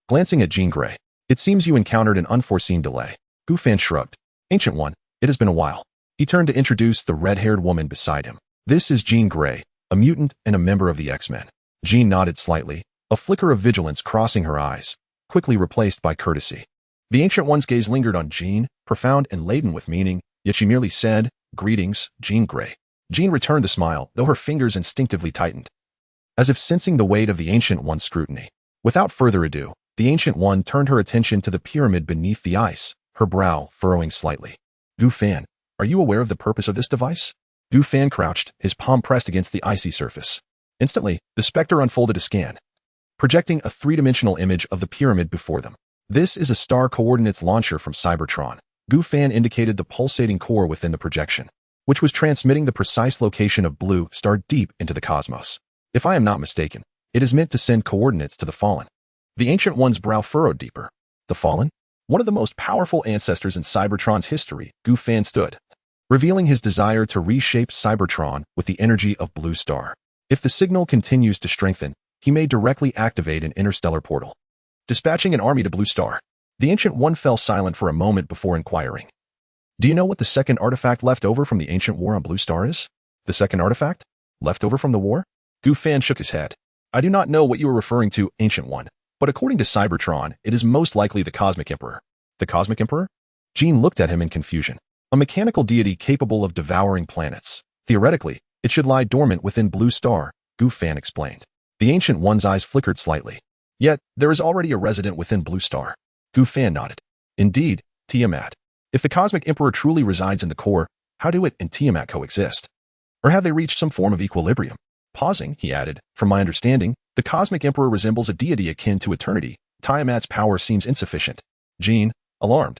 Glancing at Jean Grey, it seems you encountered an unforeseen delay. Gu Fan shrugged. Ancient One, it has been a while. He turned to introduce the red-haired woman beside him. This is Jean Grey, a mutant and a member of the X-Men. Jean nodded slightly, a flicker of vigilance crossing her eyes, quickly replaced by courtesy. The Ancient One's gaze lingered on Jean, profound and laden with meaning, yet she merely said, Greetings, Jean Grey. Jean returned the smile, though her fingers instinctively tightened, as if sensing the weight of the Ancient One's scrutiny. Without further ado, the Ancient One turned her attention to the pyramid beneath the ice, her brow furrowing slightly. Gu Fan, are you aware of the purpose of this device? Gu Fan crouched, his palm pressed against the icy surface. Instantly, the specter unfolded a scan, projecting a three-dimensional image of the pyramid before them. This is a star coordinates launcher from Cybertron. Gu Fan indicated the pulsating core within the projection, which was transmitting the precise location of Blue Star deep into the cosmos. If I am not mistaken, it is meant to send coordinates to the Fallen. The Ancient One's brow furrowed deeper. The Fallen? One of the most powerful ancestors in Cybertron's history, Gu Fan stood, revealing his desire to reshape Cybertron with the energy of Blue Star. If the signal continues to strengthen, he may directly activate an interstellar portal, dispatching an army to Blue Star. The Ancient One fell silent for a moment before inquiring. Do you know what the second artifact left over from the ancient war on Blue Star is? The second artifact? Left over from the war? Gu Fan shook his head. I do not know what you are referring to, Ancient One, but according to Cybertron, it is most likely the Cosmic Emperor. The Cosmic Emperor? Jean looked at him in confusion. A mechanical deity capable of devouring planets. Theoretically, it should lie dormant within Blue Star, Gu Fan explained. The Ancient One's eyes flickered slightly. Yet, there is already a resident within Blue Star. Gu Fan nodded. Indeed, Tiamat. If the Cosmic Emperor truly resides in the core, how do it and Tiamat coexist? Or have they reached some form of equilibrium? Pausing, he added, from my understanding, the Cosmic Emperor resembles a deity akin to eternity. Tiamat's power seems insufficient. Jean, alarmed,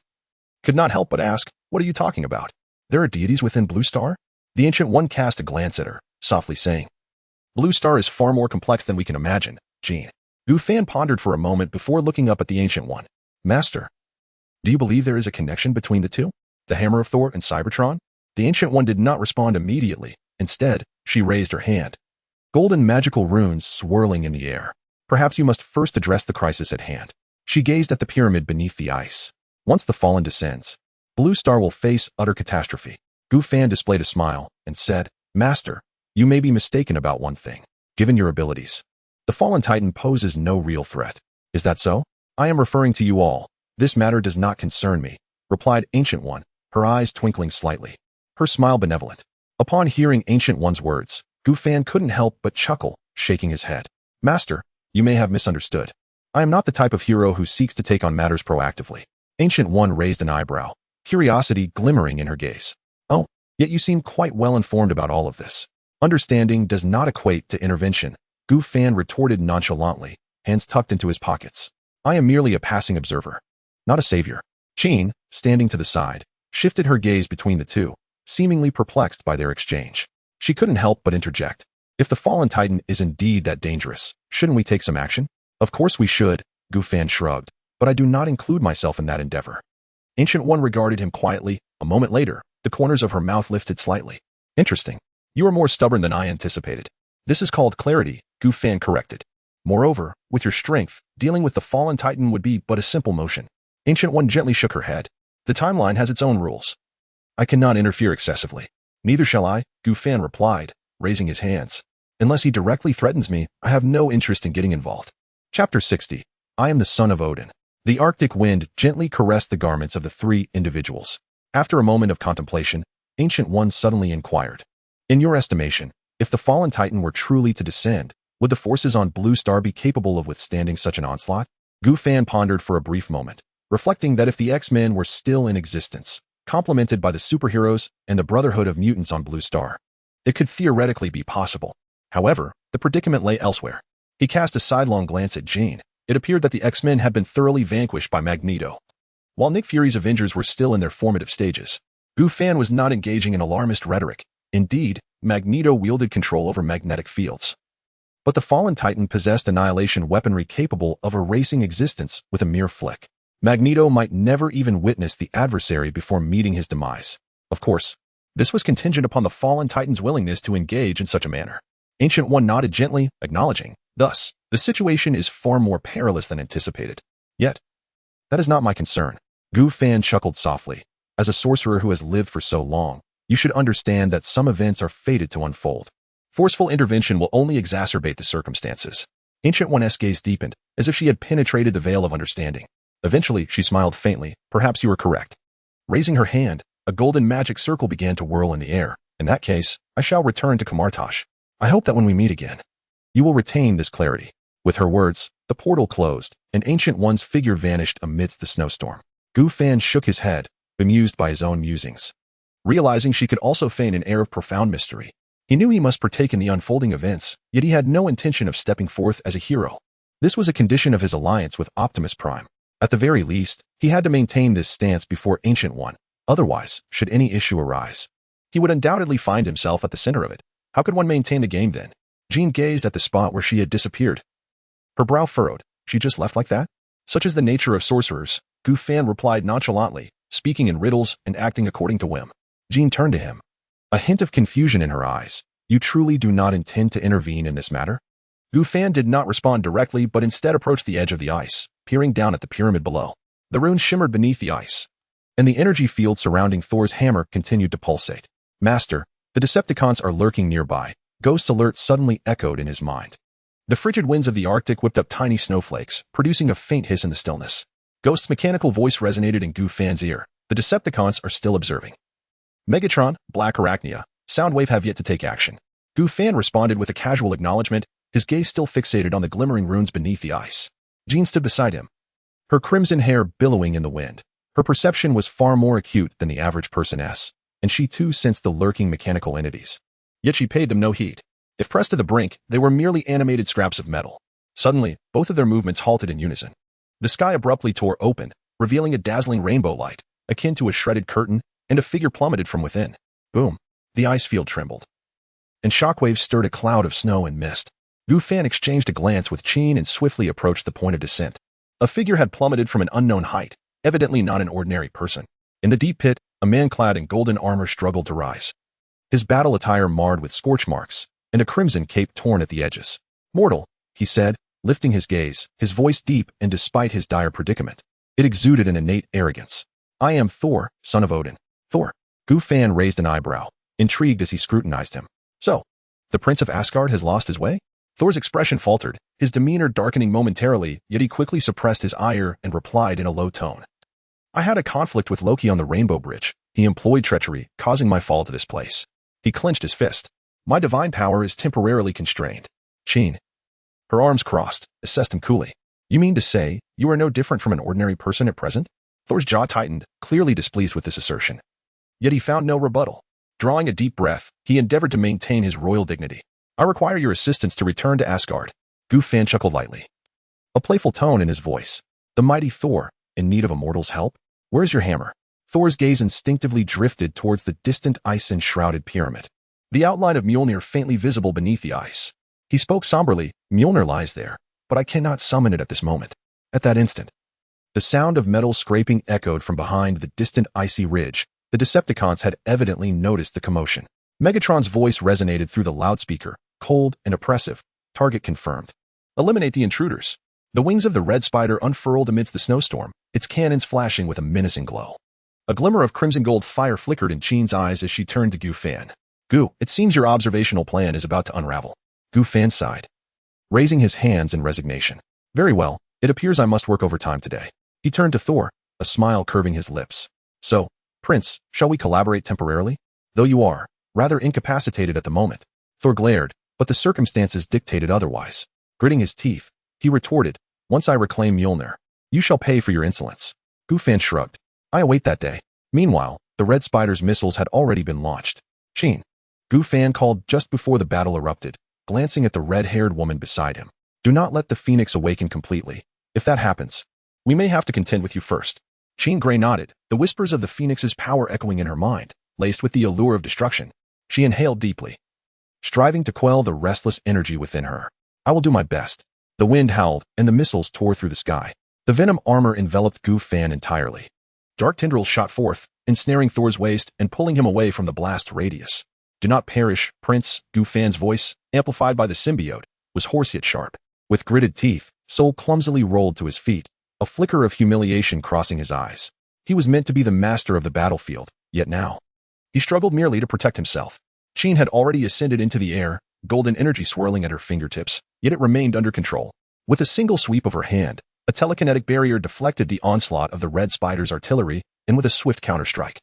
could not help but ask, what are you talking about? There are deities within Blue Star? The Ancient One cast a glance at her, softly saying, Blue Star is far more complex than we can imagine, Jean. Gu Fan pondered for a moment before looking up at the Ancient One. Master, do you believe there is a connection between the two? The Hammer of Thor and Cybertron? The Ancient One did not respond immediately. Instead, she raised her hand. Golden magical runes swirling in the air. Perhaps you must first address the crisis at hand. She gazed at the pyramid beneath the ice. Once the fallen descends, Blue Star will face utter catastrophe. Gu Fan displayed a smile and said, Master, you may be mistaken about one thing. Given your abilities, the fallen titan poses no real threat. Is that so? I am referring to you all. This matter does not concern me, replied Ancient One, her eyes twinkling slightly. Her smile benevolent. Upon hearing Ancient One's words, Gu Fan couldn't help but chuckle, shaking his head. Master, you may have misunderstood. I am not the type of hero who seeks to take on matters proactively. Ancient One raised an eyebrow, curiosity glimmering in her gaze. Oh, yet you seem quite well informed about all of this. Understanding does not equate to intervention, Gu Fan retorted nonchalantly, hands tucked into his pockets. I am merely a passing observer, not a savior. Jean, standing to the side, shifted her gaze between the two, seemingly perplexed by their exchange. She couldn't help but interject. If the fallen titan is indeed that dangerous, shouldn't we take some action? Of course we should, Gu Fan shrugged, but I do not include myself in that endeavor. Ancient One regarded him quietly. A moment later, the corners of her mouth lifted slightly. Interesting. You are more stubborn than I anticipated. This is called clarity, Gu Fan corrected. Moreover, with your strength, dealing with the fallen titan would be but a simple motion. Ancient One gently shook her head. The timeline has its own rules. I cannot interfere excessively. Neither shall I, Gu Fan replied, raising his hands. Unless he directly threatens me, I have no interest in getting involved. Chapter 60. I am the son of Odin. The Arctic wind gently caressed the garments of the three individuals. After a moment of contemplation, Ancient One suddenly inquired. In your estimation, if the fallen titan were truly to descend, would the forces on Blue Star be capable of withstanding such an onslaught? Gu Fan pondered for a brief moment, reflecting that if the X-Men were still in existence, complemented by the superheroes and the Brotherhood of Mutants on Blue Star, it could theoretically be possible. However, the predicament lay elsewhere. He cast a sidelong glance at Jean. It appeared that the X-Men had been thoroughly vanquished by Magneto. While Nick Fury's Avengers were still in their formative stages, Gu Fan was not engaging in alarmist rhetoric. Indeed, Magneto wielded control over magnetic fields. But the fallen titan possessed annihilation weaponry capable of erasing existence with a mere flick. Magneto might never even witness the adversary before meeting his demise. Of course, this was contingent upon the fallen titan's willingness to engage in such a manner. Ancient One nodded gently, acknowledging. Thus, the situation is far more perilous than anticipated. Yet, that is not my concern. Gu Fan chuckled softly. As a sorcerer who has lived for so long, you should understand that some events are fated to unfold. Forceful intervention will only exacerbate the circumstances. Ancient One's gaze deepened, as if she had penetrated the veil of understanding. Eventually, she smiled faintly. Perhaps you are correct. Raising her hand, a golden magic circle began to whirl in the air. In that case, I shall return to Kamartosh. I hope that when we meet again, you will retain this clarity. With her words, the portal closed, and Ancient One's figure vanished amidst the snowstorm. Gu Fan shook his head, bemused by his own musings. Realizing she could also feign an air of profound mystery, he knew he must partake in the unfolding events, yet he had no intention of stepping forth as a hero. This was a condition of his alliance with Optimus Prime. At the very least, he had to maintain this stance before Ancient One. Otherwise, should any issue arise, he would undoubtedly find himself at the center of it. How could one maintain the game then? Jean gazed at the spot where she had disappeared. Her brow furrowed. She just left like that? Such is the nature of sorcerers, Gu Fan replied nonchalantly, speaking in riddles and acting according to whim. Jean turned to him, a hint of confusion in her eyes. You truly do not intend to intervene in this matter? Gu Fan did not respond directly, but instead approached the edge of the ice, peering down at the pyramid below. The runes shimmered beneath the ice, and the energy field surrounding Thor's hammer continued to pulsate. Master, the Decepticons are lurking nearby. Ghost's alert suddenly echoed in his mind. The frigid winds of the Arctic whipped up tiny snowflakes, producing a faint hiss in the stillness. Ghost's mechanical voice resonated in Gu Fan's ear. The Decepticons are still observing. Megatron, Black Arachnia, Soundwave have yet to take action. Gu Fan responded with a casual acknowledgement, his gaze still fixated on the glimmering runes beneath the ice. Jean stood beside him, her crimson hair billowing in the wind. Her perception was far more acute than the average person's, and she too sensed the lurking mechanical entities. Yet she paid them no heed. If pressed to the brink, they were merely animated scraps of metal. Suddenly, both of their movements halted in unison. The sky abruptly tore open, revealing a dazzling rainbow light, akin to a shredded curtain, and a figure plummeted from within. Boom! The ice field trembled, and shockwaves stirred a cloud of snow and mist. Gu Fan exchanged a glance with Qin and swiftly approached the point of descent. A figure had plummeted from an unknown height, evidently not an ordinary person. In the deep pit, a man clad in golden armor struggled to rise. His battle attire marred with scorch marks, and a crimson cape torn at the edges. "Mortal," he said, lifting his gaze, his voice deep, and despite his dire predicament, it exuded an innate arrogance. "I am Thor, son of Odin." Thor. Gu Fan raised an eyebrow, intrigued as he scrutinized him. "So, the Prince of Asgard has lost his way?" Thor's expression faltered, his demeanor darkening momentarily, yet he quickly suppressed his ire and replied in a low tone. "I had a conflict with Loki on the Rainbow Bridge. He employed treachery, causing my fall to this place." He clenched his fist. "My divine power is temporarily constrained." Qin, her arms crossed, assessed him coolly. "You mean to say you are no different from an ordinary person at present?" Thor's jaw tightened, clearly displeased with this assertion. Yet he found no rebuttal. Drawing a deep breath, he endeavored to maintain his royal dignity. "I require your assistance to return to Asgard." Gu Fan chuckled lightly, a playful tone in his voice. "The mighty Thor, in need of a mortal's help? Where's your hammer?" Thor's gaze instinctively drifted towards the distant ice-enshrouded pyramid, the outline of Mjolnir faintly visible beneath the ice. He spoke somberly, "Mjolnir lies there, but I cannot summon it at this moment." At that instant, the sound of metal scraping echoed from behind the distant icy ridge. The Decepticons had evidently noticed the commotion. Megatron's voice resonated through the loudspeaker, cold and oppressive. "Target confirmed. Eliminate the intruders." The wings of the red spider unfurled amidst the snowstorm, its cannons flashing with a menacing glow. A glimmer of crimson gold fire flickered in Qin's eyes as she turned to Gu Fan. "Gu, it seems your observational plan is about to unravel." Gu Fan sighed, raising his hands in resignation. "Very well, it appears I must work overtime today." He turned to Thor, a smile curving his lips. "So, Prince, shall we collaborate temporarily? Though you are rather incapacitated at the moment." Thor glared, but the circumstances dictated otherwise. Gritting his teeth, he retorted, "Once I reclaim Mjolnir, you shall pay for your insolence." Gu Fan shrugged. "I await that day." Meanwhile, the Red Spider's missiles had already been launched. "Qin," Gu Fan called just before the battle erupted, glancing at the red-haired woman beside him. "Do not let the Phoenix awaken completely. If that happens, we may have to contend with you first." Qin Grey nodded, the whispers of the Phoenix's power echoing in her mind, laced with the allure of destruction. She inhaled deeply, striving to quell the restless energy within her. "I will do my best." The wind howled, and the missiles tore through the sky. The venom armor enveloped Gu Fan entirely. Dark tendrils shot forth, ensnaring Thor's waist and pulling him away from the blast radius. "Do not perish, Prince." Gu Fan's voice, amplified by the symbiote, was hoarse yet sharp. With gritted teeth, Soul clumsily rolled to his feet, a flicker of humiliation crossing his eyes. He was meant to be the master of the battlefield, yet now he struggled merely to protect himself. Qin had already ascended into the air, golden energy swirling at her fingertips, yet it remained under control. With a single sweep of her hand, a telekinetic barrier deflected the onslaught of the Red Spider's artillery, and with a swift counterstrike,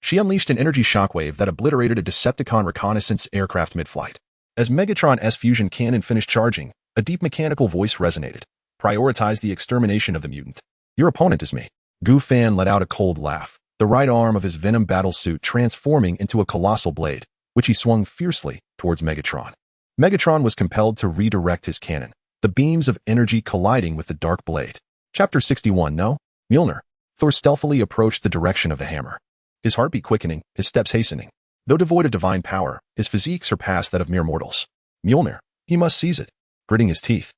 she unleashed an energy shockwave that obliterated a Decepticon reconnaissance aircraft mid-flight. As Megatron's fusion cannon finished charging, a deep mechanical voice resonated. "Prioritize the extermination of the mutant. Your opponent is me." Gu Fan let out a cold laugh, the right arm of his venom battlesuit transforming into a colossal blade, which he swung fiercely towards Megatron. Megatron was compelled to redirect his cannon, the beams of energy colliding with the dark blade. Chapter 61 No, Mjolnir. Thor stealthily approached the direction of the hammer, his heartbeat quickening, his steps hastening. Though devoid of divine power, his physique surpassed that of mere mortals. Mjolnir, he must seize it. Gritting his teeth,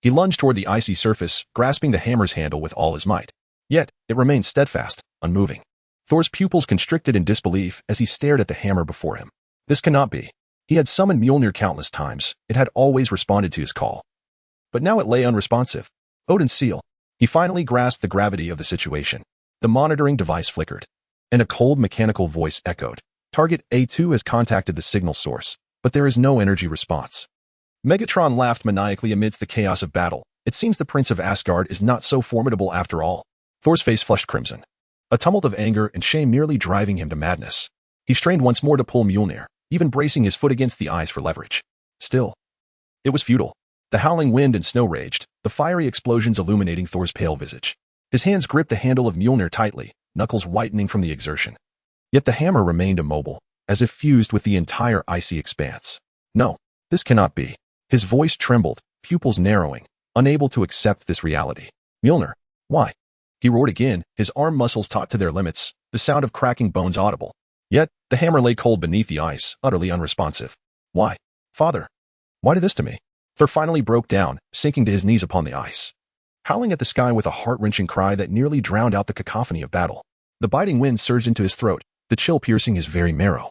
he lunged toward the icy surface, grasping the hammer's handle with all his might. Yet, it remained steadfast, unmoving. Thor's pupils constricted in disbelief as he stared at the hammer before him. This cannot be. He had summoned Mjolnir countless times. It had always responded to his call. But now it lay unresponsive. Odin's seal. He finally grasped the gravity of the situation. The monitoring device flickered, and a cold mechanical voice echoed. "Target A2 has contacted the signal source, but there is no energy response." Megatron laughed maniacally amidst the chaos of battle, It seems the Prince of Asgard is not so formidable after all. Thor's face flushed crimson, a tumult of anger and shame nearly driving him to madness. He strained once more to pull Mjolnir, even bracing his foot against the ice for leverage. Still, it was futile. The howling wind and snow raged, the fiery explosions illuminating Thor's pale visage. His hands gripped the handle of Mjolnir tightly, knuckles whitening from the exertion. Yet the hammer remained immobile, as if fused with the entire icy expanse. No, this cannot be. His voice trembled, pupils narrowing, unable to accept this reality. Mjolnir, why? He roared again, his arm muscles taut to their limits, the sound of cracking bones audible. Yet, the hammer lay cold beneath the ice, utterly unresponsive. Why? Father, why did this to me? Thor finally broke down, sinking to his knees upon the ice, howling at the sky with a heart-wrenching cry that nearly drowned out the cacophony of battle. The biting wind surged into his throat, the chill piercing his very marrow.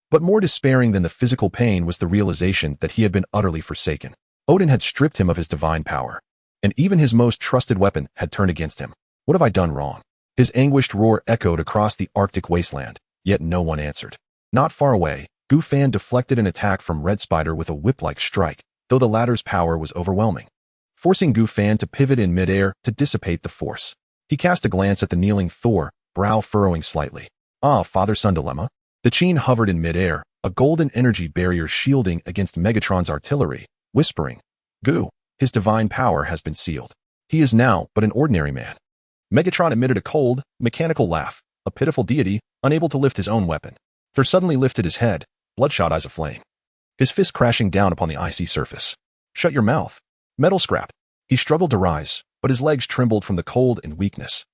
But more despairing than the physical pain was the realization that he had been utterly forsaken. Odin had stripped him of his divine power, and even his most trusted weapon had turned against him. What have I done wrong? His anguished roar echoed across the Arctic wasteland, yet no one answered. Not far away, Gufan deflected an attack from Red Spider with a whip-like strike, though the latter's power was overwhelming, forcing Gufan to pivot in midair to dissipate the force. He cast a glance at the kneeling Thor, brow furrowing slightly. Ah, father-son dilemma? The Cheen hovered in midair, a golden energy barrier shielding against Megatron's artillery, whispering, Gu, his divine power has been sealed. He is now but an ordinary man. Megatron emitted a cold, mechanical laugh, a pitiful deity, unable to lift his own weapon. Thor suddenly lifted his head, bloodshot eyes aflame, his fist crashing down upon the icy surface. Shut your mouth. Metal scrap. He struggled to rise, but his legs trembled from the cold and weakness.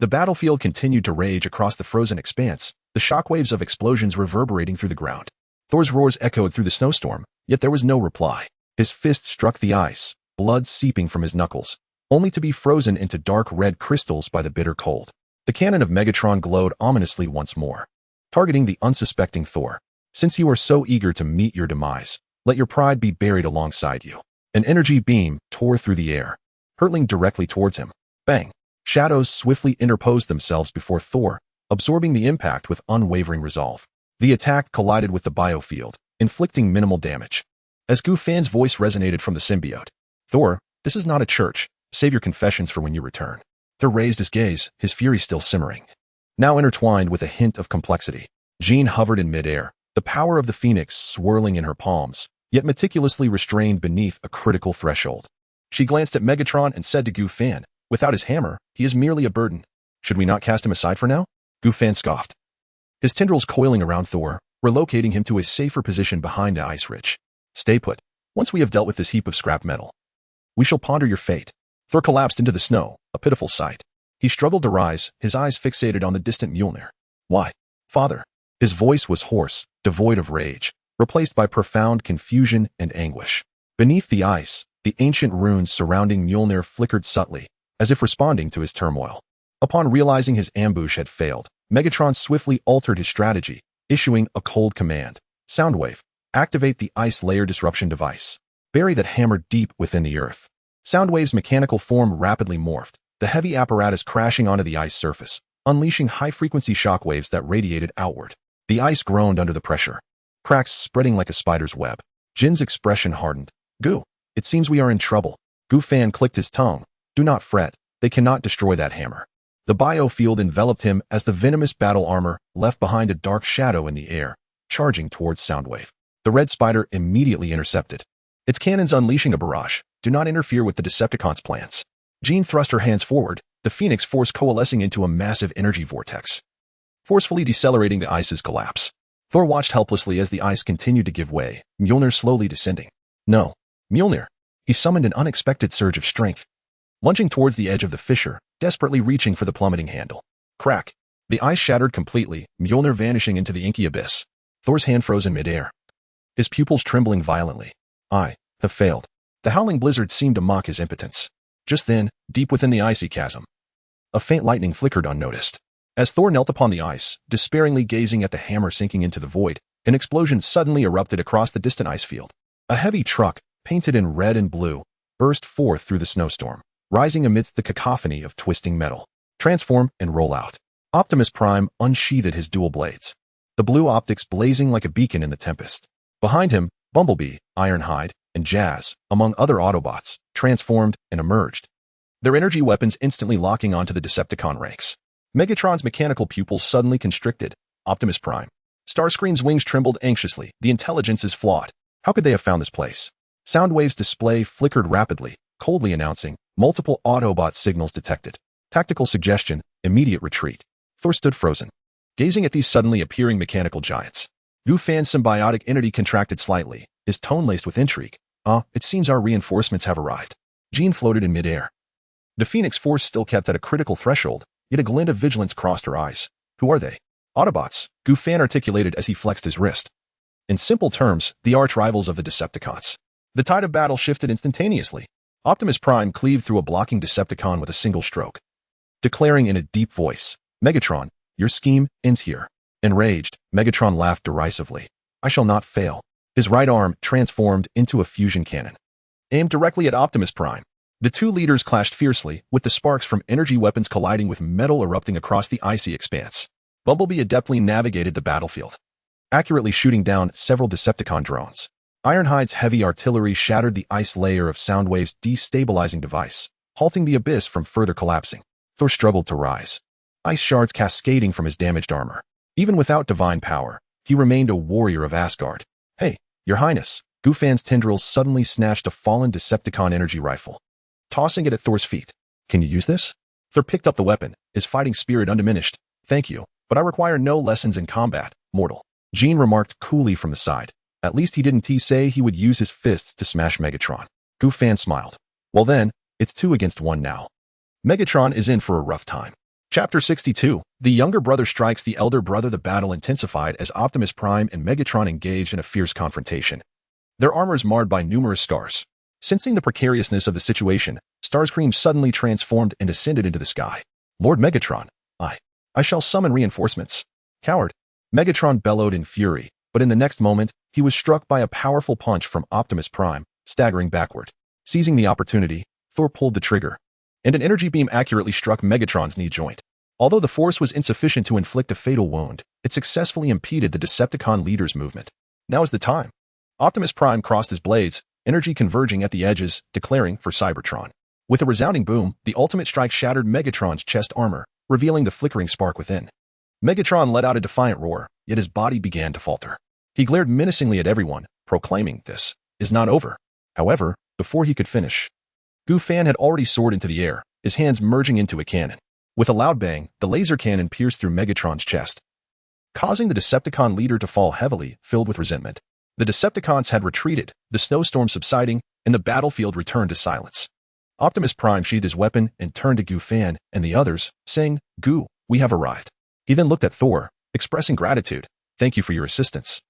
The battlefield continued to rage across the frozen expanse, the shockwaves of explosions reverberating through the ground. Thor's roars echoed through the snowstorm, yet there was no reply. His fist struck the ice, blood seeping from his knuckles, only to be frozen into dark red crystals by the bitter cold. The cannon of Megatron glowed ominously once more, targeting the unsuspecting Thor. Since you are so eager to meet your demise, let your pride be buried alongside you. An energy beam tore through the air, hurtling directly towards him. Bang! Shadows swiftly interposed themselves before Thor, absorbing the impact with unwavering resolve. The attack collided with the biofield, inflicting minimal damage. As Gufan's voice resonated from the symbiote, Thor, this is not a church. Save your confessions for when you return. Thor raised his gaze, his fury still simmering, now intertwined with a hint of complexity. Jean hovered in midair, the power of the phoenix swirling in her palms, yet meticulously restrained beneath a critical threshold. She glanced at Megatron and said to Gufan, without his hammer, he is merely a burden. Should we not cast him aside for now? Gufan scoffed, his tendrils coiling around Thor, relocating him to a safer position behind the ice ridge. Stay put. Once we have dealt with this heap of scrap metal, we shall ponder your fate. Thor collapsed into the snow, a pitiful sight. He struggled to rise, his eyes fixated on the distant Mjolnir. Why, father? His voice was hoarse, devoid of rage, replaced by profound confusion and anguish. Beneath the ice, the ancient runes surrounding Mjolnir flickered subtly, as if responding to his turmoil. Upon realizing his ambush had failed, Megatron swiftly altered his strategy, issuing a cold command. Soundwave, activate the ice layer disruption device. Bury that hammer deep within the earth. Soundwave's mechanical form rapidly morphed, the heavy apparatus crashing onto the ice surface, unleashing high-frequency shockwaves that radiated outward. The ice groaned under the pressure, cracks spreading like a spider's web. Jin's expression hardened. Gu, it seems we are in trouble. Gufan clicked his tongue. Do not fret, they cannot destroy that hammer. The biofield enveloped him as the venomous battle armor left behind a dark shadow in the air, charging towards Soundwave. The Red Spider immediately intercepted, its cannons unleashing a barrage. Do not interfere with the Decepticons' plans. Jean thrust her hands forward, the Phoenix force coalescing into a massive energy vortex, forcefully decelerating the ice's collapse. Thor watched helplessly as the ice continued to give way, Mjolnir slowly descending. No, Mjolnir. He summoned an unexpected surge of strength, lunging towards the edge of the fissure, desperately reaching for the plummeting handle. Crack! The ice shattered completely, Mjolnir vanishing into the inky abyss. Thor's hand froze in midair, his pupils trembling violently. I have failed. The howling blizzard seemed to mock his impotence. Just then, deep within the icy chasm, a faint lightning flickered unnoticed. As Thor knelt upon the ice, despairingly gazing at the hammer sinking into the void, an explosion suddenly erupted across the distant ice field. A heavy truck, painted in red and blue, burst forth through the snowstorm, rising amidst the cacophony of twisting metal. Transform and roll out. Optimus Prime unsheathed his dual blades, the blue optics blazing like a beacon in the tempest. Behind him, Bumblebee, Ironhide, and Jazz, among other Autobots, transformed, and emerged, their energy weapons instantly locking onto the Decepticon ranks. Megatron's mechanical pupils suddenly constricted. Optimus Prime. Starscream's wings trembled anxiously. The intelligence is flawed. How could they have found this place? Soundwave's display flickered rapidly, coldly announcing, multiple Autobot signals detected. Tactical suggestion, immediate retreat. Thor stood frozen, gazing at these suddenly appearing mechanical giants. Goofan's symbiotic entity contracted slightly, his tone laced with intrigue. It seems our reinforcements have arrived. Jean floated in midair. The Phoenix Force still kept at a critical threshold, yet a glint of vigilance crossed her eyes. Who are they? Autobots, Goofan articulated as he flexed his wrist. In simple terms, the arch-rivals of the Decepticons. The tide of battle shifted instantaneously. Optimus Prime cleaved through a blocking Decepticon with a single stroke, declaring in a deep voice, Megatron, your scheme ends here. Enraged, Megatron laughed derisively. I shall not fail. His right arm transformed into a fusion cannon, aimed directly at Optimus Prime. The two leaders clashed fiercely, with the sparks from energy weapons colliding with metal erupting across the icy expanse. Bumblebee adeptly navigated the battlefield, accurately shooting down several Decepticon drones. Ironhide's heavy artillery shattered the ice layer of Soundwave's destabilizing device, halting the abyss from further collapsing. Thor struggled to rise, ice shards cascading from his damaged armor. Even without divine power, he remained a warrior of Asgard. Hey, Your Highness, Goofan's tendrils suddenly snatched a fallen Decepticon energy rifle, tossing it at Thor's feet. Can you use this? Thor picked up the weapon, his fighting spirit undiminished. Thank you, but I require no lessons in combat, mortal. Jean remarked coolly from the side. At least he didn't say he would use his fists to smash Megatron. Goofan smiled. Well then, it's 2 against 1 now. Megatron is in for a rough time. Chapter 62. The younger brother strikes the elder brother. The battle intensified as Optimus Prime and Megatron engaged in a fierce confrontation, their armors marred by numerous scars. Sensing the precariousness of the situation, Starscream suddenly transformed and ascended into the sky. Lord Megatron, I shall summon reinforcements. Coward. Megatron bellowed in fury, but in the next moment, he was struck by a powerful punch from Optimus Prime, staggering backward. Seizing the opportunity, Thor pulled the trigger, and an energy beam accurately struck Megatron's knee joint. Although the force was insufficient to inflict a fatal wound, it successfully impeded the Decepticon leader's movement. Now is the time. Optimus Prime crossed his blades, energy converging at the edges, declaring for Cybertron. With a resounding boom, the ultimate strike shattered Megatron's chest armor, revealing the flickering spark within. Megatron let out a defiant roar, yet his body began to falter. He glared menacingly at everyone, proclaiming, "This is not over." However, before he could finish, Goofan had already soared into the air, his hands merging into a cannon. With a loud bang, the laser cannon pierced through Megatron's chest, causing the Decepticon leader to fall heavily, filled with resentment. The Decepticons had retreated, the snowstorm subsiding, and the battlefield returned to silence. Optimus Prime sheathed his weapon and turned to Goofan and the others, saying, "Goo, we have arrived." He then looked at Thor, expressing gratitude. "Thank you for your assistance,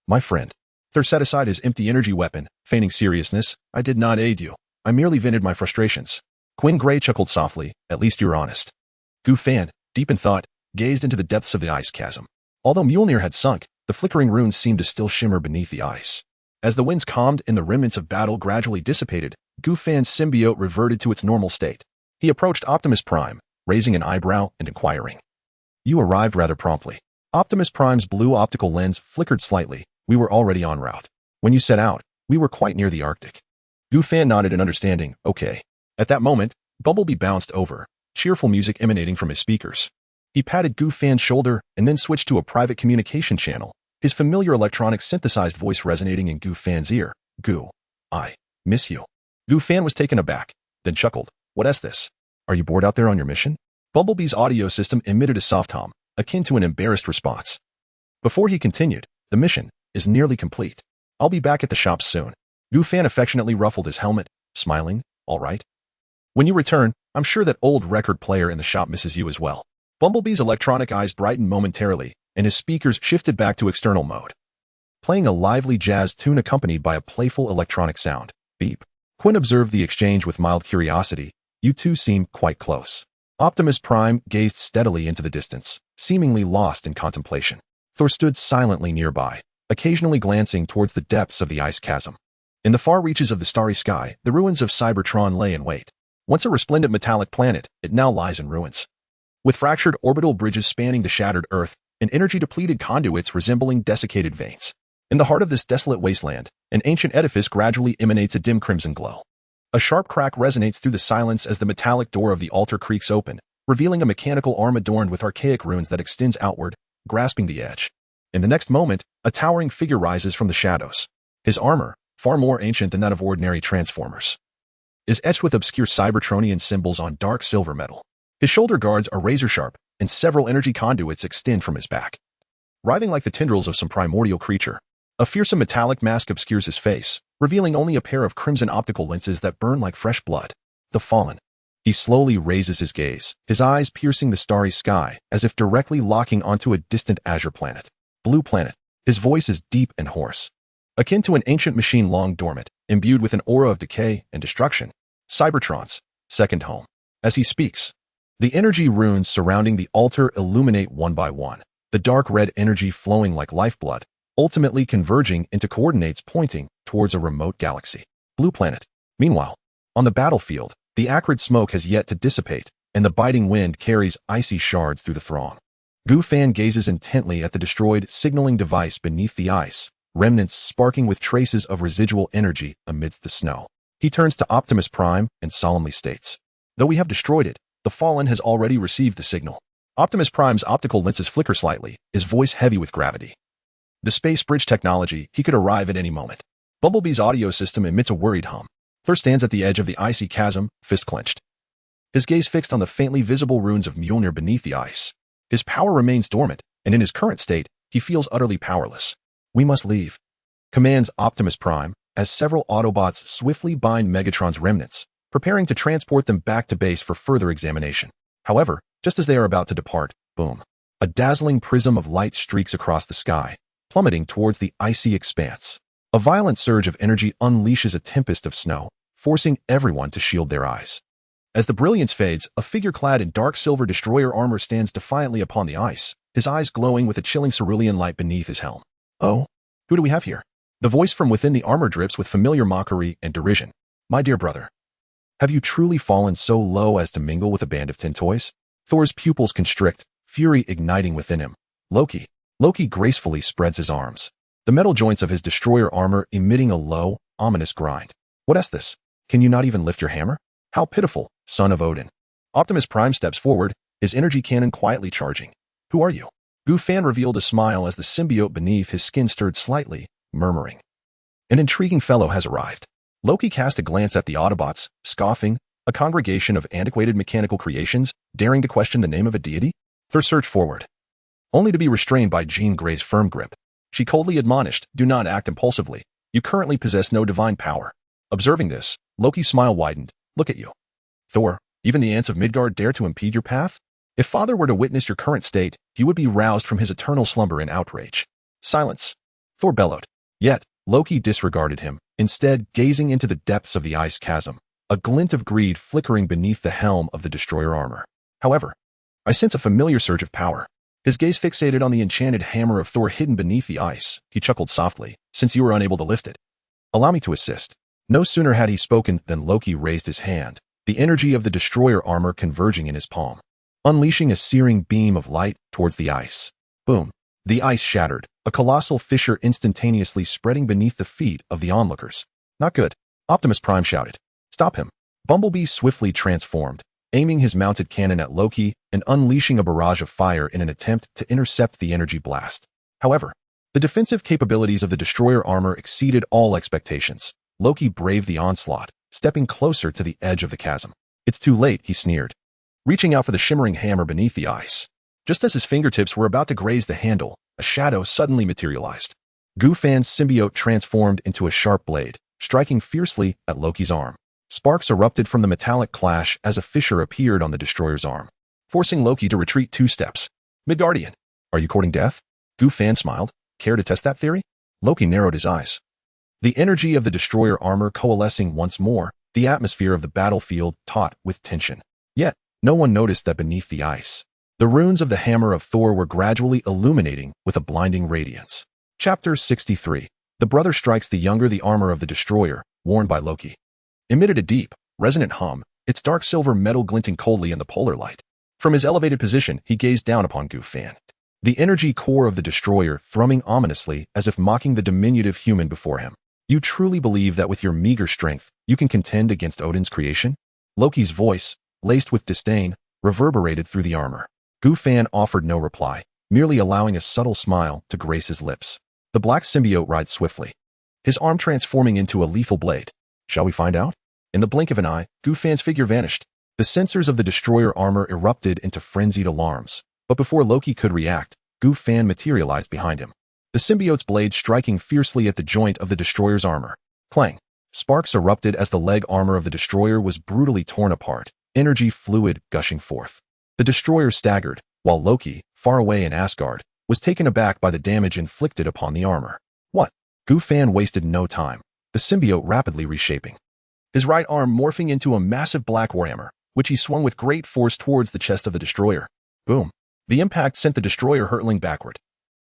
my friend." Thor set aside his empty energy weapon, feigning seriousness. "I did not aid you. I merely vented my frustrations." Quinn Gray chuckled softly. "At least you're honest." Goofan, deep in thought, gazed into the depths of the ice chasm. Although Mjolnir had sunk, the flickering runes seemed to still shimmer beneath the ice. As the winds calmed and the remnants of battle gradually dissipated, Goofan's symbiote reverted to its normal state. He approached Optimus Prime, raising an eyebrow and inquiring. "You arrived rather promptly." Optimus Prime's blue optical lens flickered slightly. "We were already en route. When you set out, we were quite near the Arctic." Goofan nodded in understanding. "Okay." At that moment, Bumblebee bounced over, cheerful music emanating from his speakers. He patted Goofan's shoulder and then switched to a private communication channel, his familiar electronic synthesized voice resonating in Goofan's ear. "Goo, I miss you." Goofan was taken aback, then chuckled. "What is this? Are you bored out there on your mission?" Bumblebee's audio system emitted a soft hum, akin to an embarrassed response. Before he continued, "The mission is nearly complete. I'll be back at the shop soon." Goofan affectionately ruffled his helmet, smiling. "All right. When you return, I'm sure that old record player in the shop misses you as well." Bumblebee's electronic eyes brightened momentarily, and his speakers shifted back to external mode, playing a lively jazz tune accompanied by a playful electronic sound. Beep. Quinn observed the exchange with mild curiosity. "You two seem quite close." Optimus Prime gazed steadily into the distance, seemingly lost in contemplation. Thor stood silently nearby, occasionally glancing towards the depths of the ice chasm. In the far reaches of the starry sky, the ruins of Cybertron lay in wait. Once a resplendent metallic planet, it now lies in ruins, with fractured orbital bridges spanning the shattered Earth and energy-depleted conduits resembling desiccated veins. In the heart of this desolate wasteland, an ancient edifice gradually emanates a dim crimson glow. A sharp crack resonates through the silence as the metallic door of the altar creaks open, revealing a mechanical arm adorned with archaic runes that extends outward, grasping the edge. In the next moment, a towering figure rises from the shadows. His armor, far more ancient than that of ordinary transformers, is etched with obscure Cybertronian symbols on dark silver metal. His shoulder guards are razor-sharp, and several energy conduits extend from his back. Writhing like the tendrils of some primordial creature, a fearsome metallic mask obscures his face, revealing only a pair of crimson optical lenses that burn like fresh blood. The Fallen. He slowly raises his gaze, his eyes piercing the starry sky, as if directly locking onto a distant azure planet. Blue planet. His voice is deep and hoarse, akin to an ancient machine long dormant, imbued with an aura of decay and destruction. Cybertron's second home. As he speaks, the energy runes surrounding the altar illuminate one by one, the dark red energy flowing like lifeblood, ultimately converging into coordinates pointing towards a remote galaxy. Blue planet. Meanwhile, on the battlefield, the acrid smoke has yet to dissipate, and the biting wind carries icy shards through the throng. Gu Fan gazes intently at the destroyed signaling device beneath the ice, remnants sparking with traces of residual energy amidst the snow. He turns to Optimus Prime and solemnly states, "Though we have destroyed it, the Fallen has already received the signal." Optimus Prime's optical lenses flicker slightly, his voice heavy with gravity. The space bridge technology, he could arrive at any moment. Bumblebee's audio system emits a worried hum. Thor stands at the edge of the icy chasm, fist clenched, his gaze fixed on the faintly visible runes of Mjolnir beneath the ice. His power remains dormant, and in his current state, he feels utterly powerless. "We must leave," commands Optimus Prime, as several Autobots swiftly bind Megatron's remnants, preparing to transport them back to base for further examination. However, just as they are about to depart, boom, a dazzling prism of light streaks across the sky, plummeting towards the icy expanse. A violent surge of energy unleashes a tempest of snow, forcing everyone to shield their eyes. As the brilliance fades, a figure clad in dark silver destroyer armor stands defiantly upon the ice, his eyes glowing with a chilling cerulean light beneath his helm. "Oh, who do we have here?" The voice from within the armor drips with familiar mockery and derision. "My dear brother, have you truly fallen so low as to mingle with a band of tin toys?" Thor's pupils constrict, fury igniting within him. Loki gracefully spreads his arms, the metal joints of his destroyer armor emitting a low, ominous grind. "What is this? Can you not even lift your hammer? How pitiful, son of Odin." Optimus Prime steps forward, his energy cannon quietly charging. "Who are you?" Gu Fan revealed a smile as the symbiote beneath his skin stirred slightly, murmuring, "An intriguing fellow has arrived." Loki cast a glance at the Autobots, scoffing, a congregation of antiquated mechanical creations, daring to question the name of a deity? Thor surged forward, only to be restrained by Jean Grey's firm grip. She coldly admonished, "Do not act impulsively. You currently possess no divine power." Observing this, Loki's smile widened. "Look at you, Thor. Even the ants of Midgard dare to impede your path? If Father were to witness your current state, he would be roused from his eternal slumber in outrage." "Silence," Thor bellowed. Yet, Loki disregarded him, instead gazing into the depths of the ice chasm, a glint of greed flickering beneath the helm of the destroyer armor. "However, I sense a familiar surge of power." His gaze fixated on the enchanted hammer of Thor hidden beneath the ice. He chuckled softly, "Since you were unable to lift it, allow me to assist." No sooner had he spoken than Loki raised his hand, the energy of the destroyer armor converging in his palm, unleashing a searing beam of light towards the ice. Boom. The ice shattered, a colossal fissure instantaneously spreading beneath the feet of the onlookers. "Not good," Optimus Prime shouted. "Stop him." Bumblebee swiftly transformed, aiming his mounted cannon at Loki and unleashing a barrage of fire in an attempt to intercept the energy blast. However, the defensive capabilities of the destroyer armor exceeded all expectations. Loki braved the onslaught, stepping closer to the edge of the chasm. "It's too late," he sneered, reaching out for the shimmering hammer beneath the ice. Just as his fingertips were about to graze the handle, a shadow suddenly materialized. Gu Fan's symbiote transformed into a sharp blade, striking fiercely at Loki's arm. Sparks erupted from the metallic clash as a fissure appeared on the destroyer's arm, forcing Loki to retreat 2 steps. "Midgardian, are you courting death?" Gu Fan smiled. "Care to test that theory?" Loki narrowed his eyes. The energy of the destroyer armor coalescing once more, the atmosphere of the battlefield taut with tension. Yet, no one noticed that beneath the ice, the runes of the hammer of Thor were gradually illuminating with a blinding radiance. Chapter 63. The brother strikes the younger. The armor of the destroyer, worn by Loki, emitted a deep, resonant hum, its dark silver metal glinting coldly in the polar light. From his elevated position, he gazed down upon Gu Fan, the energy core of the destroyer thrumming ominously as if mocking the diminutive human before him. You truly believe that with your meager strength, you can contend against Odin's creation? Loki's voice, laced with disdain, reverberated through the armor. Gufan offered no reply, merely allowing a subtle smile to grace his lips. The black symbiote rides swiftly, his arm transforming into a lethal blade. Shall we find out? In the blink of an eye, Gufan's figure vanished. The sensors of the destroyer armor erupted into frenzied alarms, but before Loki could react, Gufan materialized behind him. The symbiote's blade striking fiercely at the joint of the destroyer's armor. Clang! Sparks erupted as the leg armor of the destroyer was brutally torn apart, energy fluid gushing forth. The destroyer staggered, while Loki, far away in Asgard, was taken aback by the damage inflicted upon the armor. What? Gufan wasted no time, the symbiote rapidly reshaping. His right arm morphing into a massive black warhammer, which he swung with great force towards the chest of the destroyer. Boom! The impact sent the destroyer hurtling backward,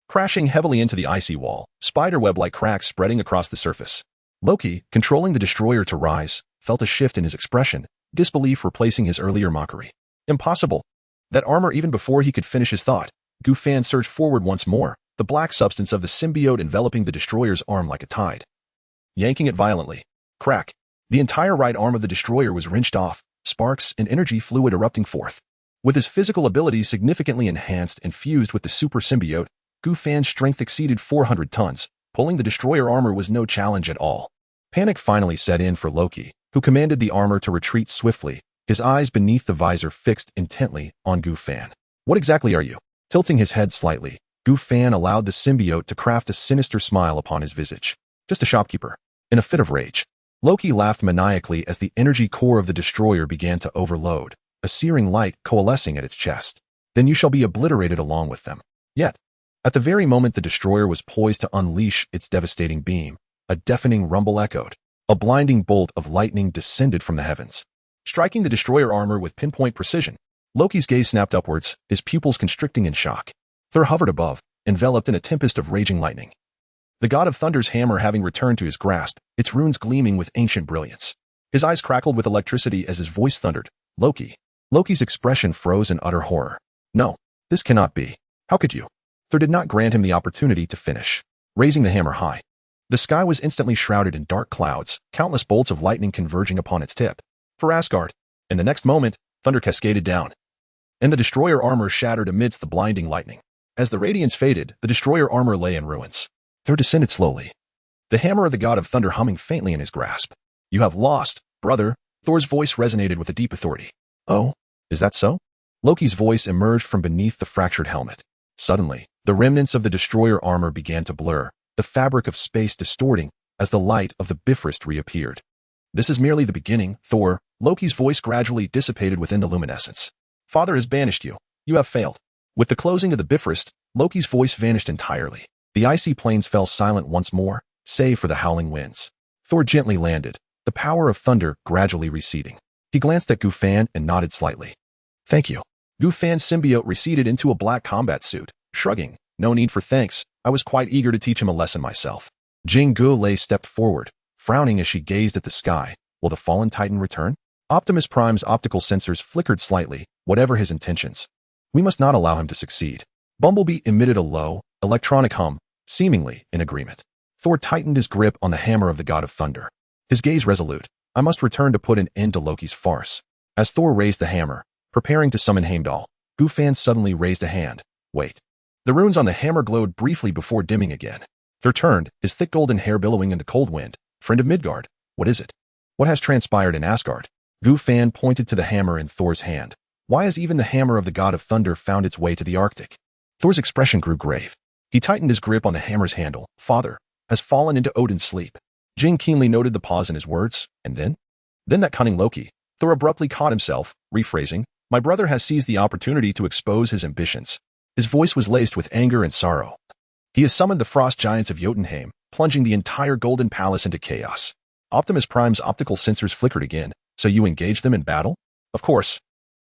crashing heavily into the icy wall, spiderweb-like cracks spreading across the surface. Loki, controlling the destroyer to rise, felt a shift in his expression, disbelief replacing his earlier mockery. Impossible! That armor even before he could finish his thought. Gufan surged forward once more, the black substance of the symbiote enveloping the destroyer's arm like a tide. Yanking it violently. Crack! The entire right arm of the destroyer was wrenched off, sparks and energy fluid erupting forth. With his physical abilities significantly enhanced and fused with the super symbiote, Gufan's strength exceeded 400 tons. Pulling the destroyer armor was no challenge at all. Panic finally set in for Loki, who commanded the armor to retreat swiftly, his eyes beneath the visor fixed intently on Gufan. What exactly are you? Tilting his head slightly, Gufan allowed the symbiote to craft a sinister smile upon his visage. Just a shopkeeper. In a fit of rage, Loki laughed maniacally as the energy core of the destroyer began to overload, a searing light coalescing at its chest. Then you shall be obliterated along with them. Yet, at the very moment the destroyer was poised to unleash its devastating beam, a deafening rumble echoed. A blinding bolt of lightning descended from the heavens, striking the destroyer armor with pinpoint precision. Loki's gaze snapped upwards, his pupils constricting in shock. Thor hovered above, enveloped in a tempest of raging lightning. The god of thunder's hammer having returned to his grasp, its runes gleaming with ancient brilliance. His eyes crackled with electricity as his voice thundered, Loki. Loki's expression froze in utter horror. No, this cannot be. How could you? Thor did not grant him the opportunity to finish. Raising the hammer high, the sky was instantly shrouded in dark clouds, countless bolts of lightning converging upon its tip. For Asgard. In the next moment, thunder cascaded down, and the destroyer armor shattered amidst the blinding lightning. As the radiance faded, the destroyer armor lay in ruins. Thor descended slowly, the hammer of the god of thunder humming faintly in his grasp. You have lost, brother. Thor's voice resonated with a deep authority. Oh, is that so? Loki's voice emerged from beneath the fractured helmet. Suddenly, the remnants of the destroyer armor began to blur, the fabric of space distorting as the light of the Bifrost reappeared. This is merely the beginning, Thor. Loki's voice gradually dissipated within the luminescence. Father has banished you. You have failed. With the closing of the Bifrost, Loki's voice vanished entirely. The icy plains fell silent once more, save for the howling winds. Thor gently landed, the power of thunder gradually receding. He glanced at Gufan and nodded slightly. Thank you. Gufan's symbiote receded into a black combat suit, shrugging. No need for thanks. I was quite eager to teach him a lesson myself. Jing Gulei stepped forward, frowning as she gazed at the sky. Will the fallen titan return? Optimus Prime's optical sensors flickered slightly, whatever his intentions. We must not allow him to succeed. Bumblebee emitted a low, electronic hum, seemingly in agreement. Thor tightened his grip on the hammer of the god of thunder. His gaze resolute. I must return to put an end to Loki's farce. As Thor raised the hammer, preparing to summon Heimdall, Gufan suddenly raised a hand. Wait. The runes on the hammer glowed briefly before dimming again. Thor turned, his thick golden hair billowing in the cold wind. Friend of Midgard, what is it? What has transpired in Asgard? Gufan pointed to the hammer in Thor's hand. Why has even the hammer of the god of thunder found its way to the Arctic? Thor's expression grew grave. He tightened his grip on the hammer's handle. Father has fallen into Odin's sleep. Jing keenly noted the pause in his words, and then? Then that cunning Loki. Thor abruptly caught himself, rephrasing, my brother has seized the opportunity to expose his ambitions. His voice was laced with anger and sorrow. He has summoned the frost giants of Jotunheim, plunging the entire golden palace into chaos. Optimus Prime's optical sensors flickered again. So you engaged them in battle? Of course.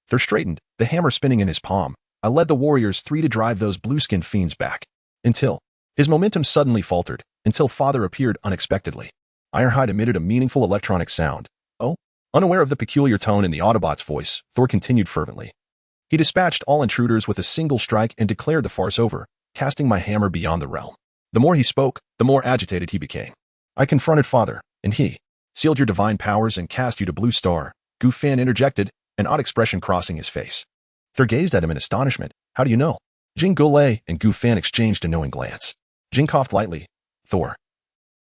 Thor straightened, the hammer spinning in his palm. I led the warriors 3 to drive those blue-skinned fiends back. Until his momentum suddenly faltered, until Father appeared unexpectedly. Ironhide emitted a meaningful electronic sound. Oh? Unaware of the peculiar tone in the Autobot's voice, Thor continued fervently. He dispatched all intruders with a single strike and declared the farce over, casting my hammer beyond the realm. The more he spoke, the more agitated he became. I confronted Father, and he sealed your divine powers and cast you to Blue Star. Gu Fan interjected, an odd expression crossing his face. Thor gazed at him in astonishment. How do you know? Jing Gulei and Gu Fan exchanged a knowing glance. Jing coughed lightly. Thor,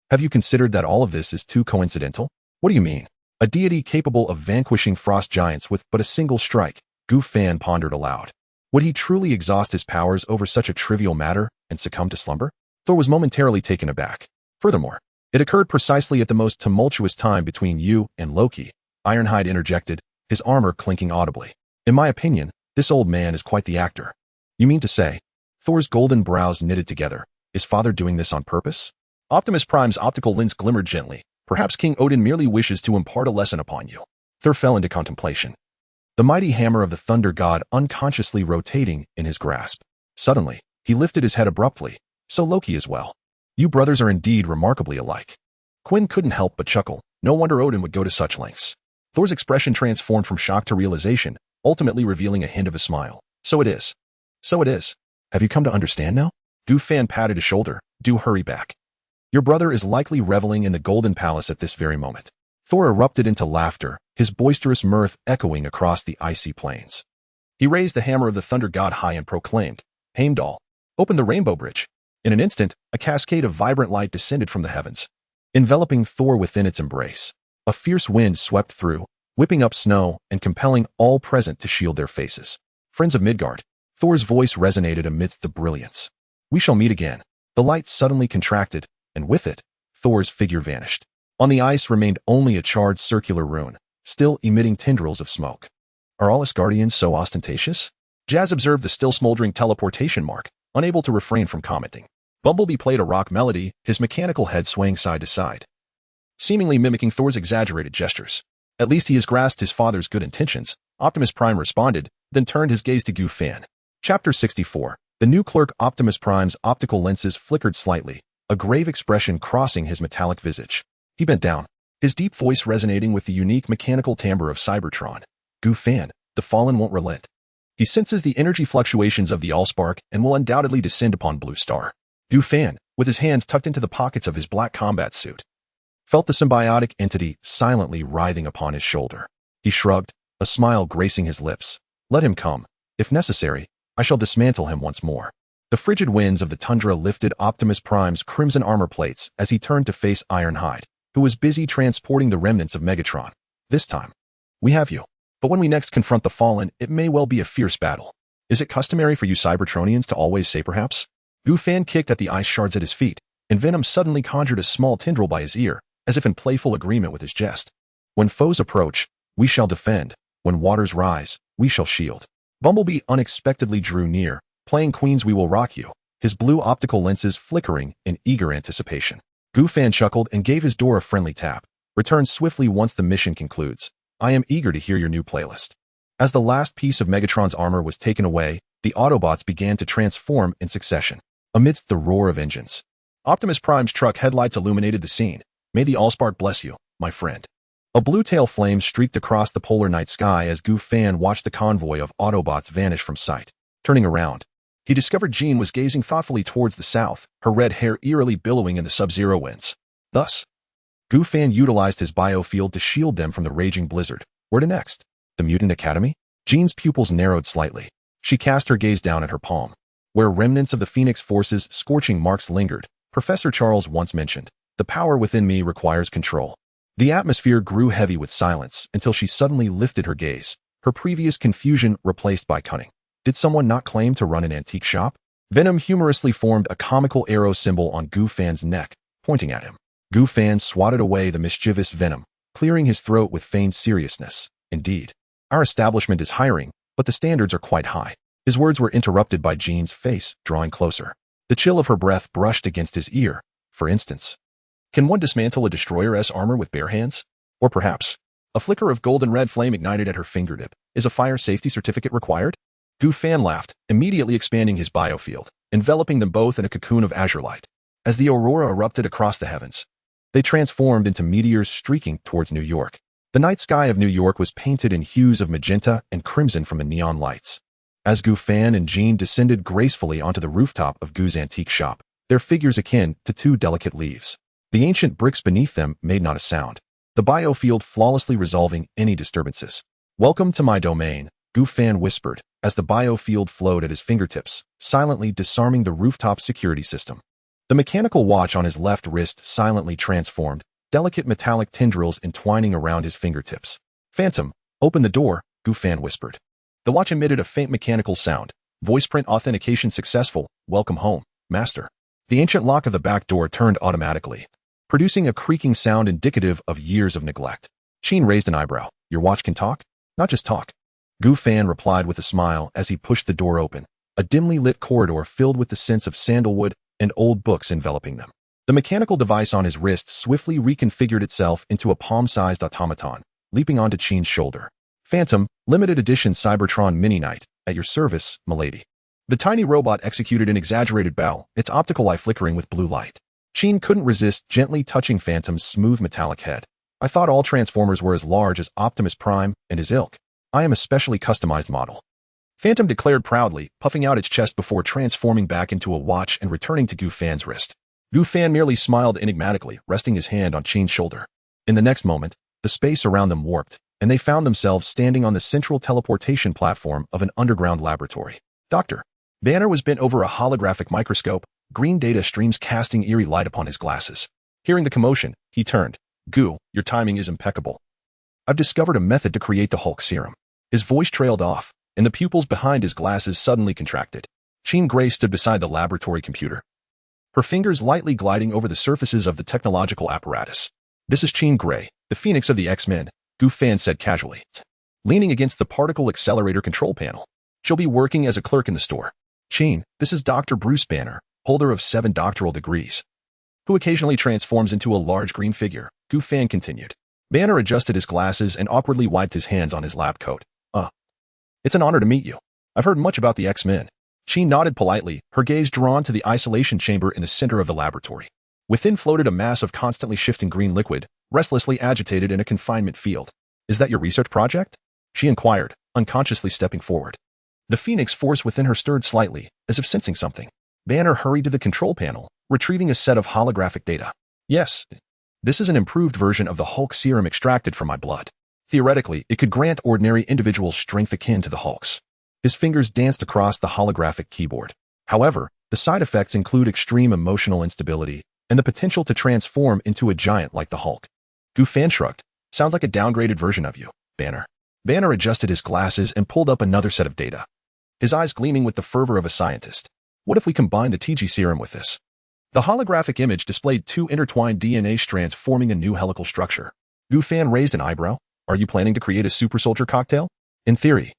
have you considered that all of this is too coincidental? What do you mean? A deity capable of vanquishing frost giants with but a single strike, Gu Fan pondered aloud. Would he truly exhaust his powers over such a trivial matter and succumb to slumber? Thor was momentarily taken aback. Furthermore, it occurred precisely at the most tumultuous time between you and Loki. Ironhide interjected, his armor clinking audibly. In my opinion, this old man is quite the actor. You mean to say? Thor's golden brows knitted together. Is Father doing this on purpose? Optimus Prime's optical lens glimmered gently. Perhaps King Odin merely wishes to impart a lesson upon you. Thor fell into contemplation. The mighty hammer of the thunder god unconsciously rotating in his grasp. Suddenly, he lifted his head abruptly. So Loki as well. You brothers are indeed remarkably alike. Quinn couldn't help but chuckle. No wonder Odin would go to such lengths. Thor's expression transformed from shock to realization, ultimately revealing a hint of a smile. So it is. So it is. Have you come to understand now? Gu Fan patted his shoulder. Do hurry back. Your brother is likely reveling in the Golden Palace at this very moment. Thor erupted into laughter, his boisterous mirth echoing across the icy plains. He raised the hammer of the thunder god high and proclaimed, Heimdall, open the rainbow bridge. In an instant, a cascade of vibrant light descended from the heavens, enveloping Thor within its embrace. A fierce wind swept through, whipping up snow and compelling all present to shield their faces. Friends of Midgard, Thor's voice resonated amidst the brilliance. We shall meet again. The light suddenly contracted, and with it, Thor's figure vanished. On the ice remained only a charred circular rune, still emitting tendrils of smoke. Are all Asgardians so ostentatious? Jazz observed the still smoldering teleportation mark, unable to refrain from commenting. Bumblebee played a rock melody, his mechanical head swaying side to side, seemingly mimicking Thor's exaggerated gestures. At least he has grasped his father's good intentions, Optimus Prime responded, then turned his gaze to Gu Fan. Chapter 64. The new clerk Optimus Prime's optical lenses flickered slightly, a grave expression crossing his metallic visage. He bent down, his deep voice resonating with the unique mechanical timbre of Cybertron. Gu Fan, the fallen won't relent. He senses the energy fluctuations of the Allspark and will undoubtedly descend upon Blue Star. Gu Fan, with his hands tucked into the pockets of his black combat suit, felt the symbiotic entity silently writhing upon his shoulder. He shrugged, a smile gracing his lips. Let him come. If necessary, I shall dismantle him once more. The frigid winds of the tundra lifted Optimus Prime's crimson armor plates as he turned to face Ironhide, who was busy transporting the remnants of Megatron. This time, we have you. But when we next confront the Fallen, it may well be a fierce battle. Is it customary for you Cybertronians to always say perhaps? Gu Fan kicked at the ice shards at his feet, and Venom suddenly conjured a small tendril by his ear, as if in playful agreement with his jest. When foes approach, we shall defend. When waters rise, we shall shield. Bumblebee unexpectedly drew near, playing Queens We Will Rock You, his blue optical lenses flickering in eager anticipation. Gu Fan chuckled and gave his door a friendly tap. Return swiftly once the mission concludes. I am eager to hear your new playlist. As the last piece of Megatron's armor was taken away, the Autobots began to transform in succession, amidst the roar of engines. Optimus Prime's truck headlights illuminated the scene. May the Allspark bless you, my friend. A blue tail flame streaked across the polar night sky as Gu Fan watched the convoy of Autobots vanish from sight. Turning around, he discovered Jean was gazing thoughtfully towards the south, her red hair eerily billowing in the sub-zero winds. Thus, Gu Fan utilized his biofield to shield them from the raging blizzard. Where to next? The Mutant Academy? Jean's pupils narrowed slightly. She cast her gaze down at her palm, where remnants of the Phoenix Force's scorching marks lingered. Professor Charles once mentioned, the power within me requires control. The atmosphere grew heavy with silence until she suddenly lifted her gaze, her previous confusion replaced by cunning. Did someone not claim to run an antique shop? Venom humorously formed a comical arrow symbol on Gu Fan's neck, pointing at him. Gu Fan swatted away the mischievous Venom, clearing his throat with feigned seriousness. Indeed, our establishment is hiring, but the standards are quite high. His words were interrupted by Jean's face, drawing closer. The chill of her breath brushed against his ear. For instance, can one dismantle a Destroyer-S armor with bare hands? Or perhaps, a flicker of golden red flame ignited at her fingertip. Is a fire safety certificate required? Gu Fan laughed, immediately expanding his biofield, enveloping them both in a cocoon of azure light. As the aurora erupted across the heavens, they transformed into meteors streaking towards New York. The night sky of New York was painted in hues of magenta and crimson from the neon lights. As Gu Fan and Jean descended gracefully onto the rooftop of Gu's antique shop, their figures akin to two delicate leaves, The ancient bricks beneath them made not a sound, the biofield flawlessly resolving any disturbances. "Welcome to my domain," Gu Fan whispered, as the biofield flowed at his fingertips, silently disarming the rooftop security system. The mechanical watch on his left wrist silently transformed, delicate metallic tendrils entwining around his fingertips. "Phantom, open the door," Gu Fan whispered. The watch emitted a faint mechanical sound. "Voice print authentication successful. Welcome home, master." The ancient lock of the back door turned automatically, producing a creaking sound indicative of years of neglect. Qin raised an eyebrow. "Your watch can talk?" "Not just talk," Gu Fan replied with a smile as he pushed the door open, a dimly lit corridor filled with the scents of sandalwood and old books enveloping them. The mechanical device on his wrist swiftly reconfigured itself into a palm-sized automaton, leaping onto Qin's shoulder. "Phantom, limited edition Cybertron Mini Knight, at your service, milady." The tiny robot executed an exaggerated bow, its optical eye flickering with blue light. Qin couldn't resist gently touching Phantom's smooth metallic head. "I thought all Transformers were as large as Optimus Prime and his ilk. I am a specially customized model," Phantom declared proudly, puffing out its chest before transforming back into a watch and returning to Gu Fan's wrist. Gu Fan merely smiled enigmatically, resting his hand on Qin's shoulder. In the next moment, the space around them warped, and they found themselves standing on the central teleportation platform of an underground laboratory. Dr. Banner was bent over a holographic microscope, green data streams casting eerie light upon his glasses. Hearing the commotion, he turned. "Gu, your timing is impeccable. I've discovered a method to create the Hulk serum." His voice trailed off, and the pupils behind his glasses suddenly contracted. Qin Gray stood beside the laboratory computer, her fingers lightly gliding over the surfaces of the technological apparatus. "This is Qin Gray, the Phoenix of the X-Men," Gu Fan said casually, leaning against the particle accelerator control panel. "She'll be working as a clerk in the store." "Qin, this is Dr. Bruce Banner, holder of 7 doctoral degrees, who occasionally transforms into a large green figure," Gu Fan continued. Banner adjusted his glasses and awkwardly wiped his hands on his lab coat. It's an honor to meet you. I've heard much about the X-Men." Qin nodded politely, her gaze drawn to the isolation chamber in the center of the laboratory. Within floated a mass of constantly shifting green liquid, restlessly agitated in a confinement field. "Is that your research project?" she inquired, unconsciously stepping forward. The Phoenix force within her stirred slightly, as if sensing something. Banner hurried to the control panel, retrieving a set of holographic data. "Yes, this is an improved version of the Hulk serum extracted from my blood. Theoretically, it could grant ordinary individuals strength akin to the Hulk's." His fingers danced across the holographic keyboard. "However, the side effects include extreme emotional instability and the potential to transform into a giant like the Hulk." Gu Fan shrugged. "Sounds like a downgraded version of you, Banner." Banner adjusted his glasses and pulled up another set of data, his eyes gleaming with the fervor of a scientist. "What if we combine the TG serum with this?" The holographic image displayed 2 intertwined DNA strands forming a new helical structure. Gu Fan raised an eyebrow. "Are you planning to create a super soldier cocktail?" "In theory."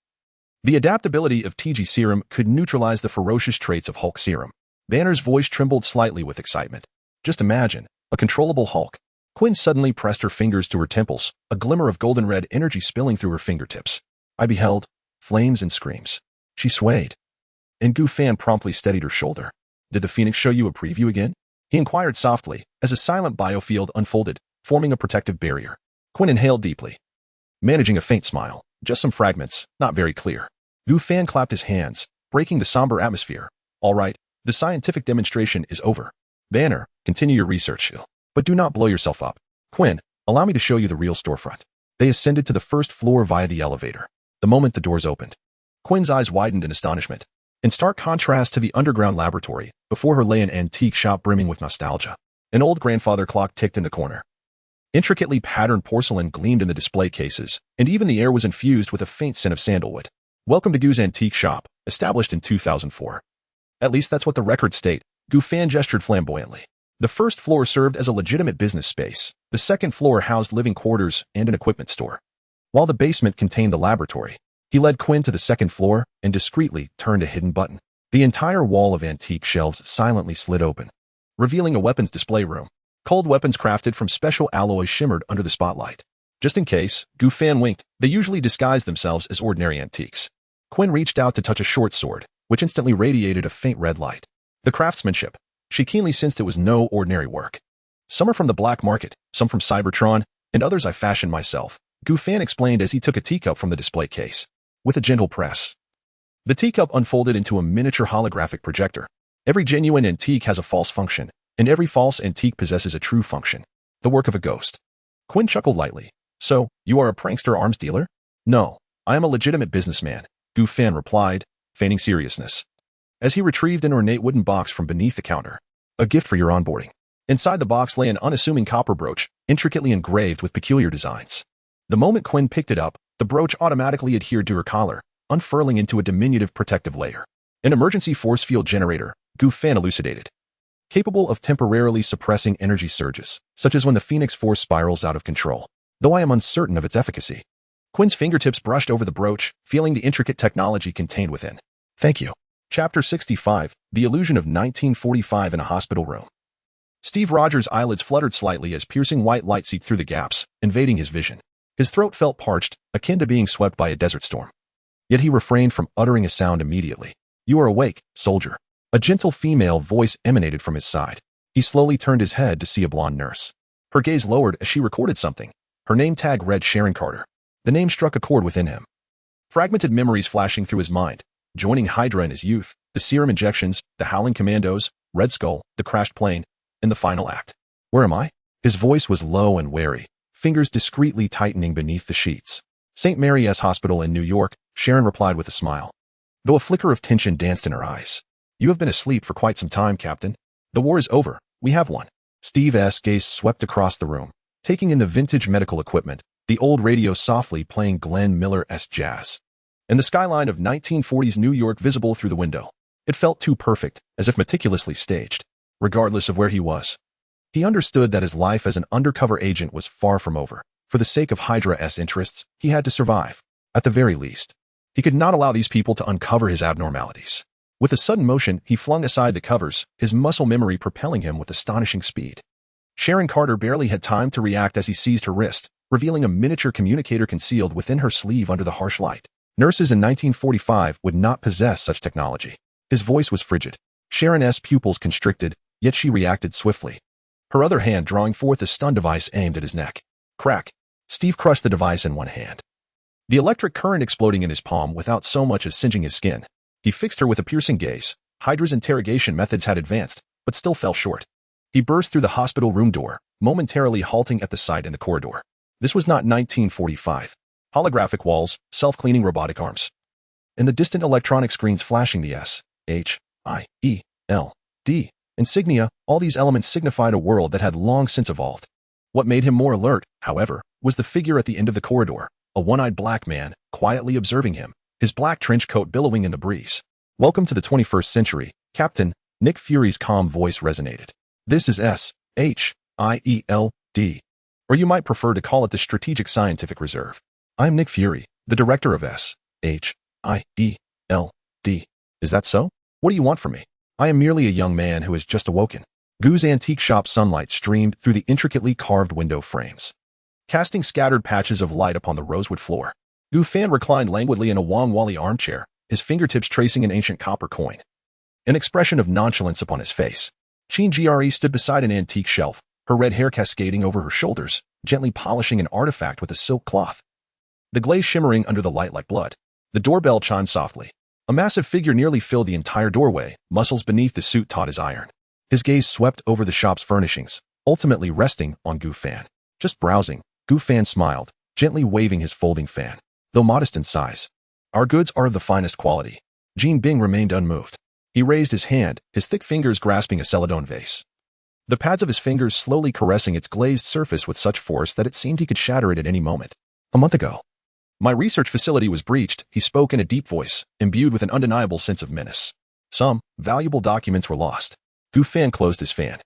The adaptability of TG serum could neutralize the ferocious traits of Hulk serum. Banner's voice trembled slightly with excitement. "Just imagine, a controllable Hulk." Quinn suddenly pressed her fingers to her temples, a glimmer of golden-red energy spilling through her fingertips. I beheld flames and screams. She swayed, and Gu Fan promptly steadied her shoulder. "Did the Phoenix show you a preview again?" he inquired softly, as a silent biofield unfolded, forming a protective barrier. Quinn inhaled deeply, managing a faint smile. "Just some fragments, not very clear." Gu Fan clapped his hands, breaking the somber atmosphere. "All right, the scientific demonstration is over. Banner, continue your research, but do not blow yourself up. Quinn, allow me to show you the real storefront." They ascended to the first floor via the elevator. The moment the doors opened, Quinn's eyes widened in astonishment. In stark contrast to the underground laboratory, before her lay an antique shop brimming with nostalgia. An old grandfather clock ticked in the corner. Intricately patterned porcelain gleamed in the display cases, and even the air was infused with a faint scent of sandalwood. "Welcome to Gu's Antique Shop, established in 2004. At least that's what the records state." Gu Fan gestured flamboyantly. The first floor served as a legitimate business space. The second floor housed living quarters and an equipment store, while the basement contained the laboratory. He led Quinn to the second floor and discreetly turned a hidden button. The entire wall of antique shelves silently slid open, revealing a weapons display room. Cold weapons crafted from special alloys shimmered under the spotlight. Just in case, Gu Fan winked. They usually disguise themselves as ordinary antiques. Quinn reached out to touch a short sword, which instantly radiated a faint red light. The craftsmanship. She keenly sensed it was no ordinary work. "Some are from the black market, some from Cybertron, and others I fashioned myself," Gu Fan explained as he took a teacup from the display case. With a gentle press, the teacup unfolded into a miniature holographic projector. "Every genuine antique has a false function," and every false antique possesses a true function, the work of a ghost. Quinn chuckled lightly. So, you are a prankster arms dealer? No, I am a legitimate businessman, Gu Fan replied, feigning seriousness. As he retrieved an ornate wooden box from beneath the counter. A gift for your onboarding. Inside the box lay an unassuming copper brooch, intricately engraved with peculiar designs. The moment Quinn picked it up, the brooch automatically adhered to her collar, unfurling into a diminutive protective layer. An emergency force field generator, Gu Fan elucidated. Capable of temporarily suppressing energy surges, such as when the Phoenix Force spirals out of control, though I am uncertain of its efficacy. Quinn's fingertips brushed over the brooch, feeling the intricate technology contained within. Thank you. Chapter 65, The Illusion of 1945 in a Hospital Room. Steve Rogers' eyelids fluttered slightly as piercing white light seeped through the gaps, invading his vision. His throat felt parched, akin to being swept by a desert storm. Yet he refrained from uttering a sound immediately. You are awake, soldier. A gentle female voice emanated from his side. He slowly turned his head to see a blonde nurse. Her gaze lowered as she recorded something. Her name tag read Sharon Carter. The name struck a chord within him. Fragmented memories flashing through his mind. Joining Hydra in his youth, the serum injections, the howling commandos, Red Skull, the crashed plane, and the final act. Where am I? His voice was low and wary, fingers discreetly tightening beneath the sheets. St. Mary's Hospital in New York, Sharon replied with a smile. Though a flicker of tension danced in her eyes. You have been asleep for quite some time, Captain. The war is over. We have won. Steve's gaze swept across the room, taking in the vintage medical equipment, the old radio softly playing Glenn Miller's jazz, and the skyline of 1940s New York visible through the window. It felt too perfect, as if meticulously staged. Regardless of where he was, he understood that his life as an undercover agent was far from over. For the sake of Hydra's interests, he had to survive. At the very least, he could not allow these people to uncover his abnormalities. With a sudden motion, he flung aside the covers, his muscle memory propelling him with astonishing speed. Sharon Carter barely had time to react as he seized her wrist, revealing a miniature communicator concealed within her sleeve under the harsh light. Nurses in 1945 would not possess such technology. His voice was frigid. Sharon's pupils constricted, yet she reacted swiftly. Her other hand drawing forth a stun device aimed at his neck. Crack. Steve crushed the device in one hand, the electric current exploding in his palm without so much as singeing his skin. He fixed her with a piercing gaze. Hydra's interrogation methods had advanced, but still fell short. He burst through the hospital room door, momentarily halting at the sight in the corridor. This was not 1945. Holographic walls, self-cleaning robotic arms, and the distant electronic screens flashing the S-H-I-E-L-D insignia, all these elements signified a world that had long since evolved. What made him more alert, however, was the figure at the end of the corridor, a one-eyed black man, quietly observing him, his black trench coat billowing in the breeze. Welcome to the 21st century, Captain, Nick Fury's calm voice resonated. This is S-H-I-E-L-D, or you might prefer to call it the Strategic Scientific Reserve. I'm Nick Fury, the director of S-H-I-E-L-D. Is that so? What do you want from me? I am merely a young man who has just awoken. Gu's antique shop sunlight streamed through the intricately carved window frames, casting scattered patches of light upon the rosewood floor. Gu Fan reclined languidly in a Wong Wally armchair, his fingertips tracing an ancient copper coin. An expression of nonchalance upon his face. Chin Gre stood beside an antique shelf, her red hair cascading over her shoulders, gently polishing an artifact with a silk cloth. The glaze shimmering under the light like blood. The doorbell chimed softly. A massive figure nearly filled the entire doorway, muscles beneath the suit taut as iron. His gaze swept over the shop's furnishings, ultimately resting on Gu Fan. Just browsing, Gu Fan smiled, gently waving his folding fan. Though modest in size, our goods are of the finest quality. Jean Bing remained unmoved. He raised his hand, his thick fingers grasping a celadon vase. The pads of his fingers slowly caressing its glazed surface with such force that it seemed he could shatter it at any moment. A month ago, my research facility was breached, he spoke in a deep voice, imbued with an undeniable sense of menace. Some valuable documents were lost. Gu Fan closed his fan,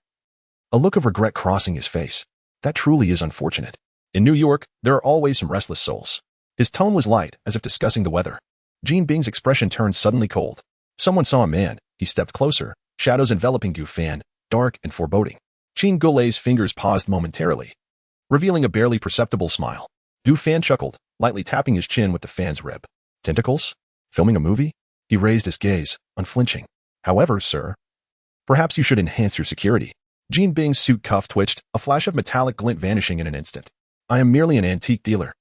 a look of regret crossing his face. That truly is unfortunate. In New York, there are always some restless souls. His tone was light, as if discussing the weather. Jean Bing's expression turned suddenly cold. Someone saw a man. He stepped closer, shadows enveloping Gu Fan, dark and foreboding. Jean Goulet's fingers paused momentarily, revealing a barely perceptible smile. Gu Fan chuckled, lightly tapping his chin with the fan's rib. Tentacles? Filming a movie? He raised his gaze, unflinching. However, sir, perhaps you should enhance your security. Jean Bing's suit cuff twitched, a flash of metallic glint vanishing in an instant. I am merely an antique dealer.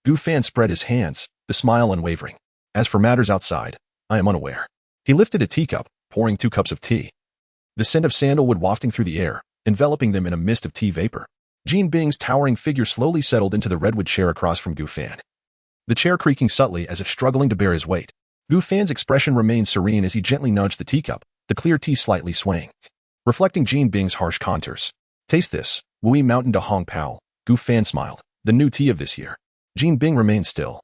Gu Fan spread his hands, the smile unwavering. As for matters outside, I am unaware. He lifted a teacup, pouring 2 cups of tea. the scent of sandalwood wafting through the air, enveloping them in a mist of tea vapor. Jean Bing's towering figure slowly settled into the redwood chair across from Gu Fan, the chair creaking subtly as if struggling to bear his weight. Gu Fan's expression remained serene as he gently nudged the teacup, the clear tea slightly swaying, reflecting Jean Bing's harsh contours. Taste this, Wui Mountain de Hong Pao. Gu Fan smiled. The new tea of this year. Jean Bing remained still,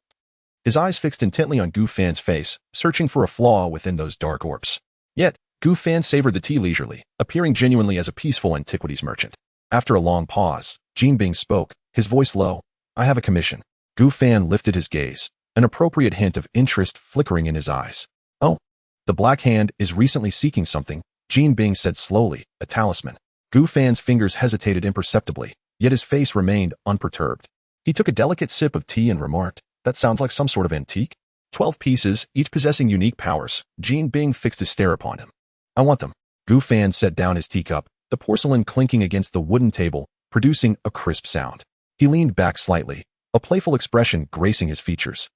his eyes fixed intently on Gu Fan's face, searching for a flaw within those dark orbs. Yet, Gu Fan savored the tea leisurely, appearing genuinely as a peaceful antiquities merchant. After a long pause, Jean Bing spoke, his voice low. I have a commission. Gu Fan lifted his gaze, an appropriate hint of interest flickering in his eyes. Oh, the Black Hand is recently seeking something, Jean Bing said slowly, a talisman. Gu Fan's fingers hesitated imperceptibly, yet his face remained unperturbed. He took a delicate sip of tea and remarked, that sounds like some sort of antique. 12 pieces, each possessing unique powers. Jean Bing fixed his stare upon him. I want them. Gu Fan set down his teacup, the porcelain clinking against the wooden table, producing a crisp sound. He leaned back slightly, a playful expression gracing his features.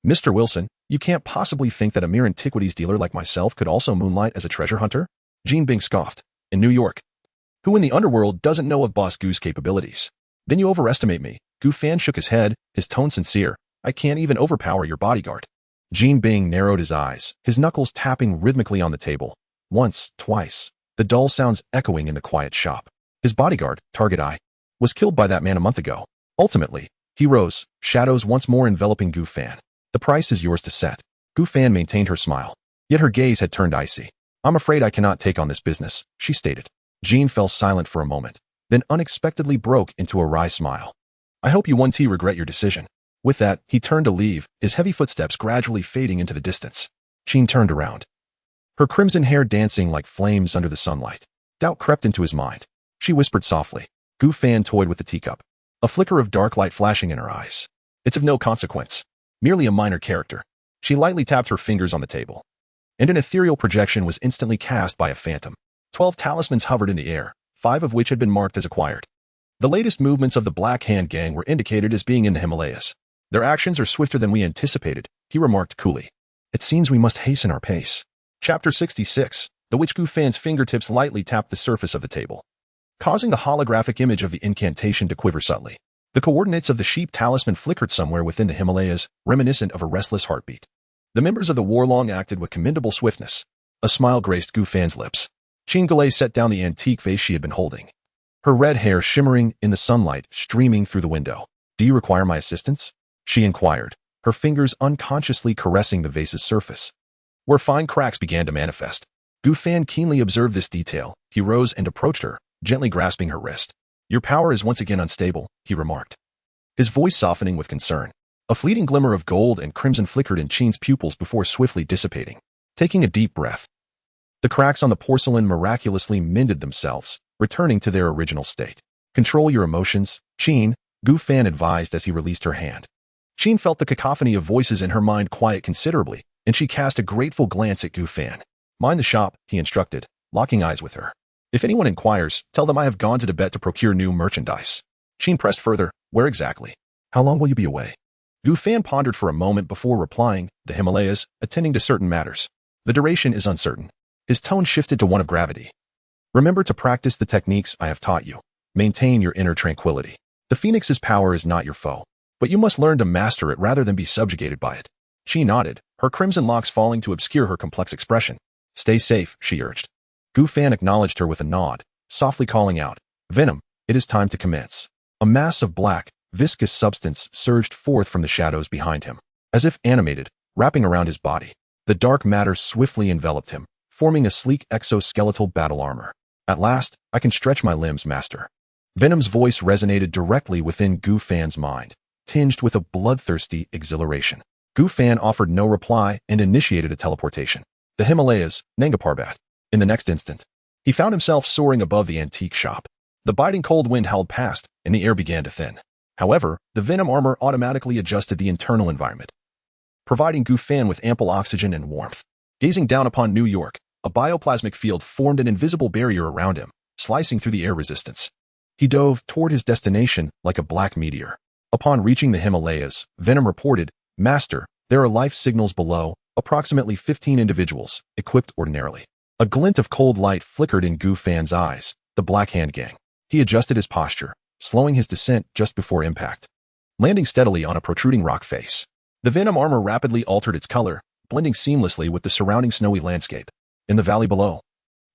Mr. Wilson, you can't possibly think that a mere antiquities dealer like myself could also moonlight as a treasure hunter? Jean Bing scoffed. In New York. Who in the underworld doesn't know of Boss Gu's capabilities? Then you overestimate me. Gu Fan shook his head, his tone sincere. I can't even overpower your bodyguard. Jean Bing narrowed his eyes, his knuckles tapping rhythmically on the table. Once, twice, the dull sounds echoing in the quiet shop. His bodyguard, Target Eye, was killed by that man a month ago. Ultimately, he rose, shadows once more enveloping Gu Fan. The price is yours to set. Gu Fan maintained her smile, yet her gaze had turned icy. I'm afraid I cannot take on this business, she stated. Jean fell silent for a moment, then unexpectedly broke into a wry smile. I hope you won't regret your decision. With that, he turned to leave, his heavy footsteps gradually fading into the distance. Jean turned around, her crimson hair dancing like flames under the sunlight. Doubt crept into his mind. She whispered softly. Gu Fan toyed with the teacup, a flicker of dark light flashing in her eyes. It's of no consequence. Merely a minor character. She lightly tapped her fingers on the table, and an ethereal projection was instantly cast by a phantom. 12 talismans hovered in the air, 5 of which had been marked as acquired. The latest movements of the Black Hand gang were indicated as being in the Himalayas. Their actions are swifter than we anticipated, he remarked coolly. It seems we must hasten our pace. Chapter 66, the which Gu Fan's fingertips lightly tapped the surface of the table, causing the holographic image of the incantation to quiver subtly. The coordinates of the sheep talisman flickered somewhere within the Himalayas, reminiscent of a restless heartbeat. The members of the Warlong acted with commendable swiftness. A smile graced Gu Fan's lips. Qin Galei set down the antique vase she had been holding, her red hair shimmering in the sunlight streaming through the window. Do you require my assistance? She inquired, her fingers unconsciously caressing the vase's surface, where fine cracks began to manifest. Gu Fan keenly observed this detail. He rose and approached her, gently grasping her wrist. Your power is once again unstable, he remarked, his voice softening with concern. A fleeting glimmer of gold and crimson flickered in Qin's pupils before swiftly dissipating. Taking a deep breath, the cracks on the porcelain miraculously mended themselves, returning to their original state. Control your emotions, Qin, Gu Fan advised as he released her hand. Qin felt the cacophony of voices in her mind quiet considerably, and she cast a grateful glance at Gu Fan. Mind the shop, he instructed, locking eyes with her. If anyone inquires, tell them I have gone to Tibet to procure new merchandise. Qin pressed further, where exactly? How long will you be away? Gu Fan pondered for a moment before replying, the Himalayas, attending to certain matters. The duration is uncertain. His tone shifted to one of gravity. Remember to practice the techniques I have taught you. Maintain your inner tranquility. The Phoenix's power is not your foe, but you must learn to master it rather than be subjugated by it. She nodded, her crimson locks falling to obscure her complex expression. Stay safe, she urged. Gu Fan acknowledged her with a nod, softly calling out, Venom, it is time to commence. A mass of black, viscous substance surged forth from the shadows behind him, as if animated, wrapping around his body. The dark matter swiftly enveloped him, forming a sleek exoskeletal battle armor. At last, I can stretch my limbs, master. Venom's voice resonated directly within Gu Fan's mind, tinged with a bloodthirsty exhilaration. Gu Fan offered no reply and initiated a teleportation. The Himalayas, Nanga Parbat. In the next instant, he found himself soaring above the antique shop. The biting cold wind howled past, and the air began to thin. However, the Venom armor automatically adjusted the internal environment, providing Gu Fan with ample oxygen and warmth. Gazing down upon New York, a bioplasmic field formed an invisible barrier around him, slicing through the air resistance. He dove toward his destination like a black meteor. Upon reaching the Himalayas, Venom reported, Master, there are life signals below, approximately 15 individuals, equipped ordinarily. A glint of cold light flickered in Gu Fan's eyes, the Black Hand Gang. He adjusted his posture, slowing his descent just before impact, landing steadily on a protruding rock face. The Venom armor rapidly altered its color, blending seamlessly with the surrounding snowy landscape. In the valley below,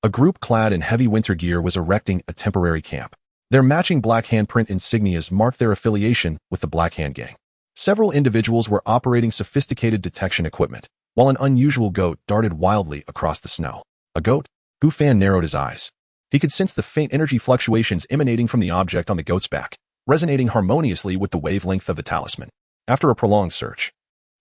a group clad in heavy winter gear was erecting a temporary camp. Their matching Black Handprint insignias marked their affiliation with the Black Hand Gang. Several individuals were operating sophisticated detection equipment, while an unusual goat darted wildly across the snow. A goat? Gu Fan narrowed his eyes. He could sense the faint energy fluctuations emanating from the object on the goat's back, resonating harmoniously with the wavelength of the talisman. After a prolonged search,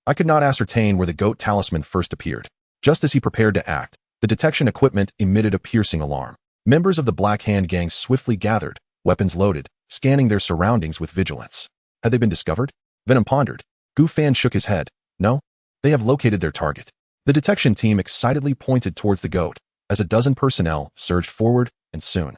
I could not ascertain where the goat talisman first appeared. Just as he prepared to act, the detection equipment emitted a piercing alarm. Members of the Black Hand Gang swiftly gathered, weapons loaded, scanning their surroundings with vigilance. Had they been discovered? Venom pondered. Gu Fan shook his head. No, they have located their target. The detection team excitedly pointed towards the goat, as a dozen personnel surged forward, and soon,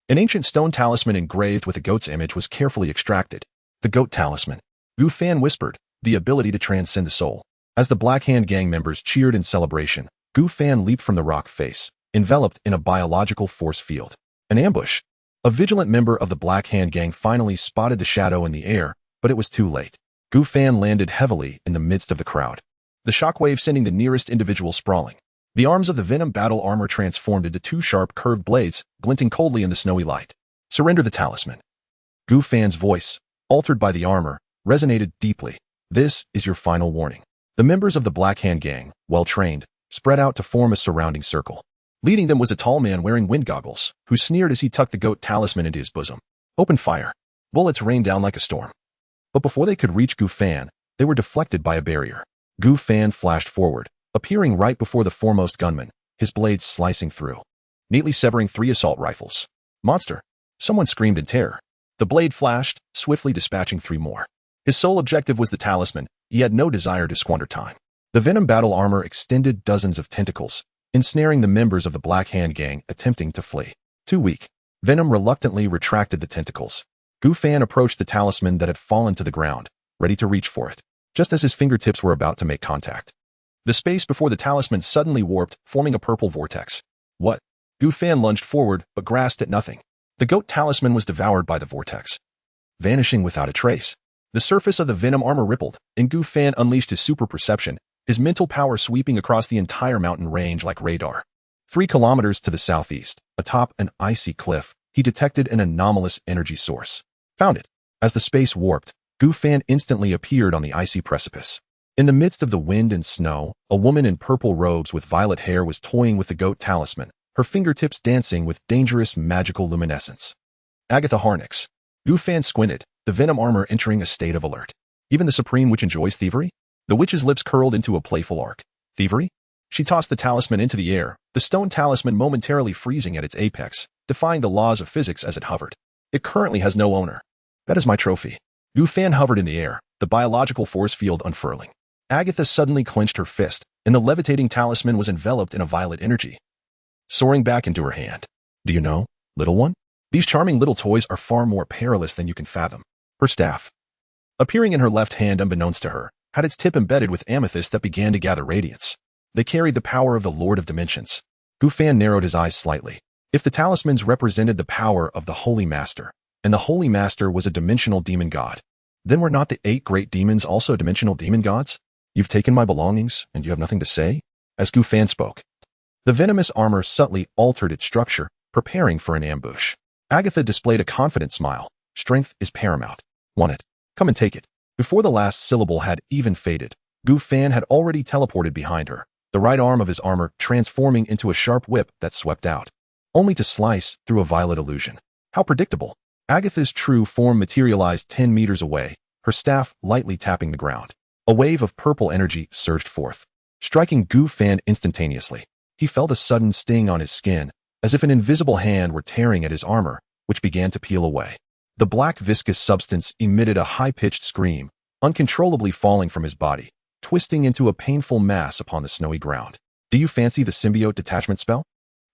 an ancient stone talisman engraved with a goat's image was carefully extracted. The goat talisman. Gu Fan whispered, the ability to transcend the soul. As the Black Hand Gang members cheered in celebration, Gu Fan leaped from the rock face, enveloped in a biological force field. An ambush. A vigilant member of the Black Hand Gang finally spotted the shadow in the air, but it was too late. Gu Fan landed heavily in the midst of the crowd, the shockwave sending the nearest individual sprawling. The arms of the Venom battle armor transformed into two sharp, curved blades, glinting coldly in the snowy light. Surrender the talisman. Gu Fan's voice, altered by the armor, resonated deeply. This is your final warning. The members of the Black Hand Gang, well trained, spread out to form a surrounding circle. Leading them was a tall man wearing wind goggles, who sneered as he tucked the goat talisman into his bosom. Open fire. Bullets rained down like a storm. But before they could reach Gu Fan, they were deflected by a barrier. Gu Fan flashed forward, appearing right before the foremost gunman, his blades slicing through, neatly severing 3 assault rifles. Monster! Someone screamed in terror. The blade flashed, swiftly dispatching 3 more. His sole objective was the talisman. He had no desire to squander time. The Venom battle armor extended dozens of tentacles, ensnaring the members of the Black Hand Gang attempting to flee. Too weak, Venom reluctantly retracted the tentacles. Gu Fan approached the talisman that had fallen to the ground, ready to reach for it, just as his fingertips were about to make contact. The space before the talisman suddenly warped, forming a purple vortex. What? Gu Fan lunged forward, but grasped at nothing. The goat talisman was devoured by the vortex, vanishing without a trace. The surface of the Venom armor rippled, and Gu Fan unleashed his super perception, his mental power sweeping across the entire mountain range like radar. 3 kilometers to the southeast, atop an icy cliff, he detected an anomalous energy source. Found it. As the space warped, Gu Fan instantly appeared on the icy precipice. In the midst of the wind and snow, a woman in purple robes with violet hair was toying with the goat talisman, her fingertips dancing with dangerous magical luminescence. Agatha Harnix. Gu Fan squinted, the Venom armor entering a state of alert. Even the Supreme Witch enjoys thievery? The witch's lips curled into a playful arc. Thievery? She tossed the talisman into the air, the stone talisman momentarily freezing at its apex, defying the laws of physics as it hovered. It currently has no owner. That is my trophy. Gu Fan hovered in the air, the biological force field unfurling. Agatha suddenly clenched her fist, and the levitating talisman was enveloped in a violet energy, soaring back into her hand. Do you know, little one? These charming little toys are far more perilous than you can fathom. Her staff, appearing in her left hand unbeknownst to her, had its tip embedded with amethyst that began to gather radiance. They carried the power of the Lord of Dimensions. Gu Fan narrowed his eyes slightly. If the talismans represented the power of the Holy Master, and the Holy Master was a dimensional demon god, then were not the 8 great demons also dimensional demon gods? You've taken my belongings, and you have nothing to say? As Gu Fan spoke, the venomous armor subtly altered its structure, preparing for an ambush. Agatha displayed a confident smile. Strength is paramount. Want it? Come and take it. Before the last syllable had even faded, Gu Fan had already teleported behind her, the right arm of his armor transforming into a sharp whip that swept out, only to slice through a violet illusion. How predictable. Agatha's true form materialized 10 meters away, her staff lightly tapping the ground. A wave of purple energy surged forth, striking Gu Fan instantaneously. He felt a sudden sting on his skin, as if an invisible hand were tearing at his armor, which began to peel away. The black viscous substance emitted a high-pitched scream, uncontrollably falling from his body, twisting into a painful mass upon the snowy ground. Do you fancy the symbiote detachment spell?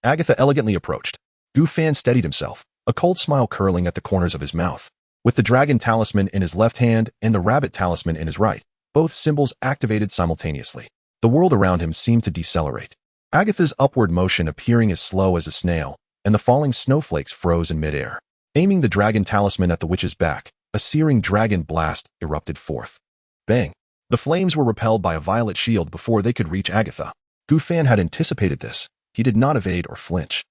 Agatha elegantly approached. Gu Fan steadied himself, a cold smile curling at the corners of his mouth. With the dragon talisman in his left hand and the rabbit talisman in his right, both symbols activated simultaneously. The world around him seemed to decelerate. Agatha's upward motion appearing as slow as a snail, and the falling snowflakes froze in midair. Aiming the dragon talisman at the witch's back, a searing dragon blast erupted forth. Bang! The flames were repelled by a violet shield before they could reach Agatha. Gu Fan had anticipated this. He did not evade or flinch,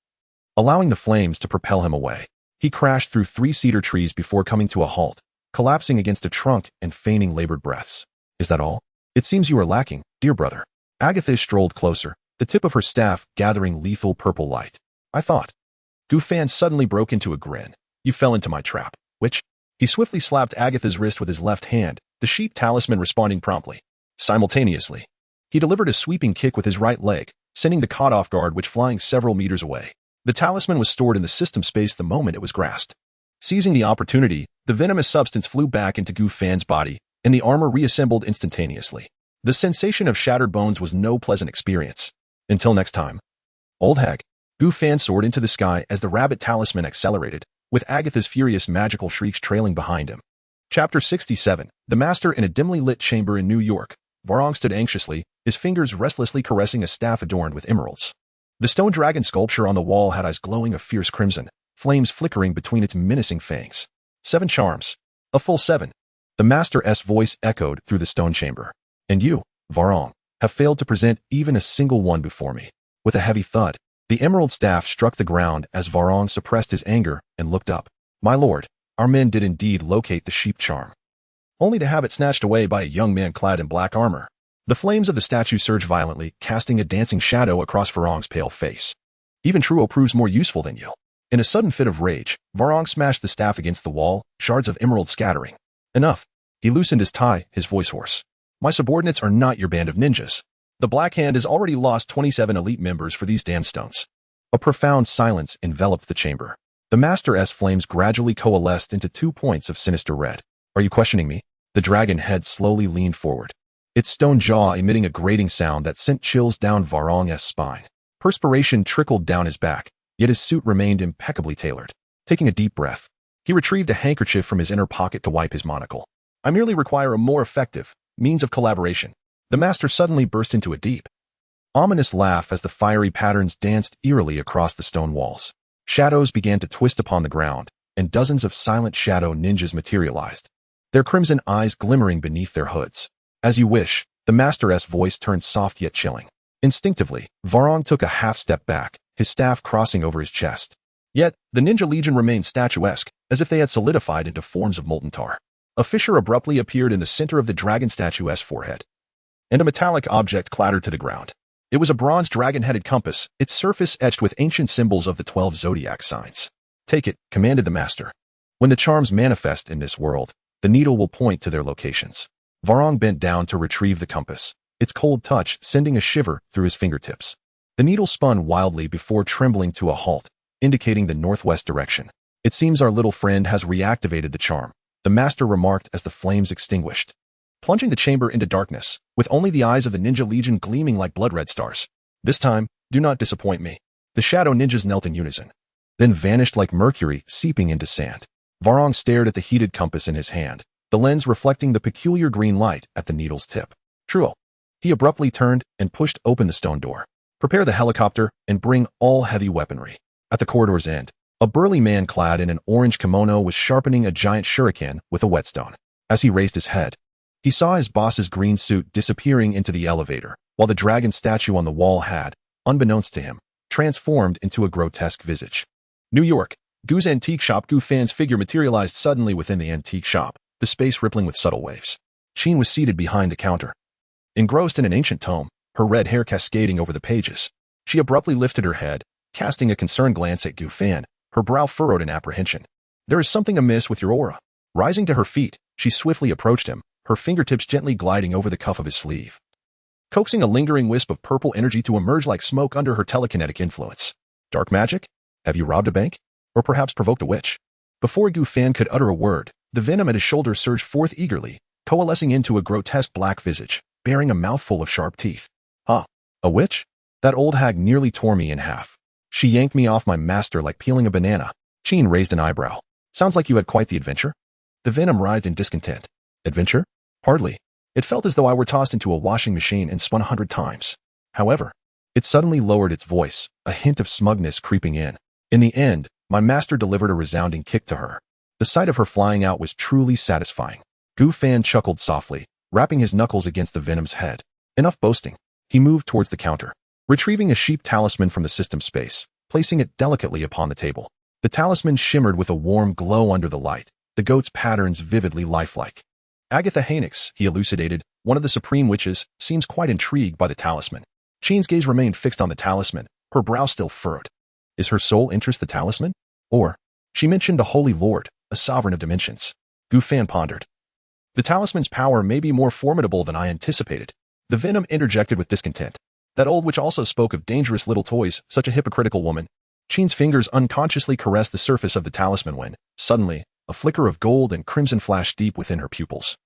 allowing the flames to propel him away. He crashed through 3 cedar trees before coming to a halt, collapsing against a trunk and feigning labored breaths. Is that all? It seems you are lacking, dear brother. Agatha strolled closer, the tip of her staff gathering lethal purple light. I thought. Gu Fan suddenly broke into a grin. You fell into my trap, witch. He swiftly slapped Agatha's wrist with his left hand, the sheep talisman responding promptly. Simultaneously, he delivered a sweeping kick with his right leg, sending the caught off guard witch flying several meters away. The talisman was stored in the system space the moment it was grasped. Seizing the opportunity, the venomous substance flew back into Gu Fan's body, and the armor reassembled instantaneously. The sensation of shattered bones was no pleasant experience. Until next time. Old hag. Gu Fan soared into the sky as the rabbit talisman accelerated, with Agatha's furious magical shrieks trailing behind him. Chapter 67. The Master in a dimly lit chamber in New York. Varong stood anxiously, his fingers restlessly caressing a staff adorned with emeralds. The stone dragon sculpture on the wall had eyes glowing a fierce crimson, flames flickering between its menacing fangs. 7 charms. A full 7. The Master's voice echoed through the stone chamber. And you, Varong, have failed to present even a single one before me. With a heavy thud, the emerald staff struck the ground as Varong suppressed his anger and looked up. My lord, our men did indeed locate the sheep charm, only to have it snatched away by a young man clad in black armor. The flames of the statue surged violently, casting a dancing shadow across Varong's pale face. Even Truo proves more useful than you. In a sudden fit of rage, Varong smashed the staff against the wall, shards of emerald scattering. Enough. He loosened his tie, his voice hoarse. My subordinates are not your band of ninjas. The Black Hand has already lost 27 elite members for these damn stones. A profound silence enveloped the chamber. The Master's flames gradually coalesced into 2 points of sinister red. Are you questioning me? The dragon head slowly leaned forward, its stone jaw emitting a grating sound that sent chills down Varong's spine. Perspiration trickled down his back, yet his suit remained impeccably tailored. Taking a deep breath, he retrieved a handkerchief from his inner pocket to wipe his monocle. I merely require a more effective means of collaboration. The Master suddenly burst into a deep, ominous laugh as the fiery patterns danced eerily across the stone walls. Shadows began to twist upon the ground, and dozens of silent shadow ninjas materialized, their crimson eyes glimmering beneath their hoods. As you wish, the Master's voice turned soft yet chilling. Instinctively, Varong took a half-step back, his staff crossing over his chest. Yet, the Ninja Legion remained statuesque, as if they had solidified into forms of molten tar. A fissure abruptly appeared in the center of the dragon statue's forehead, and a metallic object clattered to the ground. It was a bronze dragon-headed compass, its surface etched with ancient symbols of the 12 zodiac signs. Take it, commanded the Master. When the charms manifest in this world, the needle will point to their locations. Varong bent down to retrieve the compass, its cold touch sending a shiver through his fingertips. The needle spun wildly before trembling to a halt, indicating the northwest direction. It seems our little friend has reactivated the charm, the Master remarked as the flames extinguished, plunging the chamber into darkness, with only the eyes of the Ninja Legion gleaming like blood-red stars. This time, do not disappoint me. The shadow ninjas knelt in unison, then vanished like mercury seeping into sand. Varong stared at the heated compass in his hand, the lens reflecting the peculiar green light at the needle's tip. Truo. He abruptly turned and pushed open the stone door. Prepare the helicopter and bring all heavy weaponry. At the corridor's end, a burly man clad in an orange kimono was sharpening a giant shuriken with a whetstone. As he raised his head, he saw his boss's green suit disappearing into the elevator, while the dragon statue on the wall had, unbeknownst to him, transformed into a grotesque visage. New York. Gu's antique shop. Gu Fan's figure materialized suddenly within the antique shop, the space rippling with subtle waves. Qin was seated behind the counter, engrossed in an ancient tome, her red hair cascading over the pages. She abruptly lifted her head, casting a concerned glance at Gu Fan, her brow furrowed in apprehension. There is something amiss with your aura. Rising to her feet, she swiftly approached him, her fingertips gently gliding over the cuff of his sleeve, coaxing a lingering wisp of purple energy to emerge like smoke under her telekinetic influence. Dark magic? Have you robbed a bank? Or perhaps provoked a witch? Before Gu Fan could utter a word, the venom at his shoulder surged forth eagerly, coalescing into a grotesque black visage, bearing a mouthful of sharp teeth. Huh? A witch? That old hag nearly tore me in half. She yanked me off my master like peeling a banana. Qin raised an eyebrow. Sounds like you had quite the adventure. The venom writhed in discontent. Adventure? Hardly. It felt as though I were tossed into a washing machine and spun 100 times. However, It suddenly lowered its voice, a hint of smugness creeping in. In the end, my master delivered a resounding kick to her. The sight of her flying out was truly satisfying. Gu Fan chuckled softly, rapping his knuckles against the Venom's head. Enough boasting. He moved towards the counter, retrieving a sheep talisman from the system space, placing it delicately upon the table. The talisman shimmered with a warm glow under the light, the goat's patterns vividly lifelike. Agatha Haynix, he elucidated, one of the supreme witches, seems quite intrigued by the talisman. Sheen's gaze remained fixed on the talisman, her brow still furrowed. Is her sole interest the talisman? Or, she mentioned a holy lord, a sovereign of dimensions. Gu Fan pondered. The talisman's power may be more formidable than I anticipated. The Venom interjected with discontent. That old witch also spoke of dangerous little toys, such a hypocritical woman. Sheen's fingers unconsciously caressed the surface of the talisman when, suddenly, a flicker of gold and crimson flashed deep within her pupils.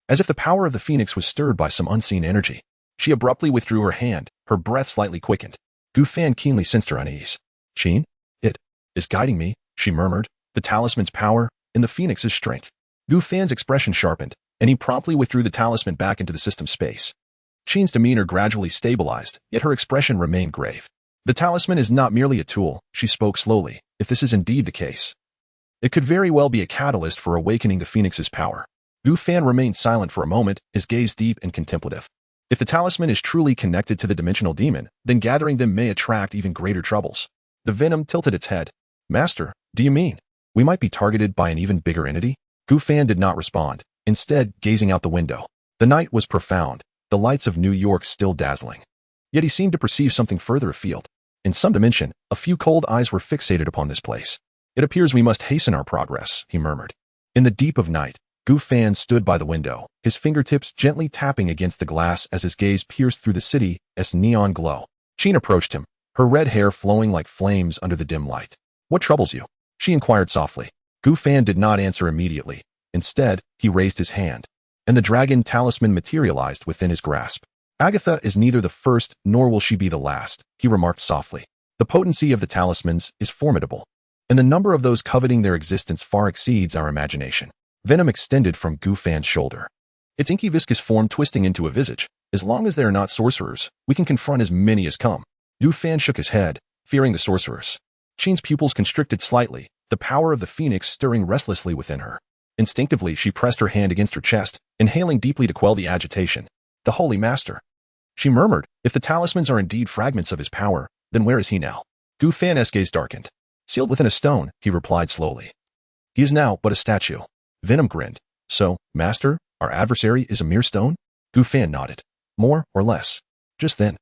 As if the power of the phoenix was stirred by some unseen energy, she abruptly withdrew her hand, her breath slightly quickened. Gu Fan keenly sensed her unease. Sheen? It is guiding me, she murmured, the talisman's power, and the phoenix's strength. Gu Fan's expression sharpened, and he promptly withdrew the talisman back into the system space. Sheen's demeanor gradually stabilized, yet her expression remained grave. The talisman is not merely a tool, she spoke slowly, if this is indeed the case. It could very well be a catalyst for awakening the phoenix's power. Gu Fan remained silent for a moment, his gaze deep and contemplative. If the talisman is truly connected to the dimensional demon, then gathering them may attract even greater troubles. The Venom tilted its head. Master, do you mean we might be targeted by an even bigger entity? Gu Fan did not respond, instead gazing out the window. The night was profound, the lights of New York still dazzling. Yet he seemed to perceive something further afield. In some dimension, a few cold eyes were fixated upon this place. It appears we must hasten our progress, he murmured. In the deep of night, Gu Fan stood by the window, his fingertips gently tapping against the glass as his gaze pierced through the city's neon glow. Sheen approached him, her red hair flowing like flames under the dim light. What troubles you? She inquired softly. Gu Fan did not answer immediately. Instead, he raised his hand, and the dragon talisman materialized within his grasp. Agatha is neither the first nor will she be the last, he remarked softly. The potency of the talismans is formidable, and the number of those coveting their existence far exceeds our imagination. Venom extended from Gu Fan's shoulder, its inky viscous form twisting into a visage. As long as they are not sorcerers, we can confront as many as come. Gu Fan shook his head, fearing the sorcerers. Sheen's pupils constricted slightly, the power of the phoenix stirring restlessly within her. Instinctively, she pressed her hand against her chest, inhaling deeply to quell the agitation. The Holy Master. She murmured, if the talismans are indeed fragments of his power, then where is he now? Gu Fan's gaze darkened. Sealed within a stone, he replied slowly. He is now but a statue. Venom grinned. So, Master, our adversary is a mere stone? Gu Fan nodded. More or less. Just then,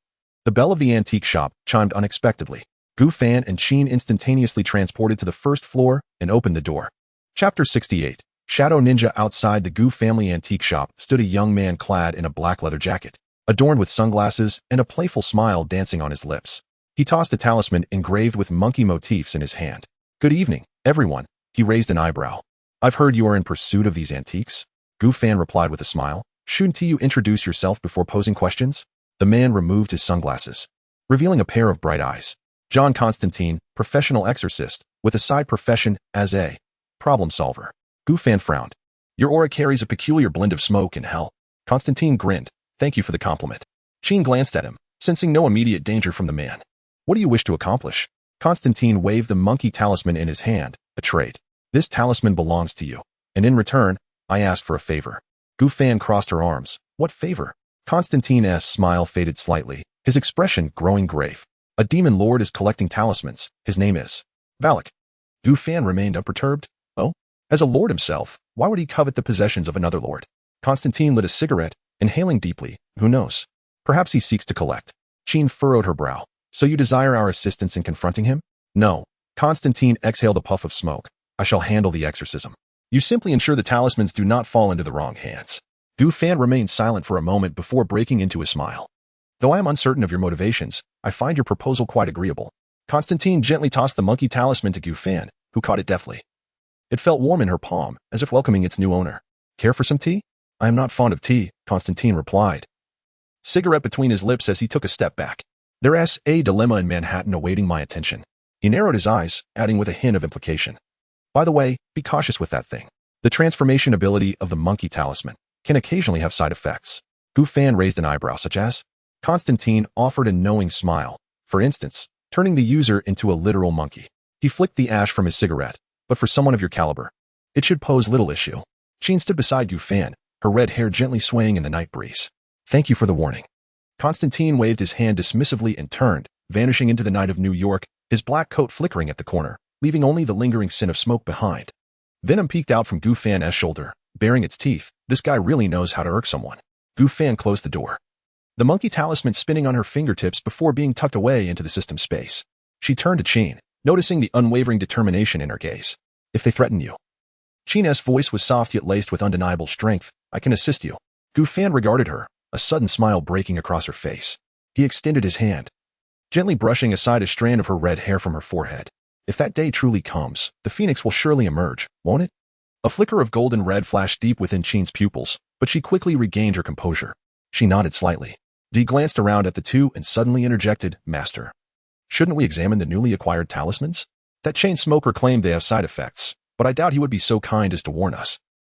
the bell of the antique shop chimed unexpectedly. Gu Fan and Sheen instantaneously transported to the first floor and opened the door. Chapter 68. Shadow Ninja. Outside the Gu family antique shop stood a young man clad in a black leather jacket, adorned with sunglasses and a playful smile dancing on his lips. He tossed a talisman engraved with monkey motifs in his hand. Good evening, everyone. He raised an eyebrow. I've heard you are in pursuit of these antiques. Gu Fan replied with a smile. Shouldn't you introduce yourself before posing questions? The man removed his sunglasses, revealing a pair of bright eyes. John Constantine, professional exorcist, with a side profession as a problem solver. Gu Fan frowned. Your aura carries a peculiar blend of smoke and hell. Constantine grinned. Thank you for the compliment. Sheen glanced at him, sensing no immediate danger from the man. What do you wish to accomplish? Constantine waved the monkey talisman in his hand, a trade. This talisman belongs to you, and in return, I ask for a favor. Gu Fan crossed her arms. What favor? Constantine's smile faded slightly, his expression growing grave. A demon lord is collecting talismans. His name is Valak. Gu Fan remained unperturbed. Oh? As a lord himself, why would he covet the possessions of another lord? Constantine lit a cigarette, inhaling deeply. Who knows? Perhaps he seeks to collect. Sheen furrowed her brow. So you desire our assistance in confronting him? No. Constantine exhaled a puff of smoke. I shall handle the exorcism. You simply ensure the talismans do not fall into the wrong hands. Gu Fan remained silent for a moment before breaking into a smile. Though I am uncertain of your motivations, I find your proposal quite agreeable. Constantine gently tossed the monkey talisman to Gu Fan, who caught it deftly. It felt warm in her palm, as if welcoming its new owner. Care for some tea? I am not fond of tea, Constantine replied, cigarette between his lips as he took a step back. There's a dilemma in Manhattan awaiting my attention. He narrowed his eyes, adding with a hint of implication. By the way, be cautious with that thing. The transformation ability of the monkey talisman can occasionally have side effects. Gu Fan raised an eyebrow such as? Constantine offered a knowing smile, for instance, turning the user into a literal monkey. He flicked the ash from his cigarette, but for someone of your caliber, it should pose little issue. Jean stood beside Gu Fan, her red hair gently swaying in the night breeze. Thank you for the warning. Constantine waved his hand dismissively and turned, vanishing into the night of New York, his black coat flickering at the corner, leaving only the lingering scent of smoke behind. Venom peeked out from Gu Fan's shoulder, baring its teeth. This guy really knows how to irk someone. Gu Fan closed the door, the monkey talisman spinning on her fingertips before being tucked away into the system space. She turned to Qin, noticing the unwavering determination in her gaze. If they threaten you. Qin's voice was soft yet laced with undeniable strength. I can assist you. Gu Fan regarded her, a sudden smile breaking across her face. He extended his hand, gently brushing aside a strand of her red hair from her forehead. If that day truly comes, the phoenix will surely emerge, won't it? A flicker of golden red flashed deep within Qin's pupils, but she quickly regained her composure. She nodded slightly. Dee glanced around at the two and suddenly interjected, Master, shouldn't we examine the newly acquired talismans? That chain smoker claimed they have side effects, but I doubt he would be so kind as to warn us.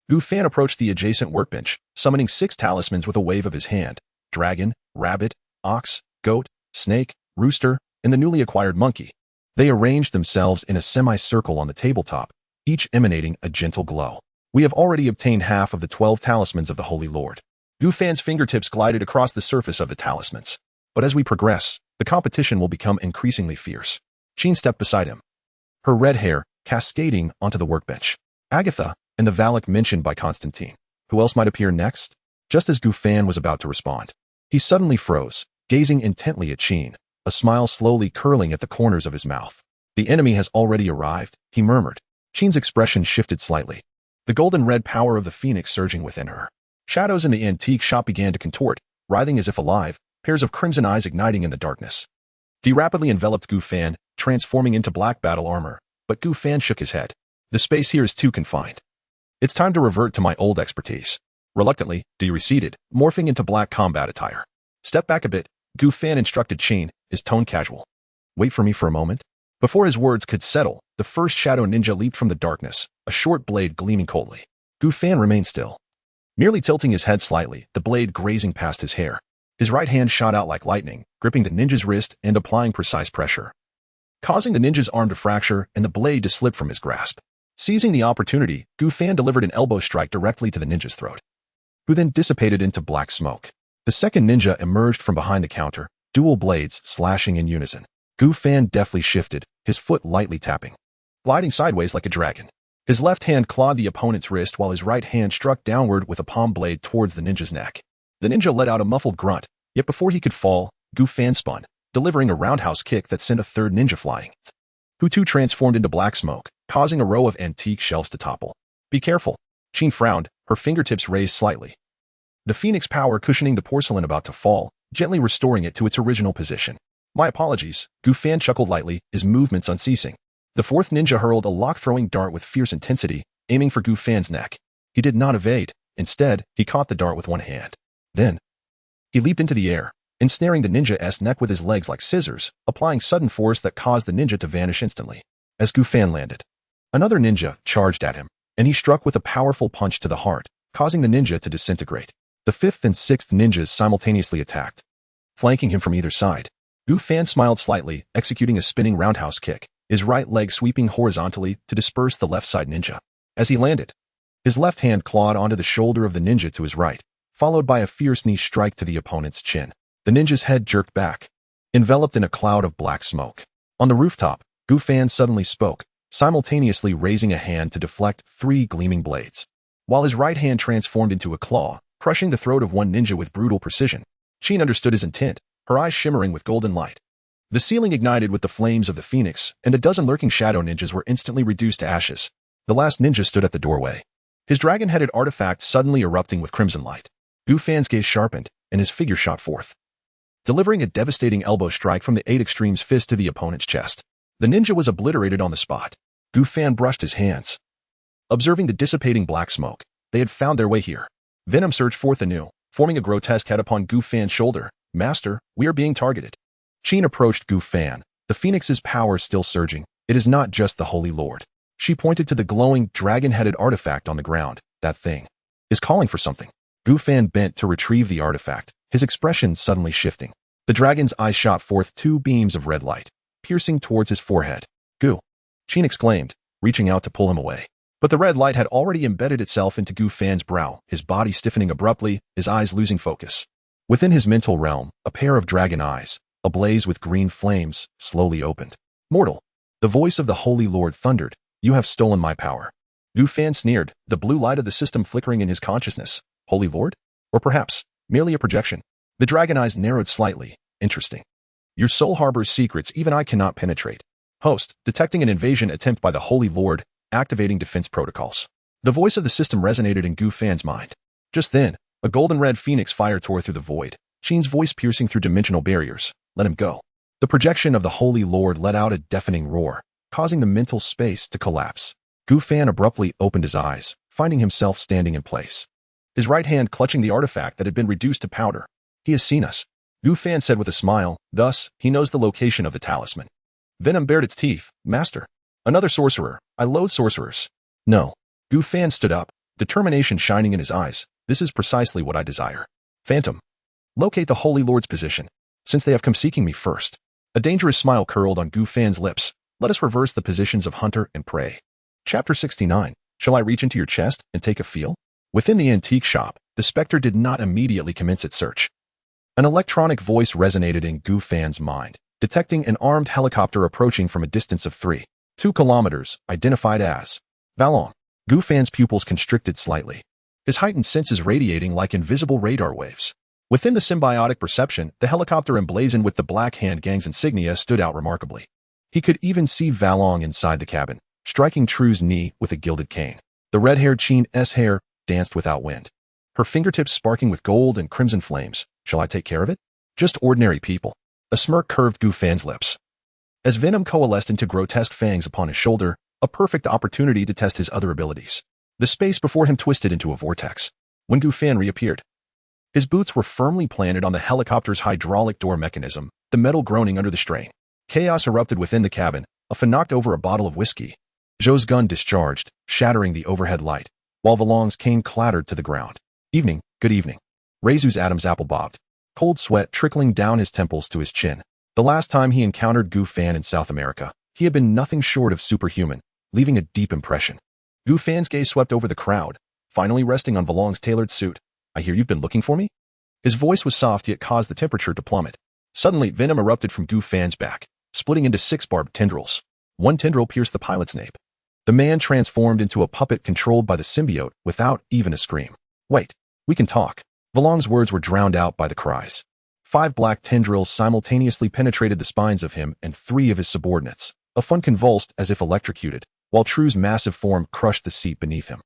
Gu Fan approached the adjacent workbench, summoning 6 talismans with a wave of his hand. Dragon, rabbit, ox, goat, snake, rooster, and the newly acquired monkey. They arranged themselves in a semicircle on the tabletop, each emanating a gentle glow. We have already obtained half of the 12 talismans of the Holy Lord. Gu Fan's fingertips glided across the surface of the talismans. But as we progress, the competition will become increasingly fierce. Qin stepped beside him, her red hair cascading onto the workbench. Agatha and the Valak mentioned by Constantine. Who else might appear next? Just as Gu Fan was about to respond, he suddenly froze, gazing intently at Qin, a smile slowly curling at the corners of his mouth. The enemy has already arrived, he murmured. Qin's expression shifted slightly, the golden red power of the phoenix surging within her. Shadows in the antique shop began to contort, writhing as if alive, pairs of crimson eyes igniting in the darkness. Dee rapidly enveloped Gu Fan, transforming into black battle armor, but Gu Fan shook his head. The space here is too confined. It's time to revert to my old expertise. Reluctantly, Dee receded, morphing into black combat attire. Step back a bit, Gu Fan instructed Qin, his tone casual. Wait for me for a moment. Before his words could settle, the first shadow ninja leaped from the darkness, a short blade gleaming coldly. Gu Fan remained still, merely tilting his head slightly, the blade grazing past his hair. His right hand shot out like lightning, gripping the ninja's wrist and applying precise pressure, causing the ninja's arm to fracture and the blade to slip from his grasp. Seizing the opportunity, Gu Fan delivered an elbow strike directly to the ninja's throat, who then dissipated into black smoke. The second ninja emerged from behind the counter, dual blades slashing in unison. Gu Fan deftly shifted, his foot lightly tapping, gliding sideways like a dragon. His left hand clawed the opponent's wrist while his right hand struck downward with a palm blade towards the ninja's neck. The ninja let out a muffled grunt, yet before he could fall, Gu Fan spun, delivering a roundhouse kick that sent a third ninja flying, who too transformed into black smoke, causing a row of antique shelves to topple. Be careful. Qin frowned, her fingertips raised slightly, the phoenix power cushioning the porcelain about to fall, gently restoring it to its original position. My apologies, Gu Fan chuckled lightly, his movements unceasing. The fourth ninja hurled a lock-throwing dart with fierce intensity, aiming for Gu Fan's neck. He did not evade. Instead, he caught the dart with one hand. Then, he leaped into the air, ensnaring the ninja's neck with his legs like scissors, applying sudden force that caused the ninja to vanish instantly. As Gu Fan landed, another ninja charged at him, and he struck with a powerful punch to the heart, causing the ninja to disintegrate. The fifth and sixth ninjas simultaneously attacked, flanking him from either side. Gu Fan smiled slightly, executing a spinning roundhouse kick, his right leg sweeping horizontally to disperse the left side ninja. As he landed, his left hand clawed onto the shoulder of the ninja to his right, followed by a fierce knee strike to the opponent's chin. The ninja's head jerked back, enveloped in a cloud of black smoke. On the rooftop, Gu Fan suddenly spoke, simultaneously raising a hand to deflect 3 gleaming blades, while his right hand transformed into a claw, crushing the throat of one ninja with brutal precision. Qin understood his intent, her eyes shimmering with golden light. The ceiling ignited with the flames of the phoenix, and a dozen lurking shadow ninjas were instantly reduced to ashes. The last ninja stood at the doorway, his dragon-headed artifact suddenly erupting with crimson light. Gu Fan's gaze sharpened, and his figure shot forth, delivering a devastating elbow strike from the 8 Extremes fist to the opponent's chest. The ninja was obliterated on the spot. Gu Fan brushed his hands, observing the dissipating black smoke. They had found their way here. Venom surged forth anew, forming a grotesque head upon Gu Fan's shoulder. Master, we are being targeted. Qin approached Gu Fan, the phoenix's power still surging. It is not just the Holy Lord. She pointed to the glowing, dragon-headed artifact on the ground. That thing is calling for something. Gu Fan bent to retrieve the artifact, his expression suddenly shifting. The dragon's eyes shot forth two beams of red light, piercing towards his forehead. Gu! Qin exclaimed, reaching out to pull him away. But the red light had already embedded itself into Gu Fan's brow, his body stiffening abruptly, his eyes losing focus. Within his mental realm, a pair of dragon eyes, ablaze with green flames, slowly opened. Mortal! The voice of the Holy Lord thundered, "You have stolen my power." Gu Fan sneered, the blue light of the system flickering in his consciousness. Holy Lord? Or perhaps, merely a projection? The dragon eyes narrowed slightly. Interesting. Your soul harbors secrets even I cannot penetrate. Host, detecting an invasion attempt by the Holy Lord, activating defense protocols. The voice of the system resonated in Gu Fan's mind. Just then, a golden-red phoenix fire tore through the void, Qin's voice piercing through dimensional barriers. Let him go. The projection of the Holy Lord let out a deafening roar, causing the mental space to collapse. Gu Fan abruptly opened his eyes, finding himself standing in place. His right hand clutching the artifact that had been reduced to powder. He has seen us, Gu Fan said with a smile. Thus, he knows the location of the talisman. Venom bared its teeth. Master. Another sorcerer. I loathe sorcerers. No. Gu Fan stood up, determination shining in his eyes. This is precisely what I desire. Phantom. Locate the Holy Lord's position, since they have come seeking me first. A dangerous smile curled on Gu Fan's lips. Let us reverse the positions of hunter and prey. Chapter 69. Shall I reach into your chest and take a feel? Within the antique shop, the specter did not immediately commence its search. An electronic voice resonated in Gu Fan's mind, detecting an armed helicopter approaching from a distance of 2 kilometers, identified as Valong. Gu Fan's pupils constricted slightly, his heightened senses radiating like invisible radar waves. Within the symbiotic perception, the helicopter emblazoned with the Black Hand Gang's insignia stood out remarkably. He could even see Valong inside the cabin, striking True's knee with a gilded cane. The red-haired Qin's hair danced without wind, her fingertips sparking with gold and crimson flames. Shall I take care of it? Just ordinary people. A smirk curved Gu Fan's lips. As venom coalesced into grotesque fangs upon his shoulder, a perfect opportunity to test his other abilities. The space before him twisted into a vortex. When Gu Fan reappeared, his boots were firmly planted on the helicopter's hydraulic door mechanism, the metal groaning under the strain. Chaos erupted within the cabin, a Fa knocked over a bottle of whiskey. Zhou's gun discharged, shattering the overhead light, while Valong's cane clattered to the ground. Evening, good evening. Reizu's Adam's apple bobbed, cold sweat trickling down his temples to his chin. The last time he encountered Gu Fan in South America, he had been nothing short of superhuman, leaving a deep impression. Gu Fan's gaze swept over the crowd, finally resting on Valong's tailored suit. I hear you've been looking for me? His voice was soft yet caused the temperature to plummet. Suddenly, venom erupted from Gu Fan's back, splitting into 6 barbed tendrils. One tendril pierced the pilot's nape. The man transformed into a puppet controlled by the symbiote without even a scream. Wait, we can talk. Valong's words were drowned out by the cries. 5 black tendrils simultaneously penetrated the spines of him and 3 of his subordinates. A Fun convulsed as if electrocuted, while True's massive form crushed the seat beneath him.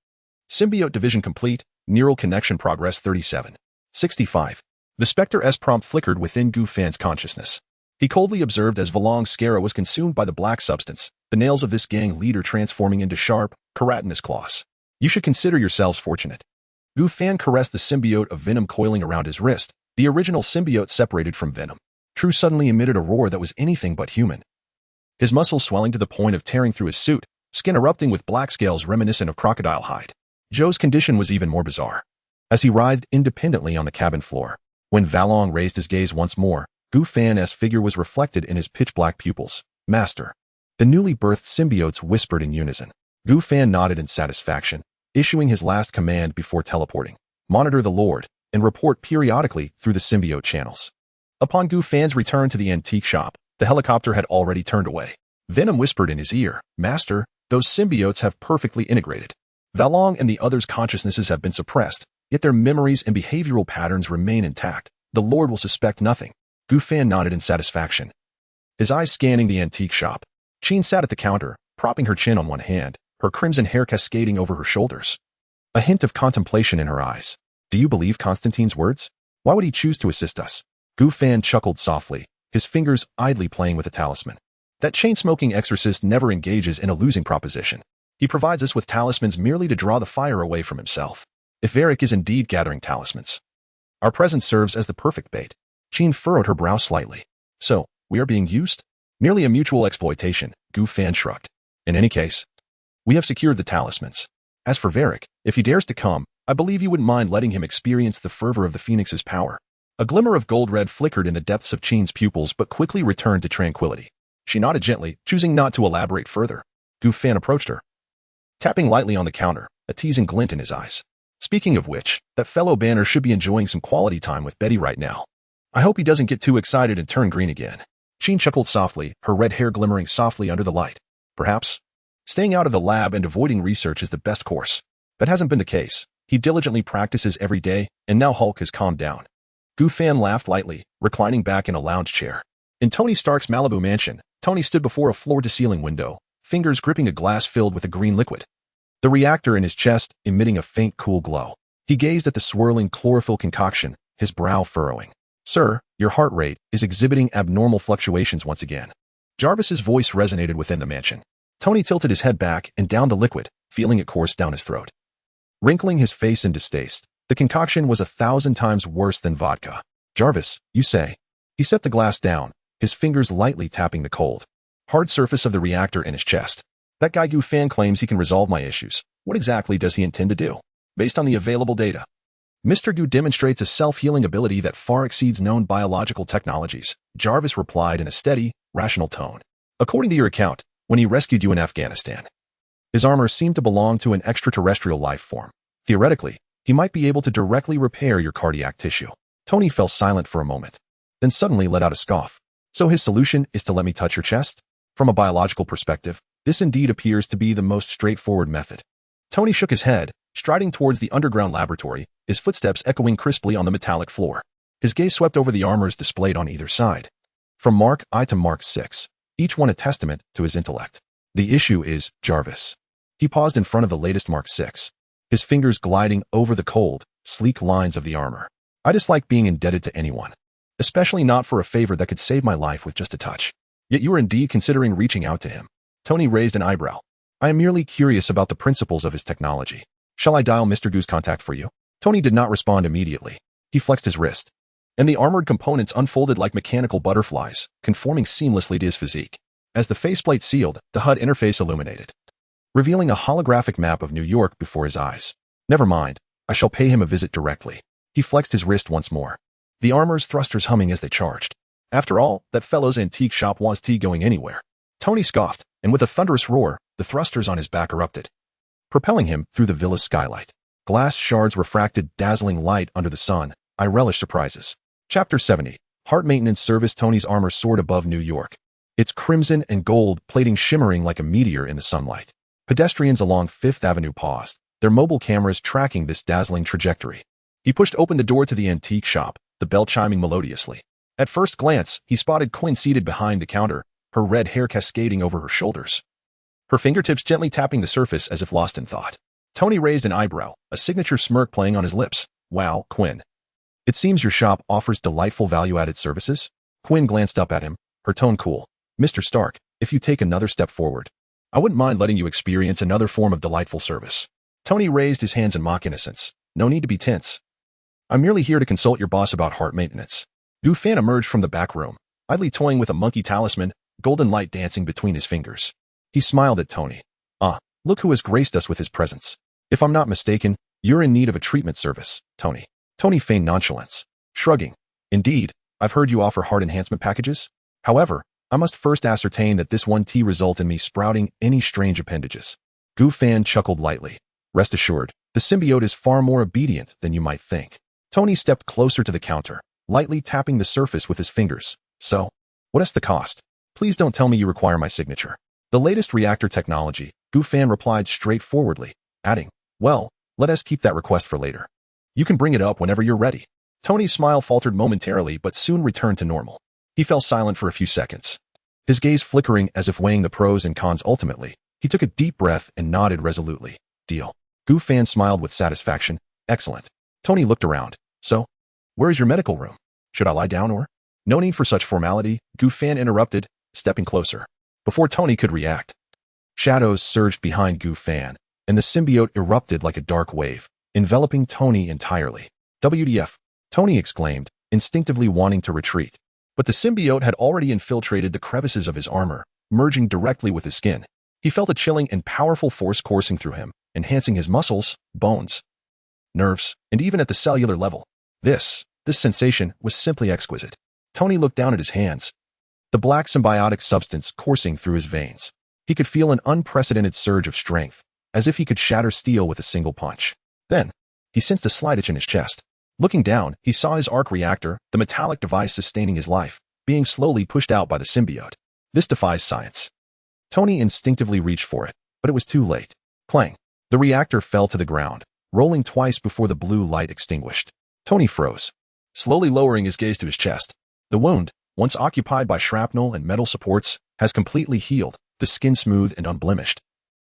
Symbiote division complete, neural connection progress 37.65. The Spectre-S prompt flickered within Gu Fan's consciousness. He coldly observed as Valong's scara was consumed by the black substance, the nails of this gang leader transforming into sharp, keratinous claws. You should consider yourselves fortunate. Gu Fan caressed the symbiote of venom coiling around his wrist, the original symbiote separated from venom. True suddenly emitted a roar that was anything but human. His muscles swelling to the point of tearing through his suit, skin erupting with black scales reminiscent of crocodile hide. Zhou's condition was even more bizarre. As he writhed independently on the cabin floor, when Valong raised his gaze once more, Gu Fan's figure was reflected in his pitch-black pupils. Master. The newly birthed symbiotes whispered in unison. Gu Fan nodded in satisfaction, issuing his last command before teleporting. Monitor the Lord, and report periodically through the symbiote channels. Upon Gu Fan's return to the antique shop, the helicopter had already turned away. Venom whispered in his ear, Master, those symbiotes have perfectly integrated. Valong and the others' consciousnesses have been suppressed, yet their memories and behavioral patterns remain intact. The Lord will suspect nothing. Gu Fan nodded in satisfaction, his eyes scanning the antique shop. Qin sat at the counter, propping her chin on one hand, her crimson hair cascading over her shoulders. A hint of contemplation in her eyes. Do you believe Constantine's words? Why would he choose to assist us? Gu Fan chuckled softly, his fingers idly playing with a talisman. That chain-smoking exorcist never engages in a losing proposition. He provides us with talismans merely to draw the fire away from himself. If Varric is indeed gathering talismans, our presence serves as the perfect bait. Qin furrowed her brow slightly. So, we are being used? Merely a mutual exploitation, Gu Fan shrugged. In any case, we have secured the talismans. As for Varric, if he dares to come, I believe you wouldn't mind letting him experience the fervor of the Phoenix's power. A glimmer of gold red flickered in the depths of Chin's pupils but quickly returned to tranquility. She nodded gently, choosing not to elaborate further. Gu Fan approached her, tapping lightly on the counter, a teasing glint in his eyes. Speaking of which, that fellow Banner should be enjoying some quality time with Betty right now. I hope he doesn't get too excited and turn green again. Chin chuckled softly, her red hair glimmering softly under the light. Perhaps staying out of the lab and avoiding research is the best course. That hasn't been the case. He diligently practices every day, and now Hulk has calmed down. Gu Fan laughed lightly, reclining back in a lounge chair. In Tony Stark's Malibu mansion, Tony stood before a floor-to-ceiling window, fingers gripping a glass filled with a green liquid. The reactor in his chest emitting a faint cool glow. He gazed at the swirling chlorophyll concoction, his brow furrowing. Sir, your heart rate is exhibiting abnormal fluctuations once again. Jarvis's voice resonated within the mansion. Tony tilted his head back and downed the liquid, feeling it course down his throat. Wrinkling his face in distaste, the concoction was 1,000 times worse than vodka. Jarvis, you say? He set the glass down, his fingers lightly tapping the cold, hard surface of the reactor in his chest. That guy Gu Fan claims he can resolve my issues. What exactly does he intend to do? Based on the available data, Mr. Gu demonstrates a self-healing ability that far exceeds known biological technologies, Jarvis replied in a steady, rational tone. According to your account, when he rescued you in Afghanistan, his armor seemed to belong to an extraterrestrial life form. Theoretically, he might be able to directly repair your cardiac tissue. Tony fell silent for a moment, then suddenly let out a scoff. So his solution is to let me touch your chest? From a biological perspective, this indeed appears to be the most straightforward method. Tony shook his head, striding towards the underground laboratory, his footsteps echoing crisply on the metallic floor. His gaze swept over the armors displayed on either side. From Mark I to Mark VI, each one a testament to his intellect. The issue is Jarvis. He paused in front of the latest Mark VI, his fingers gliding over the cold, sleek lines of the armor. I dislike being indebted to anyone, especially not for a favor that could save my life with just a touch. Yet you are indeed considering reaching out to him. Tony raised an eyebrow. I am merely curious about the principles of his technology. Shall I dial Mr. Gu's contact for you? Tony did not respond immediately. He flexed his wrist, and the armored components unfolded like mechanical butterflies, conforming seamlessly to his physique. As the faceplate sealed, the HUD interface illuminated, revealing a holographic map of New York before his eyes. Never mind, I shall pay him a visit directly. He flexed his wrist once more, the armor's thrusters humming as they charged. After all, that fellow's antique shop was going anywhere. Tony scoffed, and with a thunderous roar, the thrusters on his back erupted, propelling him through the villa's skylight. Glass shards refracted dazzling light under the sun. I relish surprises. Chapter 70. Heart Maintenance Service. Tony's armor soared above New York, its crimson and gold plating shimmering like a meteor in the sunlight. Pedestrians along Fifth Avenue paused, their mobile cameras tracking this dazzling trajectory. He pushed open the door to the antique shop, the bell chiming melodiously. At first glance, he spotted Quinn seated behind the counter, her red hair cascading over her shoulders, her fingertips gently tapping the surface as if lost in thought. Tony raised an eyebrow, a signature smirk playing on his lips. Wow, Quinn. It seems your shop offers delightful value-added services? Quinn glanced up at him, her tone cool. Mr. Stark, if you take another step forward, I wouldn't mind letting you experience another form of delightful service. Tony raised his hands in mock innocence. No need to be tense. I'm merely here to consult your boss about heart maintenance. Gu Fan emerged from the back room, idly toying with a monkey talisman, golden light dancing between his fingers. He smiled at Tony. Look who has graced us with his presence. If I'm not mistaken, you're in need of a treatment service, Tony. Tony feigned nonchalance, shrugging. Indeed, I've heard you offer heart enhancement packages. However, I must first ascertain that this won't result in me sprouting any strange appendages. Gu Fan chuckled lightly. Rest assured, the symbiote is far more obedient than you might think. Tony stepped closer to the counter, lightly tapping the surface with his fingers. So, what is the cost? Please don't tell me you require my signature. The latest reactor technology, Gu Fan replied straightforwardly, adding, well, let us keep that request for later. You can bring it up whenever you're ready. Tony's smile faltered momentarily but soon returned to normal. He fell silent for a few seconds, his gaze flickering as if weighing the pros and cons. Ultimately, he took a deep breath and nodded resolutely. Deal. Gu Fan smiled with satisfaction. Excellent. Tony looked around. So, where is your medical room? Should I lie down or? No need for such formality, Gu Fan interrupted, stepping closer. Before Tony could react, shadows surged behind Gu Fan, and the symbiote erupted like a dark wave, enveloping Tony entirely. WTF, Tony exclaimed, instinctively wanting to retreat. But the symbiote had already infiltrated the crevices of his armor, merging directly with his skin. He felt a chilling and powerful force coursing through him, enhancing his muscles, bones, nerves, and even at the cellular level. This This sensation was simply exquisite. Tony looked down at his hands. The black symbiotic substance coursing through his veins. He could feel an unprecedented surge of strength, as if he could shatter steel with a single punch. Then, he sensed a slight itch in his chest. Looking down, he saw his arc reactor, the metallic device sustaining his life, being slowly pushed out by the symbiote. This defies science. Tony instinctively reached for it, but it was too late. Clang. The reactor fell to the ground, rolling twice before the blue light extinguished. Tony froze, slowly lowering his gaze to his chest. The wound, once occupied by shrapnel and metal supports, has completely healed, the skin smooth and unblemished,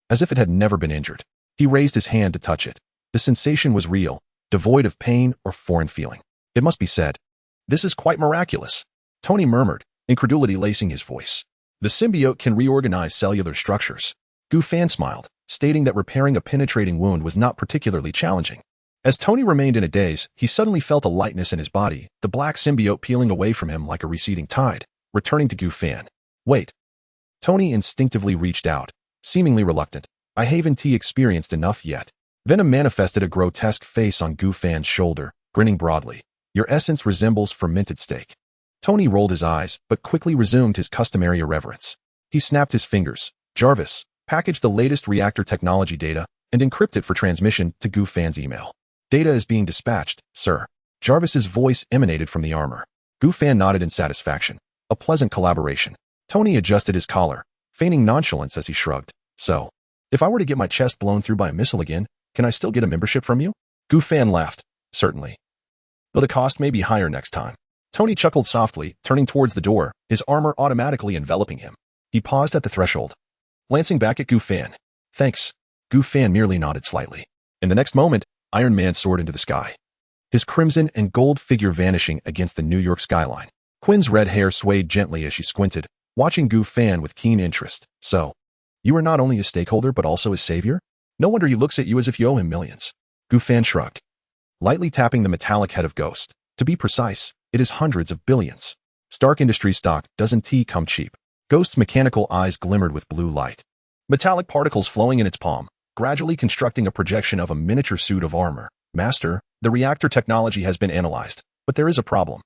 as if it had never been injured. He raised his hand to touch it. The sensation was real, devoid of pain or foreign feeling. It must be said, "This is quite miraculous," Tony murmured, incredulity lacing his voice. "The symbiote can reorganize cellular structures." Gu Fan smiled, stating that repairing a penetrating wound was not particularly challenging. As Tony remained in a daze, he suddenly felt a lightness in his body, the black symbiote peeling away from him like a receding tide, returning to Gu Fan. "Wait." Tony instinctively reached out, seemingly reluctant. "I haven't experienced enough yet." Venom manifested a grotesque face on Gu Fan's shoulder, grinning broadly. "Your essence resembles fermented steak." Tony rolled his eyes, but quickly resumed his customary irreverence. He snapped his fingers. "Jarvis, package the latest reactor technology data and encrypt it for transmission to Gu Fan's email." "Data is being dispatched, sir." Jarvis's voice emanated from the armor. Gu Fan nodded in satisfaction. A pleasant collaboration. Tony adjusted his collar, feigning nonchalance as he shrugged. "So, if I were to get my chest blown through by a missile again, can I still get a membership from you?" Gu Fan laughed. "Certainly. Though the cost may be higher next time." Tony chuckled softly, turning towards the door, his armor automatically enveloping him. He paused at the threshold, glancing back at Gu Fan. "Thanks." Gu Fan merely nodded slightly. In the next moment, Iron Man soared into the sky, his crimson and gold figure vanishing against the New York skyline. Quinn's red hair swayed gently as she squinted, watching Gu Fan with keen interest. "So, you are not only his stakeholder but also his savior? No wonder he looks at you as if you owe him millions." Gu Fan shrugged, lightly tapping the metallic head of Ghost. "To be precise, it is hundreds of billions. Stark Industries stock doesn't come cheap." Ghost's mechanical eyes glimmered with blue light, metallic particles flowing in its palm, gradually constructing a projection of a miniature suit of armor. "Master, the reactor technology has been analyzed, but there is a problem.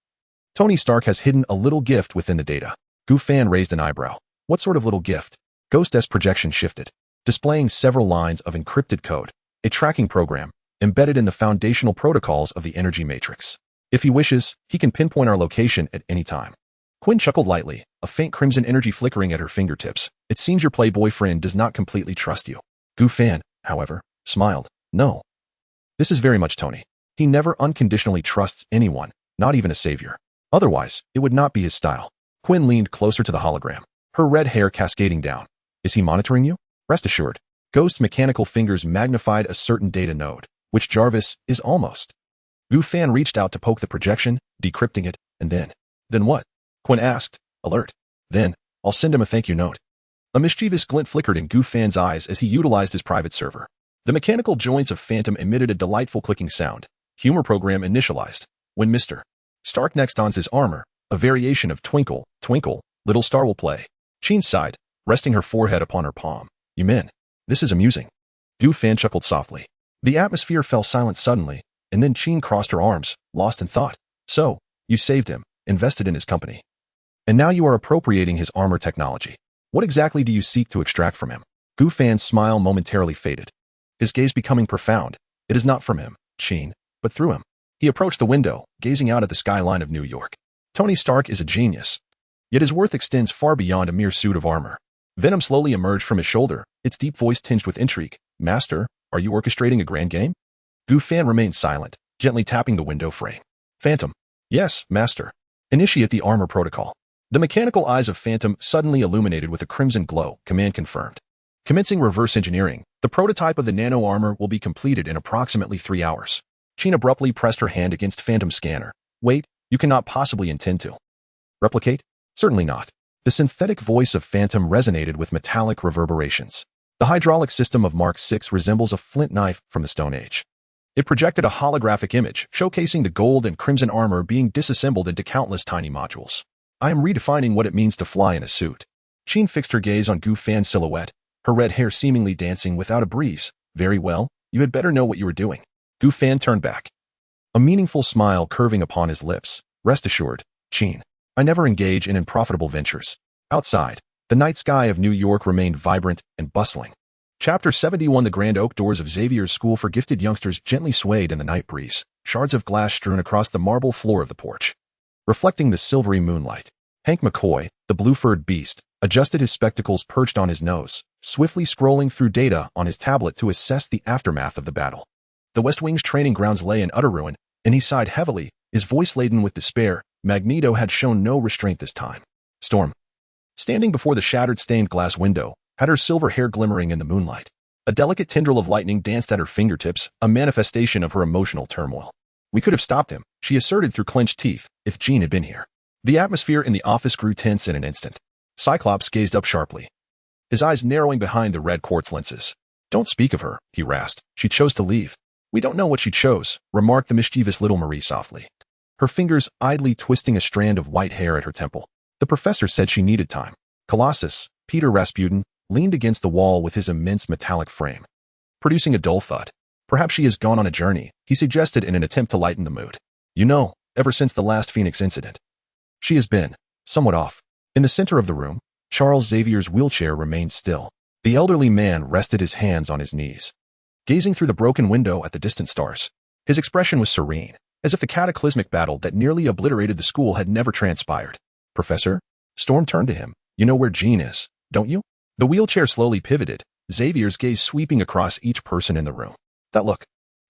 Tony Stark has hidden a little gift within the data." Gu Fan raised an eyebrow. "What sort of little gift?" Ghost's projection shifted, displaying several lines of encrypted code, a tracking program, embedded in the foundational protocols of the energy matrix. "If he wishes, he can pinpoint our location at any time." Quinn chuckled lightly, a faint crimson energy flickering at her fingertips. "It seems your playboy friend does not completely trust you." Gu Fan, however, smiled. "No. This is very much Tony. He never unconditionally trusts anyone, not even a savior. Otherwise, it would not be his style." Quinn leaned closer to the hologram, her red hair cascading down. "Is he monitoring you?" "Rest assured." Ghost's mechanical fingers magnified a certain data node, which Jarvis is almost. Gu Fan reached out to poke the projection, decrypting it, and then. "Then what?" Quinn asked, alert. "Then, I'll send him a thank you note." A mischievous glint flickered in Gu Fan's eyes as he utilized his private server. The mechanical joints of Phantom emitted a delightful clicking sound. Humor program initialized. When Mr. Stark next dons his armor, a variation of Twinkle, Twinkle, Little Star will play. Sheen sighed, resting her forehead upon her palm. "You men, this is amusing." Gu Fan chuckled softly. The atmosphere fell silent suddenly, and then Sheen crossed her arms, lost in thought. "So, you saved him, invested in his company. And now you are appropriating his armor technology. What exactly do you seek to extract from him?" Gu Fan's smile momentarily faded, his gaze becoming profound. "It is not from him, Sheen, but through him." He approached the window, gazing out at the skyline of New York. Tony Stark is a genius, yet his worth extends far beyond a mere suit of armor. Venom slowly emerged from his shoulder, its deep voice tinged with intrigue. "Master, are you orchestrating a grand game?" Gu Fan remained silent, gently tapping the window frame. "Phantom." "Yes, Master." "Initiate the armor protocol." The mechanical eyes of Phantom suddenly illuminated with a crimson glow. "Command confirmed." Commencing reverse engineering, the prototype of the nano armor will be completed in approximately 3 hours. Sheen abruptly pressed her hand against Phantom's scanner. "Wait, you cannot possibly intend to replicate?" "Certainly not." The synthetic voice of Phantom resonated with metallic reverberations. "The hydraulic system of Mark VI resembles a flint knife from the Stone Age." It projected a holographic image, showcasing the gold and crimson armor being disassembled into countless tiny modules. "I am redefining what it means to fly in a suit." Sheen fixed her gaze on Gu Fan's silhouette, her red hair seemingly dancing without a breeze. "Very well, you had better know what you were doing." Gu Fan turned back, a meaningful smile curving upon his lips. Rest assured, Jean, I never engage in unprofitable ventures. Outside, the night sky of New York remained vibrant and bustling. Chapter 71. The grand oak doors of Xavier's School for Gifted Youngsters gently swayed in the night breeze, shards of glass strewn across the marble floor of the porch. Reflecting the silvery moonlight, Hank McCoy, the blue-furred beast, adjusted his spectacles perched on his nose, swiftly scrolling through data on his tablet to assess the aftermath of the battle. The West Wing's training grounds lay in utter ruin, and he sighed heavily, his voice laden with despair. Magneto had shown no restraint this time. Storm, standing before the shattered stained glass window, had her silver hair glimmering in the moonlight. A delicate tendril of lightning danced at her fingertips, a manifestation of her emotional turmoil. We could have stopped him, she asserted through clenched teeth, if Jean had been here. The atmosphere in the office grew tense in an instant. Cyclops gazed up sharply, his eyes narrowing behind the red quartz lenses. Don't speak of her, he rasped. She chose to leave. We don't know what she chose, remarked the mischievous little Marie softly, her fingers idly twisting a strand of white hair at her temple. The professor said she needed time. Colossus, Peter Rasputin, leaned against the wall with his immense metallic frame, producing a dull thud. Perhaps she has gone on a journey, he suggested in an attempt to lighten the mood. You know, ever since the last Phoenix incident, she has been somewhat off. In the center of the room, Charles Xavier's wheelchair remained still. The elderly man rested his hands on his knees, gazing through the broken window at the distant stars. His expression was serene, as if the cataclysmic battle that nearly obliterated the school had never transpired. Professor? Storm turned to him. You know where Jean is, don't you? The wheelchair slowly pivoted, Xavier's gaze sweeping across each person in the room. That look,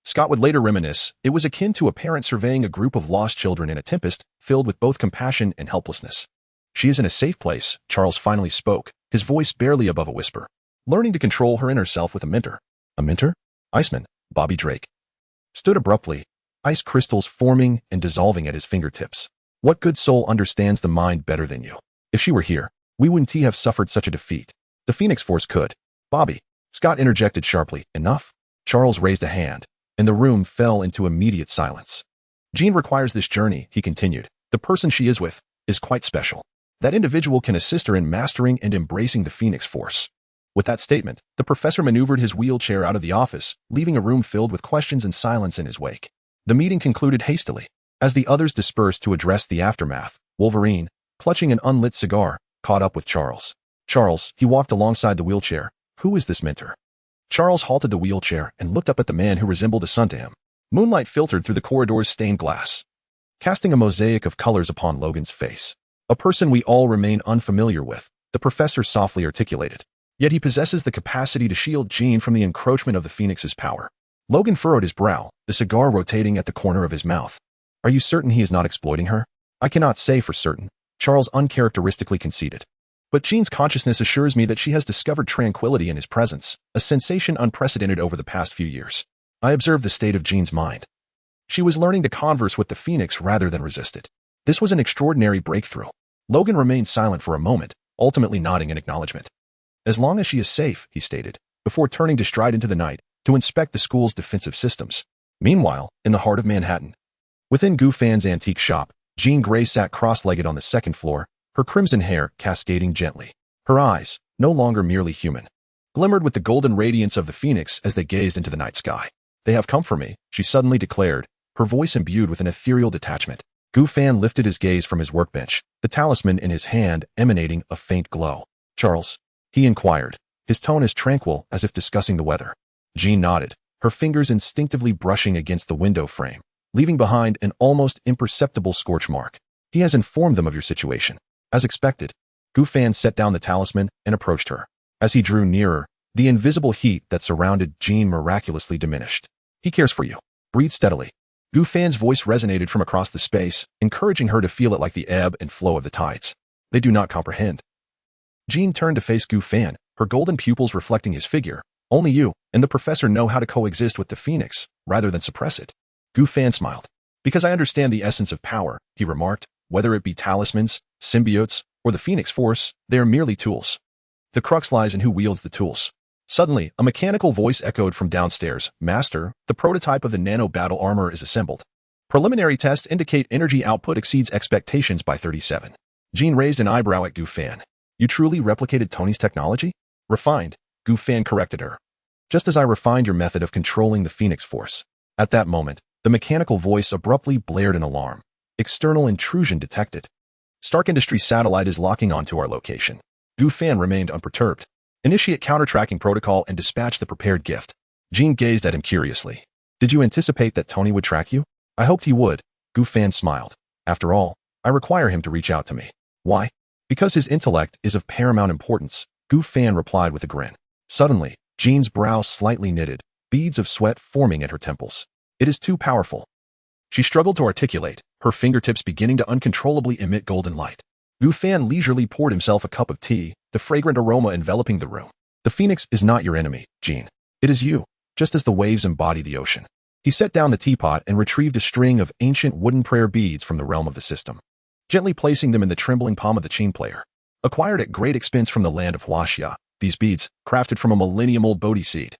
Scott would later reminisce, it was akin to a parent surveying a group of lost children in a tempest, filled with both compassion and helplessness. She is in a safe place, Charles finally spoke, his voice barely above a whisper, learning to control her inner self with a mentor. A mentor? Iceman, Bobby Drake, stood abruptly, ice crystals forming and dissolving at his fingertips. What good soul understands the mind better than you? If she were here, we wouldn't have suffered such a defeat. The Phoenix Force could. Bobby, Scott interjected sharply. Enough? Charles raised a hand, and the room fell into immediate silence. Jean requires this journey, he continued. The person she is with is quite special. That individual can assist her in mastering and embracing the Phoenix Force. With that statement, the professor maneuvered his wheelchair out of the office, leaving a room filled with questions and silence in his wake. The meeting concluded hastily. As the others dispersed to address the aftermath, Wolverine, clutching an unlit cigar, caught up with Charles. Charles, he walked alongside the wheelchair. Who is this mentor? Charles halted the wheelchair and looked up at the man who resembled a son to him. Moonlight filtered through the corridor's stained glass, casting a mosaic of colors upon Logan's face. A person we all remain unfamiliar with, the professor softly articulated. Yet he possesses the capacity to shield Jean from the encroachment of the Phoenix's power. Logan furrowed his brow, the cigar rotating at the corner of his mouth. Are you certain he is not exploiting her? I cannot say for certain, Charles uncharacteristically conceded. But Jean's consciousness assures me that she has discovered tranquility in his presence, a sensation unprecedented over the past few years. I observed the state of Jean's mind. She was learning to converse with the Phoenix rather than resist it. This was an extraordinary breakthrough. Logan remained silent for a moment, ultimately nodding in acknowledgement. As long as she is safe, he stated, before turning to stride into the night to inspect the school's defensive systems. Meanwhile, in the heart of Manhattan, within Goofan's antique shop, Jean Grey sat cross-legged on the second floor, her crimson hair cascading gently. Her eyes, no longer merely human, glimmered with the golden radiance of the Phoenix as they gazed into the night sky. They have come for me, she suddenly declared, her voice imbued with an ethereal detachment. Goofan lifted his gaze from his workbench, the talisman in his hand emanating a faint glow. Charles, he inquired, his tone as tranquil as if discussing the weather. Jean nodded, her fingers instinctively brushing against the window frame, leaving behind an almost imperceptible scorch mark. He has informed them of your situation. As expected, Goofan set down the talisman and approached her. As he drew nearer, the invisible heat that surrounded Jean miraculously diminished. He cares for you. Breathe steadily. Goofan's voice resonated from across the space, encouraging her to feel it like the ebb and flow of the tides. They do not comprehend. Jean turned to face Goofan, her golden pupils reflecting his figure. Only you and the professor know how to coexist with the Phoenix, rather than suppress it. Goofan smiled. Because I understand the essence of power, he remarked. Whether it be talismans, symbiotes, or the Phoenix Force, they are merely tools. The crux lies in who wields the tools. Suddenly, a mechanical voice echoed from downstairs. Master, the prototype of the nano battle armor is assembled. Preliminary tests indicate energy output exceeds expectations by 37. Jean raised an eyebrow at Goofan. You truly replicated Tony's technology? Refined, Goofan corrected her. Just as I refined your method of controlling the Phoenix Force. At that moment, The mechanical voice abruptly blared an alarm. External intrusion detected. Stark Industries satellite is locking onto our location. Gu Fan remained unperturbed. Initiate counter-tracking protocol and dispatch the prepared gift. Jean gazed at him curiously. Did you anticipate that Tony would track you? I hoped he would. Gu Fan smiled. After all, I require him to reach out to me. Why? Because his intellect is of paramount importance, Gu Fan replied with a grin. Suddenly, Jean's brow slightly knitted, beads of sweat forming at her temples. It is too powerful. She struggled to articulate, her fingertips beginning to uncontrollably emit golden light. Gu Fan leisurely poured himself a cup of tea, the fragrant aroma enveloping the room. The Phoenix is not your enemy, Jean. It is you, just as the waves embody the ocean. He set down the teapot and retrieved a string of ancient wooden prayer beads from the realm of the system, gently placing them in the trembling palm of the Qin player. Acquired at great expense from the land of Huaxia, these beads, crafted from a millennium-old Bodhi seed,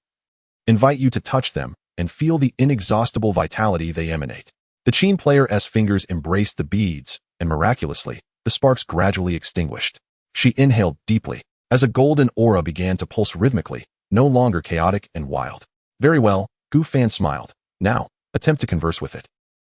invite you to touch them and feel the inexhaustible vitality they emanate. The Qin player's fingers embraced the beads, and miraculously, the sparks gradually extinguished. She inhaled deeply, as a golden aura began to pulse rhythmically, no longer chaotic and wild. Very well, Gu Fan smiled. Now, attempt to converse with it,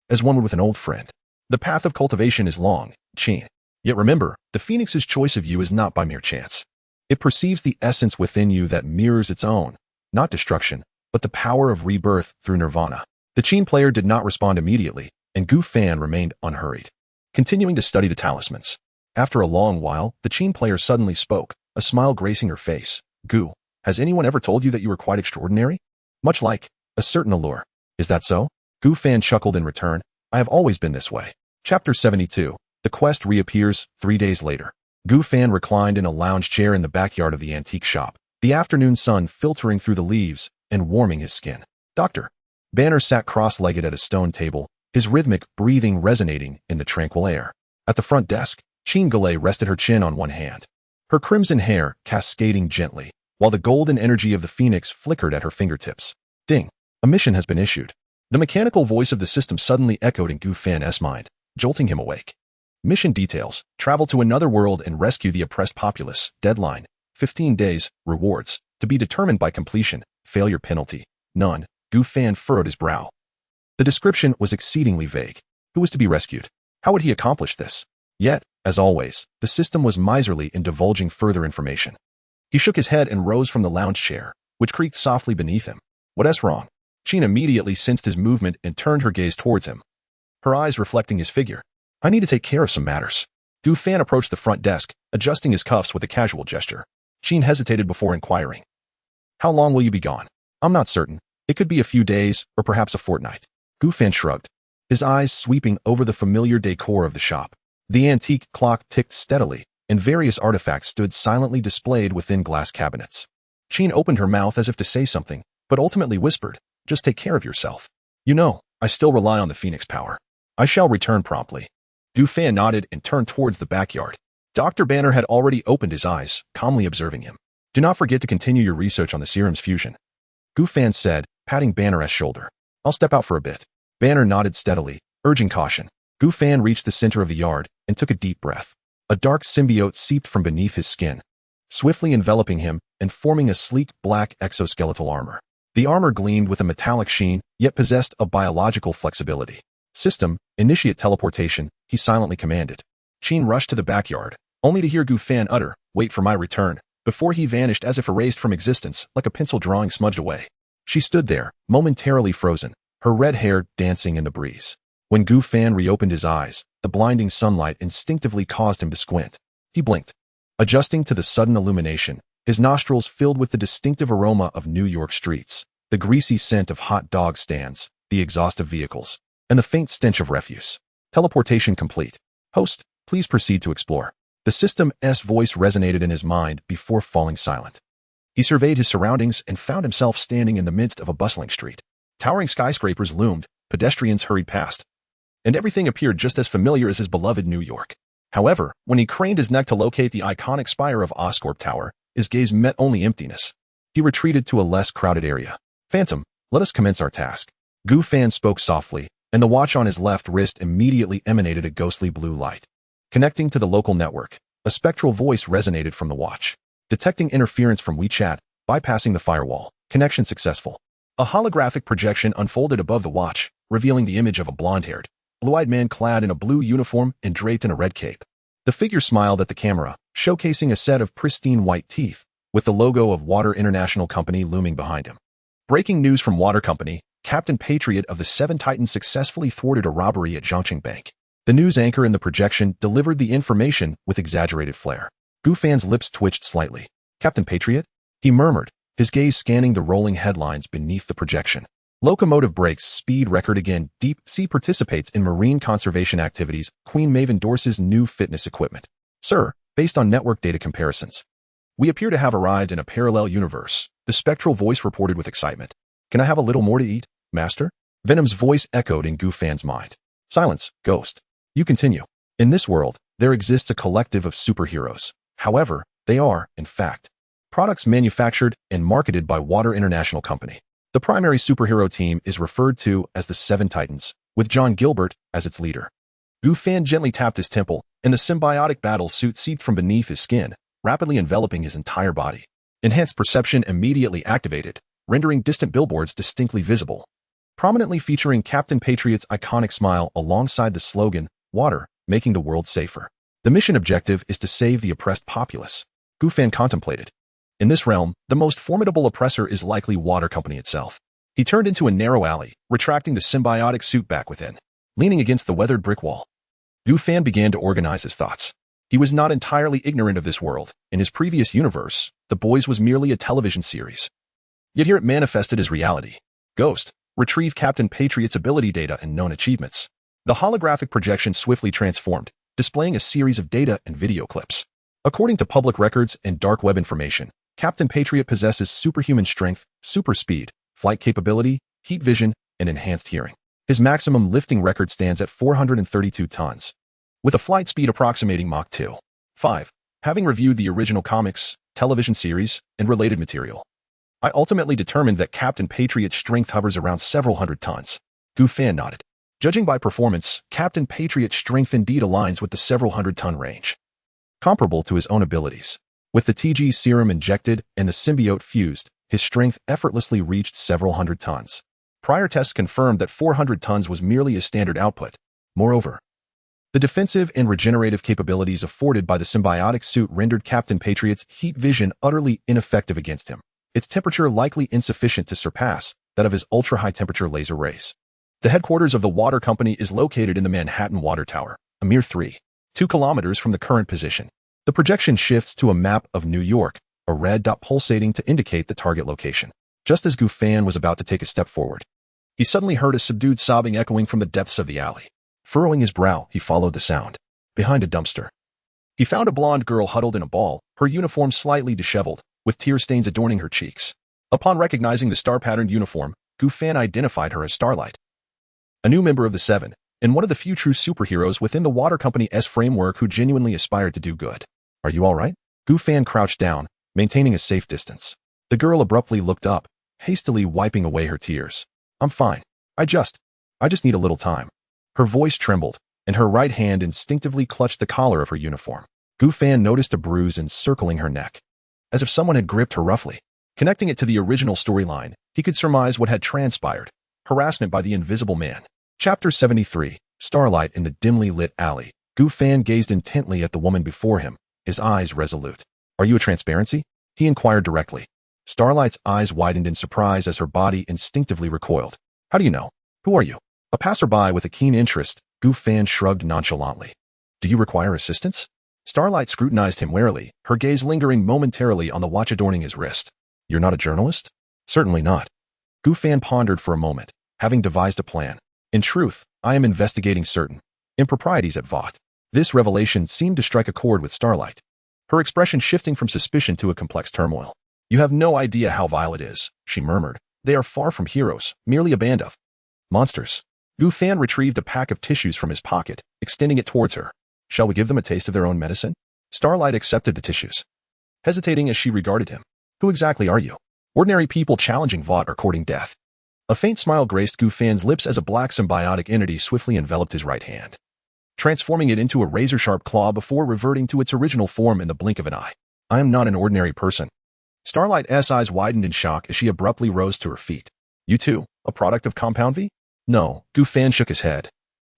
as one would with an old friend. The path of cultivation is long, Qin. Yet remember, the Phoenix's choice of you is not by mere chance. It perceives the essence within you that mirrors its own, not destruction, but the power of rebirth through nirvana. The Qin player did not respond immediately, and Gu Fan remained unhurried, continuing to study the talismans. After a long while, the Qin player suddenly spoke, a smile gracing her face. Gu, has anyone ever told you that you were quite extraordinary? Much like a certain allure. Is that so? Gu Fan chuckled in return. I have always been this way. Chapter 72. The quest reappears 3 days later. Gu Fan reclined in a lounge chair in the backyard of the antique shop, the afternoon sun filtering through the leaves and warming his skin. Dr. Banner sat cross-legged at a stone table, his rhythmic breathing resonating in the tranquil air. At the front desk, Qin Galay rested her chin on one hand, her crimson hair cascading gently, while the golden energy of the Phoenix flickered at her fingertips. Ding. A mission has been issued. The mechanical voice of the system suddenly echoed in Gu Fan's mind, jolting him awake. Mission details: travel to another world and rescue the oppressed populace. Deadline: 15 days. Rewards: to be determined by completion. Failure penalty: none. Gu Fan furrowed his brow. The description was exceedingly vague. Who was to be rescued? How would he accomplish this? Yet, as always, the system was miserly in divulging further information. He shook his head and rose from the lounge chair, which creaked softly beneath him. What's wrong? Qin immediately sensed his movement and turned her gaze towards him, her eyes reflecting his figure. I need to take care of some matters. Gu Fan approached the front desk, adjusting his cuffs with a casual gesture. Qin hesitated before inquiring. How long will you be gone? I'm not certain. It could be a few days, or perhaps a fortnight. Gu Fan shrugged, his eyes sweeping over the familiar decor of the shop. The antique clock ticked steadily, and various artifacts stood silently displayed within glass cabinets. Qin opened her mouth as if to say something, but ultimately whispered, just take care of yourself. You know, I still rely on the Phoenix power. I shall return promptly. Gu Fan nodded and turned towards the backyard. Dr. Banner had already opened his eyes, calmly observing him. Do not forget to continue your research on the serum's fusion, Gu Fan said, patting Banner's shoulder. I'll step out for a bit. Banner nodded steadily, urging caution. Gu Fan reached the center of the yard and took a deep breath. A dark symbiote seeped from beneath his skin, swiftly enveloping him and forming a sleek black exoskeletal armor. The armor gleamed with a metallic sheen, yet possessed a biological flexibility. System, initiate teleportation, he silently commanded. Qin rushed to the backyard, only to hear Gu Fan utter, wait for my return, before he vanished as if erased from existence, like a pencil drawing smudged away. She stood there, momentarily frozen, her red hair dancing in the breeze. When Gu Fan reopened his eyes, the blinding sunlight instinctively caused him to squint. He blinked, adjusting to the sudden illumination, his nostrils filled with the distinctive aroma of New York streets, the greasy scent of hot dog stands, the exhaust of vehicles, and the faint stench of refuse. Teleportation complete. Host, please proceed to explore. The system's voice resonated in his mind before falling silent. He surveyed his surroundings and found himself standing in the midst of a bustling street. Towering skyscrapers loomed, pedestrians hurried past, and everything appeared just as familiar as his beloved New York. However, when he craned his neck to locate the iconic spire of Oscorp Tower, his gaze met only emptiness. He retreated to a less crowded area. Phantom, let us commence our task. Gu Fan spoke softly, and the watch on his left wrist immediately emanated a ghostly blue light. Connecting to the local network, a spectral voice resonated from the watch. Detecting interference from WeChat, bypassing the firewall. Connection successful. A holographic projection unfolded above the watch, revealing the image of a blonde-haired, blue-eyed man clad in a blue uniform and draped in a red cape. The figure smiled at the camera, showcasing a set of pristine white teeth, with the logo of Water International Company looming behind him. Breaking news from Water Company, Captain Patriot of the Seven Titans successfully thwarted a robbery at Zhongqing Bank. The news anchor in the projection delivered the information with exaggerated flair. Gu Fan's lips twitched slightly. Captain Patriot? He murmured, his gaze scanning the rolling headlines beneath the projection. Locomotive breaks speed record again. Deep Sea participates in marine conservation activities. Queen Maeve endorses new fitness equipment. Sir, based on network data comparisons, we appear to have arrived in a parallel universe, the spectral voice reported with excitement. Can I have a little more to eat, Master? Venom's voice echoed in Gu Fan's mind. Silence, Ghost. You continue. In this world, there exists a collective of superheroes. However, they are, in fact, products manufactured and marketed by Water International Company. The primary superhero team is referred to as the Seven Titans, with John Gilbert as its leader. Gu Fan gently tapped his temple, and the symbiotic battle suit seeped from beneath his skin, rapidly enveloping his entire body. Enhanced perception immediately activated, rendering distant billboards distinctly visible, prominently featuring Captain Patriot's iconic smile alongside the slogan, Water, making the world safer. The mission objective is to save the oppressed populace. Gu Fan contemplated. In this realm, the most formidable oppressor is likely Water Company itself. He turned into a narrow alley, retracting the symbiotic suit back within, leaning against the weathered brick wall. Gu Fan began to organize his thoughts. He was not entirely ignorant of this world. In his previous universe, The Boys was merely a television series. Yet here it manifested as reality. Ghost, retrieve Captain Patriot's ability data and known achievements. The holographic projection swiftly transformed, displaying a series of data and video clips. According to public records and dark web information, Captain Patriot possesses superhuman strength, super speed, flight capability, heat vision, and enhanced hearing. His maximum lifting record stands at 432 tons, with a flight speed approximating Mach 2. 5. Having reviewed the original comics, television series, and related material, I ultimately determined that Captain Patriot's strength hovers around several hundred tons. Gu Fan nodded. Judging by performance, Captain Patriot's strength indeed aligns with the several hundred-ton range, comparable to his own abilities. With the TG serum injected and the symbiote fused, his strength effortlessly reached several hundred tons. Prior tests confirmed that 400 tons was merely his standard output. Moreover, the defensive and regenerative capabilities afforded by the symbiotic suit rendered Captain Patriot's heat vision utterly ineffective against him, its temperature likely insufficient to surpass that of his ultra-high-temperature laser rays. The headquarters of the Water Company is located in the Manhattan Water Tower, a mere 2 kilometers from the current position. The projection shifts to a map of New York, a red dot pulsating to indicate the target location. Just as Gu Fan was about to take a step forward, he suddenly heard a subdued sobbing echoing from the depths of the alley. Furrowing his brow, he followed the sound. Behind a dumpster, he found a blonde girl huddled in a ball, her uniform slightly disheveled, with tear stains adorning her cheeks. Upon recognizing the star-patterned uniform, Gu Fan identified her as Starlight, a new member of the Seven, and one of the few true superheroes within the Water Company's framework who genuinely aspired to do good. Are you all right? Gu Fan crouched down, maintaining a safe distance. The girl abruptly looked up, hastily wiping away her tears. I'm fine. I just need a little time. Her voice trembled, and her right hand instinctively clutched the collar of her uniform. Gu Fan noticed a bruise encircling her neck, as if someone had gripped her roughly. Connecting it to the original storyline, he could surmise what had transpired. Harassment by the Invisible Man. Chapter 73. Starlight in the dimly lit alley. Gu Fan gazed intently at the woman before him, his eyes resolute. Are you a transparency? He inquired directly. Starlight's eyes widened in surprise as her body instinctively recoiled. How do you know? Who are you? A passerby with a keen interest, Gu Fan shrugged nonchalantly. Do you require assistance? Starlight scrutinized him warily, her gaze lingering momentarily on the watch adorning his wrist. You're not a journalist? Certainly not. Gu Fan pondered for a moment, having devised a plan. In truth, I am investigating certain improprieties at Vought. This revelation seemed to strike a chord with Starlight, her expression shifting from suspicion to a complex turmoil. You have no idea how vile it is, she murmured. They are far from heroes, merely a band of monsters. Gu Fan retrieved a pack of tissues from his pocket, extending it towards her. Shall we give them a taste of their own medicine? Starlight accepted the tissues, hesitating as she regarded him. Who exactly are you? Ordinary people challenging Vought are courting death. A faint smile graced Gu Fan's lips as a black symbiotic entity swiftly enveloped his right hand, transforming it into a razor-sharp claw before reverting to its original form in the blink of an eye. I am not an ordinary person. Starlight's eyes widened in shock as she abruptly rose to her feet. You too, a product of Compound V? No, Gu Fan shook his head.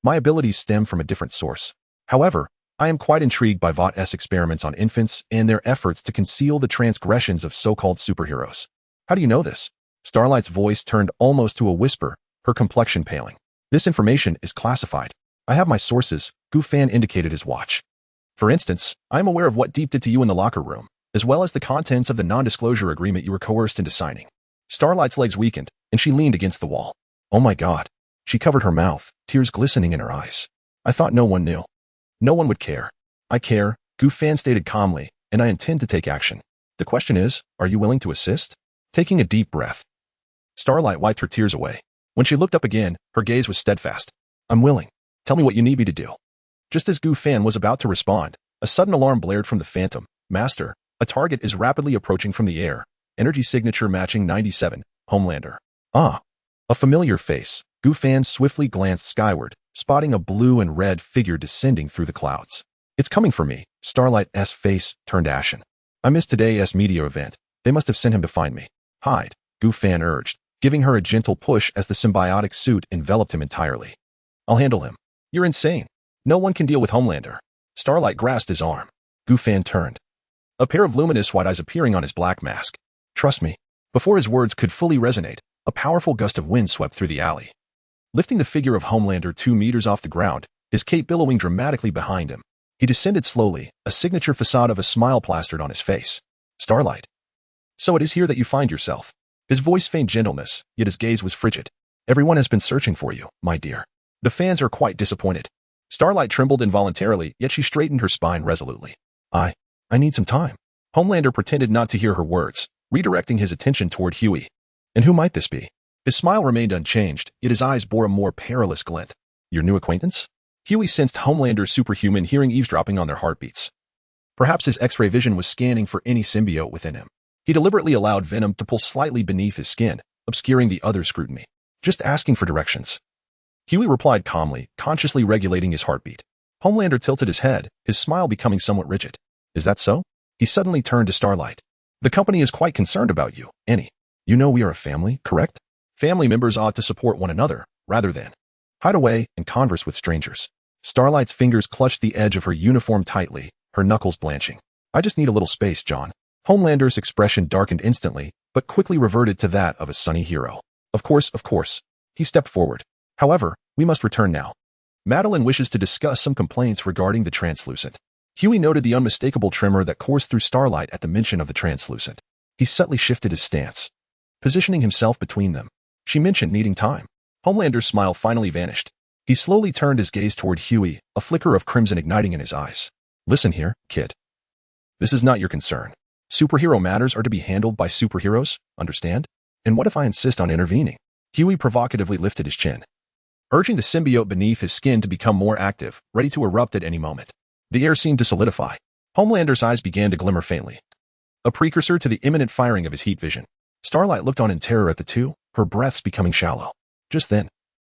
My abilities stem from a different source. However, I am quite intrigued by Vought experiments on infants and their efforts to conceal the transgressions of so-called superheroes. How do you know this? Starlight's voice turned almost to a whisper, her complexion paling. This information is classified. I have my sources, Gu Fan indicated his watch. For instance, I am aware of what Deep did to you in the locker room, as well as the contents of the non-disclosure agreement you were coerced into signing. Starlight's legs weakened, and she leaned against the wall. Oh my God. She covered her mouth, tears glistening in her eyes. I thought no one knew. No one would care. I care, Gu Fan stated calmly, and I intend to take action. The question is, are you willing to assist? Taking a deep breath. Starlight wiped her tears away. When she looked up again, her gaze was steadfast. I'm willing. Tell me what you need me to do. Just as Gu Fan was about to respond, a sudden alarm blared from the Phantom. Master, a target is rapidly approaching from the air. Energy signature matching 97, Homelander. Ah, a familiar face. Gu Fan swiftly glanced skyward, spotting a blue and red figure descending through the clouds. It's coming for me. Starlight's face turned ashen. I missed today's media event. They must have sent him to find me. Hide, Gu Fan urged, giving her a gentle push as the symbiotic suit enveloped him entirely. I'll handle him. You're insane. No one can deal with Homelander. Starlight grasped his arm. Gu Fan turned. A pair of luminous white eyes appearing on his black mask. Trust me. Before his words could fully resonate, a powerful gust of wind swept through the alley. Lifting the figure of Homelander 2 meters off the ground, his cape billowing dramatically behind him, he descended slowly, a signature facade of a smile plastered on his face. Starlight. So it is here that you find yourself. His voice feigned gentleness, yet his gaze was frigid. Everyone has been searching for you, my dear. The fans are quite disappointed. Starlight trembled involuntarily, yet she straightened her spine resolutely. I need some time. Homelander pretended not to hear her words, redirecting his attention toward Huey. And who might this be? His smile remained unchanged, yet his eyes bore a more perilous glint. Your new acquaintance? Huey sensed Homelander's superhuman hearing eavesdropping on their heartbeats. Perhaps his X-ray vision was scanning for any symbiote within him. He deliberately allowed venom to pull slightly beneath his skin, obscuring the other's scrutiny. Just asking for directions. Huey replied calmly, consciously regulating his heartbeat. Homelander tilted his head, his smile becoming somewhat rigid. Is that so? He suddenly turned to Starlight. The company is quite concerned about you, Annie. You know we are a family, correct? Family members ought to support one another, rather than hide away and converse with strangers. Starlight's fingers clutched the edge of her uniform tightly, her knuckles blanching. I just need a little space, John. Homelander's expression darkened instantly, but quickly reverted to that of a sunny hero. Of course. He stepped forward. However, we must return now. Madeline wishes to discuss some complaints regarding the translucent. Huey noted the unmistakable tremor that coursed through Starlight at the mention of the translucent. He subtly shifted his stance, positioning himself between them. She mentioned needing time. Homelander's smile finally vanished. He slowly turned his gaze toward Huey, a flicker of crimson igniting in his eyes. Listen here, kid. This is not your concern. Superhero matters are to be handled by superheroes, understand? And what if I insist on intervening? Huey provocatively lifted his chin, urging the symbiote beneath his skin to become more active, ready to erupt at any moment. The air seemed to solidify. Homelander's eyes began to glimmer faintly, a precursor to the imminent firing of his heat vision. Starlight looked on in terror at the two, her breaths becoming shallow. Just then,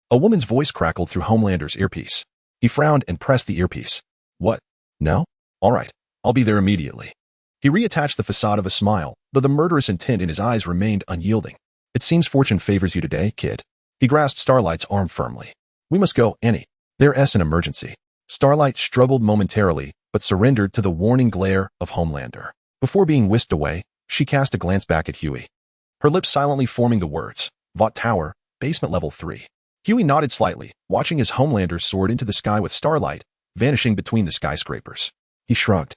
a woman's voice crackled through Homelander's earpiece. He frowned and pressed the earpiece. What? No? All right. I'll be there immediately. He reattached the facade of a smile, though the murderous intent in his eyes remained unyielding. It seems fortune favors you today, kid. He grasped Starlight's arm firmly. We must go, Annie. There's an emergency. Starlight struggled momentarily, but surrendered to the warning glare of Homelander. Before being whisked away, she cast a glance back at Huey, her lips silently forming the words, Vought Tower, basement level 3. Huey nodded slightly, watching as Homelander soared into the sky with Starlight, vanishing between the skyscrapers. He shrugged,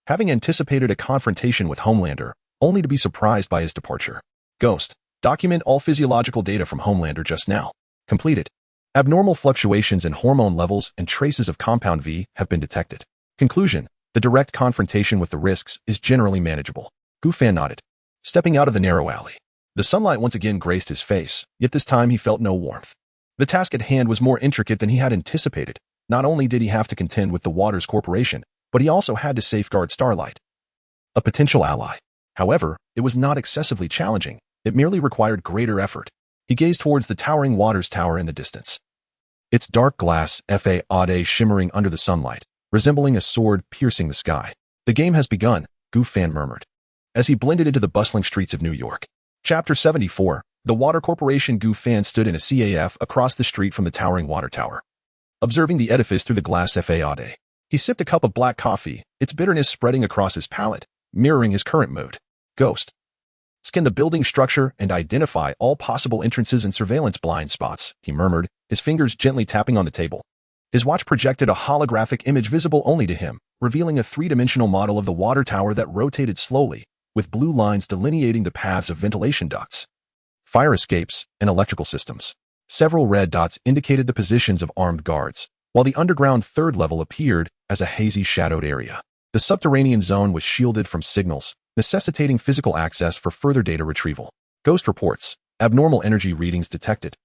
having anticipated a confrontation with Homelander, only to be surprised by his departure. Ghost, document all physiological data from Homelander just now. Completed. Abnormal fluctuations in hormone levels and traces of compound V have been detected. Conclusion, the direct confrontation with the risks is generally manageable. Gu Fan nodded, stepping out of the narrow alley. The sunlight once again graced his face, yet this time he felt no warmth. The task at hand was more intricate than he had anticipated. Not only did he have to contend with the Waters Corporation, but he also had to safeguard Starlight, a potential ally. However, it was not excessively challenging. It merely required greater effort. He gazed towards the towering Waters Tower in the distance, its dark glass facade shimmering under the sunlight, resembling a sword piercing the sky. The game has begun, Gu Fan murmured, as he blended into the bustling streets of New York. Chapter 74, The Water Corporation Gu Fan stood in a CAF across the street from the towering water tower, observing the edifice through the glass facade. He sipped a cup of black coffee, its bitterness spreading across his palate, mirroring his current mood. Ghost. Scan the building structure and identify all possible entrances and surveillance blind spots, he murmured, his fingers gently tapping on the table. His watch projected a holographic image visible only to him, revealing a three-dimensional model of the water tower that rotated slowly, with blue lines delineating the paths of ventilation ducts, fire escapes, and electrical systems. Several red dots indicated the positions of armed guards, while the underground third level appeared as a hazy shadowed area. The subterranean zone was shielded from signals, necessitating physical access for further data retrieval. Ghost reports, abnormal energy readings detected,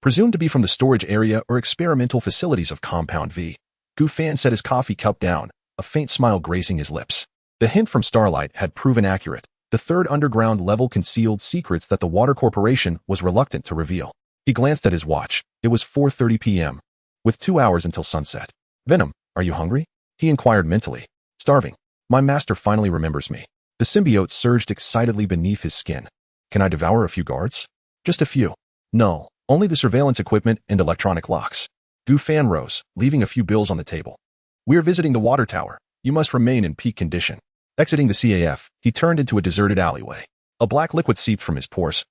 presumed to be from the storage area or experimental facilities of Compound V. Gu Fan set his coffee cup down, a faint smile gracing his lips. The hint from Starlight had proven accurate. The third underground level concealed secrets that the Water Corporation was reluctant to reveal. He glanced at his watch. It was 4:30 p.m., with 2 hours until sunset. Venom, are you hungry? He inquired mentally. Starving. My master finally remembers me. The symbiote surged excitedly beneath his skin. Can I devour a few guards? Just a few. No, only the surveillance equipment and electronic locks. Gu Fan rose, leaving a few bills on the table. We're visiting the water tower. You must remain in peak condition. Exiting the CAF, he turned into a deserted alleyway. A black liquid seeped from his pores,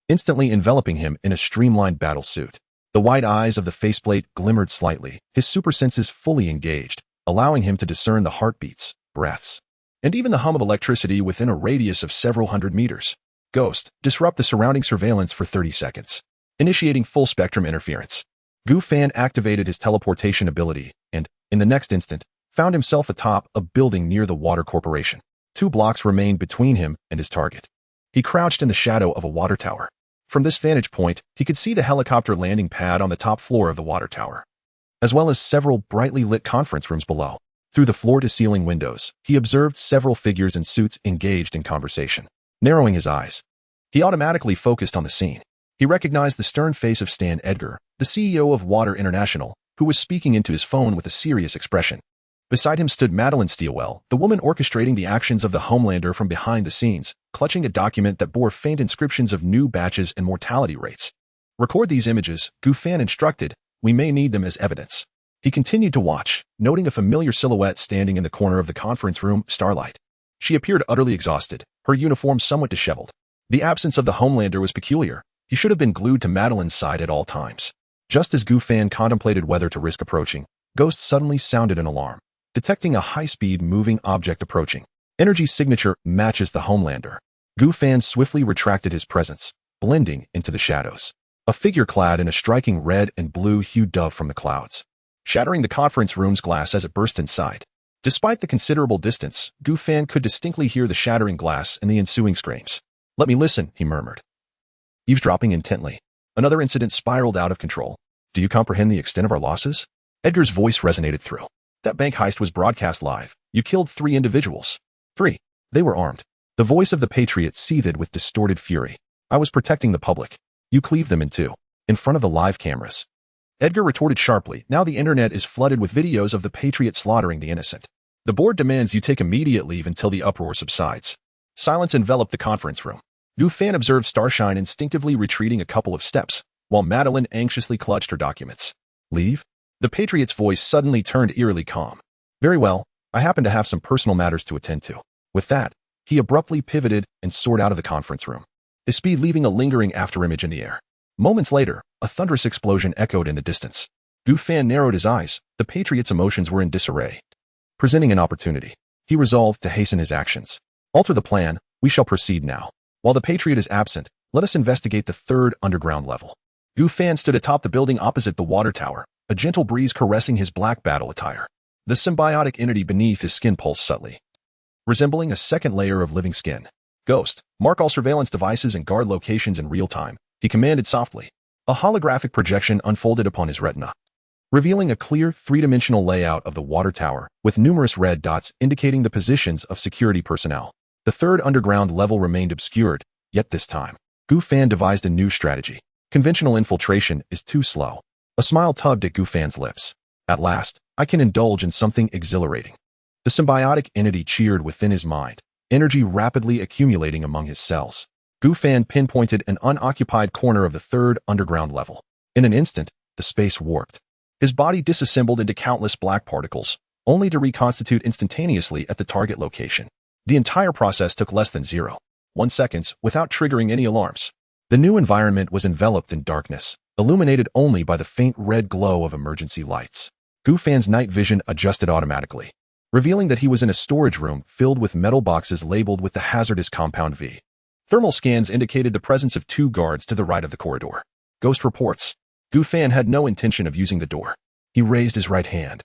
instantly enveloping him in a streamlined battle suit. The white eyes of the faceplate glimmered slightly, his super senses fully engaged, allowing him to discern the heartbeats, breaths, and even the hum of electricity within a radius of several hundred meters. Ghost, disrupt the surrounding surveillance for 30 seconds. Initiating full-spectrum interference. Gu Fan activated his teleportation ability and, in the next instant, found himself atop a building near the Water Corporation. 2 blocks remained between him and his target. He crouched in the shadow of a water tower. From this vantage point, he could see the helicopter landing pad on the top floor of the water tower, as well as several brightly lit conference rooms below. Through the floor-to-ceiling windows, he observed several figures in suits engaged in conversation. Narrowing his eyes, he automatically focused on the scene. He recognized the stern face of Stan Edgar, the CEO of Water International, who was speaking into his phone with a serious expression. Beside him stood Madeline Steelwell, the woman orchestrating the actions of the Homelander from behind the scenes, clutching a document that bore faint inscriptions of new batches and mortality rates. Record these images, Gu Fan instructed. We may need them as evidence. He continued to watch, noting a familiar silhouette standing in the corner of the conference room, Starlight. She appeared utterly exhausted, her uniform somewhat disheveled. The absence of the Homelander was peculiar. He should have been glued to Madeline's side at all times. Just as Gu Fan contemplated whether to risk approaching, Ghost suddenly sounded an alarm, detecting a high-speed moving object approaching. Energy signature matches the Homelander. Gu Fan swiftly retracted his presence, blending into the shadows. A figure clad in a striking red and blue-hued dove from the clouds, shattering the conference room's glass as it burst inside. Despite the considerable distance, Gu Fan could distinctly hear the shattering glass and the ensuing screams. Let me listen, he murmured, eavesdropping intently. Another incident spiraled out of control. Do you comprehend the extent of our losses? Edgar's voice resonated through. That bank heist was broadcast live. You killed 3 individuals. 3. They were armed. The voice of the Patriot seethed with distorted fury. I was protecting the public. You cleaved them in 2. In front of the live cameras. Edgar retorted sharply. Now the internet is flooded with videos of the Patriot slaughtering the innocent. The board demands you take immediate leave until the uproar subsides. Silence enveloped the conference room. Gu Fan observed Starshine instinctively retreating a couple of steps, while Madeline anxiously clutched her documents. Leave? The Patriot's voice suddenly turned eerily calm. Very well, I happen to have some personal matters to attend to. With that, he abruptly pivoted and soared out of the conference room, his speed leaving a lingering afterimage in the air. Moments later, a thunderous explosion echoed in the distance. Gu Fan narrowed his eyes. The Patriot's emotions were in disarray. Presenting an opportunity, he resolved to hasten his actions. Alter the plan, we shall proceed now. While the Patriot is absent, let us investigate the 3rd underground level. Gu Fan stood atop the building opposite the water tower, a gentle breeze caressing his black battle attire. The symbiotic entity beneath his skin pulsed subtly, resembling a second layer of living skin. Ghost, mark all surveillance devices and guard locations in real time, he commanded softly. A holographic projection unfolded upon his retina, revealing a clear 3-dimensional layout of the water tower, with numerous red dots indicating the positions of security personnel. The 3rd underground level remained obscured, yet this time, Gu Fan devised a new strategy. Conventional infiltration is too slow. A smile tugged at Gu Fan's lips. At last, I can indulge in something exhilarating. The symbiotic entity cheered within his mind, energy rapidly accumulating among his cells. Gu Fan pinpointed an unoccupied corner of the third underground level. In an instant, the space warped. His body disassembled into countless black particles, only to reconstitute instantaneously at the target location. The entire process took less than 0.1 seconds without triggering any alarms. The new environment was enveloped in darkness, illuminated only by the faint red glow of emergency lights. Gu Fan's night vision adjusted automatically, revealing that he was in a storage room filled with metal boxes labeled with the hazardous compound V. Thermal scans indicated the presence of 2 guards to the right of the corridor. Ghost reports. Gu Fan had no intention of using the door. He raised his right hand.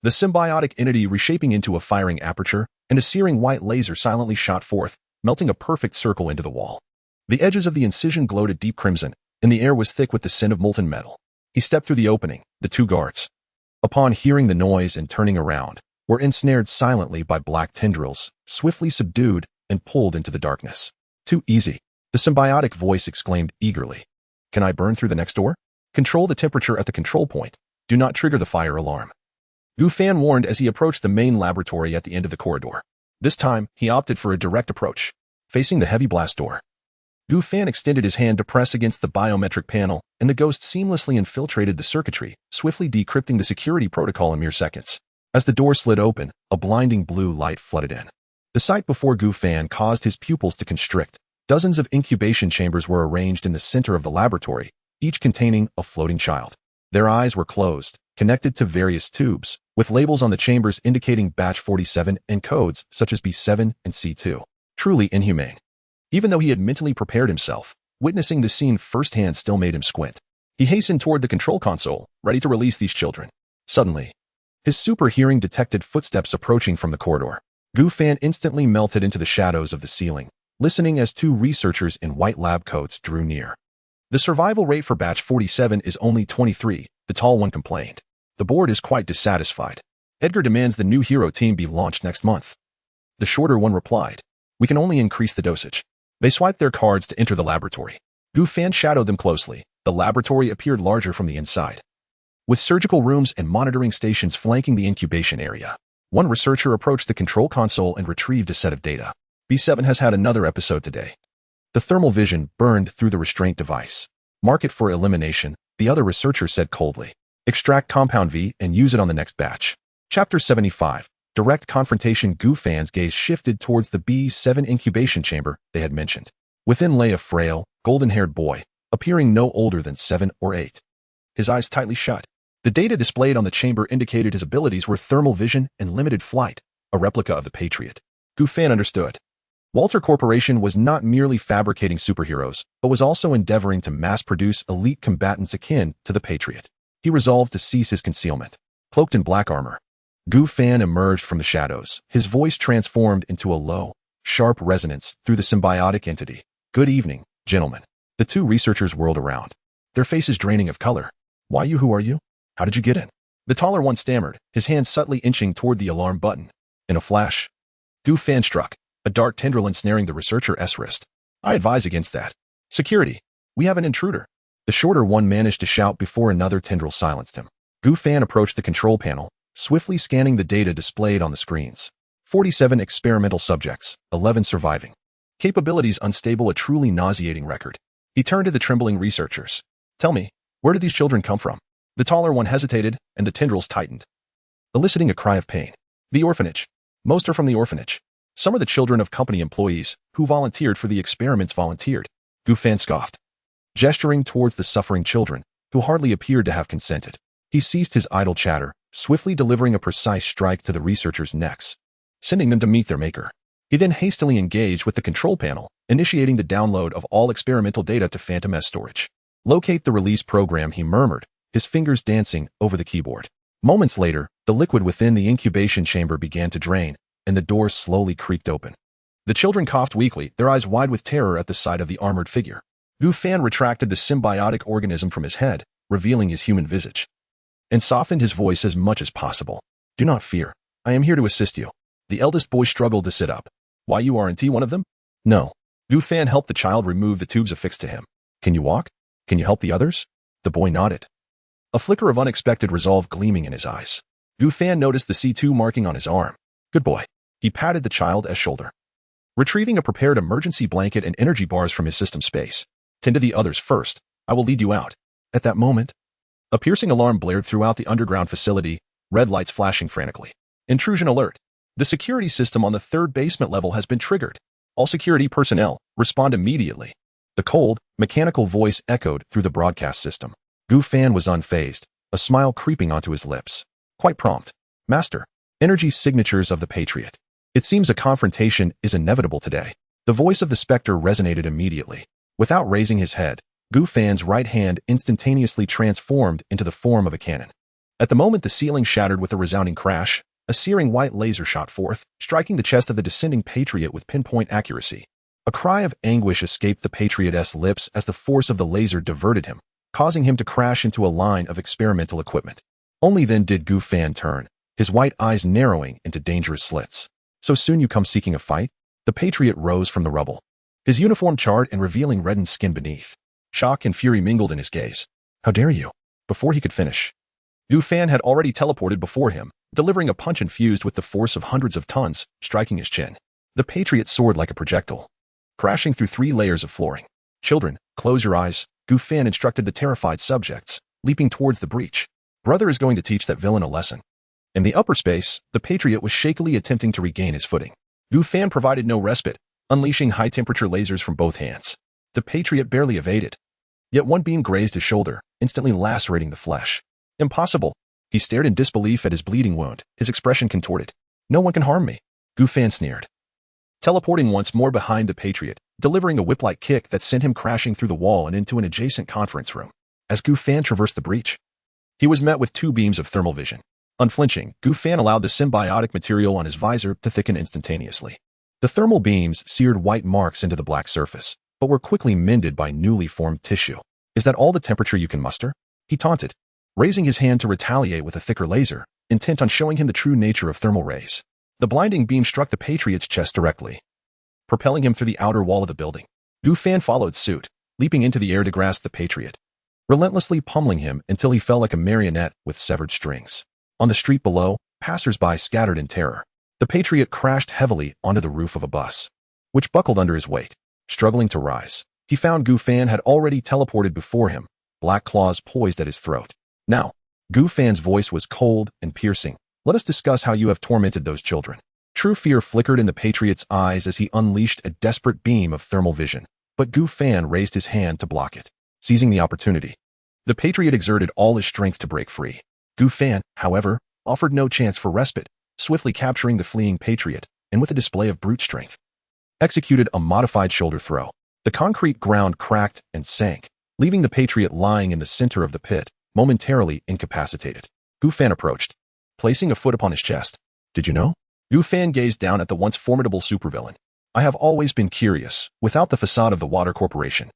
The symbiotic entity reshaping into a firing aperture, and a searing white laser silently shot forth, melting a perfect circle into the wall. The edges of the incision glowed a deep crimson, and the air was thick with the scent of molten metal. He stepped through the opening. The 2 guards, upon hearing the noise and turning around, were ensnared silently by black tendrils, swiftly subdued and pulled into the darkness. Too easy, the symbiotic voice exclaimed eagerly. Can I burn through the next door? Control the temperature at the control point. Do not trigger the fire alarm. Gu Fan warned as he approached the main laboratory at the end of the corridor. This time, he opted for a direct approach, facing the heavy blast door. Gu Fan extended his hand to press against the biometric panel, and the ghost seamlessly infiltrated the circuitry, swiftly decrypting the security protocol in mere seconds. As the door slid open, a blinding blue light flooded in. The sight before Gu Fan caused his pupils to constrict. Dozens of incubation chambers were arranged in the center of the laboratory, each containing a floating child. Their eyes were closed, connected to various tubes, with labels on the chambers indicating batch 47 and codes such as B7 and C2. Truly inhumane. Even though he had mentally prepared himself, witnessing the scene firsthand still made him squint. He hastened toward the control console, ready to release these children. Suddenly, his super hearing detected footsteps approaching from the corridor. Gu Fan instantly melted into the shadows of the ceiling, listening as 2 researchers in white lab coats drew near. The survival rate for batch 47 is only 23, the tall one complained. The board is quite dissatisfied. Edgar demands the new hero team be launched next month. The shorter one replied, we can only increase the dosage. They swiped their cards to enter the laboratory. Gu Fan shadowed them closely. The laboratory appeared larger from the inside, with surgical rooms and monitoring stations flanking the incubation area. One researcher approached the control console and retrieved a set of data. B7 has had another episode today. The thermal vision burned through the restraint device. Mark it for elimination, the other researcher said coldly. Extract compound V and use it on the next batch. Chapter 75. Direct confrontation. Gu Fan's gaze shifted towards the B7 incubation chamber they had mentioned. Within lay a frail, golden-haired boy, appearing no older than 7 or 8. His eyes tightly shut. The data displayed on the chamber indicated his abilities were thermal vision and limited flight, a replica of the Patriot. Gu Fan understood. Walter Corporation was not merely fabricating superheroes, but was also endeavoring to mass-produce elite combatants akin to the Patriot. He resolved to cease his concealment. Cloaked in black armor, Gu Fan emerged from the shadows, his voice transformed into a low, sharp resonance through the symbiotic entity. Good evening, gentlemen. The 2 researchers whirled around, their faces draining of color. Why you? Who are you? How did you get in? The taller one stammered, his hand subtly inching toward the alarm button. In a flash, Gu Fan struck, a dark tendril ensnaring the researcher's wrist. I advise against that. Security, we have an intruder. The shorter one managed to shout before another tendril silenced him. Gu Fan approached the control panel, swiftly scanning the data displayed on the screens. 47 experimental subjects, 11 surviving. Capabilities unstable, a truly nauseating record. He turned to the trembling researchers. Tell me, where did these children come from? The taller one hesitated, and the tendrils tightened, eliciting a cry of pain. The orphanage. Most are from the orphanage. Some are the children of company employees, who volunteered for the experiments. Volunteered. Gu Fan scoffed, gesturing towards the suffering children, who hardly appeared to have consented. He ceased his idle chatter, swiftly delivering a precise strike to the researchers' necks, sending them to meet their maker. He then hastily engaged with the control panel, initiating the download of all experimental data to Phantom S storage. Locate the release program, he murmured, his fingers dancing over the keyboard. Moments later, the liquid within the incubation chamber began to drain, and the door slowly creaked open. The children coughed weakly, their eyes wide with terror at the sight of the armored figure. Gu Fan retracted the symbiotic organism from his head, revealing his human visage, and softened his voice as much as possible. Do not fear. I am here to assist you. The eldest boy struggled to sit up. Why, you aren't one of them? No. Gu Fan helped the child remove the tubes affixed to him. Can you walk? Can you help the others? The boy nodded, a flicker of unexpected resolve gleaming in his eyes. Gu Fan noticed the C2 marking on his arm. Good boy. He patted the child's shoulder. Retrieving a prepared emergency blanket and energy bars from his system space. Tend to the others first. I will lead you out. At that moment, a piercing alarm blared throughout the underground facility, red lights flashing frantically. Intrusion alert. The security system on the third basement level has been triggered. All security personnel, respond immediately. The cold, mechanical voice echoed through the broadcast system. Gu Fan was unfazed, a smile creeping onto his lips. Quite prompt. Master, energy signatures of the Patriot. It seems a confrontation is inevitable today. The voice of the Spectre resonated immediately. Without raising his head, Gu Fan's right hand instantaneously transformed into the form of a cannon. At the moment the ceiling shattered with a resounding crash, a searing white laser shot forth, striking the chest of the descending Patriot with pinpoint accuracy. A cry of anguish escaped the Patriot's lips as the force of the laser diverted him, causing him to crash into a line of experimental equipment. Only then did Gu Fan turn, his white eyes narrowing into dangerous slits. So soon you come seeking a fight? The Patriot rose from the rubble, his uniform charred and revealing reddened skin beneath. Shock and fury mingled in his gaze. How dare you? Before he could finish, Gu Fan had already teleported before him, delivering a punch infused with the force of hundreds of tons, striking his chin. The Patriot soared like a projectile, crashing through 3 layers of flooring. Children, close your eyes, Gu Fan instructed the terrified subjects, leaping towards the breach. Brother is going to teach that villain a lesson. In the upper space, the Patriot was shakily attempting to regain his footing. Gu Fan provided no respite, unleashing high-temperature lasers from both hands. The Patriot barely evaded. Yet one beam grazed his shoulder, instantly lacerating the flesh. Impossible. He stared in disbelief at his bleeding wound, his expression contorted. No one can harm me. Gu Fan sneered, teleporting once more behind the Patriot, delivering a whip-like kick that sent him crashing through the wall and into an adjacent conference room. As Gu Fan traversed the breach, he was met with 2 beams of thermal vision. Unflinching, Gu Fan allowed the symbiotic material on his visor to thicken instantaneously. The thermal beams seared white marks into the black surface, but were quickly mended by newly formed tissue. Is that all the temperature you can muster? He taunted, raising his hand to retaliate with a thicker laser, intent on showing him the true nature of thermal rays. The blinding beam struck the Patriot's chest directly, propelling him through the outer wall of the building. Gu Fan followed suit, leaping into the air to grasp the Patriot, relentlessly pummeling him until he fell like a marionette with severed strings. On the street below, passers-by scattered in terror. The Patriot crashed heavily onto the roof of a bus, which buckled under his weight. Struggling to rise, he found Gu Fan had already teleported before him, black claws poised at his throat. Now, Gu Fan's voice was cold and piercing. Let us discuss how you have tormented those children. True fear flickered in the Patriot's eyes as he unleashed a desperate beam of thermal vision, but Gu Fan raised his hand to block it. Seizing the opportunity, the Patriot exerted all his strength to break free. Gu Fan, however, offered no chance for respite, swiftly capturing the fleeing Patriot, and with a display of brute strength, executed a modified shoulder throw. The concrete ground cracked and sank, leaving the Patriot lying in the center of the pit, momentarily incapacitated. Gu Fan approached, placing a foot upon his chest. Did you know? Gu Fan gazed down at the once formidable supervillain. I have always been curious, without the facade of the Water Corporation.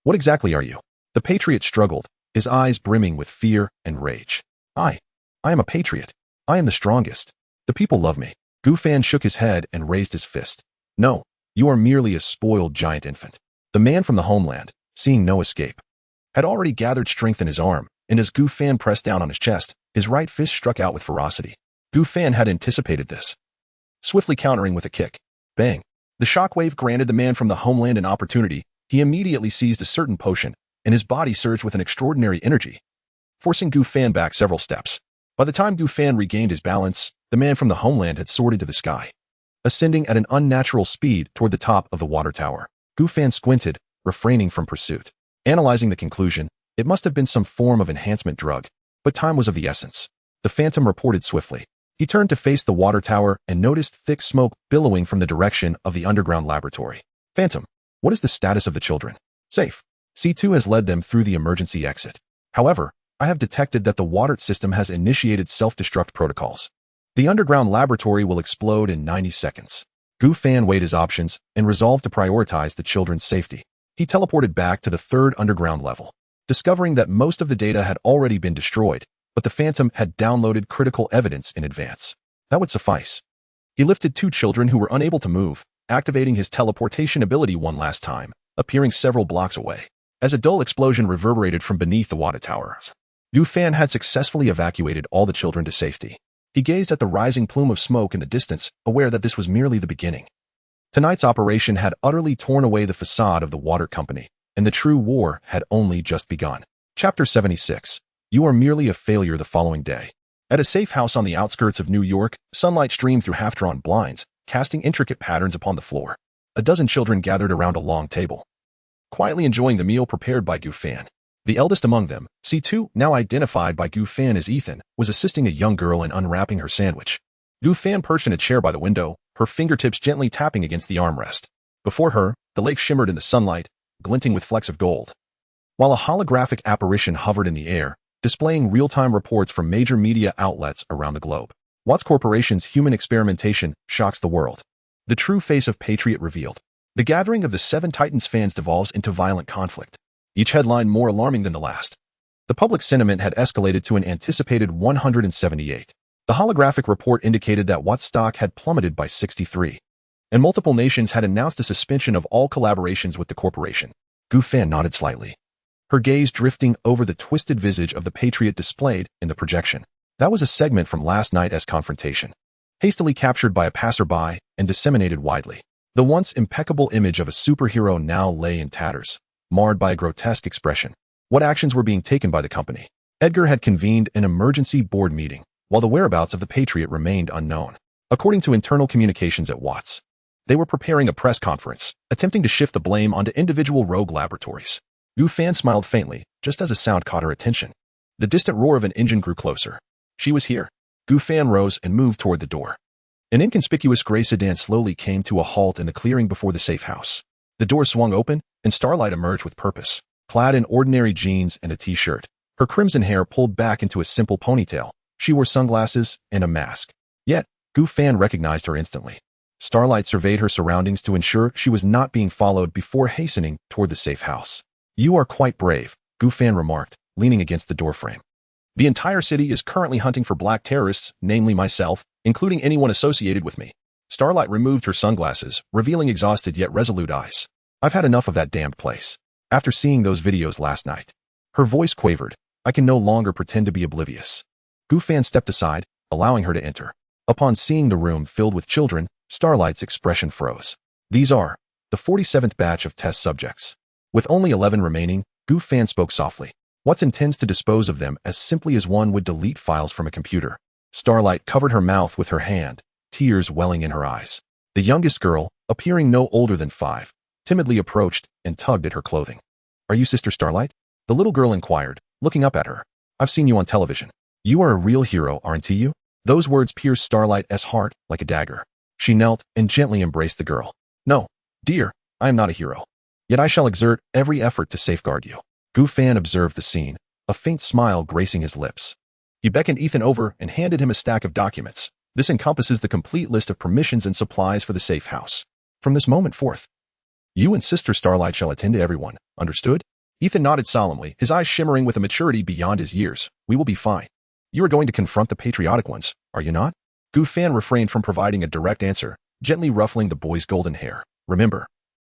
What exactly are you? The Patriot struggled, his eyes brimming with fear and rage. I am a Patriot. I am the strongest. The people love me. Gu Fan shook his head and raised his fist. No, you are merely a spoiled giant infant. The man from the homeland, seeing no escape, had already gathered strength in his arm, and as Gu Fan pressed down on his chest, his right fist struck out with ferocity. Gu Fan had anticipated this, swiftly countering with a kick. Bang! The shockwave granted the man from the homeland an opportunity. He immediately seized a certain potion, and his body surged with an extraordinary energy, forcing Gu Fan back several steps. By the time Gu Fan regained his balance, the man from the homeland had soared into the sky, ascending at an unnatural speed toward the top of the water tower. Gu Fan squinted, refraining from pursuit. Analyzing the conclusion, it must have been some form of enhancement drug, but time was of the essence. The Phantom reported swiftly. He turned to face the water tower and noticed thick smoke billowing from the direction of the underground laboratory. Phantom, what is the status of the children? Safe. C2 has led them through the emergency exit. However, I have detected that the water system has initiated self-destruct protocols. The underground laboratory will explode in 90 seconds. Gu Fan weighed his options and resolved to prioritize the children's safety. He teleported back to the 3rd underground level, discovering that most of the data had already been destroyed, but the Phantom had downloaded critical evidence in advance. That would suffice. He lifted 2 children who were unable to move, activating his teleportation ability one last time, appearing several blocks away. As a dull explosion reverberated from beneath the water towers, Gu Fan had successfully evacuated all the children to safety. He gazed at the rising plume of smoke in the distance, aware that this was merely the beginning. Tonight's operation had utterly torn away the facade of the water company, and the true war had only just begun. Chapter 76. You are merely a failure the following day. At a safe house on the outskirts of New York, sunlight streamed through half-drawn blinds, casting intricate patterns upon the floor. A dozen children gathered around a long table, quietly enjoying the meal prepared by Gu Fan. The eldest among them, C2, now identified by Gu Fan as Ethan, was assisting a young girl in unwrapping her sandwich. Gu Fan perched in a chair by the window, her fingertips gently tapping against the armrest. Before her, the lake shimmered in the sunlight, glinting with flecks of gold, while a holographic apparition hovered in the air, displaying real-time reports from major media outlets around the globe. Watts Corporation's human experimentation shocks the world. The true face of Patriot revealed. The gathering of the Seven Titans fans devolves into violent conflict, each headline more alarming than the last. The public sentiment had escalated to an anticipated 178. The holographic report indicated that Watts stock had plummeted by 63, and multiple nations had announced a suspension of all collaborations with the corporation. Gu Fan nodded slightly, her gaze drifting over the twisted visage of the Patriot displayed in the projection. That was a segment from last night's confrontation, hastily captured by a passerby and disseminated widely. The once impeccable image of a superhero now lay in tatters, marred by a grotesque expression. What actions were being taken by the company? Edgar had convened an emergency board meeting, while the whereabouts of the Patriot remained unknown. According to internal communications at Watts, they were preparing a press conference, attempting to shift the blame onto individual rogue laboratories. Gu Fan smiled faintly, just as a sound caught her attention. The distant roar of an engine grew closer. She was here. Gu Fan rose and moved toward the door. An inconspicuous gray sedan slowly came to a halt in the clearing before the safe house. The door swung open, and Starlight emerged with purpose. Clad in ordinary jeans and a t-shirt, her crimson hair pulled back into a simple ponytail, she wore sunglasses and a mask. Yet, Gu Fan recognized her instantly. Starlight surveyed her surroundings to ensure she was not being followed before hastening toward the safe house. You are quite brave, Gu Fan remarked, leaning against the doorframe. The entire city is currently hunting for black terrorists, namely myself, including anyone associated with me. Starlight removed her sunglasses, revealing exhausted yet resolute eyes. I've had enough of that damned place. After seeing those videos last night. Her voice quavered. I can no longer pretend to be oblivious. Gu Fan stepped aside, allowing her to enter. Upon seeing the room filled with children, Starlight's expression froze. These are the 47th batch of test subjects. With only 11 remaining, Gu Fan spoke softly. Watts intends to dispose of them as simply as one would delete files from a computer. Starlight covered her mouth with her hand, tears welling in her eyes. The youngest girl, appearing no older than 5, timidly approached and tugged at her clothing. Are you Sister Starlight? The little girl inquired, looking up at her. I've seen you on television. You are a real hero, aren't you? Those words pierced Starlight's heart like a dagger. She knelt and gently embraced the girl. No, dear, I am not a hero. Yet I shall exert every effort to safeguard you. Gu Fan observed the scene, a faint smile gracing his lips. He beckoned Ethan over and handed him a stack of documents. This encompasses the complete list of permissions and supplies for the safe house. From this moment forth, you and Sister Starlight shall attend to everyone, understood? Ethan nodded solemnly, his eyes shimmering with a maturity beyond his years. We will be fine. You are going to confront the patriotic ones, are you not? Gu Fan refrained from providing a direct answer, gently ruffling the boy's golden hair. Remember,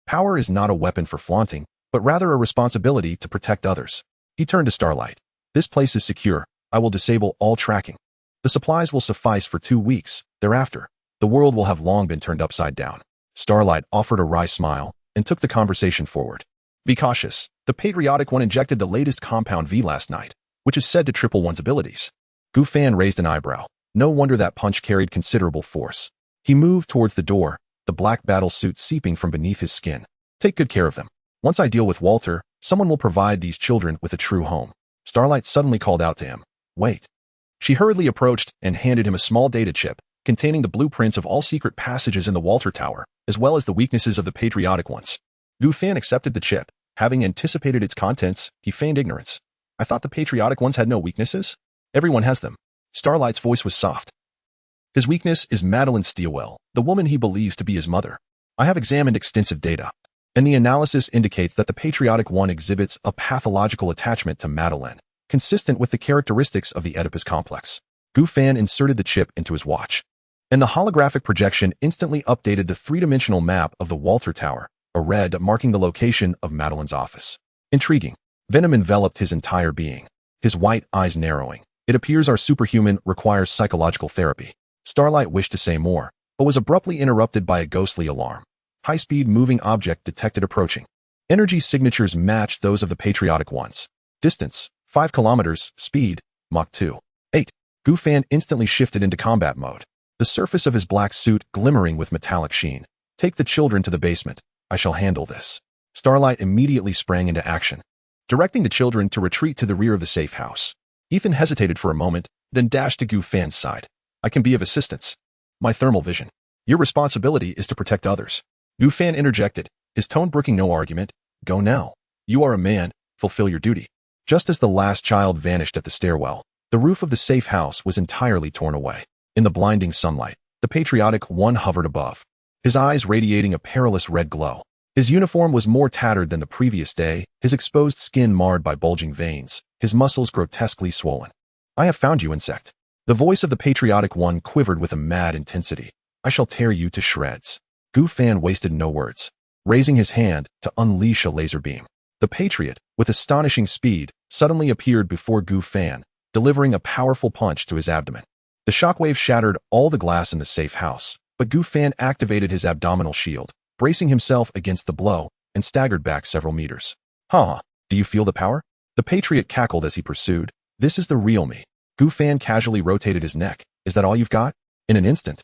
power is not a weapon for flaunting, but rather a responsibility to protect others. He turned to Starlight. This place is secure. I will disable all tracking. The supplies will suffice for 2 weeks. Thereafter, the world will have long been turned upside down. Starlight offered a wry smile and took the conversation forward. Be cautious. The patriotic one injected the latest compound V last night, which is said to triple one's abilities. Gu Fan raised an eyebrow. No wonder that punch carried considerable force. He moved towards the door, the black battle suit seeping from beneath his skin. Take good care of them. Once I deal with Walter, someone will provide these children with a true home. Starlight suddenly called out to him. Wait. She hurriedly approached and handed him a small data chip containing the blueprints of all secret passages in the Walter Tower, as well as the weaknesses of the patriotic ones. Gu Fan accepted the chip. Having anticipated its contents, he feigned ignorance. I thought the patriotic ones had no weaknesses? Everyone has them. Starlight's voice was soft. His weakness is Madeline Steelwell, the woman he believes to be his mother. I have examined extensive data, and the analysis indicates that the patriotic one exhibits a pathological attachment to Madeline, consistent with the characteristics of the Oedipus complex. Gu Fan inserted the chip into his watch, and the holographic projection instantly updated the three-dimensional map of the Walter Tower, a red marking the location of Madeline's office. Intriguing. Venom enveloped his entire being, his white eyes narrowing. It appears our superhuman requires psychological therapy. Starlight wished to say more, but was abruptly interrupted by a ghostly alarm. High-speed moving object detected approaching. Energy signatures match those of the patriotic ones. Distance, 5 kilometers, speed, Mach 2. 8. Gu Fan instantly shifted into combat mode. The surface of his black suit glimmering with metallic sheen. Take the children to the basement. I shall handle this. Starlight immediately sprang into action, directing the children to retreat to the rear of the safe house. Ethan hesitated for a moment, then dashed to Gu Fan's side. I can be of assistance. My thermal vision. Your responsibility is to protect others. Gu Fan interjected, his tone brooking no argument. Go now. You are a man. Fulfill your duty. Just as the last child vanished at the stairwell, the roof of the safe house was entirely torn away. In the blinding sunlight, the patriotic one hovered above, his eyes radiating a perilous red glow. His uniform was more tattered than the previous day, his exposed skin marred by bulging veins, his muscles grotesquely swollen. I have found you, insect. The voice of the patriotic one quivered with a mad intensity. I shall tear you to shreds. Gu Fan wasted no words, raising his hand to unleash a laser beam. The patriot, with astonishing speed, suddenly appeared before Gu Fan, delivering a powerful punch to his abdomen. The shockwave shattered all the glass in the safe house, but Gu Fan activated his abdominal shield, bracing himself against the blow, and staggered back several meters. Do you feel the power? The patriot cackled as he pursued. This is the real me. Gu Fan casually rotated his neck. Is that all you've got? In an instant,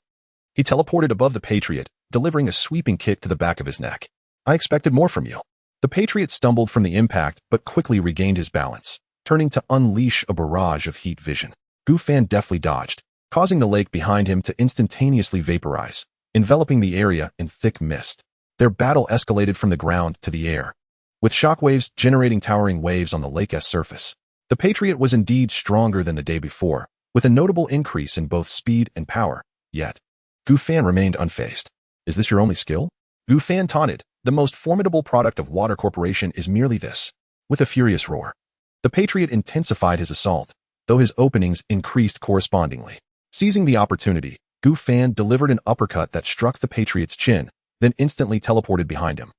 he teleported above the patriot, delivering a sweeping kick to the back of his neck. I expected more from you. The patriot stumbled from the impact, but quickly regained his balance, turning to unleash a barrage of heat vision. Gu Fan deftly dodged, causing the lake behind him to instantaneously vaporize, enveloping the area in thick mist. Their battle escalated from the ground to the air, with shockwaves generating towering waves on the lake's surface. The Patriot was indeed stronger than the day before, with a notable increase in both speed and power. Yet, Gu Fan remained unfazed. Is this your only skill? Gu Fan taunted. The most formidable product of Water Corporation is merely this. With a furious roar, the Patriot intensified his assault, though his openings increased correspondingly. Seizing the opportunity, Gu Fan delivered an uppercut that struck the Patriot's chin, then instantly teleported behind him,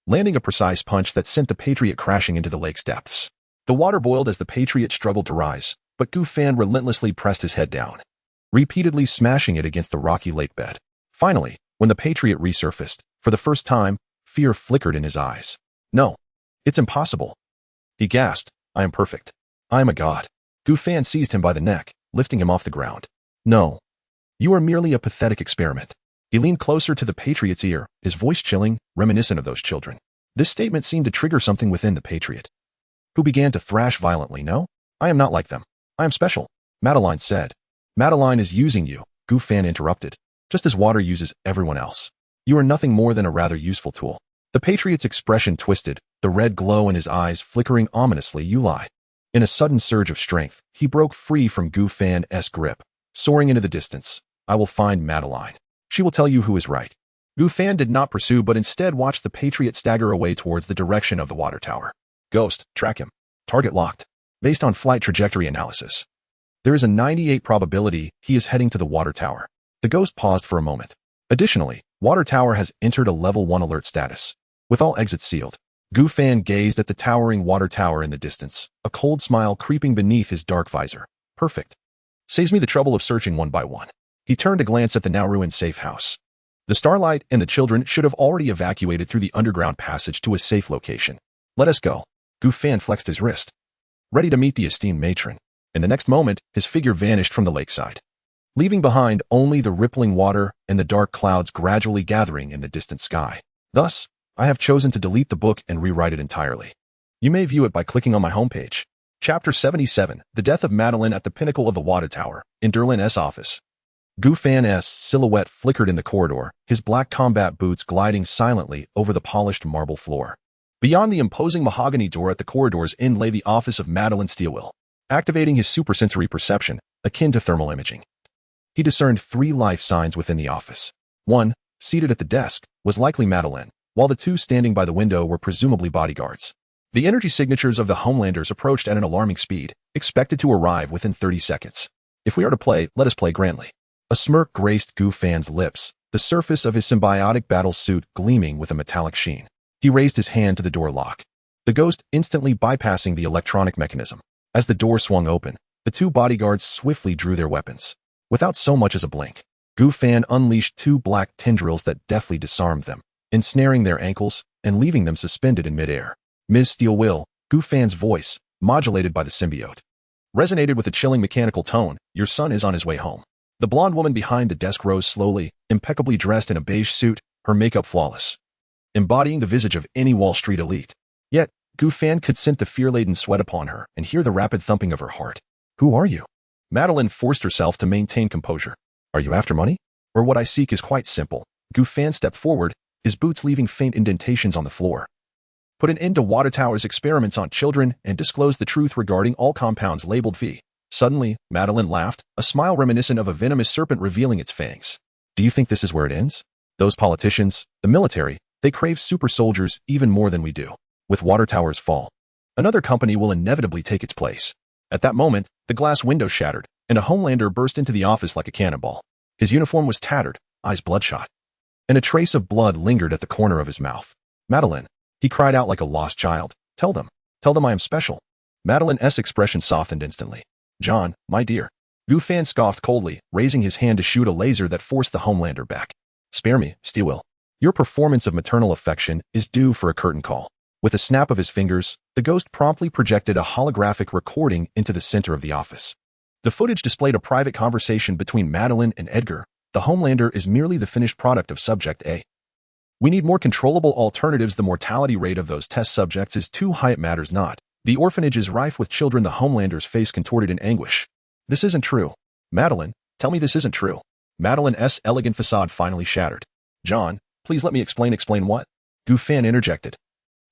landing a precise punch that sent the Patriot crashing into the lake's depths. The water boiled as the Patriot struggled to rise, but Gu Fan relentlessly pressed his head down, repeatedly smashing it against the rocky lake bed. Finally, when the Patriot resurfaced, for the first time, fear flickered in his eyes. No, it's impossible. He gasped, I am perfect. I am a god. Gu Fan seized him by the neck, lifting him off the ground. No, you are merely a pathetic experiment. He leaned closer to the Patriot's ear, his voice chilling, reminiscent of those children. This statement seemed to trigger something within the Patriot, who began to thrash violently. No, I am not like them. I am special, Madeline said. Madeline is using you, Gu Fan interrupted, just as water uses everyone else. You are nothing more than a rather useful tool. The Patriot's expression twisted, the red glow in his eyes flickering ominously. You lie. In a sudden surge of strength, he broke free from Gu Fan's grip, soaring into the distance. I will find Madeline. She will tell you who is right. Gu Fan did not pursue but instead watched the Patriot stagger away towards the direction of the water tower. Ghost, track him. Target locked. Based on flight trajectory analysis, there is a 98% probability he is heading to the water tower. The Ghost paused for a moment. Additionally, water tower has entered a level 1 alert status. With all exits sealed, Gu Fan gazed at the towering water tower in the distance, a cold smile creeping beneath his dark visor. Perfect. Saves me the trouble of searching one by one. He turned to glance at the now ruined safe house. The Starlight and the children should have already evacuated through the underground passage to a safe location. Let us go. Gu Fan flexed his wrist, ready to meet the esteemed matron. In the next moment, his figure vanished from the lakeside, leaving behind only the rippling water and the dark clouds gradually gathering in the distant sky. Thus, I have chosen to delete the book and rewrite it entirely. You may view it by clicking on my homepage. Chapter 77, The Death of Madeline at the Pinnacle of the Water Tower, in Derlin's office. Gu Fan's silhouette flickered in the corridor, his black combat boots gliding silently over the polished marble floor. Beyond the imposing mahogany door at the corridor's end lay the office of Madeline Steelwell. Activating his supersensory perception, akin to thermal imaging, he discerned 3 life signs within the office. 1, seated at the desk, was likely Madeline, while the 2 standing by the window were presumably bodyguards. The energy signatures of the Homelanders approached at an alarming speed, expected to arrive within 30 seconds. If we are to play, let us play grandly. A smirk graced Gu Fan's lips, the surface of his symbiotic battle suit gleaming with a metallic sheen. He raised his hand to the door lock, the Ghost instantly bypassing the electronic mechanism. As the door swung open, the 2 bodyguards swiftly drew their weapons. Without so much as a blink, Gu Fan unleashed 2 black tendrils that deftly disarmed them, ensnaring their ankles and leaving them suspended in midair. Ms. Steelwill, Gu Fan's voice, modulated by the symbiote, resonated with a chilling mechanical tone. Your son is on his way home. The blonde woman behind the desk rose slowly, impeccably dressed in a beige suit, her makeup flawless, embodying the visage of any Wall Street elite. Yet, Gu Fan could scent the fear-laden sweat upon her and hear the rapid thumping of her heart. Who are you? Madeline forced herself to maintain composure. Are you after money? Or what I seek is quite simple. Gu Fan stepped forward, his boots leaving faint indentations on the floor. Put an end to Water Tower's experiments on children and disclose the truth regarding all compounds labeled V. Suddenly, Madeline laughed, a smile reminiscent of a venomous serpent revealing its fangs. Do you think this is where it ends? Those politicians, the military, they crave super soldiers even more than we do. With Water Tower's fall, another company will inevitably take its place. At that moment, the glass window shattered, and a Homelander burst into the office like a cannonball. His uniform was tattered, eyes bloodshot, and a trace of blood lingered at the corner of his mouth. Madeline, he cried out like a lost child. Tell them I am special. Madeline's expression softened instantly. John, my dear. Gu Fan scoffed coldly, raising his hand to shoot a laser that forced the Homelander back. Spare me, Steelwill. Your performance of maternal affection is due for a curtain call. With a snap of his fingers, the ghost promptly projected a holographic recording into the center of the office. The footage displayed a private conversation between Madeline and Edgar. The Homelander is merely the finished product of Subject A. We need more controllable alternatives. The mortality rate of those test subjects is too high. It matters not. The orphanage is rife with children. The Homelander's face contorted in anguish. This isn't true. Madeline, tell me this isn't true. Madeline's elegant facade finally shattered. John, please let me explain. Explain what? Gu Fan interjected.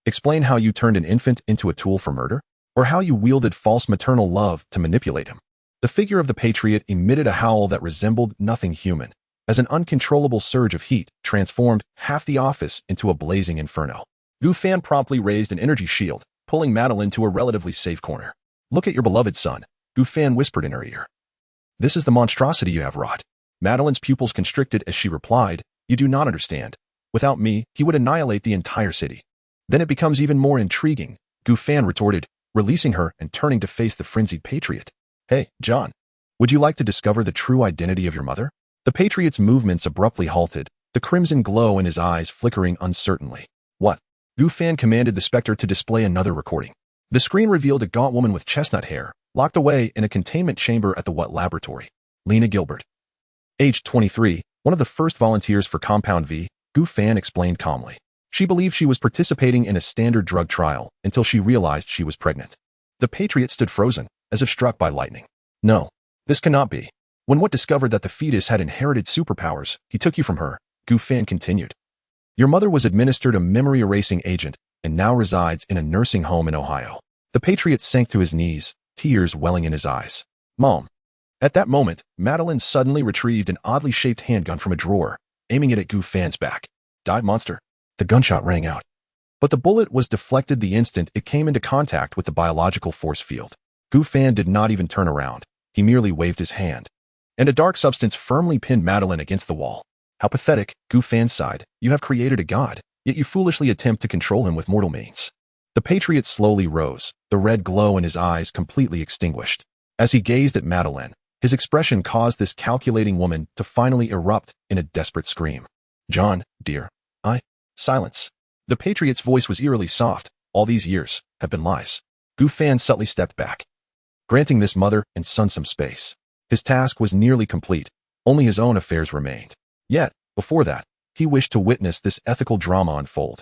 Explain how you turned an infant into a tool for murder? Or how you wielded false maternal love to manipulate him? The figure of the Patriot emitted a howl that resembled nothing human, as an uncontrollable surge of heat transformed half the office into a blazing inferno. Gu Fan promptly raised an energy shield, pulling Madeline to a relatively safe corner. Look at your beloved son, Gu Fan whispered in her ear. This is the monstrosity you have wrought. Madeline's pupils constricted as she replied, you do not understand. Without me, he would annihilate the entire city. Then it becomes even more intriguing, Gu Fan retorted, releasing her and turning to face the frenzied Patriot. Hey, John, would you like to discover the true identity of your mother? The Patriot's movements abruptly halted, the crimson glow in his eyes flickering uncertainly. What? Gu Fan commanded the Spectre to display another recording. The screen revealed a gaunt woman with chestnut hair, locked away in a containment chamber at the What Laboratory. Lena Gilbert. Aged 23, one of the first volunteers for Compound V, Gu Fan explained calmly. She believed she was participating in a standard drug trial until she realized she was pregnant. The Patriot stood frozen, as if struck by lightning. No, this cannot be. When What discovered that the fetus had inherited superpowers, he took you from her, Gu Fan continued. Your mother was administered a memory-erasing agent and now resides in a nursing home in Ohio. The Patriot sank to his knees, tears welling in his eyes. Mom. At that moment, Madeline suddenly retrieved an oddly shaped handgun from a drawer, aiming it at Gu Fan's back. Die, monster. The gunshot rang out. But the bullet was deflected the instant it came into contact with the biological force field. Gu Fan did not even turn around. He merely waved his hand. And a dark substance firmly pinned Madeline against the wall. How pathetic, Gu Fan sighed. You have created a god, yet you foolishly attempt to control him with mortal means. The Patriot slowly rose, the red glow in his eyes completely extinguished. As he gazed at Madeline, his expression caused this calculating woman to finally erupt in a desperate scream. John, dear. Silence. The Patriot's voice was eerily soft. All these years have been lies. Gu Fan subtly stepped back, granting this mother and son some space. His task was nearly complete. Only his own affairs remained. Yet, before that, he wished to witness this ethical drama unfold.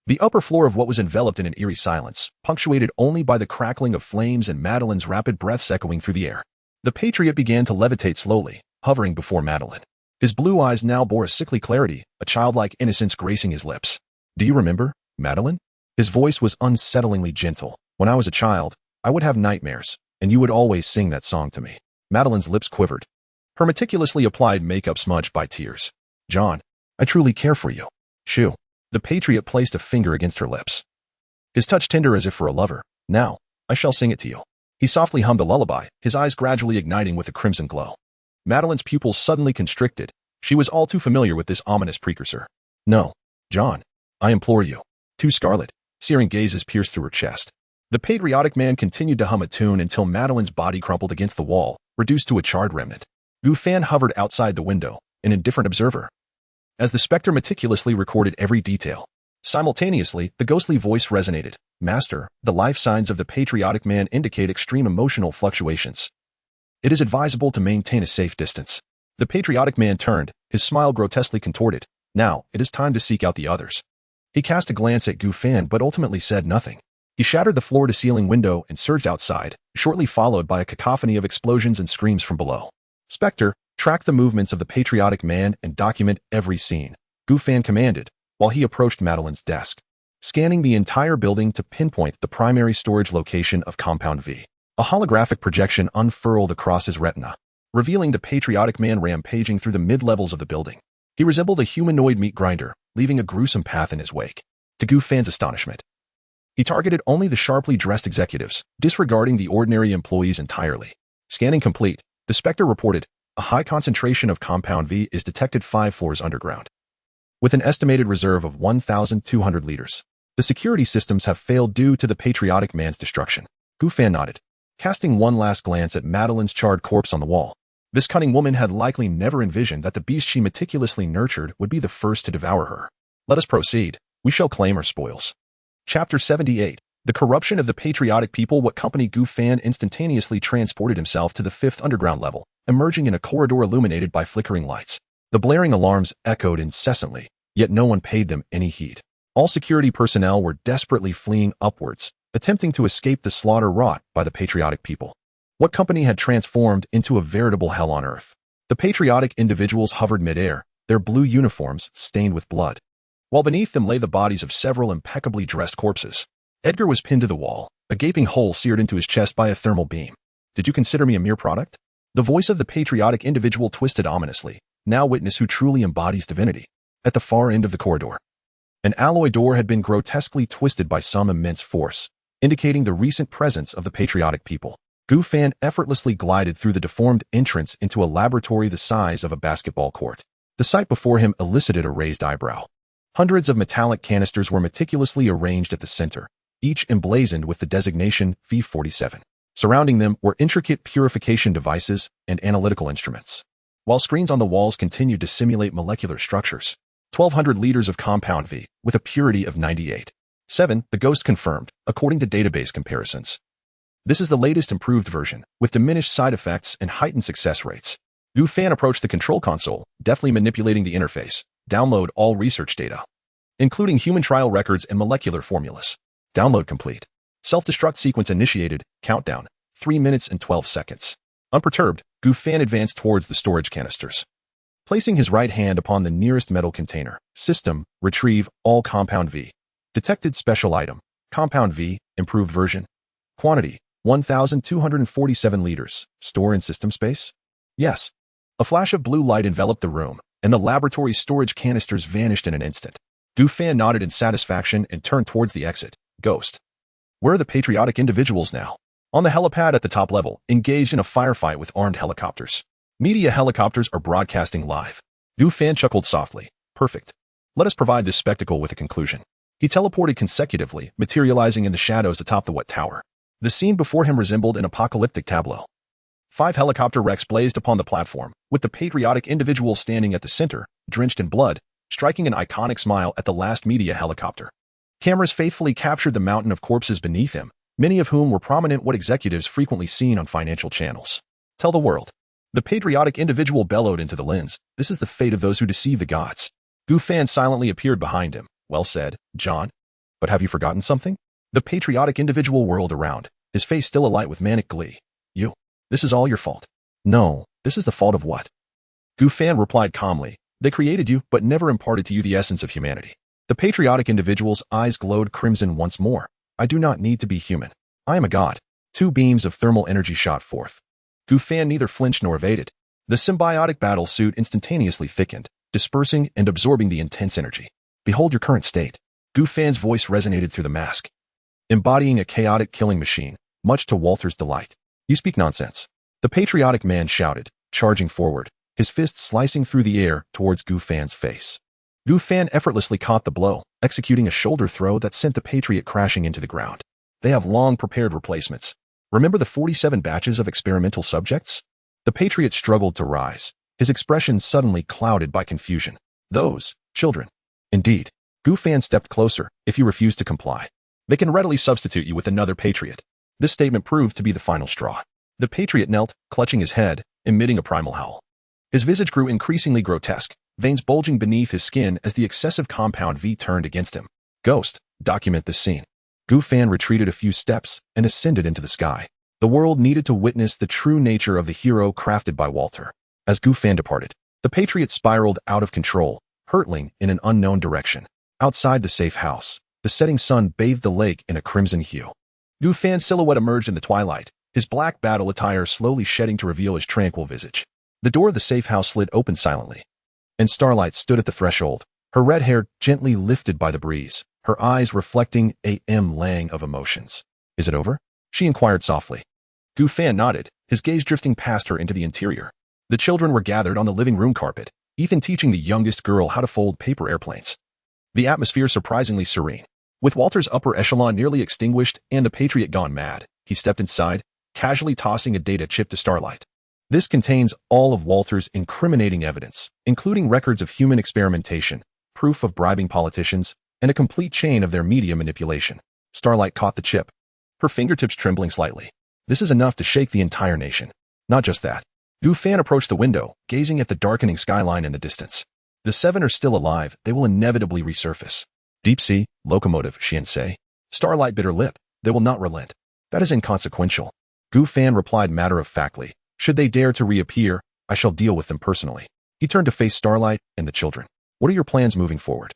The upper floor of What was enveloped in an eerie silence, punctuated only by the crackling of flames and Madeline's rapid breaths echoing through the air. The Patriot began to levitate slowly, hovering before Madeline. His blue eyes now bore a sickly clarity, a childlike innocence gracing his lips. Do you remember, Madeline? His voice was unsettlingly gentle. When I was a child, I would have nightmares, and you would always sing that song to me. Madeline's lips quivered, her meticulously applied makeup smudged by tears. John, I truly care for you. Shoo. The Patriot placed a finger against her lips, his touch tender as if for a lover. Now, I shall sing it to you. He softly hummed a lullaby, his eyes gradually igniting with a crimson glow. Madeline's pupils suddenly constricted. She was all too familiar with this ominous precursor. No, John, I implore you. Two scarlet, searing gazes pierced through her chest. The patriotic man continued to hum a tune until Madeline's body crumpled against the wall, reduced to a charred remnant. Gu Fan hovered outside the window, an indifferent observer. as the Spectre meticulously recorded every detail. Simultaneously, the ghostly voice resonated. Master, the life signs of the patriotic man indicate extreme emotional fluctuations. It is advisable to maintain a safe distance. The patriotic man turned, his smile grotesquely contorted. Now, it is time to seek out the others. He cast a glance at Gu Fan but ultimately said nothing. He shattered the floor-to-ceiling window and surged outside, shortly followed by a cacophony of explosions and screams from below. Spectre, track the movements of the patriotic man and document every scene, Gu Fan commanded, while he approached Madeline's desk, scanning the entire building to pinpoint the primary storage location of Compound V. A holographic projection unfurled across his retina, revealing the patriotic man rampaging through the mid-levels of the building. He resembled a humanoid meat grinder, leaving a gruesome path in his wake. To Gu Fan's astonishment, he targeted only the sharply dressed executives, disregarding the ordinary employees entirely. Scanning complete, the Spectre reported, a high concentration of Compound V is detected 5 floors underground. With an estimated reserve of 1,200 liters, the security systems have failed due to the patriotic man's destruction. Gu Fan nodded, casting one last glance at Madeline's charred corpse on the wall. This cunning woman had likely never envisioned that the beast she meticulously nurtured would be the first to devour her. Let us proceed. We shall claim our spoils. Chapter 78. The corruption of the patriotic people. What company? Gu Fan instantaneously transported himself to the 5th underground level, emerging in a corridor illuminated by flickering lights. The blaring alarms echoed incessantly, yet no one paid them any heed. All security personnel were desperately fleeing upwards, attempting to escape the slaughter wrought by the patriotic people. What company had transformed into a veritable hell on earth? The patriotic individuals hovered midair, their blue uniforms stained with blood, while beneath them lay the bodies of several impeccably dressed corpses. Edgar was pinned to the wall, a gaping hole seared into his chest by a thermal beam. Did you consider me a mere product? The voice of the patriotic individual twisted ominously. Now witness who truly embodies divinity. At the far end of the corridor, an alloy door had been grotesquely twisted by some immense force, indicating the recent presence of the patriotic people. Gu Fan effortlessly glided through the deformed entrance into a laboratory the size of a basketball court. The sight before him elicited a raised eyebrow. Hundreds of metallic canisters were meticulously arranged at the center, each emblazoned with the designation V47. Surrounding them were intricate purification devices and analytical instruments, while screens on the walls continued to simulate molecular structures. 1,200 liters of Compound V, with a purity of 98.7, the ghost confirmed, according to database comparisons. This is the latest improved version, with diminished side effects and heightened success rates. Gu Fan approached the control console, deftly manipulating the interface. Download all research data, including human trial records and molecular formulas. Download complete. Self-destruct sequence initiated. Countdown, 3 minutes and 12 seconds. Unperturbed, Gu Fan advanced towards the storage canisters. Placing his right hand upon the nearest metal container. System, retrieve all Compound V. Detected special item. Compound V, improved version. Quantity, 1,247 liters. Store in system space? Yes. A flash of blue light enveloped the room, and the laboratory storage canisters vanished in an instant. Gu Fan nodded in satisfaction and turned towards the exit. Ghost. Where are the patriotic individuals now? On the helipad at the top level, engaged in a firefight with armed helicopters. Media helicopters are broadcasting live. Gu Fan chuckled softly. Perfect. Let us provide this spectacle with a conclusion. He teleported consecutively, materializing in the shadows atop the wet tower. The scene before him resembled an apocalyptic tableau. 5 helicopter wrecks blazed upon the platform, with the patriotic individual standing at the center, drenched in blood, striking an iconic smile at the last media helicopter. Cameras faithfully captured the mountain of corpses beneath him, many of whom were prominent executives frequently seen on financial channels. Tell the world. The patriotic individual bellowed into the lens. This is the fate of those who deceive the gods. Gu Fan silently appeared behind him. Well said, John. But have you forgotten something? The patriotic individual whirled around, his face still alight with manic glee. You. This is all your fault. No, this is the fault of what? Gu Fan replied calmly. They created you, but never imparted to you the essence of humanity. The patriotic individual's eyes glowed crimson once more. I do not need to be human. I am a god. 2 beams of thermal energy shot forth. Gu Fan neither flinched nor evaded. The symbiotic battle suit instantaneously thickened, dispersing and absorbing the intense energy. Behold your current state. Gu Fan's voice resonated through the mask, embodying a chaotic killing machine, much to Walter's delight. You speak nonsense. The patriotic man shouted, charging forward, his fist slicing through the air towards Gu Fan's face. Gu Fan effortlessly caught the blow, executing a shoulder throw that sent the patriot crashing into the ground. They have long prepared replacements. Remember the 47 batches of experimental subjects? The patriot struggled to rise, his expression suddenly clouded by confusion. Those children. Indeed. Gu Fan stepped closer. If you refuse to comply, they can readily substitute you with another patriot. This statement proved to be the final straw. The patriot knelt, clutching his head, emitting a primal howl. His visage grew increasingly grotesque, veins bulging beneath his skin as the excessive compound V turned against him. Ghost, document this scene. Gu Fan retreated a few steps and ascended into the sky. The world needed to witness the true nature of the hero crafted by Walter. As Gu Fan departed, the patriot spiraled out of control, hurtling in an unknown direction. Outside the safe house, the setting sun bathed the lake in a crimson hue. Gu Fan's silhouette emerged in the twilight, his black battle attire slowly shedding to reveal his tranquil visage. The door of the safe house slid open silently, and Starlight stood at the threshold, her red hair gently lifted by the breeze, her eyes reflecting a lang of emotions. Is it over? She inquired softly. Gu Fan nodded, his gaze drifting past her into the interior. The children were gathered on the living room carpet, Ethan teaching the youngest girl how to fold paper airplanes. The atmosphere surprisingly serene. With Walter's upper echelon nearly extinguished and the Patriot gone mad, he stepped inside, casually tossing a data chip to Starlight. This contains all of Walter's incriminating evidence, including records of human experimentation, proof of bribing politicians, and a complete chain of their media manipulation. Starlight caught the chip, her fingertips trembling slightly. This is enough to shake the entire nation. Not just that. Gu Fan approached the window, gazing at the darkening skyline in the distance. The 7 are still alive, they will inevitably resurface. Deep sea, locomotive, Shinsei. Starlight bit her lip. They will not relent. That is inconsequential. Gu Fan replied matter-of-factly. Should they dare to reappear, I shall deal with them personally. He turned to face Starlight and the children. What are your plans moving forward?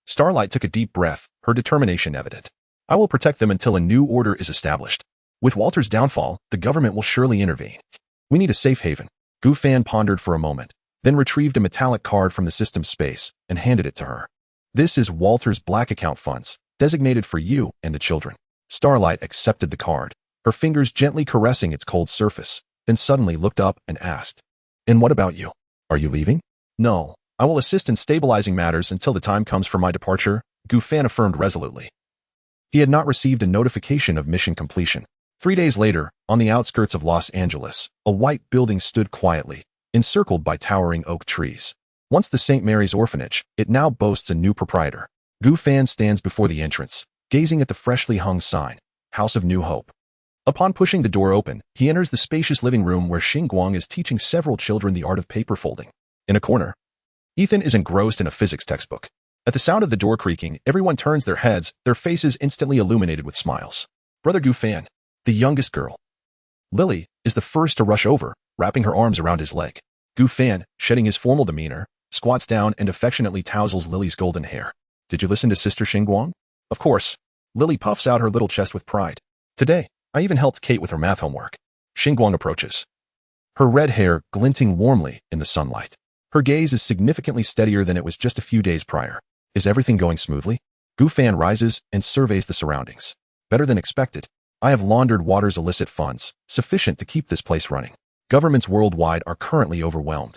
Starlight took a deep breath, her determination evident. I will protect them until a new order is established. With Walter's downfall, the government will surely intervene. We need a safe haven. Gu Fan pondered for a moment, then retrieved a metallic card from the system space and handed it to her. This is Walter's black account funds, designated for you and the children. Starlight accepted the card, her fingers gently caressing its cold surface, then suddenly looked up and asked, And what about you? Are you leaving? No, I will assist in stabilizing matters until the time comes for my departure, Gu Fan affirmed resolutely. He had not received a notification of mission completion. 3 days later, on the outskirts of Los Angeles, a white building stood quietly, encircled by towering oak trees. Once the St. Mary's Orphanage, it now boasts a new proprietor. Gu Fan stands before the entrance, gazing at the freshly hung sign, House of New Hope. Upon pushing the door open, he enters the spacious living room where Xinguang is teaching several children the art of paper folding. In a corner, Ethan is engrossed in a physics textbook. At the sound of the door creaking, everyone turns their heads, their faces instantly illuminated with smiles. Brother Gu Fan, the youngest girl, Lily, is the first to rush over, wrapping her arms around his leg. Gu Fan, shedding his formal demeanor, squats down and affectionately tousles Lily's golden hair. Did you listen to Sister Xinguang? Of course. Lily puffs out her little chest with pride. Today, I even helped Kate with her math homework. Xinguang approaches, her red hair glinting warmly in the sunlight. Her gaze is significantly steadier than it was just a few days prior. Is everything going smoothly? Gu Fan rises and surveys the surroundings. Better than expected. I have laundered Water's illicit funds, sufficient to keep this place running. Governments worldwide are currently overwhelmed,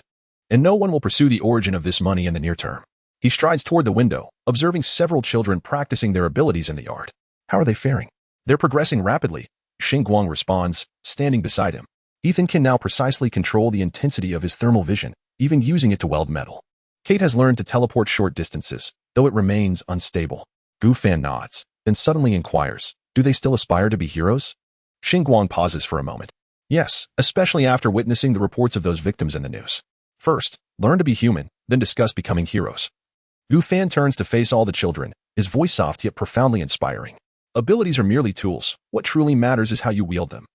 and no one will pursue the origin of this money in the near term. He strides toward the window, observing several children practicing their abilities in the yard. How are they faring? They're progressing rapidly, Xinguang responds, standing beside him. Ethan can now precisely control the intensity of his thermal vision, even using it to weld metal. Kate has learned to teleport short distances, though it remains unstable. Gu Fan nods, then suddenly inquires, do they still aspire to be heroes? Xinguang pauses for a moment. Yes, especially after witnessing the reports of those victims in the news. First, learn to be human, then discuss becoming heroes. Gu Fan turns to face all the children, his voice soft yet profoundly inspiring. Abilities are merely tools. What truly matters is how you wield them.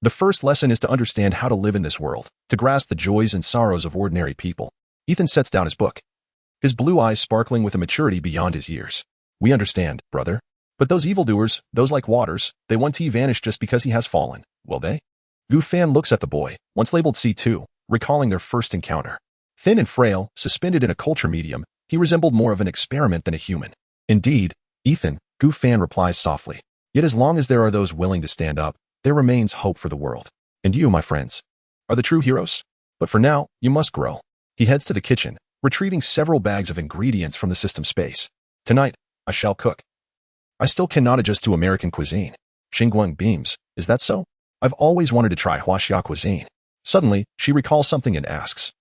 The first lesson is to understand how to live in this world, to grasp the joys and sorrows of ordinary people. Ethan sets down his book, his blue eyes sparkling with a maturity beyond his years. We understand, brother. But those evildoers, those like Waters, they want to vanish just because he has fallen, will they? Gu Fan looks at the boy, once labeled C2, recalling their first encounter. Thin and frail, suspended in a culture medium, he resembled more of an experiment than a human. Indeed, Ethan, Gu Fan replies softly. Yet as long as there are those willing to stand up, there remains hope for the world. And you, my friends, are the true heroes. But for now, you must grow. He heads to the kitchen, retrieving several bags of ingredients from the system space. Tonight, I shall cook. I still cannot adjust to American cuisine. Xinguang beams. Is that so? I've always wanted to try Huaxia cuisine. Suddenly, she recalls something and asks,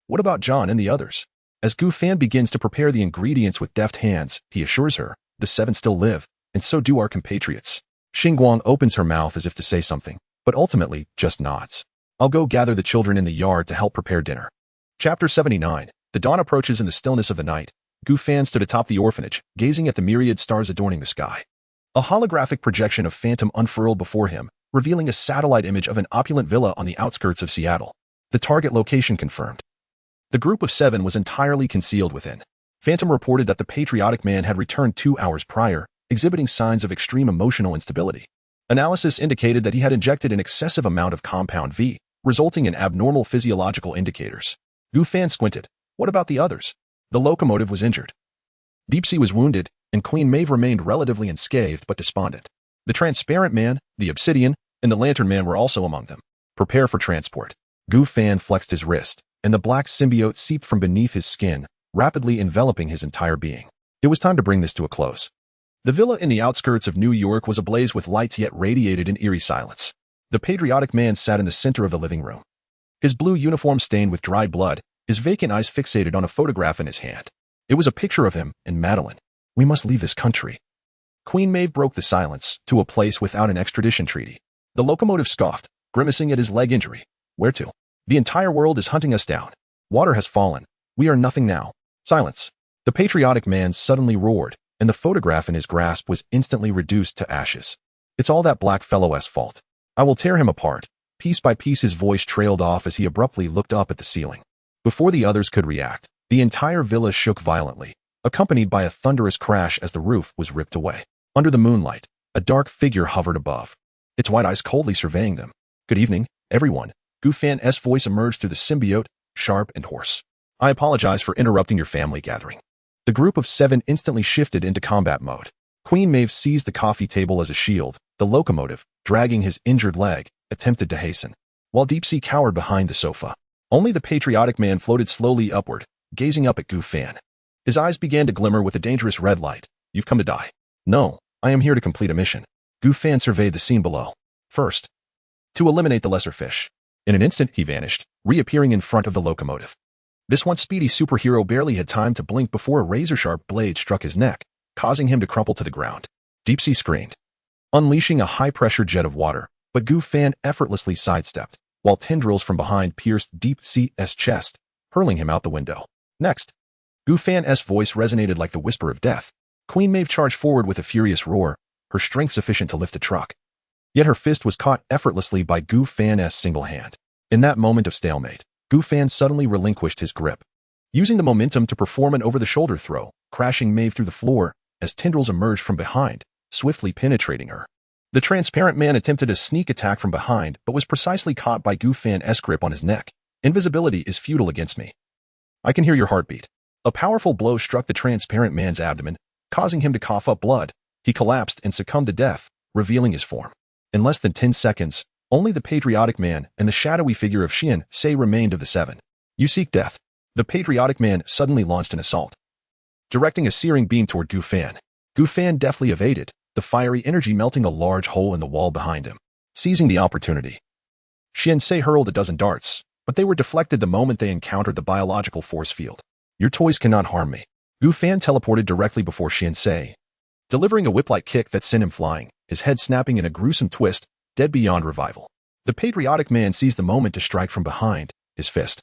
what about John and the others? As Gu Fan begins to prepare the ingredients with deft hands, he assures her, the seven still live, and so do our compatriots. Xingguang opens her mouth as if to say something, but ultimately just nods. I'll go gather the children in the yard to help prepare dinner. Chapter 79. The dawn approaches in the stillness of the night. Gu Fan stood atop the orphanage, gazing at the myriad stars adorning the sky. A holographic projection of Phantom unfurled before him, revealing a satellite image of an opulent villa on the outskirts of Seattle. The target location confirmed. The group of seven was entirely concealed within. Phantom reported that the patriotic man had returned 2 hours prior, exhibiting signs of extreme emotional instability. Analysis indicated that he had injected an excessive amount of compound V, resulting in abnormal physiological indicators. Gu Fan squinted. What about the others? The locomotive was injured. Deep Sea was wounded, and Queen Maeve remained relatively unscathed but despondent. The transparent man, the obsidian, and the lantern man were also among them. Prepare for transport. Gu Fan flexed his wrist, and the black symbiote seeped from beneath his skin, rapidly enveloping his entire being. It was time to bring this to a close. The villa in the outskirts of New York was ablaze with lights yet radiated in eerie silence. The patriotic man sat in the center of the living room. His blue uniform stained with dried blood, his vacant eyes fixated on a photograph in his hand. It was a picture of him and Madeline. We must leave this country. Queen Maeve broke the silence, to a place without an extradition treaty. The locomotive scoffed, grimacing at his leg injury. Where to? The entire world is hunting us down. Water has fallen. We are nothing now. Silence. The patriotic man suddenly roared, and the photograph in his grasp was instantly reduced to ashes. It's all that black fellow's fault. I will tear him apart. Piece by piece his voice trailed off as he abruptly looked up at the ceiling. Before the others could react, the entire villa shook violently, accompanied by a thunderous crash as the roof was ripped away. Under the moonlight, a dark figure hovered above, its white eyes coldly surveying them. Good evening, everyone. Gu Fan's voice emerged through the symbiote, sharp and hoarse. I apologize for interrupting your family gathering. The group of seven instantly shifted into combat mode. Queen Maeve seized the coffee table as a shield. The locomotive, dragging his injured leg, attempted to hasten, while Deep Sea cowered behind the sofa. Only the patriotic man floated slowly upward, gazing up at Gu Fan. His eyes began to glimmer with a dangerous red light. You've come to die. No, I am here to complete a mission. Gu Fan surveyed the scene below. First, to eliminate the lesser fish. In an instant, he vanished, reappearing in front of the locomotive. This once speedy superhero barely had time to blink before a razor-sharp blade struck his neck, causing him to crumple to the ground. Deep Sea screamed, unleashing a high-pressure jet of water, but Gu Fan effortlessly sidestepped, while tendrils from behind pierced Deep Sea's chest, hurling him out the window. Next, Gu Fan's voice resonated like the whisper of death. Queen Maeve charged forward with a furious roar, her strength sufficient to lift a truck. Yet her fist was caught effortlessly by Gu Fan's single hand. In that moment of stalemate, Gu Fan suddenly relinquished his grip, using the momentum to perform an over-the-shoulder throw, crashing Maeve through the floor as tendrils emerged from behind, swiftly penetrating her. The transparent man attempted a sneak attack from behind, but was precisely caught by Gu Fan's grip on his neck. Invisibility is futile against me. I can hear your heartbeat. A powerful blow struck the transparent man's abdomen, causing him to cough up blood. He collapsed and succumbed to death, revealing his form. In less than 10 seconds, only the patriotic man and the shadowy figure of Xian Sei remained of the seven. You seek death. The patriotic man suddenly launched an assault, directing a searing beam toward Gu Fan. Gu Fan deftly evaded, the fiery energy melting a large hole in the wall behind him. Seizing the opportunity, Xian Sei hurled a dozen darts, but they were deflected the moment they encountered the biological force field. Your toys cannot harm me. Gu Fan teleported directly before Xian Sei, delivering a whip-like kick that sent him flying, his head snapping in a gruesome twist, dead beyond revival. The patriotic man seized the moment to strike from behind, his fist,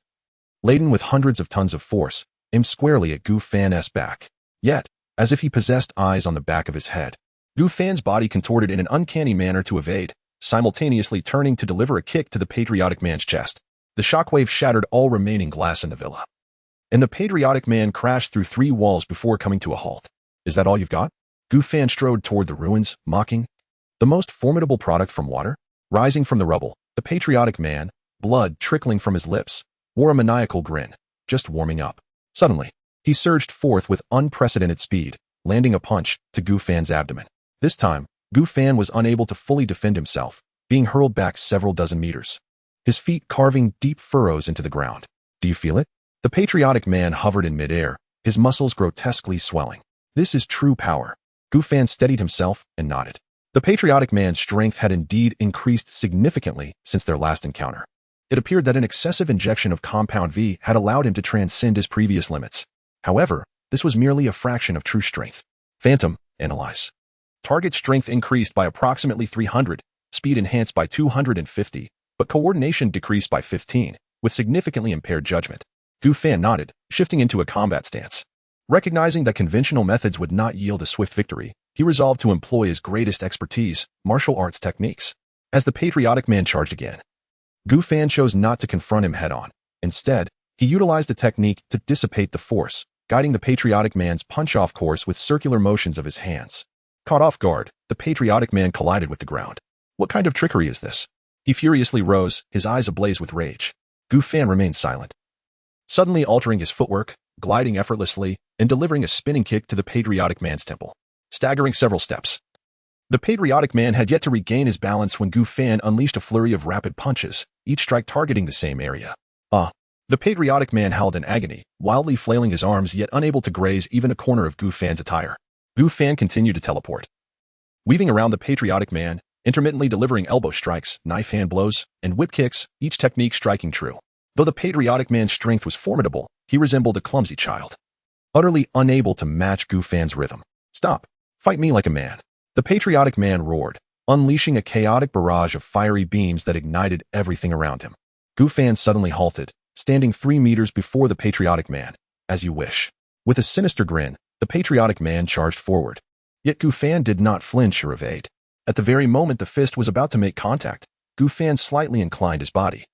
laden with hundreds of tons of force, aimed squarely at Gu Fan's back. Yet, as if he possessed eyes on the back of his head, Gu Fan's body contorted in an uncanny manner to evade, simultaneously turning to deliver a kick to the patriotic man's chest. The shockwave shattered all remaining glass in the villa, and the patriotic man crashed through 3 walls before coming to a halt. Is that all you've got? Gu Fan strode toward the ruins, mocking. The most formidable product from water? Rising from the rubble, the patriotic man, blood trickling from his lips, wore a maniacal grin, just warming up. Suddenly, he surged forth with unprecedented speed, landing a punch to Gu Fan's abdomen. This time, Gu Fan was unable to fully defend himself, being hurled back several dozen meters, his feet carving deep furrows into the ground. Do you feel it? The patriotic man hovered in midair, his muscles grotesquely swelling. This is true power. Gu Fan steadied himself and nodded. The patriotic man's strength had indeed increased significantly since their last encounter. It appeared that an excessive injection of compound V had allowed him to transcend his previous limits. However, this was merely a fraction of true strength. Phantom, analyze. Target strength increased by approximately 300, speed enhanced by 250, but coordination decreased by 15, with significantly impaired judgment. Gu Fan nodded, shifting into a combat stance. Recognizing that conventional methods would not yield a swift victory, he resolved to employ his greatest expertise, martial arts techniques. As the patriotic man charged again, Gu Fan chose not to confront him head-on. Instead, he utilized a technique to dissipate the force, guiding the patriotic man's punch-off course with circular motions of his hands. Caught off guard, the patriotic man collided with the ground. What kind of trickery is this? He furiously rose, his eyes ablaze with rage. Gu Fan remained silent, suddenly altering his footwork, gliding effortlessly, and delivering a spinning kick to the patriotic man's temple, staggering several steps. The patriotic man had yet to regain his balance when Gu Fan unleashed a flurry of rapid punches, each strike targeting the same area. The patriotic man howled in agony, wildly flailing his arms yet unable to graze even a corner of Gu Fan's attire. Gu Fan continued to teleport, weaving around the patriotic man, intermittently delivering elbow strikes, knife hand blows, and whip kicks, each technique striking true. Though the patriotic man's strength was formidable, he resembled a clumsy child, utterly unable to match Gu Fan's rhythm. Stop! Fight me like a man! The patriotic man roared, unleashing a chaotic barrage of fiery beams that ignited everything around him. Gu Fan suddenly halted, standing 3 meters before the patriotic man. As you wish. With a sinister grin, the patriotic man charged forward. Yet Gu Fan did not flinch or evade. At the very moment the fist was about to make contact, Gu Fan slightly inclined his body,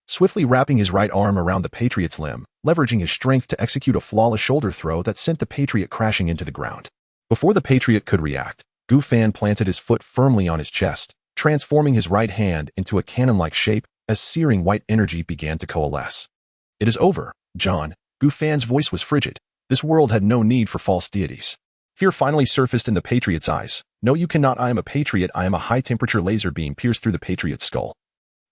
swiftly wrapping his right arm around the patriot's limb, leveraging his strength to execute a flawless shoulder throw that sent the patriot crashing into the ground. Before the patriot could react, Gu Fan planted his foot firmly on his chest, transforming his right hand into a cannon-like shape as searing white energy began to coalesce. It is over, John. Gu Fan's voice was frigid. This world had no need for false deities. Fear finally surfaced in the patriot's eyes. No, you cannot. I am a patriot. I am a high-temperature laser beam pierced through the patriot's skull,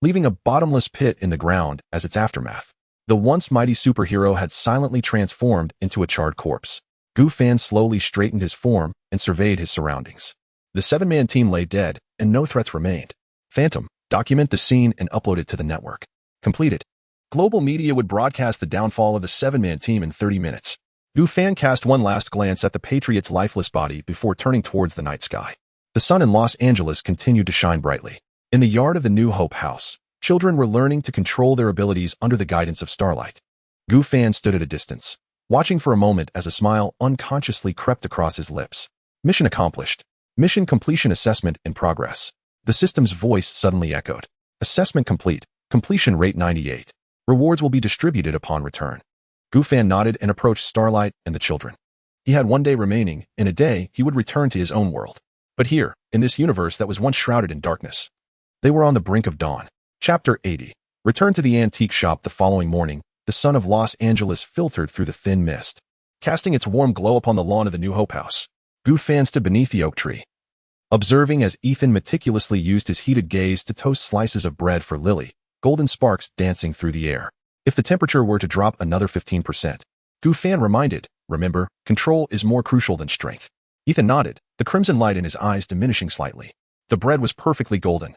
leaving a bottomless pit in the ground as its aftermath. The once mighty superhero had silently transformed into a charred corpse. Gu Fan slowly straightened his form and surveyed his surroundings. The 7-man team lay dead, and no threats remained. Phantom, document the scene and upload it to the network. Completed. Global media would broadcast the downfall of the 7-man team in 30 minutes. Gu Fan cast one last glance at the Patriot's lifeless body before turning towards the night sky. The sun in Los Angeles continued to shine brightly. In the yard of the New Hope house, children were learning to control their abilities under the guidance of Starlight. Gu Fan stood at a distance, watching for a moment as a smile unconsciously crept across his lips. Mission accomplished. Mission completion assessment in progress. The system's voice suddenly echoed. Assessment complete. Completion rate 98. Rewards will be distributed upon return. Gu Fan nodded and approached Starlight and the children. He had 1 day remaining. In a day, he would return to his own world. But here, in this universe that was once shrouded in darkness, they were on the brink of dawn. Chapter 80. Return to the antique shop the following morning. The sun of Los Angeles filtered through the thin mist, casting its warm glow upon the lawn of the New Hope house. Gu Fan stood beneath the oak tree, observing as Ethan meticulously used his heated gaze to toast slices of bread for Lily, golden sparks dancing through the air. If the temperature were to drop another 15%, Gu Fan reminded, remember, control is more crucial than strength. Ethan nodded, the crimson light in his eyes diminishing slightly. The bread was perfectly golden,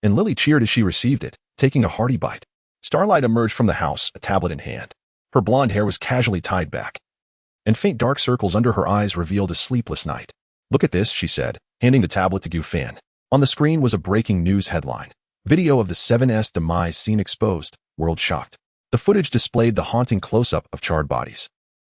and Lily cheered as she received it, taking a hearty bite. Starlight emerged from the house, a tablet in hand. Her blonde hair was casually tied back, and faint dark circles under her eyes revealed a sleepless night. Look at this, she said, handing the tablet to Gu Fan. On the screen was a breaking news headline. Video of the 7S demise scene exposed, world shocked. The footage displayed the haunting close-up of charred bodies,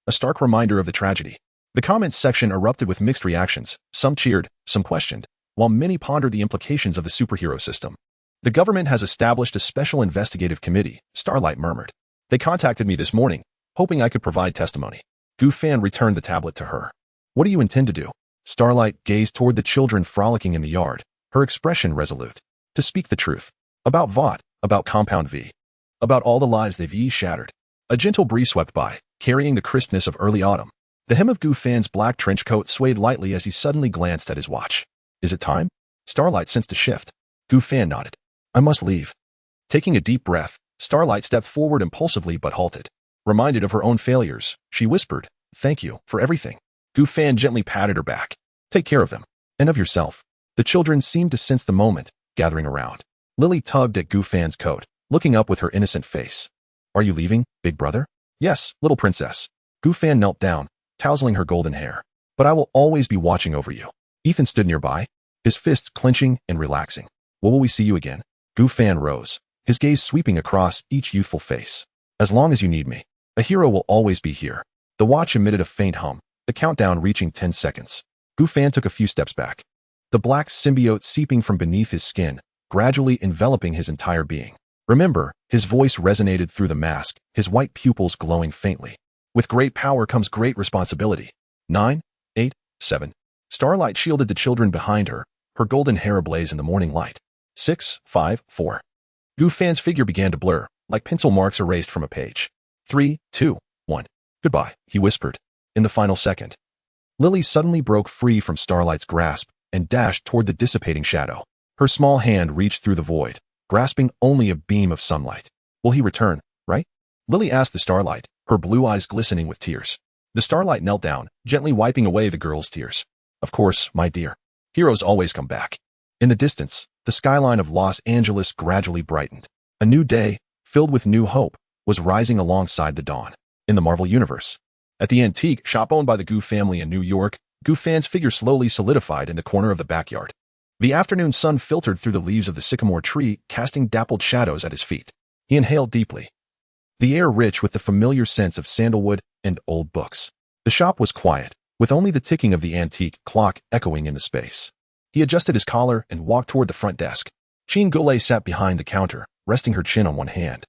a stark reminder of the tragedy. The comments section erupted with mixed reactions. Some cheered, some questioned, while many pondered the implications of the superhero system. The government has established a special investigative committee, Starlight murmured. They contacted me this morning, hoping I could provide testimony. Gu Fan returned the tablet to her. What do you intend to do? Starlight gazed toward the children frolicking in the yard, her expression resolute. To speak the truth. About Vought, about Compound V. About all the lives they've shattered. A gentle breeze swept by, carrying the crispness of early autumn. The hem of Gu Fan's black trench coat swayed lightly as he suddenly glanced at his watch. Is it time? Starlight sensed a shift. Gu Fan nodded. I must leave. Taking a deep breath, Starlight stepped forward impulsively but halted. Reminded of her own failures, she whispered, thank you for everything. Gu Fan gently patted her back. Take care of them. And of yourself. The children seemed to sense the moment, gathering around. Lily tugged at Gu Fan's coat. looking up with her innocent face. Are you leaving, big brother? Yes, little princess. Gu Fan knelt down, tousling her golden hair. But I will always be watching over you. Ethan stood nearby, his fists clenching and relaxing. Well, will we see you again? Gu Fan rose, his gaze sweeping across each youthful face. As long as you need me, a hero will always be here. The watch emitted a faint hum, the countdown reaching 10 seconds. Gu Fan took a few steps back, the black symbiote seeping from beneath his skin, gradually enveloping his entire being. Remember, his voice resonated through the mask, his white pupils glowing faintly. With great power comes great responsibility. 9, 8, 7. Starlight shielded the children behind her, her golden hair ablaze in the morning light. 6, 5, 4. Gu Fan's figure began to blur, like pencil marks erased from a page. 3, 2, 1. Goodbye, he whispered. In the final second, Lily suddenly broke free from Starlight's grasp and dashed toward the dissipating shadow. Her small hand reached through the void, grasping only a beam of sunlight. Will he return, right? Lily asked the Starlight, her blue eyes glistening with tears. The Starlight knelt down, gently wiping away the girl's tears. Of course, my dear. Heroes always come back. In the distance, the skyline of Los Angeles gradually brightened. A new day, filled with new hope, was rising alongside the dawn. In the Marvel Universe, at the antique shop owned by the Gu family in New York, Gu Fan's figure slowly solidified in the corner of the backyard. The afternoon sun filtered through the leaves of the sycamore tree, casting dappled shadows at his feet. He inhaled deeply, the air rich with the familiar scents of sandalwood and old books. The shop was quiet, with only the ticking of the antique clock echoing in the space. He adjusted his collar and walked toward the front desk. Jean Goulet sat behind the counter, resting her chin on one hand,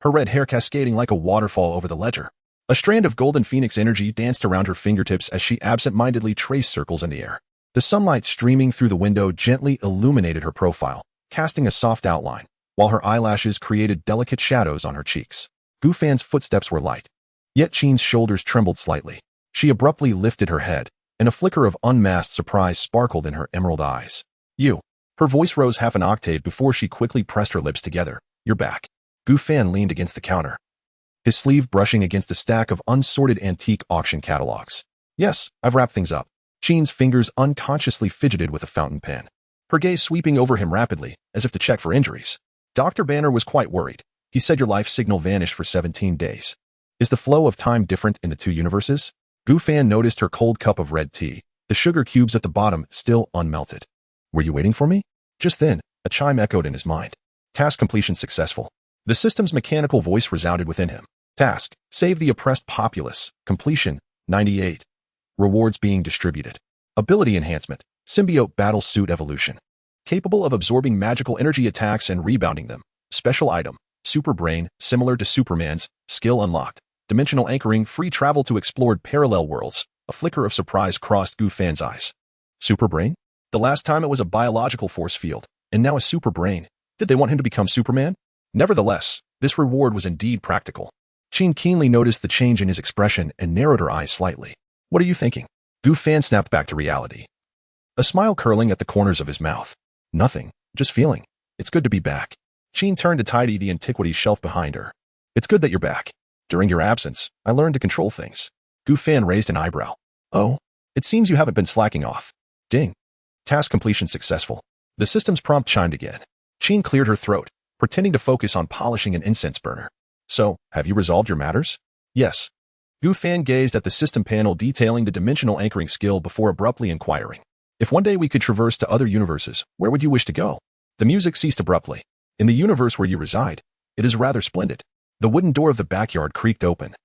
her red hair cascading like a waterfall over the ledger. A strand of golden phoenix energy danced around her fingertips as she absent-mindedly traced circles in the air. The sunlight streaming through the window gently illuminated her profile, casting a soft outline, while her eyelashes created delicate shadows on her cheeks. Gu Fan's footsteps were light, yet Jean's shoulders trembled slightly. She abruptly lifted her head, and a flicker of unmasked surprise sparkled in her emerald eyes. You. Her voice rose half an octave before she quickly pressed her lips together. You're back. Gu Fan leaned against the counter, his sleeve brushing against a stack of unsorted antique auction catalogs. Yes, I've wrapped things up. Jean's fingers unconsciously fidgeted with a fountain pen, her gaze sweeping over him rapidly, as if to check for injuries. Dr. Banner was quite worried. He said your life signal vanished for 17 days. Is the flow of time different in the two universes? Gu Fan noticed her cold cup of red tea, the sugar cubes at the bottom still unmelted. Were you waiting for me? Just then, a chime echoed in his mind. Task completion successful. The system's mechanical voice resounded within him. Task, save the oppressed populace. Completion, 98. Rewards being distributed. Ability enhancement, symbiote battle suit evolution. Capable of absorbing magical energy attacks and rebounding them. Special item, super brain, similar to Superman's, skill unlocked. Dimensional anchoring, free travel to explored parallel worlds. A flicker of surprise crossed Gu Fan's eyes. Super brain? The last time it was a biological force field, and now a super brain. Did they want him to become Superman? Nevertheless, this reward was indeed practical. Jean keenly noticed the change in his expression and narrowed her eyes slightly. What are you thinking? Gu Fan snapped back to reality, a smile curling at the corners of his mouth. Nothing, just feeling. It's good to be back. Jean turned to tidy the antiquities shelf behind her. It's good that you're back. During your absence, I learned to control things. Gu Fan raised an eyebrow. Oh, it seems you haven't been slacking off. Ding. Task completion successful. The system's prompt chimed again. Jean cleared her throat, pretending to focus on polishing an incense burner. So, have you resolved your matters? Yes. Gu Fan gazed at the system panel detailing the dimensional anchoring skill before abruptly inquiring. If one day we could traverse to other universes, where would you wish to go? The music ceased abruptly. In the universe where you reside, it is rather splendid. The wooden door of the backyard creaked open,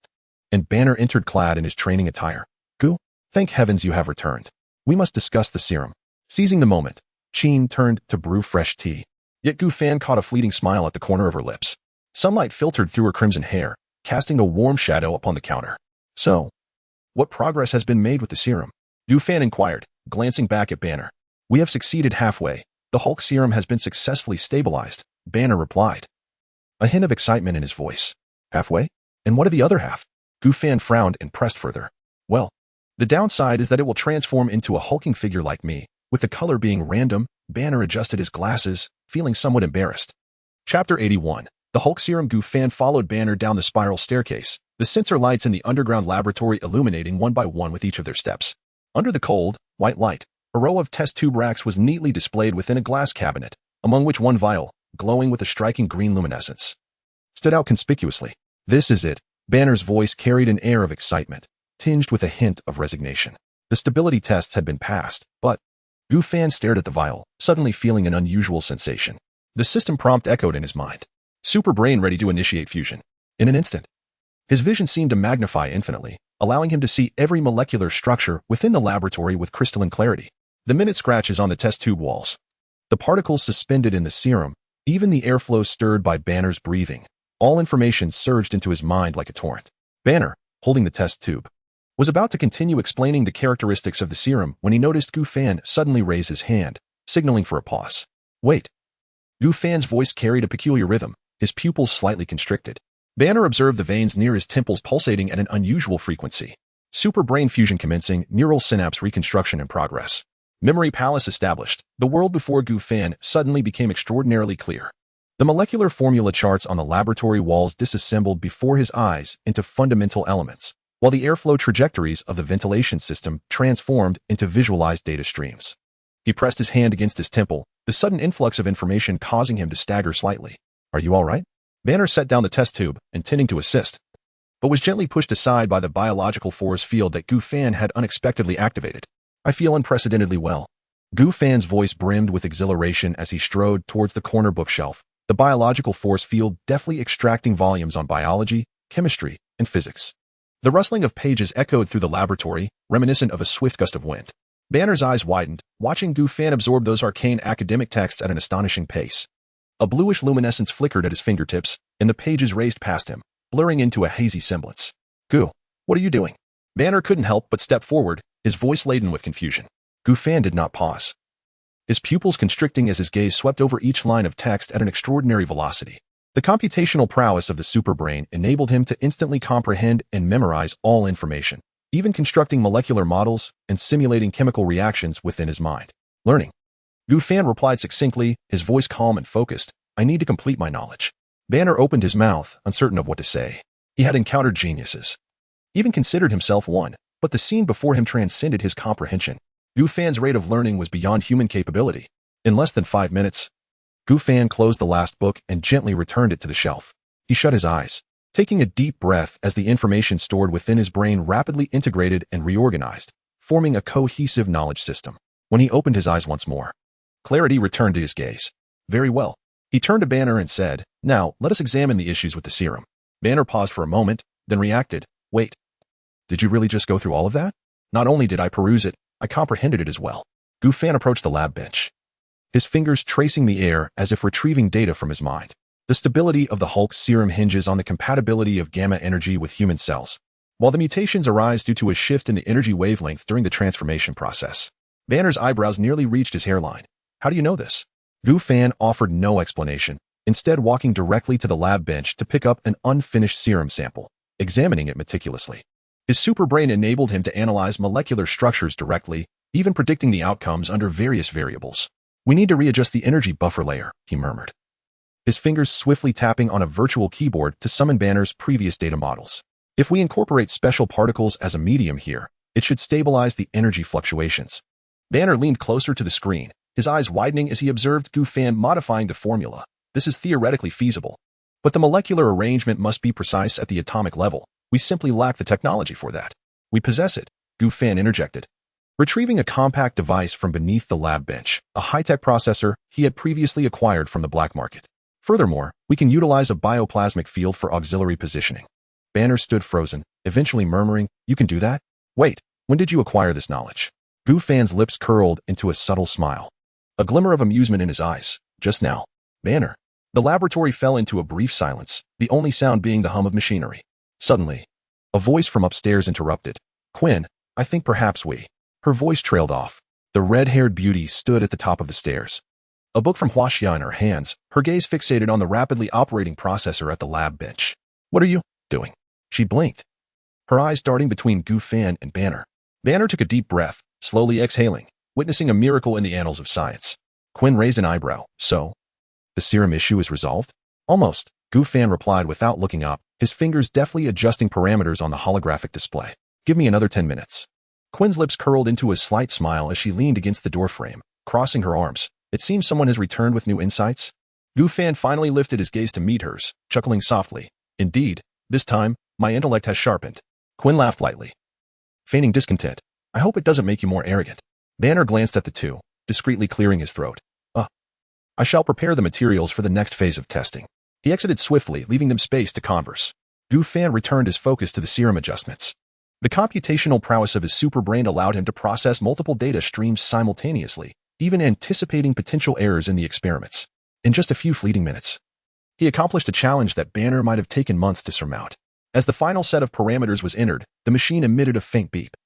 and Banner entered clad in his training attire. Gu, thank heavens you have returned. We must discuss the serum. Seizing the moment, Jean turned to brew fresh tea. Yet Gu Fan caught a fleeting smile at the corner of her lips. Sunlight filtered through her crimson hair, casting a warm shadow upon the counter. So, what progress has been made with the serum? Gu Fan inquired, glancing back at Banner. We have succeeded halfway. The Hulk serum has been successfully stabilized, Banner replied, a hint of excitement in his voice. Halfway? And what of the other half? Gu Fan frowned and pressed further. Well, the downside is that it will transform into a hulking figure like me, with the color being random. Banner adjusted his glasses, feeling somewhat embarrassed. Chapter 81. The Hulk serum. Gu Fan followed Banner down the spiral staircase, the sensor lights in the underground laboratory illuminating one by one with each of their steps. Under the cold, white light, a row of test tube racks was neatly displayed within a glass cabinet, among which one vial, glowing with a striking green luminescence, stood out conspicuously. "This is it." Banner's voice carried an air of excitement, tinged with a hint of resignation. The stability tests had been passed, but Gu Fan stared at the vial, suddenly feeling an unusual sensation. The system prompt echoed in his mind. Super brain ready to initiate fusion. In an instant, his vision seemed to magnify infinitely, allowing him to see every molecular structure within the laboratory with crystalline clarity. The minute scratches on the test tube walls, the particles suspended in the serum, even the airflow stirred by Banner's breathing. All information surged into his mind like a torrent. Banner, holding the test tube, was about to continue explaining the characteristics of the serum when he noticed Gu Fan suddenly raise his hand, signaling for a pause. "Wait." Gu Fan's voice carried a peculiar rhythm, his pupils slightly constricted. Banner observed the veins near his temples pulsating at an unusual frequency. Super brain fusion commencing, neural synapse reconstruction in progress. Memory palace established. The world before Gu Fan suddenly became extraordinarily clear. The molecular formula charts on the laboratory walls disassembled before his eyes into fundamental elements, while the airflow trajectories of the ventilation system transformed into visualized data streams. He pressed his hand against his temple, the sudden influx of information causing him to stagger slightly. "Are you all right?" Banner set down the test tube, intending to assist, but was gently pushed aside by the biological force field that Gu Fan had unexpectedly activated. "I feel unprecedentedly well." Gu Fan's voice brimmed with exhilaration as he strode towards the corner bookshelf, the biological force field deftly extracting volumes on biology, chemistry, and physics. The rustling of pages echoed through the laboratory, reminiscent of a swift gust of wind. Banner's eyes widened, watching Gu Fan absorb those arcane academic texts at an astonishing pace. A bluish luminescence flickered at his fingertips, and the pages raced past him, blurring into a hazy semblance. "Gu, what are you doing?" Banner couldn't help but step forward, his voice laden with confusion. Gu Fan did not pause, his pupils constricting as his gaze swept over each line of text at an extraordinary velocity. The computational prowess of the superbrain enabled him to instantly comprehend and memorize all information, even constructing molecular models and simulating chemical reactions within his mind. "Learning." Gu Fan replied succinctly, his voice calm and focused. "I need to complete my knowledge." Banner opened his mouth, uncertain of what to say. He had encountered geniuses, even considered himself one, but the scene before him transcended his comprehension. Gu Fan's rate of learning was beyond human capability. In less than 5 minutes, Gu Fan closed the last book and gently returned it to the shelf. He shut his eyes, taking a deep breath as the information stored within his brain rapidly integrated and reorganized, forming a cohesive knowledge system. When he opened his eyes once more, clarity returned to his gaze. "Very well." He turned to Banner and said, "Now, let us examine the issues with the serum." Banner paused for a moment, then reacted, "Wait. Did you really just go through all of that?" "Not only did I peruse it, I comprehended it as well." Gu Fan approached the lab bench, his fingers tracing the air as if retrieving data from his mind. The stability of the Hulk's serum hinges on the compatibility of gamma energy with human cells, while the mutations arise due to a shift in the energy wavelength during the transformation process. Banner's eyebrows nearly reached his hairline. "How do you know this?" Gu Fan offered no explanation, instead walking directly to the lab bench to pick up an unfinished serum sample, examining it meticulously. His superbrain enabled him to analyze molecular structures directly, even predicting the outcomes under various variables. "We need to readjust the energy buffer layer," he murmured, his fingers swiftly tapping on a virtual keyboard to summon Banner's previous data models. "If we incorporate special particles as a medium here, it should stabilize the energy fluctuations." Banner leaned closer to the screen, his eyes widening as he observed Gu Fan modifying the formula. "This is theoretically feasible, but the molecular arrangement must be precise at the atomic level. We simply lack the technology for that." "We possess it," Gu Fan interjected, retrieving a compact device from beneath the lab bench, a high-tech processor he had previously acquired from the black market. "Furthermore, we can utilize a bioplasmic field for auxiliary positioning." Banner stood frozen, eventually murmuring, "You can do that? Wait, when did you acquire this knowledge?" Gu Fan's lips curled into a subtle smile, a glimmer of amusement in his eyes. "Just now." "Banner." The laboratory fell into a brief silence, the only sound being the hum of machinery. Suddenly, a voice from upstairs interrupted. "Quinn, I think perhaps we—" Her voice trailed off. The red-haired beauty stood at the top of the stairs, a book from Huaxia in her hands, her gaze fixated on the rapidly operating processor at the lab bench. "What are you doing?" She blinked, her eyes darting between Gu Fan and Banner. Banner took a deep breath, slowly exhaling, witnessing a miracle in the annals of science. Quinn raised an eyebrow. "So, the serum issue is resolved?" "Almost," Gu Fan replied without looking up, his fingers deftly adjusting parameters on the holographic display. "Give me another 10 minutes." Quinn's lips curled into a slight smile as she leaned against the doorframe, crossing her arms. "It seems someone has returned with new insights." Gu Fan finally lifted his gaze to meet hers, chuckling softly. Indeed, this time, my intellect has sharpened. Quinn laughed lightly, feigning discontent. I hope it doesn't make you more arrogant. Banner glanced at the two, discreetly clearing his throat. I shall prepare the materials for the next phase of testing. He exited swiftly, leaving them space to converse. Gu Fan returned his focus to the serum adjustments. The computational prowess of his superbrain allowed him to process multiple data streams simultaneously, even anticipating potential errors in the experiments. In just a few fleeting minutes, he accomplished a challenge that Banner might have taken months to surmount. As the final set of parameters was entered, the machine emitted a faint beep,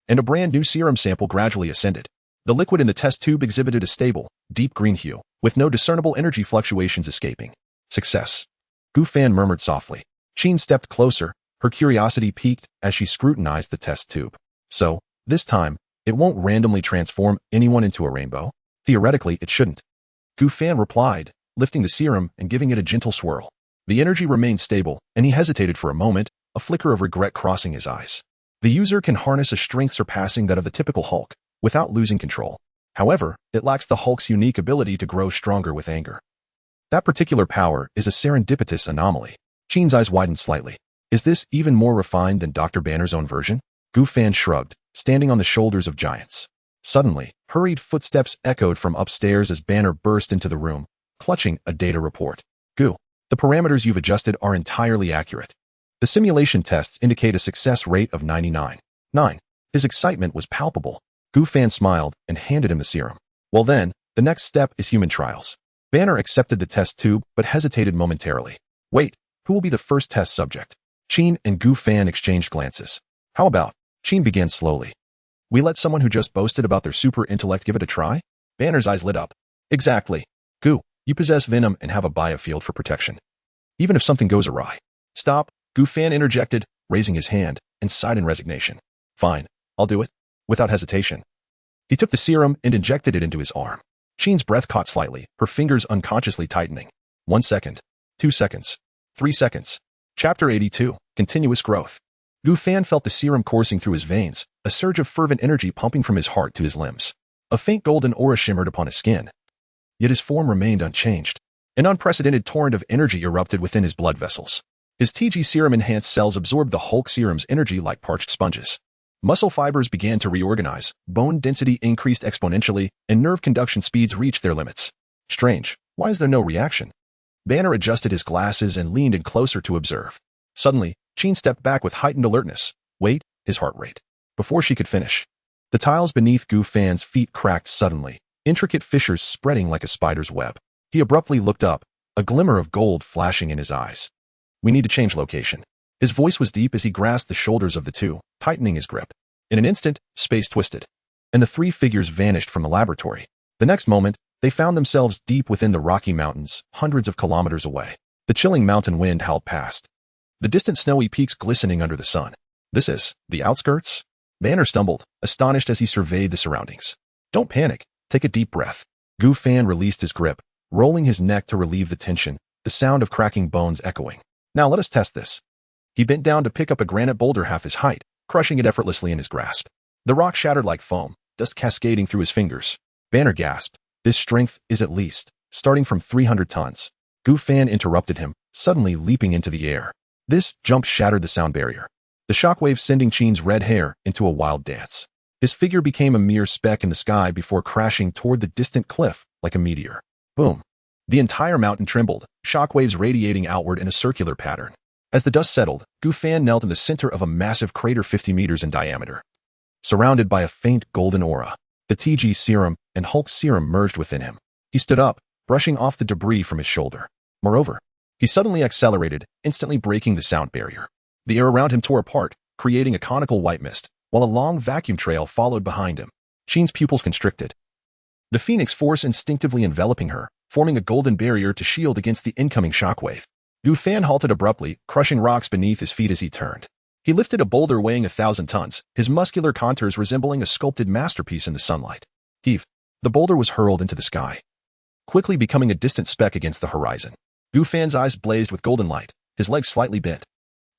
and a brand new serum sample gradually ascended. The liquid in the test tube exhibited a stable, deep green hue, with no discernible energy fluctuations escaping. Success. Gu Fan murmured softly. Qin stepped closer, her curiosity piqued as she scrutinized the test tube. So, this time, it won't randomly transform anyone into a rainbow? Theoretically, it shouldn't. Gu Fan replied, lifting the serum and giving it a gentle swirl. The energy remained stable, and he hesitated for a moment, a flicker of regret crossing his eyes. The user can harness a strength surpassing that of the typical Hulk, without losing control. However, it lacks the Hulk's unique ability to grow stronger with anger. That particular power is a serendipitous anomaly. Qin's eyes widened slightly. Is this even more refined than Dr. Banner's own version? Gu Fan shrugged, standing on the shoulders of giants. Suddenly, hurried footsteps echoed from upstairs as Banner burst into the room, clutching a data report. Gu, the parameters you've adjusted are entirely accurate. The simulation tests indicate a success rate of 99.9. His excitement was palpable. Gu Fan smiled and handed him the serum. Well then, the next step is human trials. Banner accepted the test tube but hesitated momentarily. Wait, who will be the first test subject? Qin and Gu Fan exchanged glances. How about? Qin began slowly. We let someone who just boasted about their super intellect give it a try? Banner's eyes lit up. Exactly. Gu, you possess venom and have a biofield for protection. Even if something goes awry. Stop, Gu Fan interjected, raising his hand, and sighed in resignation. Fine, I'll do it. Without hesitation. He took the serum and injected it into his arm. Qin's breath caught slightly, her fingers unconsciously tightening. 1 second. 2 seconds. 3 seconds. Chapter 82, Continuous Growth. Gu Fan felt the serum coursing through his veins, a surge of fervent energy pumping from his heart to his limbs. A faint golden aura shimmered upon his skin. Yet his form remained unchanged. An unprecedented torrent of energy erupted within his blood vessels. His TG serum-enhanced cells absorbed the Hulk serum's energy like parched sponges. Muscle fibers began to reorganize, bone density increased exponentially, and nerve conduction speeds reached their limits. Strange, why is there no reaction? Banner adjusted his glasses and leaned in closer to observe. Suddenly, Qin stepped back with heightened alertness. Wait, his heart rate. Before she could finish, the tiles beneath Gu Fan's feet cracked suddenly, intricate fissures spreading like a spider's web. He abruptly looked up, a glimmer of gold flashing in his eyes. We need to change location. His voice was deep as he grasped the shoulders of the two, tightening his grip. In an instant, space twisted, and the three figures vanished from the laboratory. The next moment, they found themselves deep within the Rocky Mountains, hundreds of kilometers away. The chilling mountain wind howled past, the distant snowy peaks glistening under the sun. This is the outskirts? Banner stumbled, astonished as he surveyed the surroundings. Don't panic. Take a deep breath. Gu Fan released his grip, rolling his neck to relieve the tension, the sound of cracking bones echoing. Now let us test this. He bent down to pick up a granite boulder half his height, crushing it effortlessly in his grasp. The rock shattered like foam, dust cascading through his fingers. Banner gasped. This strength is at least, starting from 300 tons. Gu Fan interrupted him, suddenly leaping into the air. This jump shattered the sound barrier, the shockwave sending Qin's red hair into a wild dance. His figure became a mere speck in the sky before crashing toward the distant cliff like a meteor. Boom. The entire mountain trembled, shockwaves radiating outward in a circular pattern. As the dust settled, Gu Fan knelt in the center of a massive crater 50 meters in diameter. Surrounded by a faint golden aura, the TG serum and Hulk serum merged within him. He stood up, brushing off the debris from his shoulder. Moreover, he suddenly accelerated, instantly breaking the sound barrier. The air around him tore apart, creating a conical white mist, while a long vacuum trail followed behind him. Qin's pupils constricted, the Phoenix Force instinctively enveloping her, forming a golden barrier to shield against the incoming shockwave. Gu Fan halted abruptly, crushing rocks beneath his feet as he turned. He lifted a boulder weighing 1,000 tons, his muscular contours resembling a sculpted masterpiece in the sunlight. Heave. The boulder was hurled into the sky, quickly becoming a distant speck against the horizon. Gu Fan's eyes blazed with golden light, his legs slightly bent.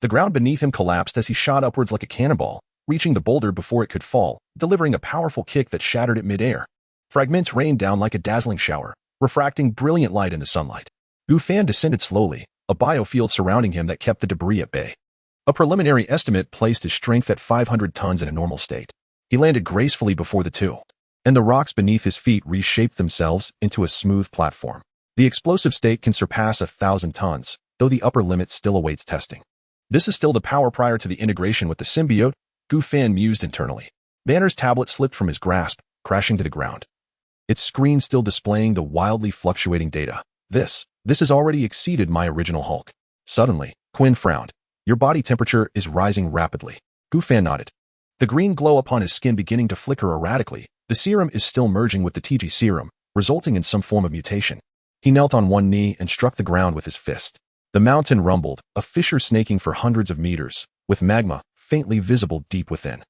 The ground beneath him collapsed as he shot upwards like a cannonball, reaching the boulder before it could fall, delivering a powerful kick that shattered it mid-air. Fragments rained down like a dazzling shower, refracting brilliant light in the sunlight. Gu Fan descended slowly, a biofield surrounding him that kept the debris at bay. A preliminary estimate placed his strength at 500 tons in a normal state. He landed gracefully before the two, and the rocks beneath his feet reshaped themselves into a smooth platform. The explosive state can surpass 1,000 tons, though the upper limit still awaits testing. This is still the power prior to the integration with the symbiote, Gu Fan mused internally. Banner's tablet slipped from his grasp, crashing to the ground. Its screen still displaying the wildly fluctuating data. This has already exceeded my original Hulk. Suddenly, Quinn frowned. Your body temperature is rising rapidly. Gu Fan nodded. The green glow upon his skin beginning to flicker erratically. The serum is still merging with the TG serum, resulting in some form of mutation. He knelt on one knee and struck the ground with his fist. The mountain rumbled, a fissure snaking for hundreds of meters, with magma faintly visible deep within.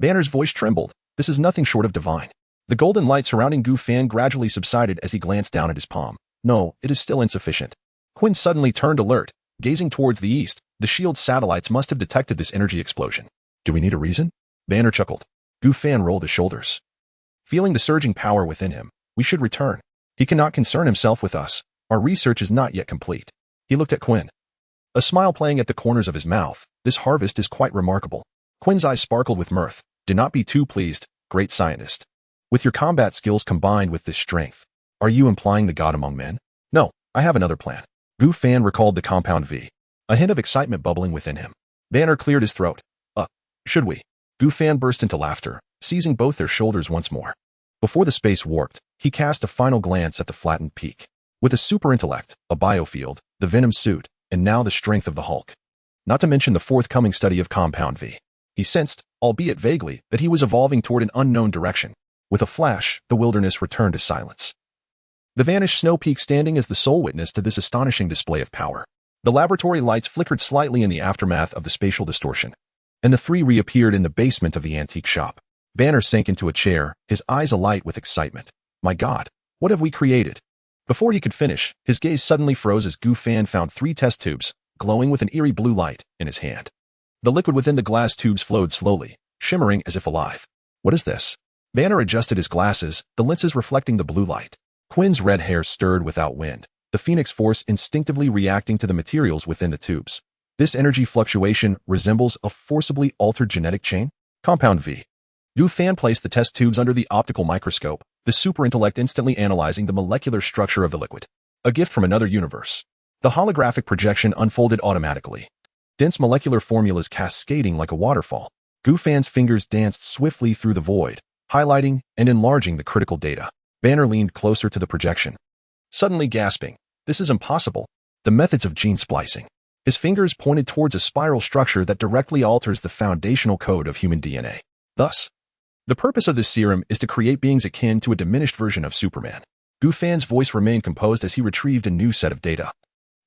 Banner's voice trembled. This is nothing short of divine. The golden light surrounding Gu Fan gradually subsided as he glanced down at his palm. No, it is still insufficient. Quinn suddenly turned alert, gazing towards the east. The shield satellites must have detected this energy explosion. Do we need a reason? Banner chuckled. Gu Fan rolled his shoulders. Feeling the surging power within him, we should return. He cannot concern himself with us. Our research is not yet complete. He looked at Quinn. A smile playing at the corners of his mouth. This harvest is quite remarkable. Quinn's eyes sparkled with mirth. Do not be too pleased, great scientist. With your combat skills combined with this strength, are you implying the god among men? No, I have another plan. Gu Fan recalled the compound V. A hint of excitement bubbling within him. Banner cleared his throat. Should we? Gu Fan burst into laughter, seizing both their shoulders once more. Before the space warped, he cast a final glance at the flattened peak. With a super intellect, a biofield, the venom suit, and now the strength of the Hulk. Not to mention the forthcoming study of compound V. He sensed, albeit vaguely, that he was evolving toward an unknown direction. With a flash, the wilderness returned to silence. The vanished snow peak standing as the sole witness to this astonishing display of power. The laboratory lights flickered slightly in the aftermath of the spatial distortion, and the three reappeared in the basement of the antique shop. Banner sank into a chair, his eyes alight with excitement. My God, what have we created? Before he could finish, his gaze suddenly froze as Gu Fan found 3 test tubes, glowing with an eerie blue light, in his hand. The liquid within the glass tubes flowed slowly, shimmering as if alive. What is this? Banner adjusted his glasses, the lenses reflecting the blue light. Quinn's red hair stirred without wind, the Phoenix Force instinctively reacting to the materials within the tubes. This energy fluctuation resembles a forcibly altered genetic chain? Compound V. Gu Fan placed the test tubes under the optical microscope, the super-intellect instantly analyzing the molecular structure of the liquid. A gift from another universe. The holographic projection unfolded automatically. Dense molecular formulas cascading like a waterfall. Gu Fan's fingers danced swiftly through the void, highlighting and enlarging the critical data. Banner leaned closer to the projection, suddenly gasping. This is impossible. The methods of gene splicing. His fingers pointed towards a spiral structure that directly alters the foundational code of human DNA. Thus, the purpose of this serum is to create beings akin to a diminished version of Superman. Gu Fan's voice remained composed as he retrieved a new set of data,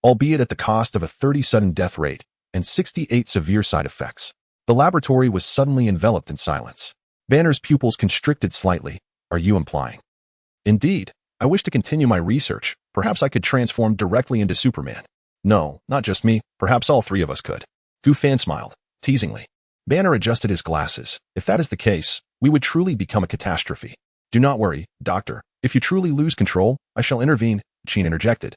albeit at the cost of a 30 sudden death rate and 68 severe side effects. The laboratory was suddenly enveloped in silence. Banner's pupils constricted slightly. Are you implying? Indeed, I wish to continue my research. Perhaps I could transform directly into Superman. No, not just me. Perhaps all 3 of us could. Gu Fan smiled, teasingly. Banner adjusted his glasses. If that is the case, we would truly become a catastrophe. Do not worry, Doctor. If you truly lose control, I shall intervene, Jean interjected.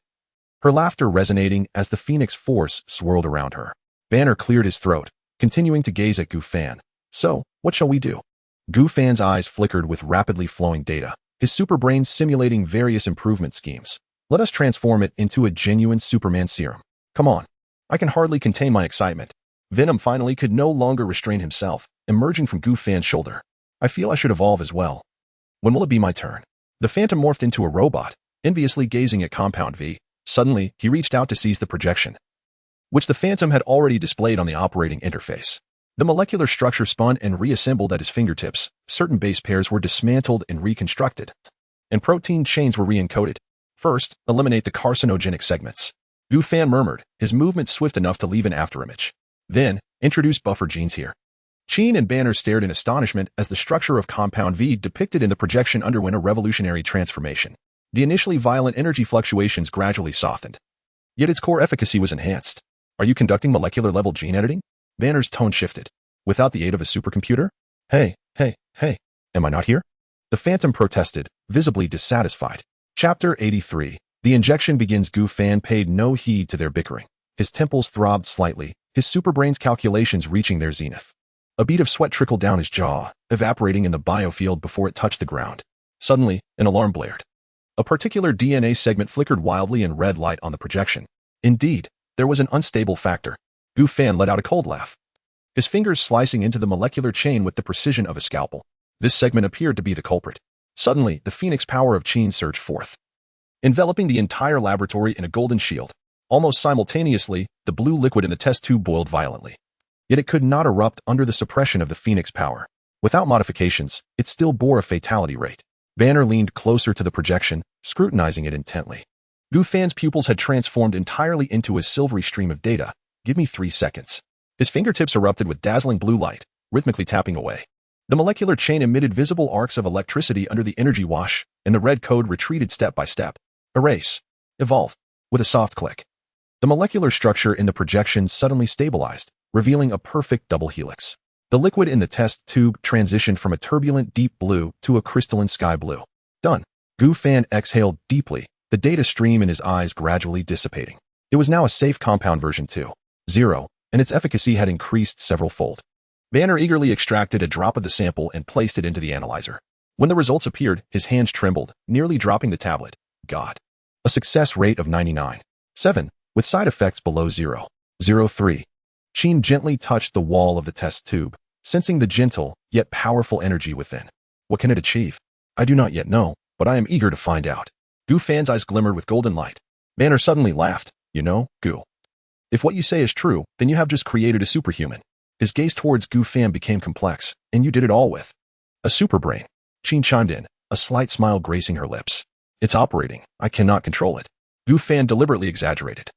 Her laughter resonating as the Phoenix Force swirled around her. Banner cleared his throat, continuing to gaze at Gu Fan. So, what shall we do? Gu Fan's eyes flickered with rapidly flowing data, his superbrain simulating various improvement schemes. Let us transform it into a genuine Superman serum. Come on. I can hardly contain my excitement. Venom finally could no longer restrain himself, emerging from Gu Fan's shoulder. I feel I should evolve as well. When will it be my turn? The Phantom morphed into a robot, enviously gazing at Compound V. Suddenly, he reached out to seize the projection, which the Phantom had already displayed on the operating interface. The molecular structure spun and reassembled at his fingertips. Certain base pairs were dismantled and reconstructed, and protein chains were re-encoded. First, eliminate the carcinogenic segments. Gu Fan murmured, his movement swift enough to leave an afterimage. Then, introduce buffer genes here. Jean and Banner stared in astonishment as the structure of Compound V depicted in the projection underwent a revolutionary transformation. The initially violent energy fluctuations gradually softened, yet its core efficacy was enhanced. Are you conducting molecular-level gene editing? Banner's tone shifted. Without the aid of a supercomputer? Hey, am I not here? The Phantom protested, visibly dissatisfied. Chapter 83. The injection begins. Gu Fan paid no heed to their bickering. His temples throbbed slightly, his superbrain's calculations reaching their zenith. A bead of sweat trickled down his jaw, evaporating in the biofield before it touched the ground. Suddenly, an alarm blared. A particular DNA segment flickered wildly in red light on the projection. Indeed, there was an unstable factor. Gu Fan let out a cold laugh, his fingers slicing into the molecular chain with the precision of a scalpel. This segment appeared to be the culprit. Suddenly, the phoenix power of Qin surged forth, enveloping the entire laboratory in a golden shield. Almost simultaneously, the blue liquid in the test tube boiled violently. Yet it could not erupt under the suppression of the phoenix power. Without modifications, it still bore a fatality rate. Banner leaned closer to the projection, scrutinizing it intently. Gu Fan's pupils had transformed entirely into a silvery stream of data. Give me 3 seconds. His fingertips erupted with dazzling blue light, rhythmically tapping away. The molecular chain emitted visible arcs of electricity under the energy wash, and the red code retreated step by step. Erase. Evolve. With a soft click, the molecular structure in the projection suddenly stabilized, revealing a perfect double helix. The liquid in the test tube transitioned from a turbulent deep blue to a crystalline sky blue. Done. Gu Fan exhaled deeply, the data stream in his eyes gradually dissipating. It was now a safe compound version 2.0, and its efficacy had increased several-fold. Banner eagerly extracted a drop of the sample and placed it into the analyzer. When the results appeared, his hands trembled, nearly dropping the tablet. God. A success rate of 99.7, with side effects below 0.03. Qin gently touched the wall of the test tube, sensing the gentle, yet powerful energy within. What can it achieve? I do not yet know, but I am eager to find out. Gu Fan's eyes glimmered with golden light. Banner suddenly laughed. You know, Gu, if what you say is true, then you have just created a superhuman. His gaze towards Gu Fan became complex, and you did it all with a superbrain. Qin chimed in, a slight smile gracing her lips. It's operating. I cannot control it. Gu Fan deliberately exaggerated,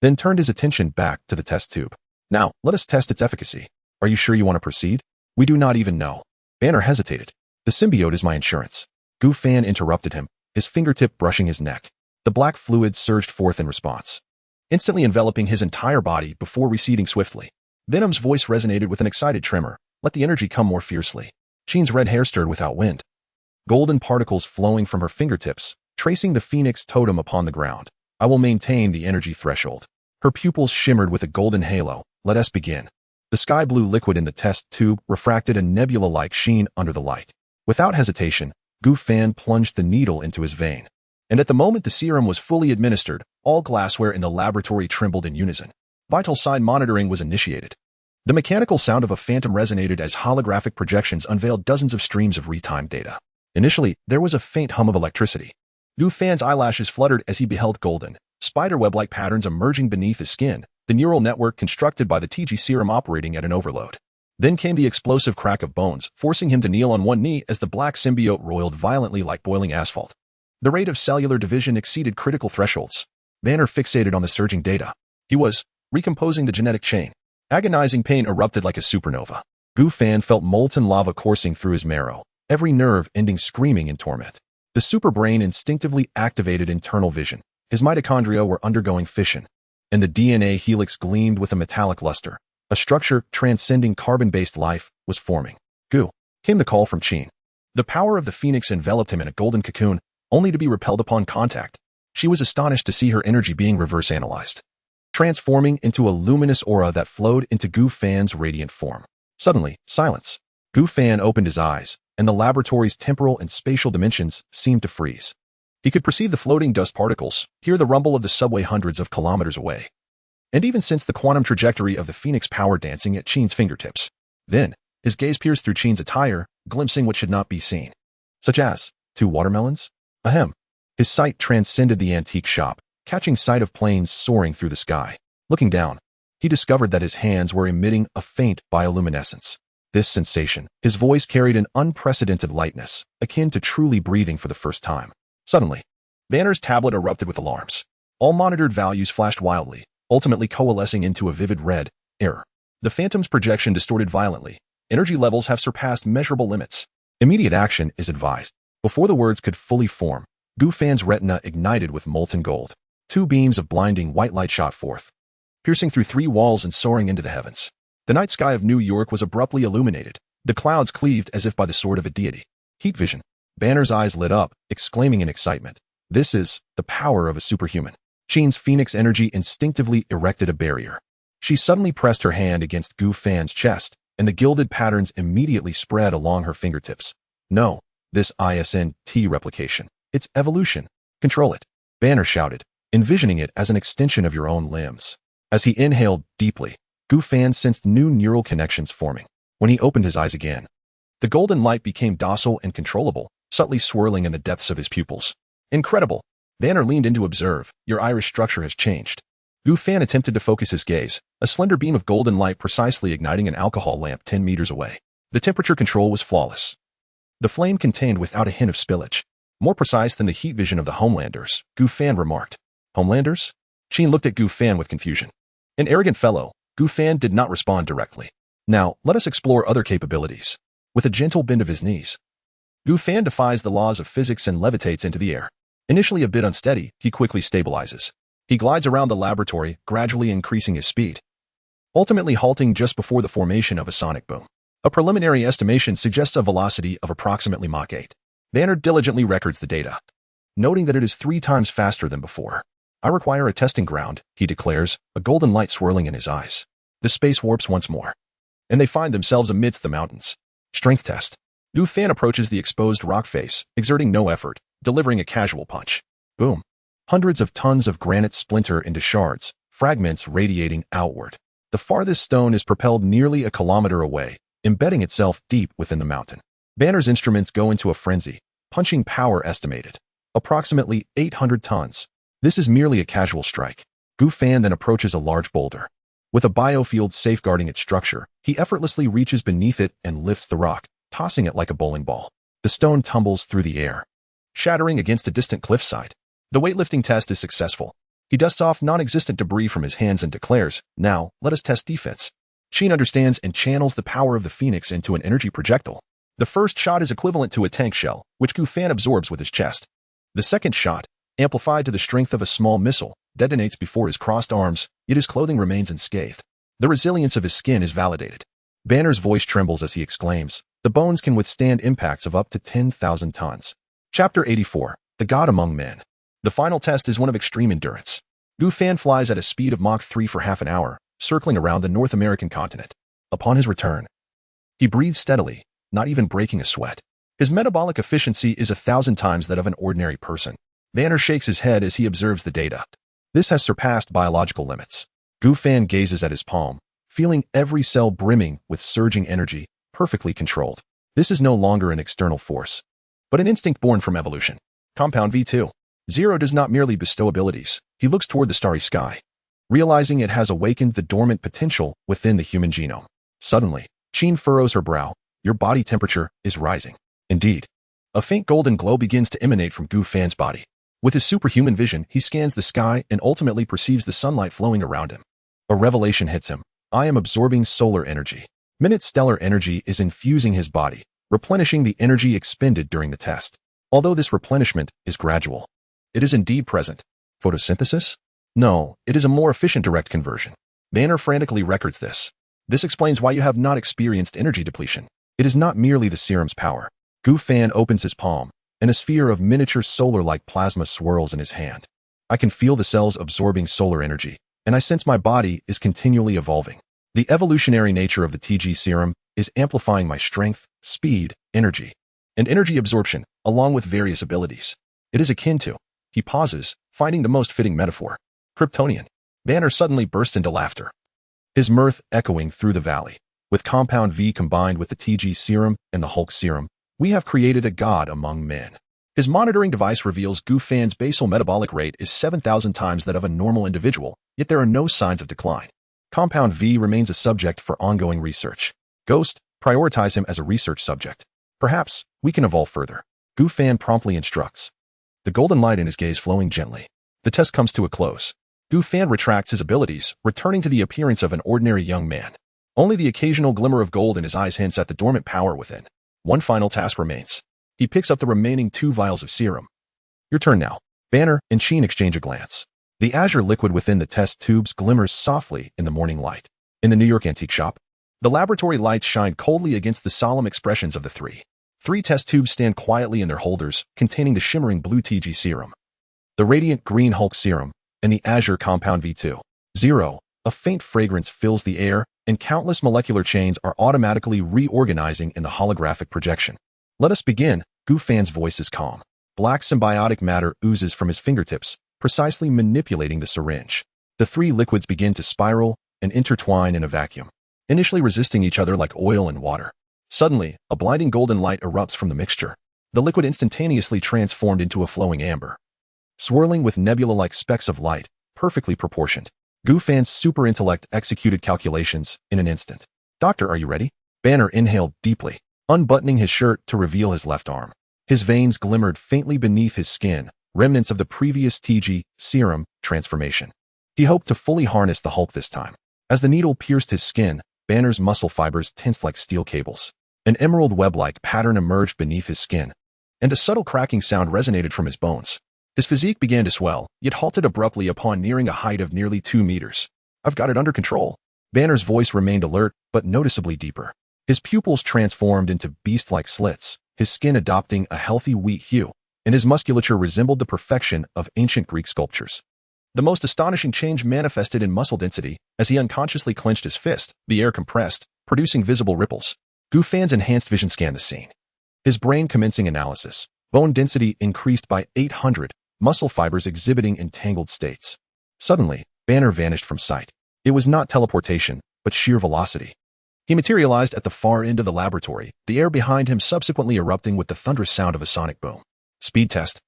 then turned his attention back to the test tube. Now, let us test its efficacy. Are you sure you want to proceed? We do not even know. Banner hesitated. The symbiote is my insurance. Gu Fan interrupted him, his fingertip brushing his neck. The black fluid surged forth in response, instantly enveloping his entire body before receding swiftly. Venom's voice resonated with an excited tremor. Let the energy come more fiercely. Qin's red hair stirred without wind, golden particles flowing from her fingertips, tracing the phoenix totem upon the ground. I will maintain the energy threshold. Her pupils shimmered with a golden halo. Let us begin. The sky blue liquid in the test tube refracted a nebula-like sheen under the light. Without hesitation, Gu Fan plunged the needle into his vein. And at the moment the serum was fully administered, all glassware in the laboratory trembled in unison. Vital sign monitoring was initiated. The mechanical sound of a phantom resonated as holographic projections unveiled dozens of streams of real-time data. Initially, there was a faint hum of electricity. Gu Fan's eyelashes fluttered as he beheld golden, spiderweb-like patterns emerging beneath his skin, the neural network constructed by the TG serum operating at an overload. Then came the explosive crack of bones, forcing him to kneel on one knee as the black symbiote roiled violently like boiling asphalt. The rate of cellular division exceeded critical thresholds. Banner fixated on the surging data. He was recomposing the genetic chain. Agonizing pain erupted like a supernova. Gu Fan felt molten lava coursing through his marrow, every nerve ending screaming in torment. The superbrain instinctively activated internal vision. His mitochondria were undergoing fission, and the DNA helix gleamed with a metallic luster. A structure transcending carbon-based life was forming. Gu, came the call from Qin. The power of the phoenix enveloped him in a golden cocoon, only to be repelled upon contact. She was astonished to see her energy being reverse analyzed, transforming into a luminous aura that flowed into Gu Fan's radiant form. Suddenly, silence. Gu Fan opened his eyes, and the laboratory's temporal and spatial dimensions seemed to freeze. He could perceive the floating dust particles, hear the rumble of the subway hundreds of kilometers away, and even sense the quantum trajectory of the phoenix power dancing at Qin's fingertips. Then, his gaze pierced through Qin's attire, glimpsing what should not be seen, such as 2 watermelons? Ahem. His sight transcended the antique shop, catching sight of planes soaring through the sky. Looking down, he discovered that his hands were emitting a faint bioluminescence. This sensation, his voice carried an unprecedented lightness, akin to truly breathing for the first time. Suddenly, Banner's tablet erupted with alarms. All monitored values flashed wildly, ultimately coalescing into a vivid red. Error. The phantom's projection distorted violently. Energy levels have surpassed measurable limits. Immediate action is advised. Before the words could fully form, Gu Fan's retina ignited with molten gold. 2 beams of blinding white light shot forth, piercing through 3 walls and soaring into the heavens. The night sky of New York was abruptly illuminated. The clouds cleaved as if by the sword of a deity. Heat vision. Banner's eyes lit up, exclaiming in excitement. This is the power of a superhuman. Sheen's phoenix energy instinctively erected a barrier. She suddenly pressed her hand against Gu Fan's chest, and the gilded patterns immediately spread along her fingertips. No, this isn't replication. It's evolution. Control it. Banner shouted, envisioning it as an extension of your own limbs. As he inhaled deeply, Gu Fan sensed new neural connections forming. When he opened his eyes again, the golden light became docile and controllable, subtly swirling in the depths of his pupils. Incredible. Banner leaned in to observe. Your iris structure has changed. Gu Fan attempted to focus his gaze, a slender beam of golden light precisely igniting an alcohol lamp 10 meters away. The temperature control was flawless. The flame contained without a hint of spillage. More precise than the heat vision of the Homelanders, Gu Fan remarked. Homelanders? Sheen looked at Gu Fan with confusion. An arrogant fellow, Gu Fan did not respond directly. Now, let us explore other capabilities. With a gentle bend of his knees, Gu Fan defies the laws of physics and levitates into the air. Initially a bit unsteady, he quickly stabilizes. He glides around the laboratory, gradually increasing his speed, ultimately halting just before the formation of a sonic boom. A preliminary estimation suggests a velocity of approximately Mach 8. Banner diligently records the data, noting that it is 3 times faster than before. I require a testing ground, he declares, a golden light swirling in his eyes. The space warps once more, and they find themselves amidst the mountains. Strength test. Gu Fan approaches the exposed rock face, exerting no effort, delivering a casual punch. Boom. Hundreds of tons of granite splinter into shards, fragments radiating outward. The farthest stone is propelled nearly a kilometer away, embedding itself deep within the mountain. Banner's instruments go into a frenzy, punching power estimated approximately 800 tons. This is merely a casual strike. Gu Fan then approaches a large boulder. With a biofield safeguarding its structure, he effortlessly reaches beneath it and lifts the rock, tossing it like a bowling ball. The stone tumbles through the air, shattering against a distant cliffside. The weightlifting test is successful. He dusts off non-existent debris from his hands and declares, now, let us test defense. Sheen understands and channels the power of the Phoenix into an energy projectile. The first shot is equivalent to a tank shell, which Gu Fan absorbs with his chest. The second shot, amplified to the strength of a small missile, detonates before his crossed arms, yet his clothing remains unscathed. The resilience of his skin is validated. Banner's voice trembles as he exclaims, the bones can withstand impacts of up to 10,000 tons. Chapter 84, The God Among Men. The final test is one of extreme endurance. Gu Fan flies at a speed of Mach 3 for half an hour, circling around the North American continent. Upon his return, he breathes steadily, not even breaking a sweat. His metabolic efficiency is 1,000 times that of an ordinary person. Banner shakes his head as he observes the data. This has surpassed biological limits. Gu Fan gazes at his palm, feeling every cell brimming with surging energy, perfectly controlled. This is no longer an external force, but an instinct born from evolution. Compound V2. Zero does not merely bestow abilities. He looks toward the starry sky, realizing it has awakened the dormant potential within the human genome. Suddenly, Sheen furrows her brow. Your body temperature is rising. Indeed. A faint golden glow begins to emanate from Gu Fan's body. With his superhuman vision, he scans the sky and ultimately perceives the sunlight flowing around him. A revelation hits him. I am absorbing solar energy. Minute stellar energy is infusing his body, replenishing the energy expended during the test. Although this replenishment is gradual, it is indeed present. Photosynthesis? No, it is a more efficient direct conversion. Banner frantically records this. This explains why you have not experienced energy depletion. It is not merely the serum's power. Gu Fan opens his palm, and a sphere of miniature solar-like plasma swirls in his hand. I can feel the cells absorbing solar energy, and I sense my body is continually evolving. The evolutionary nature of the TG serum is amplifying my strength, speed, energy, and energy absorption, along with various abilities. It is akin to. He pauses, finding the most fitting metaphor. Kryptonian. Banner suddenly burst into laughter, his mirth echoing through the valley. With Compound V combined with the TG serum and the Hulk serum, we have created a god among men. His monitoring device reveals Gu Fan's basal metabolic rate is 7,000 times that of a normal individual, yet there are no signs of decline. Compound V remains a subject for ongoing research. Ghost, prioritize him as a research subject. Perhaps we can evolve further. Gu Fan promptly instructs, the golden light in his gaze flowing gently. The test comes to a close. Gu Fan retracts his abilities, returning to the appearance of an ordinary young man. Only the occasional glimmer of gold in his eyes hints at the dormant power within. One final task remains. He picks up the remaining 2 vials of serum. Your turn now. Banner and Sheen exchange a glance. The azure liquid within the test tubes glimmers softly in the morning light. In the New York antique shop, the laboratory lights shine coldly against the solemn expressions of the three. 3 test tubes stand quietly in their holders, containing the shimmering blue TG serum. the Radiant Green Hulk Serum, and the Azure Compound V2. 0. A faint fragrance fills the air, and countless molecular chains are automatically reorganizing in the holographic projection. Let us begin. Gu Fan's voice is calm. Black symbiotic matter oozes from his fingertips, precisely manipulating the syringe. The three liquids begin to spiral and intertwine in a vacuum, initially resisting each other like oil and water. Suddenly, a blinding golden light erupts from the mixture. The liquid instantaneously transformed into a flowing amber, swirling with nebula-like specks of light, perfectly proportioned. Gu Fan's super intellect executed calculations in an instant. "Doctor, are you ready?" Banner inhaled deeply, unbuttoning his shirt to reveal his left arm. His veins glimmered faintly beneath his skin, remnants of the previous TG serum transformation. He hoped to fully harness the Hulk this time. As the needle pierced his skin, Banner's muscle fibers tensed like steel cables. An emerald web-like pattern emerged beneath his skin, and a subtle cracking sound resonated from his bones. His physique began to swell, yet halted abruptly upon nearing a height of nearly 2 meters. "I've got it under control." Banner's voice remained alert, but noticeably deeper. His pupils transformed into beast-like slits, his skin adopting a healthy wheat hue, and his musculature resembled the perfection of ancient Greek sculptures. The most astonishing change manifested in muscle density. As he unconsciously clenched his fist, the air compressed, producing visible ripples. Gu Fan's enhanced vision scanned the scene. His brain commencing analysis. Bone density increased by 800, muscle fibers exhibiting entangled states. Suddenly, Banner vanished from sight. It was not teleportation, but sheer velocity. He materialized at the far end of the laboratory, the air behind him subsequently erupting with the thunderous sound of a sonic boom. "Speed test."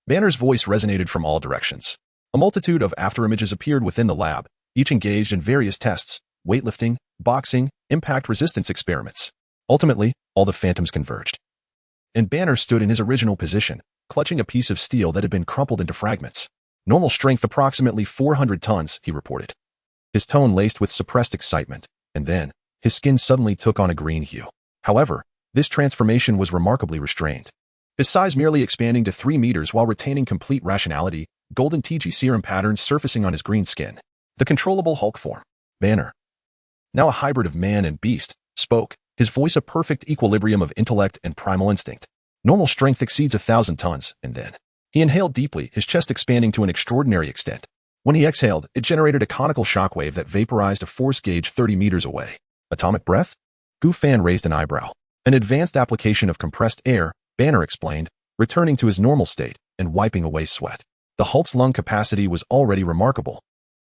Banner's voice resonated from all directions. A multitude of afterimages appeared within the lab, each engaged in various tests: weightlifting, boxing, impact resistance experiments. Ultimately, all the phantoms converged. And Banner stood in his original position, clutching a piece of steel that had been crumpled into fragments. "Normal strength approximately 400 tons, he reported. His tone laced with suppressed excitement, and then, his skin suddenly took on a green hue. However, this transformation was remarkably restrained. His size merely expanding to 3 meters while retaining complete rationality, golden TG serum patterns surfacing on his green skin. The controllable Hulk form. Banner, now a hybrid of man and beast, spoke, his voice a perfect equilibrium of intellect and primal instinct. Normal strength exceeds 1,000 tons, and then. He inhaled deeply, his chest expanding to an extraordinary extent. When he exhaled, it generated a conical shockwave that vaporized a force gauge 30 meters away. Atomic breath? Gu Fan raised an eyebrow. An advanced application of compressed air, Banner explained, returning to his normal state and wiping away sweat. The Hulk's lung capacity was already remarkable,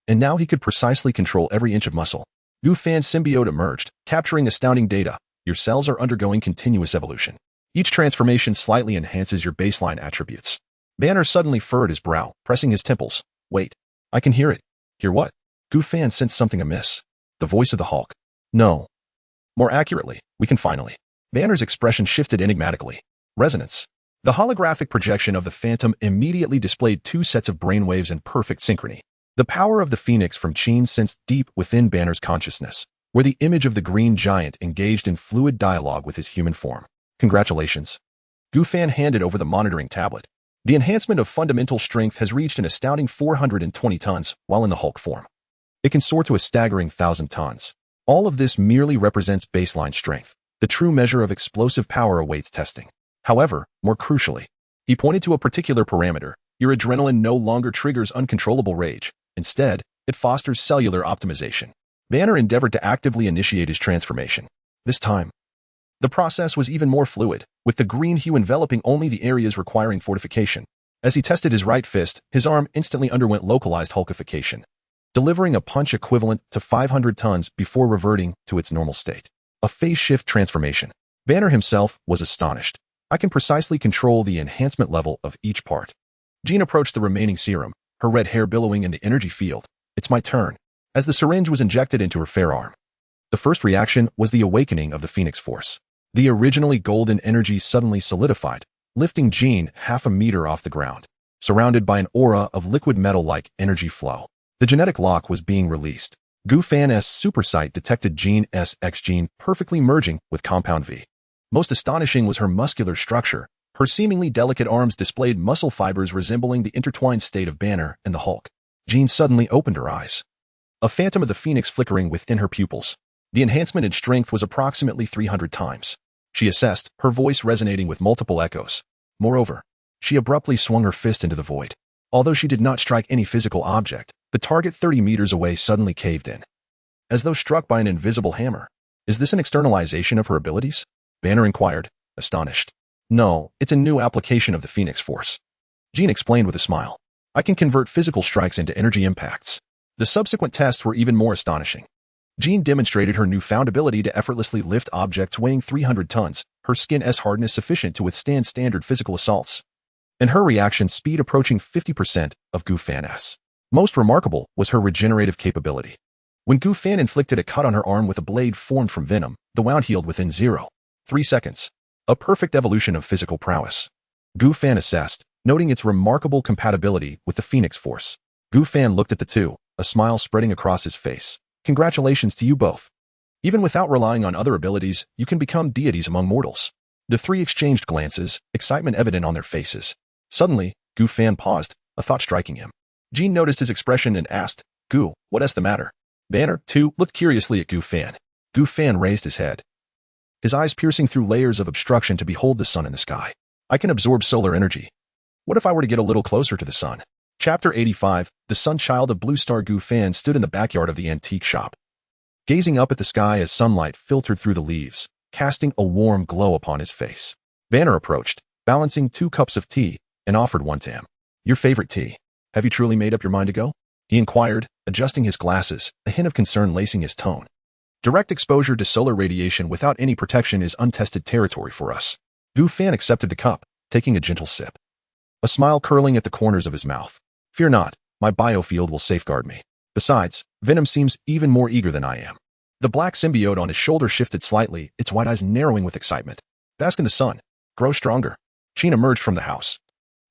and now he could precisely control every inch of muscle. Gu Fan's symbiote emerged, capturing astounding data. Your cells are undergoing continuous evolution. Each transformation slightly enhances your baseline attributes. Banner suddenly furrowed his brow, pressing his temples. "Wait, I can hear it." "Hear what?" Gu Fan sensed something amiss. The voice of the Hulk. "No. More accurately, we can finally." Banner's expression shifted enigmatically. Resonance. The holographic projection of the Phantom immediately displayed 2 sets of brainwaves in perfect synchrony. The power of the Phoenix from Qin sensed deep within Banner's consciousness, where the image of the green giant engaged in fluid dialogue with his human form. "Congratulations." Gu Fan handed over the monitoring tablet. The enhancement of fundamental strength has reached an astounding 420 tons while in the Hulk form. It can soar to a staggering 1,000 tons. All of this merely represents baseline strength. The true measure of explosive power awaits testing. However, more crucially, he pointed to a particular parameter. Your adrenaline no longer triggers uncontrollable rage. Instead, it fosters cellular optimization. Banner endeavored to actively initiate his transformation. This time, the process was even more fluid, with the green hue enveloping only the areas requiring fortification. As he tested his right fist, his arm instantly underwent localized hulkification, delivering a punch equivalent to 500 tons before reverting to its normal state. A phase shift transformation. Banner himself was astonished. "I can precisely control the enhancement level of each part." Jean approached the remaining serum, her red hair billowing in the energy field. "It's my turn." As the syringe was injected into her fair arm, the first reaction was the awakening of the Phoenix Force. The originally golden energy suddenly solidified, lifting Jean half a meter off the ground, surrounded by an aura of liquid metal-like energy flow. The genetic lock was being released. Gu Fan's supersight detected Jean's X gene perfectly merging with Compound V. Most astonishing was her muscular structure. Her seemingly delicate arms displayed muscle fibers resembling the intertwined state of Banner and the Hulk. Jean suddenly opened her eyes, a phantom of the Phoenix flickering within her pupils. The enhancement in strength was approximately 300 times. She assessed, her voice resonating with multiple echoes. Moreover, she abruptly swung her fist into the void. Although she did not strike any physical object, the target 30 meters away suddenly caved in, as though struck by an invisible hammer. Is this an externalization of her abilities? Banner inquired, astonished. No, it's a new application of the Phoenix Force. Jean explained with a smile. I can convert physical strikes into energy impacts. The subsequent tests were even more astonishing. Jean demonstrated her newfound ability to effortlessly lift objects weighing 300 tons, her skin's hardness sufficient to withstand standard physical assaults, and her reaction speed approaching 50% of Gu Fan's. Most remarkable was her regenerative capability. When Gu Fan inflicted a cut on her arm with a blade formed from venom, the wound healed within 0.3 seconds. A perfect evolution of physical prowess. Gu Fan assessed, noting its remarkable compatibility with the Phoenix Force. Gu Fan looked at the two, a smile spreading across his face. Congratulations to you both. Even without relying on other abilities, you can become deities among mortals. The three exchanged glances, excitement evident on their faces. Suddenly, Gu Fan paused, a thought striking him. Jean noticed his expression and asked, Gu, what is the matter? Banner, too, looked curiously at Gu Fan. Gu Fan raised his head, his eyes piercing through layers of obstruction to behold the sun in the sky. I can absorb solar energy. What if I were to get a little closer to the sun? Chapter 85, the sun-child of Blue Star. Gu Fan stood in the backyard of the antique shop, gazing up at the sky as sunlight filtered through the leaves, casting a warm glow upon his face. Banner approached, balancing 2 cups of tea, and offered one to him. Your favorite tea. Have you truly made up your mind to go? He inquired, adjusting his glasses, a hint of concern lacing his tone. Direct exposure to solar radiation without any protection is untested territory for us. Gu Fan accepted the cup, taking a gentle sip, a smile curling at the corners of his mouth. Fear not, my biofield will safeguard me. Besides, Venom seems even more eager than I am. The black symbiote on his shoulder shifted slightly, its wide eyes narrowing with excitement. Bask in the sun. Grow stronger. Jean emerged from the house,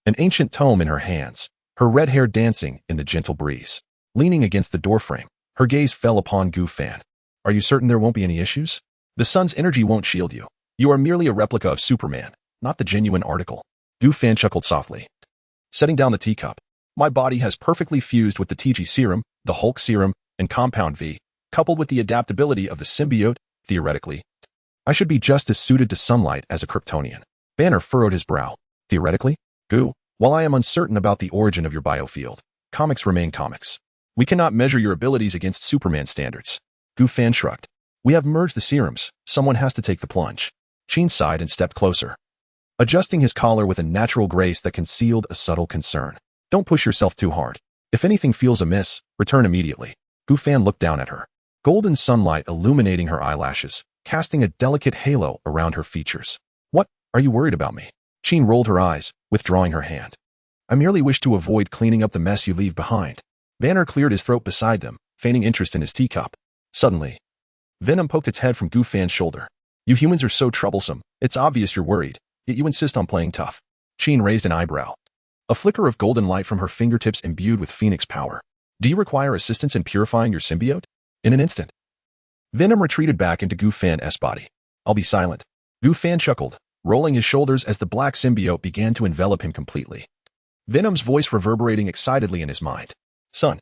an ancient tome in her hands, her red hair dancing in the gentle breeze. Leaning against the doorframe, her gaze fell upon Gu Fan. Are you certain there won't be any issues? The sun's energy won't shield you. You are merely a replica of Superman, not the genuine article. Gu Fan chuckled softly, setting down the teacup. My body has perfectly fused with the TG serum, the Hulk serum, and Compound V, coupled with the adaptability of the symbiote. Theoretically, I should be just as suited to sunlight as a Kryptonian. Banner furrowed his brow. Theoretically? Gu, while I am uncertain about the origin of your biofield, comics remain comics. We cannot measure your abilities against Superman standards. Gu Fan shrugged. We have merged the serums. Someone has to take the plunge. Jean sighed and stepped closer, adjusting his collar with a natural grace that concealed a subtle concern. Don't push yourself too hard. If anything feels amiss, return immediately. Gu Fan looked down at her, golden sunlight illuminating her eyelashes, casting a delicate halo around her features. What? Are you worried about me? Jean rolled her eyes, withdrawing her hand. I merely wish to avoid cleaning up the mess you leave behind. Banner cleared his throat beside them, feigning interest in his teacup. Suddenly, Venom poked its head from Gu Fan's shoulder. You humans are so troublesome. It's obvious you're worried, yet you insist on playing tough. Jean raised an eyebrow, a flicker of golden light from her fingertips imbued with Phoenix power. Do you require assistance in purifying your symbiote? In an instant, Venom retreated back into Gu Fan's body. I'll be silent. Gu Fan chuckled, rolling his shoulders as the black symbiote began to envelop him completely. Venom's voice reverberating excitedly in his mind. Son.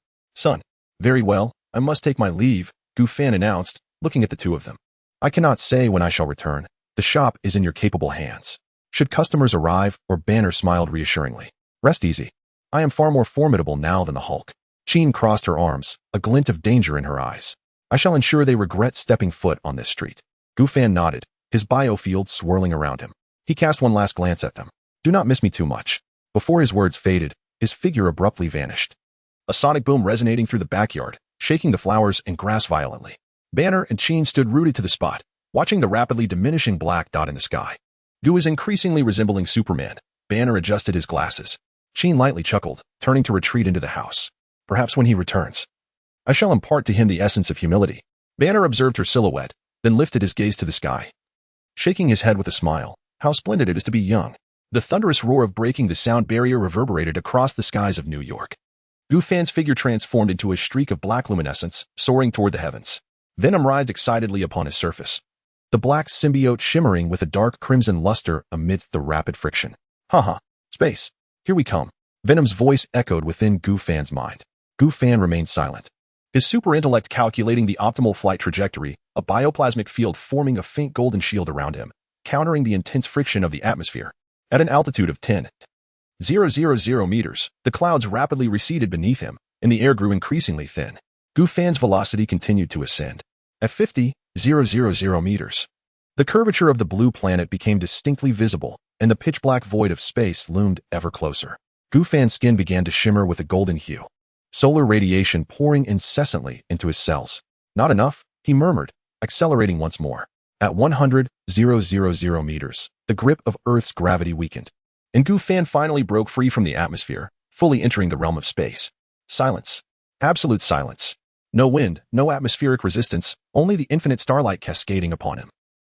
Very well, I must take my leave, Gu Fan announced, looking at the two of them. I cannot say when I shall return. The shop is in your capable hands. Should customers arrive, or Banner smiled reassuringly. Rest easy. I am far more formidable now than the Hulk. Jean crossed her arms, a glint of danger in her eyes. I shall ensure they regret stepping foot on this street. Gu Fan nodded, his biofield swirling around him. He cast one last glance at them. Do not miss me too much. Before his words faded, his figure abruptly vanished. A sonic boom resonating through the backyard, shaking the flowers and grass violently. Banner and Jean stood rooted to the spot, watching the rapidly diminishing black dot in the sky. Gu was increasingly resembling Superman. Banner adjusted his glasses. Jean lightly chuckled, turning to retreat into the house. Perhaps when he returns, I shall impart to him the essence of humility. Banner observed her silhouette, then lifted his gaze to the sky, shaking his head with a smile. How splendid it is to be young. The thunderous roar of breaking the sound barrier reverberated across the skies of New York. Gu Fan's figure transformed into a streak of black luminescence, soaring toward the heavens. Venom writhed excitedly upon his surface, the black symbiote shimmering with a dark crimson luster amidst the rapid friction. Haha, space. Here we come. Venom's voice echoed within Gu Fan's mind. Gu Fan remained silent, his super intellect calculating the optimal flight trajectory, a bioplasmic field forming a faint golden shield around him, countering the intense friction of the atmosphere. At an altitude of 10 000 meters. The clouds rapidly receded beneath him, and the air grew increasingly thin. Gu Fan's velocity continued to ascend. At 50,000 meters, the curvature of the blue planet became distinctly visible, and the pitch-black void of space loomed ever closer. Gu Fan's skin began to shimmer with a golden hue, solar radiation pouring incessantly into his cells. Not enough, he murmured, accelerating once more. At 100,000 meters, the grip of Earth's gravity weakened, and Gu Fan finally broke free from the atmosphere, fully entering the realm of space. Silence. Absolute silence. No wind, no atmospheric resistance, only the infinite starlight cascading upon him.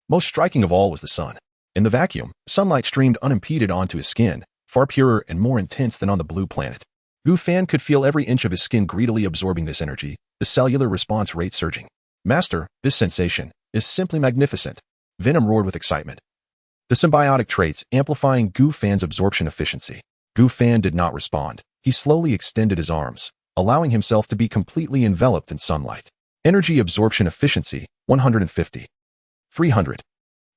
Most striking of all was the sun. In the vacuum, sunlight streamed unimpeded onto his skin, far purer and more intense than on the blue planet. Gu Fan could feel every inch of his skin greedily absorbing this energy, the cellular response rate surging. Master, this sensation is simply magnificent. Venom roared with excitement, the symbiotic traits amplifying Gu Fan's absorption efficiency. Gu Fan did not respond. He slowly extended his arms, allowing himself to be completely enveloped in sunlight. Energy absorption efficiency, 150. 300.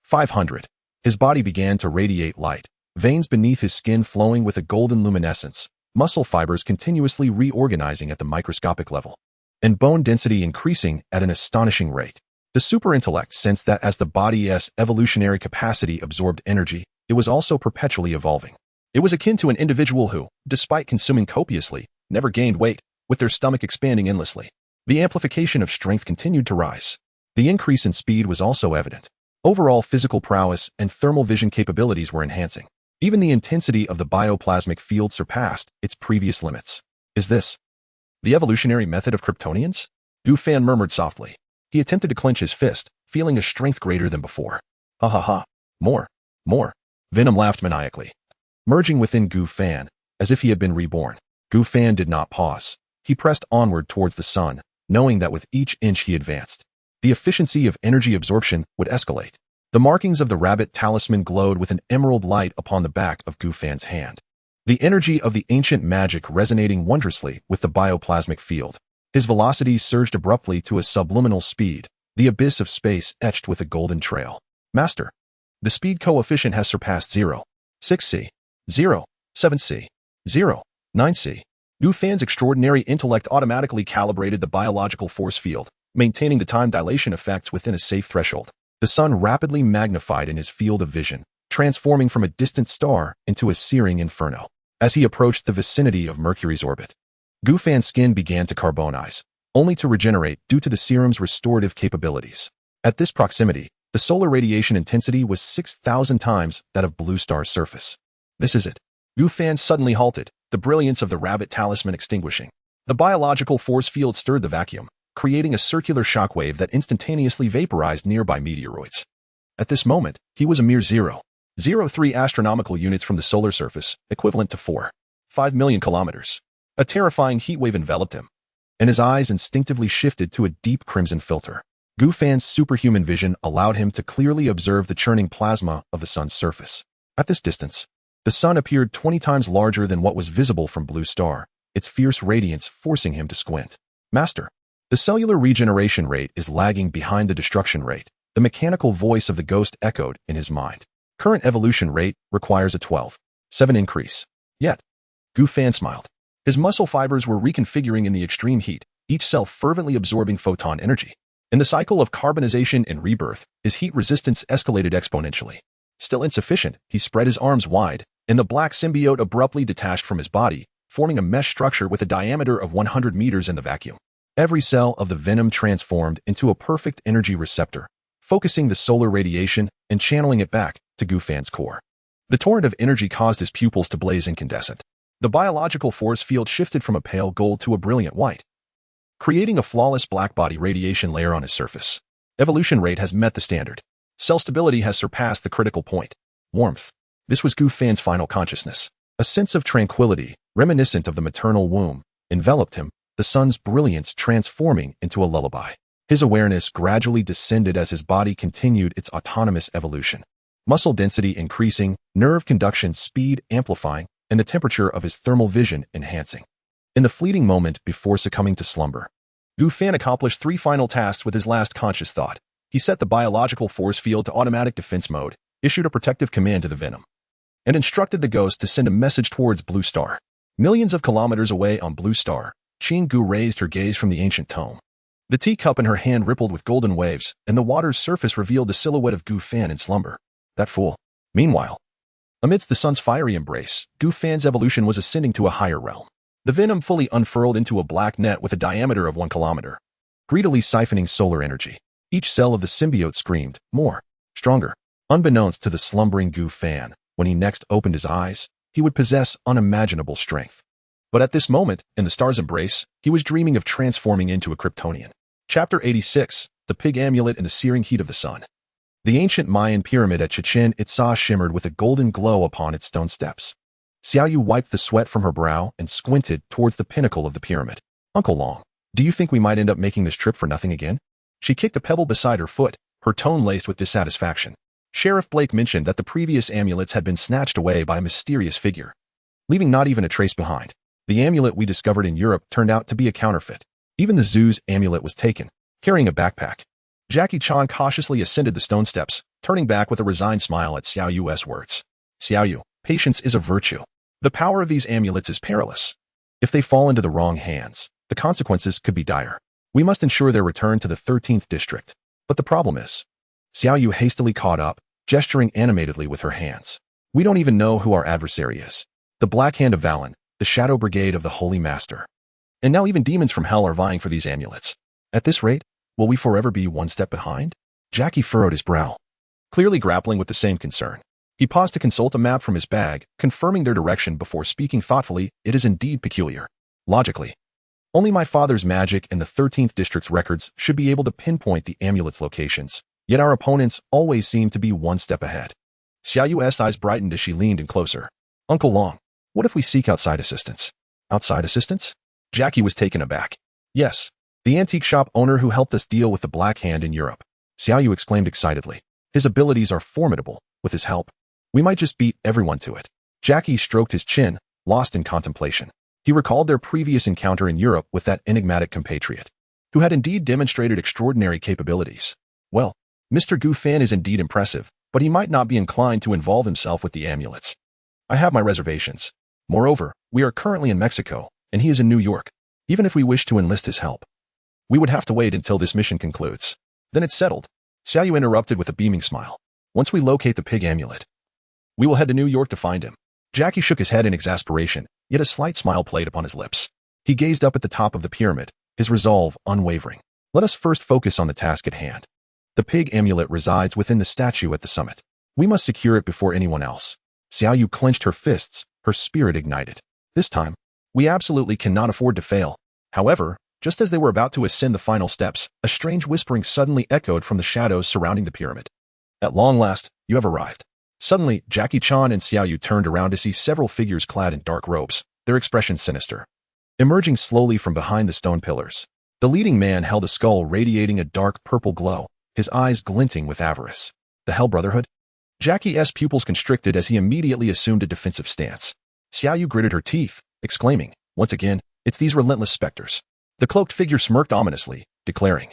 500. His body began to radiate light, veins beneath his skin flowing with a golden luminescence, muscle fibers continuously reorganizing at the microscopic level, and bone density increasing at an astonishing rate. The superintellect sensed that as the body's evolutionary capacity absorbed energy, it was also perpetually evolving. It was akin to an individual who, despite consuming copiously, never gained weight, with their stomach expanding endlessly. The amplification of strength continued to rise. The increase in speed was also evident. Overall physical prowess and thermal vision capabilities were enhancing. Even the intensity of the bioplasmic field surpassed its previous limits. Is this the evolutionary method of Kryptonians? Gu Fan murmured softly. He attempted to clench his fist, feeling a strength greater than before. Ha ha ha. More. More. Venom laughed maniacally, merging within Gu Fan, as if he had been reborn. Gu Fan did not pause. He pressed onward towards the sun, knowing that with each inch he advanced, the efficiency of energy absorption would escalate. The markings of the rabbit talisman glowed with an emerald light upon the back of Gu Fan's hand, the energy of the ancient magic resonating wondrously with the bioplasmic field. His velocity surged abruptly to a subliminal speed, the abyss of space etched with a golden trail. Master, the speed coefficient has surpassed 0. 6c. 0. 7c. 0. 9c. Gu Fan's extraordinary intellect automatically calibrated the biological force field, maintaining the time dilation effects within a safe threshold. The sun rapidly magnified in his field of vision, transforming from a distant star into a searing inferno. As he approached the vicinity of Mercury's orbit, Gu Fan's skin began to carbonize, only to regenerate due to the serum's restorative capabilities. At this proximity, the solar radiation intensity was 6,000 times that of Blue Star's surface. This is it. Gu Fan suddenly halted, the brilliance of the rabbit talisman extinguishing. The biological force field stirred the vacuum, creating a circular shockwave that instantaneously vaporized nearby meteoroids. At this moment, he was a mere 0.03 astronomical units from the solar surface, equivalent to 4.5 million kilometers. A terrifying heatwave enveloped him, and his eyes instinctively shifted to a deep crimson filter. Gu Fan's superhuman vision allowed him to clearly observe the churning plasma of the sun's surface. At this distance, the sun appeared 20 times larger than what was visible from Blue Star, its fierce radiance forcing him to squint. Master, the cellular regeneration rate is lagging behind the destruction rate, the mechanical voice of the ghost echoed in his mind. Current evolution rate requires a 12.7 increase. Yet, Gu Fan smiled. His muscle fibers were reconfiguring in the extreme heat, each cell fervently absorbing photon energy. In the cycle of carbonization and rebirth, his heat resistance escalated exponentially. Still insufficient, he spread his arms wide, and the black symbiote abruptly detached from his body, forming a mesh structure with a diameter of 100 meters in the vacuum. Every cell of the venom transformed into a perfect energy receptor, focusing the solar radiation and channeling it back to Gu Fan's core. The torrent of energy caused his pupils to blaze incandescent. The biological force field shifted from a pale gold to a brilliant white, creating a flawless blackbody radiation layer on his surface. Evolution rate has met the standard. Cell stability has surpassed the critical point. Warmth. This was Gu Fan's final consciousness. A sense of tranquility, reminiscent of the maternal womb, enveloped him, the sun's brilliance transforming into a lullaby. His awareness gradually descended as his body continued its autonomous evolution. Muscle density increasing, nerve conduction speed amplifying, and the temperature of his thermal vision enhancing. In the fleeting moment before succumbing to slumber, Gu Fan accomplished 3 final tasks with his last conscious thought. He set the biological force field to automatic defense mode, issued a protective command to the venom, and instructed the ghost to send a message towards Blue Star. Millions of kilometers away on Blue Star, Gu raised her gaze from the ancient tome. The teacup in her hand rippled with golden waves, and the water's surface revealed the silhouette of Gu Fan in slumber. That fool. Meanwhile, amidst the sun's fiery embrace, Gu Fan's evolution was ascending to a higher realm. The venom fully unfurled into a black net with a diameter of 1 kilometer, greedily siphoning solar energy. Each cell of the symbiote screamed, more, stronger. Unbeknownst to the slumbering Gu Fan, when he next opened his eyes, he would possess unimaginable strength. But at this moment, in the star's embrace, he was dreaming of transforming into a Kryptonian. Chapter 86, The Pig Amulet in the Searing Heat of the Sun. The ancient Mayan pyramid at Chichen Itza shimmered with a golden glow upon its stone steps. Xiaoyu wiped the sweat from her brow and squinted towards the pinnacle of the pyramid. Uncle Long, do you think we might end up making this trip for nothing again? She kicked a pebble beside her foot, her tone laced with dissatisfaction. Sheriff Blake mentioned that the previous amulets had been snatched away by a mysterious figure, leaving not even a trace behind. The amulet we discovered in Europe turned out to be a counterfeit. Even the zoo's amulet was taken, carrying a backpack. Jackie Chan cautiously ascended the stone steps, turning back with a resigned smile at Xiaoyu's words. Xiaoyu, patience is a virtue. The power of these amulets is perilous. If they fall into the wrong hands, the consequences could be dire. We must ensure their return to the 13th district. But the problem is, Xiaoyu hastily caught up, gesturing animatedly with her hands. We don't even know who our adversary is. The Black Hand of Valen, the Shadow Brigade of the Holy Master. And now even demons from hell are vying for these amulets. At this rate, will we forever be one step behind? Jackie furrowed his brow, clearly grappling with the same concern. He paused to consult a map from his bag, confirming their direction before speaking thoughtfully. It is indeed peculiar. Logically, only my father's magic and the 13th district's records should be able to pinpoint the amulet's locations, yet our opponents always seem to be one step ahead. Xiaoyu's eyes brightened as she leaned in closer. Uncle Long, what if we seek outside assistance? Outside assistance? Jackie was taken aback. Yes, the antique shop owner who helped us deal with the Black Hand in Europe. Xiaoyu exclaimed excitedly. His abilities are formidable. With his help, we might just beat everyone to it. Jackie stroked his chin, lost in contemplation. He recalled their previous encounter in Europe with that enigmatic compatriot, who had indeed demonstrated extraordinary capabilities. Well, Mr. Gu Fan is indeed impressive, but he might not be inclined to involve himself with the amulets. I have my reservations. Moreover, we are currently in Mexico, and he is in New York. Even if we wish to enlist his help, we would have to wait until this mission concludes. Then it's settled. Xiaoyu interrupted with a beaming smile. Once we locate the pig amulet, we will head to New York to find him. Jackie shook his head in exasperation, yet a slight smile played upon his lips. He gazed up at the top of the pyramid, his resolve unwavering. Let us first focus on the task at hand. The pig amulet resides within the statue at the summit. We must secure it before anyone else. Xiaoyu clenched her fists, her spirit ignited. This time, we absolutely cannot afford to fail. However, just as they were about to ascend the final steps, a strange whispering suddenly echoed from the shadows surrounding the pyramid. At long last, you have arrived. Suddenly, Jackie Chan and Xiaoyu turned around to see several figures clad in dark robes, their expressions sinister. Emerging slowly from behind the stone pillars, the leading man held a skull radiating a dark purple glow, his eyes glinting with avarice. The Hell Brotherhood? Jackie's pupils constricted as he immediately assumed a defensive stance. Xiaoyu gritted her teeth, exclaiming, once again, it's these relentless specters. The cloaked figure smirked ominously, declaring,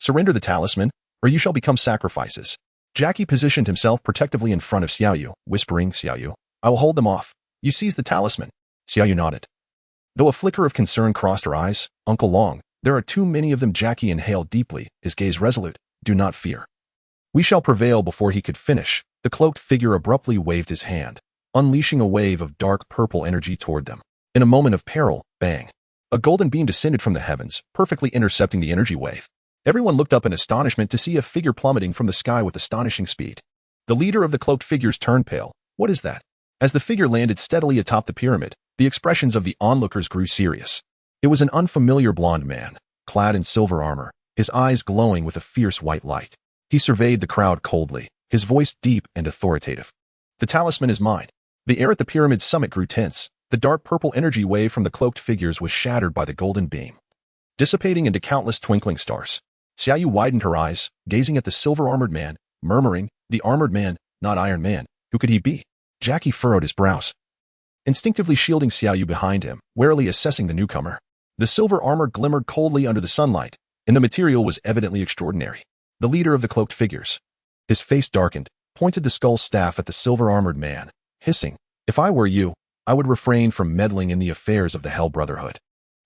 surrender the talisman, or you shall become sacrifices. Jackie positioned himself protectively in front of Xiaoyu, whispering, Xiaoyu, I will hold them off. You seize the talisman. Xiaoyu nodded. Though a flicker of concern crossed her eyes, Uncle Long, there are too many of them. Jackie inhaled deeply, his gaze resolute. Do not fear. We shall prevail. Before he could finish, the cloaked figure abruptly waved his hand, unleashing a wave of dark purple energy toward them. In a moment of peril, bang! A golden beam descended from the heavens, perfectly intercepting the energy wave. Everyone looked up in astonishment to see a figure plummeting from the sky with astonishing speed. The leader of the cloaked figures turned pale. What is that? As the figure landed steadily atop the pyramid, the expressions of the onlookers grew serious. It was an unfamiliar blond man, clad in silver armor, his eyes glowing with a fierce white light. He surveyed the crowd coldly, his voice deep and authoritative. The talisman is mine. The air at the pyramid's summit grew tense. The dark purple energy wave from the cloaked figures was shattered by the golden beam, dissipating into countless twinkling stars. Xiaoyu widened her eyes, gazing at the silver-armored man, murmuring, the armored man, not Iron Man. Who could he be? Jackie furrowed his brows, instinctively shielding Xiaoyu behind him, warily assessing the newcomer. The silver armor glimmered coldly under the sunlight, and the material was evidently extraordinary. The leader of the cloaked figures. His face darkened, pointed the skull staff at the silver-armored man, hissing, "If I were you, I would refrain from meddling in the affairs of the Hell Brotherhood."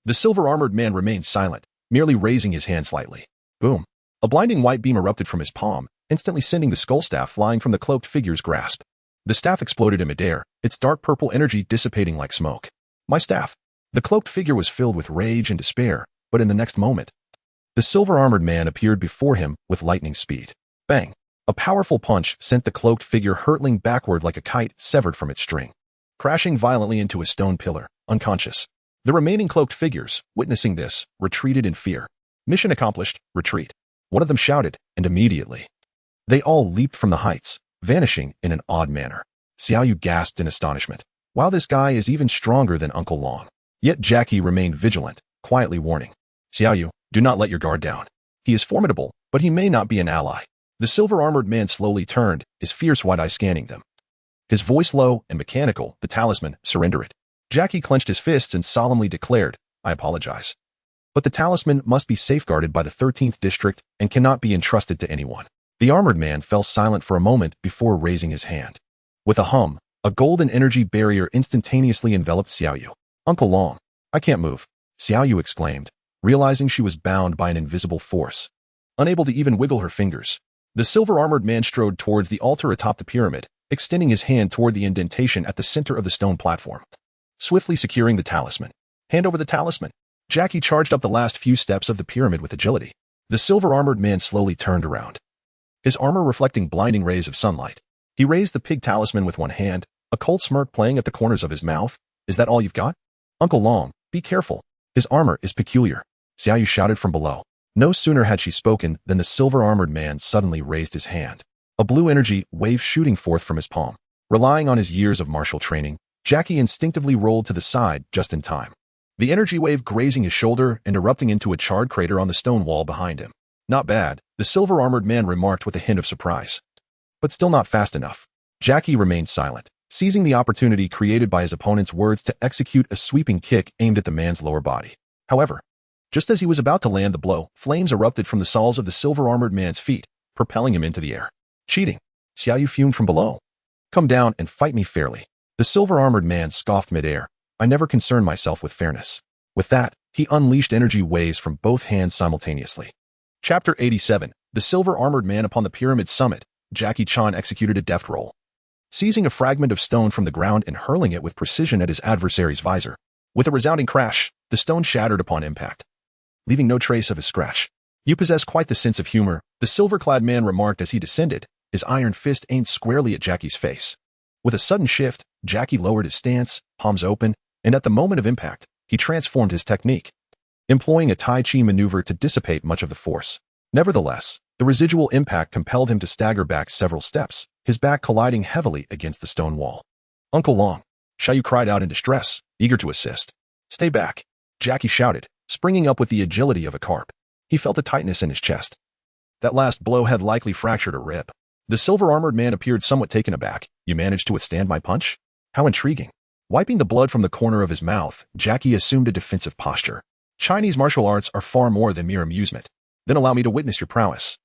The silver-armored man remained silent, merely raising his hand slightly. Boom. A blinding white beam erupted from his palm, instantly sending the skull staff flying from the cloaked figure's grasp. The staff exploded in midair, its dark purple energy dissipating like smoke. "My staff!" The cloaked figure was filled with rage and despair, but in the next moment, the silver-armored man appeared before him with lightning speed. Bang! A powerful punch sent the cloaked figure hurtling backward like a kite severed from its string, crashing violently into a stone pillar, unconscious. The remaining cloaked figures, witnessing this, retreated in fear. "Mission accomplished, retreat," one of them shouted, and immediately, they all leaped from the heights, vanishing in an odd manner. Xiaoyu gasped in astonishment. "Wow, this guy is even stronger than Uncle Long." Yet Jackie remained vigilant, quietly warning, "Xiaoyu, do not let your guard down. He is formidable, but he may not be an ally." The silver-armored man slowly turned, his fierce white eyes scanning them. His voice low and mechanical, "The talisman, surrender it." Jackie clenched his fists and solemnly declared, "I apologize. But the talisman must be safeguarded by the 13th District and cannot be entrusted to anyone." The armored man fell silent for a moment before raising his hand. With a hum, a golden energy barrier instantaneously enveloped Xiaoyu. "Uncle Long, I can't move," Xiaoyu exclaimed, realizing she was bound by an invisible force. Unable to even wiggle her fingers, the silver-armored man strode towards the altar atop the pyramid, extending his hand toward the indentation at the center of the stone platform, swiftly securing the talisman. "Hand over the talisman." Jackie charged up the last few steps of the pyramid with agility. The silver-armored man slowly turned around, his armor reflecting blinding rays of sunlight. He raised the pig talisman with one hand, a cold smirk playing at the corners of his mouth. "Is that all you've got? Uncle Long, be careful. His armor is peculiar," Xiaoyu shouted from below. No sooner had she spoken than the silver-armored man suddenly raised his hand, a blue energy wave shooting forth from his palm. Relying on his years of martial training, Jackie instinctively rolled to the side just in time, the energy wave grazing his shoulder and erupting into a charred crater on the stone wall behind him. "Not bad," the silver-armored man remarked with a hint of surprise. "But still not fast enough." Jackie remained silent, seizing the opportunity created by his opponent's words to execute a sweeping kick aimed at the man's lower body. However, just as he was about to land the blow, flames erupted from the soles of the silver-armored man's feet, propelling him into the air. "Cheating," Xiaoyu fumed from below. "Come down and fight me fairly." The silver-armored man scoffed midair. "I never concern myself with fairness." With that, he unleashed energy waves from both hands simultaneously. Chapter 87. The silver-armored man upon the pyramid summit. Jackie Chan executed a deft roll, seizing a fragment of stone from the ground and hurling it with precision at his adversary's visor. With a resounding crash, the stone shattered upon impact, leaving no trace of his scratch. "You possess quite the sense of humor," the silver-clad man remarked as he descended, his iron fist aimed squarely at Jackie's face. With a sudden shift, Jackie lowered his stance, palms open, and at the moment of impact, he transformed his technique, employing a Tai Chi maneuver to dissipate much of the force. Nevertheless, the residual impact compelled him to stagger back several steps, his back colliding heavily against the stone wall. "Uncle Long," Xiaoyu cried out in distress, eager to assist. "Stay back," Jackie shouted, springing up with the agility of a carp. He felt a tightness in his chest. That last blow had likely fractured a rib. The silver-armored man appeared somewhat taken aback. "You managed to withstand my punch? How intriguing." Wiping the blood from the corner of his mouth, Jackie assumed a defensive posture. "Chinese martial arts are far more than mere amusement. Then allow me to witness your prowess."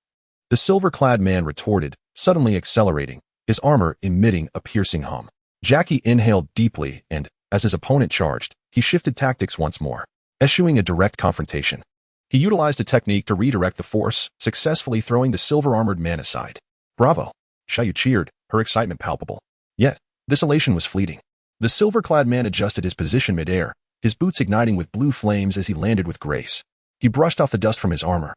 The silver-clad man retorted, suddenly accelerating, his armor emitting a piercing hum. Jackie inhaled deeply and, as his opponent charged, he shifted tactics once more, eschewing a direct confrontation. He utilized a technique to redirect the force, successfully throwing the silver-armored man aside. "Bravo!" Xiaoyu cheered, her excitement palpable. Yet, this elation was fleeting. The silver-clad man adjusted his position midair, his boots igniting with blue flames as he landed with grace. He brushed off the dust from his armor,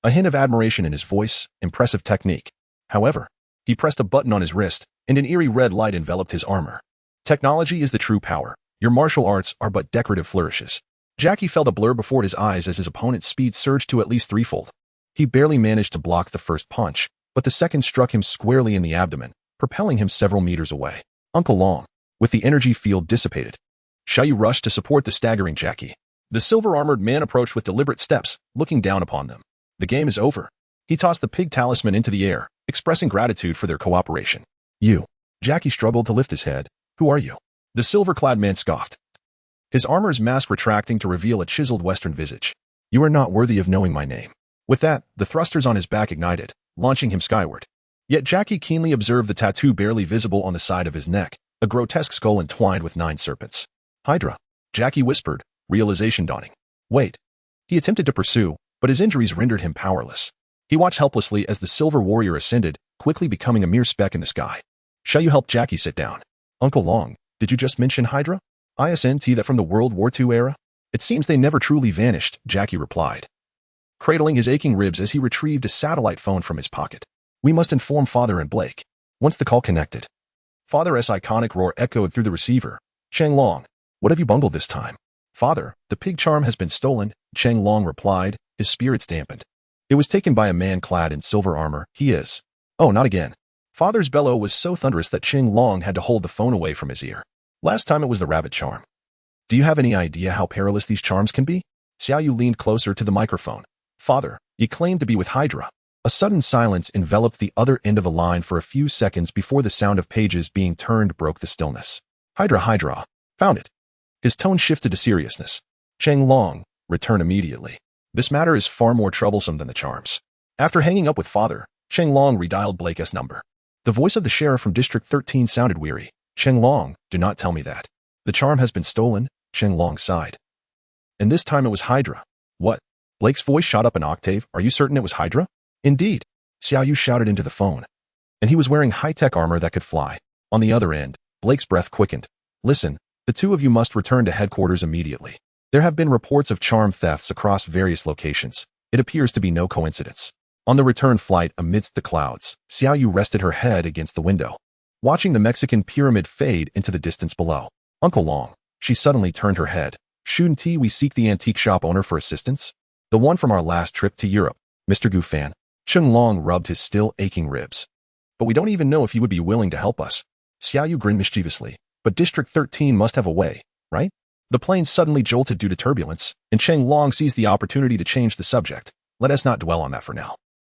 a hint of admiration in his voice, impressive technique. However, he pressed a button on his wrist, and an eerie red light enveloped his armor. "Technology is the true power. Your martial arts are but decorative flourishes." Jackie felt a blur before his eyes as his opponent's speed surged to at least threefold. He barely managed to block the first punch, but the second struck him squarely in the abdomen, propelling him several meters away. "Uncle Long," with the energy field dissipated, Xiaoyu rushed to support the staggering Jackie. The silver-armored man approached with deliberate steps, looking down upon them. "The game is over." He tossed the pig talisman into the air, expressing gratitude for their cooperation. "You." Jackie struggled to lift his head. "Who are you?" The silver-clad man scoffed, his armor's mask retracting to reveal a chiseled western visage. "You are not worthy of knowing my name." With that, the thrusters on his back ignited, launching him skyward. Yet Jackie keenly observed the tattoo barely visible on the side of his neck, a grotesque skull entwined with 9 serpents. Hydra, Jackie whispered, realization dawning. Wait. He attempted to pursue, but his injuries rendered him powerless. He watched helplessly as the silver warrior ascended, quickly becoming a mere speck in the sky. Shall you help Jackie sit down? Uncle Long, did you just mention Hydra? ISNT that from the World War II era? It seems they never truly vanished, Jackie replied, cradling his aching ribs as he retrieved a satellite phone from his pocket. We must inform Father and Blake. Once the call connected, Father's iconic roar echoed through the receiver. Cheng Long, what have you bungled this time? Father, the pig charm has been stolen, Cheng Long replied, his spirits dampened. It was taken by a man clad in silver armor. He is. Oh, not again. Father's bellow was so thunderous that Cheng Long had to hold the phone away from his ear. Last time it was the rabbit charm. Do you have any idea how perilous these charms can be? Xiaoyu leaned closer to the microphone. Father, you claimed to be with Hydra. A sudden silence enveloped the other end of the line for a few seconds before the sound of pages being turned broke the stillness. Hydra. Found it. His tone shifted to seriousness. Cheng Long, return immediately. This matter is far more troublesome than the charms. After hanging up with Father, Cheng Long redialed Blake's number. The voice of the sheriff from District 13 sounded weary. Cheng Long, do not tell me that. The charm has been stolen, Cheng Long sighed. And this time it was Hydra. What? Blake's voice shot up an octave. Are you certain it was Hydra? Indeed, Xiaoyu shouted into the phone. And he was wearing high-tech armor that could fly. On the other end, Blake's breath quickened. Listen, the two of you must return to headquarters immediately. There have been reports of charm thefts across various locations. It appears to be no coincidence. On the return flight amidst the clouds, Xiaoyu rested her head against the window, watching the Mexican pyramid fade into the distance below. Uncle Long, she suddenly turned her head. Shouldn't we seek the antique shop owner for assistance? The one from our last trip to Europe, Mr. Gufan. Cheng Long rubbed his still aching ribs. But we don't even know if he would be willing to help us. Xiaoyu grinned mischievously. But District 13 must have a way, right? The plane suddenly jolted due to turbulence, and Cheng Long seized the opportunity to change the subject. Let us not dwell on that for now.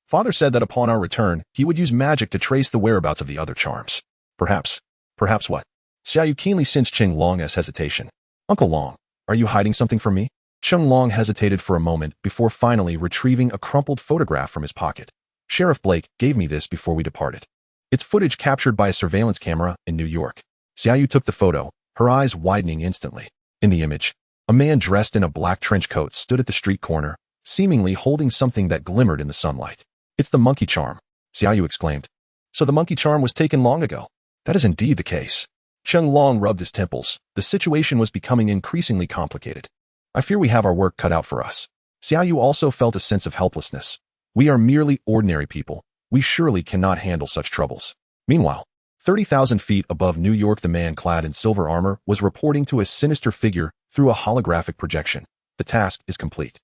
Father said that upon our return, he would use magic to trace the whereabouts of the other charms. Perhaps what? Xiaoyu keenly sensed Cheng Long's hesitation. Uncle Long, are you hiding something from me? Cheng Long hesitated for a moment before finally retrieving a crumpled photograph from his pocket. Sheriff Blake gave me this before we departed. It's footage captured by a surveillance camera in New York. Xiaoyu took the photo, her eyes widening instantly. In the image, a man dressed in a black trench coat stood at the street corner, seemingly holding something that glimmered in the sunlight. It's the monkey charm, Xiaoyu exclaimed. So the monkey charm was taken long ago. That is indeed the case. Cheng Long rubbed his temples. The situation was becoming increasingly complicated. I fear we have our work cut out for us. Xiaoyu also felt a sense of helplessness. We are merely ordinary people. We surely cannot handle such troubles. Meanwhile, 30,000 feet above New York, the man clad in silver armor was reporting to a sinister figure through a holographic projection. The task is complete.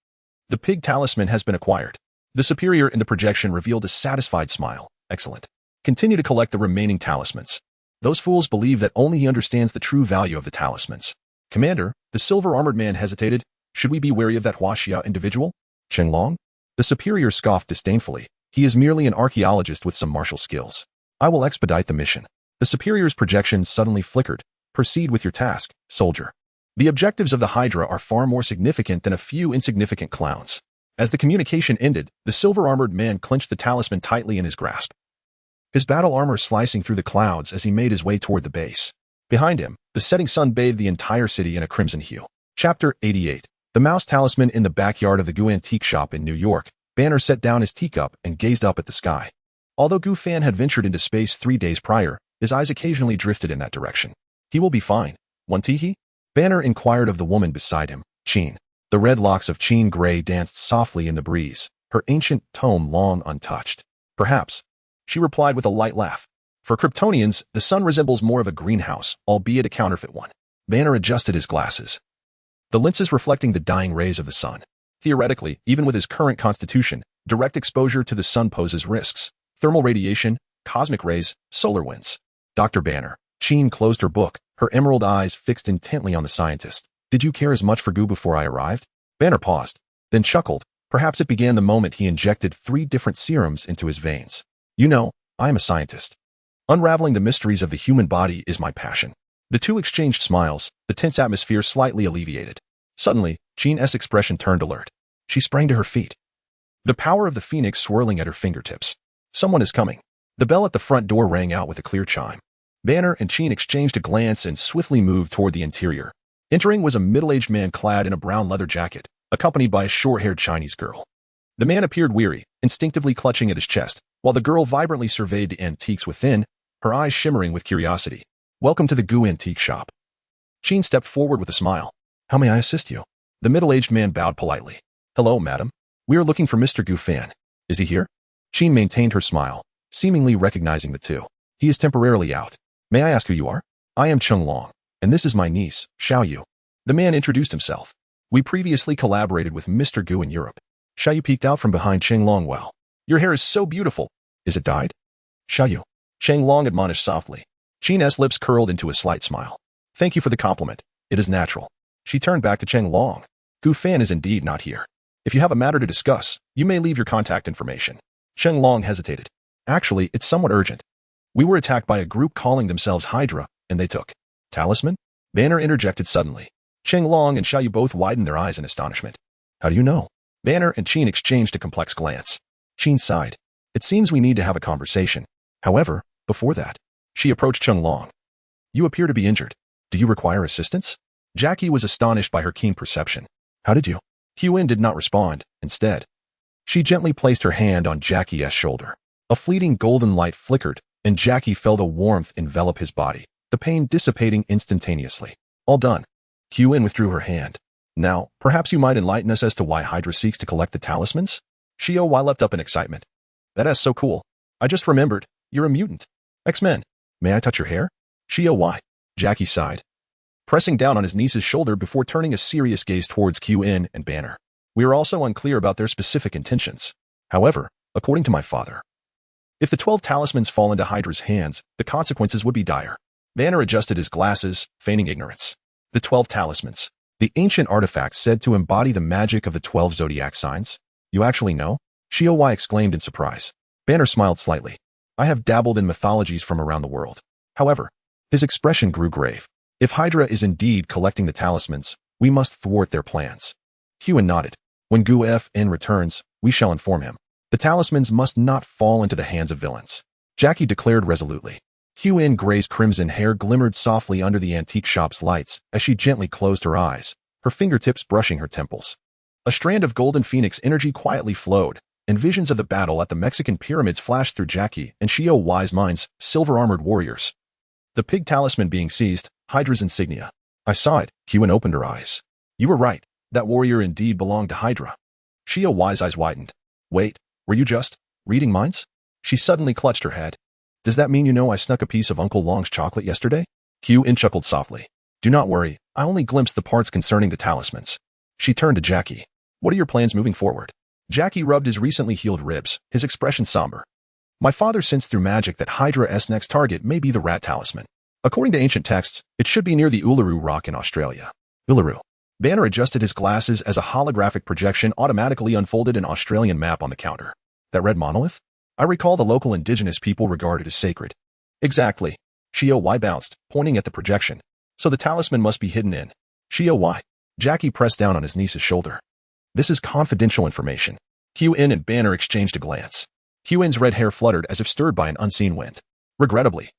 The pig talisman has been acquired. The superior in the projection revealed a satisfied smile. Excellent. Continue to collect the remaining talismans. Those fools believe that only he understands the true value of the talismans. Commander, the silver-armored man hesitated. Should we be wary of that Huaxia individual? Cheng Long? The superior scoffed disdainfully. He is merely an archaeologist with some martial skills. I will expedite the mission. The superior's projection suddenly flickered. Proceed with your task, soldier. The objectives of the Hydra are far more significant than a few insignificant clowns. As the communication ended, the silver-armored man clenched the talisman tightly in his grasp. His battle armor slicing through the clouds as he made his way toward the base. Behind him, the setting sun bathed the entire city in a crimson hue. Chapter 88. The mouse talisman in the backyard of the Gu Antique Shop in New York. Banner set down his teacup and gazed up at the sky. Although Gu Fan had ventured into space 3 days prior, his eyes occasionally drifted in that direction. He will be fine, won't he? Banner inquired of the woman beside him, Chin. The red locks of Chin Gray danced softly in the breeze, her ancient tome long untouched. Perhaps, she replied with a light laugh. For Kryptonians, the sun resembles more of a greenhouse, albeit a counterfeit one. Banner adjusted his glasses, the lenses reflecting the dying rays of the sun. Theoretically, even with his current constitution, direct exposure to the sun poses risks. Thermal radiation, cosmic rays, solar winds. Dr. Banner. Chin closed her book, her emerald eyes fixed intently on the scientist. Did you care as much for Gu before I arrived? Banner paused, then chuckled. Perhaps it began the moment he injected 3 different serums into his veins. You know, I am a scientist. Unraveling the mysteries of the human body is my passion. The two exchanged smiles, the tense atmosphere slightly alleviated. Suddenly, Chin's expression turned alert. She sprang to her feet, the power of the phoenix swirling at her fingertips. Someone is coming. The bell at the front door rang out with a clear chime. Banner and Qin exchanged a glance and swiftly moved toward the interior. Entering was a middle-aged man clad in a brown leather jacket, accompanied by a short-haired Chinese girl. The man appeared weary, instinctively clutching at his chest, while the girl vibrantly surveyed the antiques within, her eyes shimmering with curiosity. "Welcome to the Gu Antique Shop." Qin stepped forward with a smile. "How may I assist you?" The middle-aged man bowed politely. "Hello, madam. We are looking for Mr. Gu Fan. Is he here?" Qin maintained her smile, seemingly recognizing the two. "He is temporarily out. May I ask who you are?" "I am Cheng Long, and this is my niece, Xiao Yu." The man introduced himself. "We previously collaborated with Mr. Gu in Europe." Xiao Yu peeked out from behind Cheng Long. "Well, your hair is so beautiful. Is it dyed?" "Xiao Yu," Cheng Long admonished softly. Qin's lips curled into a slight smile. "Thank you for the compliment. It is natural." She turned back to Cheng Long. "Gu Fan is indeed not here. If you have a matter to discuss, you may leave your contact information." Cheng Long hesitated. "Actually, it's somewhat urgent. We were attacked by a group calling themselves Hydra, and they took Talisman?" Banner interjected suddenly. Cheng Long and Xiao Yu both widened their eyes in astonishment. "How do you know?" Banner and Qin exchanged a complex glance. Qin sighed. "It seems we need to have a conversation. However, before that," she approached Cheng Long. "You appear to be injured. Do you require assistance?" Jackie was astonished by her keen perception. "How did you?" Huan did not respond. Instead, she gently placed her hand on Jackie's shoulder. A fleeting golden light flickered, and Jackie felt a warmth envelop his body, the pain dissipating instantaneously. "All done." Huan withdrew her hand. "Now, perhaps you might enlighten us as to why Hydra seeks to collect the talismans?" Xiao Wai leapt up in excitement. "That is so cool. I just remembered, you're a mutant. X-Men. May I touch your hair?" Xiao Wai. Jackie sighed, pressing down on his niece's shoulder before turning a serious gaze towards Qin and Banner. "We are also unclear about their specific intentions. However, according to my father, if the 12 talismans fall into Hydra's hands, the consequences would be dire." Banner adjusted his glasses, feigning ignorance. The 12 talismans. The ancient artifacts said to embody the magic of the 12 zodiac signs? "You actually know?" Xiao Wai exclaimed in surprise. Banner smiled slightly. "I have dabbled in mythologies from around the world." However, his expression grew grave. "If Hydra is indeed collecting the talismans, we must thwart their plans." Huan nodded. "When Gu Fan returns, we shall inform him. The talismans must not fall into the hands of villains," Jackie declared resolutely. Huan Gray's crimson hair glimmered softly under the antique shop's lights as she gently closed her eyes, her fingertips brushing her temples. A strand of golden phoenix energy quietly flowed, and visions of the battle at the Mexican pyramids flashed through Jackie and Xiao Wai's minds, silver-armored warriors. The pig talisman being seized, Hydra's insignia. "I saw it." Huan opened her eyes. "You were right. That warrior indeed belonged to Hydra." Xiao Wai's eyes widened. "Wait, were you just reading minds?" She suddenly clutched her head. "Does that mean you know I snuck a piece of Uncle Long's chocolate yesterday?" Huan chuckled softly. "Do not worry, I only glimpsed the parts concerning the talismans." She turned to Jackie. "What are your plans moving forward?" Jackie rubbed his recently healed ribs, his expression somber. "My father sensed through magic that Hydra's next target may be the rat talisman. According to ancient texts, it should be near the Uluru Rock in Australia." Uluru. Banner adjusted his glasses as a holographic projection automatically unfolded an Australian map on the counter. "That red monolith? I recall the local indigenous people regard it as sacred." "Exactly." Xiao Wai bounced, pointing at the projection. "So the talisman must be hidden in." Xiao Wai. Jackie pressed down on his niece's shoulder. "This is confidential information." Huan and Banner exchanged a glance. Huan's red hair fluttered as if stirred by an unseen wind. "Regrettably,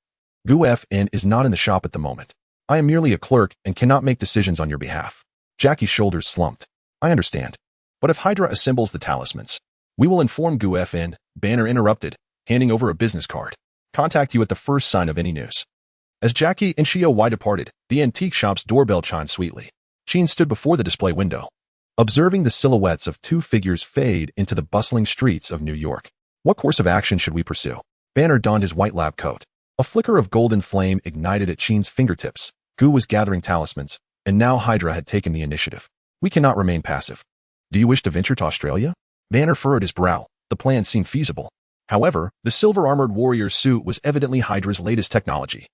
Gu Fan is not in the shop at the moment. I am merely a clerk and cannot make decisions on your behalf." Jackie's shoulders slumped. "I understand. But if Hydra assembles the talismans, we will inform Gu Fan." Banner interrupted, handing over a business card. "Contact you at the first sign of any news." As Jackie and Xiao Wai departed, the antique shop's doorbell chimed sweetly. Qin stood before the display window, observing the silhouettes of two figures fade into the bustling streets of New York. What course of action should we pursue? Banner donned his white lab coat. A flicker of golden flame ignited at Qin's fingertips. Gu was gathering talismans, and now Hydra had taken the initiative. "We cannot remain passive." "Do you wish to venture to Australia?" Banner furrowed his brow. The plan seemed feasible. However, the silver-armored warrior's suit was evidently Hydra's latest technology,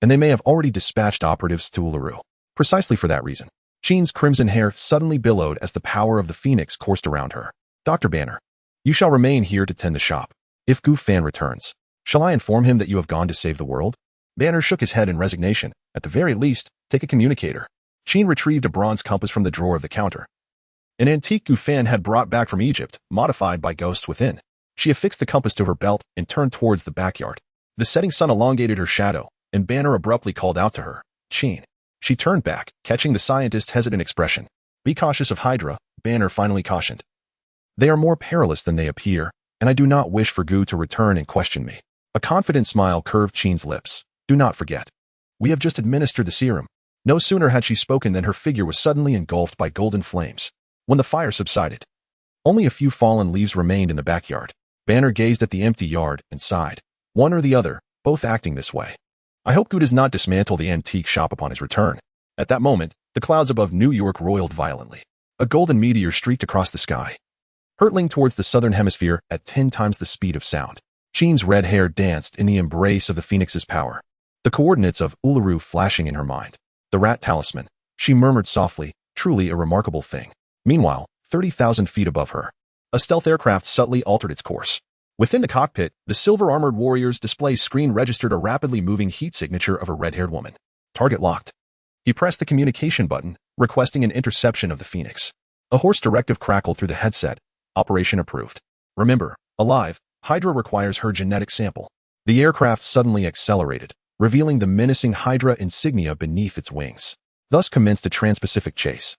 and they may have already dispatched operatives to Uluru. Precisely for that reason, Qin's crimson hair suddenly billowed as the power of the phoenix coursed around her. "Dr. Banner, you shall remain here to tend the shop. If Gu Fan returns, shall I inform him that you have gone to save the world?" Banner shook his head in resignation. "At the very least, take a communicator." Qin retrieved a bronze compass from the drawer of the counter. An antique Gu Fan had brought back from Egypt, modified by ghosts within. She affixed the compass to her belt and turned towards the backyard. The setting sun elongated her shadow, and Banner abruptly called out to her, "Sheen." She turned back, catching the scientist's hesitant expression. "Be cautious of Hydra," Banner finally cautioned. "They are more perilous than they appear, and I do not wish for Gu to return and question me." A confident smile curved Sheen's lips. "Do not forget. We have just administered the serum." No sooner had she spoken than her figure was suddenly engulfed by golden flames. When the fire subsided, only a few fallen leaves remained in the backyard. Banner gazed at the empty yard and sighed. One or the other, both acting this way. "I hope Gu does not dismantle the antique shop upon his return." At that moment, the clouds above New York roiled violently. A golden meteor streaked across the sky, hurtling towards the southern hemisphere at 10 times the speed of sound. Sheen's red hair danced in the embrace of the Phoenix's power, the coordinates of Uluru flashing in her mind. "The rat talisman," she murmured softly, "truly a remarkable thing." Meanwhile, 30,000 feet above her, a stealth aircraft subtly altered its course. Within the cockpit, the silver-armored warrior's display screen registered a rapidly moving heat signature of a red-haired woman. Target locked. He pressed the communication button, requesting an interception of the Phoenix. A hoarse directive crackled through the headset. "Operation approved. Remember, alive, Hydra requires her genetic sample." The aircraft suddenly accelerated, revealing the menacing Hydra insignia beneath its wings. Thus commenced a trans-Pacific chase.